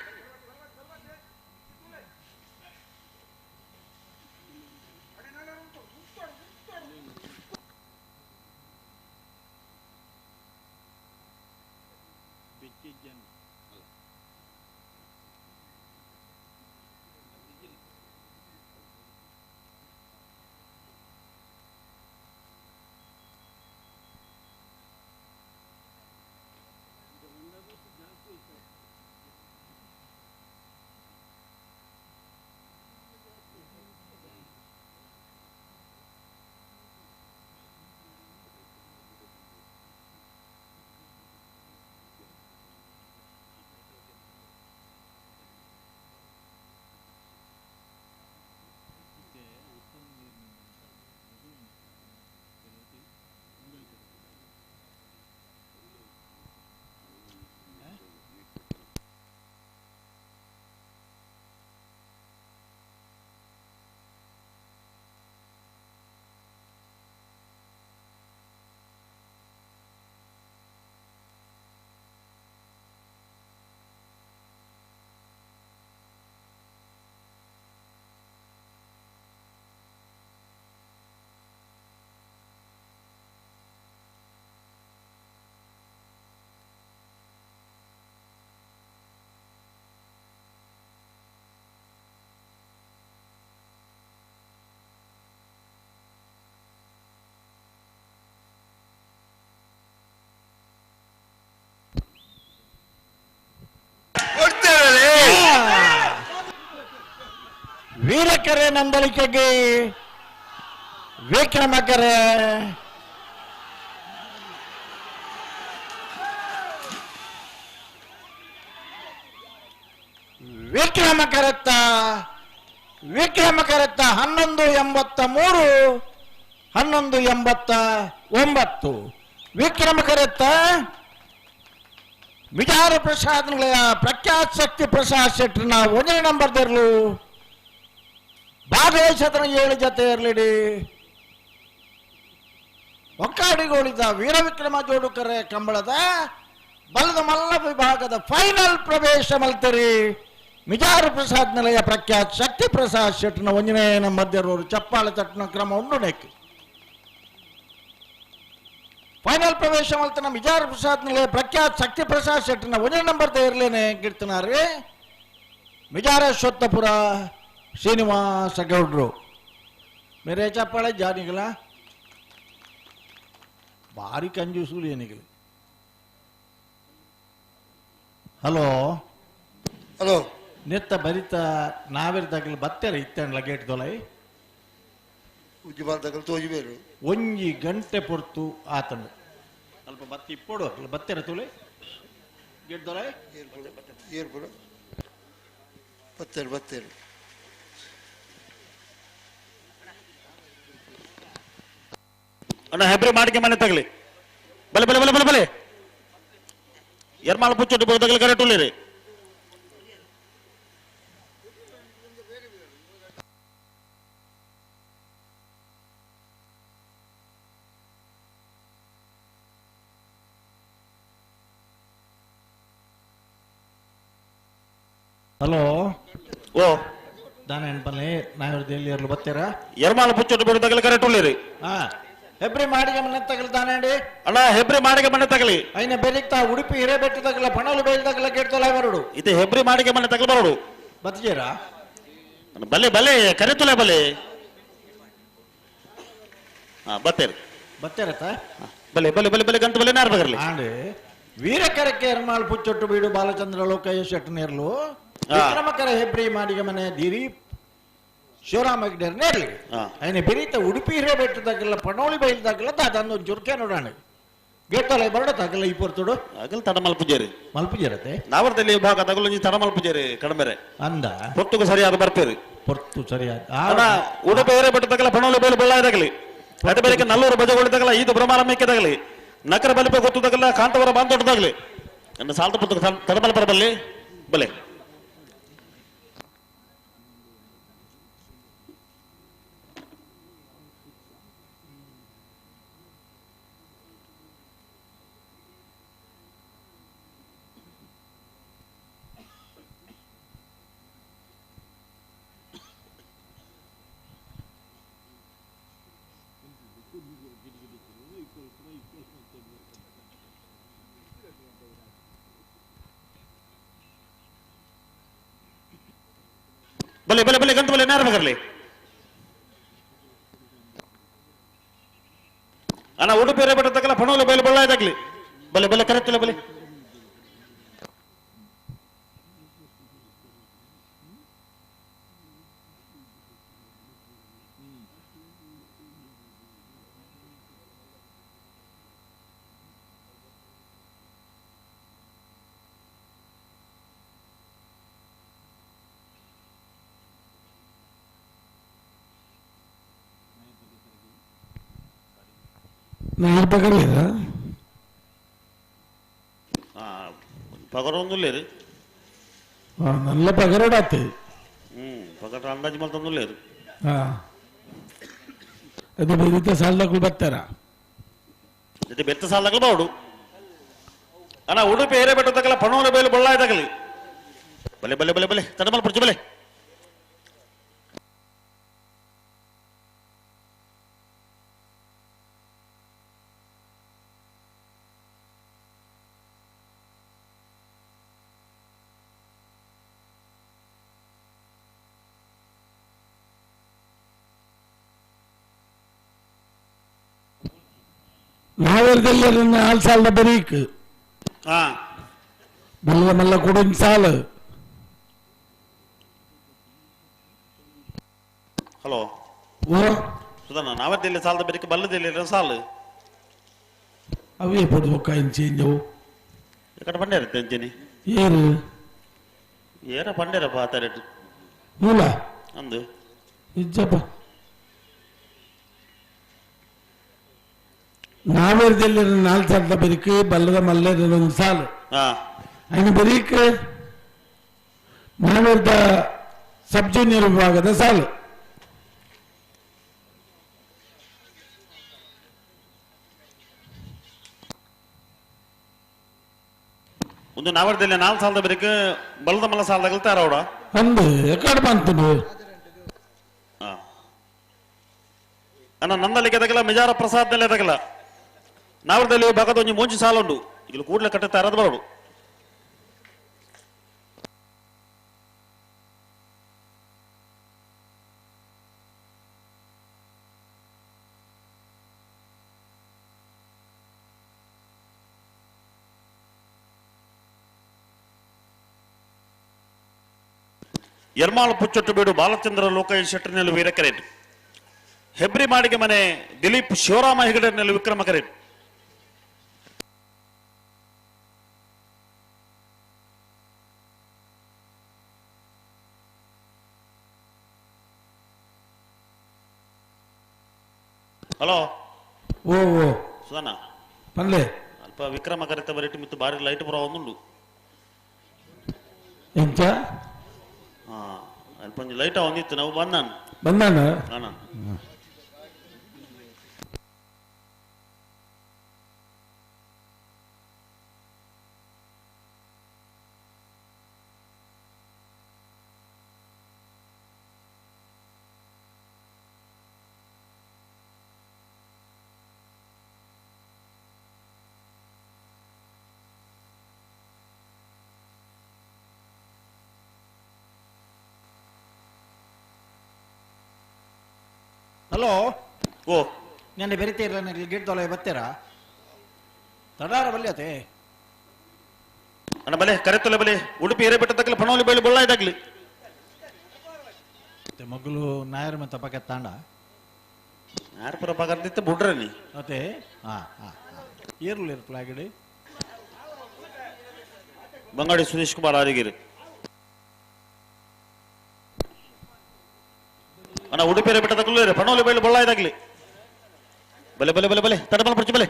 ವೀರಕೆರೆ ನಂದಳಿಕೆಗೆ ವಿಕ್ರಮಕೆರೆ ವಿಕ್ರಮಕೆರೆತ್ತ 1183 1189 ವಿಕ್ರಮಕೆರೆತ್ತ ವಿಚಾರ ಪ್ರಸಾದ ಪ್ರಖ್ಯಾತ ಶಕ್ತಿ ಪ್ರಸಾದ್ ಶೆಟ್ಟರ್ನ 1ನೇ ನಂಬರ್ ದರ್ಲು ಭಾಗವಹಿಸತನ 7 ಜೊತೆ ಇರಲಿಡಿ ಒಕ್ಕಾಡಿಗೋಳಿದ ವೀರವಿಕ್ರಮ ಜೋಡುಕರೆ ಕಂಬಳದ ಬಲದ ಮಲ್ಲ ವಿಭಾಗದ ಫೈನಲ್ ಪ್ರವೇಶ ಮಲ್ತರಿ ಮಿಜಾರ ಪ್ರಸಾದ್ ನಿಲಯ ಪ್ರಖ್ಯಾತ ಶಕ್ತಿ ಪ್ರಸಾದ್ ಶೆಟ್ಟರ್ನ 1ನೇ ನಂಬರ್ ದರ್ಲು ಚಪ್ಪಾಳೆ ತಟ್ಟಿನ ಕ್ರಮ ಉಂಡುನೆಕ್ ಫೈನಲ್ ಪ್ರವೇಶ ಮಲ್ತನ ಮಿಜಾರ ಪ್ರಸಾದ್ ನಿಲಯ ಪ್ರಖ್ಯಾತ ಶಕ್ತಿ ಪ್ರಸಾದ್ ಶೆಟ್ಟರ್ನ 1ನೇ ನಂಬರ್ ಇರ್ಲೇನೆ ಗಿಡ್ತನಾರಿ ಮಿಜಾರ ಸ್ವತ್ತಪುರ ಶ್ರೀನಿವಾಸ ಗೌಡ್ರು ಮೇರೆ ಚಪ್ಪಾಳೆ ಜಾನಿಗಳ ಭಾರಿ ಕಂಜೂಸುಲು ಏನಿಗಳು ಹಲೋ ಹಲೋ ನೆತ್ತ ಬರಿತ ನಾವೆರ್ದಾಗಲು ಬತ್ತೆರ ಇತ್ತಣ್ಣ ಗೇಟ್ ತೊಲೈ ಉಜ್ಜಿಬಾರ್ದಾಗಲು ತೋಜಿಬೇರು 1 ಗಂಟೆ ಪೊರ್ತು ಆತಂಡು ಅಲ್ಪ ಬತ್ತಿ ಇಪ್ಪೋಡು ಬತ್ತೆರ ತೊಲೆ ಗೇಟ್ ತೊಲೈ ಏರ್ಪುರ ಬತ್ತೇರು ಅಣ್ಣ ಹೆಬ್ರಿ ಮಾಡಿಕೆ ಮನೆ ತಗಲಿ ಬಲೆ ಬಲೆ ಬಲೆ ಬಲೆ ಬಲೆ ಎರ್ಮಾಳ ಪುಚ್ಚೊಟ್ಟು ಬೋದಗಲಿ ಕರೆಕ್ಟ್ ಉಳ್ಳಿರಿ ಹಲೋ ಓ ದಾನ ಎಣ್ಪನೆ ನಾವಿರ್ದು ಎಲ್ಲಿ ಬರ್ತೀರಾ ಎರ್ಮಾಳ ಪುಚ್ಚೊಟ್ಟು ಬಿಡುದಾಗಲಿ ಕರೆಕ್ಟ್ ಉಳ್ಳೇರಿ ಹಾ ಹೆಬ್ರಿ ಮಾಡಿಗೆ ಮನೆ ತಗಲ್ ದಾನಂಡಿ ಅಣ್ಣ ಹೆಬ್ರಿ ಮಾಡಿಗೆ ಮನೆ ತಗಲಿ ಐನ ಬೆರಿಗ್ತಾ ಉಡುಪಿ ಹಿರೇಬೆಟ್ಟದಾಗಲ ಪಣಲು ಬೇಲ್ದಾಗಲ ಕೇಳ್ತಲ್ಲ ಬರೋಡು ಇದು ಹೆಬ್ರಿ ಮಾಡಿಗೆ ಮನೆ ತಗಲ್ ಬರೋಡು ಬತ್ತೀರಾ ಬಲ್ಲೆ ಬಲ್ಲೆ ಕರೆತುಲೆ ಬಲ್ಲೆ ಹಾ ಬತ್ತೇರಿ ಬತ್ತೀರತ್ತ ಬಲ್ಲೆ ಬಲ್ಲೆ ಬಲ್ಲೆ ಬಲ್ಲೆ ಗಂತ ಬಲ್ಲೆ ನಾರ್ ಬಗರ್ಲಿ ಆಂಡೆ ವೀರಕರಕ್ಕೆ ಎರ್ಮಾಳ್ ಪುಚ್ಚೊಟ್ಟು ಬೀಡು ಬಾಲಚಂದ್ರ ಲೋಕಯ್ಯ ಶೆಟ್ಟು ನೇರ್ಲು ವಿಕ್ರಮಕರ ಹೆಬ್ರಿ ಮಾಡಿಗೆ ಮನೆ ದಿರೀಪ್ ಶಿವರಾಮಗಿಡರ್ ನೇರ್ಲಿ ಐನ ಬೆರೀತ ಉಡುಪಿ ಹಿರೇಬೆಟ್ಟದಾಗಲ್ಲ ಪಣೋಳಿ ಬೈಲ್ದಾಗಲ್ಲ ಅದನ್ನು ಜುರ್ಕೆ ನೋಡೋಣ ಗೇಟಲ್ಲ ಬರಡತ್ತಾಗಲ್ಲ ಈ ಪೊರ್ತುಡು ಆಗಲ್ ತಡ ಮಲ್ಪುಜೇರಿ ಮಲ್ಪುಜರತೆ ನಾವರ್ದಲ್ಲಿ ಭಾಗ ತಗಲು ತಡ ಮಲ್ಪುಜೇರಿ ಕಡಿಮೆರೆ ಅಂದ ಪೊರ್ತುಗ ಸರಿಯಾದ ಬರ್ಪೇರಿ ಪೊರ್ತು ಸರಿಯಾದ ಉಡುಪಿ ಹಿರೇಬೆಟ್ಟದಾಗಲ್ಲ ಪಣೋಳಿ ಬೈಲು ಬಳ್ಳಾಯದಾಗಲಿ ಅದೇ ಬೇರೆ ನಲ್ಲೂರು ಬಜಗೊಳಿದಾಗಲ್ಲ ಇದು ಬ್ರಹ್ಮಾರ ಮೇಕೆದಾಗಲಿ ನಕರ ಬಲಿಪೆ ಗೊತ್ತದಾಗಲ್ಲ ಕಾಂತವರ ಬಾಂಧೊಟ್ಟದಾಗಲಿ ನನ್ನ ಸಾಲ್ತ ಪುಸ್ತಕ ತಡಮಲ್ ಬರಬಲ್ಲಿ ಬಲೆ ಬಲೆ ಬಲೆ ಬಲೆ ಗಂಟು ಬಲೆ ನೇರ ಬಗರ್ಲಿ ಅಣ್ಣ ಉಡುಪಿ ಹಿರೇಬೆಟ್ಟದಾಗಲ್ಲ ಪಣೋಲಿ ಬೈಲು ಬಳ್ಳಾಯದಾಗ್ಲಿ ಬಲೆ ಬಲೆ ಕರೆಕ್ಟಿಲ್ಲ ಬಲೆ നാല് പകരല്ലേതാ పగరొందులేరు നല്ല പകരടാത്ത് పగర అందాజు మల్తొందులేరు ಅದು ಬೆರಿತ ಸಾಲದಾಗಲು ಬರ್ತಾರಾ ಇದು ಬೆತ್ತ ಸಾಲದಾಗಲು ಬಾವುಡು ಅಣ್ಣ ಉಡುಪಿ ಹಿರೇಬೆಟ್ಟದಾಗಲ್ಲ ಪಣೋಲಿ ಬೈಲು ಬಳ್ಳಾಯದಾಗಲಿ ಬಲೆ ಬಲೆ ಬಲೆ ಬಲೆ ತಡಮಲ್ ಪುಡ್ಚು ಬಲೆ ನಾವೇರ್ದಲ್ಲಿ ನಾಲ್ಕು ಸಾಲದ ಬರೀಕ್ ಮಲ್ಲ ಮಲ್ಲ ಕೊಡೊಂದು ಸಾಲು ಹಲೋ ಓ ಸುಧನ ನಾವದಲ್ಲಿ ಸಾಲದ ಬರೀಕ್ ಬಲ್ಲದಲ್ಲಿ ಸಾಲು ಅವೇ ಪೊದು ಒಕ್ಕಾಯಿನ ಚೇಂಜ್ ಅವು ఇక్కడ పండేరు తెంచిని ఏరు ఏరా పండేరా పాతారెడ్డి ಮೂಲ ಅಂದು ಇಜ್ಜಪ್ಪ ನಾವೇರ್ದಲ್ಲಿ ನಾಲ್ಕು ಸಾಲದ ಬರೀಕ್ ಬಲ್ಲದ ಮಲ್ಲದ ಒಂದು ಸಾಲು അതിന് ಬರೀಕ್ ನಾವೇರ್ದ ಸಬ್ ಜೂನಿಯರ್ ವಿಭಾಗದ ಸಾಲು ಒಂದು ನಾವರ್ದಲ್ಲಿ 4 ಸಾಲದ ಬರೀಕ್ ಬಲ್ಲದ ಮಲ್ಲ ಸಾಲದಾಗ ತಾರೋಡ ಅಂದು ಎಕಡೆ ಬಂತು ಅಣ್ಣ ನಂದಲ್ಲಿಗೆ ಎದಗಲ್ಲ ಮಿಜಾರ ಪ್ರಸಾದ್ನಲ್ಲಿ ಎದಗಲ್ಲ ನಾವರ್ದಲ್ಲಿ ಭಾಗದ ಒಂದು ಮೂಂಜಿ ಸಾಲುಂಡು ಇಲ್ಲಿ ಕೂಡ್ಲೆ ಕಟ್ಟೆ ತಾರದು ಬರೋಡು ಎರ್ಮಾಳು ಪುಚ್ಚೊಟ್ಟು ಬೀಡು ಬಾಲಚಂದ್ರ ಲೋಕಯ್ಯ ಶೆಟ್ಟರ್ನಲ್ಲಿ ವೀರಕರೇಟ್ ಹೆಬ್ರಿ ಮಾಡಿಗೆ ಮನೆ ದಿಲೀಪ್ ಶಿವರಾಮ ಹೆಗಡೆನಲ್ಲಿ ವಿಕ್ರಮ ಕರೇಟ್ ಹಲೋ ಓ ಓ ಸುಧನ ಪನ್ಲೆ ಅಲ್ಪ ವಿಕ್ರಮ ಕರೆತ ಬರೀಟಿ ಮತ್ತು ಬಾರಿ ಲೈಟ್ ಬರೋ ಒಂದುಂಡು ಎಂತ ಅಲ್ಪ ಲೈಟ್ ಒಂದಿತ್ತು ನಾವು ಬಂದಾನು ಬಂದಾನ ಹಲೋ ಓ ನೆನ್ನೆ ಬೆರಿತೀರ ನನಗೆ ಗಿಡ್ ತೊಲೆ ಬರ್ತೀರಾ ತಡಾರ ಬಲ್ಯತೆ ಅಣ್ಣ ಬಲೆ ಕರೆತೊಲೆ ಬಲೆ ಉಡುಪಿ ಹಿರೇಬೆಟ್ಟದಕ್ಕಲೆ ಪಣೋಲಿ ಬೈಲು ಬೊಳ್ಳ ಇದಾಗ್ಲಿ ಮಗಳು ನಾಯರ್ ಮತ್ತೆ ಪಕ್ಕ ತಾಂಡ ಯಾರ ಪಗಾರ್ದಿತ್ತೆ ಬಿಡ್ರೆ ನೀ ಮತ್ತೆ ಏರ್ಲು ಇರ್ಲಾಗಿಡಿ ಬಂಗಾಡಿ ಸುರೇಶ್ ಕುಮಾರ್ ಆರಿಗಿರಿ ಅಣ್ಣ ಉಡುಪಿ ಹಿರೇಬೆಟ್ಟದಕ್ಕಲು ಪಣೋಲಿ ಬೈಲು ಬೊಳ್ಳ ಇದಾಗ್ಲಿ ಬಲೆ ಬಲೆ ಬಲೆ ಬಲೆ ತಡಬಲ್ ಪಡ್ಚಿ ಬಲೆ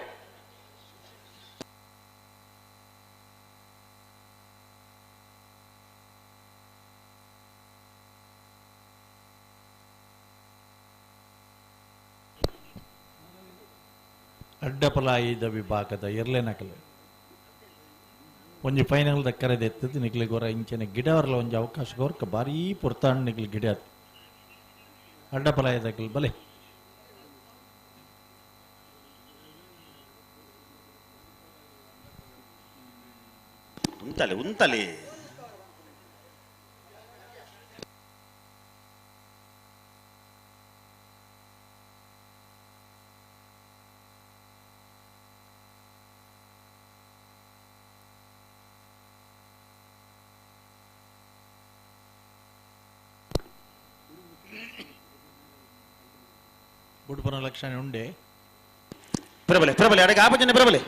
ಅಡ್ಡಪಲಾಯಿದ ವಿಭಾಗದ ಎರ್ಲೆನಕಲು ಒಂಜಿ ಫೈನಲ್ ಕರೆದ ಎತ್ತದು ನಿಕ್ಲಿಗೆ ಹೊರ ಇಂಚಿನ ಗಿಡವರ್ಲ ಒಂಜಿ ಅವಕಾಶ ಹೊರ್ಕ ಭಾರೀ ಪುರ್ತಾಂಡ್ ನಿಕ್ಲಿ ಗಿಡ ಅಡ್ಡಪಲಾಯದಕಲ್ ಬಲೆ ಉಂತಲೆ ಉಂತಲೆ ಬುಡ್ಪನ ಲಕ್ಷಣ ಉಂಡೆ ಪ್ರಬಲೆ ಪ್ರಬಲೆ ಅಡಗ ಆಪಜನೆ ಪ್ರಬಲೆ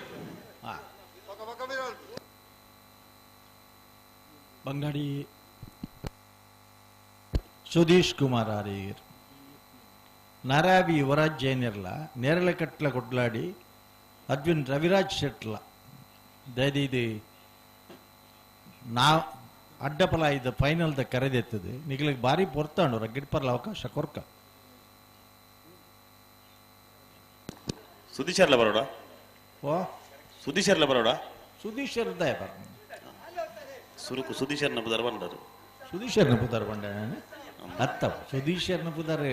ಬಂಗಾಡಿ ಸುಧೀಶ್ ಕುಮಾರ್ ಆರ್ಯರ್ ನಾರಾವಿ ಯುವರಾಜ್ ಜೈನಿರ್ಲ ನೇರಳೆ ಕಟ್ಲ ಕೊಡ್ಲಾಡಿ ಅರ್ಜುನ್ ರವಿರಾಜ್ ಶೆಟ್ಲ ದಯದಿ ನಾ ಅಡ್ಡಪಲಾಯಿದ ಫೈನಲ್ದ ಕರೆದೆತ್ತದು ನಿಗ್ಲಿಗೆ ಭಾರಿ ಪೊರ್ತಾಂಡು ಗಿಡ್ಪರ್ಲ ಅವಕಾಶ ಕೊರ್ಕ ಸುದೀಶರ್ಲ ಬರೋಡ ಓ ಸುದೀಶರ್ಲ ಬರೋಡ ಸುದೀಶರ್ದ ಸುರುಕು ಸುದೀಶರ್ನ ಪುದರ್ ಬಂಡರು ಸುದೀಶರ್ನ ಪುದರ್ ಬಂಡ ಅತ್ತ ಸುದೀಶರ್ನ ಪುದರ್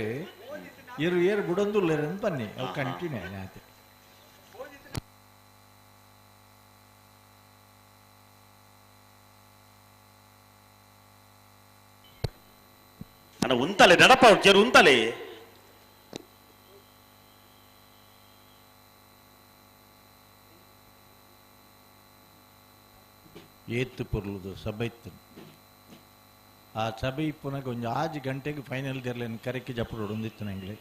ಏರು ಬುಡೊಂದುಲ್ಲೇರು ಬನ್ನಿ ಅವು ಕಂಟಿನ್ಯೂ ಆಯ್ತು ಅಣ್ಣ ಉಂತಲೆ ನಡಪ ಚೇರು ಉಂತಲೆ ಏತ್ತು ಪೊರ್ಲುದು ಸಭೆ ಇತ್ತು ಆ ಸಭೆ ಪುನಃ ಒಂದು 6 ಗಂಟೆಗೆ ಫೈನಲ್ ಜರ್ಲೇನು ಕರೆಕ್ಕೆ ಜಪ್ಪಡು ಹೊಂದಿತ್ತು ನಂಗೆ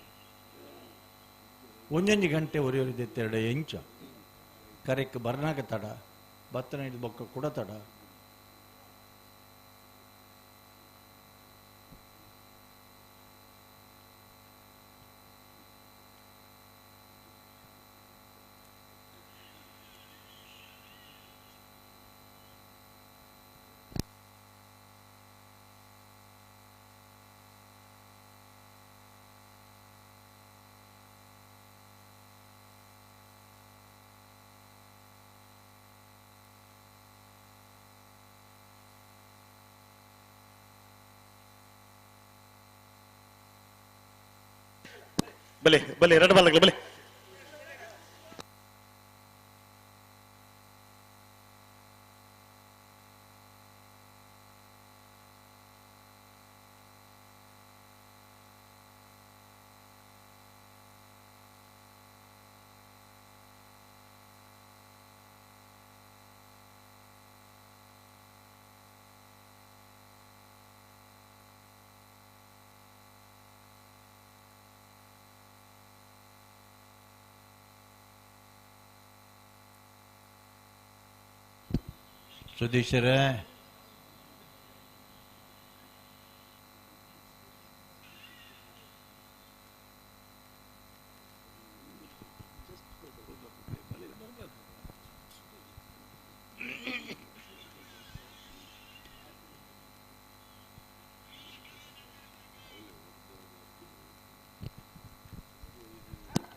ಒಂದೊಂದು ಗಂಟೆ ಒರೆಯೊರಿದೆತ್ತೆರಡು ಎಂಚ ಕರೆಕ್ಕೆ ಬರ್ನಾಗ ತಡ ಭತ್ತನ ಹಿಡಿದು ಬೊಕ್ಕ ಕೂಡ ತಡ ಬಲೆ ಬಲೆ ಎರಡು ಬಾಲ್ಗಳು ಬಲೆ ಸುಧೀಶರ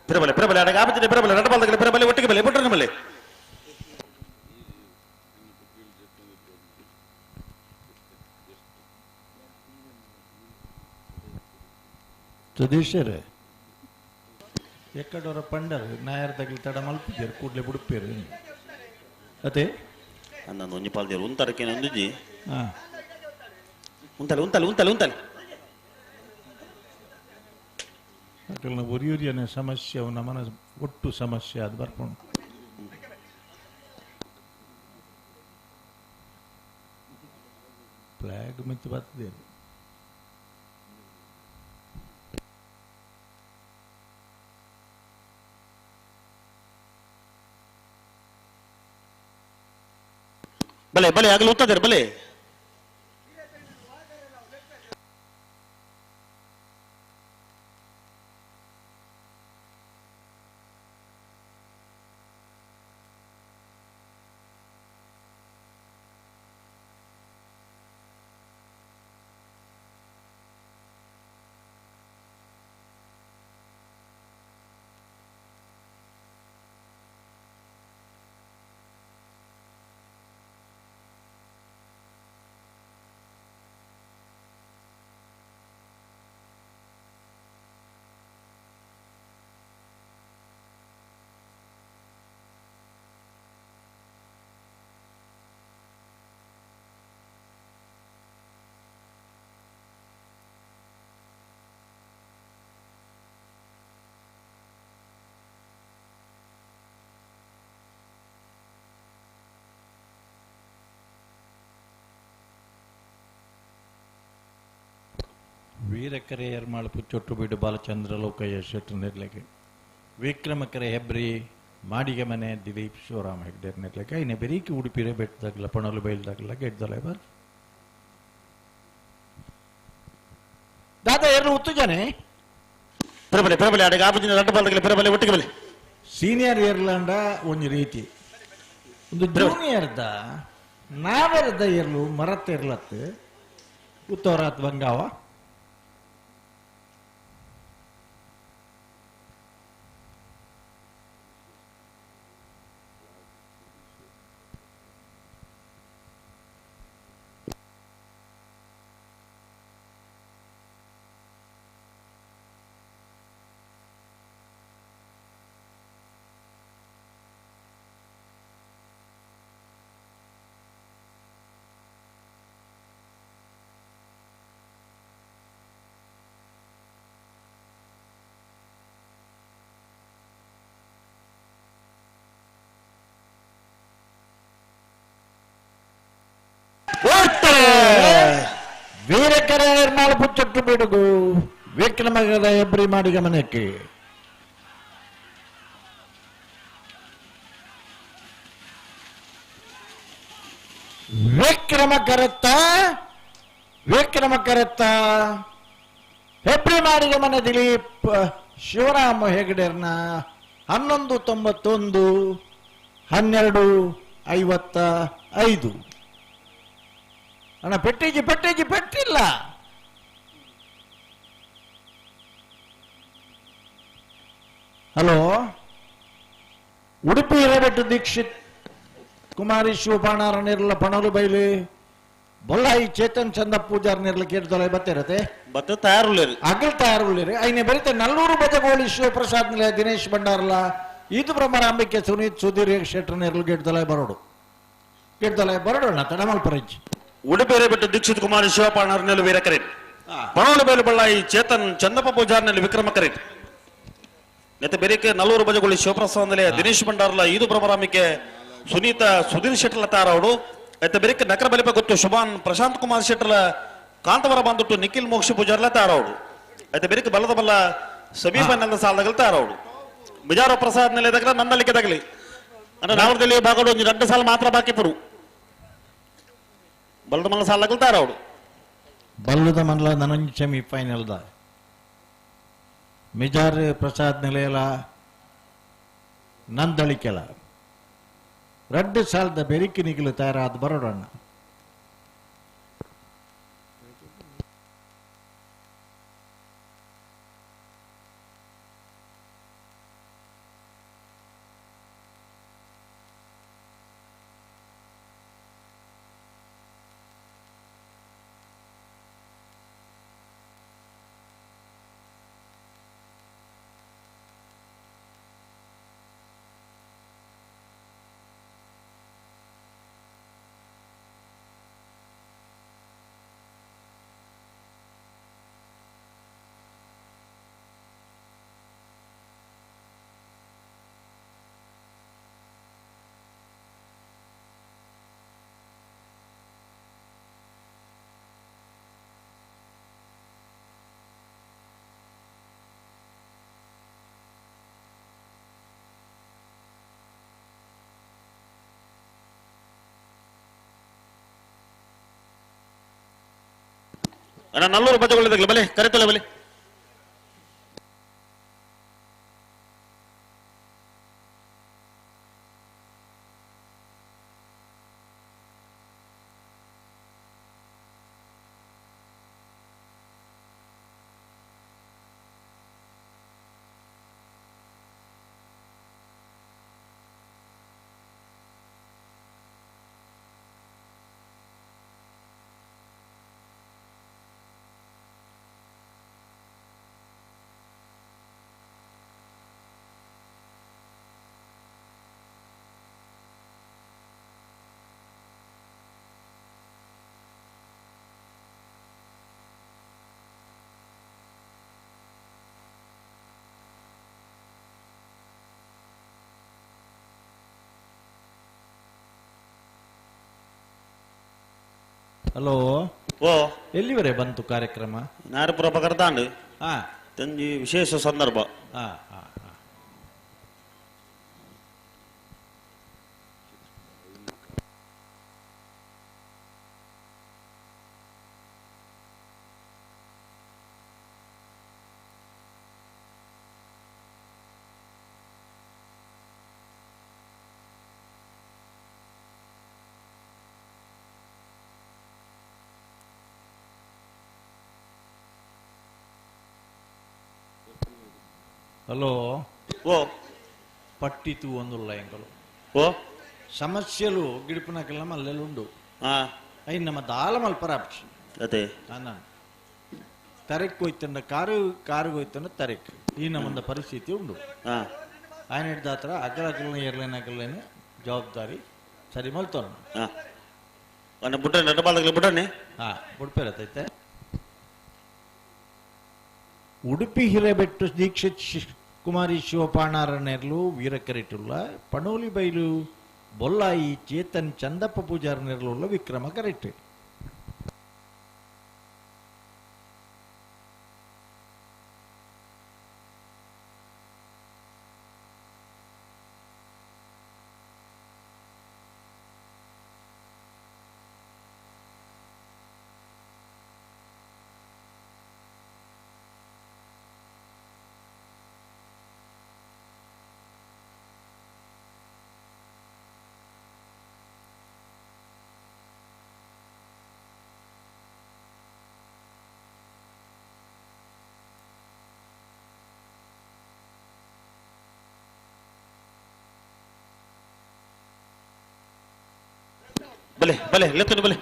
ಪ್ರಬಲೆ ಪ್ರಬಲೆ ಅಡಗ ಆಪತ್ತಿನ ಪ್ರಬಲೆ ಎರಡು ಬಾಲ್ಗಳು ಪ್ರಬಲೆ ಒಟ್ಟಿಗೆ ಬಲೆ ಬಿಟ್ರೆ ಬಲೆ ಸುಧೀಶರ್ ಎಕ್ಕಡವರ ಪಂಡರ್ ನಾಯರ್ ತಗಲಿ ತಡ ಮಲ್ಪಿದ್ದೀರು ಕೂಡ್ಲೆ ಬುಡುಪೇರು ಅದೇ ನಾನು ಒಂಜಿ ಪಾಲ್ದೇರು ಉಂತರಕ್ಕೆ ಒಂದುಜಿ ಉಂತಲೆ ಉಂತಲೆ ಉಂತಲೆ ಉಂತಲೆ ಅಕಲ್ನ ಒರಿಯೊರಿಯನ ಸಮಸ್ಯೆ ಅವನ ಮನ ಒಟ್ಟು ಸಮಸ್ಯೆ ಅದು ಬರ್ಕೊಂಡು ಫ್ಲಾಗ್ ಮಿತ್ತು ಬರ್ತದೆ ಬಲೆ ಬಲೆ ಆಗಲು ಉತ್ತದ ಬಲೆ ವೀರಕೆರೆ ಎರ್ಮಾಳ್ ಪುಚ್ಚೊಟ್ಟು ಬೀಡು ಬಾಲಚಂದ್ರ ಲೋಕಯ್ಯ ಶೆಟ್ರು ನಿರ್ಲೆಗೆ ವಿಕ್ರಮಕೆರೆ ಹೆಬ್ರಿ ಮಾಡಿಗೆ ಮನೆ ದಿಲೀಪ್ ಶಿವರಾಮ ಹೆಗ್ಡೇರ್ ನಿರ್ಲೆಗೆ ಇನ್ನು ಬೆರೀಕಿ ಉಡುಪಿರೆ ಬೆಟ್ಟದಾಗಲ ಪಣಲು ಬೈಲ್ದಾಗಲ ಗೆಡ್ದಲ್ಲ ಬರ್ ದಾದಾ ಎರಡು ಉತ್ತು ಜನ ಪರಬಲೆ ಪರಬಲೆ ಅಡಗ ಆಪುಜಿನ ರಡ್ಡ ಬಾಲ್ದಗಲ ಪರಬಲೆ ಒಟ್ಟಿಗೆ ಬಲೆ ಸೀನಿಯರ್ ಏರ್ಲಾಂಡ ಒಂದು ರೀತಿ ಒಂದು ಜೂನಿಯರ್ದ ನಾವೆರ್ದ ಏರ್ಲು ಮರತ್ತ ಇರ್ಲತ್ತು ಉತ್ತವರಾತ್ ಬಂಗಾವ ವೀರಕೆರೆ ಎರ್ಮಾಳ್ ಪುಚ್ಚೊಟ್ಟು ಬಿಡುಗು ವಿಕ್ರಮಗೆರೆ ಹೆಬ್ರಿ ಮಾಡಿಗೆ ಮನೆಕ್ಕೆ ವಿಕ್ರಮ ಕರೆತ್ತ ಹೆಬ್ರಿ ಮಾಡಿಗೆ ಮನೆ ದಿಲೀಪ್ ಶಿವರಾಮ ಹೆಗಡೆರ್ನ 11:91 12:55 ಅಣ್ಣ ಪೆಟ್ಟಿಲ್ಲ ಹಲೋ ಉಡುಪಿ ಹಿರೇಬೆಟ್ಟು ದೀಕ್ಷಿತ್ ಕುಮಾರಿ ಶಿವಪಾಣಾರ ನಿರ್ಲ ಪಣಲು ಬೈಲಿ ಬೊಲ್ಲಾಯಿ ಚೇತನ್ ಚಂದ ಪೂಜಾರ್ ನಿರ್ಲ ಕೇಳ್ದೊಲೆ ಬತ್ತಿರತ್ತೆ ಅಗಲ್ ತಯಾರುಳ್ಳೇರಿ ಐನೆ ಬರೀತೆ ನಲ್ಲೂರು ಬಜಗೋಳಿ ಶಿವಪ್ರಸಾದ್ ನಿಲಯ ದಿನೇಶ್ ಭಂಡಾರ್ಲ ಇದು ಪ್ರಮಾಣ ಅಂಬಿಕೆ ಸುನೀತ್ ಸುಧೀರ್ ಶೆಟ್ರ್ ನಿರ್ಲು ಗೆಡ್ದೊಲೆ ಬರೋಡು ತಡಮಲ್ ಪರಂಜಿ ಉಡುಪಿ ಹಿರೇಬೆಟ್ಟು ದೀಕ್ಷಿತ್ ಕುಮಾರಿ ಶಿವಪಾಣಾರ್ ನೆಲೆ ವೀರಕೆರೆ ಪಣಲು ಬೈಲು ಬಳ್ಳಾಯಿ ಚೇತನ್ ಚಂದಪ್ಪ ಪೂಜಾರ್ ನೆಲೆ ವಿಕ್ರಮಕೆರೆ ನೆತ್ತ ಬೆರಿಕೆ ನಲ್ಲೂರು ಬಜಗೋಳಿ ಶಿವಪ್ರಸಾದ್ ನಿಲಯ ದಿನೇಶ್ ಭಂಡಾರ್ಲ ಇದು ಪ್ರಮಾಣಕ್ಕೆ ಸುನೀತ ಸುಧೀರ್ ಶೆಟ್ಲ ತಾರವಡು ಐತ ಬೆರಿಕೆ ನಕರ ಬಲಿಪ ಗೊತ್ತು ಶುಭಾನ್ ಪ್ರಶಾಂತ್ ಕುಮಾರ್ ಶೆಟ್ಲ ಕಾಂತವರ ಬಂದುಟ್ಟು ನಿಖಿಲ್ ಮೋಕ್ಷ ಪೂಜಾರ್ಲ ತಾರವಡು ಐತ ಬೆರಿಕೆ ಬಲ್ಲದ ಬಲ್ಲ ಸಮೀಪ ನೆಲದ ಸಾಲದಗಲ್ ತಾರವಡು ಬಿಜಾರ ಪ್ರಸಾದ್ ನೆಲೆದಾಗಲ ನನ್ನಲ್ಲಿಗೆ ತಗಲಿ ಅಂದ್ರೆ ನಾವದಲ್ಲಿ ಭಾಗಡು ಒಂದು 2 ಸಾಲ ಮಾತ್ರ ಬಾಕಿ ಪುರು ಬಲ್ಲದ ಮಲ್ಲ ಸಾಲದಗಲ್ ತಾರವಡು ಬಲ್ಲದ ಮಲ್ಲ ನನಂಜ್ ಸೆಮಿ ಫೈನಲ್ ದ ಮಿಜಾರ್ ಪ್ರಸಾದ್ ನಿಲಯಲ ನಂದಳಿಕೆಲ 2 ಸಾಲದ ಬೆರಿಕಿ ನಿಗಿಲು ತಯಾರಾದ ಬರೋಡಣ್ಣ ಅಣ್ಣ ನಲ್ಲೂರು ಬಜೆಗಳಿದಾಗಲ್ಲ ಬಲೆ ಕರೆತಲ್ಲ ಬಲೆ ಹಲೋ ಓ ಎಲ್ಲಿವರೆ ಬಂತು ಕಾರ್ಯಕ್ರಮ? ನಾರಪುರ ಪಕರ್ತಾಂಡು ತಂಜಿ ವಿಶೇಷ ಸಂದರ್ಭ. ಹಲೋ ಓ ಪಟ್ಟಿತು ಒಂದುಲ್ಲ ಎಂಕಲು ಓ ಸಮಸ್ಯೆಲು ಗಿಡಿಪಿನಕ್ಕೆಲ್ಲ ಮಲ್ಲೆಲ್ಲುಂಡು ಐ ನಮ್ಮ ದಾಲ ಮಲ್ಪರ ಆಪ್ಷನ್ ಅದೇ ನಾನು ತರೆಕ್ ಹೋಯ್ತಂಡ ಕಾರಿಗೆ ಹೋಯ್ತಂಡ ತರೆಕ್ ಈ ನಮ್ಮಂದ ಪರಿಸ್ಥಿತಿ ಉಂಡು ఆయన దాత్ర అగ్రకులను ఏర్లైన జవాబారి సరి మల్తోను బుట్టని రెండు బాలకులు బుట్టని బుడ్పేరతైతే ಉಡುಪಿ ಹಿರೇಬೆಟ್ಟು ದೀಕ್ಷಿತ್ ಕುಮಾರಿ ಶಿವಪಾಣಾರನೇರ್ಲು ವೀರಕರಿಟುಲ್ಲ ಪಣೋಲಿ ಬೈಲು ಬೊಲ್ಲಾಯಿ ಚೇತನ್ ಚಂದಪ್ಪ ಪೂಜಾರನೇರ್ಲು ವಿಕ್ರಮ ಕರೆಕ್ಟ್ ಬಲೆ ಬಲೆ ಲೆತ್ತನು ಬಲೆ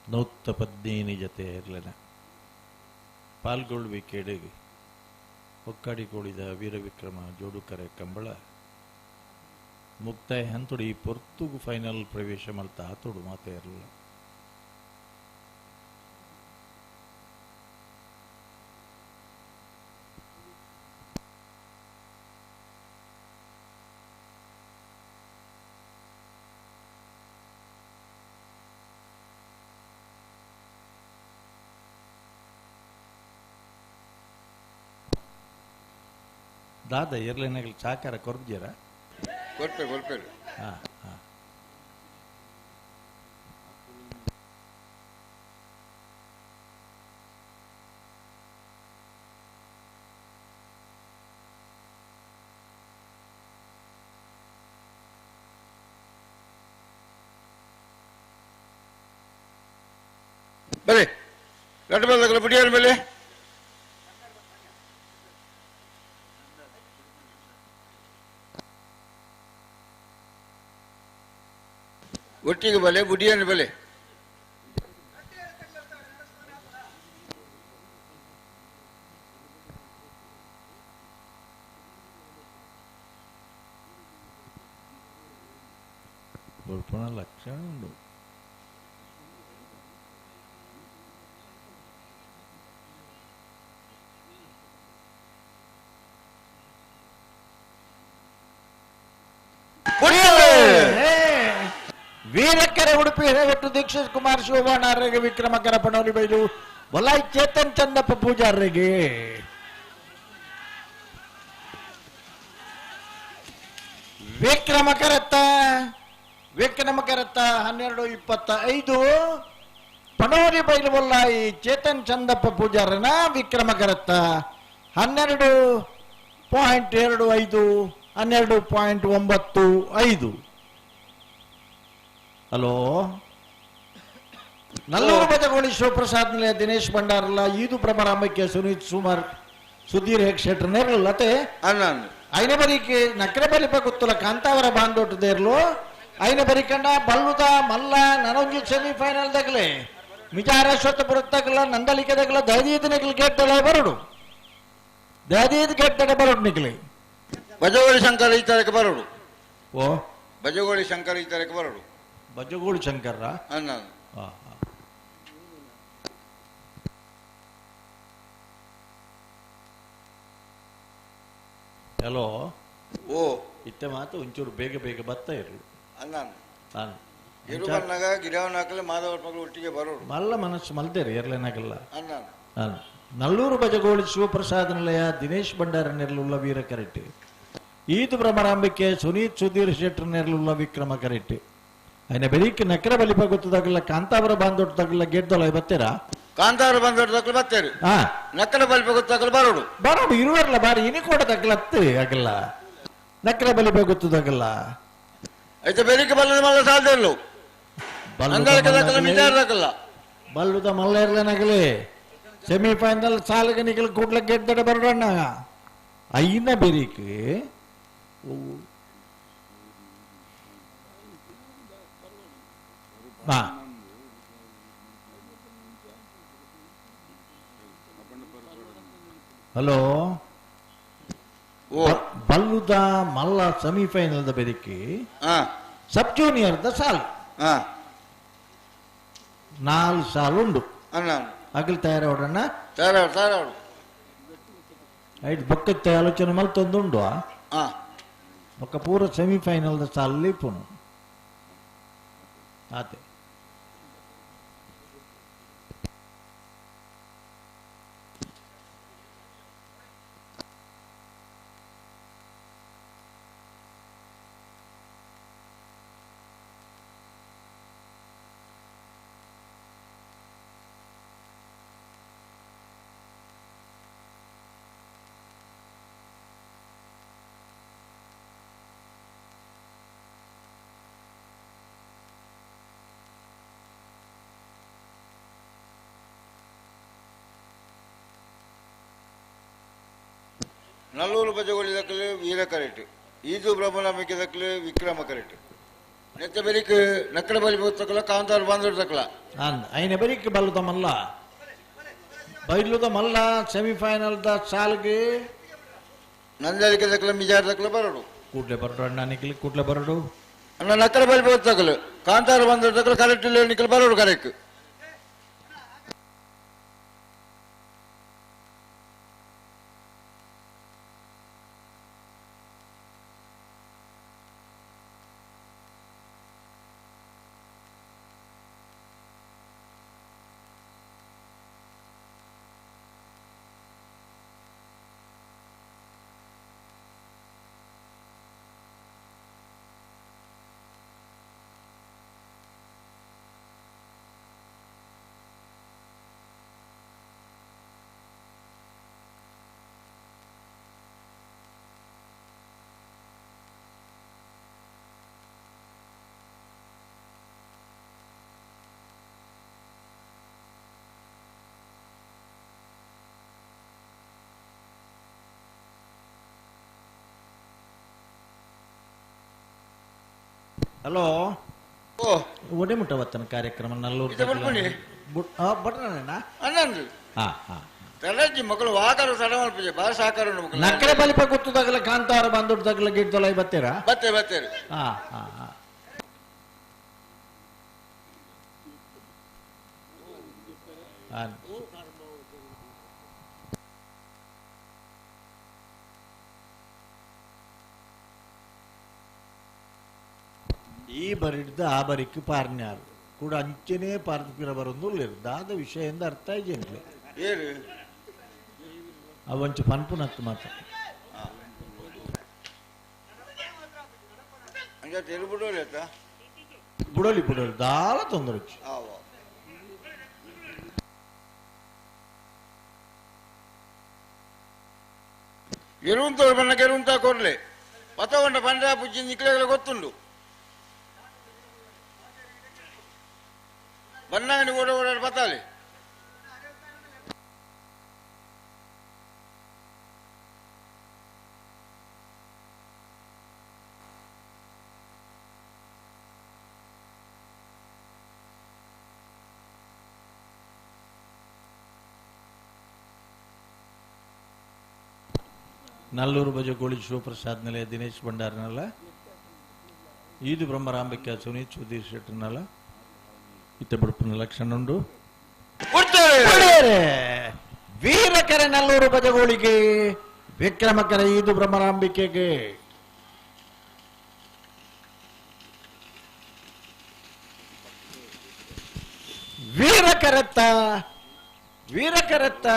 ನೌತ್ತ ಪದ್ನೇನಿ ಜತೆ ಇರಲಿಲ್ಲ ಪಾಲ್ಗೊಳ್ಳುವಿಕೆಡೆಗೆ ಒಕ್ಕಾಡಿಕೊಳ್ಳಿದ ವೀರವಿಕ್ರಮ ಜೋಡುಕರೆ ಕಂಬಳ ಮುಕ್ತಾಯ ಹಂತೊಡಿ ಪೊರ್ತುಗು ಫೈನಲ್ ಪ್ರವೇಶ ಮಲ್ತಾ ತೊಡು ಮಾತೇ ಇರಲಿಲ್ಲ ದಾದ ಇರ್ಲೇನಾಗಲಿ ಚಾಕಾರ ಕೊರ್ದ್ಯಾರ ಕೊಡ್ಪೇರು ಬಲೆ ಲಡ್ಡು ಬಂದಾಗಲ್ಲ ಬಿಡಿಯಾರ ಮೇಲೆ ಒಟ್ಟಿಗೆ ಬಲೆ ಬುಡಿಯನ್ ಬಲೆ ಕೊರ್ಪಣ ಲಕ್ಷಣ ಉಂಟು. ವೀರಕೆರೆ ಉಡುಪಿ ಹಿರೇವೆಟ್ಟು ದೀಕ್ಷಿತ್ ಕುಮಾರ್ ಶಿವಬಾಣರಿಗೆ ವಿಕ್ರಮಕರ ಪಣೋಲಿ ಬೈಲು ವಲಾಯ್ ಚೇತನ್ ಚಂದಪ್ಪ ಪೂಜಾರಿಗೆ ವಿಕ್ರಮಕರತ್ತ 12:25 ಪಣೋಲಿ ಬೈಲು ವಲ್ಲಾಯಿ ಚೇತನ್ ಚಂದಪ್ಪ ಪೂಜಾರನ ವಿಕ್ರಮಕರತ್ತ 12.25 12.95. ಹಲೋ, ನಲ್ಲೂರು ಬಜಗೋಳಿ ಶಿವಪ್ರಸಾದ್ ನಿಲಯ ದಿನೇಶ್ ಭಂಡಾರಲ್ಲ ಈದು ಭ್ರಮರಾಂಬಿಕೆ ಸುನೀತ್ ಸುಮಾರ್ ಸುಧೀರ್ ಶೆಟ್ರ್ ನೇರಲತೆ ಐನ ಬರೀಕೆ ನಕರೆ ಬಲಿಪ ಗೊತ್ತಲ್ಲ ಕಾಂತಾವರ ಬಾಂದೋಟದೇರ್ಲು ಐನ ಬರಿಕಂಡ ಬಲ್ಲುದ ಮಲ್ಲ ನನೊಂಜಿ ಸೆಮಿಫೈನಲ್ ದಗಲೆ ಮಿಜಾರೇಶ್ವರ ತಗಲ ನಂದಲಿಕೆ ದಗಲ ದಹದೀದ್ ನಿಖಲ್ ಗೇಟ್ ದಳ ಬರಡು ದಹದೀದ್ ಗೇಟ್ ದಡ ಬರಡು ನಿಖಲಿ ಬಜಗೋಳಿ ಶಂಕರ್ ಈ ತರಕ್ಕೆ ಬರಡು. ಓ ಬಜಗೋಳಿ ಶಂಕರ್ ಈ ತರಕ್ಕೆ ಬರಡು. ಬಜಗೋಳಿ ಶಂಕರ ಹಲೋ. ಓ ಇತ್ತೆ ಮಾತು ಒಂಚೂರು ಬೇಗ ಬೇಗ ಬರ್ತಾ ಇರು. ಗಿಡವನಾಕಲೆ ಮಾಧವ ಮಗಳು ಒಟ್ಟಿಗೆ ಬರೋರು ಮಲ್ಲ ಮನಸ್ಸು ಮಲ್ದೇರಿ ಎರ್ಲೇನಾಗಲ್ಲ. ನಲ್ಲೂರು ಬಜಗೋಳಿ ಶಿವಪ್ರಸಾದ್ ನಿಲಯ ದಿನೇಶ್ ಭಂಡಾರ ನೆರಳುಳ್ಳ ವೀರ ಕರೆಟ್ಟಿ ಈದು ಭ್ರಮರಾಂಬಿಕೆ ಸುನೀತ್ ಸುಧೀರ್ ಶೆಟ್ರ್ ನೆರಳುಳ್ಳ ವಿಕ್ರಮ ಕರೆಟ್ಟಿ ಐನ ಬೆಳಿಗ್ಗೆ ನಕರ ಬಲಿಪ ಗೊತ್ತದಾಗಲ್ಲ ಕಾಂತಾವರ ಬಾಂದೊಟ್ಟದಾಗಲ್ಲ ಗೆದ್ದಲ್ಲ ಬತ್ತೀರಾ? ಕಾಂತಾವರ ಬಾಂದೊಟ್ಟದಾಗಲ್ಲ ಬತ್ತೇರು ನಕ್ಕರ ಬಲಿಪ ಗೊತ್ತಾಗಲ್ಲ ಬರೋಡು ಬರೋಡು ಇರುವರ್ಲ ಬಾರಿ ಇನಿ ಕೊಡದಾಗಲ್ಲ ಅತ್ತೆ ಆಗಲ್ಲ ನಕರ ಬಲಿಪ ಗೊತ್ತದಾಗಲ್ಲ ಐತೆ ಬೆಳಿಗ್ಗೆ ಬಲ್ಲದ ಮಲ್ಲ ಸಾಲ್ದಿರ್ಲು ಬಲ್ಲುದ ಮಲ್ಲ ಇರ್ಲೇನಾಗಲಿ ಸೆಮಿಫೈನಲ್ ಸಾಲಿಗೆ ನಿಖಲ್ ಕೂಡ್ಲ ಗೆದ್ದಡ ಬರೋಣ ಐನ ಬೆರಿಕೆ ಹಲೋ ಬಲ್ಲುದ ಮಲ್ಲ ಸೆಮಿಫೈನಲ್ ದ ಬೆರಿಕೆ ಸಬ್ ಜೂನಿಯರ್ ದ ಸಾಲ್ 4 ಸಾಲು ಉಂಡು ಅಗಲ್ ತಯಾರವಡಣ್ಣ ಐದು ಬೊಕ್ಕತ್ತೆ ಆಲೋಚನೆ ಮಲ್ತೊಂದುಂಡು ఒక పూర సెమీఫైనల్ ద సాల్లి పును ఆతే ನಲ್ಲೂರು ಬಜಗೋಳಿ ದಕ್ಕಲು ವೀರ ಕರೆಟ್ ಈದು ಬ್ರಹ್ಮನಾಂಬಿಕೆ ದಕ್ಕಲು ವಿಕ್ರಮ ಕರೆಟ್ ನೆತ್ತ ಬೆರಿಕ್ ನಕ್ಕಡ ಬಲಿ ತಕ್ಕಲ ಕಾಂತಾರ ಬಾಂಧವ ತಕ್ಕಲ ಐನ ಬೆರಿಕ್ ಬಲ್ಲುದ ಮಲ್ಲ ಬೈಲುದ ಮಲ್ಲ ಸೆಮಿಫೈನಲ್ ದ ಸಾಲ್ಗೆ ನಂದಲಿಕೆ ದಕ್ಕಲ ಮಿಜಾರ್ ದಕ್ಕಲ ಬರಡು ಕೂಡ್ಲೆ ಬರಡು ಅಣ್ಣ ನಿಖಿಲ್ ಕೂಡ್ಲೆ ಬರಡು ಅಣ್ಣ ನಕ್ಕಡ ಬಲಿ ತಕ್ಕಲು ಕಾಂತಾರ ಬಾಂಧವ ತಕ್ಕಲ ಕರೆಕ್ಟ್ ಇಲ್ಲ ನಿಖಿಲ್ ಬರಡು ಕರೆಕ್ಟ್ ಹಲೋ ಒಡೆಮುಟ್ಟ ವತ್ತನ ಕಾರ್ಯಕ್ರಮ ನಲ್ಲೂರು ಮಕ್ಕಳು ವಾಕಾರ ಬಾಳ ಸಾಕಾರ ನಕ್ಕಡೆ ಬಲಿಪ ಗೊತ್ತದಾಗಲ್ಲ ಕಾಂತಾರ ಬಂದೊಡ್ಡದಾಗಲ್ಲ ಗಿಡ್ದೊಲ ಬತ್ತೀರಾ ಬತ್ತೇರು ಈ ಬರಿಡ್ದು ಆ ಬರಿಕ್ ಪಾರ್ನ್ಯಾರು ಕೂಡ ಅಂಚನೆ ಪಾರ್ತಿಪಿರ ಬರೋದು ದಾದ ವಿಷಯ ಎಂದ ಅರ್ಥ ಇಜೆಂಟ್ಲೆ ಅವಂಚು ಪನ್ಪುನತ್ತು ಮಾತ್ರ ಬುಡೋಲಿ ಬುಡೋಲಿ ದಾಳ ತೊಂದರೆ ಗೆರುಂತವ್ರು ಬಣ್ಣ ಗೆರುಂತ ಕೊರ್ಲೆ ಪತಗೊಂಡ ಪಂಡ್ರ ಪುಜ್ಜಿ ನಿಕ್ಲೆಗಳ ಗೊತ್ತುಂಡು ಬಣ್ಣಂಗಡಿ ಓಡಾಡಿ ಪತಾಲಿ ನಲ್ಲೂರು ಬಜಗೋಳಿ ಶಿವಪ್ರಸಾದ್ ನಿಲಯ ದಿನೇಶ್ ಭಂಡಾರನಲ್ಲ ಈದು ಬ್ರಹ್ಮರಾಂಬಿಕ ಸುನೀತ್ ಸುಧೀರ್ ಶೆಟ್ಟರ್ನಲ್ಲ ಇತ್ತ ಬಿಡುಪಿನ ಲಕ್ಷಣ ಉಂಡು ವೀರಕರ ನಲ್ಲೂರು ಬಜಗೋಳಿಗೆ ವಿಕ್ರಮಕರ ಈದು ಬ್ರಹ್ಮರಾಂಬಿಕೆಗೆ ವೀರಕರತ್ತ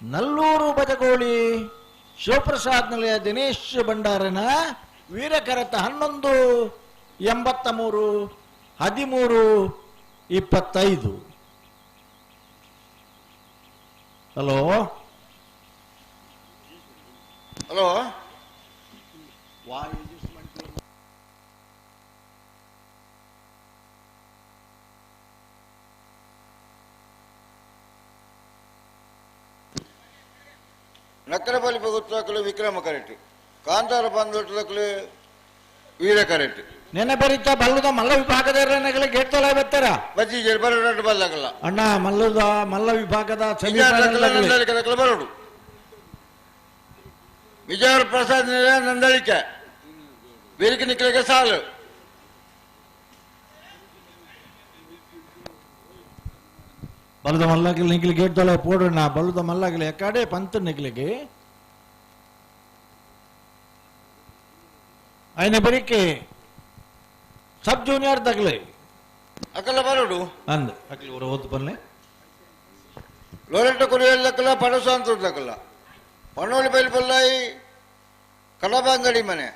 ನಲ್ಲೂರು ಬಜಗೋಳಿ ಶಿವಪ್ರಸಾದ್ ನಿಲಯ ದಿನೇಶ್ ಭಂಡಾರನ ವೀರಕರತ 11-83-13-25. ಹಲೋ ಹಲೋ ನಕ್ಕರಬಲಿ ಪಗುತ್ತಕಲು ವಿಕ್ರಮ ಕರೆಕ್ಟ್ ಕಾಂತಾರ ಬಂದೊಟ್ಟಲಕಲು ವೀರ ಕರೆಕ್ಟ್ ನೆನೆ ಬರಿತ ಬಲ್ಲದ ಮಲ್ಲ ವಿಭಾಗದ ಗೇಟ್ ತೊಲ ಬೆತ್ತರ ಬಜ್ಜಿ ಬರೋಡು ಬಲ್ಲಕಲ್ಲ ಅಣ್ಣ ಮಲ್ಲ ವಿಭಾಗದ ಬರೋಡು ವಿಜಯ ಪ್ರಸಾದ್ ನಂದಳಿಕೆ ಬೇರಿಕೆ ನಿಕ್ಕಲಿಕ್ಕೆ ಸಾಲು ಬಲದ ಮಲ್ಲಾಗಿಲ್ ನಿಕ್ಲಿ ಗೇಟ್ ತೊಲ ಪೋಡಣ್ಣ ಬಲದ ಮಲ್ಲಾಗಿಲ್ ಎಕಾಡೆ ಪಂತ ನಿಕ್ಲಿಗೆ ఆయన బరికి సబ్ జూనియర్ తగలే అకల బరోడు అంద అకల ఒక ఓతు పన్లే లోరెంట కొరియల్లకల పడసాంతుడు తగల పనోలి బయలు పల్లాయి కడబాంగడి మನೆ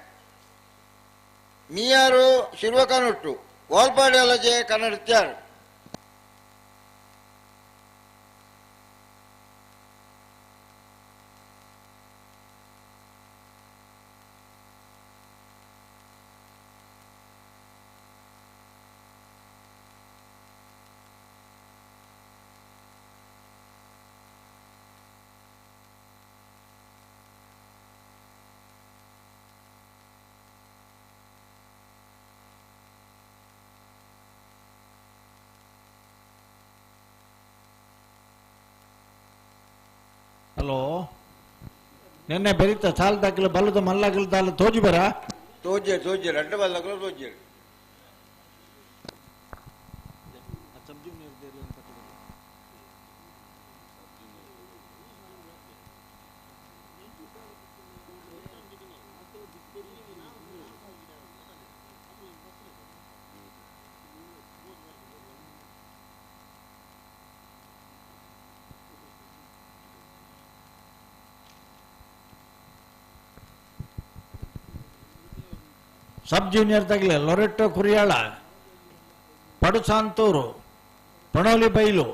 మియారు శిల్వకానుట్టు వాల్పాడి అలజే కన్నడిత్యారు ಹಲೋ ನಿನ್ನೆ ಬೆರೀತ ಸಾಲ ದಾಖಲ ಬಲ್ಲದ ಮಲ್ಲಾಗಲ ದಾಲ ತೋಜಿ ಬರ ತೋಜೆ ರೆಡ್ಡ ಬಲ್ಲಕಲ ತೋಜೆ ಸಬ್ ಜೂನಿಯರ್ ತಗಲೆ ಲೊರೆಟ್ಟೋ ಕುರಿಯಾಳ ಪಡುಸಾಂತೂರು ಪಣೋಲಿ ಬೈಲು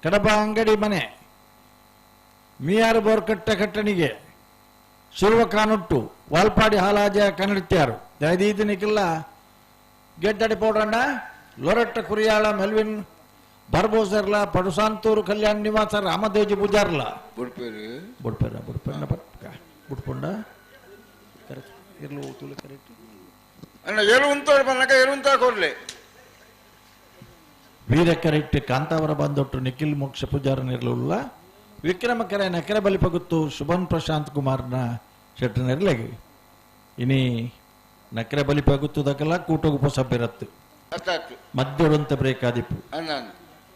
ಕಡಬ ಅಂಗಡಿ ಮನೆ ಮಿಯಾರ್ ಬೋರ್ಕಟ್ಟ ಕಟ್ಟಣಿಗೆ ಶಿರುವ ಕಾನುಟ್ಟು ವಾಲ್ಪಾಡಿ ಹಾಲಾಜ ಕನ್ನಡಿತ್ಯಾರು ದಯದೀದು ನಿಕ್ಕಿಲ್ಲ ಗೆಡ್ಡಡಿ ಪೌಡ್ರಣ್ಣ ಲೊರೆಟ್ಟ ಕುರಿಯಾಳ ಮೆಲ್ವಿನ್ ಬರ್ಬೋಸರ್ಲ ಪಡುಸಾಂತೂರು ಕಲ್ಯಾಣ ನಿವಾಸ ರಾಮದೇವ್ಜಿ ಪೂಜಾರ್ಲ ಬುಡ್ಪೇರ ಬುಡ್ಪೊಂಡ ಇರ್ಲು ತುಳು ಕರೆಕ್ಟ್ ವೀರ ಕರೆಕ್ಟ್ ಕಾಂತಾವರ ಬಂದೊಟ್ಟು ನಿಖಿಲ್ ಮೋಕ್ಷ ಪೂಜಾರ ನಿರ್ಲುಲ್ಲ ವಿಕ್ರಮಕರ ನಕರ ಬಲಿಪಗುತ್ತು ಶುಭನ್ ಪ್ರಶಾಂತ್ ಕುಮಾರ್ನ ಶೆಟ್ಟ ನಿರ್ಲೆಗೆ ಇನಿ ನಕರ ಬಲಿಪಗುತ್ತುದಕ್ಕೆಲ್ಲ ಕೂಟೋಗುಪ ಸಭ್ಯರತ್ತು ಮಧ್ಯೋಡಂತ ಬ್ರೇಕ್ ಆದಿಪ್ಪು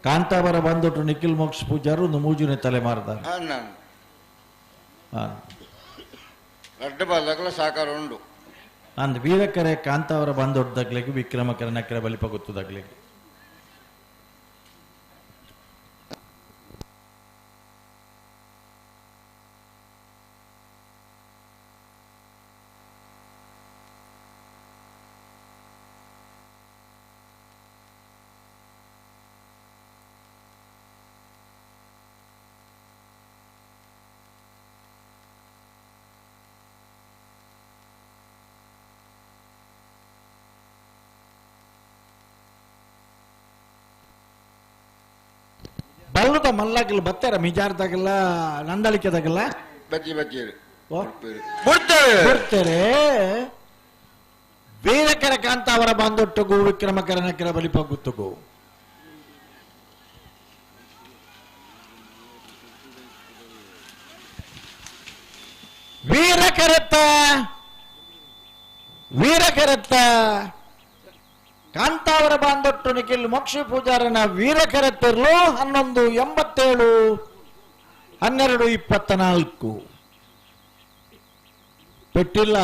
ಕಾಂತಾವರ ಬಂದೊಟ್ಟು ನಿಖಿಲ್ ಮೋಕ್ಷ ಪೂಜಾರು ಒಂದು ಮೂಜುನೆ ತಲೆ ಮಾರ್ತಾರೆ ಅಡ್ಡ ಬಾಲಕಲ ಸಾಕಾರ ಉಂಡು ಅಂದ್ ವೀರಕರೆ ಕಾಂತಾವರ ಬಂದೊಡ್ಡದಾಗ್ಲಿಕ್ಕೆ ವಿಕ್ರಮಕರ ನಕ್ಕರೆ ಬಲಿಪ ಗೊತ್ತದಾಗ್ಲಿಕ್ಕೆ ಬಲ್ಲದ ಮಲ್ಲಾಗಿಲ್ಲ ಬತ್ತಾರ ಮಿಜಾರ್ದಾಗೆಲ್ಲ ನಂದಳಿಕೆದಾಗೆಲ್ಲ ಬಜ್ಜಿ ಬಿಡ್ತಾರೆ ವೀರಕರ ಕಾಂತಾವರ ಬಂದೊಟ್ಟುಗು ವಿಕ್ರಮಕರ ನಕ್ಕರ ಬಲಿಪ ಗುತ್ತುಗು ವೀರಕರತ್ತ ಕಾಂತಾವರ ಬಾಂದೊಟ್ಟು ನಿಖಿಲ್ ಮೋಕ್ಷ ಪೂಜಾರನ ವೀರಕರತ್ತಿರ್ಲು 1187 1224 ಪೆಟ್ಟಿಲ್ಲ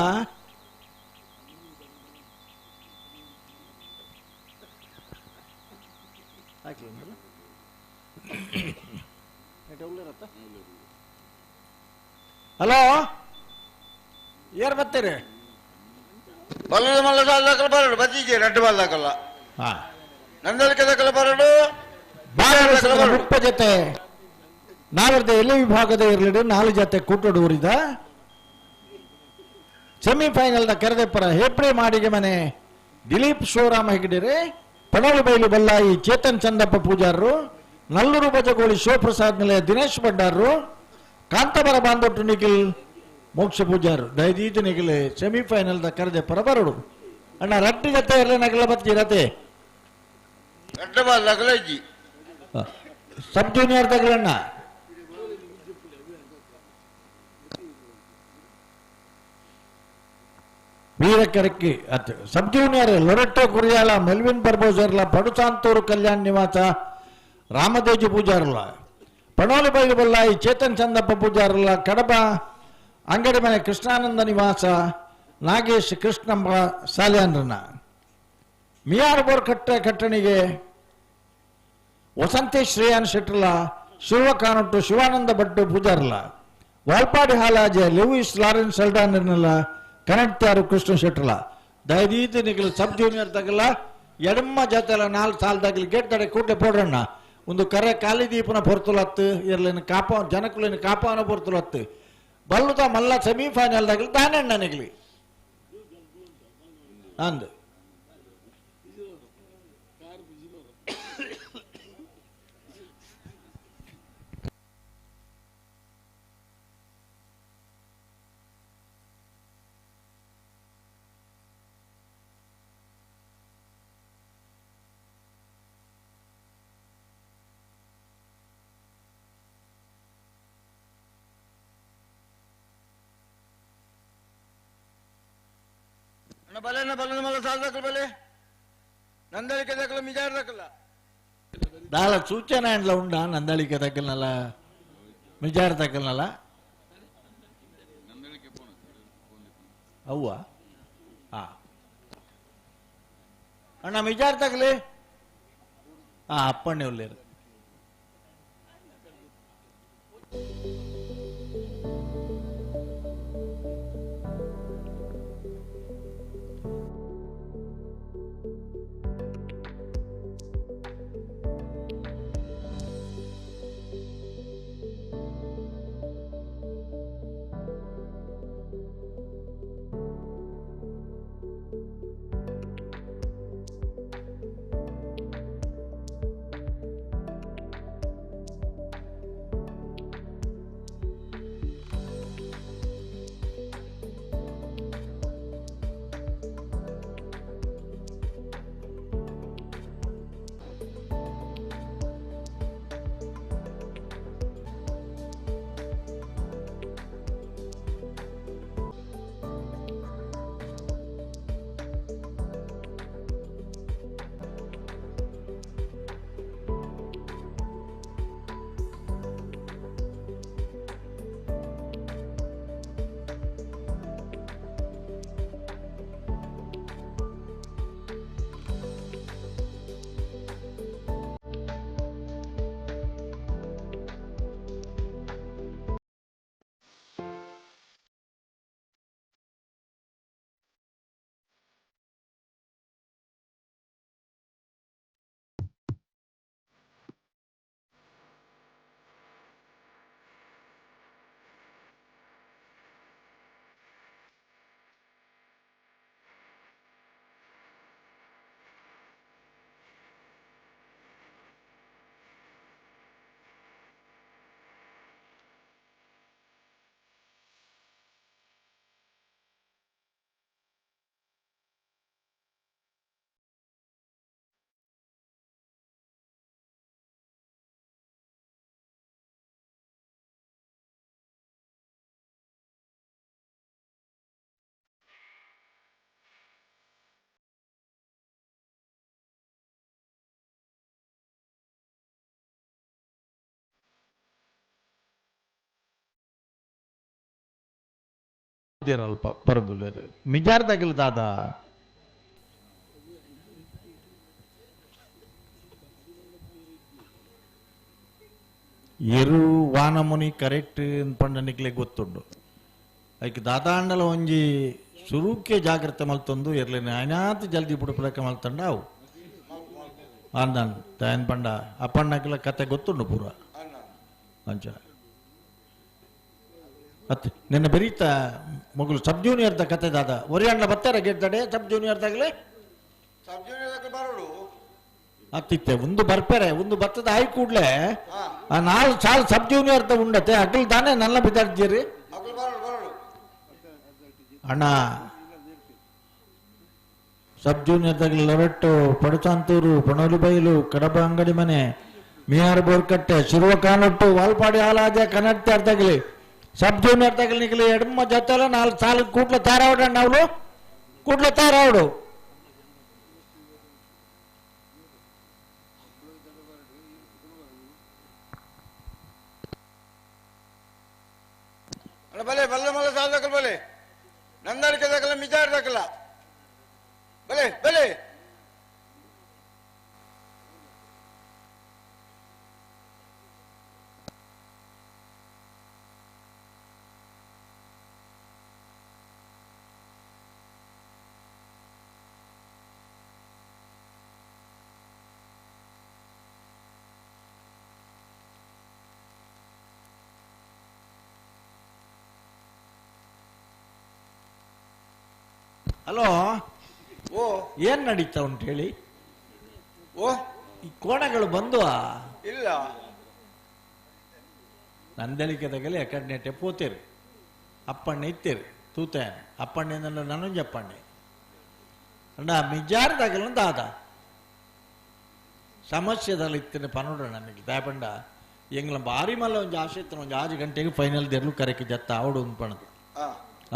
ಹಲೋ ಯಾರು ಬರ್ತೀರಿ ಬಲ್ಲದ ಮಲ್ಲ ಸಾಲದಾಕಲ್ಲ ಬರಡು ಬಜ್ಜಿಗೆ ರೆಡ್ ಬಾಲ್ದಾಕಲ್ಲ ನಂದಳಿಕೆದಾಕಲ್ಲ ಬರಡು ಮುಪ್ಪ ಜೊತೆ ನಾಲ್ವರದ ಎಲೆ ವಿಭಾಗದ ಇರಲಿ 4 ಜೊತೆ ಕೂಟೋಡುವರಿದ ಸೆಮಿಫೈನಲ್ ಕರೆದೆಪ್ಪರ ಹೆಬ್ರೆ ಮಾಡಿಗೆ ಮನೆ ದಿಲೀಪ್ ಶಿವರಾಮ ಹೆಗಡೆರೆ ಪಣೋಳು ಬೈಲು ಬಲ್ಲಾಯಿ ಚೇತನ್ ಚಂದಪ್ಪ ಪೂಜಾರರು ನಲ್ಲೂರು ಬಜಗೋಳಿ ಶಿವಪ್ರಸಾದ್ ನಿಲಯ ದಿನೇಶ್ ಭಂಡಾರರು ಕಾಂತಾವರ ಬಾಂದೊಟ್ಟು ನಿಖಿಲ್ ಮೋಕ್ಷ ಪೂಜಾರು ದಯದೀತು ನಿಖಿಲ್ ಸೆಮಿಫೈನಲ್ ಕರೆದೆಪ್ಪರ ಬರಡು ಅಣ್ಣ ರಟ್ಟಿ ಜೊತೆ ಇರಲಿ ನಗಲ ಬತ್ತಿರತೆ ರೆಡ್ ಬಾಲ್ದಾಕಲ್ಲ ಇಜ್ಜಿ ಸಬ್ ಜೂನಿಯರ್ ತಗಲಣ್ಣ ವೀರಕರಕ್ಕೆ ಸಬ್ ಜೂನಿಯರ್ ಲೊರೆಟ್ಟೋ ಕುರಿಯಾಲ ಮೆಲ್ವಿನ್ ಬರ್ಬೋಜರ್ಲ ಪಡುಸಾಂತೂರು ಕಲ್ಯಾಣ್ ನಿವಾಸ ರಾಮದೇಜು ಪೂಜಾರಲ್ಲ ಪಣೋಲಿ ಬೈಲು ಬಲ್ಲಾಯಿ ಚೇತನ್ ಚಂದಪ್ಪ ಪೂಜಾರಲ್ಲ ಕಡಬ ಅಂಗಡಿ ಮನೆ ಕೃಷ್ಣಾನಂದ ನಿವಾಸ Nagesh ಕೃಷ್ಣಂಬ ಸಾಲ್ಯಾನ್ರನ್ನ ಮಿಯಾರ್ bore ಕಟ್ಟಣಿಗೆ Vasanthi ಶ್ರೇಯಾನ್ ಶೆಟ್ರಲ Shiva ಕಾನೊಟ್ಟು Shivananda Bhat ಪೂಜಾರಲ್ಲ Valpadi Halaje Louis Lawrence ಸಲ್ಡಾನ್ರನ್ನಲ್ಲ ಕನೆಕ್ಟಾರು Krishna ಶೆಟ್ರಲ ದಯದೀತು Nikhil ಸಬ್ ಜೂನಿಯರ್ ತಗಲ್ಲ ಎಡಮ್ಮ ಜೊತೆಲ್ಲ 4 ಸಾಲದಾಗಲಿ ಗೇಟ್ ತಡೆ ಕೂಟೆ ಪೋಡ್ರಣ್ಣ ಒಂದು ಕರೆ ಕಾಲಿದೀಪನ ಪೊರ್ತುಲತ್ತು ಇರ್ಲಿನ ಕಾಪ ಜನಕುಲಿನ ಕಾಪನ ಪೊರ್ತುಲತ್ತು ಬಲ್ಲುದ ಮಲ್ಲ ಸೆಮಿಫೈನಲ್ದಾಗಲಿ ತಾನೆಣ್ಣ ನಿಗಲಿ ಅಂದು ಬಲೆ ಮಲ್ಲ ಸಾಲದಾಕಲ್ಲ ಬಲೆ ನಂದಳಿಕೆದಾಕಲ್ಲ ಮಿಜಾರ್ದಾಕಲ್ಲ ದಾಲ ಸೂಚನೆ ಅಂಡ್ಲ ಉಂಡ ನಂದಳಿಕೆ ತಕ್ಕಲ್ನಲ್ಲ ಮಿಜಾರ್ ತಕ್ಕಲ್ನಲ್ಲ ಅವ್ವ ಅಣ್ಣ ಮಿಜಾರ್ ತಗಲಿ ಅಪ್ಪಣ್ಣೆ ಉಳ್ಳೇರು ದೇರಲ್ಪ ಬರದುಲ್ಲೇರು ಮಿಜಾರ್ದಾಗಿಲ್ಲ ದಾದ ಎರು ವಾನಮುನಿ ಕರೆಕ್ಟ್ ಪಂಡನಿಕ್ಲೆ ಗೊತ್ತುಂಡು ಐಕ್ ದಾದಾಂಡಲ ಒಂಜಿ ಸುರುಕೆ ಜಾಗ್ರತೆ ಮಲ್ತೊಂದು ಇರ್ಲೇನೆ ಅಯ್ನಾತ್ ಜಲ್ದಿ ಬುಡಪಡಕ ಮಲ್ತಂಡ ಅವು ಅಂದನ್ ತಾಯನ್ ಪಂಡ ಅಪ್ಪಣ್ಣಕ್ಕೆಲ್ಲ ಕತೆ ಗೊತ್ತುಂಡು ಪೂರ ಅಂಚ ಮತ್ತೆ ನಿನ್ನ ಬರೀತ ಮಗಳು ಸಬ್ ಜೂನಿಯರ್ದ ಕತೆ ದಾದ ಒರಿಯಂಡ್ಲ ಬರ್ತಾರೆ ಗೆದ್ದಡೆ ಸಬ್ ಜೂನಿಯರ್ದಾಗಲೇ ಅತ್ತಿತ್ತೆ ಒಂದು ಬರ್ಪೇರೆ ಒಂದು ಬತ್ತದ ಆಯ್ ಕೂಡ್ಲೆ ಆ 4 ಸಾಲ್ ಸಬ್ ಜೂನಿಯರ್ದ ಉಂಡತೆ ಅಗಲ್ ತಾನೇ ನನ್ನ ಬಿದ್ದಾಡ್ತೀರಿ ಅಣ್ಣ ಸಬ್ ಜೂನಿಯರ್ದಾಗಲಿ ಲೊರೆಟ್ಟು ಪಡುಚಾಂತೂರು ಪಣೋಲಿ ಬೈಲು ಕಡಬ ಅಂಗಡಿ ಮನೆ ಮಿಯಾರ್ ಬೋರ್ಕಟ್ಟೆ ಶಿರುವ ಕಾನೊಟ್ಟು ವಾಲ್ಪಾಡಿ ಹಾಲಾಜ ಕನ್ನಡ ಅರ್ಧಾಗಲಿ ಸಬ್ ಜೂನಿಯರ್ದಾಗಲಿ ನಿಗಲಿ ಎಡಮ್ಮ ಜೊತೆಲ್ಲ 4 ಸಾಲ ಕೂಡ್ಲ ತಾರಾವಡ ನಾವು ಕೂಡ್ಲ ತಾರಾವಡು ಬಲೆ ಬಲ್ಲ ಮಲ್ಲ ಸಾಲ ದಕ್ಕಲ್ ಬಲೆ ನಂದಾರಿಕೆ ದಕ್ಕಲ ಮಿಜಾರ್ ದಕ್ಕಲ ಬಲೆ ಬಲೆ ಹಲೋ ಓ ಏನ್ ನಡೀತಾ ಉಂಟು ಹೇಳಿ ಓ ಈ ಕೋಣಗಳು ಬಂದುವಾ ಇಲ್ಲ ನಂದಲಿಕೆದಾಗಲಿ ಎಕಡ್ನೆಟ್ಟೆ ಪೋತೇರು ಅಪ್ಪಣ್ಣೆ ಇತ್ತೇರು ತೂತೇನೆ ಅಪ್ಪಣ್ಣೆ ನನಂಜ ಅಪ್ಪಣ್ಣೆ ಅಂಡ ಮಿಜಾರ್ದಾಗಲ ದಾದ ಸಮಸ್ಯೆದಲ್ಲಿ ಇತ್ತೇನೆ ಪನೋಡ ನನಗೆ ದಾಪಂಡ ಎಂಗ್ಲ ಬಾರಿ ಮಲ್ಲ ಒಂದು ಆಸೆ ಇತ್ತು ಒಂದು 6 ಗಂಟೆಗೆ ಫೈನಲ್ ದೇರ್ಲು ಕರೆಕ್ಕೆ ಜತ್ತ ಅವಡು ಒಂದು ಪಣದು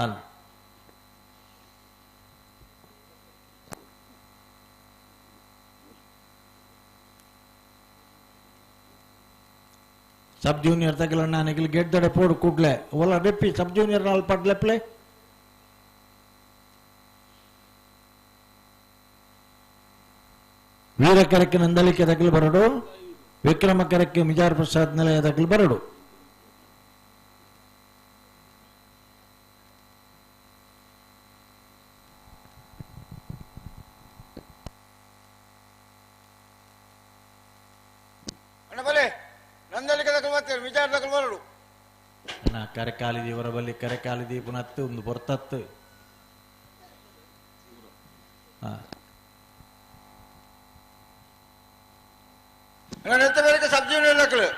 ಅಲ್ಲ ಸಬ್ ಜೂನಿಯರ್ ತಗಲ ನನಗೆ ಗೆಡ್ದಡೆ ಪೋಡು ಕೂಡ್ಲೆ ಒಲ ರೆಪ್ಪಿ ಸಬ್ ಜೂನಿಯರ್ ನಾಲ್ ಪಡ್ಲೆಪ್ಲೆ ವೀರ ಕೆರೆಕ್ಕೆ ನಂದಲಿಕೆ ತಗಲು ಬರಡು ವಿಕ್ರಮ ಕೆರೆಕ್ಕೆ ಮಿಜಾರ್ ಪ್ರಸಾದ್ ನಿಲಯ ತಗಲು ಬರಡು ಕರೆಕಾಲಿದಿ ಇವರ ಬಲ್ಲಿ ಕರೆಕಾಲಿದಿ ಪುನತ್ತು ಒಂದು ಬರ್ತತ್ತು ಸಬ್ಜಿ ಲಕ್ಕಲು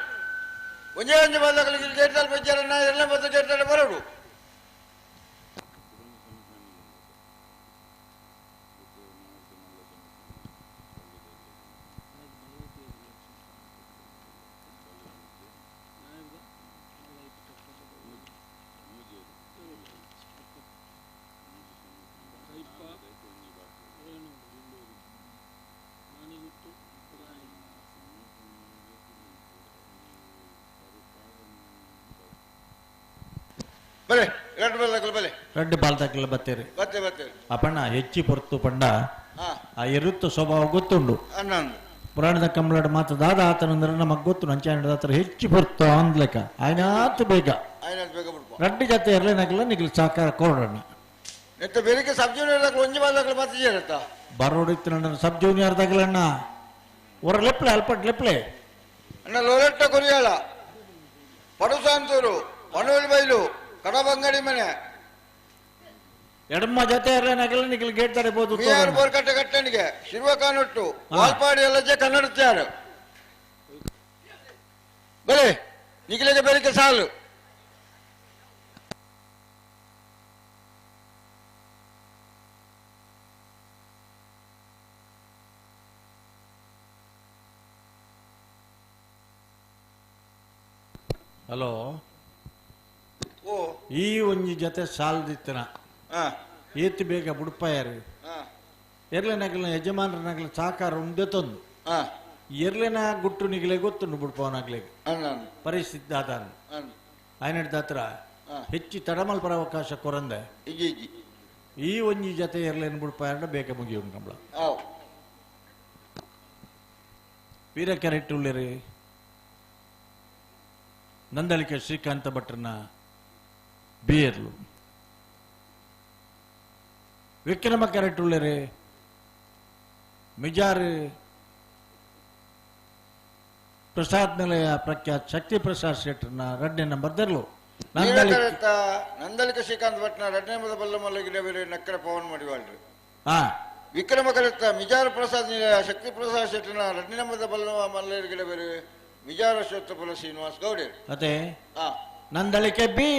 ಒಂಜೇ ಒಂಜಿ ಬಲ್ಲಕಲು ಗೇಟ್ದಲ್ಲಿ ಬಜ್ಜಾರನ್ನ ಎಲ್ಲ ಬದ್ದು ಗೇಟ್ದಲ್ಲಿ ಬರೋಡು ரெண்டு ಬಾಲ್ ತಕ್ಕಲ ಬತ್ತೇರಿ ಅಪ್ಪಣ್ಣ ಹೆಚ್ಚಿ ಪೊರ್ತು ಪಂಡ ಆ ಎರುತ್ತು ಸ್ವಭಾವ ಗೊತ್ತುಂಡು ಪುರಾಣದ ಕಂಬಳದ ಮಾತು ದಾದ ಆತನಂದ್ರೆ ನಮಗ್ ಗೊತ್ತು ನಂಚಾನದ ಹತ್ರ ಹೆಚ್ಚಿ ಪೊರ್ತು ಅಂದ್ಲೆಕ್ಕ ಆಯ್ನಾತ್ ಬೇಗ ರಡ್ಡಿ ಜೊತೆ ಇರ್ಲೇನಾಗಿಲ್ಲ ನಿಗ್ಲಿ ಸಹಕಾರ ಕೊಡೋಣ ಬರೋಡಿತ್ತು ನನ್ನ ಸಬ್ ಜೂನಿಯರ್ ತಗಲಣ್ಣ ಒರ ಲೆಪ್ಲೆ ಅಲ್ಪಟ್ ಲೆಪ್ಲೆ ಅಣ್ಣ ಲೋಲೆಟ್ಟ ಕೊರಿಯಾಳ ಪಡುಸಾಂತೂರು ಪಣೋಲಿ ಬೈಲು ಕಡಬಂಗಡಿ ಮನೆ ಎಡಮ್ಮ ಜೊತೆ ಇರ್ಲೇನಾಗಿಲ್ಲ ನಿಗ್ಲಿ ಗೇಟ್ ತರಬಹುದು ಬೋರ್ಕಟ್ಟೆ ಕಟ್ಟಣಿಗೆ ಶಿರುವ ಕಾನೊಟ್ಟು ವಾಲ್ಪಾಡಿ ಎಲ್ಲ ಕನ್ನಡತ್ಯಾರು ಬಲೆ ನಿಖಿಲಿಗೆ ಬೆಳಿಗ್ಗೆ ಸಾಲು ಹಲೋ ಈ ಒಂಜಿ ಜೊತೆ ಸಾಲದಿತ್ತನ ಏತಿ ಬೇಗ ಬುಡ್ಪಾಯಾರು ಎರ್ಲೆನಾಗಲ ಯಜಮಾನರನಾಗಲ ಸಹಕಾರ ಉಂಡೆ ತಂದು ಎರ್ಲೆನ ಗುಟ್ಟು ನಿಗಲೆ ಗೊತ್ತುಂಡು ಬುಡ್ಪವನಾಗ್ಲಿಗೆ ಪರಿಸ್ಥಿತಿ ಆದ ಆಯ್ನಡ್ದ ಹತ್ರ ಹೆಚ್ಚಿ ತಡಮಲ್ಪರ ಅವಕಾಶ ಕೊರಂದೆ ಈ ಒಂಜಿ ಜೊತೆ ಇರ್ಲೇನು ಬಿಡ್ಪಾರ ಬೇಕ ಮುಗಿ ಉಂಟು ಕಂಬಳ ವೀರ ಕ್ಯಾರೆಕ್ಟ್ ಉಳ್ಳೇರಿ ನಂದಳಿಕೆ ಶ್ರೀಕಾಂತ ಭಟ್ರನ ಬಿಯರ್ಲು ವಿಕ್ರಮ ಕ್ಯಾರೆಕ್ಟ್ ಉಳ್ಳೇರಿ ಮಿಜಾರ್ ಪ್ರಸಾದ್ ನಿಲಯ ಪ್ರಖ್ಯಾತ್ ಶಕ್ತಿ ಪ್ರಸಾದ್ ಶೆಟ್ಟರ್ನ 2ನೇ ನಂಬರ್ ದರ್ಲು ನಂದಲಿಕ ಶ್ರೀಕಾಂತ್ ಭಟ್ನ 2ನೇ ನಂಬರ್ ಬಲ್ಲ ಮಲ್ಲಗಿಡ ಬೇರೆ ನಕ್ಕರ ಪವನ್ ಮಾಡಿವಾಳ್ರಿ ವಿಕ್ರಮ ಕಲಿತ ಮಿಜಾರ ಪ್ರಸಾದ್ ನಿಲಯ ಶಕ್ತಿ ಪ್ರಸಾದ್ ಶೆಟ್ಟರ್ನ 2ನೇ ನಂಬರ್ ಬಲ್ಲ ಮಲ್ಲಗಿಡ ಬೇರೆ ಮಿಜಾರ ಶ್ರೋತಪುರ ಶ್ರೀನಿವಾಸ್ ಗೌಡೆ ಅದೇ ನಂದಳಿಕೆ ಬಿ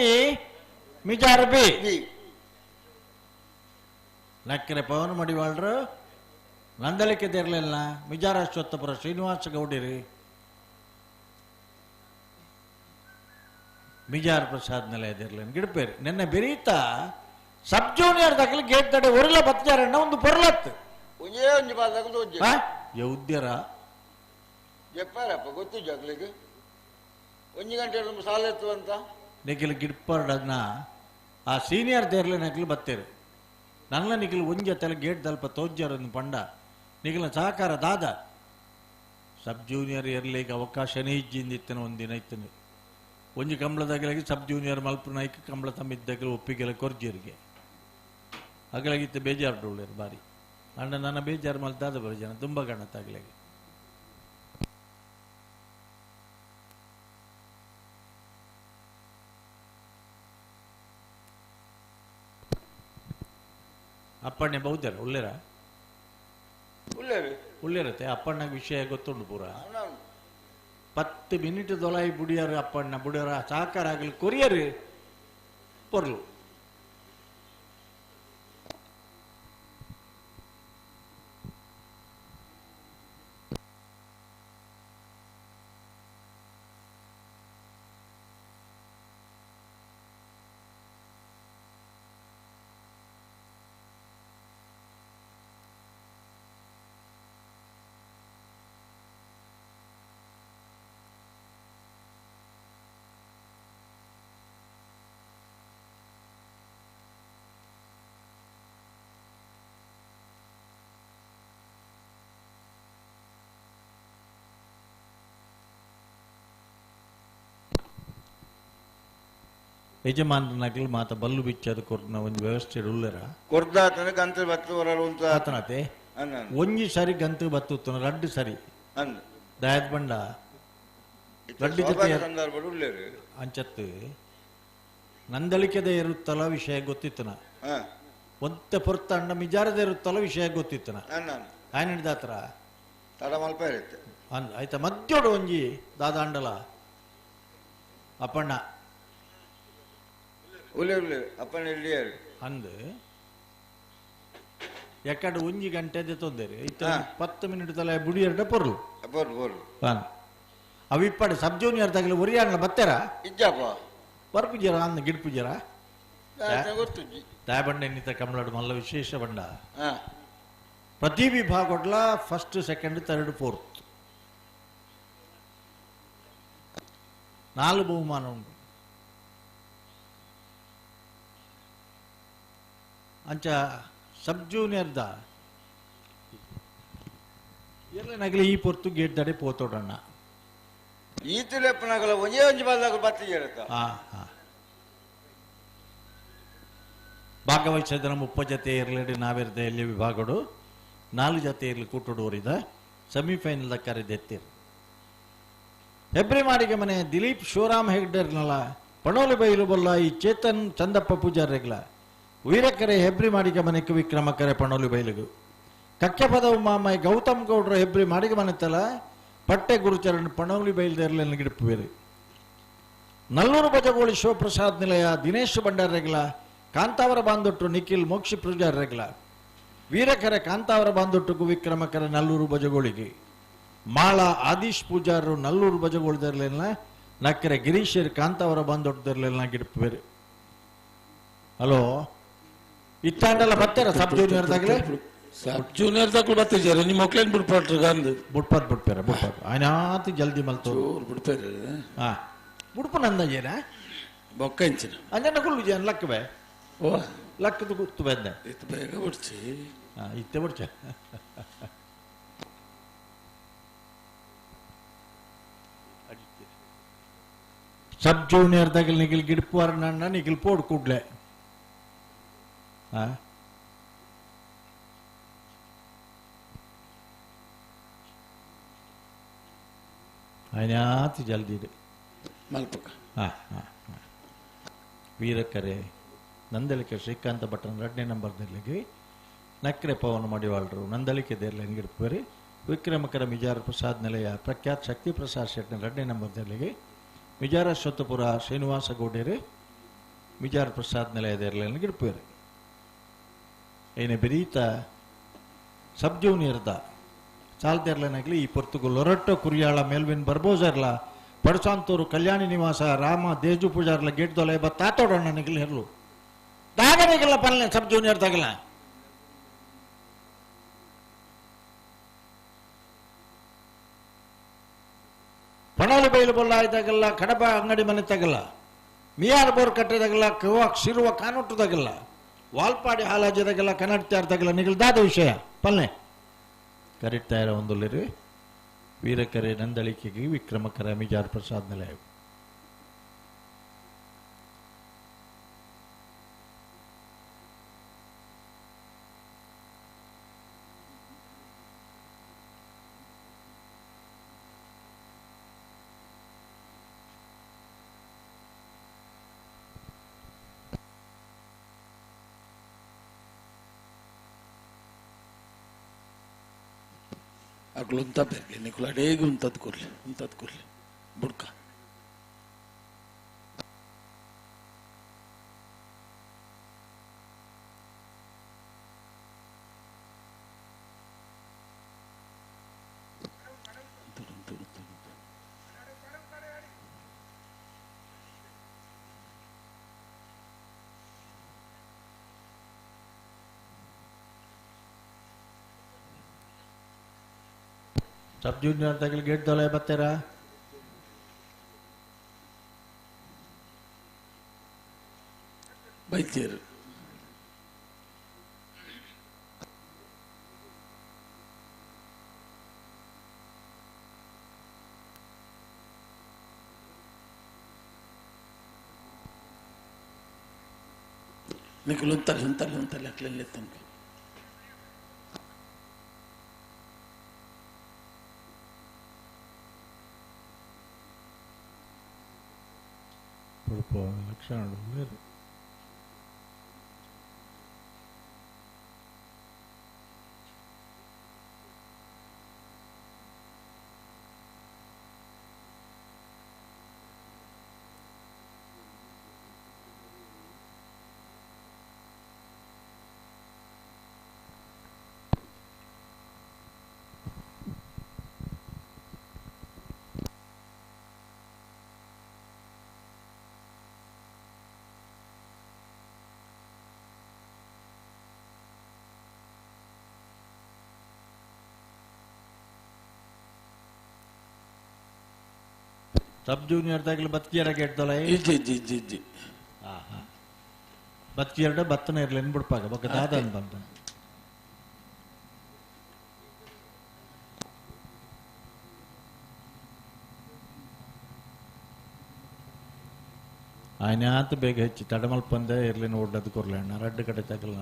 ಮಿಜಾರ ಬಿ ನಕ್ಕರೆ ಪವನ್ ಮಾಡಿವಾಳ್ರು ನಂದಳಿಕೆ ದೇರ್ಲಿಲ್ಲ ಮಿಜಾರ ಶ್ರೋತಪುರ ಶ್ರೀನಿವಾಸ ಗೌಡಿರಿ ಮಿಜಾರ್ ಪ್ರಸಾದ್ ನಿಲಯದಿರ್ಲೇನು ಗಿಡಪೇರಿ ನಿನ್ನೆ ಬೆರೀತಾ ಸಬ್ ಜೂನಿಯರ್ ದಾಖಲೆ ಗೇಟ್ ತಡೆ ಒರಲ ಬತ್ತಾರಣ್ಣ ಒಂದು ಪೊರ್ಲತ್ತು ಯೌದ್ಯರ చెప్పారప్ప ಗೊತ್ತು ಜಗ್ಲಿಗೆ 1 ಗಂಟೆ ಸಾಲ ಎತ್ತು ಅಂತ ನಿಖಿಲ್ ಗಿಡ್ಪರ್ಡನ್ನ ಆ ಸೀನಿಯರ್ ದೇರ್ಲೆ ನಕಲು ಬತ್ತೇರು ನನ್ನ ನಿಖಿಲ್ ಒಂಜತೆಲ್ಲ ಗೇಟ್ ದಲ್ಪ ತೋಜ್ಜರನ್ನು ಪಂಡ ನಿಖಿಲ ಸಹಕಾರ ದಾದ ಸಬ್ ಜೂನಿಯರ್ ಇರ್ಲಿಕ್ಕೆ ಅವಕಾಶನೇ ಇಜ್ಜಿಂದಿತ್ತನ ಒಂದಿನ ಇತ್ತನು ಒಂಜಿ ಕಂಬಳದಾಗಲಿಗೆ ಸಬ್ ಜೂನಿಯರ್ ಮಲ್ಪನ ಐಕ ಕಂಬಳ ತಮ್ಮಿದ್ದಾಗಲೇ ಒಪ್ಪಿಗೆಲ್ಲ ಕೊರ್ಜಿಯರಿಗೆ ಅಗಲಾಗಿತ್ತು ಬೇಜಾರು ಡೋಳ್ಳರು ಬಾರಿ ಅಂಡ ನನ್ನ ಬೇಜಾರು ಮಲ್ತಾದ ಬರೋ ಜನ ತುಂಬ ಕಾಣತ್ತಾಗಲಿಗೆ ಅಪ್ಪಣ್ಣೆ ಬೌದ್ಧರ ಉಳ್ಳೇರತ್ತೆ ಅಪ್ಪಣ್ಣಗ ವಿಷಯ ಗೊತ್ತುಂಡು ಪೂರ 10 ಮಿನಿಟ್ ದೊಲಾಯಿ ಬುಡಿಯರು ಅಪ್ಪಣ್ಣ ಬುಡಿಯರ ಸಹಕಾರ ಆಗಲಿ ಕೊರಿಯರ್ ಪೊರ್ಲು ಯಜಮಾನ್ ನಗಲ್ ಮಾತ ಬಲ್ಲು ಬಿಚ್ಚದ ಕೊರ್ನ ಒಂದು ವ್ಯವಸ್ಥೆ ಉಳ್ಳರ ಕೊರ್ದಾತನ ಗಂತ ಬತ್ತು ಬರಲು ಅಂತ ಆತನತೆ ಒಂಜಿ ಸರಿ ಗಂತ ಬತ್ತುತ್ತನ 2 ಸರಿ ದಯದ್ ಬಂಡ 2 ಜೊತೆ ಸಂದರ್ಭ ಉಳ್ಳೇರು ಅಂಚತ್ತು ನಂದಳಿಕೆದ ಇರುತ್ತಲ್ಲ ವಿಷಯ ಗೊತ್ತಿತ್ತನ ಒಂತೆ ಪೊರ್ತ ಅಂಡ ಮಿಜಾರದ ಇರುತ್ತಲ್ಲ ವಿಷಯ ಗೊತ್ತಿತ್ತನ ಆಯ್ನ ಹಿಡ್ದಾತ್ರ ತಡ ಮಲ್ಪ ಇರುತ್ತೆ ಆಯ್ತಾ ಮಧ್ಯೋಡು ಒಂಜಿ ದಾದ ಅಂಡಲ ಅಪ್ಪಣ್ಣ ಅಪ್ಪಣ್ಣ ಅಂದ್ ಎಕ್ಕಡ 1 ಗಂಟೆದೆ ತೊಂದರೆ 10 ಮಿನಿಟ್ ತಲೆ ಬುಡಿಯರ್ಡ ಪೊರ್ಲು ಅವಿಪ್ಪಡೆ ಸಬ್ ಜೂನಿಯರ್ ತಗಲಿ ಒರಿಯಾಣ ಬತ್ತಾರ ಬರ್ಪುಜರ ಅಂದ ಗಿಡ್ಪುಜರ ದಾಯಬಂಡ ಎನ್ನಿತ ಕಮಲಾಡು ಮಲ್ಲ ವಿಶೇಷ ಬಂಡ ಪ್ರತಿ ವಿಭಾಗಡ್ಲ 1st 2nd 3rd 4th 4 ಬಹುಮಾನ ಉಂಟು ಅಂಚ ಸಬ್ ಜೂನಿಯರ್ದ ಎಲ್ಲ ನಗಲಿ ಈ ಪೊರ್ತು ಗೇಟ್ ದಡೆ ಪೋತೋಡಣ್ಣ ಈತುಲೆಪ್ಪನಗಲ ಒಂಜೇ ಒಂಜಿ ಬಾಲ್ದಾಗ ಬತ್ತಿಗೆರತ ಭಾಗವಹಿಸಿದ 30 ಜೊತೆ ಇರಲಿ ನಾವಿರ್ದ ಎಲ್ಲಿ ವಿಭಾಗಡು 4 ಜೊತೆ ಇರಲಿ ಕೂಟೋಡೋರಿದ ಸೆಮಿಫೈನಲ್ ಕರೆದೆತ್ತಿರು ಹೆಬ್ರಿ ಮಾಡಿಗೆ ಮನೆ ದಿಲೀಪ್ ಶಿವರಾಮ್ ಹೆಗ್ಡರ್ನಲ್ಲ ಪಣೋಲಿ ಬೈಲು ಬಲ್ಲ ಈ ಚೇತನ್ ಚಂದಪ್ಪ ಪೂಜಾರ್ರೆಗ್ಲ ವೀರಕರೆ ಹೆಬ್ರಿ ಮಾಡಿಗೆ ಮನೆಗೆ ವಿಕ್ರಮಕರೆ ಪಣೋಲಿ ಬೈಲಿಗು ಕಕ್ಕೆ ಪದವು ಮಾಮೈ ಗೌತಮ್ ಗೌಡ್ರ ಹೆಬ್ರಿ ಮಾಡಿಗೆ ಮನೆತಲ್ಲ ಪಟ್ಟೆ ಗುರುಚರಣ್ ಪಣೋಲಿ ಬೈಲ್ದೇರ್ಲೆಲ್ಲ ಗಿಡಪುವೇರಿ ನಲ್ಲೂರು ಬಜಗೋಳಿ ಶಿವಪ್ರಸಾದ್ ನಿಲಯ ದಿನೇಶ್ ಭಂಡಾರ್ರೆಗ್ಲ ಕಾಂತಾವರ ಬಾಂದೊಟ್ಟು ನಿಖಿಲ್ ಮೋಕ್ಷಿ ಪೂಜಾರ್ರೆಗ್ಲ ವೀರಕರೆ ಕಾಂತಾವರ ಬಾಂದೊಟ್ಟುಗೂ ವಿಕ್ರಮಕರೆ ನಲ್ಲೂರು ಬಜಗೋಳಿಗೆ ಮಾಳ ಆದೀಶ್ ಪೂಜಾರರು ನಲ್ಲೂರು ಬಜಗೋಳ್ದರ್ಲೆಲ್ಲ ನಕ್ಕರೆ ಗಿರೀಶರ್ ಕಾಂತಾವರ ಬಾಂದೊಟ್ಟದರ್ಲೆಲ್ಲ ಗಿಡಪುವೇರಿ ಹಲೋ ಇತ್ತಾಂಡೆಲ್ಲ ಬರ್ತಾರ ಸಬ್ ಜೂನಿಯರ್ ದಾಗಲೇ ಸಬ್ ಜೂನಿಯರ್ ದಾಗಲೂ ಬರ್ತಿದ್ದಾರೆ ನಿಮ್ಮ ಮಕ್ಳೇನ್ ಬಿಡ್ಪಾಟ್ರಿ ಗಂದು ಬಿಡ್ಪಾರ ಆಯ್ನಾತಿ ಜಲ್ದಿ ಮಲ್ತು ಬಿಡ್ತಾರೆ ಹಾ ಬುಡ್ಪ ನಂದಜೇನ ಬೊಕ್ಕ ಇಂಚಿನ ಅಂಜನ ಕುಲ್ಲು ಜನ ಲಕ್ಕ ಬೇ ಓ ಲಕ್ಕದ ಗುತ್ತು ಬಂದೆ ಇದು ಬೇಗ ಬಿಡ್ಸಿ ಇತ್ತೆ ಬಿಡ್ಚ ಸಬ್ ಜೂನಿಯರ್ ದಾಗಲ್ ನಿಗಿಲ್ ಗಿಡ್ಪುವಾರ ನನ್ನ ನಿಗಿಲ್ ಪೋಡ್ ಕೂಡ್ಲೆ അതിനകത്ത് ജൽദിയിൽ മൽപ്പക്ക ವೀರಕರೆ ನಂದಲಿಕೆ ಶ್ರೀಕಾಂತ ಭಟ್ರನ್ 2ನೇ ನಂಬರ್ದಲ್ಲಿ ನಕ್ರೆ ಪವನ್ ಮಡಿವಾಳರು ನಂದಲಿಕೆ ದೇರ್ಲನ್ ಗಿಡ್ಪರಿ ವಿಕ್ರಮಕರ ಮಿಜಾರ ಪ್ರಸಾದ್ ನಿಲಯ ಪ್ರಖ್ಯಾತ ಶಕ್ತಿ ಪ್ರಸಾದ್ ಶೆಟ್ನ 2ನೇ ನಂಬರ್ದಲ್ಲಿ ಮಿಜಾರ ಶ್ವತ್ತಪುರ ಶ್ರೀನಿವಾಸ ಗೌಡರು ಮಿಜಾರ ಪ್ರಸಾದ್ ನಿಲಯ ದೇರ್ಲನ್ ಗಿಡ್ಪರಿ ಏನೇ ಬೆರೀತ ಸಬ್ ಜೂನಿಯರ್ದ ಚಾಲ್ತಿರ್ಲನಾಗ್ಲಿ ಈ ಪೊರ್ತುಗು ಲೊರಟ್ಟೋ ಕುರಿಯಾಳ ಮೇಲ್ವಿನ್ ಬರ್ಬೋಜರ್ಲ ಪಡಸಾಂತೂರು ಕಲ್ಯಾಣಿ ನಿವಾಸ ರಾಮ ದೇಜು ಪೂಜಾರ್ಲ ಗೇಟ್ ದೊಲೆ ತಾತೋಡಣ್ಣ ನಿಗಲ್ ಹೆರ್ಲು ದಾಗನಿಗಲ್ಲ ಪಲ್ಲೆ ಸಬ್ ಜೂನಿಯರ್ ತಗಲ ಪಣಾಲಿ ಬೈಲು ಬೊಲ್ಲ ಇದಾಗಲ್ಲ ಕಡಬ ಅಂಗಡಿ ಮನೆ ತಗಲ್ಲ ಮಿಯಾರ್ ಬೋರ್ ಕಟ್ಟಿದಾಗಲ್ಲ ಶಿರುವ ಕಾನೂಟದಾಗಲ್ಲ ವಾಲ್ಪಾಡಿ ಹಾಲಾಜಿದಾಗಲ್ಲ ಕನ್ನಡ ತಗಲ್ಲ ನಿಗಲ್ದಾದ ವಿಷಯ ಪಲ್ಲೆ ಕರೀತಾ ಇರೋ ಒಂದೊಳ್ಳೆ ವೀರಕರೆ ನಂದಳಿಕೆಗೆ ವಿಕ್ರಮಕರ ಮಿಜಾರ್ ಪ್ರಸಾದ್ ನಿಲಯ ಅಕ್ಳು ಉಂತ ಬೇರ್ಲಿ ನಿಕುಲ ಅಡೇಗೆ ಉಂತದ್ ಕೂರ್ಲಿ ಬುಡ್ಕ ಸಬ್ ಜೂನಿಯರ್ ತಗಲ್ ಗೇಟ್ ದೊಲೆ ಬತ್ತೀರಾ ಬೈತೀರು ನಿಕುಲು ಉಂತಲ್ಲ ಅಕ್ಲೆಲ್ಲ ತನಕ ಲಕ್ಷಣ ಸಬ್ ಜೂನಿಯರ್ ದಾಗಲಿ ಬತ್ಕಿಯರ ಗೆಡ್ದಲ್ಲ ಇಜ್ಜಿ ಬತ್ಕಿಯರ್ಡ ಬತ್ತನ ಇರ್ಲಿ ಬಿಡ್ಪಾಗ ಬಕ್ಕ ದಾದ ಬಂದ ಆಯ್ನಾತ್ ಬೇಗ ಹೆಚ್ಚಿ ತಡಮಲ್ ಪಂದೆ ಇರ್ಲಿ ನೋಡ್ಲದ್ ಕೊರ್ಲಣ್ಣ ರಡ್ಡು ಕಡೆ ತಗಲ್ಲ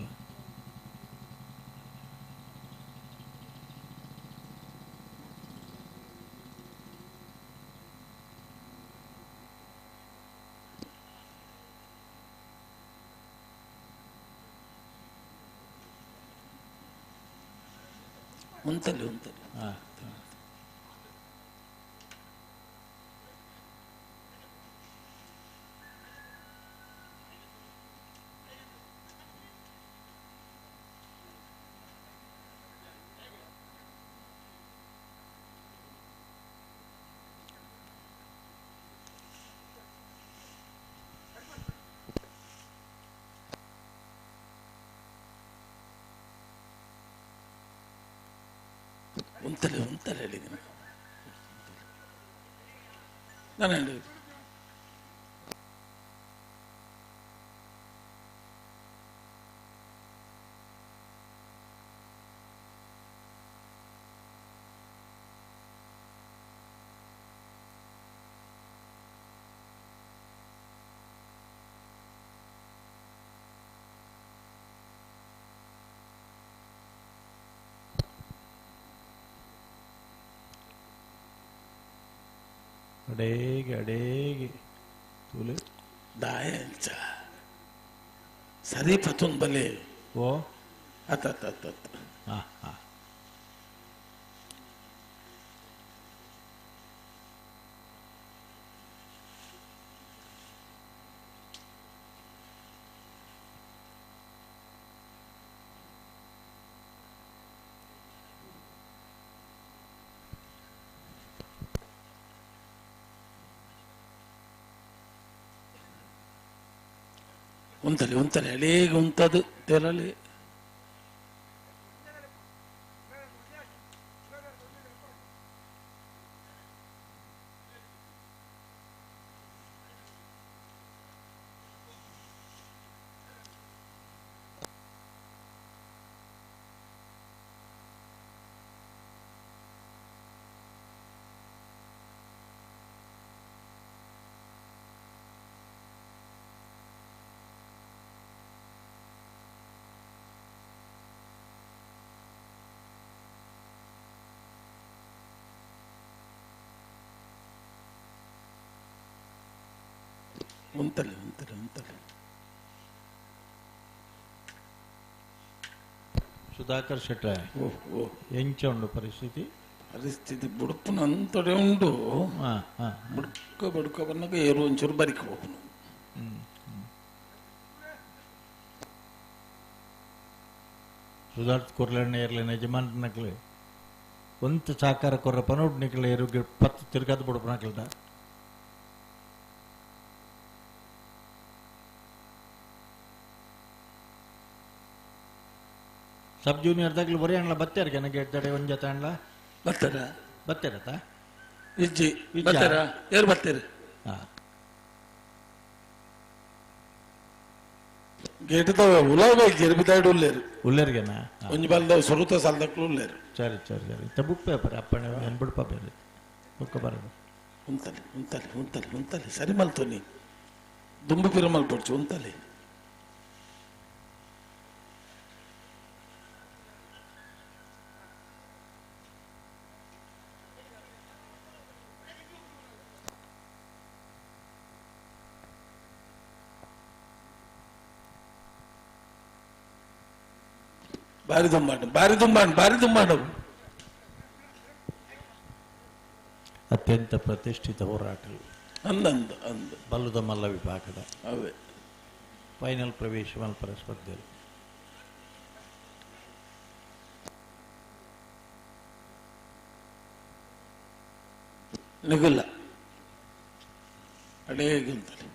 ಉಂತಲ್ಲಿ ಹೇಳಿದ್ದೀನಿ ನಾನು ಹೇಳಿ ಅಡೇಗೆ ತುಲೆ दायच सरी पतून बले ओ आता हा हा ಉಂತಲೆ ಅಳೇಗೆ ಉಂತದು ತೆರಳಿ ಉಂತಲೆ ಸುಧಾಕರ್ ಶೆಟ್ಟ ಎಂಚ ಉಂಡು ಪರಿಸ್ಥಿತಿ ಬುಡುಪುನಂತಡೆ ಉಂಡು ಬುಡ್ಕ ಬನ್ನಗ ಏರು ಒಂಚೂರು ಬರಿಕ ಹೋಗ್ನು ಸುಧಾರ್ಥ ಕೊರ್ಲಣ್ಣ ಇರ್ಲೇನ ಯಜಮಾನ್ನಕ್ಲೆ ಒಂತ ಸಾಕಾರ ಕೊರ್ರ ಪನೋಡ್ ನಿಕ್ಲೆ ಏರುಗೆ 10 ತಿರ್ಗಾದ ಬುಡುಪನಕ್ಲದ ಸಬ್ ಜೂನಿಯರ್ ದಾಗ್ಲಿ ಬರೀ ಅಣ್ಣ ಬತ್ತಾರ ನನಗೆ ಹೇಳ್ತಾರೆ ಒಂದ್ ಜೊತೆ ಅಣ್ಣ ಬತ್ತಾರತ ಇಜ್ಜಿ ಬತ್ತಾರ ಯಾರು ಬರ್ತೀರಿ ಗೇಟ್ ಉಲಾಗ ಗೆರ್ಬಿದಾಡ್ ಉಲ್ಲೇರ್ಗೆನಾ ಒಂಜಿ ಬಲ್ದ ಸ್ವರುತ ಸಾಲ್ದಕ್ಲು ಉಲ್ಲೇರು ಸರಿ ಇತ್ತ ಬುಕ್ ಪೇಪರ್ ಅಪ್ಪಣ್ಣ ಅನ್ಬಿಡ್ ಪಾಪೇರಿ ಬುಕ್ಕ ಬರೋದು ಉಂತಲೆ ಸರಿ ಮಲ್ತೋನಿ ದುಂಬು ಪಿರ ಮಲ್ಪಡ್ಚು ಉಂತಲೆ ಭಾರಿ ದುಂಬಾಂಡು ಅತ್ಯಂತ ಪ್ರತಿಷ್ಠಿತ ಹೋರಾಟ ಅಂದ ಬಲ್ಲುದ ಮಲ್ಲ ವಿಭಾಗದ ಅವೇ ಫೈನಲ್ ಪ್ರವೇಶ ಮಲ್ಪರ ಸ್ಪರ್ಧೆ ನಿಗುಲ್ಲ ಅಡೇಗಿಂತಲೇ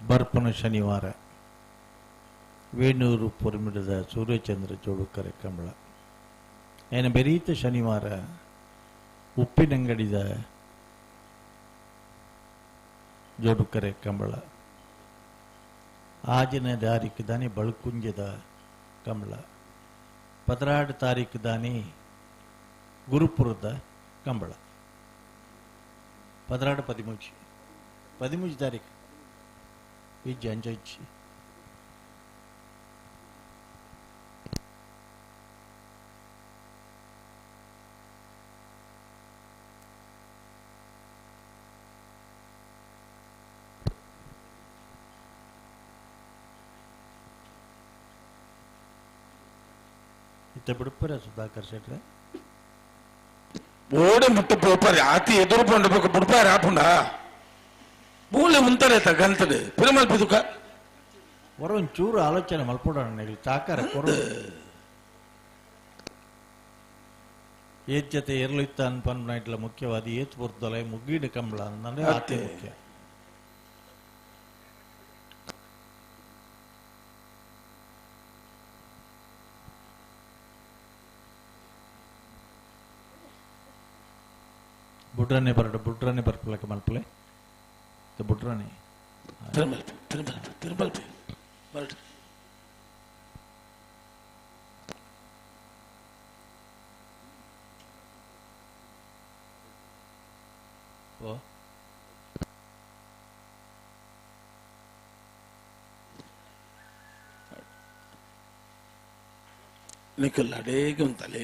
ಬರ್ಪನ ಶನಿವಾರ ವೇಣೂರು ಪುರಮಿಡದ ಸೂರ್ಯಚಂದ್ರ ಜೋಡುಕರೆ ಕಂಬಳ ಏನ ಬೆರೀತ ಶನಿವಾರ ಉಪ್ಪಿನಂಗಡಿದ ಜೋಡುಕರೆ ಕಂಬಳ ಆಜನ ತಾರೀಕು ದಾನಿ ಬಳ್ಕುಂಜದ ಕಂಬಳ 16 ತಾರೀಕು ದಾನಿ ಗುರುಪುರದ ಕಂಬಳ 13 ತಾರೀಕು ಇಜ್ಜಿ ಅಂಜಿ ಇತ್ತ ಬಿಡುಪರ ಸುಧಾಕರ್ ಶೆಟ್ರೆ ಬೋಡೆ ಮುಟ್ಟು ಪೋಪರಿ ಆತಿ ಎದುರು ಪಂಡ ಬಿಡ್ಪಾರ ಆಪುಂಡ ಮೂಲೆ ಮುಂತಾರೆ ಗಂತದೆ ಪಿರಮಲ್ ಪಿದುಕ ಹೊರ ಒಂಚೂರು ಆಲೋಚನೆ ಮಲ್ಪೋಣ ಸಾಕಾರ ಕೊರ ಏತ್ ಜೊತೆ ಎರಲಿತ್ತ ಅನ್ಪನ್ನ ಇಟ್ಲ ಮುಖ್ಯವಾದ ಏತ್ ಬರ್ತಲ್ಲ ಮುಗ್ಗಿಡ ಕಂಬಳ ಅಂದ್ರೆ ಆತಿ ಮುಖ್ಯ ಬುಡ್ರನೆ ಬರ್ಪಲಕ್ಕೆ ಮಲ್ಪಲೆ ಬುಡ್ರನೆ ತಿರುಮಲ್ಪೆ ಬರಡು ಓ నీకు లడేగా ఉంతలే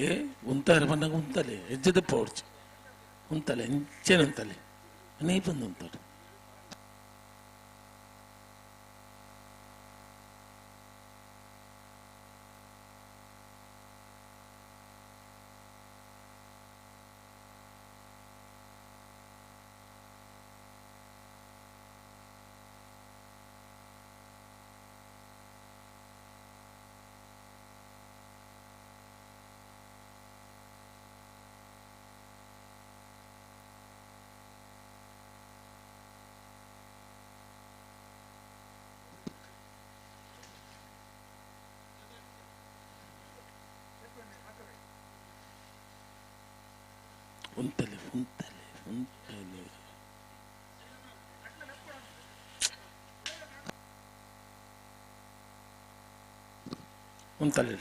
ఉంటారు మనకు ఉంతలే ఎజ్జది పోడ్చు ఉంతలే ఎంచేను ఉంతలే నీ పని ఉంటాడు ఉంతలే ఉంతలే ఉంతలే ఉంతలే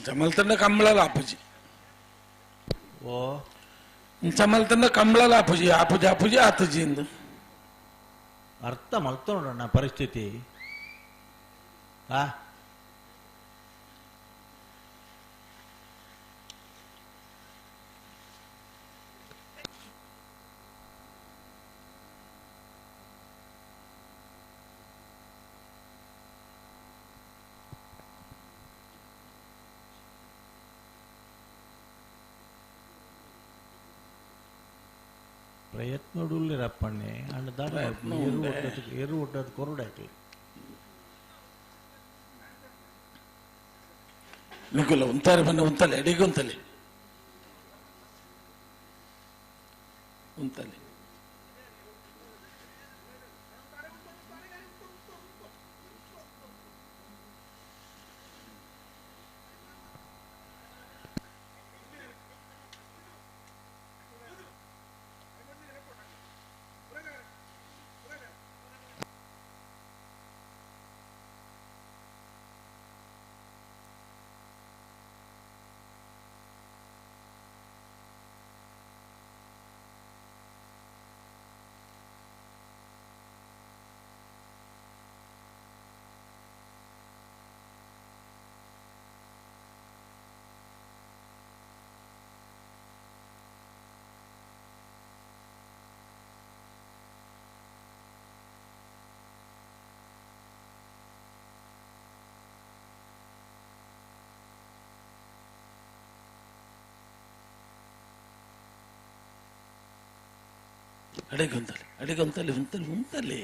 ಚಮಲ್ತಂಡ ಕಂಬಳಲ್ಲ ಅಪ್ಪುಜಿ ಓ ಚಮಲ್ತಂಡ ಕಂಬಳಲ್ಲ ಅಪ್ಪುಜಿ ಅಪ್ಪುಜಿ ಅಪ್ಪುಜಿ ಆತಜಿ ಎಂದು ಅರ್ಥ ಮಲ್ತೋಣ ಪರಿಸ್ಥಿತಿ ಆ ಪ್ರಯತ್ನಡುಲ್ಲಿರಪ್ಪಣ್ಣೆ ಅಣ್ಣ ದಾಡ ಎರು ಒಡ್ಡದು ಕೊರಡಾಯ್ತು ನಿಗುಲ ಉಂತಾರೆ ಬನ್ನ ಉಂತಲೆ ಅಡಿಗೆ ಉಂತಲೆ ಉಂತಲೆ ಅಡಿಗೊಂತಲೆ ಅಡಿಗೊಂತಲೆ ಉಂತಲೆ ಉಂತಲೆ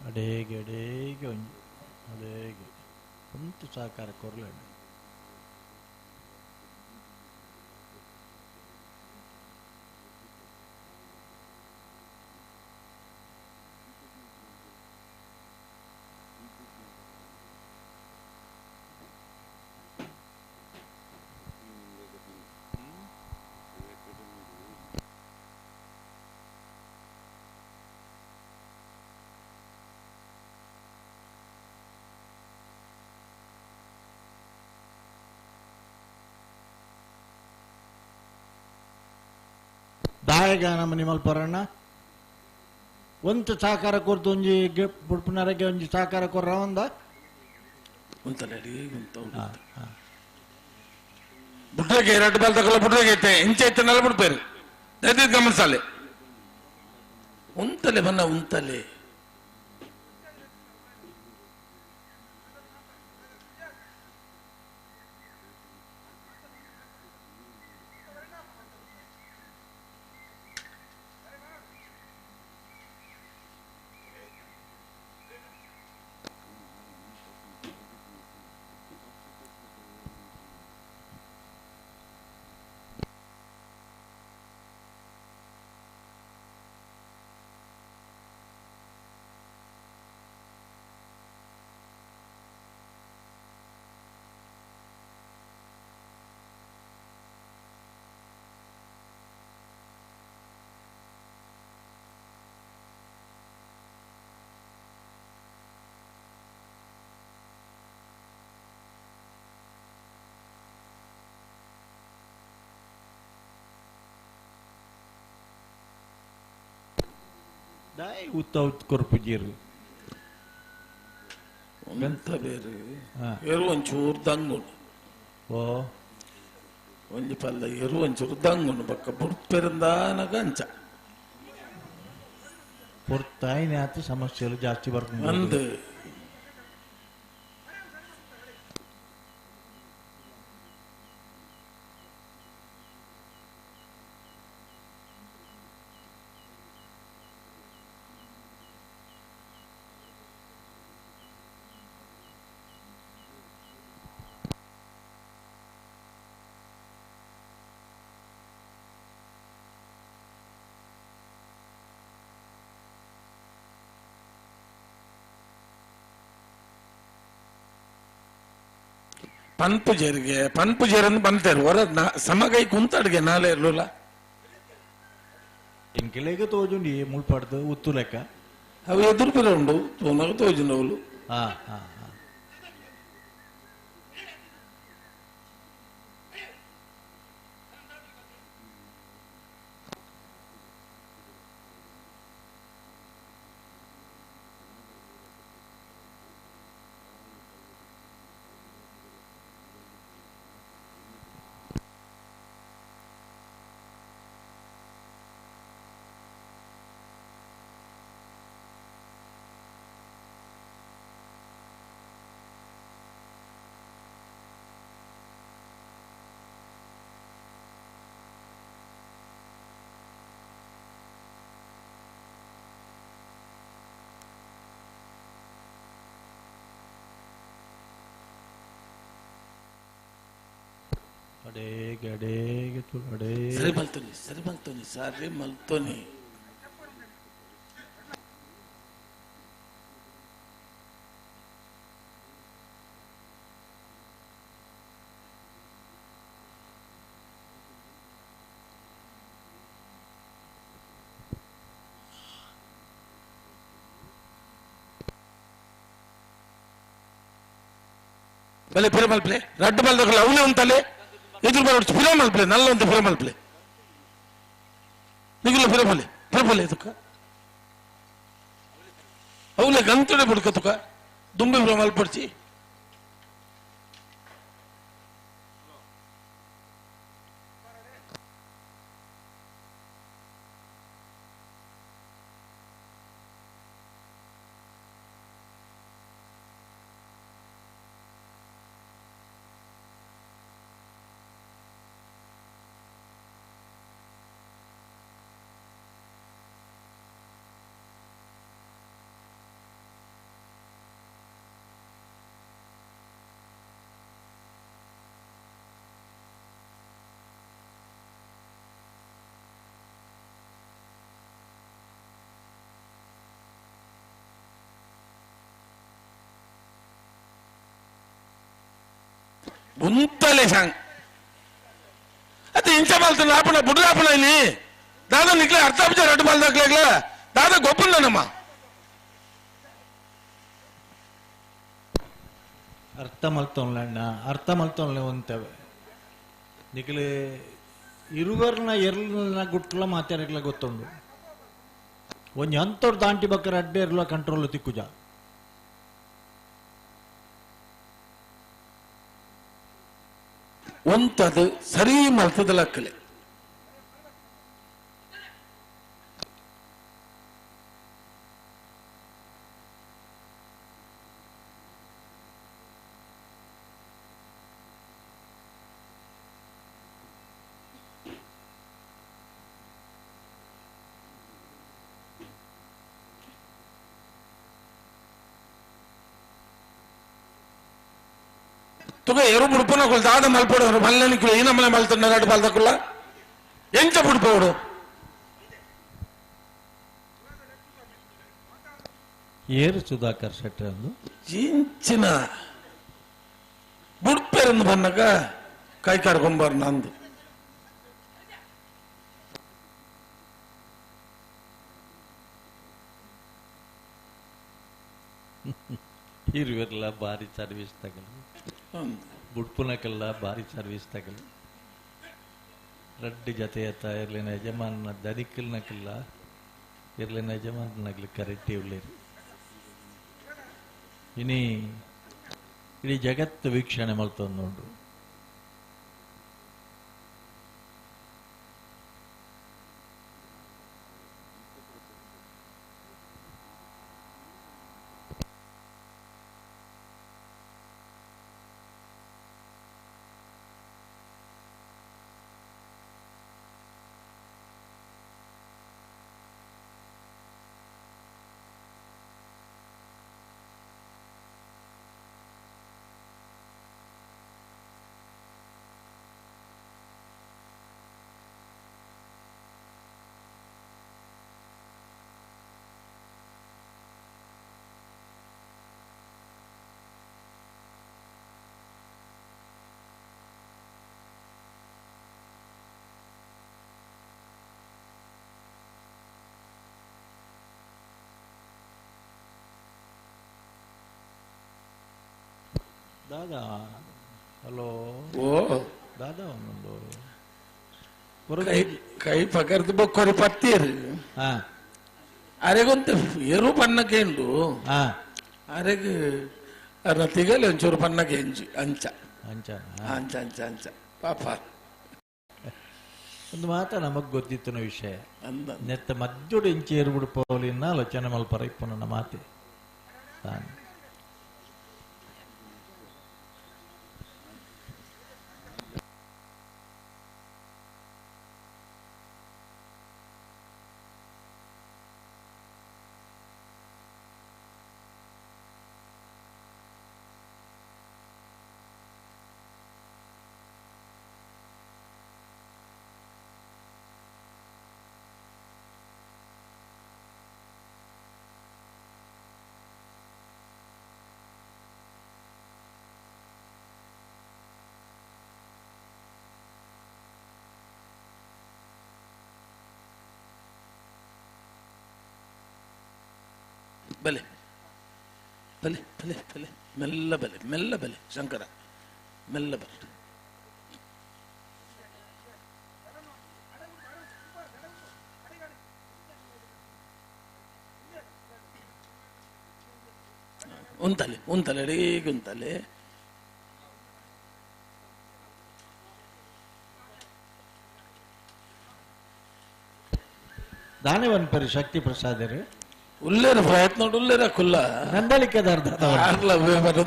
ಅಡೇಗೆ ಅಡೇಗೆ ಒಂಜಿ ಅಡೇಗೆ ಒಂತು ಸಹಕಾರ ಕೊರಲ ದಾಯಗಾನ ಮನಿ ಮಲ್ಪರಣ್ಣ ಒಂತ ಸಹಕಾರ ಕೊರ್ತು ಒಂಜಿ ಬುಡ್ಪುನರಗೆ ಒಂಜಿ ಸಹಕಾರ ಕೊರ್ರ ಒಂದ ಬುಡ್ರಗೆ 2 ಬಾಲ್ ತಗೊಳ್ಳ ಬುಡ್ರಗೆ ಐತೆ ಇಂಚೆ ಐತೆ ನಲ್ಲ ಬಿಡ್ಪೇರು ದಯವಿಟ್ಟು ಗಮನಿಸಲಿ ಉಂತಲೆ ಬನ್ನ ಉಂತಲೆ ದಾಯಿ ಉತ್ತ ಕೊರ್ಪುಜೀರು ಎಂತ ಬೇರೆ ಎರು ಒಂಚೂರು ದಂಗುನು ಓ ಒಂಜಿ ಪಲ್ಲ ಎರು ಒಂಚೂರು ದಂಗುನು ಪಕ್ಕ ಬುಡ್ಪೆರಂದಾನಗ ಅಂಚ ಪೊರ್ತಾಯಿನ ಆತ ಸಮಸ್ಯೆಗಳು ಜಾಸ್ತಿ ಬರ್ತದೆ ಅಂದು ಪನ್ಪು ಜೇರನ್ನು ಬಂತಾರೆ ಹೊರ ಸಮಗೈ ಕುಂತಾಡ್ಗೆ ನಾಳೆ ಇರ್ಲಿಲ್ಲ ಎಂಕೆಲೆಗೆ ತೋಜುಂಡಿ ಮುಳ್ಪಾಡ್ದು ಉತ್ತು ಲೆಕ್ಕ ಅವು ಎದುರು ಬೇರೆ ಉಂಡು ತೋನಾಗ ತೋಜುಂಡವಳು ಹಾ ಹಾ ಸರಿ ಮಲ್ತೋನಿ ಸಾರಿ ಮಲ್ತೋನಿ ಬಲೆ ಫಿರ ಮಲ್ಪ್ಲೆ ರಡ್ಡು ಬಾಲ್ ತಗೊಳ್ಳ ಅವನೇ ಉಂಟಲೆ ಎದುರು ಬಾಲ್ ಫಿರ ಮಲ್ಪ್ಲೆ ನಲ್ಲ ಒಂದು ಫಿರ ಮಲ್ಪ್ಲೆ ನಿಗುಲ್ಲ ಫಿರಫಲೆ ತುಕ ಅವಲೆ ಗಂತುಡೆ ಬುಡ್ಕ ತುಕ ದುಂಬಿ ಫಿರ ಮಲ್ಪಡ್ಸಿ ಉಂತಲೆ ಸಾಂಗ್ ಅತ್ತೆ ಇಂಚ ಮಾಲ್ತ ಆಪಣ ಬುಡ್ಲ ಆಪಣ ಇಲ್ಲಿ ದಾದಾ ನಿಕ್ಲೆ ಅರ್ಥ ಬಿಚ್ಚ ರಡ್ಡು ಮಾಲ್ ದಾಕ್ಲಾಗ್ಲ ದಾದಾ ಗೊಪ್ಪಲ್ಲ ನಮ್ಮ ಅರ್ಥ ಮಲ್ತೊನ್ಲಣ್ಣ ಅರ್ಥ ಮಲ್ತೊನ್ಲೆ ಒಂತವೆ ನಿಕ್ಲೆ ಇರುವರ್ನ ಎರ್ಲಿನ ಗುಟ್ಲ ಮಾತಾಡಕ್ಲ ಗೊತ್ತುಂಡು ಒಂಜಿ ಅಂತವ್ರು ದಾಂಟಿ ಬಕ್ಕರ ಅಡ್ಡೆ ಇರ್ಲ ಕಂಟ್ರೋಲ್ ತಿಕ್ಕುಜ ಒಂತದು ಸರಿ ಮಲ್ತದ ಲಕ್ಕಲೆ ತುಗ ಎರು ಬುಡ್ಪನ ದಾದ ಮಲ್ಪಡೋರು ಮಲ್ಲನಿಕ್ಕು ಈ ನಮ್ಮನೆ ಮಲ್ತನ್ನ ನಾಡು ಪಾಲ್ದಕ್ಕುಲ್ಲ ಎಂಚ ಬುಡ್ಪೋಡು ಏರು ಸುಧಾಕರ್ ಶೆಟ್ಟಿ ಅಂದು ಇಂಚಿನ ಬುಡ್ಪೇರನ್ನು ಬನ್ನಗ ಕೈ ಕಾರ್ಕೊಂಬಾರ ನಂದು ಇರುವೆಲ್ಲ ಭಾರಿ ಸರ್ವಿಸ್ ತಗಲು ಬುಡ್ಪುನಕ್ಕೆಲ್ಲ ಭಾರಿ ಸರ್ವಿಸ್ ತಗಲು ರಡ್ಡಿ ಜೊತೆ ಇರ್ಲಿನ ಯಜಮಾನ ದನಿಕಲ್ನಕ್ಕಿಲ್ಲ ಇರ್ಲಿನ ಯಜಮಾನನಾಗ್ಲಿ ಕರೆಕ್ಟಿ ಉಳ್ಳೇರು ಇನಿ ಇಡೀ ಜಗತ್ತು ವೀಕ್ಷಣೆ ಮಲ್ತೊಂದು ನೋಡು ದಾದಾ ಹಲೋ ಓ ದಾದಾ ಒಂದೊಂದು ಕೈ ಪಕರ್ದು ಬೊಕ್ಕೊರಿ ಪತ್ತೀರು ಅರೆಗೊಂತ ಏರು ಪನ್ನಕ್ಕೆ ಉಂಡು ಅರೆಗೆ ಅರ್ನ ತಿಗಲಿ ಒಂಚೂರು ಪನ್ನಕ್ಕೆ ಎಂಚು ಅಂಚ ಅಂಚ ಅಂಚ ಅಂಚ ಅಂಚ ಪಾಪ ಒಂದು ಮಾತ ನಮಗ್ ಗೊತ್ತಿತ್ತಿನ ವಿಷಯ ನೆತ್ತ ಮದ್ದೊಡು ಇಂಚಿ ಏರ್ಬಿಡು ಪೋಲಿನ ಆಲೋಚನೆ ಮಲ್ಪರ ಇಪ್ಪು ನನ್ನ ಮಾತೆ ತಾನು ಬಲೆ ಬಲೆ ಬಲೆ ಬಲೆ ಮೆಲ್ಲ ಬಲೆ ಮೆಲ್ಲ ಬಲೆ ಶಂಕರ ಮೆಲ್ಲ ಬಲೆ ಉಂತಲೆ ಉಂತಲೆ ಅಡಿಗೆ ಉಂತಲೆ ದಾನವನ್ ಪರಿ ಶಕ್ತಿ ಪ್ರಸಾದರು ಉಲ್ಲೇರ ಪ್ರಯತ್ನ ಉಲ್ಲೇರ ಕುಲ್ಲ ನಂದಳಿಕೆ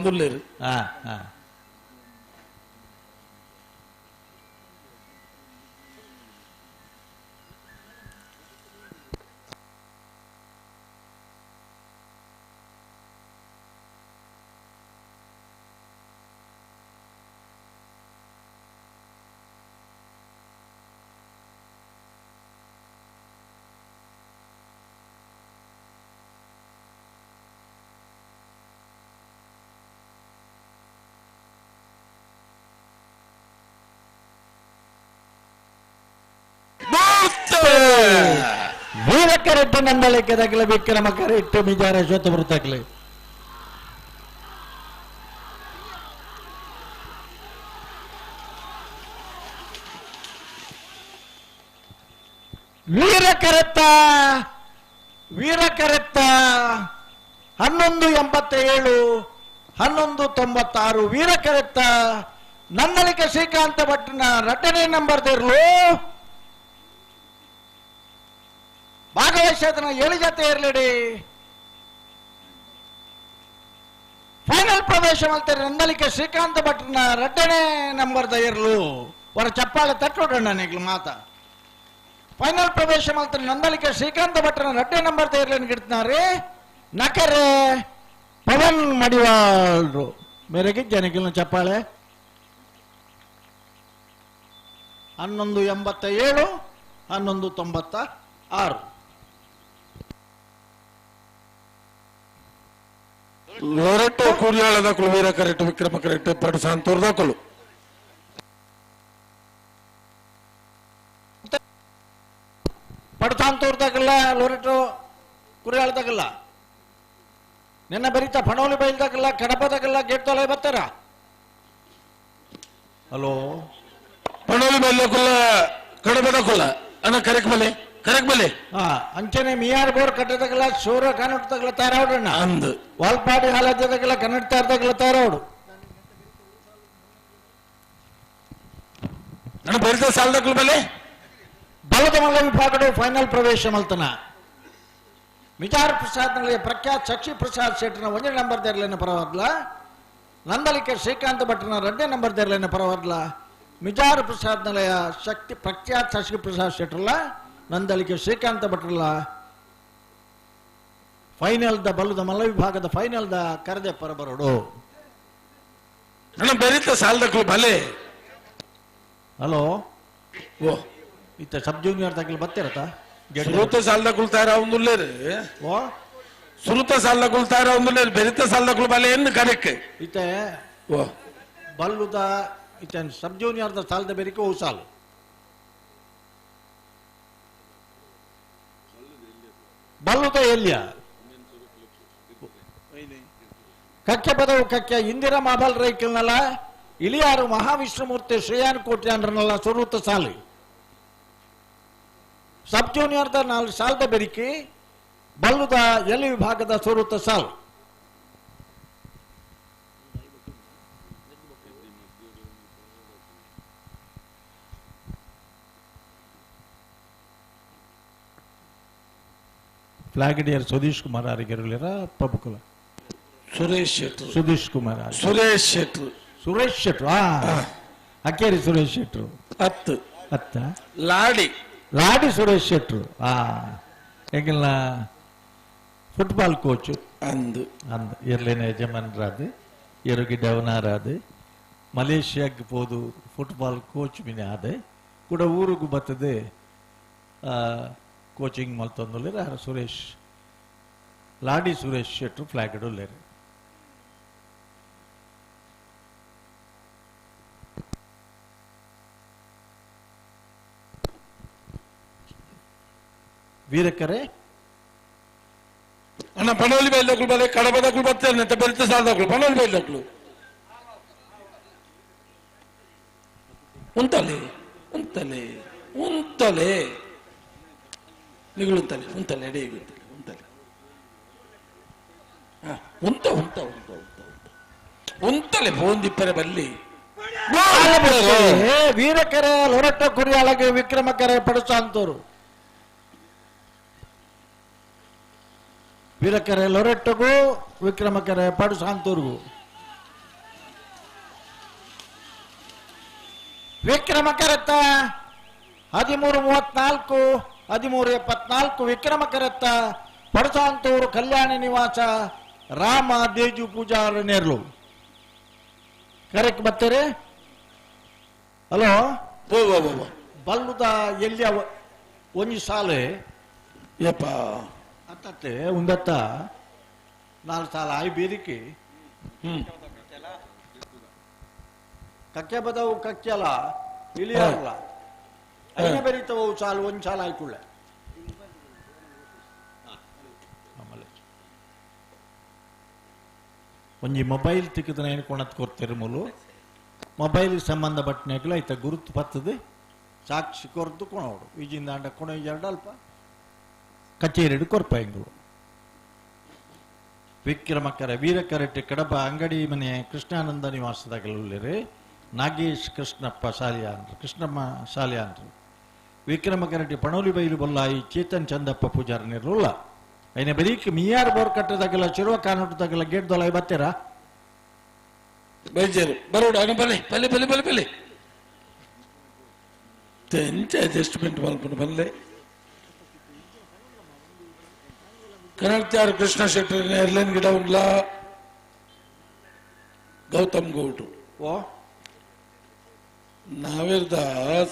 ಉಲ್ಲೇರು ವೀರಕರೆಟ್ಟು ನಂದಳಿಕೆ ತಗಲ ವಿಕ್ರಮ ಕರೆಟ್ಟು ಮಿಜಾರ ಶೋತ ಬರುತ್ತಾಗಲಿ ವೀರಕರೆತ್ತ 1187 1196 ವೀರಕರೆತ್ತ ನಂದಲಿಕ ಶ್ರೀಕಾಂತ ಭಟ್ನ 2ನೇ ನಂಬರ್ ದೇರ್ಲು ಭಾಗವಹಿಸೋದನ್ನ 7 ಜೊತೆ ಇರಲಿಡಿ. ಫೈನಲ್ ಪ್ರವೇಶ ಮಾಡ್ತಾರೆ ನಂದಲಿಕ ಶ್ರೀಕಾಂತ ಭಟ್ನ 2ನೇ ನಂಬರ್ ಇರ್ಲು ಅವರ ಚಪ್ಪಾಳೆ ತಟ್ಟೋಡಣ್ಣ ನಿಗ್ಲು ಮಾತ ಫೈನಲ್ ಪ್ರವೇಶ ಮಾಡ್ತಾರೆ ನಂದಲಿಕ ಶ್ರೀಕಾಂತ ಭಟ್ನ 2ನೇ ನಂಬರ್ ಇರ್ಲೇನು ಗಿಡ್ತಾರೆ ನಕರೆ ಪವನ್ ಮಡಿವಾಳ್ರು ಮೇರೆಗೆ ಜನಗಿಲ್ನ ಚಪ್ಪಾಳೆ 1187 1196 ಲೋರೆಟ್ಟೋ ಕೂರ್ಯಾಳದ ಕುಲವೀರ ಕರೆಕ್ಟ್ ವಿಕ್ರಮ ಕರೆಕ್ಟ್ ಪಡಸಾಂತೂರ್ದ ಕುಲು ಪಡಸಾಂತೂರ್ದಾಗಲ್ಲ ಲೋರೆಟ್ಟೋ ಕುರಿಯಾಳದಾಗಲ್ಲ ನಿನ್ನ ಬರೀತಾ ಫಣೋಲಿ ಬೈಲ್ದಾಗಲ್ಲ ಕಡಪದಾಗಲ್ಲ ಗೇಟ್ ತೊಲೆ ಬರ್ತಾರ. ಹಲೋ ಪಣೋಲಿ ಬೈಲಕುಲ್ಲ ಕಡಬದ ಕುಲ್ಲ ಅನ್ನ ಕರೆಕ್ಟ್ ಬಲೆ ಅಂಚನೆ ಮಿಯಾರ್ ಬೋರ್ ಕಟ್ಟದಾಗಲ್ಲ ಶೋರ ಕನ್ನಡದಾಗಲ್ಲ ತಾರಾವಡಣ್ಣ ಅಂದ್ ವಾಲ್ಪಾಡಿ ಹಾಲದಾಗಲ್ಲ ಕನ್ನಡ ತಾರದಾಗಲ್ಲ ತಾರಾವಡು ಅಣ್ಣ ಬರಿತ ಸಾಲದಾಗಲು ಬಲೆ ಬಲದ ಮಲ್ಲ ವಿಭಾಗದ ಫೈನಲ್ ಪ್ರವೇಶ ಮಲ್ತನ ವಿಚಾರ ಪ್ರಸಾದ್ ಪ್ರಖ್ಯಾತ್ ಶಕ್ತಿ ಪ್ರಸಾದ್ ಶೆಟ್ಟನ 1ನೇ ನಂಬರ್ ದೇರ್ಲೇನ ಪರವಾದ್ಲ ನಂದಲಿಕೆ ಶ್ರೀಕಾಂತ ಭಟ್ನ 2ನೇ ನಂಬರ್ ದೇರ್ಲೇನ ಪರವಾದ್ಲ ಮಿಜಾರ್ ಪ್ರಸಾದ್ ನಿಲಯ ಶಕ್ತಿ ಪ್ರಖ್ಯಾತ್ ಶಕ್ತಿ ಪ್ರಸಾದ್ ಶೆಟ್ಟರ್ಲ ನಂದಲಿಕೆ ಶ್ರೀಕಾಂತ ಭಟ್ರಲ್ಲ ಫೈನಲ್ದ ಬಲ್ಲದ ಮಲ್ಲ ವಿಭಾಗದ ಫೈನಲ್ದ ಕರೆದೆ ಪರಬರೋಡು ಅಣ್ಣ ಬರಿತ ಸಾಲದಾಗಲು ಬಲೆ ಹಲೋ ಓ ಇತ್ತ ಸಬ್ ಜೂನಿಯರ್ ದಾಖಲೆ ಬರ್ತಿರತ್ತ ಸುರುತ ಸಾಲದಾಗಲು ತಾರ ಒಂದುಲ್ಲೇರು ಓ ಸುರುತ ಸಾಲದಾಗಲು ತಾರ ಒಂದುಲ್ಲೇರು ಬೆರಿತ ಸಾಲದಾಗಲು ಬಲೆ ಏನು ಕರೆಕ್ಟ್ ಇತ್ತೆ ಓ ಬಲ್ಲುದ ಇತ್ತ ಸಬ್ ಜೂನಿಯರ್ದ ಸಾಲದ ಬೇರಿಕೆ ಓ ಸಾಲು ಬಲ್ಲುದ ಎಲ್ಲಿಯ ಕಕ್ಕೆ ಪದವು ಕಕ್ಕೆ ಇಂದಿರಾ ಮಾಬಲ್ ರೈಕಲ್ನಲ್ಲ ಇಳಿಯಾರು ಮಹಾವಿಷ್ಣುಮೂರ್ತಿ ಶ್ರೇಯಾನ್ ಕೋಟ್ಯಾನ್ರನಲ್ಲ ಸುರುತ ಸಾಲು ಸಬ್ ಜೂನಿಯರ್ದ 4 ಸಾಲದ ಬೆರಿಕೆ ಬಲ್ಲುದ ಎಲ್ಲಿ ವಿಭಾಗದ ಸುರುತ ಸಾಲು ಫ್ಲಾಗಿಡಿಯರ್ ಸುಧೀಶ್ ಕುಮಾರ್ ಆರಿಗೆರುಳಿರ ಪ್ರಭುಕುಲ ಸುರೇಶ್ ಶೆಟ್ರು ಸುಧೀಶ್ ಕುಮಾರ್ ಸುರೇಶ್ ಶೆಟ್ರು ಸುರೇಶ್ ಶೆಟ್ರು ಅಕ್ಕೇರಿ ಸುರೇಶ್ ಶೆಟ್ರು 10 ಲಾಡಿ ಸುರೇಶ್ ಶೆಟ್ರು ಹೆಂಗಿಲ್ಲ ಫುಟ್ಬಾಲ್ ಕೋಚ್ ಅಂದ್ ಇರ್ಲೇನ ಯಜಮಾನರಾದು ಎರುಗಿ ಡವನಾರಾದು ಮಲೇಷಿಯಾಗೆ ಹೋದು ಫುಟ್ಬಾಲ್ ಕೋಚ್ ಮಿನಿ ಆದೆ ಕೂಡ ಊರಿಗೂ ಬರ್ತದೆ ಕೋಚಿಂಗ್ ಮಲ್ತೊಂದುಲ್ಲೇರು ಸುರೇಶ್ ಲಾಡಿ ಸುರೇಶ್ ಶೆಟ್ರು ಫ್ಲಾಗ್ ಇಡಲೇರು ವೀರಕರೆ ಅಣ್ಣ ಪಣೋಲಿ ಬೈಲಕ್ಕಳು ಬಲೆ ಕಡಬದಕ್ಕಳು ಬರ್ತೇನೆ ಅಂತ ಬೆರಿತ ಸಾಲದಾಗಲು ಪಣೋಲಿ ಬೈಲಕ್ಕಳು ಉಂತಲೆ ಉಂತಲೆ ಉಂತಲೆ ನಿಗುಳುಂತಲೆ ಉಂತಲೆ ಎಡೆ ಉಂತಲೆ ಉಂತಲೆ ಉಂತ ಉಂತ ಉಂತ ಉಂತ ಉಂತಲೆ ಬೋಂದಿಪ್ಪರೆ ಬಲ್ಲಿ ವೀರಕರೆ ಲೊರಟ್ಟ ಕುರಿಯಾಳಗೆ ವಿಕ್ರಮಕರೆ ಪಡಸಾಂತೂರು ವೀರಕರೆ ಲೊರೆಟ್ಟಗೂ ವಿಕ್ರಮಕರೆ ಪಡಸಾಂತೂರ್ಗೂ ವಿಕ್ರಮಕರೆತ್ತ 1334 1374 ವಿಕ್ರಮಕರೆತ್ತ ಪಡಸಾಂತೂರು ಕಲ್ಯಾಣಿ ನಿವಾಸ ರಾಮ ದೇಜು ಪೂಜಾರ ನೇರ್ಲು ಕರೆಕ್ಟ್ ಬರ್ತೀರಿ ಹಲೋ ಬಲ್ಲುದ ಎಲ್ಲಿಯ ಒಂಜಿ ಸಾಲೆ ಯಪ್ಪ ಅತ್ತತ್ತೆ ಉಂದತ್ತ 4 ಸಾಲ ಆಯ್ ಬೇರಿಕೆ ಕಕ್ಕೆ ಬದವು ಕಕ್ಕೆಲ್ಲ ಇಳಿಯಲ್ಲ ಐನ ಬೆರೀತವು ಸಾಲು ಒಂದ್ ಸಾಲ ಆಯ್ಕೊಳ್ಳೆ ಒಂಜಿ ಮೊಬೈಲ್ ತಿಕ್ಕದ ಕೊಣತ್ ಕೊಡ್ತೀರಿ ಮೂಲು ಮೊಬೈಲ್ ಸಂಬಂಧಪಟ್ಟನಾಗಲ ಐತ ಗುರುತು ಪತ್ತದು ಸಾಕ್ಷಿ ಕೊರ್ದು ಕೊಣೋಡು ಈಜಿಂದ ಅಂಡ ಕೊಣ ಎರಡು ಅಲ್ಪ ಕಚೇರಿ ಕೊರ್ಪಾಯಿಂಗಳು ವಿಕ್ರಮಕರ ವೀರಕರಟ್ಟಿ ಕಡಬ ಅಂಗಡಿ ಮನೆ ಕೃಷ್ಣಾನಂದ ನಿವಾಸದಾಗಲೇ ನಾಗೇಶ್ ಕೃಷ್ಣಪ್ಪ ಶಾಲಿಯಾನ್ರು ಕೃಷ್ಣಮ್ಮ ಶಾಲಿಯಾನ್ರು ವಿಕ್ರಮಕರಟ್ಟಿ ಪಣೋಲಿ ಬೈಲು ಬೊಲ್ಲಾಯಿ ಚೇತನ್ ಚಂದಪ್ಪ ಪೂಜಾರನಿರುಲ್ಲ అయిన బరీకి మియార్ బోర్ కట్ట దగ్గర చెరువు కానట్టు దగ్గర గేట్ దొలై బత్తేరా బయలుదేరు బరోడు ఆయన పల్లె పల్లె పల్లె పల్లె పల్లె తెంచ అడ్జస్ట్మెంట్ మల్పున పల్లె ಕನಡ್ತ್ಯಾರ ಕೃಷ್ಣ ಶೆಟ್ಟಿ ಏರ್ಲೈನ್ ಗಿಡ ಉಂಡ್ಲ ಗೌತಮ್ ಗೌಡು ಓ ನಾವಿರ್ದ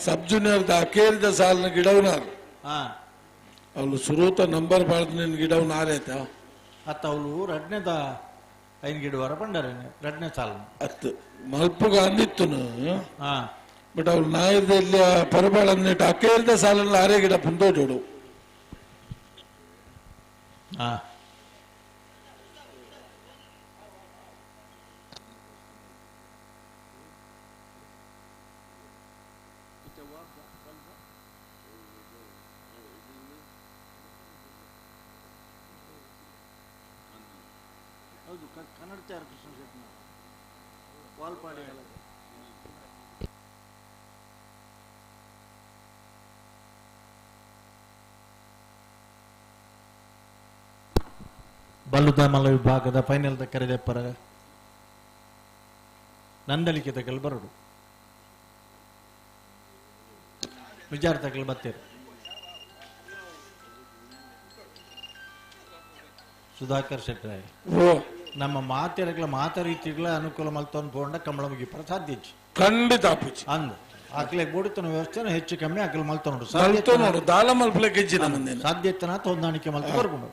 ಸಬ್ ಜೂನಿಯರ್ದ ಅಕೇರಿದ ಸಾಲಿನ ಗಿಡವನಾರು ಅವಳು ಸುರೂತ ನಂಬರ್ ಬಾಳ್ದು ನಿನ್ ಗಿಡವ್ ನಾರೇತ ಅತ್ತ ಅವಳು ರಡ್ನೇದ ಐನ್ ಗಿಡವರ ಬಂಡಾರೆ ರಡ್ನೇ ಸಾಲ ಅತ್ತು ಮಲ್ಪುಗ ಅಂದಿತ್ತು ಬಟ್ ಅವಳು ನಾಯಿರ್ದ ಇಲ್ಲಿ ಪರಬಾಳ ಅಂದಿಟ್ಟು ಅಕೇರಿದ ಸಾಲಲ್ಲಿ ಆರೇ ಗಿಡ ಪುಂದೋ ಜೋಡು ಕನ್ನಡ ಕೃಷ್ಣ ಶೆಟ್ಟಿ ವಾಲ್ಪಾಡಿ ಬಲ್ಲುದಾಮಲ ವಿಭಾಗದ ಫೈನಲ್ ಕರೆದೆ ಪರ ನಂದಲಿಕೆ ತಗಲ್ ಬರಡು ವಿಚಾರ ತಗಲ್ ಬತ್ತೇರು ಸುಧಾಕರ್ ಶೆಟ್ಟಿ ನಮ್ಮ ಮಾತೆರಗಳ ಮಾತರೀತಿಗಳ ಅನುಕೂಲ ಮಲ್ತವನ್ ಪೋಂಡ ಕಂಬಳ ಮುಗಿಪರ ಸಾಧ್ಯ ಖಂಡಿತ ಅಂದ ಆಕಲೆ ಬೋಡಿತನ ವ್ಯವಸ್ಥೆ ಹೆಚ್ಚು ಕಮ್ಮಿ ಆಕಲೆ ಮಲ್ತೋಡು ದಾಲ ಮಲ್ಪಲೆ ಗೆಜ್ಜಿನ ಮುಂದೆ ಸಾಧ್ಯತನ ಹೊಂದಾಣಿಕೆ ಮಲ್ತ ಬರ್ಕೊಂಡು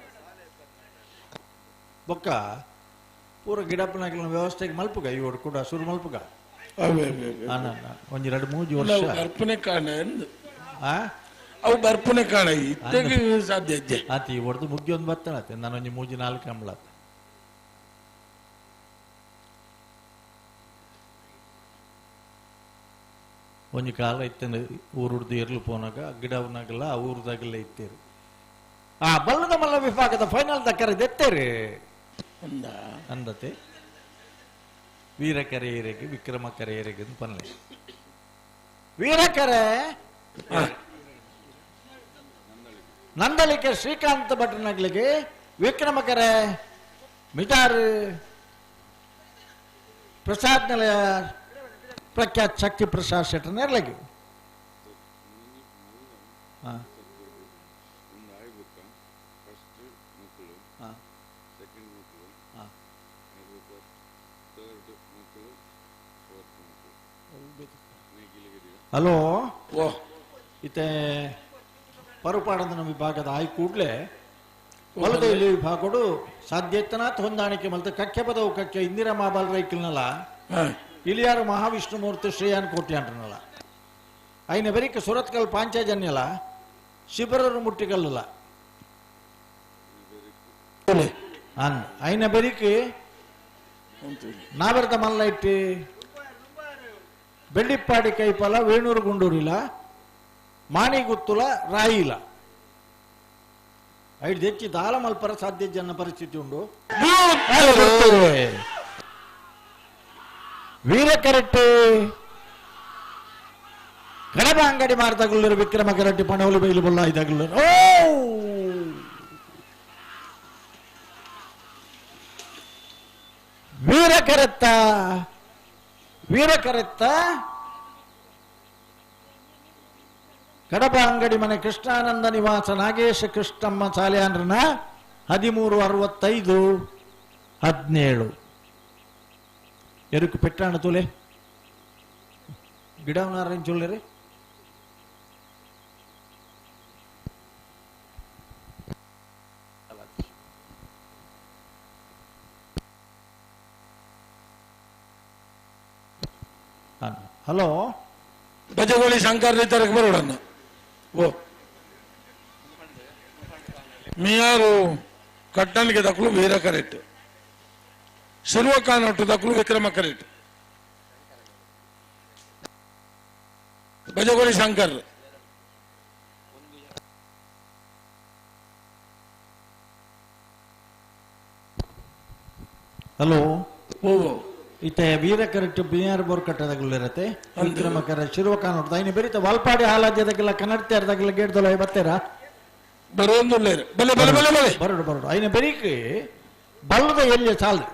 ಬೊಕ್ಕ ಪೂರ ಗಿಡಪ್ಪನಾಗಿನ ವ್ಯವಸ್ಥೆಗೆ ಮಲ್ಪುಗ ಇವರು ಕೂಡ ಸುರು ಮಲ್ಪುಗ ಒಂದ್ 2-3 ವರ್ಷ ಬರ್ಪನೆ ಕಾಣ ಅವು ಬರ್ಪನೆ ಕಾಣ ಇತ್ತೆಗೆ ಸಾಧ್ಯ ಇದ್ದೆ ಆತಿ ಹೊಡೆದು ಮುಗ್ಗಿ ಒಂದು ಬರ್ತಾನತ್ತೆ ನಾನು ಒಂಜಿ 3-4 ಕಂಬಳ ಒಂಜಿ ಕಾಲ ಇತ್ತಂದ್ರೆ ಊರುಡ್ದು ಎರ್ಲು ಪೋನಾಗ ಗಿಡವನಾಗಲ್ಲ ಆ ಊರದಾಗೆಲ್ಲ ಇತ್ತೇರಿ ಆ ಬಲ್ಲದ ಮಲ್ಲ ವಿಭಾಗದ ಫೈನಲ್ ಕರೆದೆತ್ತೇರಿ ಅಂದತೆ ವೀರಕರೆಯರಿಗೆ ವಿಕ್ರಮ ಕರೆಯರಿಗೆ ಪನ್ಲೆ ವೀರಕರೆ ನಂದಲಿಕೆ ಶ್ರೀಕಾಂತ್ ಭಟ್ರನಗಳಿಗೆ ವಿಕ್ರಮಕರೆ ಮಿಟಾರ್ ಪ್ರಸಾದ್ ನಿಲಯ ಪ್ರಖ್ಯಾತ್ ಶಕ್ತಿ ಪ್ರಸಾದ್ ಶೆಟ್ಟರ್ ನೆರಳಗಿ ಹಲೋ ಇತ್ತೆ ಪರುಪಾಡಂದನ ವಿಭಾಗದ ಆಯ್ ಕೂಡ್ಲೆ ಹೊಲದಲ್ಲಿ ವಿಭಾಗಡು ಸಾಧ್ಯತನಾತ್ ಹೊಂದಾಣಿಕೆ ಮಲ್ತ ಕಕ್ಕೆ ಪದವು ಕಕ್ಕೆ ಇಂದಿರಾ ಮಹಾಬಾಲ್ ರೈಕಲ್ನಲ್ಲ ಇಲಿಯಾರು ಮಹಾವಿಷ್ಣುಮೂರ್ತಿ ಶ್ರೇಯಾನ್ ಕೋಟ್ಯಾಂಟ್ರನಲ್ಲ ಐನ ಬೆರಿಕ ಸುರತ್ಕಲ್ ಪಾಂಚಜನ್ಯಲ ಶಿಬಿರರು ಮುಟ್ಟಿಕಲ್ಲಲ್ಲ ಐನ ಬೆರಿಕ ನಾವೆರ್ದ ಮಲ್ಲ ಇಟ್ಟಿ ಬೆಳ್ಳಿಪ್ಪಾಡಿ ಕೈಪಲ ವೇಣೂರು ಗುಂಡೂರಿಲ ಮಾಣಿಗುತ್ತುಲ ರಾಯಿಲ ಐದು ಹೆಚ್ಚಿ ದಾಲ ಮಲ್ಪರ ಸಾಧ್ಯ ಜನ ಪರಿಸ್ಥಿತಿ ಉಂಡು ವೀರಕರಟ್ಟಿ ಕಡಬ ಅಂಗಡಿ ಮಾರ್ದಾಗಲ್ಲರು ವಿಕ್ರಮ ಕರಟ್ಟಿ ಪಣವಲು ಬೈಲು ಬೊಲ್ಲ ಇದಾಗಲ್ಲರು ವೀರಕರತ್ತ ಕಡಬ ಅಂಗಡಿ ಮನೆ ಕೃಷ್ಣಾನಂದ ನಿವಾಸ ನಾಗೇಶ ಕೃಷ್ಣಮ್ಮ ಸಾಲ್ಯಾನ್ರನ 1365-17 ಎರುಕು ಪೆಟ್ಟಾಣ ತುಲೆ ಗಿಡವನಾರೇನು ಚೊಲ್ಲರಿ ಹಲೋ ಬಜಗೋಳಿ ಶಂಕರ್ ತರಕ್ಕೆ ಬರೋಡನ್ನ ಓ ಮಿಯಾರು ಕಟ್ಟಣಿಗೆ ತಕ್ಕಲು ವೀರ ಕರೆಕ್ಟ್ ಶಿರ್ವಕಾನೊಟ್ಟು ತಕ್ಕಲು ವಿಕ್ರಮ ಕರೆಕ್ಟ್ ಬಜಗೋಡಿ ಶಂಕರ್. ಹಲೋ ಇತ್ತೆ ವೀರ ಕರೆಕ್ಟ್ ಬಿಆರ್ ಬೋರ್ ಕಟ್ಟದಾಗಲಿರತ್ತೆ ವಿಕ್ರಮಕರ ಶಿರುವ ಕಾನೂರು ಐನು ಬೆರಿತ ವಾಲ್ಪಾಡಿ ಹಾಲಾದ್ಯದಾಗೆಲ್ಲ ಕನ್ನಡತೆ ಅರ್ದಾಗೆಲ್ಲ ಗೇಡ್ದಲ್ಲ ಬತ್ತೇರಾ ಬರೋಡು ಬರೋಡು ಐನ ಬೆರಿಕೆ ಬಲ್ಲದ ಎಲ್ಲಿ ಸಾಲು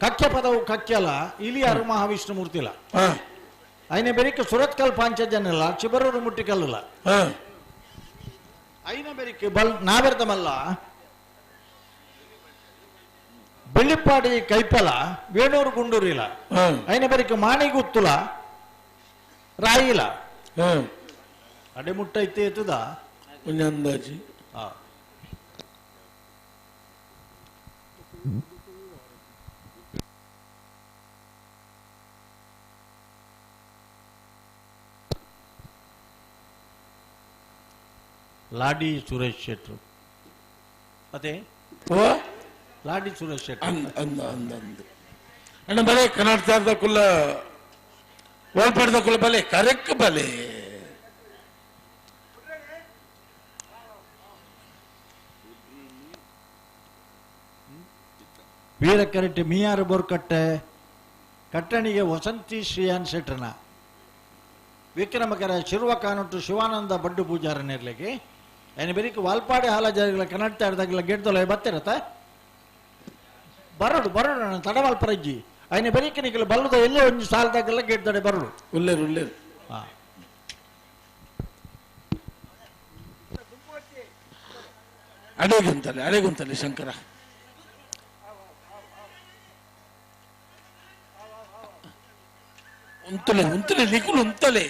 ಕಕ್ಯ ಪದವು ಕಕ್ಯಲ ಇಲಿಯಾರು ಮಹಾವಿಷ್ಣು ಮೂರ್ತಿಲ ಐನ ಬೆರಿಕೆ ಸುರತ್ಕಲ್ ಪಾಂಚಜನ್ಯಲ್ಲ ಚಿಬರೂರು ಮುಟ್ಟಿಕಲ್ಲ ಐನ ಬೆರಿಕೆ ನಾವೆರ್ದಮಲ್ಲ ಬೆಳ್ಳಿಪ್ಪಾಡಿ ಕೈಪಲ ವೇಣೂರು ಗುಂಡೂರಿಲ ಐನ ಬೆರಿಕೆ ಮಾಣಿಗುತ್ತುಲ ರಾಯಿಲ ಅಡೆಮುಟ್ಟ ಇತ್ತೆ ಎತ್ತದ ಅಂದಾಜಿ ಲಾಡಿ ಸುರೇಶ್ ಶೆಟ್ರು ಅದೇ ಲಾಡಿ ಸುರೇಶ್ ಶೆಟ್ರು ಅಣ್ಣ ಬಲೆ ಕನ್ನಡ ಕುಲ್ಲ ವಾಲ್ಪಾಡ್ದ ಕುಲ್ಲ ಬಲೆ ಕರೆಕ್ಟ್ ಬಲೆ ವೀರಕರೆಟ್ಟಿ ಮಿಯಾರು ಬೋರ್ಕಟ್ಟೆ ಕಟ್ಟಣಿಗೆ ವಸಂತಿ ಶ್ರೀಯಾನ್ ಶೆಟ್ರನ ವಿಕ್ರಮಕರ ಶಿರುವ ಕಾನೂಟು ಶಿವಾನಂದ ಬಡ್ಡು ಪೂಜಾರ ನೇರ್ಲಿಕ್ಕೆ ಐನ ಬೆರಿಕೆ ವಾಲ್ಪಾಡಿ ಹಾಲಾಜಾರಿಗಳ ಕನ್ನಡ ಆಡ್ದಾಗಲ ಗೆಡ್ದೊಲ ಬತ್ತಿರತ್ತ ಬರೋಡು ಬರೋಡು ತಡವಾಲ್ಪರಜ್ಜಿ ಐನ ಬೆರಿಕೆ ನಿಗಲು ಬಲ್ಲದ ಎಲ್ಲೇ ಒಂದು ಸಾಲದಾಗೆಲ್ಲ ಗೆಡ್ದಡೆ ಬರೋಡು ಉಲ್ಲೇರು ಅಡೆಗುಂತಲೆ ಶಂಕರ ಉಂತಲೆ ನಿಖುಲು ಉಂತಲೆ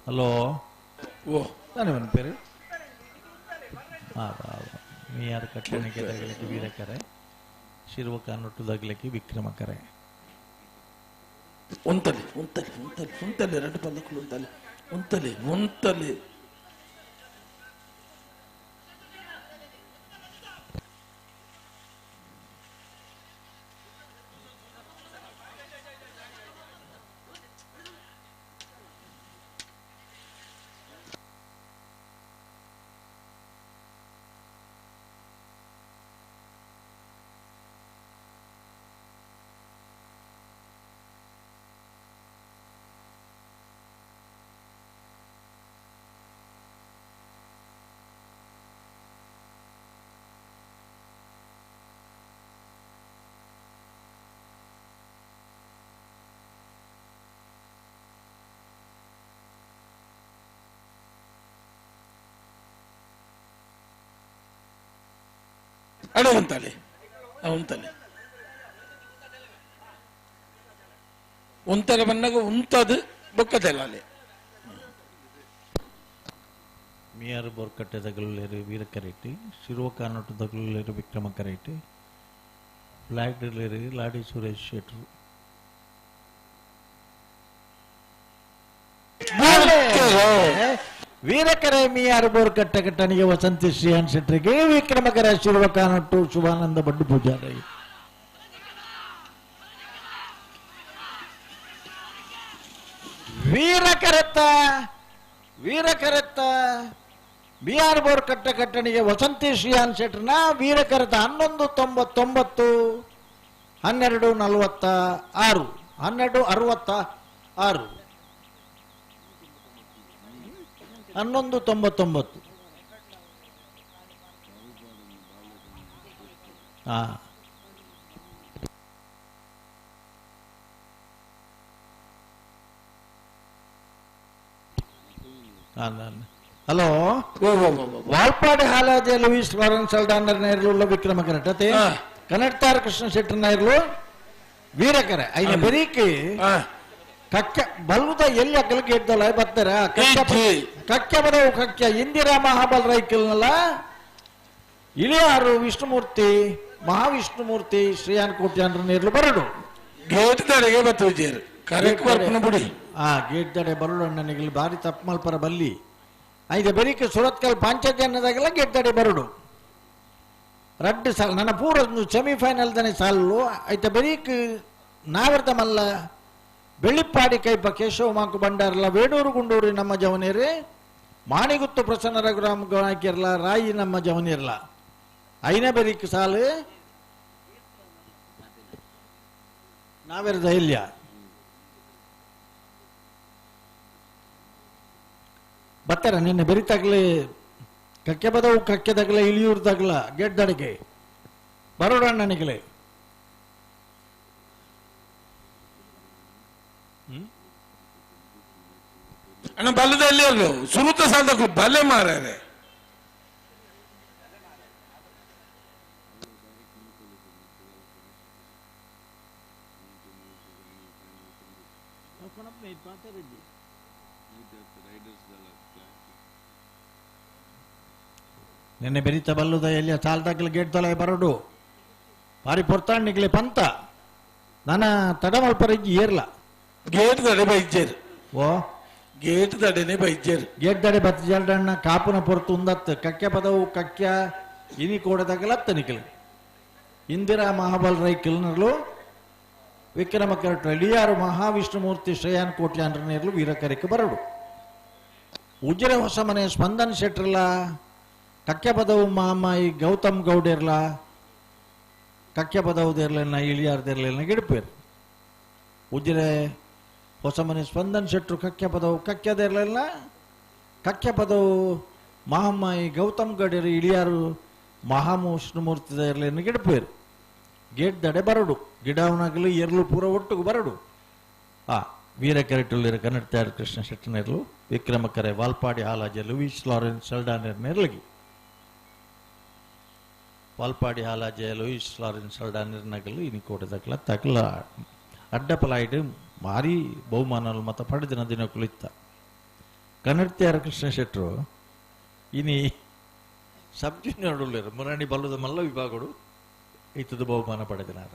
ಹಲೋ ತಾನೇ ಒಂದು ಪೇರು ಮಿಯಾರು ಕಟ್ಟಣಿಗೆ ತಗಲಿಕ್ಕೆ ವೀರಕರೆ ಶಿರುವ ಕಾನೂಟು ತಗಲಿಕ್ಕೆ ವಿಕ್ರಮಕರೆ ಉಂತಲೆ ಎರಡು ಪಲ್ಲಕ್ಕಳು ಉಂತಲೆ ಅಡುವಂತಲೆ ಉಂತಲೆ ಬಂದಾಗ ಉಂತದು ಬೊಕ್ಕದೆಲ್ಲಾಲೆ ಮಿಯಾರು ಬೋರ್ಕಟ್ಟೆ ತಗಲೇರು ವೀರಕರೆಟ್ಟಿ ಶಿರುವ ಕಾನೂಟು ತಗಲೇರು ವಿಕ್ರಮಕರೆಟ್ಟಿ ಫ್ಲಾಗ್ಲೇರು ಲಾಡಿ ಸುರೇಶ್ ಶೆಟ್ರು ವೀರಕರೆ ಮಿಯಾರು ಬೋರ್ ಕಟ್ಟಕಟ್ಟನಿಗೆ ವಸಂತಿ ಶ್ರೀಯಾನ್ ಶೆಟ್ರಿಗೆ ವಿಕ್ರಮಕರ ಶಿವಕಾನಟ್ಟು ಶುಭಾನಂದ ಬಂಡು ಪೂಜಾರಿ ವೀರಕರತ್ತ ಬಿಆರ್ ಬೋರ್ ಕಟ್ಟಕಟ್ಟನಿಗೆ ವಸಂತಿ ಶ್ರೀಯಾನ್ ಶೆಟ್ರನ ವೀರಕರತ 1199 1246 1199 hello Valpadi Halaje Louis Lawrence ಸಲ್ದಾನರ್ ನೇರ್ಲು ವಿಕ್ರಮಕರಟತೆ ಕನ್ನಡ ಕೃಷ್ಣ ಶೆಟ್ಟರ್ ನೇರ್ಲು ವೀರಕರ ಐನ ಬೆರೀಕಿ ಕಕ್ಕ ಬಲ್ವುದ ಎಲ್ಲಿ ಅಕ್ಕಲಿಗೆ ಇದ್ದಲ್ಲ ಬರ್ತಾರ ಕಕ್ಕ ಬದವು ಕಕ್ಕ ಇಂದಿರಾ ಮಹಾಬಲ್ ರೈಕಲ್ನಲ್ಲ ಇಳಿಯಾರು ವಿಷ್ಣುಮೂರ್ತಿ ಮಹಾವಿಷ್ಣುಮೂರ್ತಿ ಶ್ರೀಯಾನ್ ಕೋಟ್ಯಾನ್ರ ನೇರ್ಲು ಬರಡು ಗೇಟ್ ದಡೆಗೆ ಬತ್ತುಜೇರು ಕರೆಕ್ಟ್ ಬರ್ಪನ ಬುಡಿ ಗೇಟ್ ದಡೆ ಬರಡು ನನಗೆ ಬಾರಿ ತಪ್ಪು ಮಲ್ಪರ ಬಲ್ಲಿ ಐದು ಬೆರೀಕೆ ಸುರತ್ಕಲ್ ಪಾಂಚಜನ್ಯದಾಗೆಲ್ಲ ಗೇಟ್ ದಡೆ ಬರಡು ರಡ್ಡು ಸಾಲ ನನ್ನ ಪೂರ ಸೆಮಿಫೈನಲ್ ದನೆ ಸಾಲು ಐತೆ ಬೆರೀಕ್ ನಾವರ್ದ ಮಲ್ಲ ಬೆಳ್ಳಿಪ್ಪಾಡಿ ಕೈಪ ಕೇಶವ ಮಾಕು ಬಂಡಾರಲ್ಲ ವೇಡೂರು ಗುಂಡೂರು ನಮ್ಮ ಜವನೇರಿ ಮಾಣಿಗುತ್ತು ಪ್ರಸನ್ನ ರಘುರಾಮ್ ಗಾಯಕಿರಲ್ಲ ರಾಯಿ ನಮ್ಮ ಜವನಿರಲ್ಲ ಐನೇ ಬೆರೀಕ್ ಸಾಲು ನಾವೆರ್ದ ಇಲ್ಯ ಬರ್ತಾರ ನಿನ್ನೆ ಬೆರಿತಾಗ್ಲಿ ಕಕ್ಕೆ ಬದವು ಕಕ್ಕೆದಾಗಲ ಇಳಿಯೂರ್ದಾಗಲ ಗೇಟ್ ದಡಿಗೆ ಬರೋಡಣ್ಣನಿಗಲೇ ಅಣ್ಣ ಬಲ್ಲದಲ್ಲಿ ಅಲ್ಲೋ ಸುರುತ ಸಾಧಕು ಬಲೆ ಮಾರಾರೆ ನಿನ್ನೆ ಬೆರೀತ ಬಲ್ಲುದ ಎಲ್ಲಿಯ ಸಾಲ್ದಾಗಲ ಗೇಟ್ ತೊಲೆ ಬರೋಡು ಬಾರಿ ಪೊರ್ತಾಣ್ಣಿಗ್ಲೆ ಪಂತ ನನ್ನ ತಡಮಲ್ಪರಿಜ್ಜಿ ಏರ್ಲ ಗೇಟ್ ದಡೆ ಬೈಜೇರು ಓ ಗೇಟ್ ದಡೆನೆ ಬೈಜೇರು ಗೇಟ್ ದಡೆ ಬತ್ತಜಲ್ಡಣ್ಣ ಕಾಪುನ ಪೊರ್ತು ಉಂದತ್ ಕಕ್ಕೆ ಪದವು ಕಕ್ಯ ಇನಿ ಕೋಡದಾಗಲತ್ತ ನಿಖಿಲ್ ಇಂದಿರಾ ಮಹಾಬಲ್ ರೈಕಿಲ್ನರ್ಲು ವಿಕ್ರಮಕರಟ ಇಳಿಯಾರು ಮಹಾವಿಷ್ಣುಮೂರ್ತಿ ಶ್ರೇಯಾನ್ ಕೋಟ್ಯಾನ್ರ ನೇರ್ಲು ವೀರಕರಿಕೆ ಬರಡು ಉಜಿರೆ ಹೊಸ ಮನೆ ಸ್ಪಂದನ್ ಶೆಟ್ರಲ್ಲ ಕಕ್ಕೆ ಪದವು ಮಹಾಮಾಯಿ ಗೌತಮ್ ಗೌಡೇರ್ಲ ಕಕ್ಕೆ ಪದವುದೇರ್ಲೆನ ಇಳಿಯಾರ್ದೇರ್ಲೆನ ಗಿಡಪೇರು ಉಜಿರೆ ಹೊಸ ಮನೆ ಸ್ಪಂದನ್ ಶೆಟ್ರು ಕಕ್ಕೆ ಪದವು ಕಕ್ಕೆದೇರ್ಲೆಲ್ಲ ಕಕ್ಕೆ ಪದವು ಮಹಾಮಾಯಿ ಗೌತಮ್ ಗೌಡೇರು ಇಳಿಯಾರು ಮಹಾವಿಷ್ಣುಮೂರ್ತಿದೇರ್ಲೆನ ಗಿಡಪೇರು ಗೇಟ್ ದಡೆ ಬರಡು ಗಿಡವನಾಗಲು ಎರ್ಲು ಪೂರ ಒಟ್ಟಿಗೆ ಬರಡು ವೀರಕೆರೆಟುಲ್ಲಿರ ಕನ್ನಡ ಕೃಷ್ಣ ಶೆಟ್ಟನೇರ್ಲು ವಿಕ್ರಮಕರೆ ವಾಲ್ಪಾಡಿ ಹಾಲಾಜಿ ಲೂಯಿಸ್ ಲಾರೆನ್ಸ್ ಸಲ್ಡಾನರ್ ನೇರ್ಲಗಿ ವಾಲ್ಪಾಡಿ ಹಾಲಾಜಿ ಲೂಯಿಸ್ ಲಾರೆನ್ಸ್ ಸಲ್ಡಾನರ್ ನಗಲು ಇನಿ ಕೋಟದಕ್ಲ ತಕ್ಲ ಅಡ್ಡಪಲಾಯ್ಡು ಮಾರಿ ಬಹುಮಾನలు ಮತ ಪಡೆದಿನ ದಿನ ಕುಳಿತ ಕನ್ನಡ ಕೃಷ್ಣ ಶೆಟ್ಟರು ಇನಿ ಸಬ್ ಜೂನಿಯರ್ ಉಳ್ಳರು ಮುರಾಣಿ ಬಲ್ಲದ ಮಲ್ಲ ವಿಭಾಗಗಳು ಇತದ ಬಹುಮಾನ ಪಡೆದಿನಾರ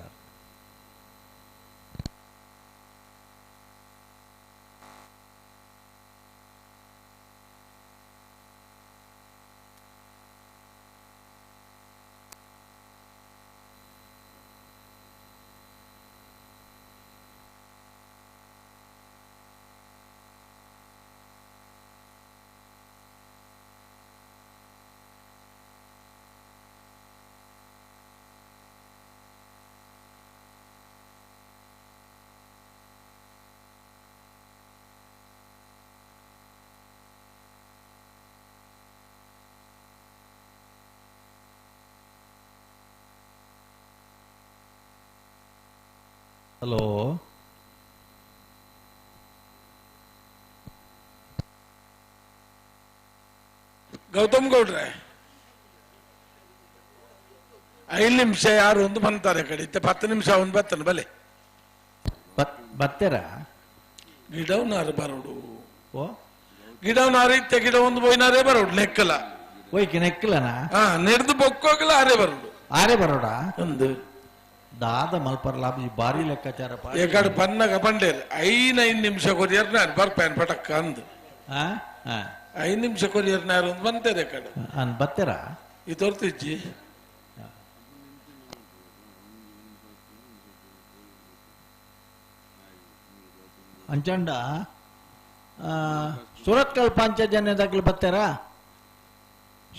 ಹಲೋ ಗೌತಮ್ ಗೌಡ್ರೆ 5 ನಿಮಿಷ ಯಾರು ಒಂದು ಬಂತಾರೆ ಕಡೆ 10 ನಿಮಿಷ ಒಂದು ಬರ್ತಾನೆ ಬಲೆ ಬತ್ತೆರ ಗಿಡವನಾರು ಬರೋಡು ಓ ಗಿಡವನಾರು ಇತ್ತೆ ಗಿಡ ಒಂದು ಬೋಯ್ನಾರೇ ಬರೋಡು ನೆಕ್ಕಲ ಹೋಯ್ಕೆ ನೆಕ್ಕಲನ ನೆಡ್ದು ಬೊಕ್ಕೋಗಲ ಆರೇ ಬರೋಡ ಒಂದು ದಾದ ಮಲ್ಪರ್ ಲಾಭ ಬಾರಿ ಲೆಕ್ಕಾಚಾರ ಎಕಡೆ ಪನ್ನಗ ಪಂಡೇರ್ 5 ನಿಮಿಷ ಕೊರಿಯರ್ ನಾನು ಬರ್ಪೇನ್ ಪಟಕ್ಕ ಅಂದು 5 ನಿಮಿಷ ಕೊರಿಯರ್ನಾರು ಒಂದು ಬಂತಾರೆ ಕಡೆ ಬತ್ತೀರಾ ಈ ತೋರ್ತಿಜ್ಜಿ ಅಂಚಂಡ ಸುರತ್ಕಲ್ ಪಾಂಚಜನ್ಯದಾಗ್ಲಿ ಬತ್ತಾರಾ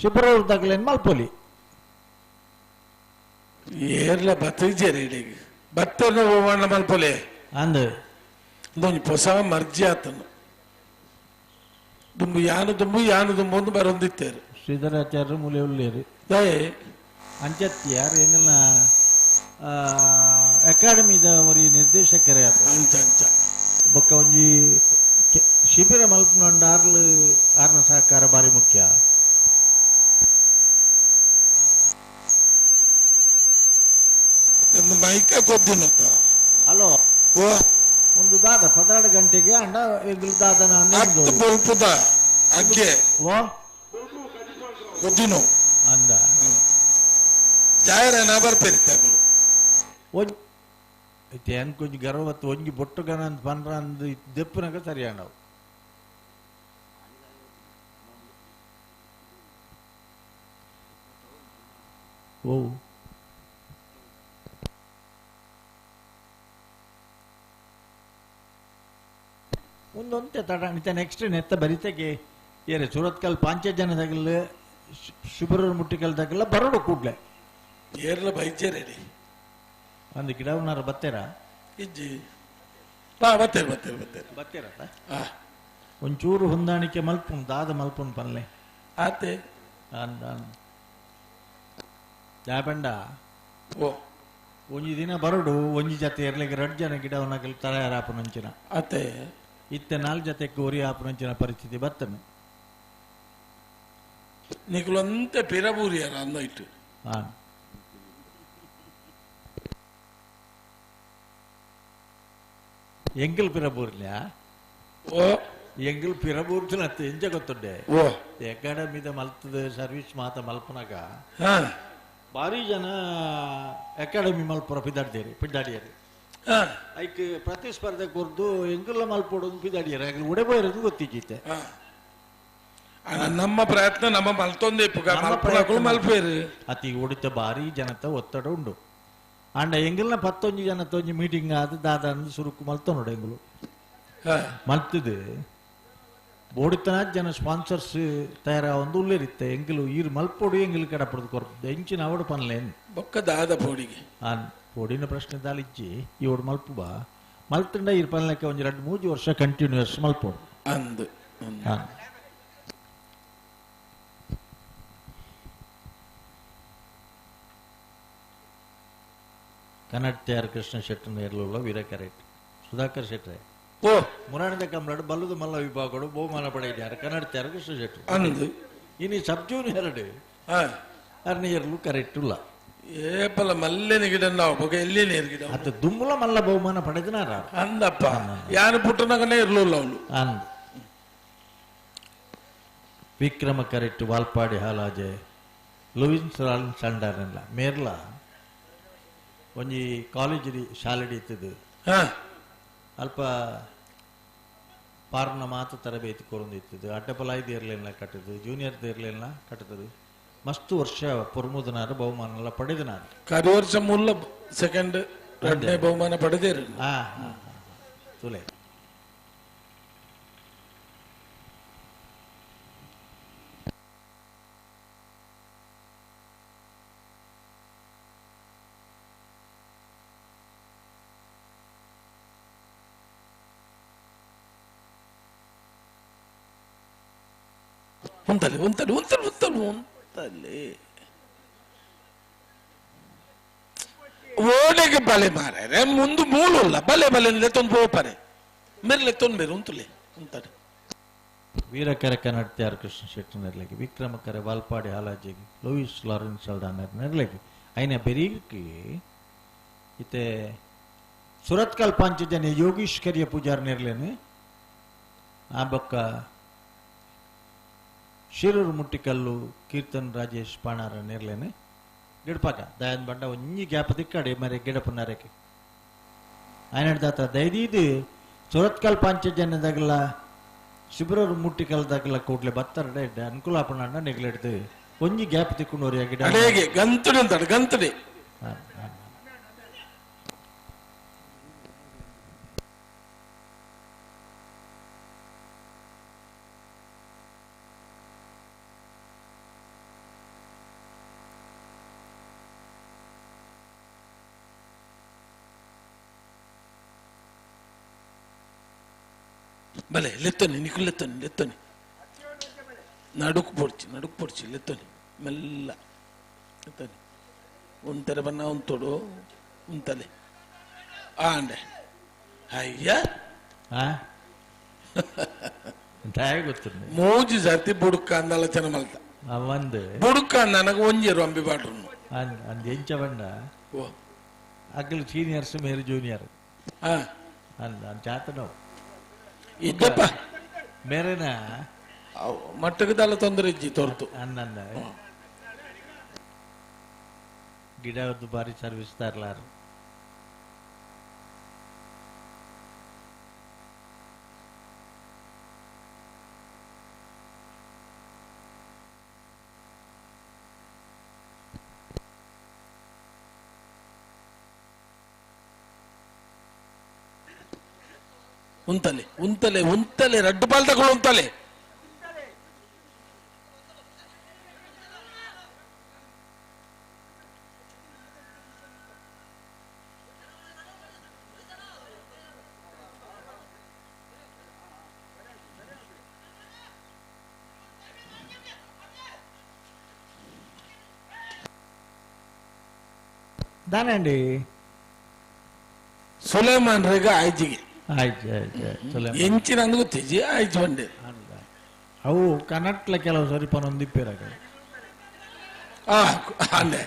ಶಿಬರೂರ್ದಾಗ್ಲೇನ್ ಮಲ್ಪೊಲಿ ಏರ್ಲ ಬತ್ತಿಜೇರಿ ಬತ್ತನ ಹೋಗೋಣ ಮಲ್ಪೊಲೆ ಅಂದ ಒಂದು ಹೊಸ ಮರ್ಜಿ ಆತನು ದುಂಬು ಯಾನು ದುಂಬು ಒಂದು ಬರೊಂದಿತ್ತೇರು ಶ್ರೀಧರಾಚಾರ್ಯ ಮೂಲೆ ಉಳ್ಳೇರು ದಯೆ ಅಂಚತ್ತಿ ಯಾರು ಏನೆಲ್ಲ ಅಕಾಡೆಮಿದ ಅವರಿ ನಿರ್ದೇಶಕರೇ ಆತ ಅಂಚ ಬೊಕ್ಕ ಒಂಜಿ ಶಿಬಿರ ಮಲ್ಪನೊಂಡ ಆರ್ನ ಸಹಕಾರ ಬಾರಿ ಮುಖ್ಯ ಒಂದು ಮೈಕ ಕೊದ್ದಿನತ್ತ ಹಲೋ ಒಂದು ದಾದ 12 ಗಂಟೆಗೆ ಅಂಡ ಎಗ್ಲು ದಾದನ ಬಲ್ಪುದ ಅಗ್ಗೆ ಓ ಕೊದ್ದಿನು ಅಂದ ಜಾಯರ ಬರ್ಪೇರಿತ್ತಾಗಲು ಏನ್ ಕೊಂಚ ಗರ್ವತ್ತು ಒಂಜಿ ಬೊಟ್ಟುಗನ ಅಂತ ಪನ್ರ ಅಂದ್ ದೆಪ್ಪನಾಗ ಸರಿಯಾಣವು ಓ ಒಂದೊಂತೆ ತಡ ನೆಕ್ಸ್ಟ್ ನೆತ್ತ ಬರಿತೆಗೆ ಏರೆ ಸುರತ್ಕಲ್ ಪಾಂಚಜನದಾಗಲ್ಲ ಶಿಬಿರೂರು ಮುಟ್ಟಿಕಲ್ದಾಗಲ್ಲ ಬರೋಡು ಕೂಡ್ಲೆ ಏರ್ಲ ಬೈಚೇರಿ ಒಂದು ಗಿಡವನ್ನಾರು ಬತ್ತೇರಾ ಇಜ್ಜಿ ಬತ್ತೇರ ಒಂಚೂರು ಹೊಂದಾಣಿಕೆ ಮಲ್ಪುನ್ ದಾದ ಮಲ್ಪುನ್ ಪನ್ಲೆ ಆತೆ ಯಾಬಂಡ ಓ ಒಂಜಿ ದಿನ ಬರಡು ಒಂಜಿ ಜತೆ ಇರ್ಲಿಕ್ಕೆ 2 ಜನ ಗಿಡವನ್ನಾಗಲಿ ತಯಾರಾಪುನಂಚಿನ ಆತೆ ಇತ್ತೆ 4 ಜತೆ ಗೋರಿ ಆಪುನಂಚಿನ ಪರಿಸ್ಥಿತಿ ಬತ್ತನು ನಿಕುಲಂತೆ ಪಿರಬೂರಿಯರ ಅಂದೈಟು ಎಂಗಿಲ್ ಪಿರಬೂರ್ಲ ಎಂಗಿಲ್ ಪಿರಬೂರ್ತಿನ ಎಂಜ ಗೊತ್ತುಂಡೆ ಅಕಾಡೆಮಿದ ಮಲ್ತದ ಸರ್ವಿಸ್ ಮಾತ ಮಲ್ಪನಾಗ ಭಾರಿ ಜನ ಅಕಾಡೆಮಿ ಮಲ್ಪುರ ಪಿದ್ದಾಡಿಯರು ಐಕ್ ಪ್ರತಿಸ್ಪರ್ಧೆ ಕೊರ್ದು ಎಂಗಿಲ್ಲ ಮಲ್ಪೋಡೋದು ಪಿದ್ದಾಡಿಯರು ಆಗ್ಲಿ ಉಡೆಬೋಯಿರೋದು ಗೊತ್ತಿಜ್ಜಿತ್ತೆ ನಮ್ಮ ಪ್ರಯತ್ನ ನಮ್ಮ ಮಲ್ತೊಂದೇ ಮಲ್ಪೇರು ಅತಿ ಉಡಿತ ಭಾರಿ ಜನತ ಒತ್ತಡ ಉಂಡು ಅಂಡ ಎಂಗಿಲ್ನ 11 ಜನತ ಒಂಜಿ ಮೀಟಿಂಗ್ ಆದ ದಾದ ಸುರುಕು ಮಲ್ತೊಂಡು ಎಂಗುಲು ಮಲ್ತದು ಬೋಡಿತನ ಜನ ಸ್ಪಾನ್ಸರ್ಸ್ ತಯಾರ ಒಂದು ಉಳ್ಳೇರಿತ್ತೆ ಎಂಗಿಲು ಈರು ಮಲ್ಪೋಡು ಎಂಗಿಲು ಕಡಪಡದು ಕೊರ್ದು ಎಂಚಿನ ಅವಡು ಪನ್ಲೇನ್ ಬೊಕ್ಕ ದಾದ ಪೋಡಿಗೆ ಪೋಡಿನ ಪ್ರಶ್ನೆ ದಾಲಿಜ್ಜಿ ಇವಡು ಮಲ್ಪು ಬಾ ಮಲ್ತಂಡ ಈರು ಪನ್ಲಕ್ಕೆ ಒಂದು 2-3 ವರ್ಷ ಕಂಟಿನ್ಯೂಸ್ ಮಲ್ಪೋಡು ಅಂದು ಕನ್ನಡ ಕೃಷ್ಣ ಶೆಟ್ಟಿ ನೇರ್ಲುಳ್ಳ ವೀರಕರೆಟ್ ಸುಧಾಕರ್ ಶೆಟ್ರೆ ಮುರಾಣಿದ ಕಮ್ರಾಡು ಬಲ್ಲದು ಮಲ್ಲ ವಿಭಾಗಗಳು ಬಹುಮಾನ ಪಡೆದಿದ್ದಾರೆ ಕನ್ನಡ ಕೃಷ್ಣ ಶೆಟ್ಟಿ ಇನಿ ಸಬ್ ಜೂನಿಯರ್ ಅರ್ನಿಯರ್ಲು ಕರೆಕ್ಟ್ ಇಲ್ಲ ಏಪಲ ಮಲ್ಲೆನ ಗಿಡ ನಾವು ಎಲ್ಲಿ ನೀರು ಗಿಡ ಅದು ದುಮ್ಮಲ ಮಲ್ಲ ಬಹುಮಾನ ಪಡೆದಿನಾರ ಅಂದಪ್ಪ ಯಾರು ಪುಟ್ಟನಗನೇ ಇರ್ಲಿಲ್ಲ ಅವಳು ಅಂದ್ ವಿಕ್ರಮ ಕರೆಕ್ಟ್ ವಾಲ್ಪಾಡಿ ಹಾಲಾಜೆ ಲೂಯಿನ್ಸ್ ಸಂಡಾರಲ್ಲ ಮೇರ್ಲ ಒಂಜಿ ಕಾಲೇಜ್ ಶಾಲೆಡಿ ಇತ್ತದು ಅಲ್ಪ ಪಾರ್ನ ಮಾತು ತರಬೇತಿ ಕೊರೊಂದು ಇತ್ತದು ಅಡ್ಡಪಲಾಯ್ದು ಇರ್ಲಿಲ್ಲ ಕಟ್ಟದು ಜೂನಿಯರ್ದು ಇರ್ಲಿಲ್ಲ ಕಟ್ಟದು ಮಸ್ತ್ ವರ್ಷ ಪೊರ್ಮುದನಾರ ಬಹುಮಾನ ಎಲ್ಲ ಪಡೆದನಾರ ಕಡೆ ವರ್ಷ ಮುಲ್ಲ ಸೆಕೆಂಡ್ ಎರಡನೇ ಬಹುಮಾನ ಪಡೆದೇರು ತುಲೆ ಓಡೆಗೆ ಬಲೆ ಮಾರೆ ಮುಂದು ಮೂಲಲ್ಲ ಬಲೆ ಬಲೆ ಲೆತ್ತೊಂದು ಹೋಗ್ಪಾರೆ ಮೇರೆ ಲೆತ್ತೊಂದು ಬೇರೆ ಉಂತುಲೆ ಉಂತಾರೆ ವೀರಕರೆ ಕನ್ನಡ ಕೃಷ್ಣ ಶೆಟ್ಟಿ ನೆರ್ಲೆಗೆ ವಿಕ್ರಮಕರೆ ವಾಲ್ಪಾಡಿ ಹಾಲಾಜಿಗೆ ಲೂಯಿಸ್ ಲಾರೆನ್ಸ್ ಅಲ್ಡಾನರ್ ನೆರ್ಲೆಗೆ ಐನ ಬೆರೀಗಿ ಇತ್ತೆ ಸುರತ್ಕಲ್ ಪಾಂಚಜನ್ಯ ಯೋಗೀಶ್ವರ್ಯ ಪೂಜಾರ್ ನೆರ್ಲೇನು ಆ ಬೊಕ್ಕ ಶಿರೂರು ಮುಟ್ಟಿಕಲ್ಲು ಕೀರ್ತನ್ ರಾಜೇಶ್ ಪಾಣಾರ ನೆರ್ಲೇನು ಗಿಡಪಾಕ ದಯನ್ ಬಂಡ ಒಂಜಿ ಗ್ಯಾಪ್ ದಿಕ್ಕಡೆ ಮರೆ ಗಿಡಪುನಾರಕ್ಕೆ ఆయన దాత దైదీది సురత్కల్ పాంచజన్యదగల ಶಿಬಿರರು ಮುಟ್ಟಿ ಕಲ್ದಾಕಲ್ಲ ಕೂಡ್ಲೆ ಬತ್ತಾರಡೆ ಅನುಕೂಲ ಆಪಣ್ಣ ನೆಗ್ಲೆಡ್ದು ಒಂಜಿ ಗ್ಯಾಪ್ ತಿಕ್ಕೊಂಡು ಗಿಡ ಅಡೇಗೆ ಗಂತುಡಿ ಅಂತಾడు ಗಂತುಡಿ భలే లెత్తని నీకు లెత్తని నడుకు పొడిచి లెత్తని మెల్ల లెత్తని ఉంతర బన్నా ఉంతోడు ఉంతలే అండే అయ్యా ಗೊತ್ತಿಲ್ಲ ಮೂಜಿ ಸರ್ತಿ ಬುಡುಕ ಅಂದಲ್ಲ ಚೆನ್ನಮಲ್ತ ಅವಂದು ಬುಡುಕ ನನಗೆ ಒಂಜೇರು ಅಂಬಿಬಾಟ್ರು ಅಂದ್ ಎಂಚ ಬಂಡ ಅಕ್ಕಲು ಸೀನಿಯರ್ಸ್ ಮೇರೆ ಜೂನಿಯರ್ ಚಾತ ನಾವು ಇದ್ದಪ್ಪ ಮೇರೆನ ಮಟ್ಟಗದಲ್ಲ ತೊಂದರೆ ಇಜ್ಜಿ ತೋರ್ತು ಅನ್ನಂದ ಗಿಡದ್ದು ಬಾರಿ ಸರ್ವಿಸ್ ತರ್ಲಾರು ఉంతలే రెడ్డు పాలతకులు ఉంతలే దానండి సులేమాన్ రేగా ఐజిగి ಎಂಚಿನಂದು ತೆಜಿ ಆಯ್ತು ಬಂಡೆ ಅವು ಕನ್ನಟ್ಲ ಕೆಲವು ಸರಿ ಪನೊಂದಿಪ್ಪೇರಾಗ ಅಂದೆ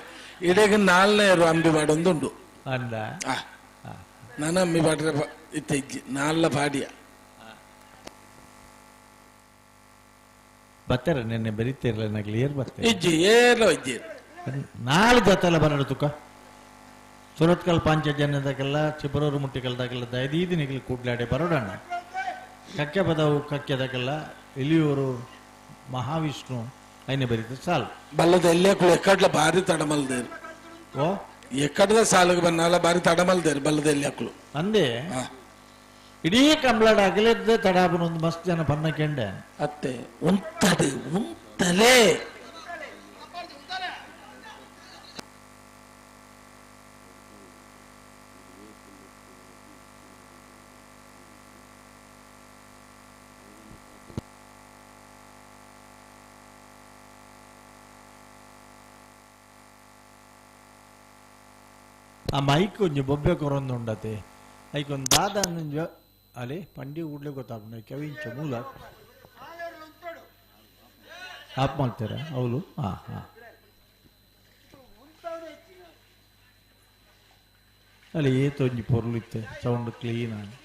ಇಡೆಗೆ 4 ಅಂಬಿ ಬಾಡೊಂದುಂಡು ಅಂದ ನಾನು ಅಂಬಿ ಬಾಡ್ರೆ ತೆಜ್ಜಿ 4 ಪಾಡಿಯ ಬರ್ತಾರೆ ನಿನ್ನೆ ಬರೀತಿರ್ಲ ನಾ ಕ್ಲಿಯರ್ ಬರ್ತೇನೆ ಇಜ್ಜಿ ಏಲೋ ಇಜ್ಜಿ 4 ಜೊತೆಲ್ಲ ಬರೋದು ತುಕ ಸುರತ್ಕಲ್ ಪಾಂಚಜನ್ಯದಾಗೆಲ್ಲ ಚಿಬರೂರು ಮುಟ್ಟಿಕಲ್ದಾಗೆಲ್ಲ ದೈದೀದಿ ನಿಗಲಿ ಕೂಡ್ಲಾಡೆ ಬರೋಡಣ್ಣ ಕಕ್ಕೆ ಬದವು ಕಕ್ಕೆದಾಗೆಲ್ಲ ಇಲಿಯೂರು ಮಹಾವಿಷ್ಣು ಐನೆ ಬರೀತ ಸಾಲು ಬಲ್ಲದ ಎಲ್ಲೇಕುಳು ಎಕ್ಕಡ್ಲ ಬಾರಿ ತಡಮಲ್ದೇರು ಓ ಎಕ್ಕಡದ ಸಾಲಿಗೆ ಬನ್ನಾಲ ಬಾರಿ ತಡಮಲ್ದೇರು ಬಲ್ಲದ ಎಲ್ಲೇಕುಳು ಅಂದೆ ಇಡೀ ಕಂಬ್ಲಾಡ ಅಗಲಿದ್ದ ತಡಾಪನೊಂದು ಮಸ್ತ್ ಜನ ಪನ್ನ ಕೆಂಡೆ ಅತ್ತೆ ಉಂತಲೇ ಆ ಮೈಕ್ ಒಂಜಿ ಬೊಬ್ಬೆ ಕೊರೊಂದು ಉಂಡತೆ ಐಕೊಂದು ದಾದ ಅಲೆ ಪಂಡಿ ಊಡ್ಲೆ ಗೊತ್ತಾಗ ಕೆವಿಂಚ ಮೂಲ ಆಪ್ ಮಾಡ್ತೀರ ಅವಳು ಅಲ್ಲಿ ಏತೊಂಜಿ ಪೊರ್ಲಿತ್ತೆ ಸೌಂಡ್ ಕ್ಲೀನ್ ಆಗಿ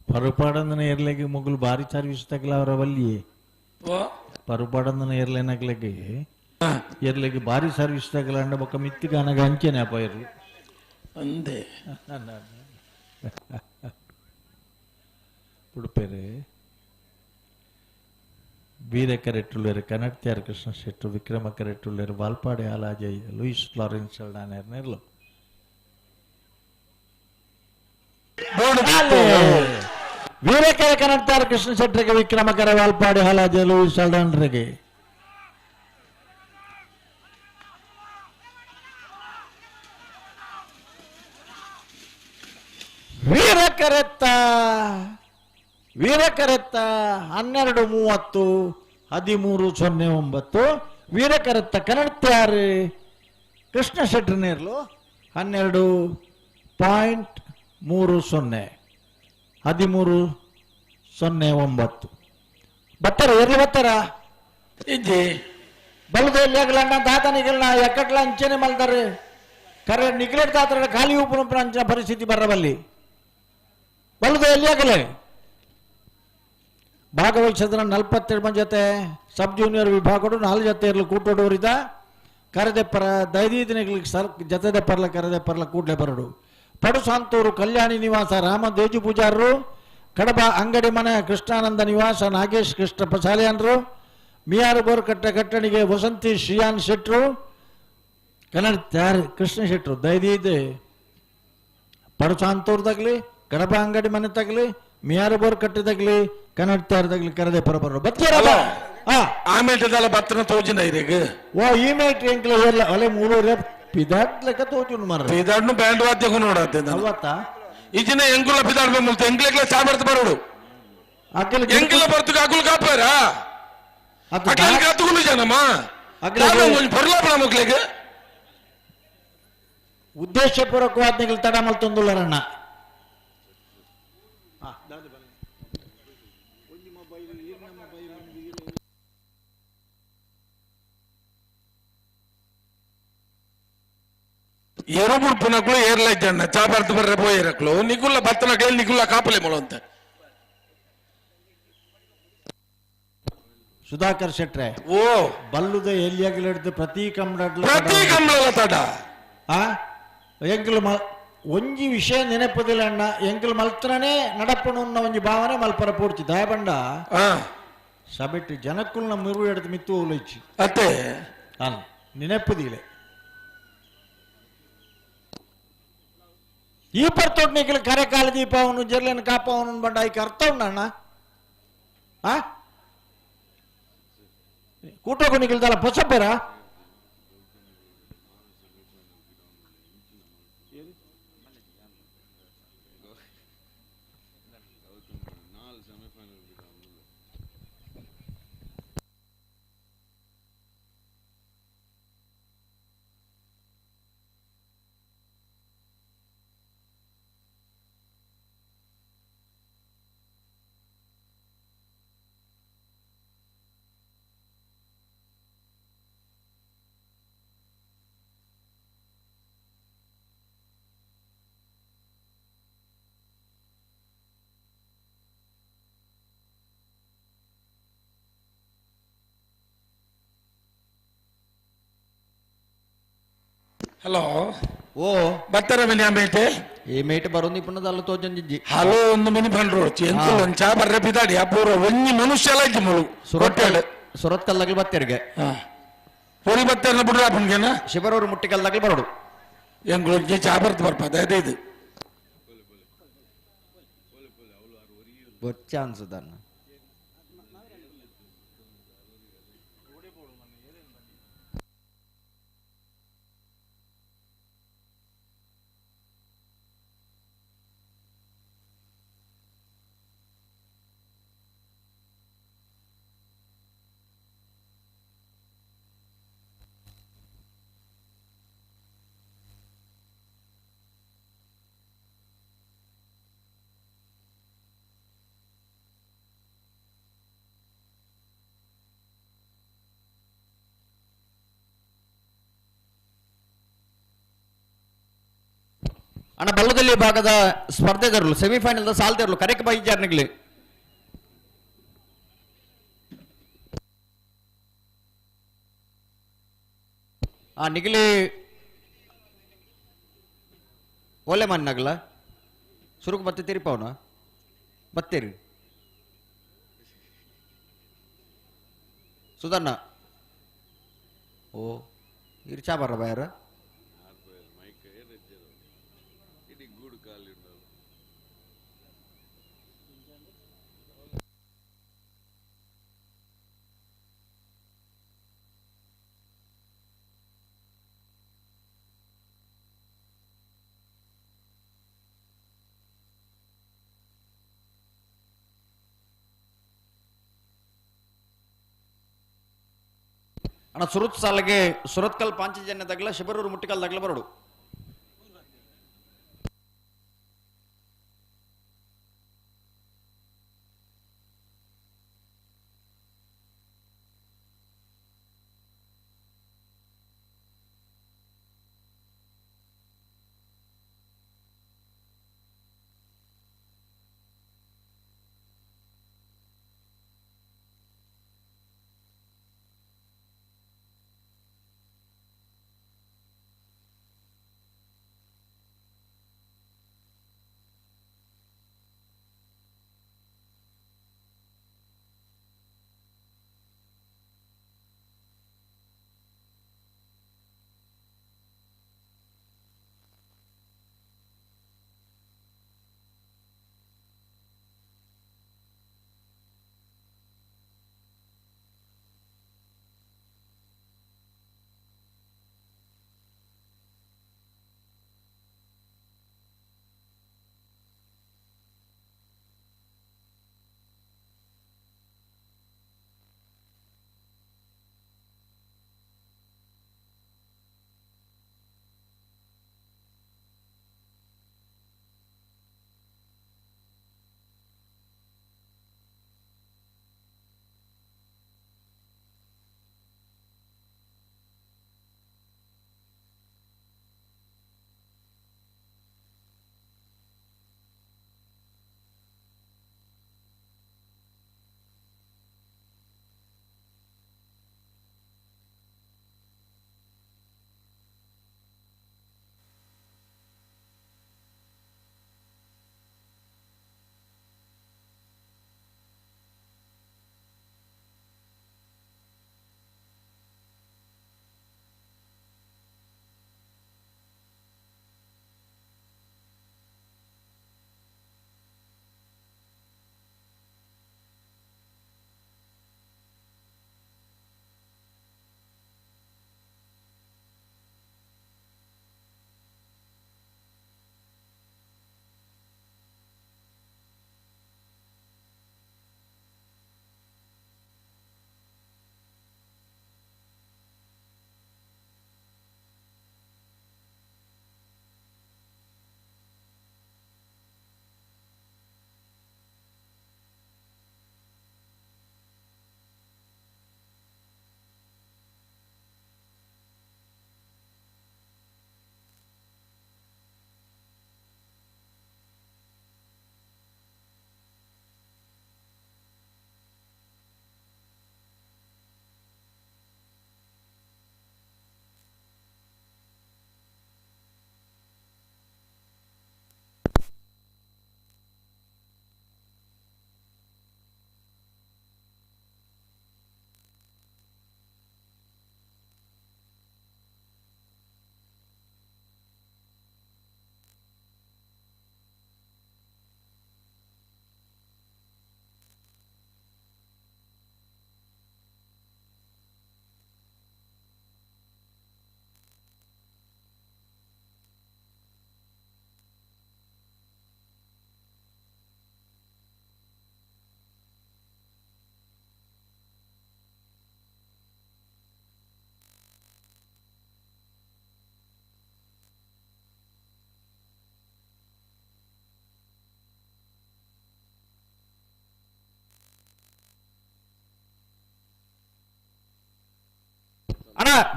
ಪರುಪಾಡಂದನ ಏರ್ಲೆಗೆ ಮುಗುಲು ಬಾರಿ ಸರ್ವಿಸ್ ತಗಲ ಅವರ ವಲ್ಲಿಯೇ ಪರುಪಾಡಂದನ ಏರ್ಲೈನಾಗ್ಲೆಗೆ ಏರ್ಲೆಗೆ ಬಾರಿ ಸರ್ವಿಸ್ ತಗಲ ಅಂಡ ಬೊಕ್ಕ ಮಿತ್ತಿಗೆ ಅನಗ ಅಂಚೆನೆ ಅಪ್ಪ ಇರ್ಲಿ ಅಂದೆ ಉಡುಪೇರೆ ವೀರಕರೆಟ್ಟುಳ್ಳೇರು ಕನ್ನಡ್ತಿಯಾರ ಕೃಷ್ಣ ಶೆಟ್ಟರು ವಿಕ್ರಮ ಕರೆಟ್ಟುಳ್ಳೇರು ವಾಲ್ಪಾಡೆ ಹಾಲಾಜಯ್ ಲೂಯಿಸ್ ಫ್ಲಾರೆನ್ಸ್ ನೆರ್ಲು ವೀರಕರ ಕನ್ನಡ್ತಿಯಾರ ಕೃಷ್ಣ ಶೆಟ್ಟರಿಗೆ ವಿಕ್ರಮಕರ ವಾಲ್ಪಾಡೆ ಹಾಲಾಜಯ್ ಲೂಯಿಸ್ ಅಲ್ಡಾನ್ರಿಗೆ ವೀರಕರೆತ್ತ 12:30 13:09 ವೀರಕರೆತ್ತ ಕನ್ನಡ್ತಿಯಾರು ಕೃಷ್ಣ ಶೆಟ್ಟರ್ನೇರ್ಲು 12.30 13:09 ಬತ್ತಾರ ಎಲ್ಲಿ ಬತ್ತಾರ ಇಜ್ಜಿ ಬಲದ ಎಲ್ಲಿ ಆಗಲಣ್ಣ ದಾತನಿಗೆಲ್ಲ ಎಕ್ಕಟ್ಲ ಅಂಚನೆ ಮಲ್ದಾರೆ ಕರೆ ನಿಗ್ಲೆಟ್ ದಾತರ ಖಾಲಿ ಉಪನ ಅಂಚನ ಪರಿಸ್ಥಿತಿ ಬರಬಲ್ಲಿ ಬಲದ ಎಲ್ಲಿ ಆಗಲೇ ಭಾಗವಹಿಸಿದ 42 ಜೊತೆ ಸಬ್ ಜೂನಿಯರ್ ವಿಭಾಗಡು 4 ಜೊತೆ ಕೂಟೋಡೋರಿದ ಕರೆದೆಪ್ಪರ ದೈದಿನಗಳಿಗೆ ಜತೆದೆಪ್ಪರ್ಲ ಕರೆದೆಪ್ಪರ್ಲ ಕೂಡ್ಲೆ ಬರಡು ಪಡು ಸಾಂತೂರು ಕಲ್ಯಾಣಿ ನಿವಾಸ ರಾಮ ದೇಜು ಪೂಜಾರರು ಕಡಬ ಅಂಗಡಿ ಮನೆ ಕೃಷ್ಣಾನಂದ ನಿವಾಸ ನಾಗೇಶ್ ಕೃಷ್ಣಪ್ಪ ಸಾಲಿಯಾನ್ರು ಮಿಯಾರು ಬೋರ್ಕಟ್ಟೆ ಕಟ್ಟಣಿಗೆ ವಸಂತಿ ಶ್ರೀಯಾನ್ ಶೆಟ್ರು ಕನ್ನಡ ತಯಾರು ಕೃಷ್ಣ ಶೆಟ್ರು ದೈದಿದೆ ಪಡು ಸಾಂತೂರು ತಗಲಿ ಕಡಬ ಅಂಗಡಿ ಮನೆ ತಗಲಿ ಮಿಯಾರು ಬೋರ್ಕಟ್ಟೆ ತಗಲಿ ಕನ್ನಡ ತಯಾರದಾಗ್ಲಿ ಕರೆದೆ ಪರಬರು ಬತ್ತಿರಲ್ಲ ಆಮೇಲೆ ಬತ್ತನ ತೋಜಿನ ಇದೀಗ ಓ ಈ ಮೇಟ್ ಎಂಕ್ಲೆ ಎಲ್ಲ ಅಲೆ ಮೂರು ಪಿದಾಡ್ ಲೆಕ್ಕ ತೋಜುನು ಮರ ಪಿದಾಡ್ನು ಬ್ಯಾಂಡ್ ವಾದ್ಯಕ್ಕೂ ನೋಡತ್ತೆ ಅವತ್ತಾ ಈಜಿನ ಎಂಕುಲ ಪಿದಾಡ್ ಮುಲ್ತ ಎಂಕ್ಲೆಗ್ಲ ಸಾಬರ್ತ ಬರೋಡು ಎಂಕ್ಲ ಬರ್ತು ಅಕುಲ್ ಕಾಪಾರ ಅಕಲ್ ಕಾತುಗುಲು ಜನಮ್ಮ ಕೊಂಚ ಪರ್ಲಾಪಣ ಮಕ್ಳಿಗೆ ಉದ್ದೇಶಪೂರ್ವಕವಾದ್ನೆಗಳು ತಡ ಮಲ್ತೊಂದುಳ್ಳರಣ್ಣ ఎరుపుడు పునకులు ఏర్లైద్దన్న చాపర్త బర్రె పోయేరకులు నికుల్ల బత్తన కైలు నికుల్ల కాపలే మొలంత ಸುಧಾಕರ್ ಶೆಟ್ರೆ ಓ ಬಲ್ಲುದ ಎಲ್ಲಿಯಾಗಿಲಿಡ್ದು ಪ್ರತಿ ಕಂಬಳ ತಡ ಎಂಕಲ್ ಒಂಜಿ ವಿಷಯ ನೆನಪದಿಲ್ಲ ಅಣ್ಣ ಎಂಕಲ್ ಮಲ್ತನೇ ನಡಪಣು ಅನ್ನೋ ಒಂಜಿ ಭಾವನೆ ಮಲ್ಪರ ಪೂರ್ತಿ ದಯಬಂಡ ಸಬಿಟ್ಟು ಜನಕ್ಕುಲ್ನ ಮಿರು ಎಡ್ದು ಮಿತ್ತು ಹೋಲೈಚಿ ಅತ್ತೆ ಅಲ್ಲ ನೆನಪದಿಲೆ ಈ ಪರ್ತೋಟ್ನಿಕಲ್ ಕರೆಕಾಲ ದೀಪವನು ಜರ್ಲೆನ್ ಕಾಪವನು ಬಂಡ ಐಕ ಅರ್ಥ ಉಂಡಣ್ಣ ಕೂಟೋಕು ನಿಖಿಲ್ದಲ್ಲ ಪೊಸಪ್ಪರ ಹಲೋ ಓ ಬತ್ತರ ಮಿನಿ ಆಮೇಲೆ ಈ ಮೇಟ್ ಬರೋದು ಇಪ್ಪನದಲ್ಲ ತೋಜಂಜಿಜ್ಜಿ ಹಲೋ ಒಂದು ಮಿನಿ ಬಂದ್ರು ಎಂಕಲ್ ಒಂದ್ ಚಾ ಬರ್ರೆ ಬಿದಾಡಿ ಅಪೂರ್ವ ಒಂಜಿ ಮನುಷ್ಯ ಎಲ್ಲ ಇಜ್ಜಿ ಮುಳು ಸುರತ್ ಕಲ್ಲಾಗ್ಲಿ ಬತ್ತೇರಿಗೆ ಹೋರಿ ಬತ್ತೇರ್ನ ಬಿಡ್ರ ಅಪ್ಪನ್ಗೆನ ಶಿವರವ್ರು ಮುಟ್ಟಿ ಕಲ್ಲಾಗ್ಲಿ ಬರೋಡು ಎಂಗ್ಳೊಂಜಿ ಚಾ ಬರ್ತ ಬರ್ಪದ ಅದೇ ಇದು ಬೊಚ್ಚ ಅನ್ಸುದನ್ನ ಅಣ್ಣ ಬಲ್ಲದಲ್ಲಿ ಭಾಗದ ಸ್ಪರ್ಧೆದಾರರು ಸೆಮಿಫೈನಲ್ ಸಾಲ್ದಿರಲು ಕರೆಕ್ ಬೈಜಾರ್ನಿಗ್ಲಿ ಆ ನಿಗಲಿ ಒಳ್ಳೆ ಮಣ್ಣಾಗಲ್ಲ ಸುರುಕು ಬತ್ತೀರಿ ಪವನ ಬತ್ತೀರಿ ಸುಧರ್ಣ ಓ ಇರ್ಚಾ ಬರ್ರ ಬಾಯಾರ ಅಣ್ಣ ಸುರತ್ ಸಾಲಿಗೆ ಸುರತ್ಕಲ್ ಪಾಂಚಜನ್ಯ ತಗಲ ಶಿಬರೂರು ಮುಟ್ಟಿಕಲ್ ತಗಲ ಬರೋಡು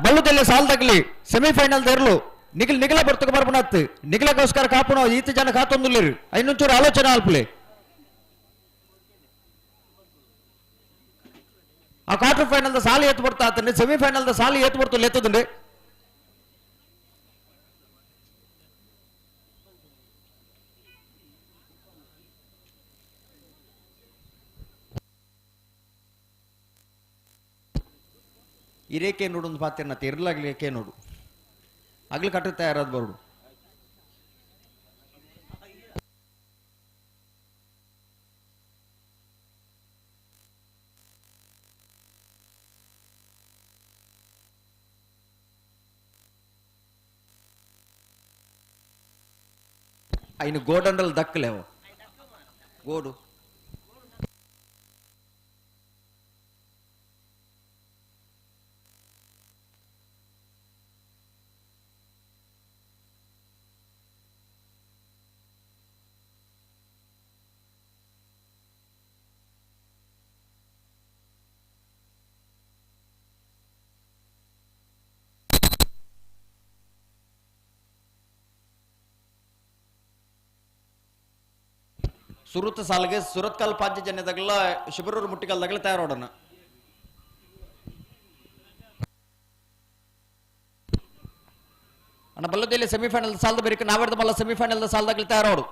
ಬಲ್ಲುದೆಲ್ಲ ಸಾಲ್ ತಗಲಿ ಸೆಮಿಫೈನಲ್ ತೆರಲು ನಿಖಿಲ ಬರ್ತಕ ಬರ್ಬನತ್ ನಿಖಿಲಗೋಸ್ಕರ ಕಾಪುಣ ಈತ ಜನ ಕಾತೊಂದುಲ್ಲೇರು ಐನೊಂಚೂರು ಆಲೋಚನೆ ಆಲ್ಪಲೆ ಆ ಕ್ವಾರ್ಟರ್ ಫೈನಲ್ ಸಾಲಿ ಎತ್ತು ಬರ್ತಾ ಆತಂಡೆ ಸೆಮಿಫೈನಲ್ ಸಾಲಿ ಎತ್ತು ಬರ್ತು ಎತ್ತದಂಡೆ ಇರೇಕೆ ನೋಡು ಒಂದು ಪಾತ್ರೆನ ತೆರಲಾಗ್ಲಿ ಏಕೆ ನೋಡು ಆಗ್ಲಿ ಕಟ್ಟ ತಯಾರಾದ ಬರುಡು ఆయన గోడండలు దక్కలేవు గోడు ಸುರತ್ ಸಾಲಿಗೆ ಸುರತ್ಕಲ್ ಪಾಂಚಜನ್ಯದಾಗಲ ಶಿಬರೂರು ಮುಟ್ಟಿಕಲ್ದಾಗಲ ತಯಾರೋಡನ ಅಣ್ಣ ಬಲ್ಲದಲ್ಲಿ ಸೆಮಿಫೈನಲ್ ಸಾಲದ ಬೇರೆ ನಾವೆಡ್ದ ಮಲ್ಲ ಸೆಮಿಫೈನಲ್ ಸಾಲದಾಗಲ ತಯಾರೋಡು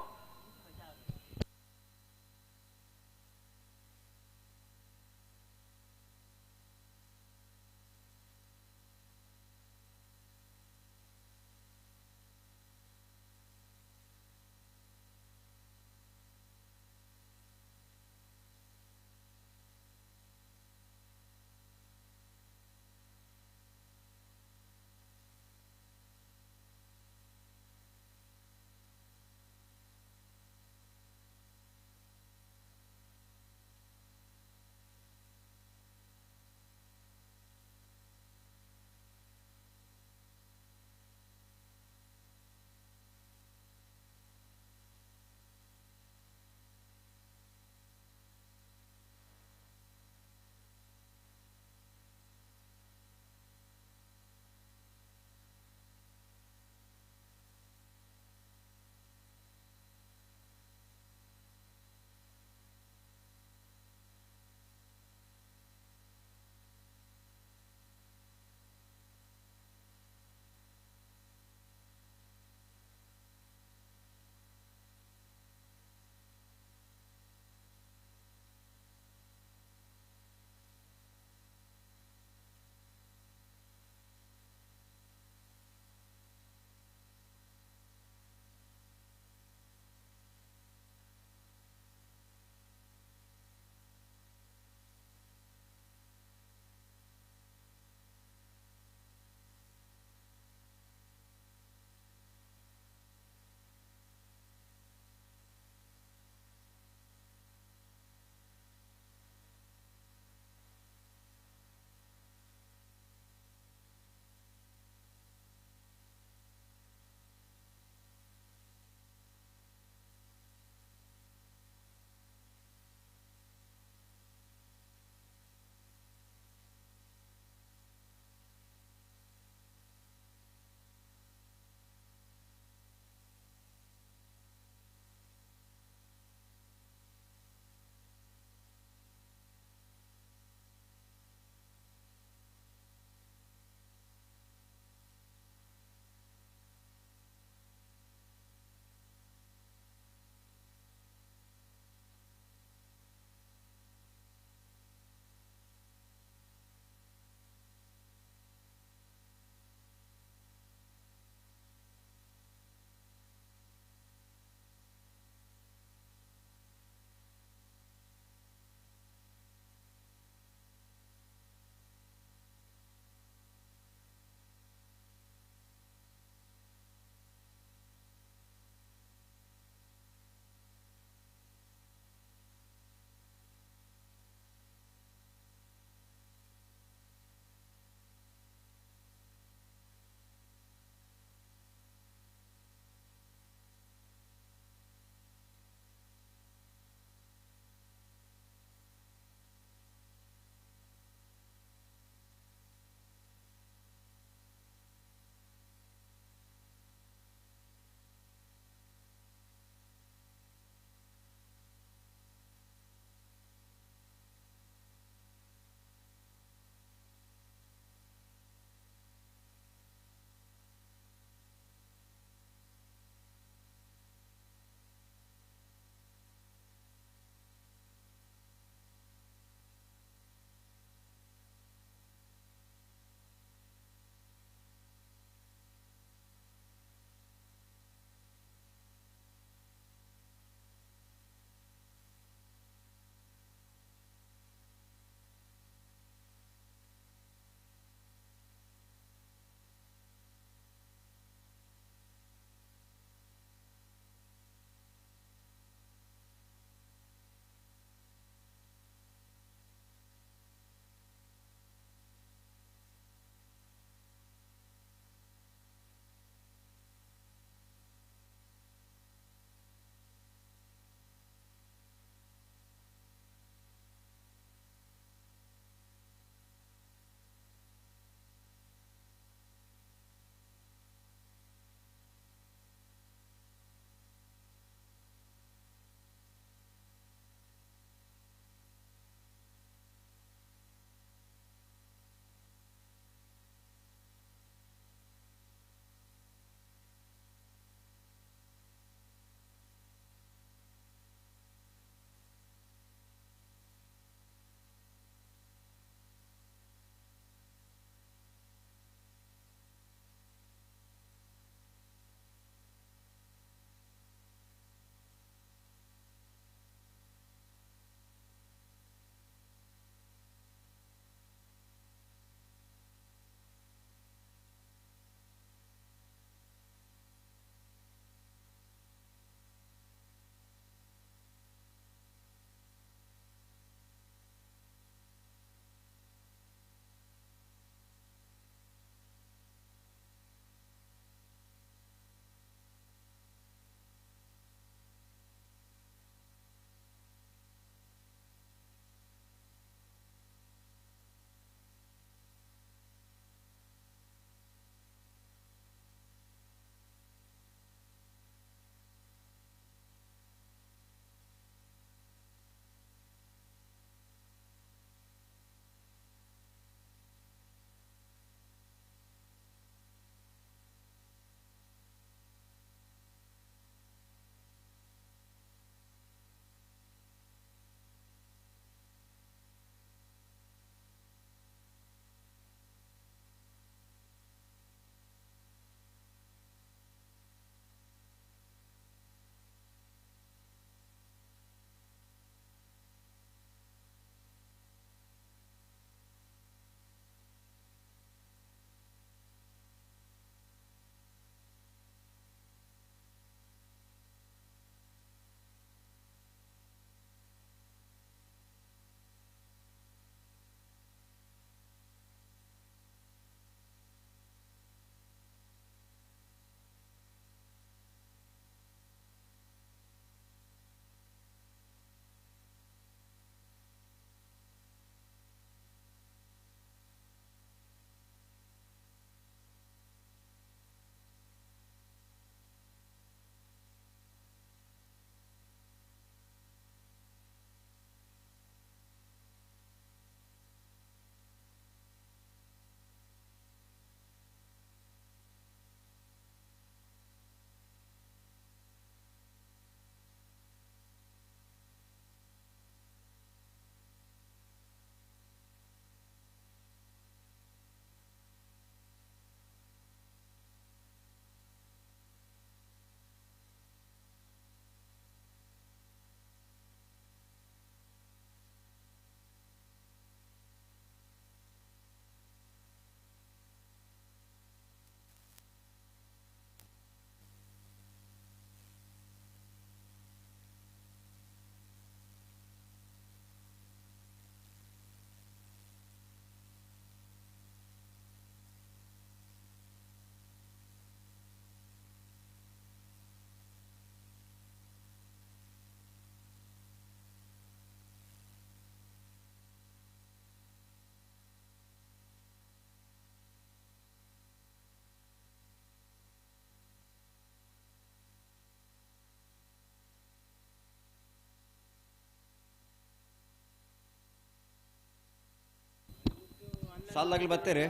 ಸಾಲಾಗ್ಲಿ ಬತ್ತೇರೆ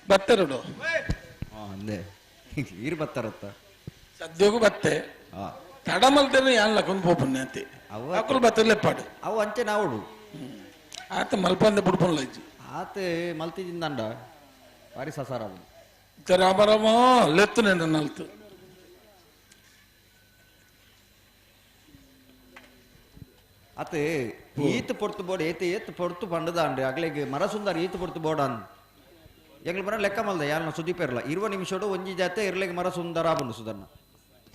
ಬತ್ತರುಡು ಅಂದೆ ಈರು ಬತ್ತಾರತ್ತ ಸದ್ಯೋಗು ಬತ್ತೆ ತಡ ಮಲ್ತೇನೆ ಯಾನ್ ಲಕೊಂಡ್ ಪೋಪನ್ನೆ ಅಂತೆ ಅಕ್ಕಲು ಬತ್ತರ್ಲೆ ಪಾಡು ಅವು ಅಂಚೆ ನಾವುಡು ಆತ ಮಲ್ಪಂದೆ ಬುಡ್ಪನ್ಲ ಇಜ್ಜಿ ಆತ ಮಲ್ತಿದಿಂದಂಡ ಭಾರಿ ಸಸಾರ ರಾಮರಾಮ ಲೆತ್ತು ನೆನ ನಲ್ತು ಅತ್ತೆ ಈತ್ ಪೊರ್ತು ಬೋರ್ಡ್ ಏತ್ ಪೊರ್ತು ಪಂಡದಾಂಡ್ ಅಗ್ಲೆಗ್ ಮರ ಸುಂದರ ಈತ್ ಪೊರ್ತು ಬೋರ್ಡ್ ಅಂದ್ ಎಂಗ್ಲ ಮರ ಲೆಕ್ಕ ಮಲ್ದ ಯಾನ ಸುದೀಪೇರ್ಲ 20 ನಿಮಿಷೋಡು ಒಂಜಿ ಜಾತೆ ಇರ್ಲೆಗ್ ಮರ ಸುಂದರ ಆಪುಂಡು ಸುಧರ್ಣ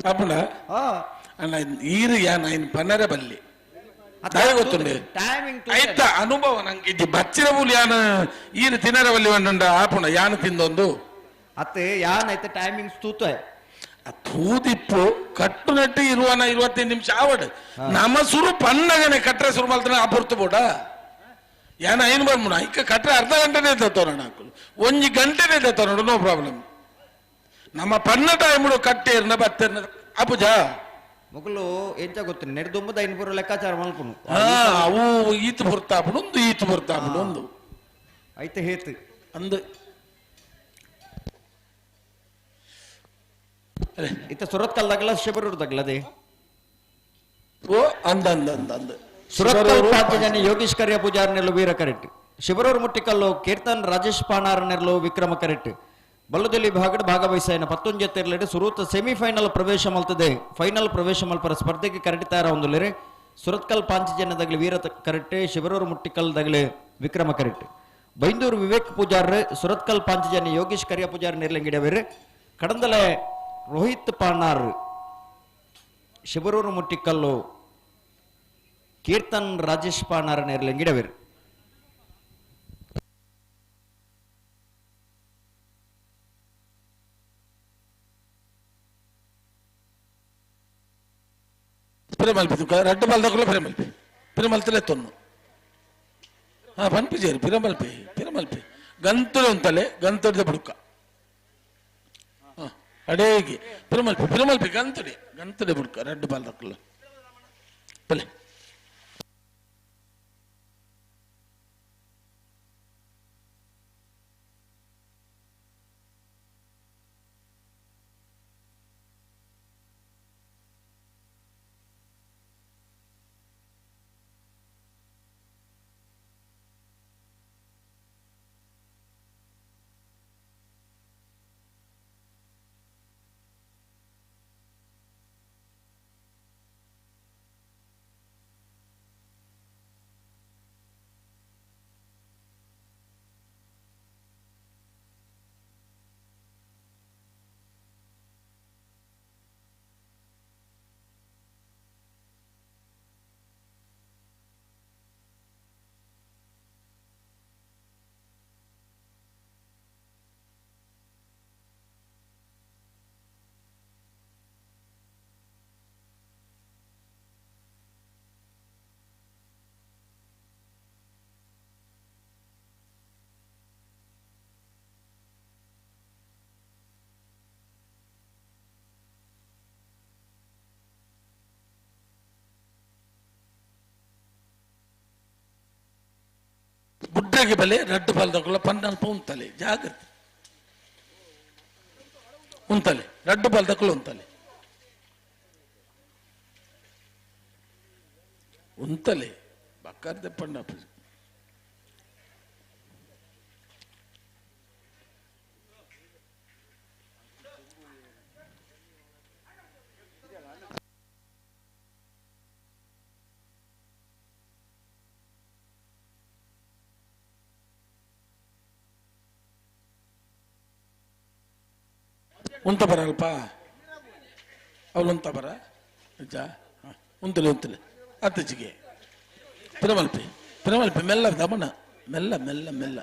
ಆಪುಂಡ ಅಣ್ಣ ಈರು ಯಾನ ಇನ್ ಪನ್ನರ ಬಲ್ಲಿ ದಾಯ ಗೊತ್ತುಂಡೆ ಆಯ್ತ ಅನುಭವ ನಂಗೆ ಇಜ್ಜಿ ಬಚ್ಚಿರ ಬೂಲಿ ಯಾನ ಈರು ತಿನ್ನರ ಬಲ್ಲಿ ಒಂದುಂಡ ಆಪುಂಡ ಯಾನ ತಿಂದೊಂದು ಅತ್ತೆ ಯಾನ ಐತೆ ಟೈಮಿಂಗ್ಸ್ ತೂತ ತೂದಿಪ್ಪು ಕಟ್ಟು ನಟ್ಟು 25 ನಿಮಿಷ ಆವಡ್ ನಮ್ಮ ಸುರು ಪನ್ನಗನೆ ಕಟ್ರೆ ಸುರು ಮಲ್ತನ ಆ ಪೊರ್ತು ಬೋಡ ಯಾನ ಐನು ಬರ್ಮುಣ ಇಕ್ಕ ಕಟ್ರೆ ಅರ್ಧ ಗಂಟೆನೇ ತೋರೋಣ ಹಾಕಲು 1 ಗಂಟೆನೇ ತೋರೋಣ ನೋ ಪ್ರಾಬ್ಲಮ್ ನಮ್ಮ ಪನ್ನ ಟೈಮ್ ಕಟ್ಟೇರ್ನ ಬತ್ತೇರ್ನ ಅಪುಜ ಮೊಗಲು ಎಂಚ ಗೊತ್ತಿನ ನೆಡ್ದುಂಬದ ಐನಪುರ ಲೆಕ್ಕಾಚಾರ ಮಲ್ಪುನು ಅವು ಈತ್ ಬರ್ತಾಪುಡು ಒಂದು ಈತ್ ಬರ್ತಾಪುಡು ಒಂದು ಐತೆ ಹೇತ್ ಅಂದು ಇತ್ತ ಸುರತ್ಕಲ್ದಾಗಲ ಶಿಬರೂರ್ದಾಗಲದೆ ಓ ಅಂದ ಅಂದ ಅಂದ ಅಂದ ಸುರತ್ಕಲ್ ಪಾಂಚಜನ್ಯ ಯೋಗೀಶ್ ಕರ್ಯ ಪೂಜಾರ್ ನೆರಲು ವೀರ ಕರೆಕ್ಟ್ ಶಿಬರೂರು ಮುಟ್ಟಿಕಲ್ಲು ಕೀರ್ತನ್ ರಾಜೇಶ್ ಪಾನಾರ್ ನೆರಲು ವಿಕ್ರಮ ಕರೆಕ್ಟ್ ಬಲ್ಲದಲ್ಲಿ ಭಾಗವಹಿಸಾಯನ 11 ಜೊತೆರ್ಲೆಡೆ ಸುರೂತ್ ಸೆಮಿಫೈನಲ್ ಪ್ರವೇಶ ಮಲ್ತದೆ ಫೈನಲ್ ಪ್ರವೇಶ ಮಲ್ಪರ ಸ್ಪರ್ಧೆಗೆ ಕರೆಕ್ಟ್ ತಯಾರ ಹೊಂದಲಿರೆ ಸುರತ್ಕಲ್ ಪಾಂಚಜನ್ಯದಾಗಲಿ ವೀರ ಕರೆಕ್ಟ್ ಶಿಬರೂರು ಮುಟ್ಟಿಕಲ್ದಾಗಲಿ ವಿಕ್ರಮ ಕರೆಕ್ಟ್ ಬೈಂದೂರು ವಿವೇಕ್ ಪೂಜಾರ್ ಸುರತ್ಕಲ್ ಪಾಂಚಜನ್ಯ ಯೋಗೀಶ್ ಕರ್ಯ ಪೂಜಾರ್ ನೆರಲೆಂಗಿಡವೇರೆ ಕಡಂದಲೆ ರೋಹಿತ್ ಪಾನಾರ್ ಶಿಬರೂರು ಮುಟ್ಟಿಕಲ್ಲು ಕೀರ್ತನ್ ರಾಜೇಶ್ ಪಾನಾರ್ ನೆರಲೆಂಗಿಡವೇರು పిరమల్పి రెడ్ బల్దకులో పిరమల్తలే తొన్ను పనిపించారు పిరమల్పి గంతుడు ఉంతలే గంతుడిద బుడుక అడేగి పిరమల్పి గంతుడి బుడుక రెడ్ బల్దకులో పలే ಬುಡ್ಡಗೆ ಬಲೆ రెడ్ బల్దకులో 14 ఉంతలే జాగ్రత్త ఉంతలే రెడ్ బల్దకులో ఉంతలే బక్కర్ తెప్పండి అప్పుడు ಉಂತ ಬರಲ್ಪ ಅವಳು ಉಂತ ಬರ ಅಜ್ಜ ಉಂತಲೆ ಅತ್ತಜಿಗೆ ಪಿರಮಲ್ಪಿ ಮೆಲ್ಲ ದಮನ ಮೆಲ್ಲ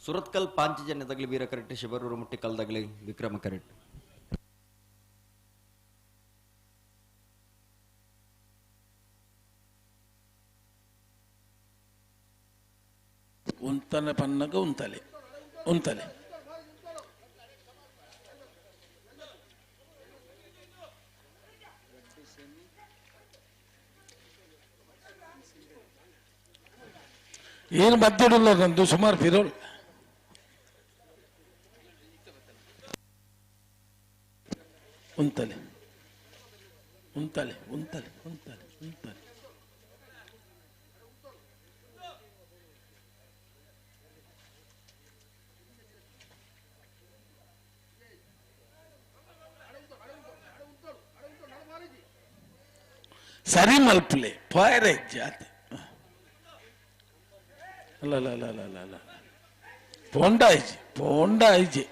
ಸುರತ್ಕಲ್ ಪಾಂಚಜನ್ಯದಾಗಲಿ ವೀರ ಕರೆಕ್ಟ್ ಶಿಬರೂರು ಮುಟ್ಟಿಕಲ್ದಾಗಲಿ ವಿಕ್ರಮ ಕರೆಕ್ಟ್ ఉంతన పన్నగ ఉంతలే ಉಂತಲೆ ಏನು ಮಧ್ಯಡುಲ್ಲ ನಂದು ಸುಮಾರು ಫಿರೋಲ್ ಉಂತಲೆ ಉಂತಲೆ ಉಂತಲೆ ಉಂತಲೆ ಉಂತಲೆ ಸರಿ ಮಲ್ಪಲೆ ಪಾಯರೆ ಜಾತಿ ಅಲ್ಲ ಅಲ್ಲ ಅಲ್ಲ ಅಲ್ಲ ಅಲ್ಲ ಪೋಂಡಾಯ್ಜಿ ಪೋಂಡಾಯ್ಜಿ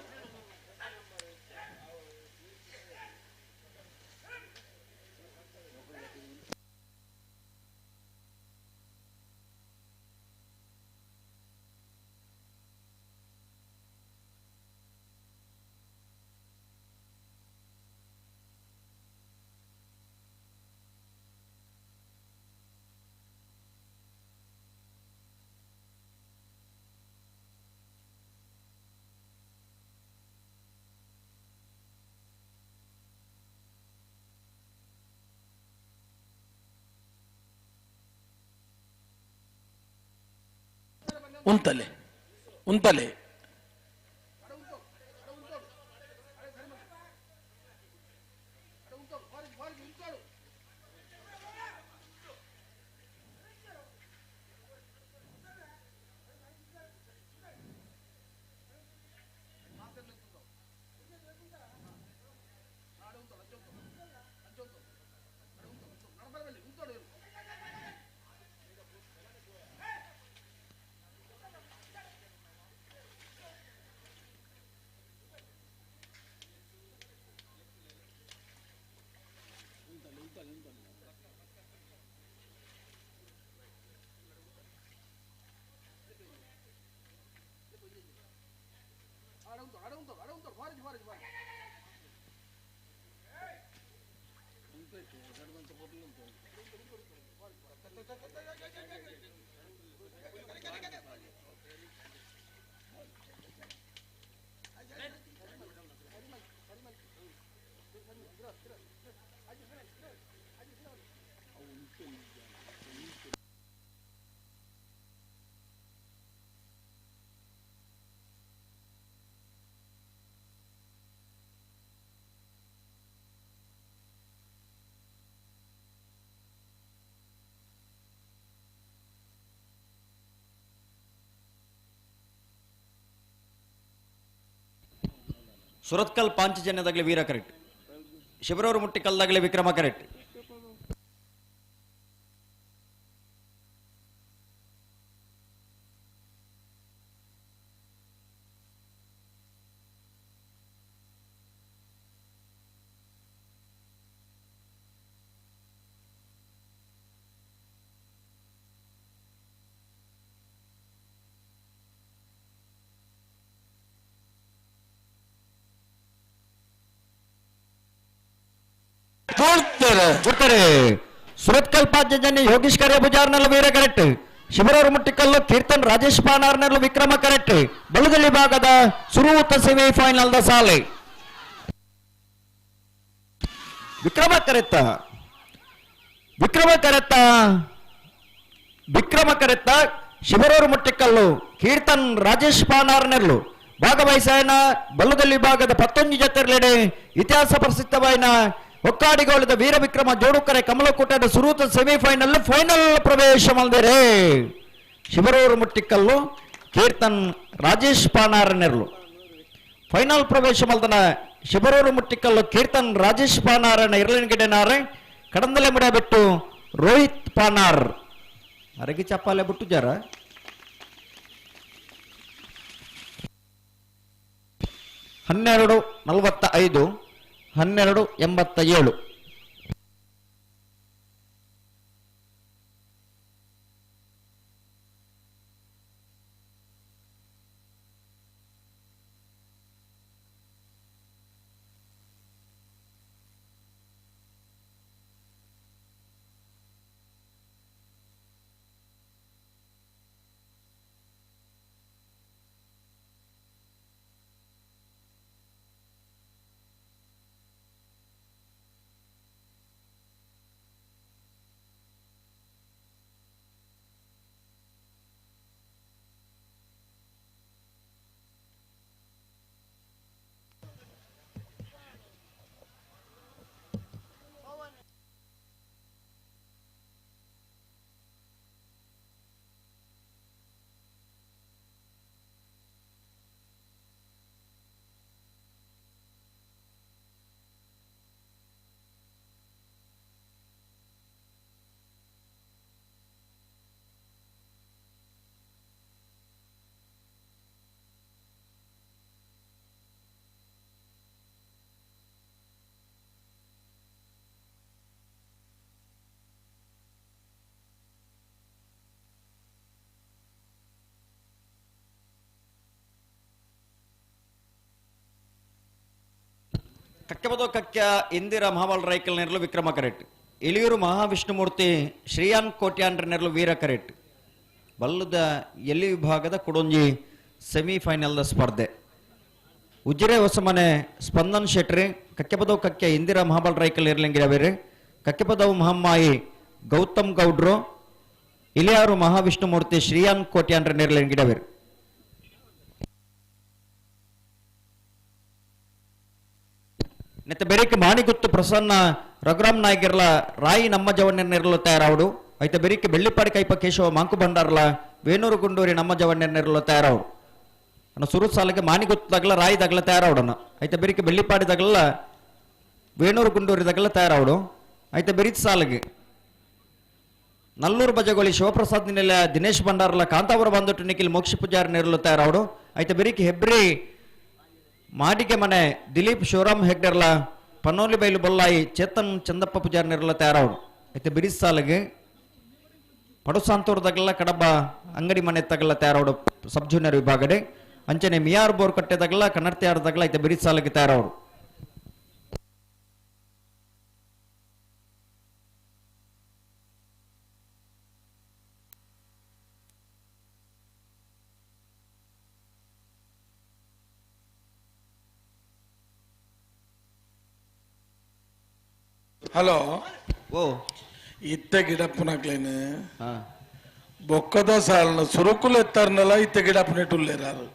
ಉಂತಲೆ ಉಂತಲೆ ಸುರತ್ಕಲ್ ಪಾಂಚಜನ್ಯದಾಗಲೇ ವೀರ ಕರೆಕ್ಟ್, ಶಿಬರೂರು ಮುಟ್ಟಿಕಲ್ದಾಗಲೇ ವಿಕ್ರಮ ಕರೆಕ್ಟ್. ಬಿಡ್ತಾರೆ ಸುರತ್ಕಲ್ ಪಾಂಚಜನ್ಯ ಯೋಗೀಶ್ ಕಾರ್ಯ ಬುಜಾರ್ನಲ್ಲ ವೀರ ಕರೆಕ್ಟ್, ಶಿಬರೂರು ಮುಟ್ಟಿಕಲ್ಲು ಕೀರ್ತನ್ ರಾಜೇಶ್ ಪಾನಾರ್ನಲ್ಲೂ ವಿಕ್ರಮ ಕರೆಕ್ಟ್. ಬಲಗಲಿ ಭಾಗದ ಸುರುವೂತ ಸೆಮಿಫೈನಲ್ ದ ಸಾಲೆ ವಿಕ್ರಮ ಕರೆತ್ತ ವಿಕ್ರಮ ಕರೆತ್ತ ವಿಕ್ರಮ ಕರೆತ್ತ ಶಿಬರೂರು ಮುಟ್ಟಿಕಲ್ಲು ಕೀರ್ತನ್ ರಾಜೇಶ್ ಪಾನಾರ್ನರ್ಲು ಭಾಗವಹಿಸಾಯನ ಬಲ್ಲುಗಲ್ಲಿ ಭಾಗದ 11 ಜತೆರ್ಲೆಡೆ ಇತಿಹಾಸ ಪ್ರಸಿದ್ಧವಾಯಿನ ಒಕ್ಕಾಡಿಗೋಳದ ವೀರ ವಿಕ್ರಮ ಜೋಡುಕರೆ ಕಮಲಕೂಟದ ಸುರೂತ ಸೆಮಿಫೈನಲ್ ಫೈನಲ್ ಪ್ರವೇಶ ಮಾಡಿದರೆ ಶಿಬರೂರು ಮುಟ್ಟಿಕಲ್ಲು ಕೀರ್ತನ್ ರಾಜೇಶ್ ಪಾನಾರನೆರ್ಲು ಫೈನಲ್ ಪ್ರವೇಶ ಮಲ್ದನ ಶಿಬರೂರು ಮುಟ್ಟಿಕಲ್ಲು ಕೀರ್ತನ್ ರಾಜೇಶ್ ಪಾನಾರನ ಇರ್ಲನ್ಗಿಡೆನಾರೆ ಕಡಂದಲೆ ಮುಡ ಬಿಟ್ಟು ರೋಹಿತ್ ಪಾನಾರ್ ಅರಗಿ ಚಪ್ಪಾಲೆ ಬಿಟ್ಟು ಜರ 12:45 12:87. ಕಕ್ಕೆಬದೋಕಕ್ಯ ಇಂದಿರ ಮಹಾಬಲ್ ರೈಕಲ್ ನೆರಲು ವಿಕ್ರಮ ಕರೆಟ್ ಇಳಿಯೂರು ಮಹಾವಿಷ್ಣುಮೂರ್ತಿ ಶ್ರೀಯಾನ್ ಕೋಟ್ಯಾಂಡ್ರ ನೆರಲು ವೀರ ಕರೆಟ್ ಬಲ್ಲದ ಎಲ್ಲಿ ವಿಭಾಗದ ಕುಡೊಂಜಿ ಸೆಮಿಫೈನಲ್ ಸ್ಪರ್ಧೆ ಉಜಿರೆ ಹೊಸಮನೆ ಸ್ಪಂದನ್ ಶೆಟ್ರಿ ಕಕ್ಕೆಬದೋಕಕ್ಯ ಇಂದಿರ ಮಹಾಬಲ್ ರೈಕಲ್ ನೆರಲಿಂಗಿರಬೇರೆ ಕಕ್ಕೆಬದವು ಮಹಮ್ಮಾಯಿ ಗೌತಮ್ ಗೌಡ್ರು ಇಳಿಯಾರು ಮಹಾವಿಷ್ಣುಮೂರ್ತಿ ಶ್ರೀಯಾನ್ ಕೋಟ್ಯಾಂಡ್ರ ನೆರಲಿಂಗಿರಬೇರೆ ನೆತ್ತ ಬೆರಿಕೆ ಮಾಣಿಗುತ್ತು ಪ್ರಸನ್ನ ರಘುರಾಮ್ ನಾಯ್ಗಿರ್ಲ ರಾಯಿ ನಮ್ಮ ಜವಣ್ಣೆರಲು ತಯಾರಾವಡು ಐತೆ ಬೆರಿಕೆ ಬೆಳ್ಳಿಪಾಡಿ ಕೈಪ ಕೇಶವ ಮಾಂಕು ಭಂಡಾರ್ಲ ವೇಣೂರು ಗುಂಡೂರಿ ನಮ್ಮ ಜವಣ್ಣೆರಲು ತಯಾರಾವಡು ಅನ್ನ ಸುರು ಸಾಲಿಗೆ ಮಾಣಿಗುತ್ತದಾಗಲ ರಾಯಿದಾಗಲ ತಯಾರಾವಡನ ಐತೆ ಬೆರಿಕೆ ಬೆಳ್ಳಿಪಾಡಿದಾಗಲ ವೇಣೂರು ಗುಂಡೂರಿದಾಗಲ ತಯಾರಾವಡು ಐತೆ ಬೆರಿತ ಸಾಲಿಗೆ ನಲ್ಲೂರು ಬಜಗೋಳಿ ಶಿವಪ್ರಸಾದ್ ನಿನೆಲ್ಲ ದಿನೇಶ್ ಭಂಡಾರ್ಲ ಕಾಂತಾವರ ಬಂದೊಟ್ಟು ನಿಖಿಲ್ ಮೋಕ್ಷ ಪೂಜಾರಿ ನೆರಲು ತಯಾರಾವಡು ಐತೆ ಬೆರಿಕೆ ಹೆಬ್ರಿ ಮಾಡಿಗೆ ಮನೆ ದಿಲೀಪ್ ಶಿವರಾಮ್ ಹೆಗ್ಡರ್ಲ ಪನ್ನೋಲಿ ಬೈಲು ಬೊಲ್ಲಾಯಿ ಚೇತನ್ ಚಂದಪ್ಪ ಪೂಜಾರಿ ನೆರಲ ತಯಾರಾವಡು ಐತೆ ಬಿರಿಸ್ ಸಾಲಿಗೆ ಪಡುಸಾಂತೂರ್ದಾಗಲ್ಲ ಕಡಬ ಅಂಗಡಿ ಮನೆ ತಗಲ್ಲ ತಯಾರಾವಡು ಸಬ್ ಜೂನಿಯರ್ ವಿಭಾಗಡೆ ಅಂಚನೆ ಮಿಯಾರ್ ಬೋರ್ ಕಟ್ಟೆದಾಗಲ್ಲ ಕನ್ನಡತಿಯಾರದಾಗಲ್ಲ ಐತೆ ಬಿರಿಸ್ ಸಾಲಿಗೆ ತಯಾರಾವಡು ಹಲೋ ಓ ಇತ್ತೆ ಗಿಡಪ್ಪನಾಗ್ಲೇನು ಬೊಕ್ಕದ ಸಾಲನ ಸುರುಕುಲು ಎತ್ತಾರನಲ್ಲ ಇತ್ತೆ ಗಿಡಪ್ಪನೆಟ್ಟುಲ್ಲೇರಾರು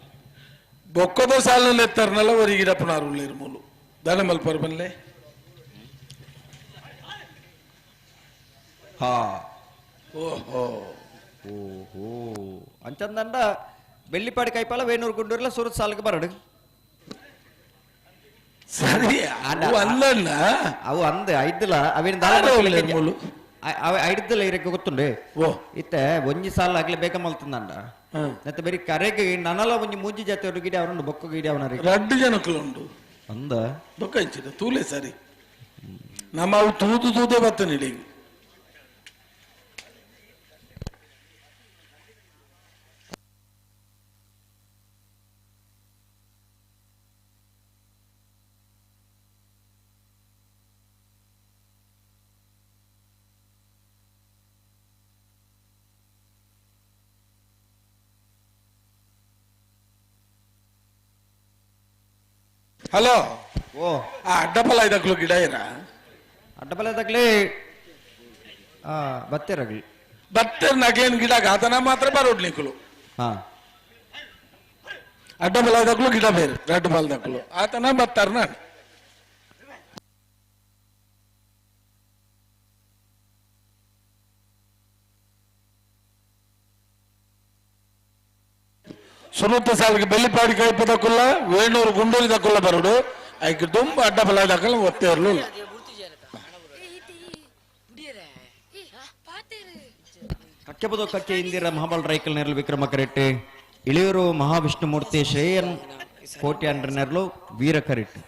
ಬೊಕ್ಕದ ಸಾಲನಲ್ಲಿ ಎತ್ತಾರನಲ್ಲ ಒರಿ ಗಿಡಪ್ಪನಾರು ಉಳ್ಳೇರು ಮೂಲು ದಾನ ಮಲ್ಪರ್ ಬನ್ಲೆ ಹಾ ಓಹೋ ಓಹೋ ಅಂಚಂದಂಡ ಬೆಳ್ಳಿಪಾಡಿ ಕೈಪಾಲ ವೇಣೂರು ಗುಂಡೂರ್ಲ ಸುರತ್ ಸಾಲಿಗೆ ಬರಡು ಸರಿ ಅಲ್ಲ ಅವು ಅಂದ ಐದ್ದಲ ಅವೇನು ಐದ್ದಲ ಇರಕ್ಕೆ ಗೊತ್ತುಂಡೆ ಇತ್ತೆ ಒಂಜಿ ಸಾಲ ಆಗ್ಲಿ ಬೇಕ ಮಲ್ತಂದಂಡ ಮತ್ತೆ ಬೇರೆ ಕರೆಗೆ ನನಲ ಒಂಜಿ ಮೂಜಿ ಜಾತಿ ಅವ್ರ ಗಿಡ ಅವರುಂಡು ಬೊಕ್ಕ ಗಿಡ ಅವನರಿಗೆ 2 ಜನಕ್ಕುಂಡು ಅಂದ ಬೊಕ್ಕ ಇಂಚಿದ ತೂಲೆ ಸರಿ ನಮ್ಮ ಅವು ತೂದೆ ಬತ್ತನ ಇಡಿ ಹಲೋ ಓ ಅಡ್ಡಪಲ ಇದಕ್ಕಲು ಗಿಡ ಇರ ಅಡ್ಡಪಲ ಇದಕ್ಲಿ ಬತ್ತೇರಾಗ್ಲಿ ಬತ್ತೇರ್ ನಗ್ಲೇನ್ ಗಿಡ ಗಾತನ ಮಾತ್ರ ಬರೋಡ್ಲಿಕ್ಕಲು ಹಾ ಅಡ್ಡಪಲ ಇದಕ್ಕಲು ಗಿಡ ಬೇರೆ ಅಡ್ಡಪಲ ದಕ್ಕಲು ಆತನ ಬತ್ತಾರ ನಾನು ಸುನೂತ ಸಾಲಿಗೆ ಬೆಳ್ಳಿಪಾಡಿ ಕೈಪ ದಕ್ಕುಲ್ಲ ವೇಣೂರು ಗುಂಡೂರಿ ದಕ್ಕುಲ್ಲ ಬರೋಡು ಐಕೆ ತುಂಬ ಅಡ್ಡಪಲ ದಕ್ಕಲ್ಲ ಒತ್ತೇ ಇರಲಿಲ್ಲ ಕಕ್ಕೆಬದೋಕಕ್ಕೆ ಇಂದಿರ ಮಹಾಬಲ್ ರೈಕಲ್ ನೆರಲು ವಿಕ್ರಮ ಕರೆಟ್ಟೆ ಇಳಿಯೂರು ಮಹಾವಿಷ್ಣುಮೂರ್ತಿ ಶ್ರೇಯನ್ ಕೋಟ್ಯಾಂಡ್ರ ನೆರಲು ವೀರ ಕರೆಟ್ಟೆ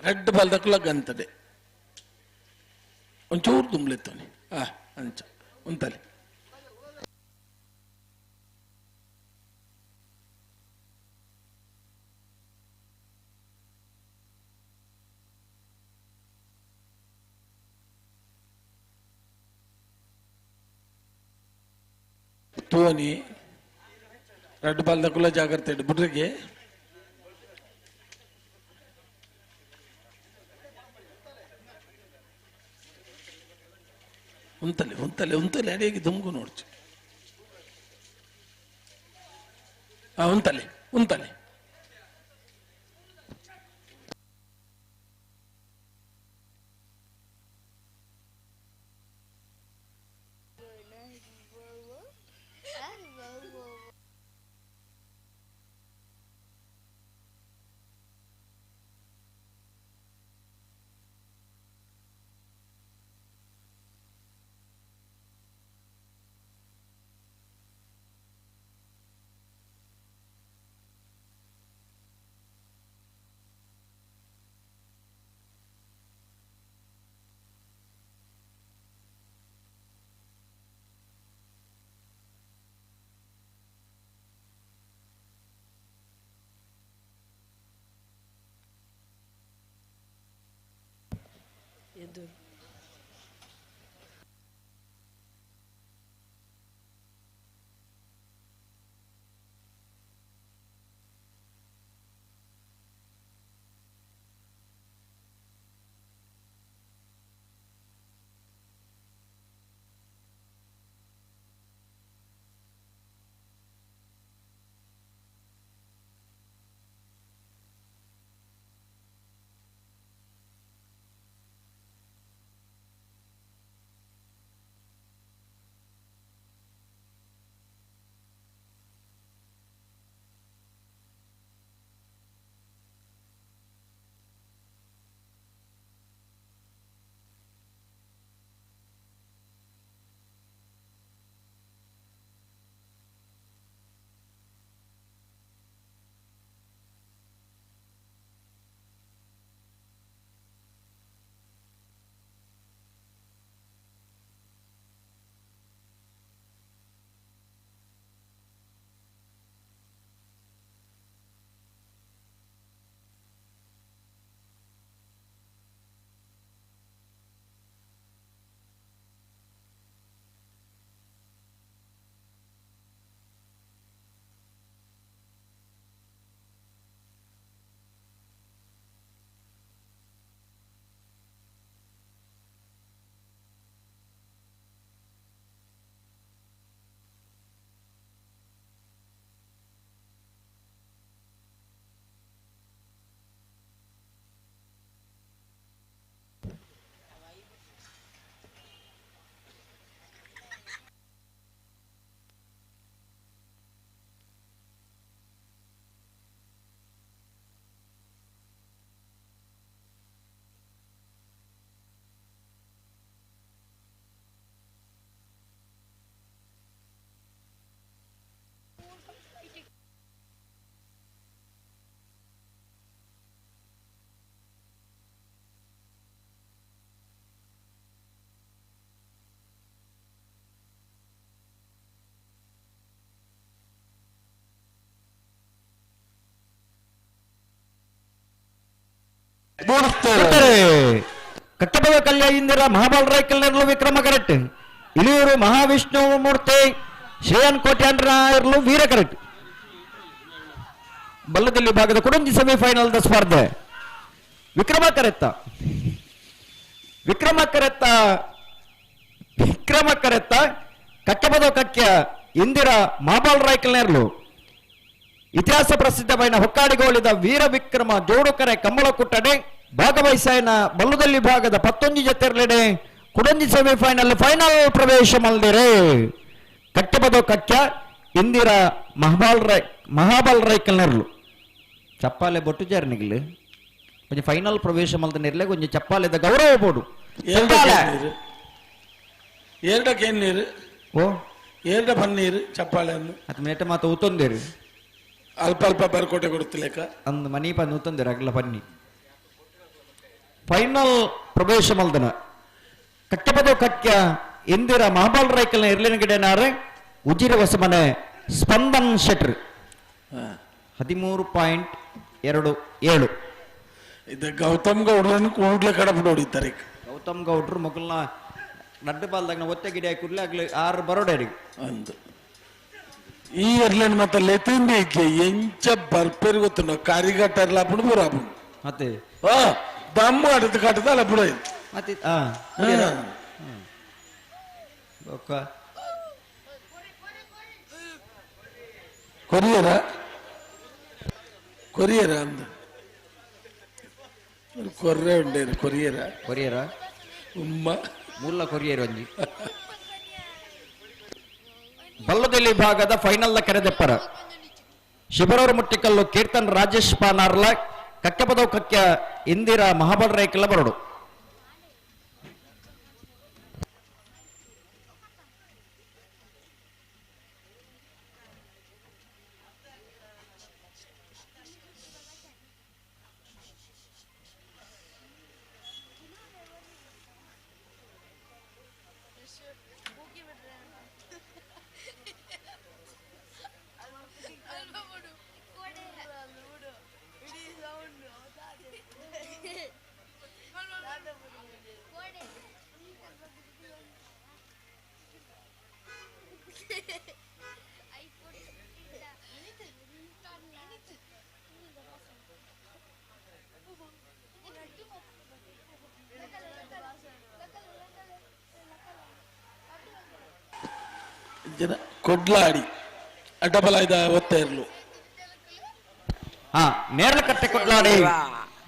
ರೆಡ್ ಬಲ್ದಕ್ಕಲ ಗಂತದೆ ಒಂಚೂರು ತುಂಬಲೆತ್ತಾನೆ ಅಂಚ ಉಂತಲೆ ತೋನಿ రెడ్ బాల్ దక్కుల జాగ్రత్త బుడ్రికి ಉಂತಲೆ ಅಡಿಗೆ ದುಮ್ಗು ನೋಡ್ಚು ಉಂತಲೆ ಕಟ್ಟಬದ ಕಲ್ಯಾಣ ಮಹಾಬಾಲ್ ರಾಯ್ಕಲ್ನರ್ಲು ವಿಕ್ರಮ ಕರೆಕ್ಟ್ ಇಳಿಯೂರು ಮಹಾವಿಷ್ಣು ಮೂರ್ತಿ ಶ್ರೇಯನ್ ಕೋಟ್ಯಾಂಡ್ರ ಇರ್ಲು ವೀರ ಕರೆಕ್ಟ್ ಬಲ್ಲದಲ್ಲಿ ಭಾಗದ ಕುಡಂಜಿ ಸೆಮಿಫೈನಲ್ ದ ಸ್ಪರ್ಧೆ ವಿಕ್ರಮ ಕರೆತ್ತ ಕಟ್ಟಬದ ಕಕ್ಯ ಇಂದಿರಾ ಮಹಾಬಾಲ್ ರಾಯ್ಕಲ್ನರ್ಲು ಇತಿಹಾಸ ಪ್ರಸಿದ್ಧమైన ಹೊಕ್ಕಾಡಿಗೋಳಿದ ವೀರ ವಿಕ್ರಮ ಜೋಡುಕರೆ ಕಮ್ಮಳ ಕುಟ್ಟಡೆ ಭಾಗವಹಿಸಾಯನ ಬಲ್ಲದಲ್ಲಿ ಭಾಗದ 11 ಜತೆರ್ಲೆಡೆ ಕುಡಂಜಿ ಸೆಮಿಫೈನಲ್ ಫೈನಲ್ ಪ್ರವೇಶ ಮಲ್ದಿರೆ ಕಟ್ಟಬದ ಕಕ್ಯ ಇಂದಿರಾ ಮಹಾಬಾಲ್ ರಾಯ್ಕಲ್ನರ್ಲು ಚಪ್ಪಾಲೆ ಬೊಟ್ಟು ಜಾರ್ನಿಗ್ಲು ಕೊಂಚ ಫೈನಲ್ ಪ್ರವೇಶ ಮಲ್ದನಿರ್ಲೆ ಕೊಂಚ ಚಪ್ಪಾಲೆದ ಗೌರವ ಬೋಡು ಏರ್ಡ ಪನ್ನೀರು ಚಪ್ಪಾಳೆ ಅದು ಮೇಟ ಮಾತು ಉತ್ತೊಂದೇರು ಅಲ್ಪ ಅಲ್ಪ ಬರ್ಕೋಟೆ ಕೊಡುತ್ತಲೇಕ ಅಂದ್ ಮನಿ ಪನ್ನು ಉತ್ತೊಂದೇರು ಅಗ್ಲ ಪನ್ನಿ ಫೈನಲ್ ಪ್ರವೇಶ ಮಲ್ದನ ಕಟ್ಟಬದ ಕಟ್ಯ ಇಂದಿರಾ ಮಹಾಬಾಲ್ ರಾಯ್ಕಲ್ನ ಇರ್ಲಿನ ಗಿಡನಾರೆ ಉಜಿರ ಹೊಸಮನೆ ಸ್ಪಂದನ್ ಶೆಟ್ರ್ 13.27 ಇದು ಗೌತಮ್ ಗೌಡ್ರನ್ನು ಕೂಡ್ಲೆ ಕಡಪಡು ಹೊಡಿತಾರೆ ಗೌತಮ್ ಗೌಡ್ರು ಮಕ್ಕಳನ್ನ ನಡ್ಡು ಬಾಲ್ದಾಗ ಒತ್ತೆ ಗಿಡ ಕೂಡ್ಲೆ ಆಗ್ಲಿ 6 ಬರೋಡೇರಿ ಅಂದು ಈ ಎರ್ಲೇನು ಮತ್ತೆ ಲೆತಿಂಡಿ ಇಕ್ಕೆ ಎಂಚ ಬರ್ಪೇರಿ ಗೊತ್ತುಂಡ ಕರಿಗಟ್ಟರ್ಲ ಅప్పుడు ಬುರಾಬು ಮತ್ತೆ ದಮ್ಮು ಅಡದು ಕಟ್ಟದ ಅಲ್ಲ ಬುಡ ಮತ್ತೆ ಕೊರಿಯರ ಅಂದ ಕೊರ್ರೆ ಉಂಡೇರು ಕೊರಿಯರ ಉಮ್ಮ ಮುಲ್ಲ ಕೊರಿಯರ್ ಒಂಜಿ ಬಲ್ಲದಲ್ಲಿ ಭಾಗದ ಫೈನಲ್ ಕರೆದೆಪ್ಪರ ಶಿಬರೂರು ಮುಟ್ಟಿಕಲ್ಲು ಕೀರ್ತನ್ ರಾಜೇಶ್ ಪಾನಾರ್ಲ ಕಕ್ಕೆ ಪದವು ಕಕ್ಕೆ ಇಂದಿರಾ ಮಹಾಬಲ ರೇಖಲ ಬರಡು ಕೊಡ್ಲಾಡಿ ಅಡ್ಡಬಲಾಯ್ದ ಒತ್ತ ಇರ್ಲು ನೇರ್ಲಕಟ್ಟೆ ಕೊಡ್ಲಾಡಿ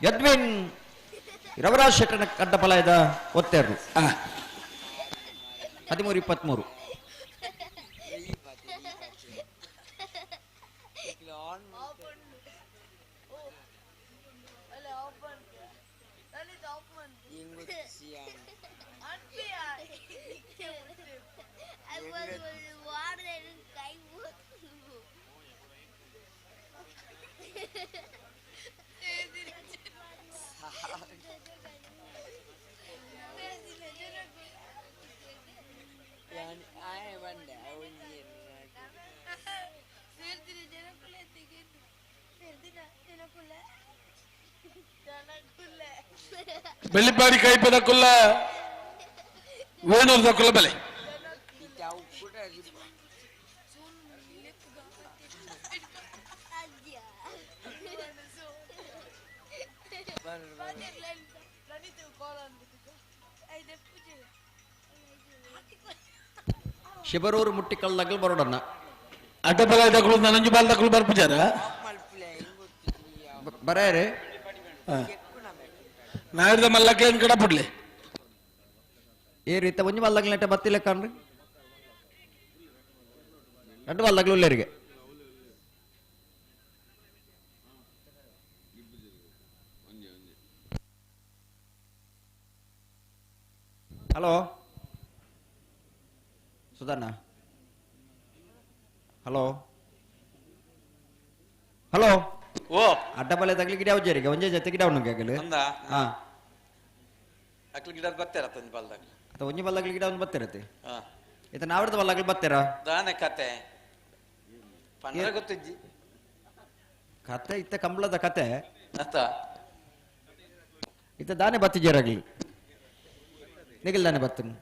ಯದ್ವಿನ್ ರವರಾಜ್ ಶೆಟ್ಟನ ಅಡ್ಡಬಲಾಯ್ದ ಒತ್ತೇರ್ಲು 13-23 ಬೆಳ್ಳಿಪಾಡಿ ಕೈಪದ ಕುಲ್ಲ ವೇಣೂರ್ದ ಕುಲ್ಲ ಬಲೆ ಶಿಬರೂರು ಮುಟ್ಟಿಕಲ್ ನಗಲ್ ಬರೋಡನ್ನ ಅಡ್ಡಬಲಾಯ್ದಗಳು ನನಂಜು ಬಾಲ್ದಗಳು ಬರ್ಪುಜಾರ ಬರೇ ನಾಡಿದ ಮಲ್ಲಕ್ಕೆ ಏನ್ ಕಡ ಪುಡ್ಲಿ ಏ ರೀತ ಒಂಜಿ ಮಲ್ಲಗ್ಲಂಟ ಬತ್ತಿಲ್ಲ ಕಾಣ್ರಿ ಎರಡು ಮಲ್ಲಗ್ಲು ಉಳ್ಳೇರಿಗೆ ಹಲೋ ಸುಧಣ್ಣ ಹಲೋ ಹಲೋ ಓ ಅಡ್ಡಬಲೆ ತಗ್ಲಿ ಗಿಡ ಅವಜರಿಗೆ ಒಂಜೆ ಜೊತೆ ಗಿಡ ಅವನು ಆಗಲು ಹಾ ಅಕ್ಲಿ ಗಿಡ ಬತ್ತೇರ ತಂದು ಬಲ್ದಾಗ ಅಥವಾ ಒಂಜಿ ಬಲ್ಲಗ್ಲಿ ಗಿಡ ಒಂದು ಬತ್ತಿರತ್ತೆ ಇತ ನಾವಡ್ದ ಬಲ್ಲಗ್ಲಿ ಬತ್ತೀರಾ ದಾನೆ ಕತೆ ಪಂದ್ರ ಗೊತ್ತಿಜ್ಜಿ ಕತೆ ಇತ್ತ ಕಂಬಳದ ಕತೆ ಅತ್ತ ಇತ್ತ ದಾನೆ ಬತ್ತಿಜೇರಾಗ್ಲಿ ನಿಗಿಲ್ ದಾನೆ ಬತ್ತನು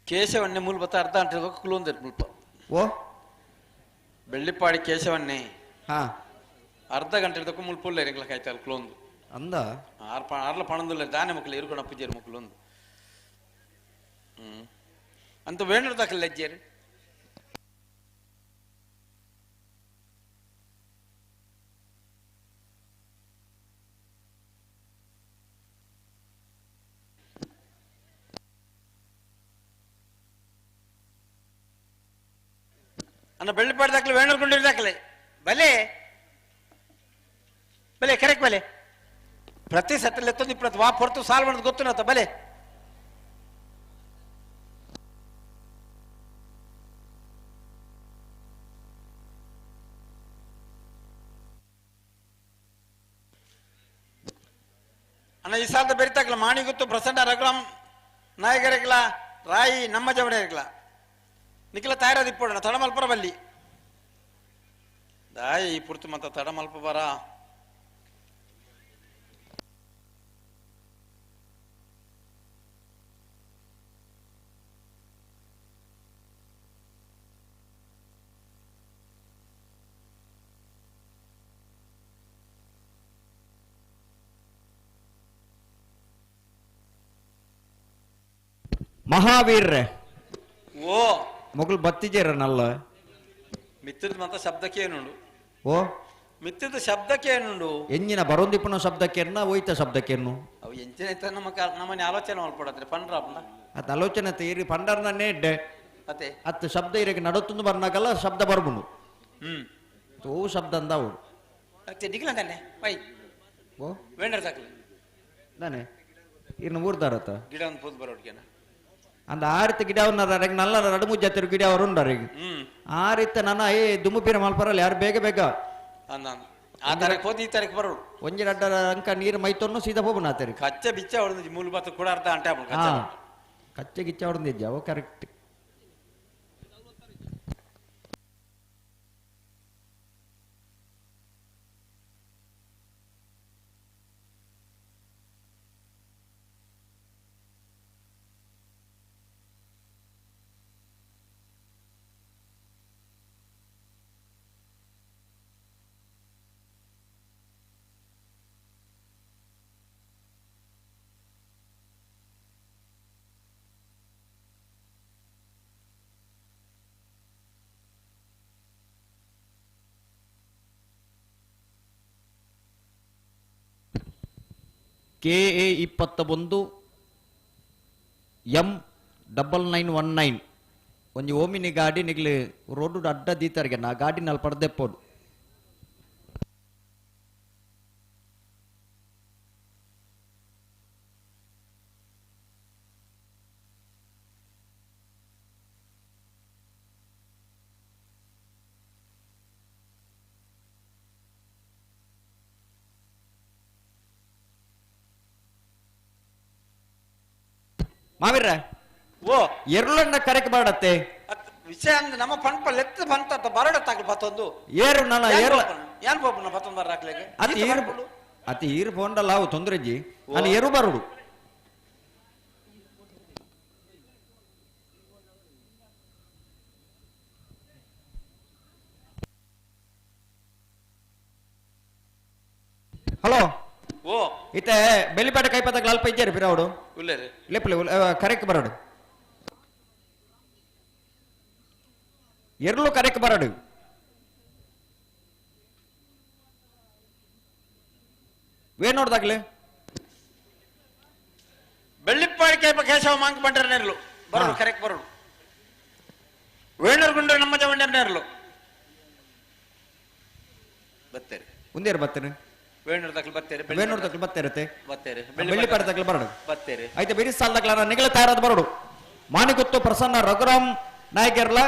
ಕೇಶವನ್ನೇ ಮೂಲ ಬತ್ತ ಅರ್ಧ ಗಂಟೆ ಕುಲೊಂದಿರ್ ಮುಲ್ಪ ಓ ಬೆಳ್ಳಿಪಾಡಿ ಕೇಶವನ್ನೇ ಹಾ ಅರ್ಧ ಗಂಟೆ ಇರ್ದಕ್ಕೂ ಮುಲ್ಪುಲ್ಲ ಇರಂಗ್ಲ ಕಾಯ್ತಾ ಕುಲೊಂದು ಅಂದ ಆರ್ಲ ಪಣಂದುಲ್ಲ ದಾನೆ ಮಕ್ಕಳು ಇರುಕೊಂಡು ಅಪ್ಪಜೇರು ಮಕ್ಕಳೊಂದು ಅಂತ ವೇಣು ದಾಖಲೆ ಲಜ್ಜೇರು ಅನ್ನ ಬೆಳ್ಳಿಪಾಡಿ ದಾಖಲೆ ವೇಣುಕೊಂಡಿರೋ ದಾಖಲೆ ಬಲೆ ಬಲೆ ಕರೆಕ್ಟ್ ಬಲೆ ಪ್ರತಿ ಸತ್ತಲ್ಲಿ ಎತ್ತೊಂದು ಇಪ್ಪತ್ತು ವಾ ಹೊರತು ಸಾಲ್ ಮಾಡೋದು ಗೊತ್ತು ಬಲೆ ಅಣ್ಣ ಈ ಸಾಲದ ಬೆರಿತಾಕಲ ಮಾಣಿ ಗೊತ್ತು ಪ್ರಸನ್ನ ರಘುರಾಮ್ ನಾಯಕರಿಗಲ ರಾಯಿ ನಮ್ಮ ಜವಡೆರಿಗಲ ನಿಖಿಲ ತಾಯಿರೋದು ಇಪ್ಪೋಣ ತಡಮಲ್ಪರ ಬಲ್ಲಿ ದಾಯಿ ಪುರ್ತು ಮತ್ತ ತಡಮಲ್ಪ ಬರ ಮಹಾವೀರ್ ಓ ಮೊಗಲ್ ಬತ್ತಿಜೇರ ನಲ್ಲ ಮಿತ್ರದ ಮಾತ ಶಬ್ದಕ್ಕೆ ಏನುಂಡು ಓ ಮಿತ್ರದ ಶಬ್ದಕ್ಕೆ ಏನುಂಡು ಎಂಜಿನ ಬರೋಂದಿಪ್ಪನ ಶಬ್ದಕ್ಕೆನ್ನ ಒಯ್ತ ಶಬ್ದಕ್ಕೆನ್ನು ಅವು ಎಂಚಿನ ನಮ್ಮನೆ ಆಲೋಚನೆ ಮಾಡ್ಕೊಡತ್ರಿ ಪಂಡ್ರಾಪ್ನ ಅತ್ ಆಲೋಚನೆ ತೀರಿ ಪಂಡರ್ನೇ ಇಡ್ಡೆ ಅತ್ತೆ ಅತ್ ಶಬ್ದ ಇರಕ್ಕೆ ನಡುತ್ತುಂದು ಬರ್ನಾಗಲ್ಲ ಶಬ್ದ ಬರ್ಬುಂಡು ಓ ಶಬ್ದ ಅಂದಾವು ಡಿಗ್ಲ ತಾನೆ ಬೈ ಓ ವೇಂಡರ್ ಸಾಕಲಿ ನಾನೇ ಇನ್ನು ಊರ್ದಾರತ್ತ ಗಿಡ ಒಂದು ಪೋದು ಬರೋಡ್ಗೆನ ಅಂದ ಆರಿತ ಗಿಡ ಅವನ್ನ ನಲ್ಲ ರಡು ಮುಜ್ಜತ್ತಿರು ಗಿಡ ಅವರು ಉಂಡಾರೀಗ ಆರಿತ ನನ್ನ ಏ ದುಮ್ಮುಪಿನ ಮಲ್ಪರಲ್ಲ ಯಾರು ಬೇಗ ಬೇಗ ಆ ತಾರೀಕು ಹೋದ್ ಈ ತಾರೀಕು ಬರೋಡು ಒಂಜಿ ರಡ್ಡ ಅಂಕ ನೀರು ಮೈತೊನ್ನು ಸೀದಾ ಹೋಗ್ಬನ ಆತರಿ ಕಚ್ಚ ಬಿಚ್ಚ ಹೊಡೆದು ಮೂಲ ಬತ್ತ ಕೂಡ ಅರ್ಧ ಅಂಟೆ ಕಚ್ಚೆ ಗಿಚ್ಚ ಹೊಡೆದಿದ್ದೆ ಅವ ಕರೆಕ್ಟ್ KA21 M9919 ಒಂಜಿ ಓಮಿನಿ ಗಾಡಿ ನಿಗ್ಲಿ ರೋಡು ಅಡ್ಡ ದೀತರ್ಗೆ ನಾ ಗಾಡಿ ನಲ್ಲಿ ಪಡೆದೆಪ್ಪೋಡು ಮಾವಿರ್ರ ಓ ಎರ್ಲನ್ನ ಕರೆಕ್ ಬಾಡತ್ತೆ ವಿಷಯ ಅಂದ್ರೆ ನಮ್ಮ ಪಂಪ ಲೆತ್ತ ಬಂತ ಬರಡತ್ತಾಗ್ಲಿ ಬತ್ತೊಂದು ಏರು ನನ್ನ ಏರ್ಲ ಏನ್ ಪೋಪನ ಬತ್ತೊಂದು ಬರಾಕ್ಲಿಗೆ ಅತಿ ಈರು ಪೋಂಡಲ್ಲ ಅವು ತೊಂದ್ರೆಜ್ಜಿ ಅಲ್ಲಿ ಏರು ಬರುಡು ಹಲೋ ಓ ಇತ್ತೆ ಬೆಳ್ಳಿಪೇಟೆ ಕೈಪತ್ತಾಗ ಅಲ್ಪ ಇದ್ದಾರೆ ಪಿರಾವಡು ಉಲ್ಲೇರಿ ಲೆಪ್ಪಲೆ ಕರೆಕ್ಟ್ ಬರಡು ಎರ್ಲು ಕರೆಕ್ಟ್ ಬರಡು ವೇ ನೋಡ್ದಾಗ್ಲೆ ಬೆಳ್ಳಿಪ್ಪಾಡಿ ಕೈಪ ಕೇಶವ ಮಾಂಕ್ ಬಂಡರ ನೇರ್ಲು ಬರೋಡು ಕರೆಕ್ಟ್ ಬರೋಡು ವೇಣೂರು ಗುಂಡ್ರೆ ನಮ್ಮ ಜವಂಡರ್ ನೇರ್ಲು ಬತ್ತೇರಿ ಮುಂದೇರು ಬತ್ತೇನೆ ವೇಣೂರು ತಕ್ಕಲು ಬತ್ತೇರಿ ವೇಣೂರು ತಕ್ಕಲು ಬತ್ತೇರತ್ತೆ ಬತ್ತೇರಿ ಬೆಳ್ಳಿಪೇಟೆ ತಕ್ಕಲು ಬರಡು ಬತ್ತೇರಿ ಐತೆ ಬೇರೆ ಸಾಲದಾಗ್ಲ ನಿಗಳ ತಯಾರಾದ ಬರಡು ಮಾನಿಗುತ್ತು ಪ್ರಸನ್ನ ರಘುರಾಮ್ ನಾಯಕರ್ಲ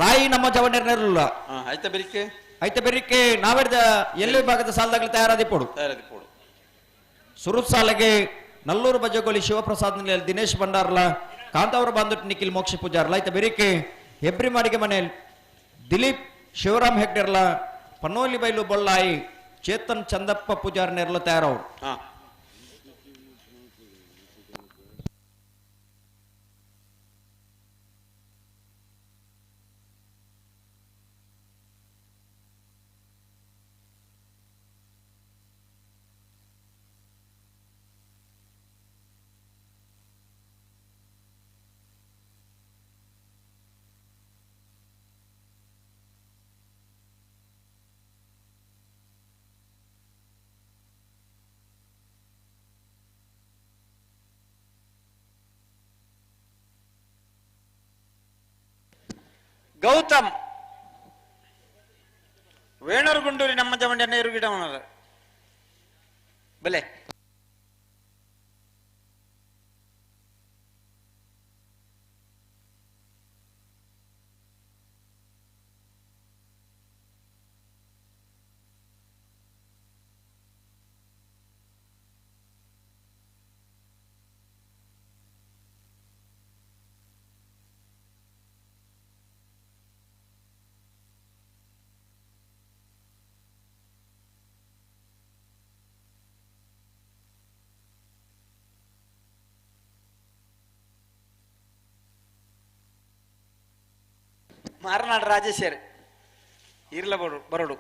ರಾಯಿ ನಮ್ಮ ಜವಂಡರ್ನೇರ್ಲ ಆಯ್ತಾ ಬೆರಿಕೆ ಐತೆ ಬೆರಿಕೆ ನಾವೆಡ್ದ ಎಲ್ಲಿ ಭಾಗದ ಸಾಲದಾಗ್ಲ ತಯಾರಾದಿಪ್ಪೋಡು ಸುರುತ್ ಸಾಲಗೆ ನಲ್ಲೂರು ಬಜಗೋಲಿ ಶಿವಪ್ರಸಾದ್ ದಿನೇಶ್ ಭಂಡಾರ್ಲ ಕಾಂತಾವರ ಬಾಂಧುಟ್ ನಿಖಿಲ್ ಮೋಕ್ಷ ಪೂಜಾರ್ಲ ಐತೆ ಬೆರಿಕೆ ಹೆಬ್ರಿ ಮಾಡಿಗೆ ಮನೆಯಲ್ಲಿ ದಿಲೀಪ್ ಶಿವರಾಮ್ ಹೆಗ್ಡೆರ್ಲ ಪನ್ನೋಲಿ ಬೈಲು ಬೊಳ್ಳಾಯಿ ಚೇತನ್ ಚಂದಪ್ಪ ಪೂಜಾರ್ ನೆರ್ಲ ತಯಾರವ್ರು ಗೌತಮ್ ವೇಣೂರು ಗುಂಡೂರಿ ನಮ್ಮ ಜವಂಡ ನೀರು ಗಿಡ ಬೆಲೆ ಮಾರನಾಡು ರಾಜೇಶ್ವರಿ ಇರ್ಲ ಬರೋಡು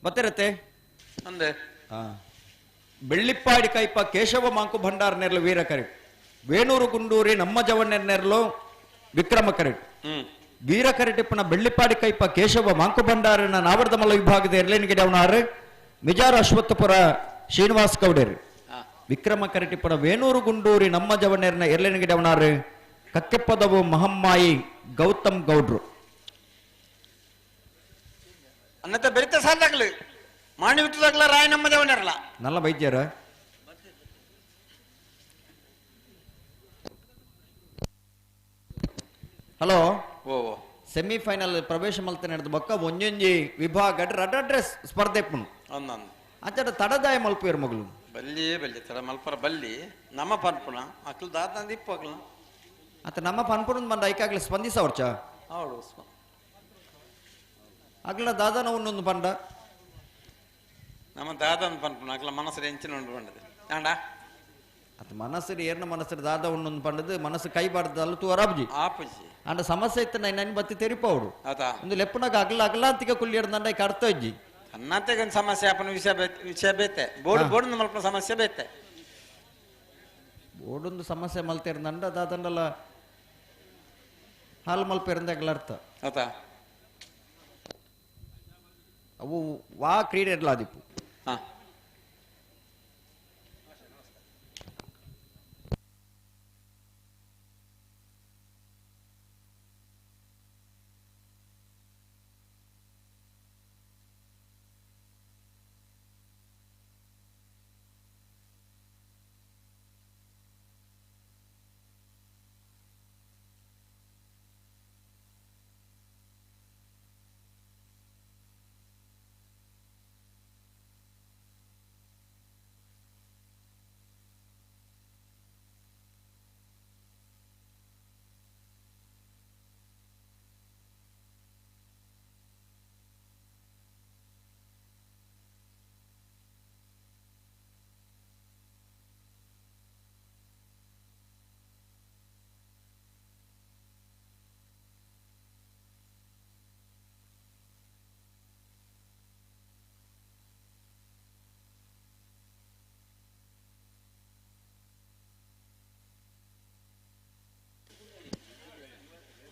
ಬತ್ತಿರತ್ತೆ ಅಂದೆ ಬೆಳ್ಳಿಪ್ಪಾಡಿ ಕೈಪ ಕೇಶವ ಮಾಂಕು ಭಂಡಾರ ನೆರಳು ವೀರ ಕರೆಟ್ ವೇಣೂರು ಗುಂಡೂರಿ ನಮ್ಮ ಜವಣ್ಣರ್ ನೆರಳು ವಿಕ್ರಮ ಕರೆಟ್ ವೀರ ಕರೆಟಿಪ್ಪನ ಬೆಳ್ಳಿಪ್ಪಾಡಿ ಕೈಪ ಕೇಶವ ಮಾಂಕು ಭಂಡಾರನ ನಾವಡದ ಮಲ್ಲ ವಿಭಾಗದ ಎರಲೇನಿಗೆ ಅವನಾರು ಮಿಜಾರು ಅಶ್ವತ್ಥಪುರ ಶ್ರೀನಿವಾಸ್ ಗೌಡರು ವಿಕ್ರಮ ಕರೆಟಿಪ್ಪನ ವೇಣೂರು ಗುಂಡೂರಿ ನಮ್ಮ ಜವಣ್ಣರ್ನ ಎರಲೇನಿಗೆ ಅವನಾರು ಕಕ್ಕೆಪ್ಪದವು ಮಹಮ್ಮಾಯಿ ಗೌತಮ್ ಗೌಡ್ರು ಅನ್ನತ್ತ ಬೆರಿತ ಸಾಲಾಗ್ಲಿ ಮಾಣಿ ಬಿಟ್ಟದಾಗ್ಲ ರಾಯ ನಮ್ಮ ದೇವನರಲ್ಲ ನಲ್ಲ ವೈದ್ಯರ ಹಲೋ ಸೆಮಿಫೈನಲ್ ಪ್ರವೇಶ ಮಲ್ತ ನಡೆದ ಬೊಕ್ಕ ಒಂಜೊಂಜಿ ವಿಭಾಗ ರಡ್ ಡ್ರೆಸ್ ಸ್ಪರ್ಧೆ ಪುಣ್ ಅಂಚಡ ತಡದಾಯ ಮಲ್ಪುಯರ್ ಮಗಳು ಬಲ್ಲಿ ಬಲ್ಲಿ ತಡ ಮಲ್ಪರ ಬಲ್ಲಿ ನಮ್ಮ ಪನ್ಪುಣ ಅಕ್ಲು ದಾದಂದ ಇಪ್ಪಗ್ಲ ಅತ್ತ ನಮ್ಮ ಪನ್ಪುಣ ಬಂದ ಐಕಾಗ್ಲಿ ಸ್ಪಂದಿಸವರ್ಚ ಅವಳು ಅಗ್ಲ ದಾದನ ಒಂದೊಂದು ಪಂಡ ನಮ್ಮ ದಾದಂದ ಪನ್ಪುಣ ಅಕ್ಲ ಮನಸ್ಸು ಎಂಚಿನ ಉಂಡು ಬಂಡದು ಆಂಡ ಅತ್ತ ಮನಸ್ಸು ಏರ್ನ ಮನಸ್ಸು ದಾದ ಒಂದೊಂದು ಪಂಡದು ಮನಸ್ಸು ಕೈ ಬಾರ್ದಲ್ಲ ತೂ ಅರಾಬ್ಜಿ ಆಪುಜಿ ಅಂಡ ಸಮಸ್ಯೆ ಇತ್ತ ನನ್ ಬತ್ತಿ ತೆರಿಪವಡು ಒಂದು ಲೆಪ್ಪನಾಗ ಅಗ್ಲ ಅಗ್ಲಾಂತಿಕ ಕುಲ್ಲಿಯರ್ದಂಡ ಕರ್ತ ಇಜ್ಜಿ ಅನ್ನತೆಗನ್ ಸಮಸ್ಯೆ ಆಪನ ವಿಷಯ ಬೇತೆ ಬೋರ್ಡ್ ಬೋರ್ಡ್ ಮಲ್ಪ ಸಮಸ್ಯೆ ಬೇತೆ ಬೋರ್ಡೊಂದು ಸಮಸ್ಯೆ ಮಲ್ತಿರ್ದಂಡ ದಾದಂಡಲ್ಲ ಹಾಲು ಮಲ್ಪಿರಂದಾಗಲ ಅರ್ಥ ಆತಾ ಅವು ವಾ ಕ್ರೀಡೆ ಇರಲ್ಲ ದಿಪ್ಪು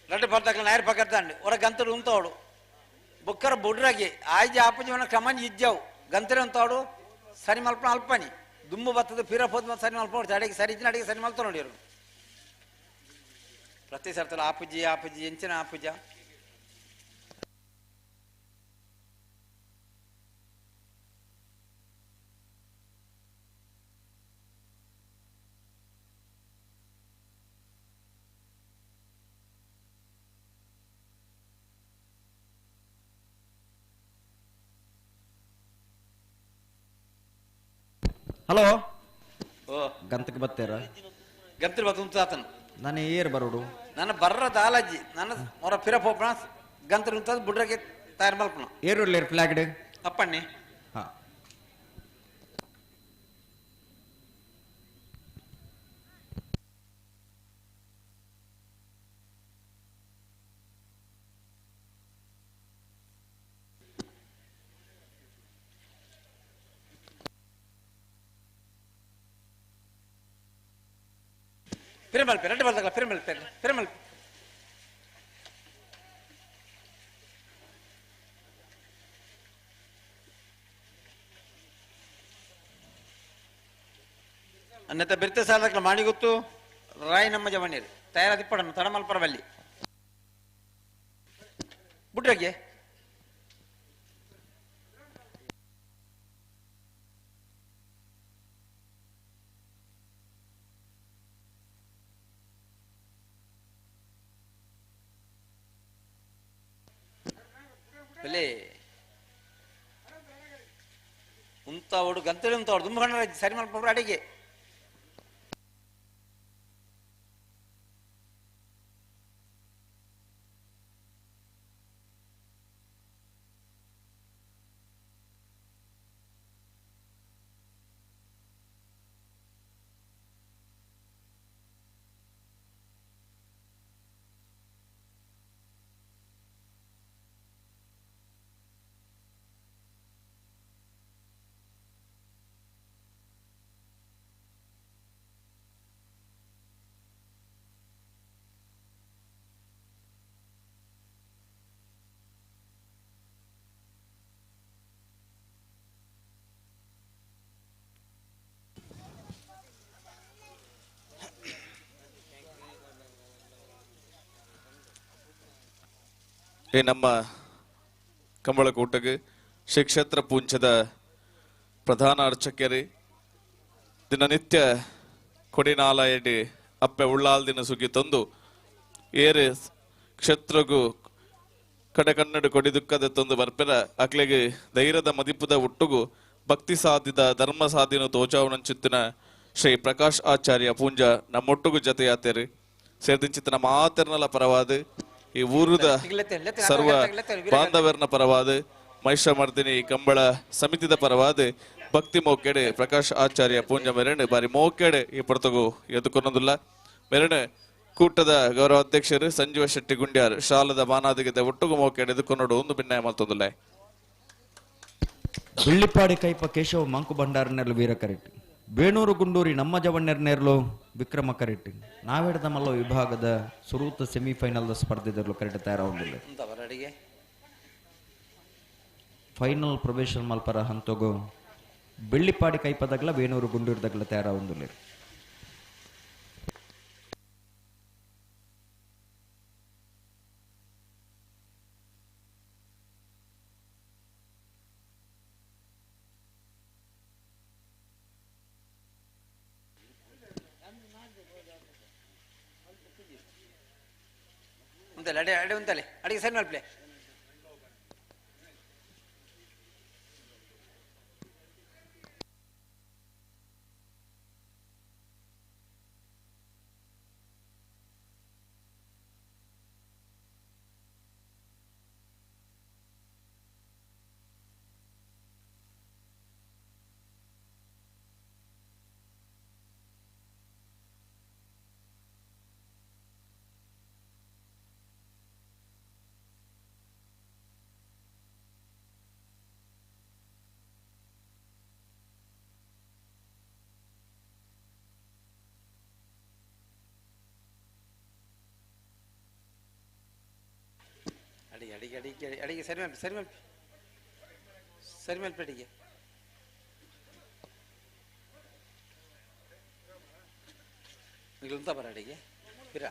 రెండు పడతల నాయర్ పక్కడండి ఒర గంతుడు ఉంటాడు బుక్కర బుడ్రాగి ఆయిజ ఆపజీవన క్రమాన్ని ఇజ్జావు గంతుడు ఉంటాడు సరి మల్పన అల్పని దుమ్ము బత్తదు పీరపోతు సరి మల్పడు అడిగి సరి ఇచ్చిన అడిగి సరి మల్తున్నాడు ప్రతి సరితలు ఆపుజీ ఆపుజీ ఎంచిన ఆపుజ ಹಲೋ ಓ ಗಂತಕ್ಕೆ ಬತ್ತೇರ ಗಂತರು ಬತ್ತು ಆತನು ನಾನು ಏರ್ ಬರೋಡು ನನ್ನ ಬರ್ರ ದಾಲಾಜಿ ನನ್ನ ಮೊರ ಪಿರಪೋಪಣ ಗಂತರು ಉಂಟದ ಬುಡ್ರಗೆ ತಯಾರು ಮಲ್ಪಣ ಏರು ಫ್ಲಾಗ್ಡ್ ಅಪ್ಪಣ್ಣಿ ಹಾ ಪಿರಮಲ್ ಪೆ ರೆಡ್ ಬಲ್ದಾಗ ಪಿರಮಲ್ ಪೆ ಪಿರಮಲ್ ಅನ್ನತ ಬೆರ್ತೆ ಸಾಲಕ್ಕೆ ಮಾಡಿ ಗೊತ್ತು ರಾಯ್ ನಮ್ಮ ಜವಣ್ಣೀರು ತಯಾರಾದಿಪ್ಪಡನ್ನು ತಡಮಲ್ಪರ ಬಲ್ಲಿ ಬುಡ್ರಗೆ ಬೆಲೆ ಉಂತಾವಡು ಗಂತಳಿ ಉಂತಾವಡು ತುಂಬ ಕಣ್ಣ ಸರಿ ಮಲ್ಪಬ್ರು ಅಡಿಗೆ ಈ ನಮ್ಮ ಕಂಬಳಕೂಟಗೆ ಶ್ರೀ ಕ್ಷೇತ್ರ ಪೂಂಚದ ಪ್ರಧಾನ ಅರ್ಚಕರು ದಿನನಿತ್ಯ ಕೊಡಿನಾಲಯಡಿ ಅಪ್ಪೆ ಉಳ್ಳಾಲ್ ದಿನ ಸುಗಿ ತಂದು ಏರೆ ಕ್ಷೇತ್ರಗೂ ಕಡೆ ಕನ್ನಡ ಕೊಡಿ ದುಃಖದ ತಂದು ಬರ್ಪೆರ ಅಕ್ಲೆಗೆ ಧೈರ್ಯದ ಮದಿಪುದ ಒಟ್ಟುಗು ಭಕ್ತಿ ಸಾಧಿದ ಧರ್ಮ ಸಾಧಿನ ತೋಚಾವನಂಚಿತ್ತಿನ ಶ್ರೀ ಪ್ರಕಾಶ್ ಆಚಾರ್ಯ ಪೂಂಜ ನಮ್ಮೊಟ್ಟುಗು ಜತೆಯಾತೇರಿ ಸೇರ್ದಿಂಚಿತ್ತಿನ ಮಾತೆರ್ನಲ ಪರವಾದ ಈ ಊರುದ ಸರ್ವ ಬಾಂಧವರ್ನ ಪರವಾದ ಮಹಿಷಮರ್ದಿನಿ ಕಂಬಳ ಸಮಿತಿದ ಪರವಾದ ಭಕ್ತಿ ಮೋಕೆಡೆ ಪ್ರಕಾಶ್ ಆಚಾರ್ಯ ಪೂಂಜ ಮೆರಣ ಬಾರಿ ಮೋಕೆಡೆ ಈ ಪೊರ್ತಗು ಎದುಕೊನ್ನೋದಿಲ್ಲ ಮೆರಣ ಕೂಟದ ಗೌರವ ಅಧ್ಯಕ್ಷರು ಸಂಜೀವ ಶೆಟ್ಟಿ ಗುಂಡ್ಯಾರ್ ಶಾಲದ ಮಾನಾದಿಗದ ಒಟ್ಟುಗು ಮೋಕೆಡೆ ಎದುಕೊನ್ನೋಡು ಒಂದು ಭಿನ್ನಾಯ ಮಲ್ತೊಂದಿಲ್ಲ ಬೆಳ್ಳಿಪ್ಪಾಡಿ ಕೈಪ ಕೇಶವ ಮಂಕು ಭಂಡಾರನೆರ್ಲು ವೀರ ಕರೆಕ್ಟ್ ಬೇಣೂರು ಗುಂಡೂರಿ ನಮ್ಮ ಜವಣ್ಣರ್ನೇರ್ಲು ವಿಕ್ರಮ ಕರೆಕ್ಟ್ ನಾವೆಡದ ಮಲ್ಲ ವಿಭಾಗದ ಸುರೂತ ಸೆಮಿಫೈನಲ್ ಸ್ಪರ್ಧೆದರ್ಲು ಕರೆಕ್ಟ್ ತಯಾರಾಗಿಲ್ಲ ಫೈನಲ್ ಪ್ರವೇಶ ಮಲ್ಪರ ಹಂತಗು ಬೆಳ್ಳಿಪ್ಪಾಡಿ ಕೈಪದಾಗಲ ಬೇಣೂರು ಗುಂಡೂರದಾಗಲ ತಯಾರಾಗಿಲ್ಲ ಅಡೆ ಉಂಟಲೆ ಅಡಿಗೆ ಸರಿ ಮಲ್ಪ್ಲೆ ಅಡಿಗೆ ಸರಿ ಮಲ್ಪೆ ಸರಿ ಮಲ್ಪೆ ಸರಿ ಮಲ್ಪೆ ಅಡಿಗೆ ಉಂಟ ಬರ ಅಡಿಗೆ ಇರ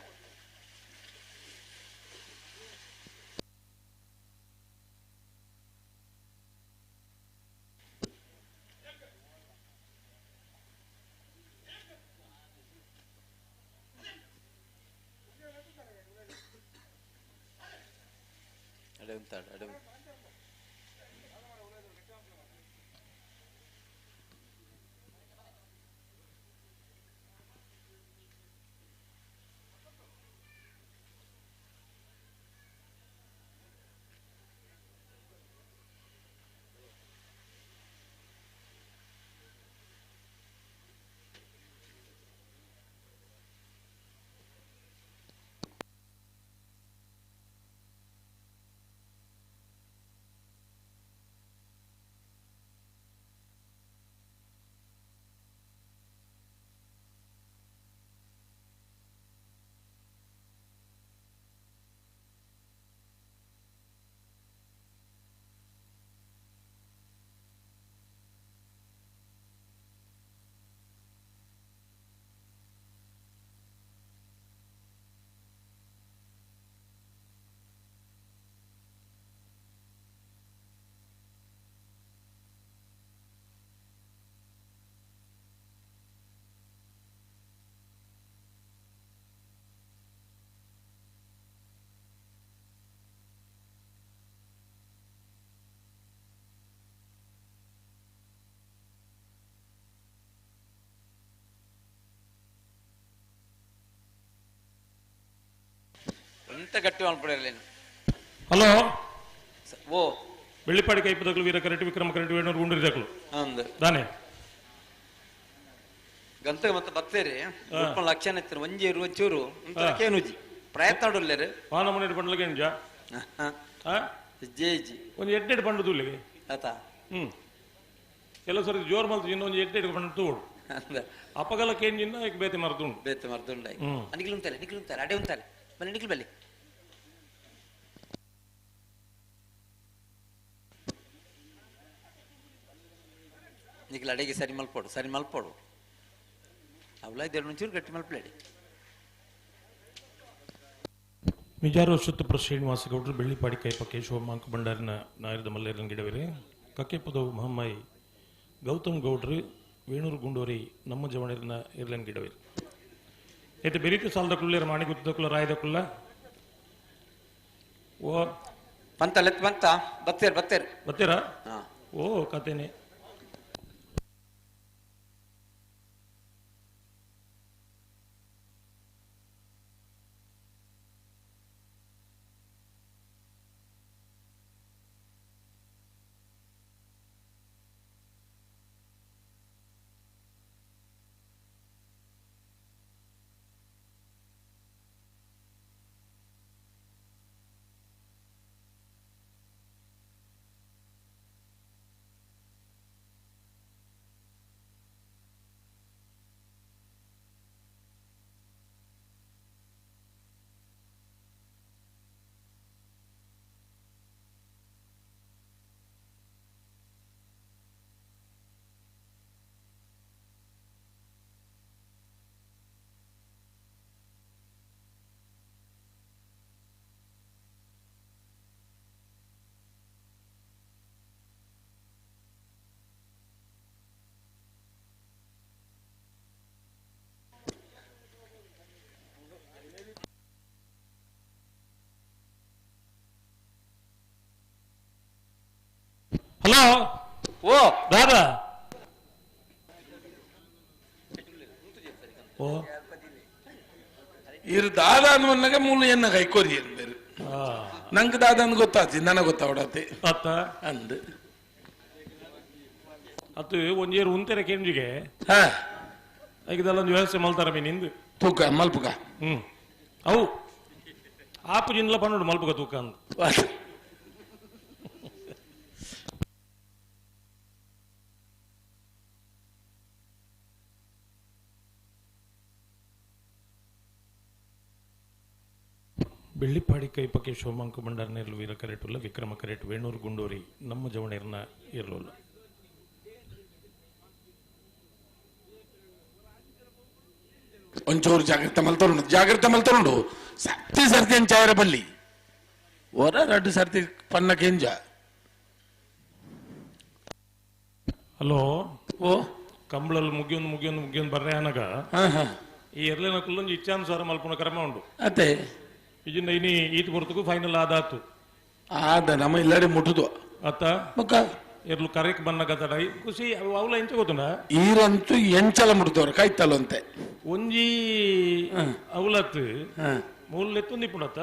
ಎಂತ ಗಟ್ಟಿ ಮಾಡ್ಬಿಡಲೇನು ಹಲೋ ಓ ಬೆಳ್ಳಿಪಾಡಿ ಕೈಪದಗಳು ವೀರ ಕರೆಕ್ಟ್ ವಿಕ್ರಮ ಕರೆಕ್ಟ್ ವೇಣೂರು ಗುಂಡಿರಕಲು ಅಂದ ದಾನೆ ಗಂತಗೆ ಮತ್ತೆ ಬರ್ತೇರಿ ಲಕ್ಷಣ ಎತ್ತರ ಒಂಜೇರು ಒಂಚೂರು ಕೇನುಜಿ ಪ್ರಯತ್ನ ನೋಡಲ್ಲೇರಿ ಆ ನಮ್ಮನೆ ಪಂಡ್ಲಗೆ ಎಂಜ ಜೇಜಿ ಒಂದು ಎಡ್ಡೆಡ್ ಪಂಡು ತುಳ್ಳಿಗೆ ಆತಾ ಕೆಲವು ಸರಿ ಜೋರ್ ಮಲ್ತು ಇನ್ನು ಒಂದು ಎಡ್ಡೆಡ್ ಪಂಡು ತೋಡು ಅಪಗಲಕ್ಕೆ ಏನು ಚಿನ್ನ ಬೇತೆ ಮರ್ದುಂಡು ಬೇತೆ ಮರ್ದುಂಡ ನಿಖಿಲ್ ಉಂಟಲೆ ಅಡೆ ಉಂಟಲೆ ಬನ್ನಿ ನಿಖಿಲ್ ಬಲ್ಲಿ ನಿಖಿಲ್ ಅಡೆಗೆ ಸರಿ ಮಲ್ಪೋಡು ಅವಳ ಇದೆರಡು ಒಂಚೂರು ಗಟ್ಟಿ ಮಲ್ಪಲೇಡಿ ವಿಜಾರೋಷತ್ತು ಶ್ರೀನಿವಾಸ ಗೌಡ್ರು ಬೆಳ್ಳಿಪಾಡಿ ಕೈಪ ಕೇಶವ ಮಾಂಕು ಬಂಡಾರಿನ ನಾಯರದ ಮಲ್ಲೇರನ್ ಗಿಡವರೆ ಕಕ್ಕೆಪದವು ಮಹಮ್ಮಾಯಿ ಗೌತಮ್ ಗೌಡ್ರು ವೇಣೂರು ಗುಂಡೋರಿ ನಮ್ಮ ಜವಣರಿನ ಇರ್ಲನ್ ಗಿಡವರೆ ಏತೆ ಬೆರೀತಿ ಸಾಲದ ಕುಳ್ಳಿರ ಮಾಣಿ ಗುದ್ದಕುಲ್ಲ ರಾಯದ ಕುಲ್ಲ ಓ ಬಂತಲ್ಲ ಬಂತ ಬತ್ತೀರಾ ಓ ಕತೆನೆ ಹಲೋ ಓ ದಾದಾ ಓ ಇರು ದಾದ ಅನ್ನುವನ್ನಾಗ ಮೂಲ ಎನ್ನ ಕೈಕೋರಿ ಬೇರೆ ನಂಗೆ ದಾದ ಅಂದ್ ಗೊತ್ತಾಚಿ ನನಗೆ ಗೊತ್ತಾವಡತ್ತೆ ಅತ್ತ ಅಂದ್ ಅದು ಒಂಜೇರು ಉಂತೆರ ಕೆಂಜಿಗೆ ಐದಲ್ಲೊಂದು ವ್ಯವಸ್ಥೆ ಮಲ್ತಾರ ನಿಂದು ತೂಕ ಮಲ್ಪುಗ ಅವು ಆಪು ಜಿನ್ಲ ಪನ್ನೋಡು ಮಲ್ಪುಗ ತೂಕ ಅಂದ್ ಬೆಳ್ಳಿಪಾಡಿ ಕೈಪಕ್ಕೆ ಶೋಮಾಂಕು ಬಂಡಾರ ನೆರಳು ವೀರ ಕರೆಟುಲ್ಲ ವಿಕ್ರಮ ಕರೆಟ್ ವೇಣೂರು ಗುಂಡೂರಿ ನಮ್ಮ ಜವಣೇರ್ನ ಇರಲಿಲ್ಲ ಒಂಚೂರು ಜಾಗ್ರತೆ ಮಲ್ತೊಂಡು ಸರ್ತಿ ಅಂಚಾಯರ ಬಲ್ಲಿ ಒರ 2 ಸರ್ತಿ ಪನ್ನ ಕೆಂಜ ಹಲೋ ಓ ಕಂಬಳಲ್ಲಿ ಮುಗಿಯೊಂದು ಬರ್ರೆ ಅನಗ ಈ ಎರ್ಲಿನ ಕುಲ್ಲೊಂದು ಇಚ್ಛಾನುಸಾರ ಮಲ್ಪುನ ಕ್ರಮ ಉಂಟು ಅತ್ತೆ ಇಜಿಂದ ಇನಿ ಈತ್ ಬರ್ತಕ್ಕೂ ಫೈನಲ್ ಆದಾತು ನಮ್ಮ ಇಲ್ಲಡೆ ಮುಟ್ಟುದು ಅತ್ತ ಎರ್ಲು ಕರೆಕ್ ಬನ್ನ ಗತಡ ಖುಷಿ ಅವಳ ಎಂಚ ಗೊತ್ತುಂಡ ಈರಂತೂ ಎಂಚಲ ಮುಡ್ತವ್ರ ಕಾಯ್ತಲ್ಲಂತೆ ಒಂಜಿ ಅವಲತ್ ಮೂಲ ಎತ್ತೊಂದು ಪುಣತ್ತ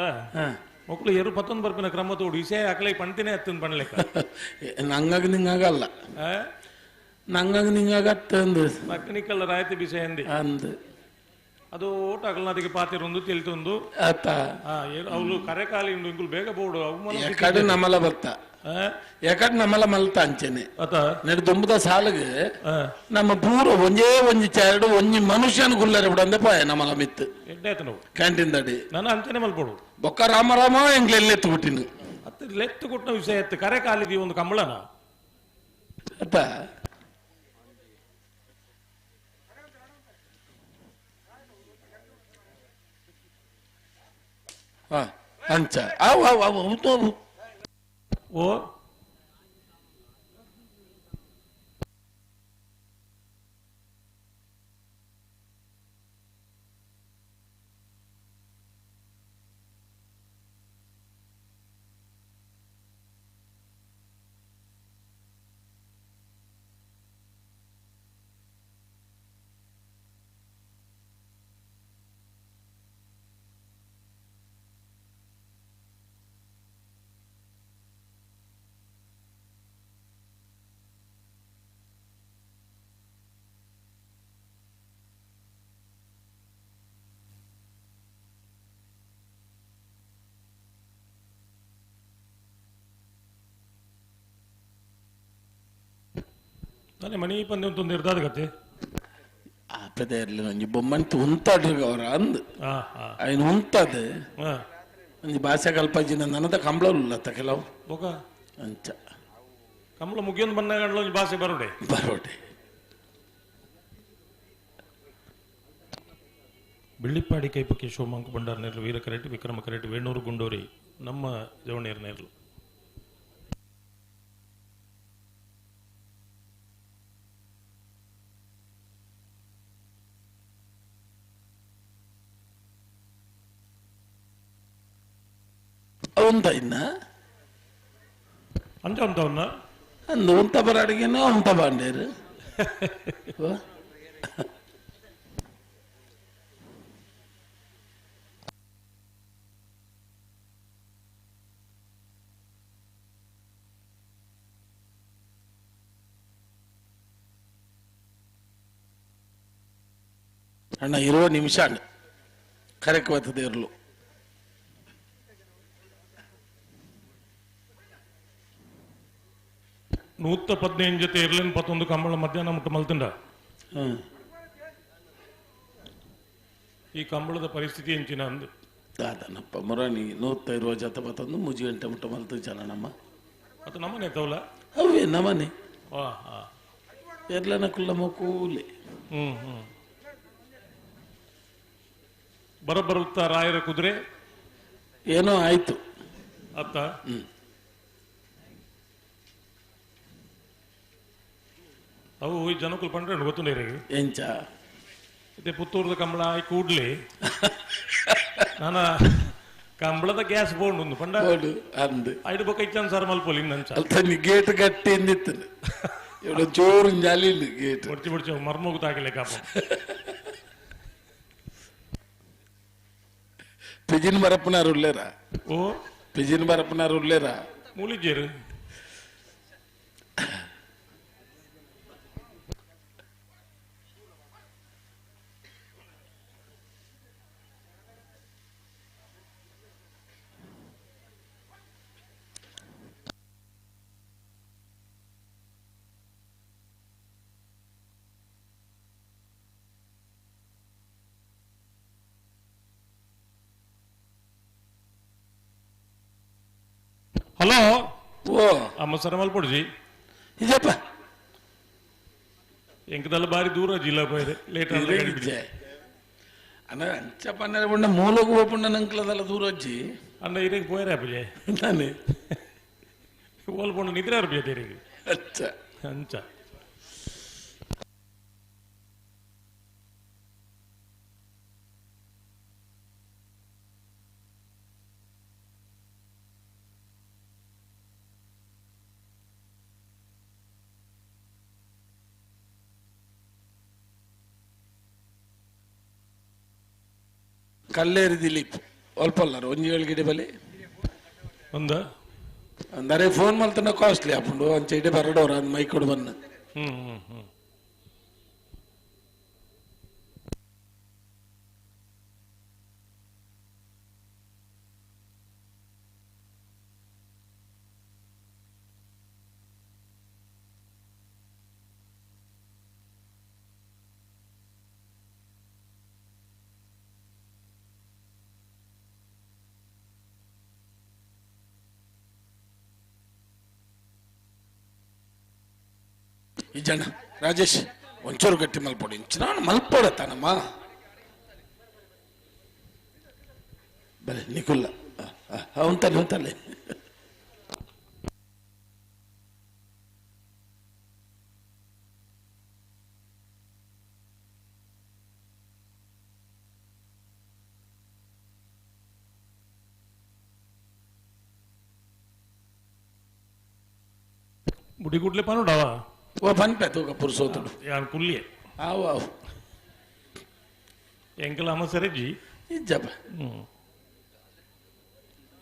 ಮಕ್ಕಳು ಎರು ಪತ್ತೊಂದು ಬರ್ಪಿನ ಕ್ರಮ ತೋಡು ಇಸೆ ಅಕಲೈ ಪಣ್ತಿನೇ ಹತ್ತೊಂದು ಪಣ್ಲೆಕ್ಕ ನಂಗಾಗ ನಿಂಗಾಗಲ್ಲ ನಂಗಾಗ ನಿಂಗಾಗತ್ತಂದು ಮಕ್ಕನಿಕ್ಕಲ್ಲ ರಾಯತಿ ಬಿಸೆ ಅಂದ್ ಅದು ಓಟ ಅಗಲ್ನಾದಿಗೆ ಪಾತಿರೊಂದು ತಿಳಿತೊಂದು ಅವಳು ಕರೆ ಕಾಲಿ ಉಂಡು ಇಂಕುಲು ಬೇಗ ಬೋಡು ಎಕಡೆ ನಮಲ ಬತ್ತ ಎಕಡೆ ನಮಲ ಮಲ್ತ ಅಂಚೆನೆ ನೆಡು ದುಂಬದ ಸಾಲಗೆ ನಮ್ಮ ಪೂರ ಒಂಜಿ ಚಾರಡು ಒಂಜಿ ಮನುಷ್ಯನ ಗುಲ್ಲರೆ ಬಿಡಂದೆ ಪಾಯ ನಮಲ ಮಿತ್ತು ಕ್ಯಾಂಟೀನ್ ದಡಿ ನಾನು ಅಂಚನೆ ಮಲ್ಪೋಡು ಬೊಕ್ಕ ರಾಮ ಎಂಗ್ಲೆತ್ತು ಬಿಟ್ಟಿನು ಅತ್ತ ಲೆತ್ತು ಕೊಟ್ಟ ವಿಷಯ ಎತ್ತು ಕರೆ ಕಾಲಿದಿ ಒಂದು ಕಂಬಳನ ಅತ್ತ ಅಂಚ ಓ ಮಣಿ ಪಂದ್ಯ ಒಂದು ಇರ್ದಾದ ಕತೆ ಆಪದೆ ಇರಲಿ ಒಂಜಿ ಬೊಮ್ಮಂತು ಉಂತಾಡ್ರಿ ಅವ್ರ ಅಂದ್ ఆయన ಉಂತದ ಒಂಜಿ ಭಾಷೆ ಕಲ್ಪಜಿನ ನನದ ಕಂಬಳ ಉಲ್ಲತ್ತ ಕೆಲವು ಬೊಕ ಅಂಚ ಕಂಬಳ ಮುಗಿಯೊಂದು ಬಂದಾಗ ಒಂಜಿ ಭಾಷೆ ಬರೋಡೆ ಬೆಳ್ಳಿಪ್ಪಾಡಿ ಕೈಪಕ್ಕೆ ಶಿವಮೊಗ್ಗ ಬಂಡಾರ ನೇರ್ಲು ವೀರ ಕರೆಟ್ ವಿಕ್ರಮ ಕರೆಟ್ ವೇಣೂರು ಗುಂಡೂರಿ ನಮ್ಮ ಜವಣೇರ್ ನೇರ್ಲು ಅವಂತ ಇನ್ನ ಅಂತ ಉಂಟವನ್ನ ಅಂದು ಉಂತ ಬರಾಡಿಗೆನ ಉಂತ ಬಾಂಡೇರು ಅಣ್ಣ 20 ನಿಮಿಷ ಕರೆಕ್ಟ್ ಬರ್ತದೆ ಇರಲು ನೂತ 15 ಜೊತೆ ಇರ್ಲಿನ್ 11 ಕಂಬಳ ಮಧ್ಯಾಹ್ನ ಮುಟ್ಟ ಮಲ್ತಂಡ ಈ ಕಂಬಳದ ಪರಿಸ್ಥಿತಿ ಎಂಚಿನ ಅಂದು ದಾದನಪ್ಪ ಮೊರಾನಿ 120 ಜೊತೆ 11 ಮುಜಿ ಗಂಟೆ ಮುಟ್ಟ ಮಲ್ತು ಜನ ನಮ್ಮ ಅದು ನಮ್ಮನೆ ತವಲ ಅವೇ ನಮ್ಮನೆ ಎರ್ಲನ ಕುಲ್ಲ ಮಕ್ಕೂಲೆ ಬರಬರುತ್ತಾ ರಾಯರ ಕುದುರೆ ಏನೋ ಆಯ್ತು ಅತ್ತ ಅವು ಈ ಜನಕ್ಕೂ ಪಂಡ್ರೆ ಗೊತ್ತು ಎಂಚ ಇದೇ ಪುತ್ತೂರದ ಕಂಬಳ ಆಯ್ ಕೂಡ್ಲಿ ನಾನ ಕಂಬಳದ ಗ್ಯಾಸ್ ಬೋರ್ಡ್ ಒಂದು ಪಂಡ ಅಂದು ಐದು ಬೊಕ್ಕ ಇಚ್ಚಾನ್ ಸರ್ ಮಲ್ಪೋಲಿ ಇನ್ನಂಚ ಅಲ್ತನಿ ಗೇಟ್ ಗಟ್ಟಿ ಎಂದಿತ್ತು ಇವಳು ಜೋರು ಜಾಲಿ ಗೇಟ್ ಮುಡ್ಚಿ ಮುಡ್ಚಿ ಮರ್ಮೋಗುತ್ತಾಗಿಲ್ಲ ಕಾಪ ಪಿಜಿನ್ ಬರಪ್ಪನಾರು ಉಳ್ಳೇರಾ ಓ ಪಿಜಿನ್ ಬರಪ್ಪನಾರು ಉಳ್ಳೇರಾ ಮೂಲಿಜೇರು ಹಲೋ ಓ ಅಮ್ಮ ಸರ ಮಲ್ಪೊಡ್ಜಿ ಇಜಪ್ಪ ಎಂಕದಲ್ಲ ಬಾರಿ ದೂರ ಜಿಲ್ಲಾ ಪೋಯ್ರೆ ಲೇಟ್ ಅಣ್ಣ ಅಂಚ ಪನ್ನೆರ ಪುಣ್ಣ ಮೂಲೋಗು ಪುಣ್ಣ ನಂಕ್ಲದಲ್ಲ ದೂರ ಅಜ್ಜಿ ಅಣ್ಣ ಇರೇಗೆ ಪೋಯ್ರೆ ಅಪ್ಪಜೆ ನಾನೇ ಓಲ್ ಪುಣ್ಣ ನಿದ್ರೆ ಅರ್ಬಿಯ ತೇರಿಗೆ ಅಚ್ಚ ಅಂಚ ಕಲ್ಲೇರಿ ದಿಲೀಪ್ ಒಲ್ಪಲ್ಲಾರ ಒಂಜಿ ಏಳ್ಗಿಡೆ ಬಲಿ ಒಂದ ಅಂದರೆ ಫೋನ್ ಮಲ್ತನ ಕಾಸ್ಟ್ಲಿ ಹಾಕೊಂಡು ಒಂದು ಚೈಡೆ ಬರಡೋರ ಅಂದ್ ಮೈ ಕೊಡು ಬನ್ನ ಈ ಜನ ರಾಜೇಶ್ ಒಂಚೂರು ಗಟ್ಟಿ ಮಲ್ಪೊಡಿ ನಾನು ಮಲ್ಪೊಡತ್ತಾನಮ್ಮ ಬಲೆ ನಿಕುಲ್ಲ ಅವನ್ತಲ್ಲೇ ಮುಡಿಗುಡ್ಲೆ ಪಾನುಡಾವಾ ಓ ಪನ್ಪೆ ತೂಕ ಪುರುಸೋತುಡು ಯಾನ್ ಕುಲ್ಲಿಯೆ ಆವು ಆವು ಎಂಕಲ ಅಮ್ಮ ಸರಜ್ಜಿ ಇಜ್ಜಪ್ಪ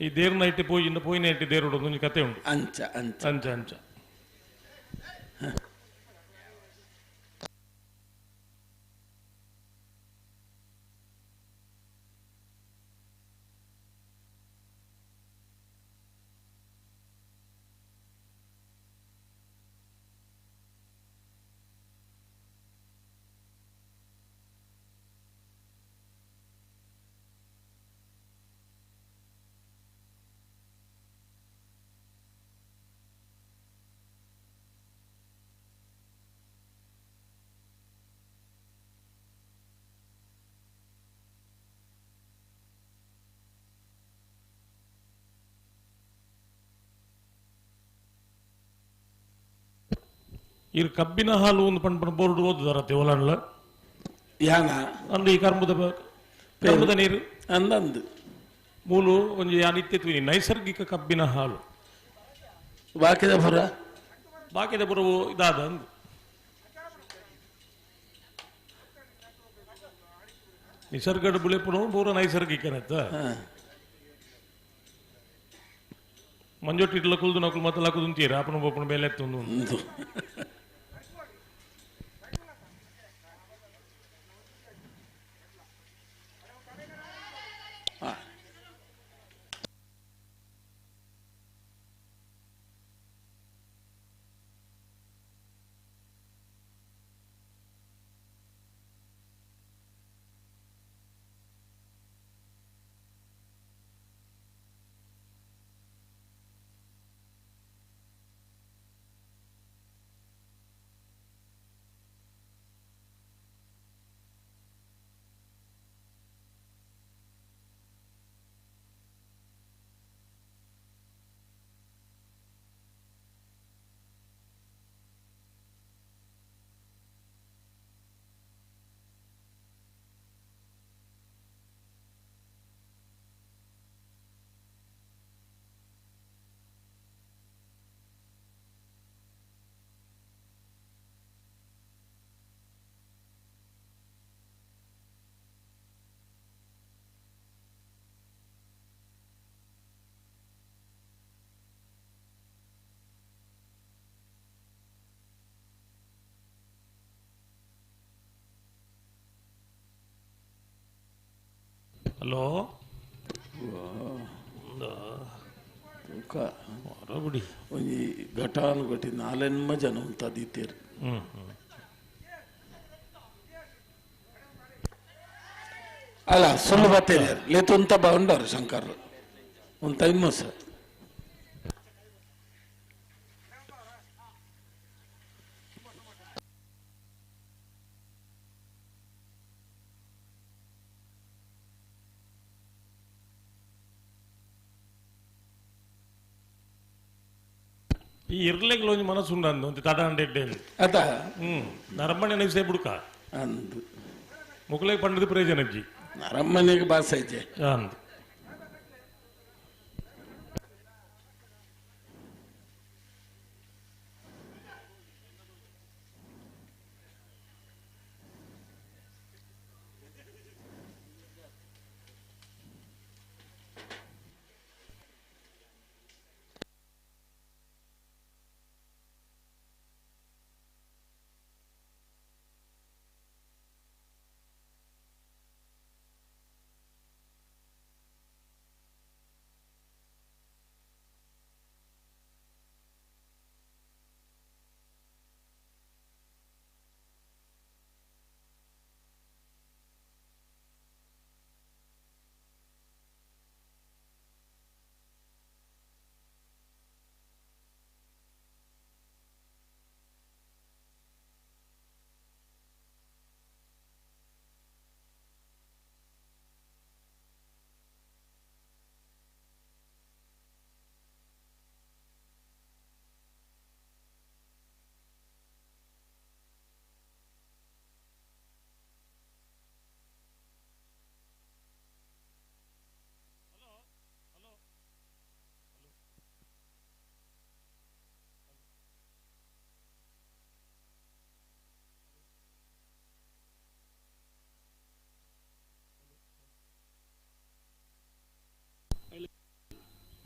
ಈ ದೇವ್ರ ನೈಟ್ ಪೋಯಿ ಇಂದ ಪೋಯಿ ನೈಟ್ ದೇವ್ರ ಒಂದು ಕತೆ ಉಂಟು ಅಂಚ ಅಂಚ ಅಂಚ ಅಂಚ ಈ ಕಬ್ಬಿನ ಹಾಲು ಒಂದು ಪಂಪನ ಬೋರ್ಡ್ ಓದುದಾರತ್ತೆ ಒಲಂಡ್ಲ ಯಾನ ಅಂದ್ರೆ ಈ ಕರ್ಮದ ನೀರು ಅಂದಂದು ಮೂಲು ಒಂದು ಯಾನಿತ್ಯತ್ವ ನೈಸರ್ಗಿಕ ಕಬ್ಬಿನ ಹಾಲು ಬಾಕಿದ ಪುರವು ಇದಾದ ಅಂದು ನಿಸರ್ಗದ ಬುಳೆಪುರ ಪೂರ ನೈಸರ್ಗಿಕನತ್ತ ಮಂಜೊಟ್ಟಿಟ್ಲ ಕುಲ್ದು ನಕುಲು ಮತ್ತೆ ಲಕ್ಕುದು ಅಂತೀರ ಅಪ್ಪನ ಬೋಪನ ಬೇಲೆ ಎತ್ತೊಂದು ಹಲೋ ಹೊರಬಿಡಿ ಒಂಜಿ ಘಟಾನುಘಟಿ ನಾಲೆನ್ಮ ಜನ ಉಂತಾದಿತ್ತೇರು ಅಲ್ಲ ಸುಳ್ಳು ಬರ್ತೇನೆ ಲೇತುಂತ ಬಾಂಡವ್ರು ಶಂಕರ್ ಒಂದು ಟೈಮ್ ಸರ್ ಈ ಇರ್ಲೆಗ್ಲ ಒಂಜಿ ಮನಸ್ಸು ಉಂಡು ಒಂದು ತಡಂಡೆ ಅದ ನರಮ್ಮನೆ ನೈಸೇ ಬುಡ್ಕ ಅಂದು ಮುಕ್ಲೆಗ್ ಪಂಡದ ಪ್ರಯೋಜನ ಅಜ್ಜಿ ನರಮ್ಮನೆಗೆ ಬಾಸೈಜೆ ಅಂದು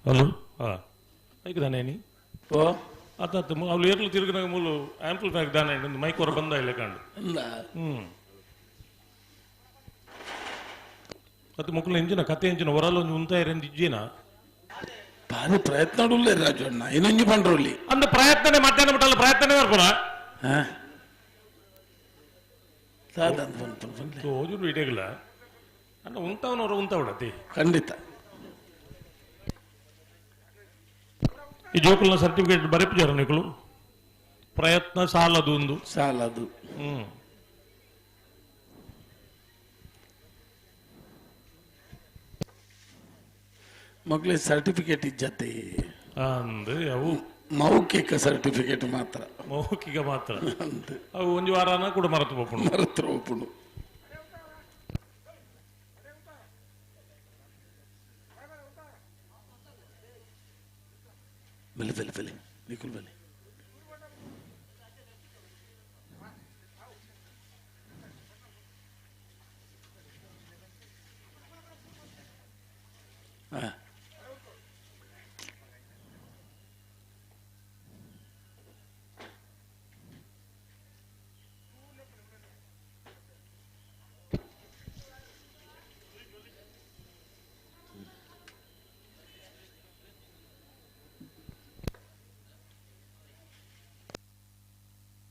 హలో మైక్ దానేని ఓ అత ಅವ್ಲು ಏರ್ಲು ತಿರುಗಿನಾಗ ಮೂಲು ಆಂಪ್ಲಿಫೈರ್ ದಾನೆ ಒಂದು ಮೈಕ್ ಹೊರ ಬಂದ ಇಲ್ಲ ಕಾಂಡು ಅದು ಮುಕ್ಕಲು ಎಂಜಿನ ಕತೆ ಎಂಜಿನ ಹೊರಲು ಒಂದು ಉಂತ ಇರಂದು ಇಜ್ಜಿನ ಬಾರಿ ಪ್ರಯತ್ನ ರಾಜಣ್ಣ ಇನ್ನೊಂಜಿ ಪಂಡ್ರಲ್ಲಿ ಅಂದ ಪ್ರಯತ್ನನೇ ಮಧ್ಯಾಹ್ನ ಬಿಟ್ಟಲ್ಲ ಪ್ರಯತ್ನನೇ ಮಾಡ್ಕೊಳ ಓಜು ಇಡೇಗಲ್ಲ ಅನ್ನ ಉಂತವನವ್ರು ಉಂತ ಬಿಡತಿ ಖಂಡಿತ ಈ ಜೋಕಲ್ನ ಸರ್ಟಿಫಿಕೇಟ್ ಬರೆಪಿದಾರ ನಿಕಲು ಪ್ರಯತ್ನ ಸಾಲದು ಒಂದು ಸಾಲದು ಮಕ್ಕಳಿಗೆ ಸರ್ಟಿಫಿಕೇಟ್ ಇಜ್ಜತೆ ಅಂದ್ರೆ ಅವು ಮೌಖಿಕ ಸರ್ಟಿಫಿಕೇಟ್ ಮಾತ್ರ ಮೌಖಿಕ ಮಾತ್ರ ಅವು ಒಂದು ವಾರನ ಕೂಡ ಮರೆತು ಹೋಗ್ಕೊಂಡು ಬಲಿ ನಿಖುಲ್ ಬಲಿ ಹಾ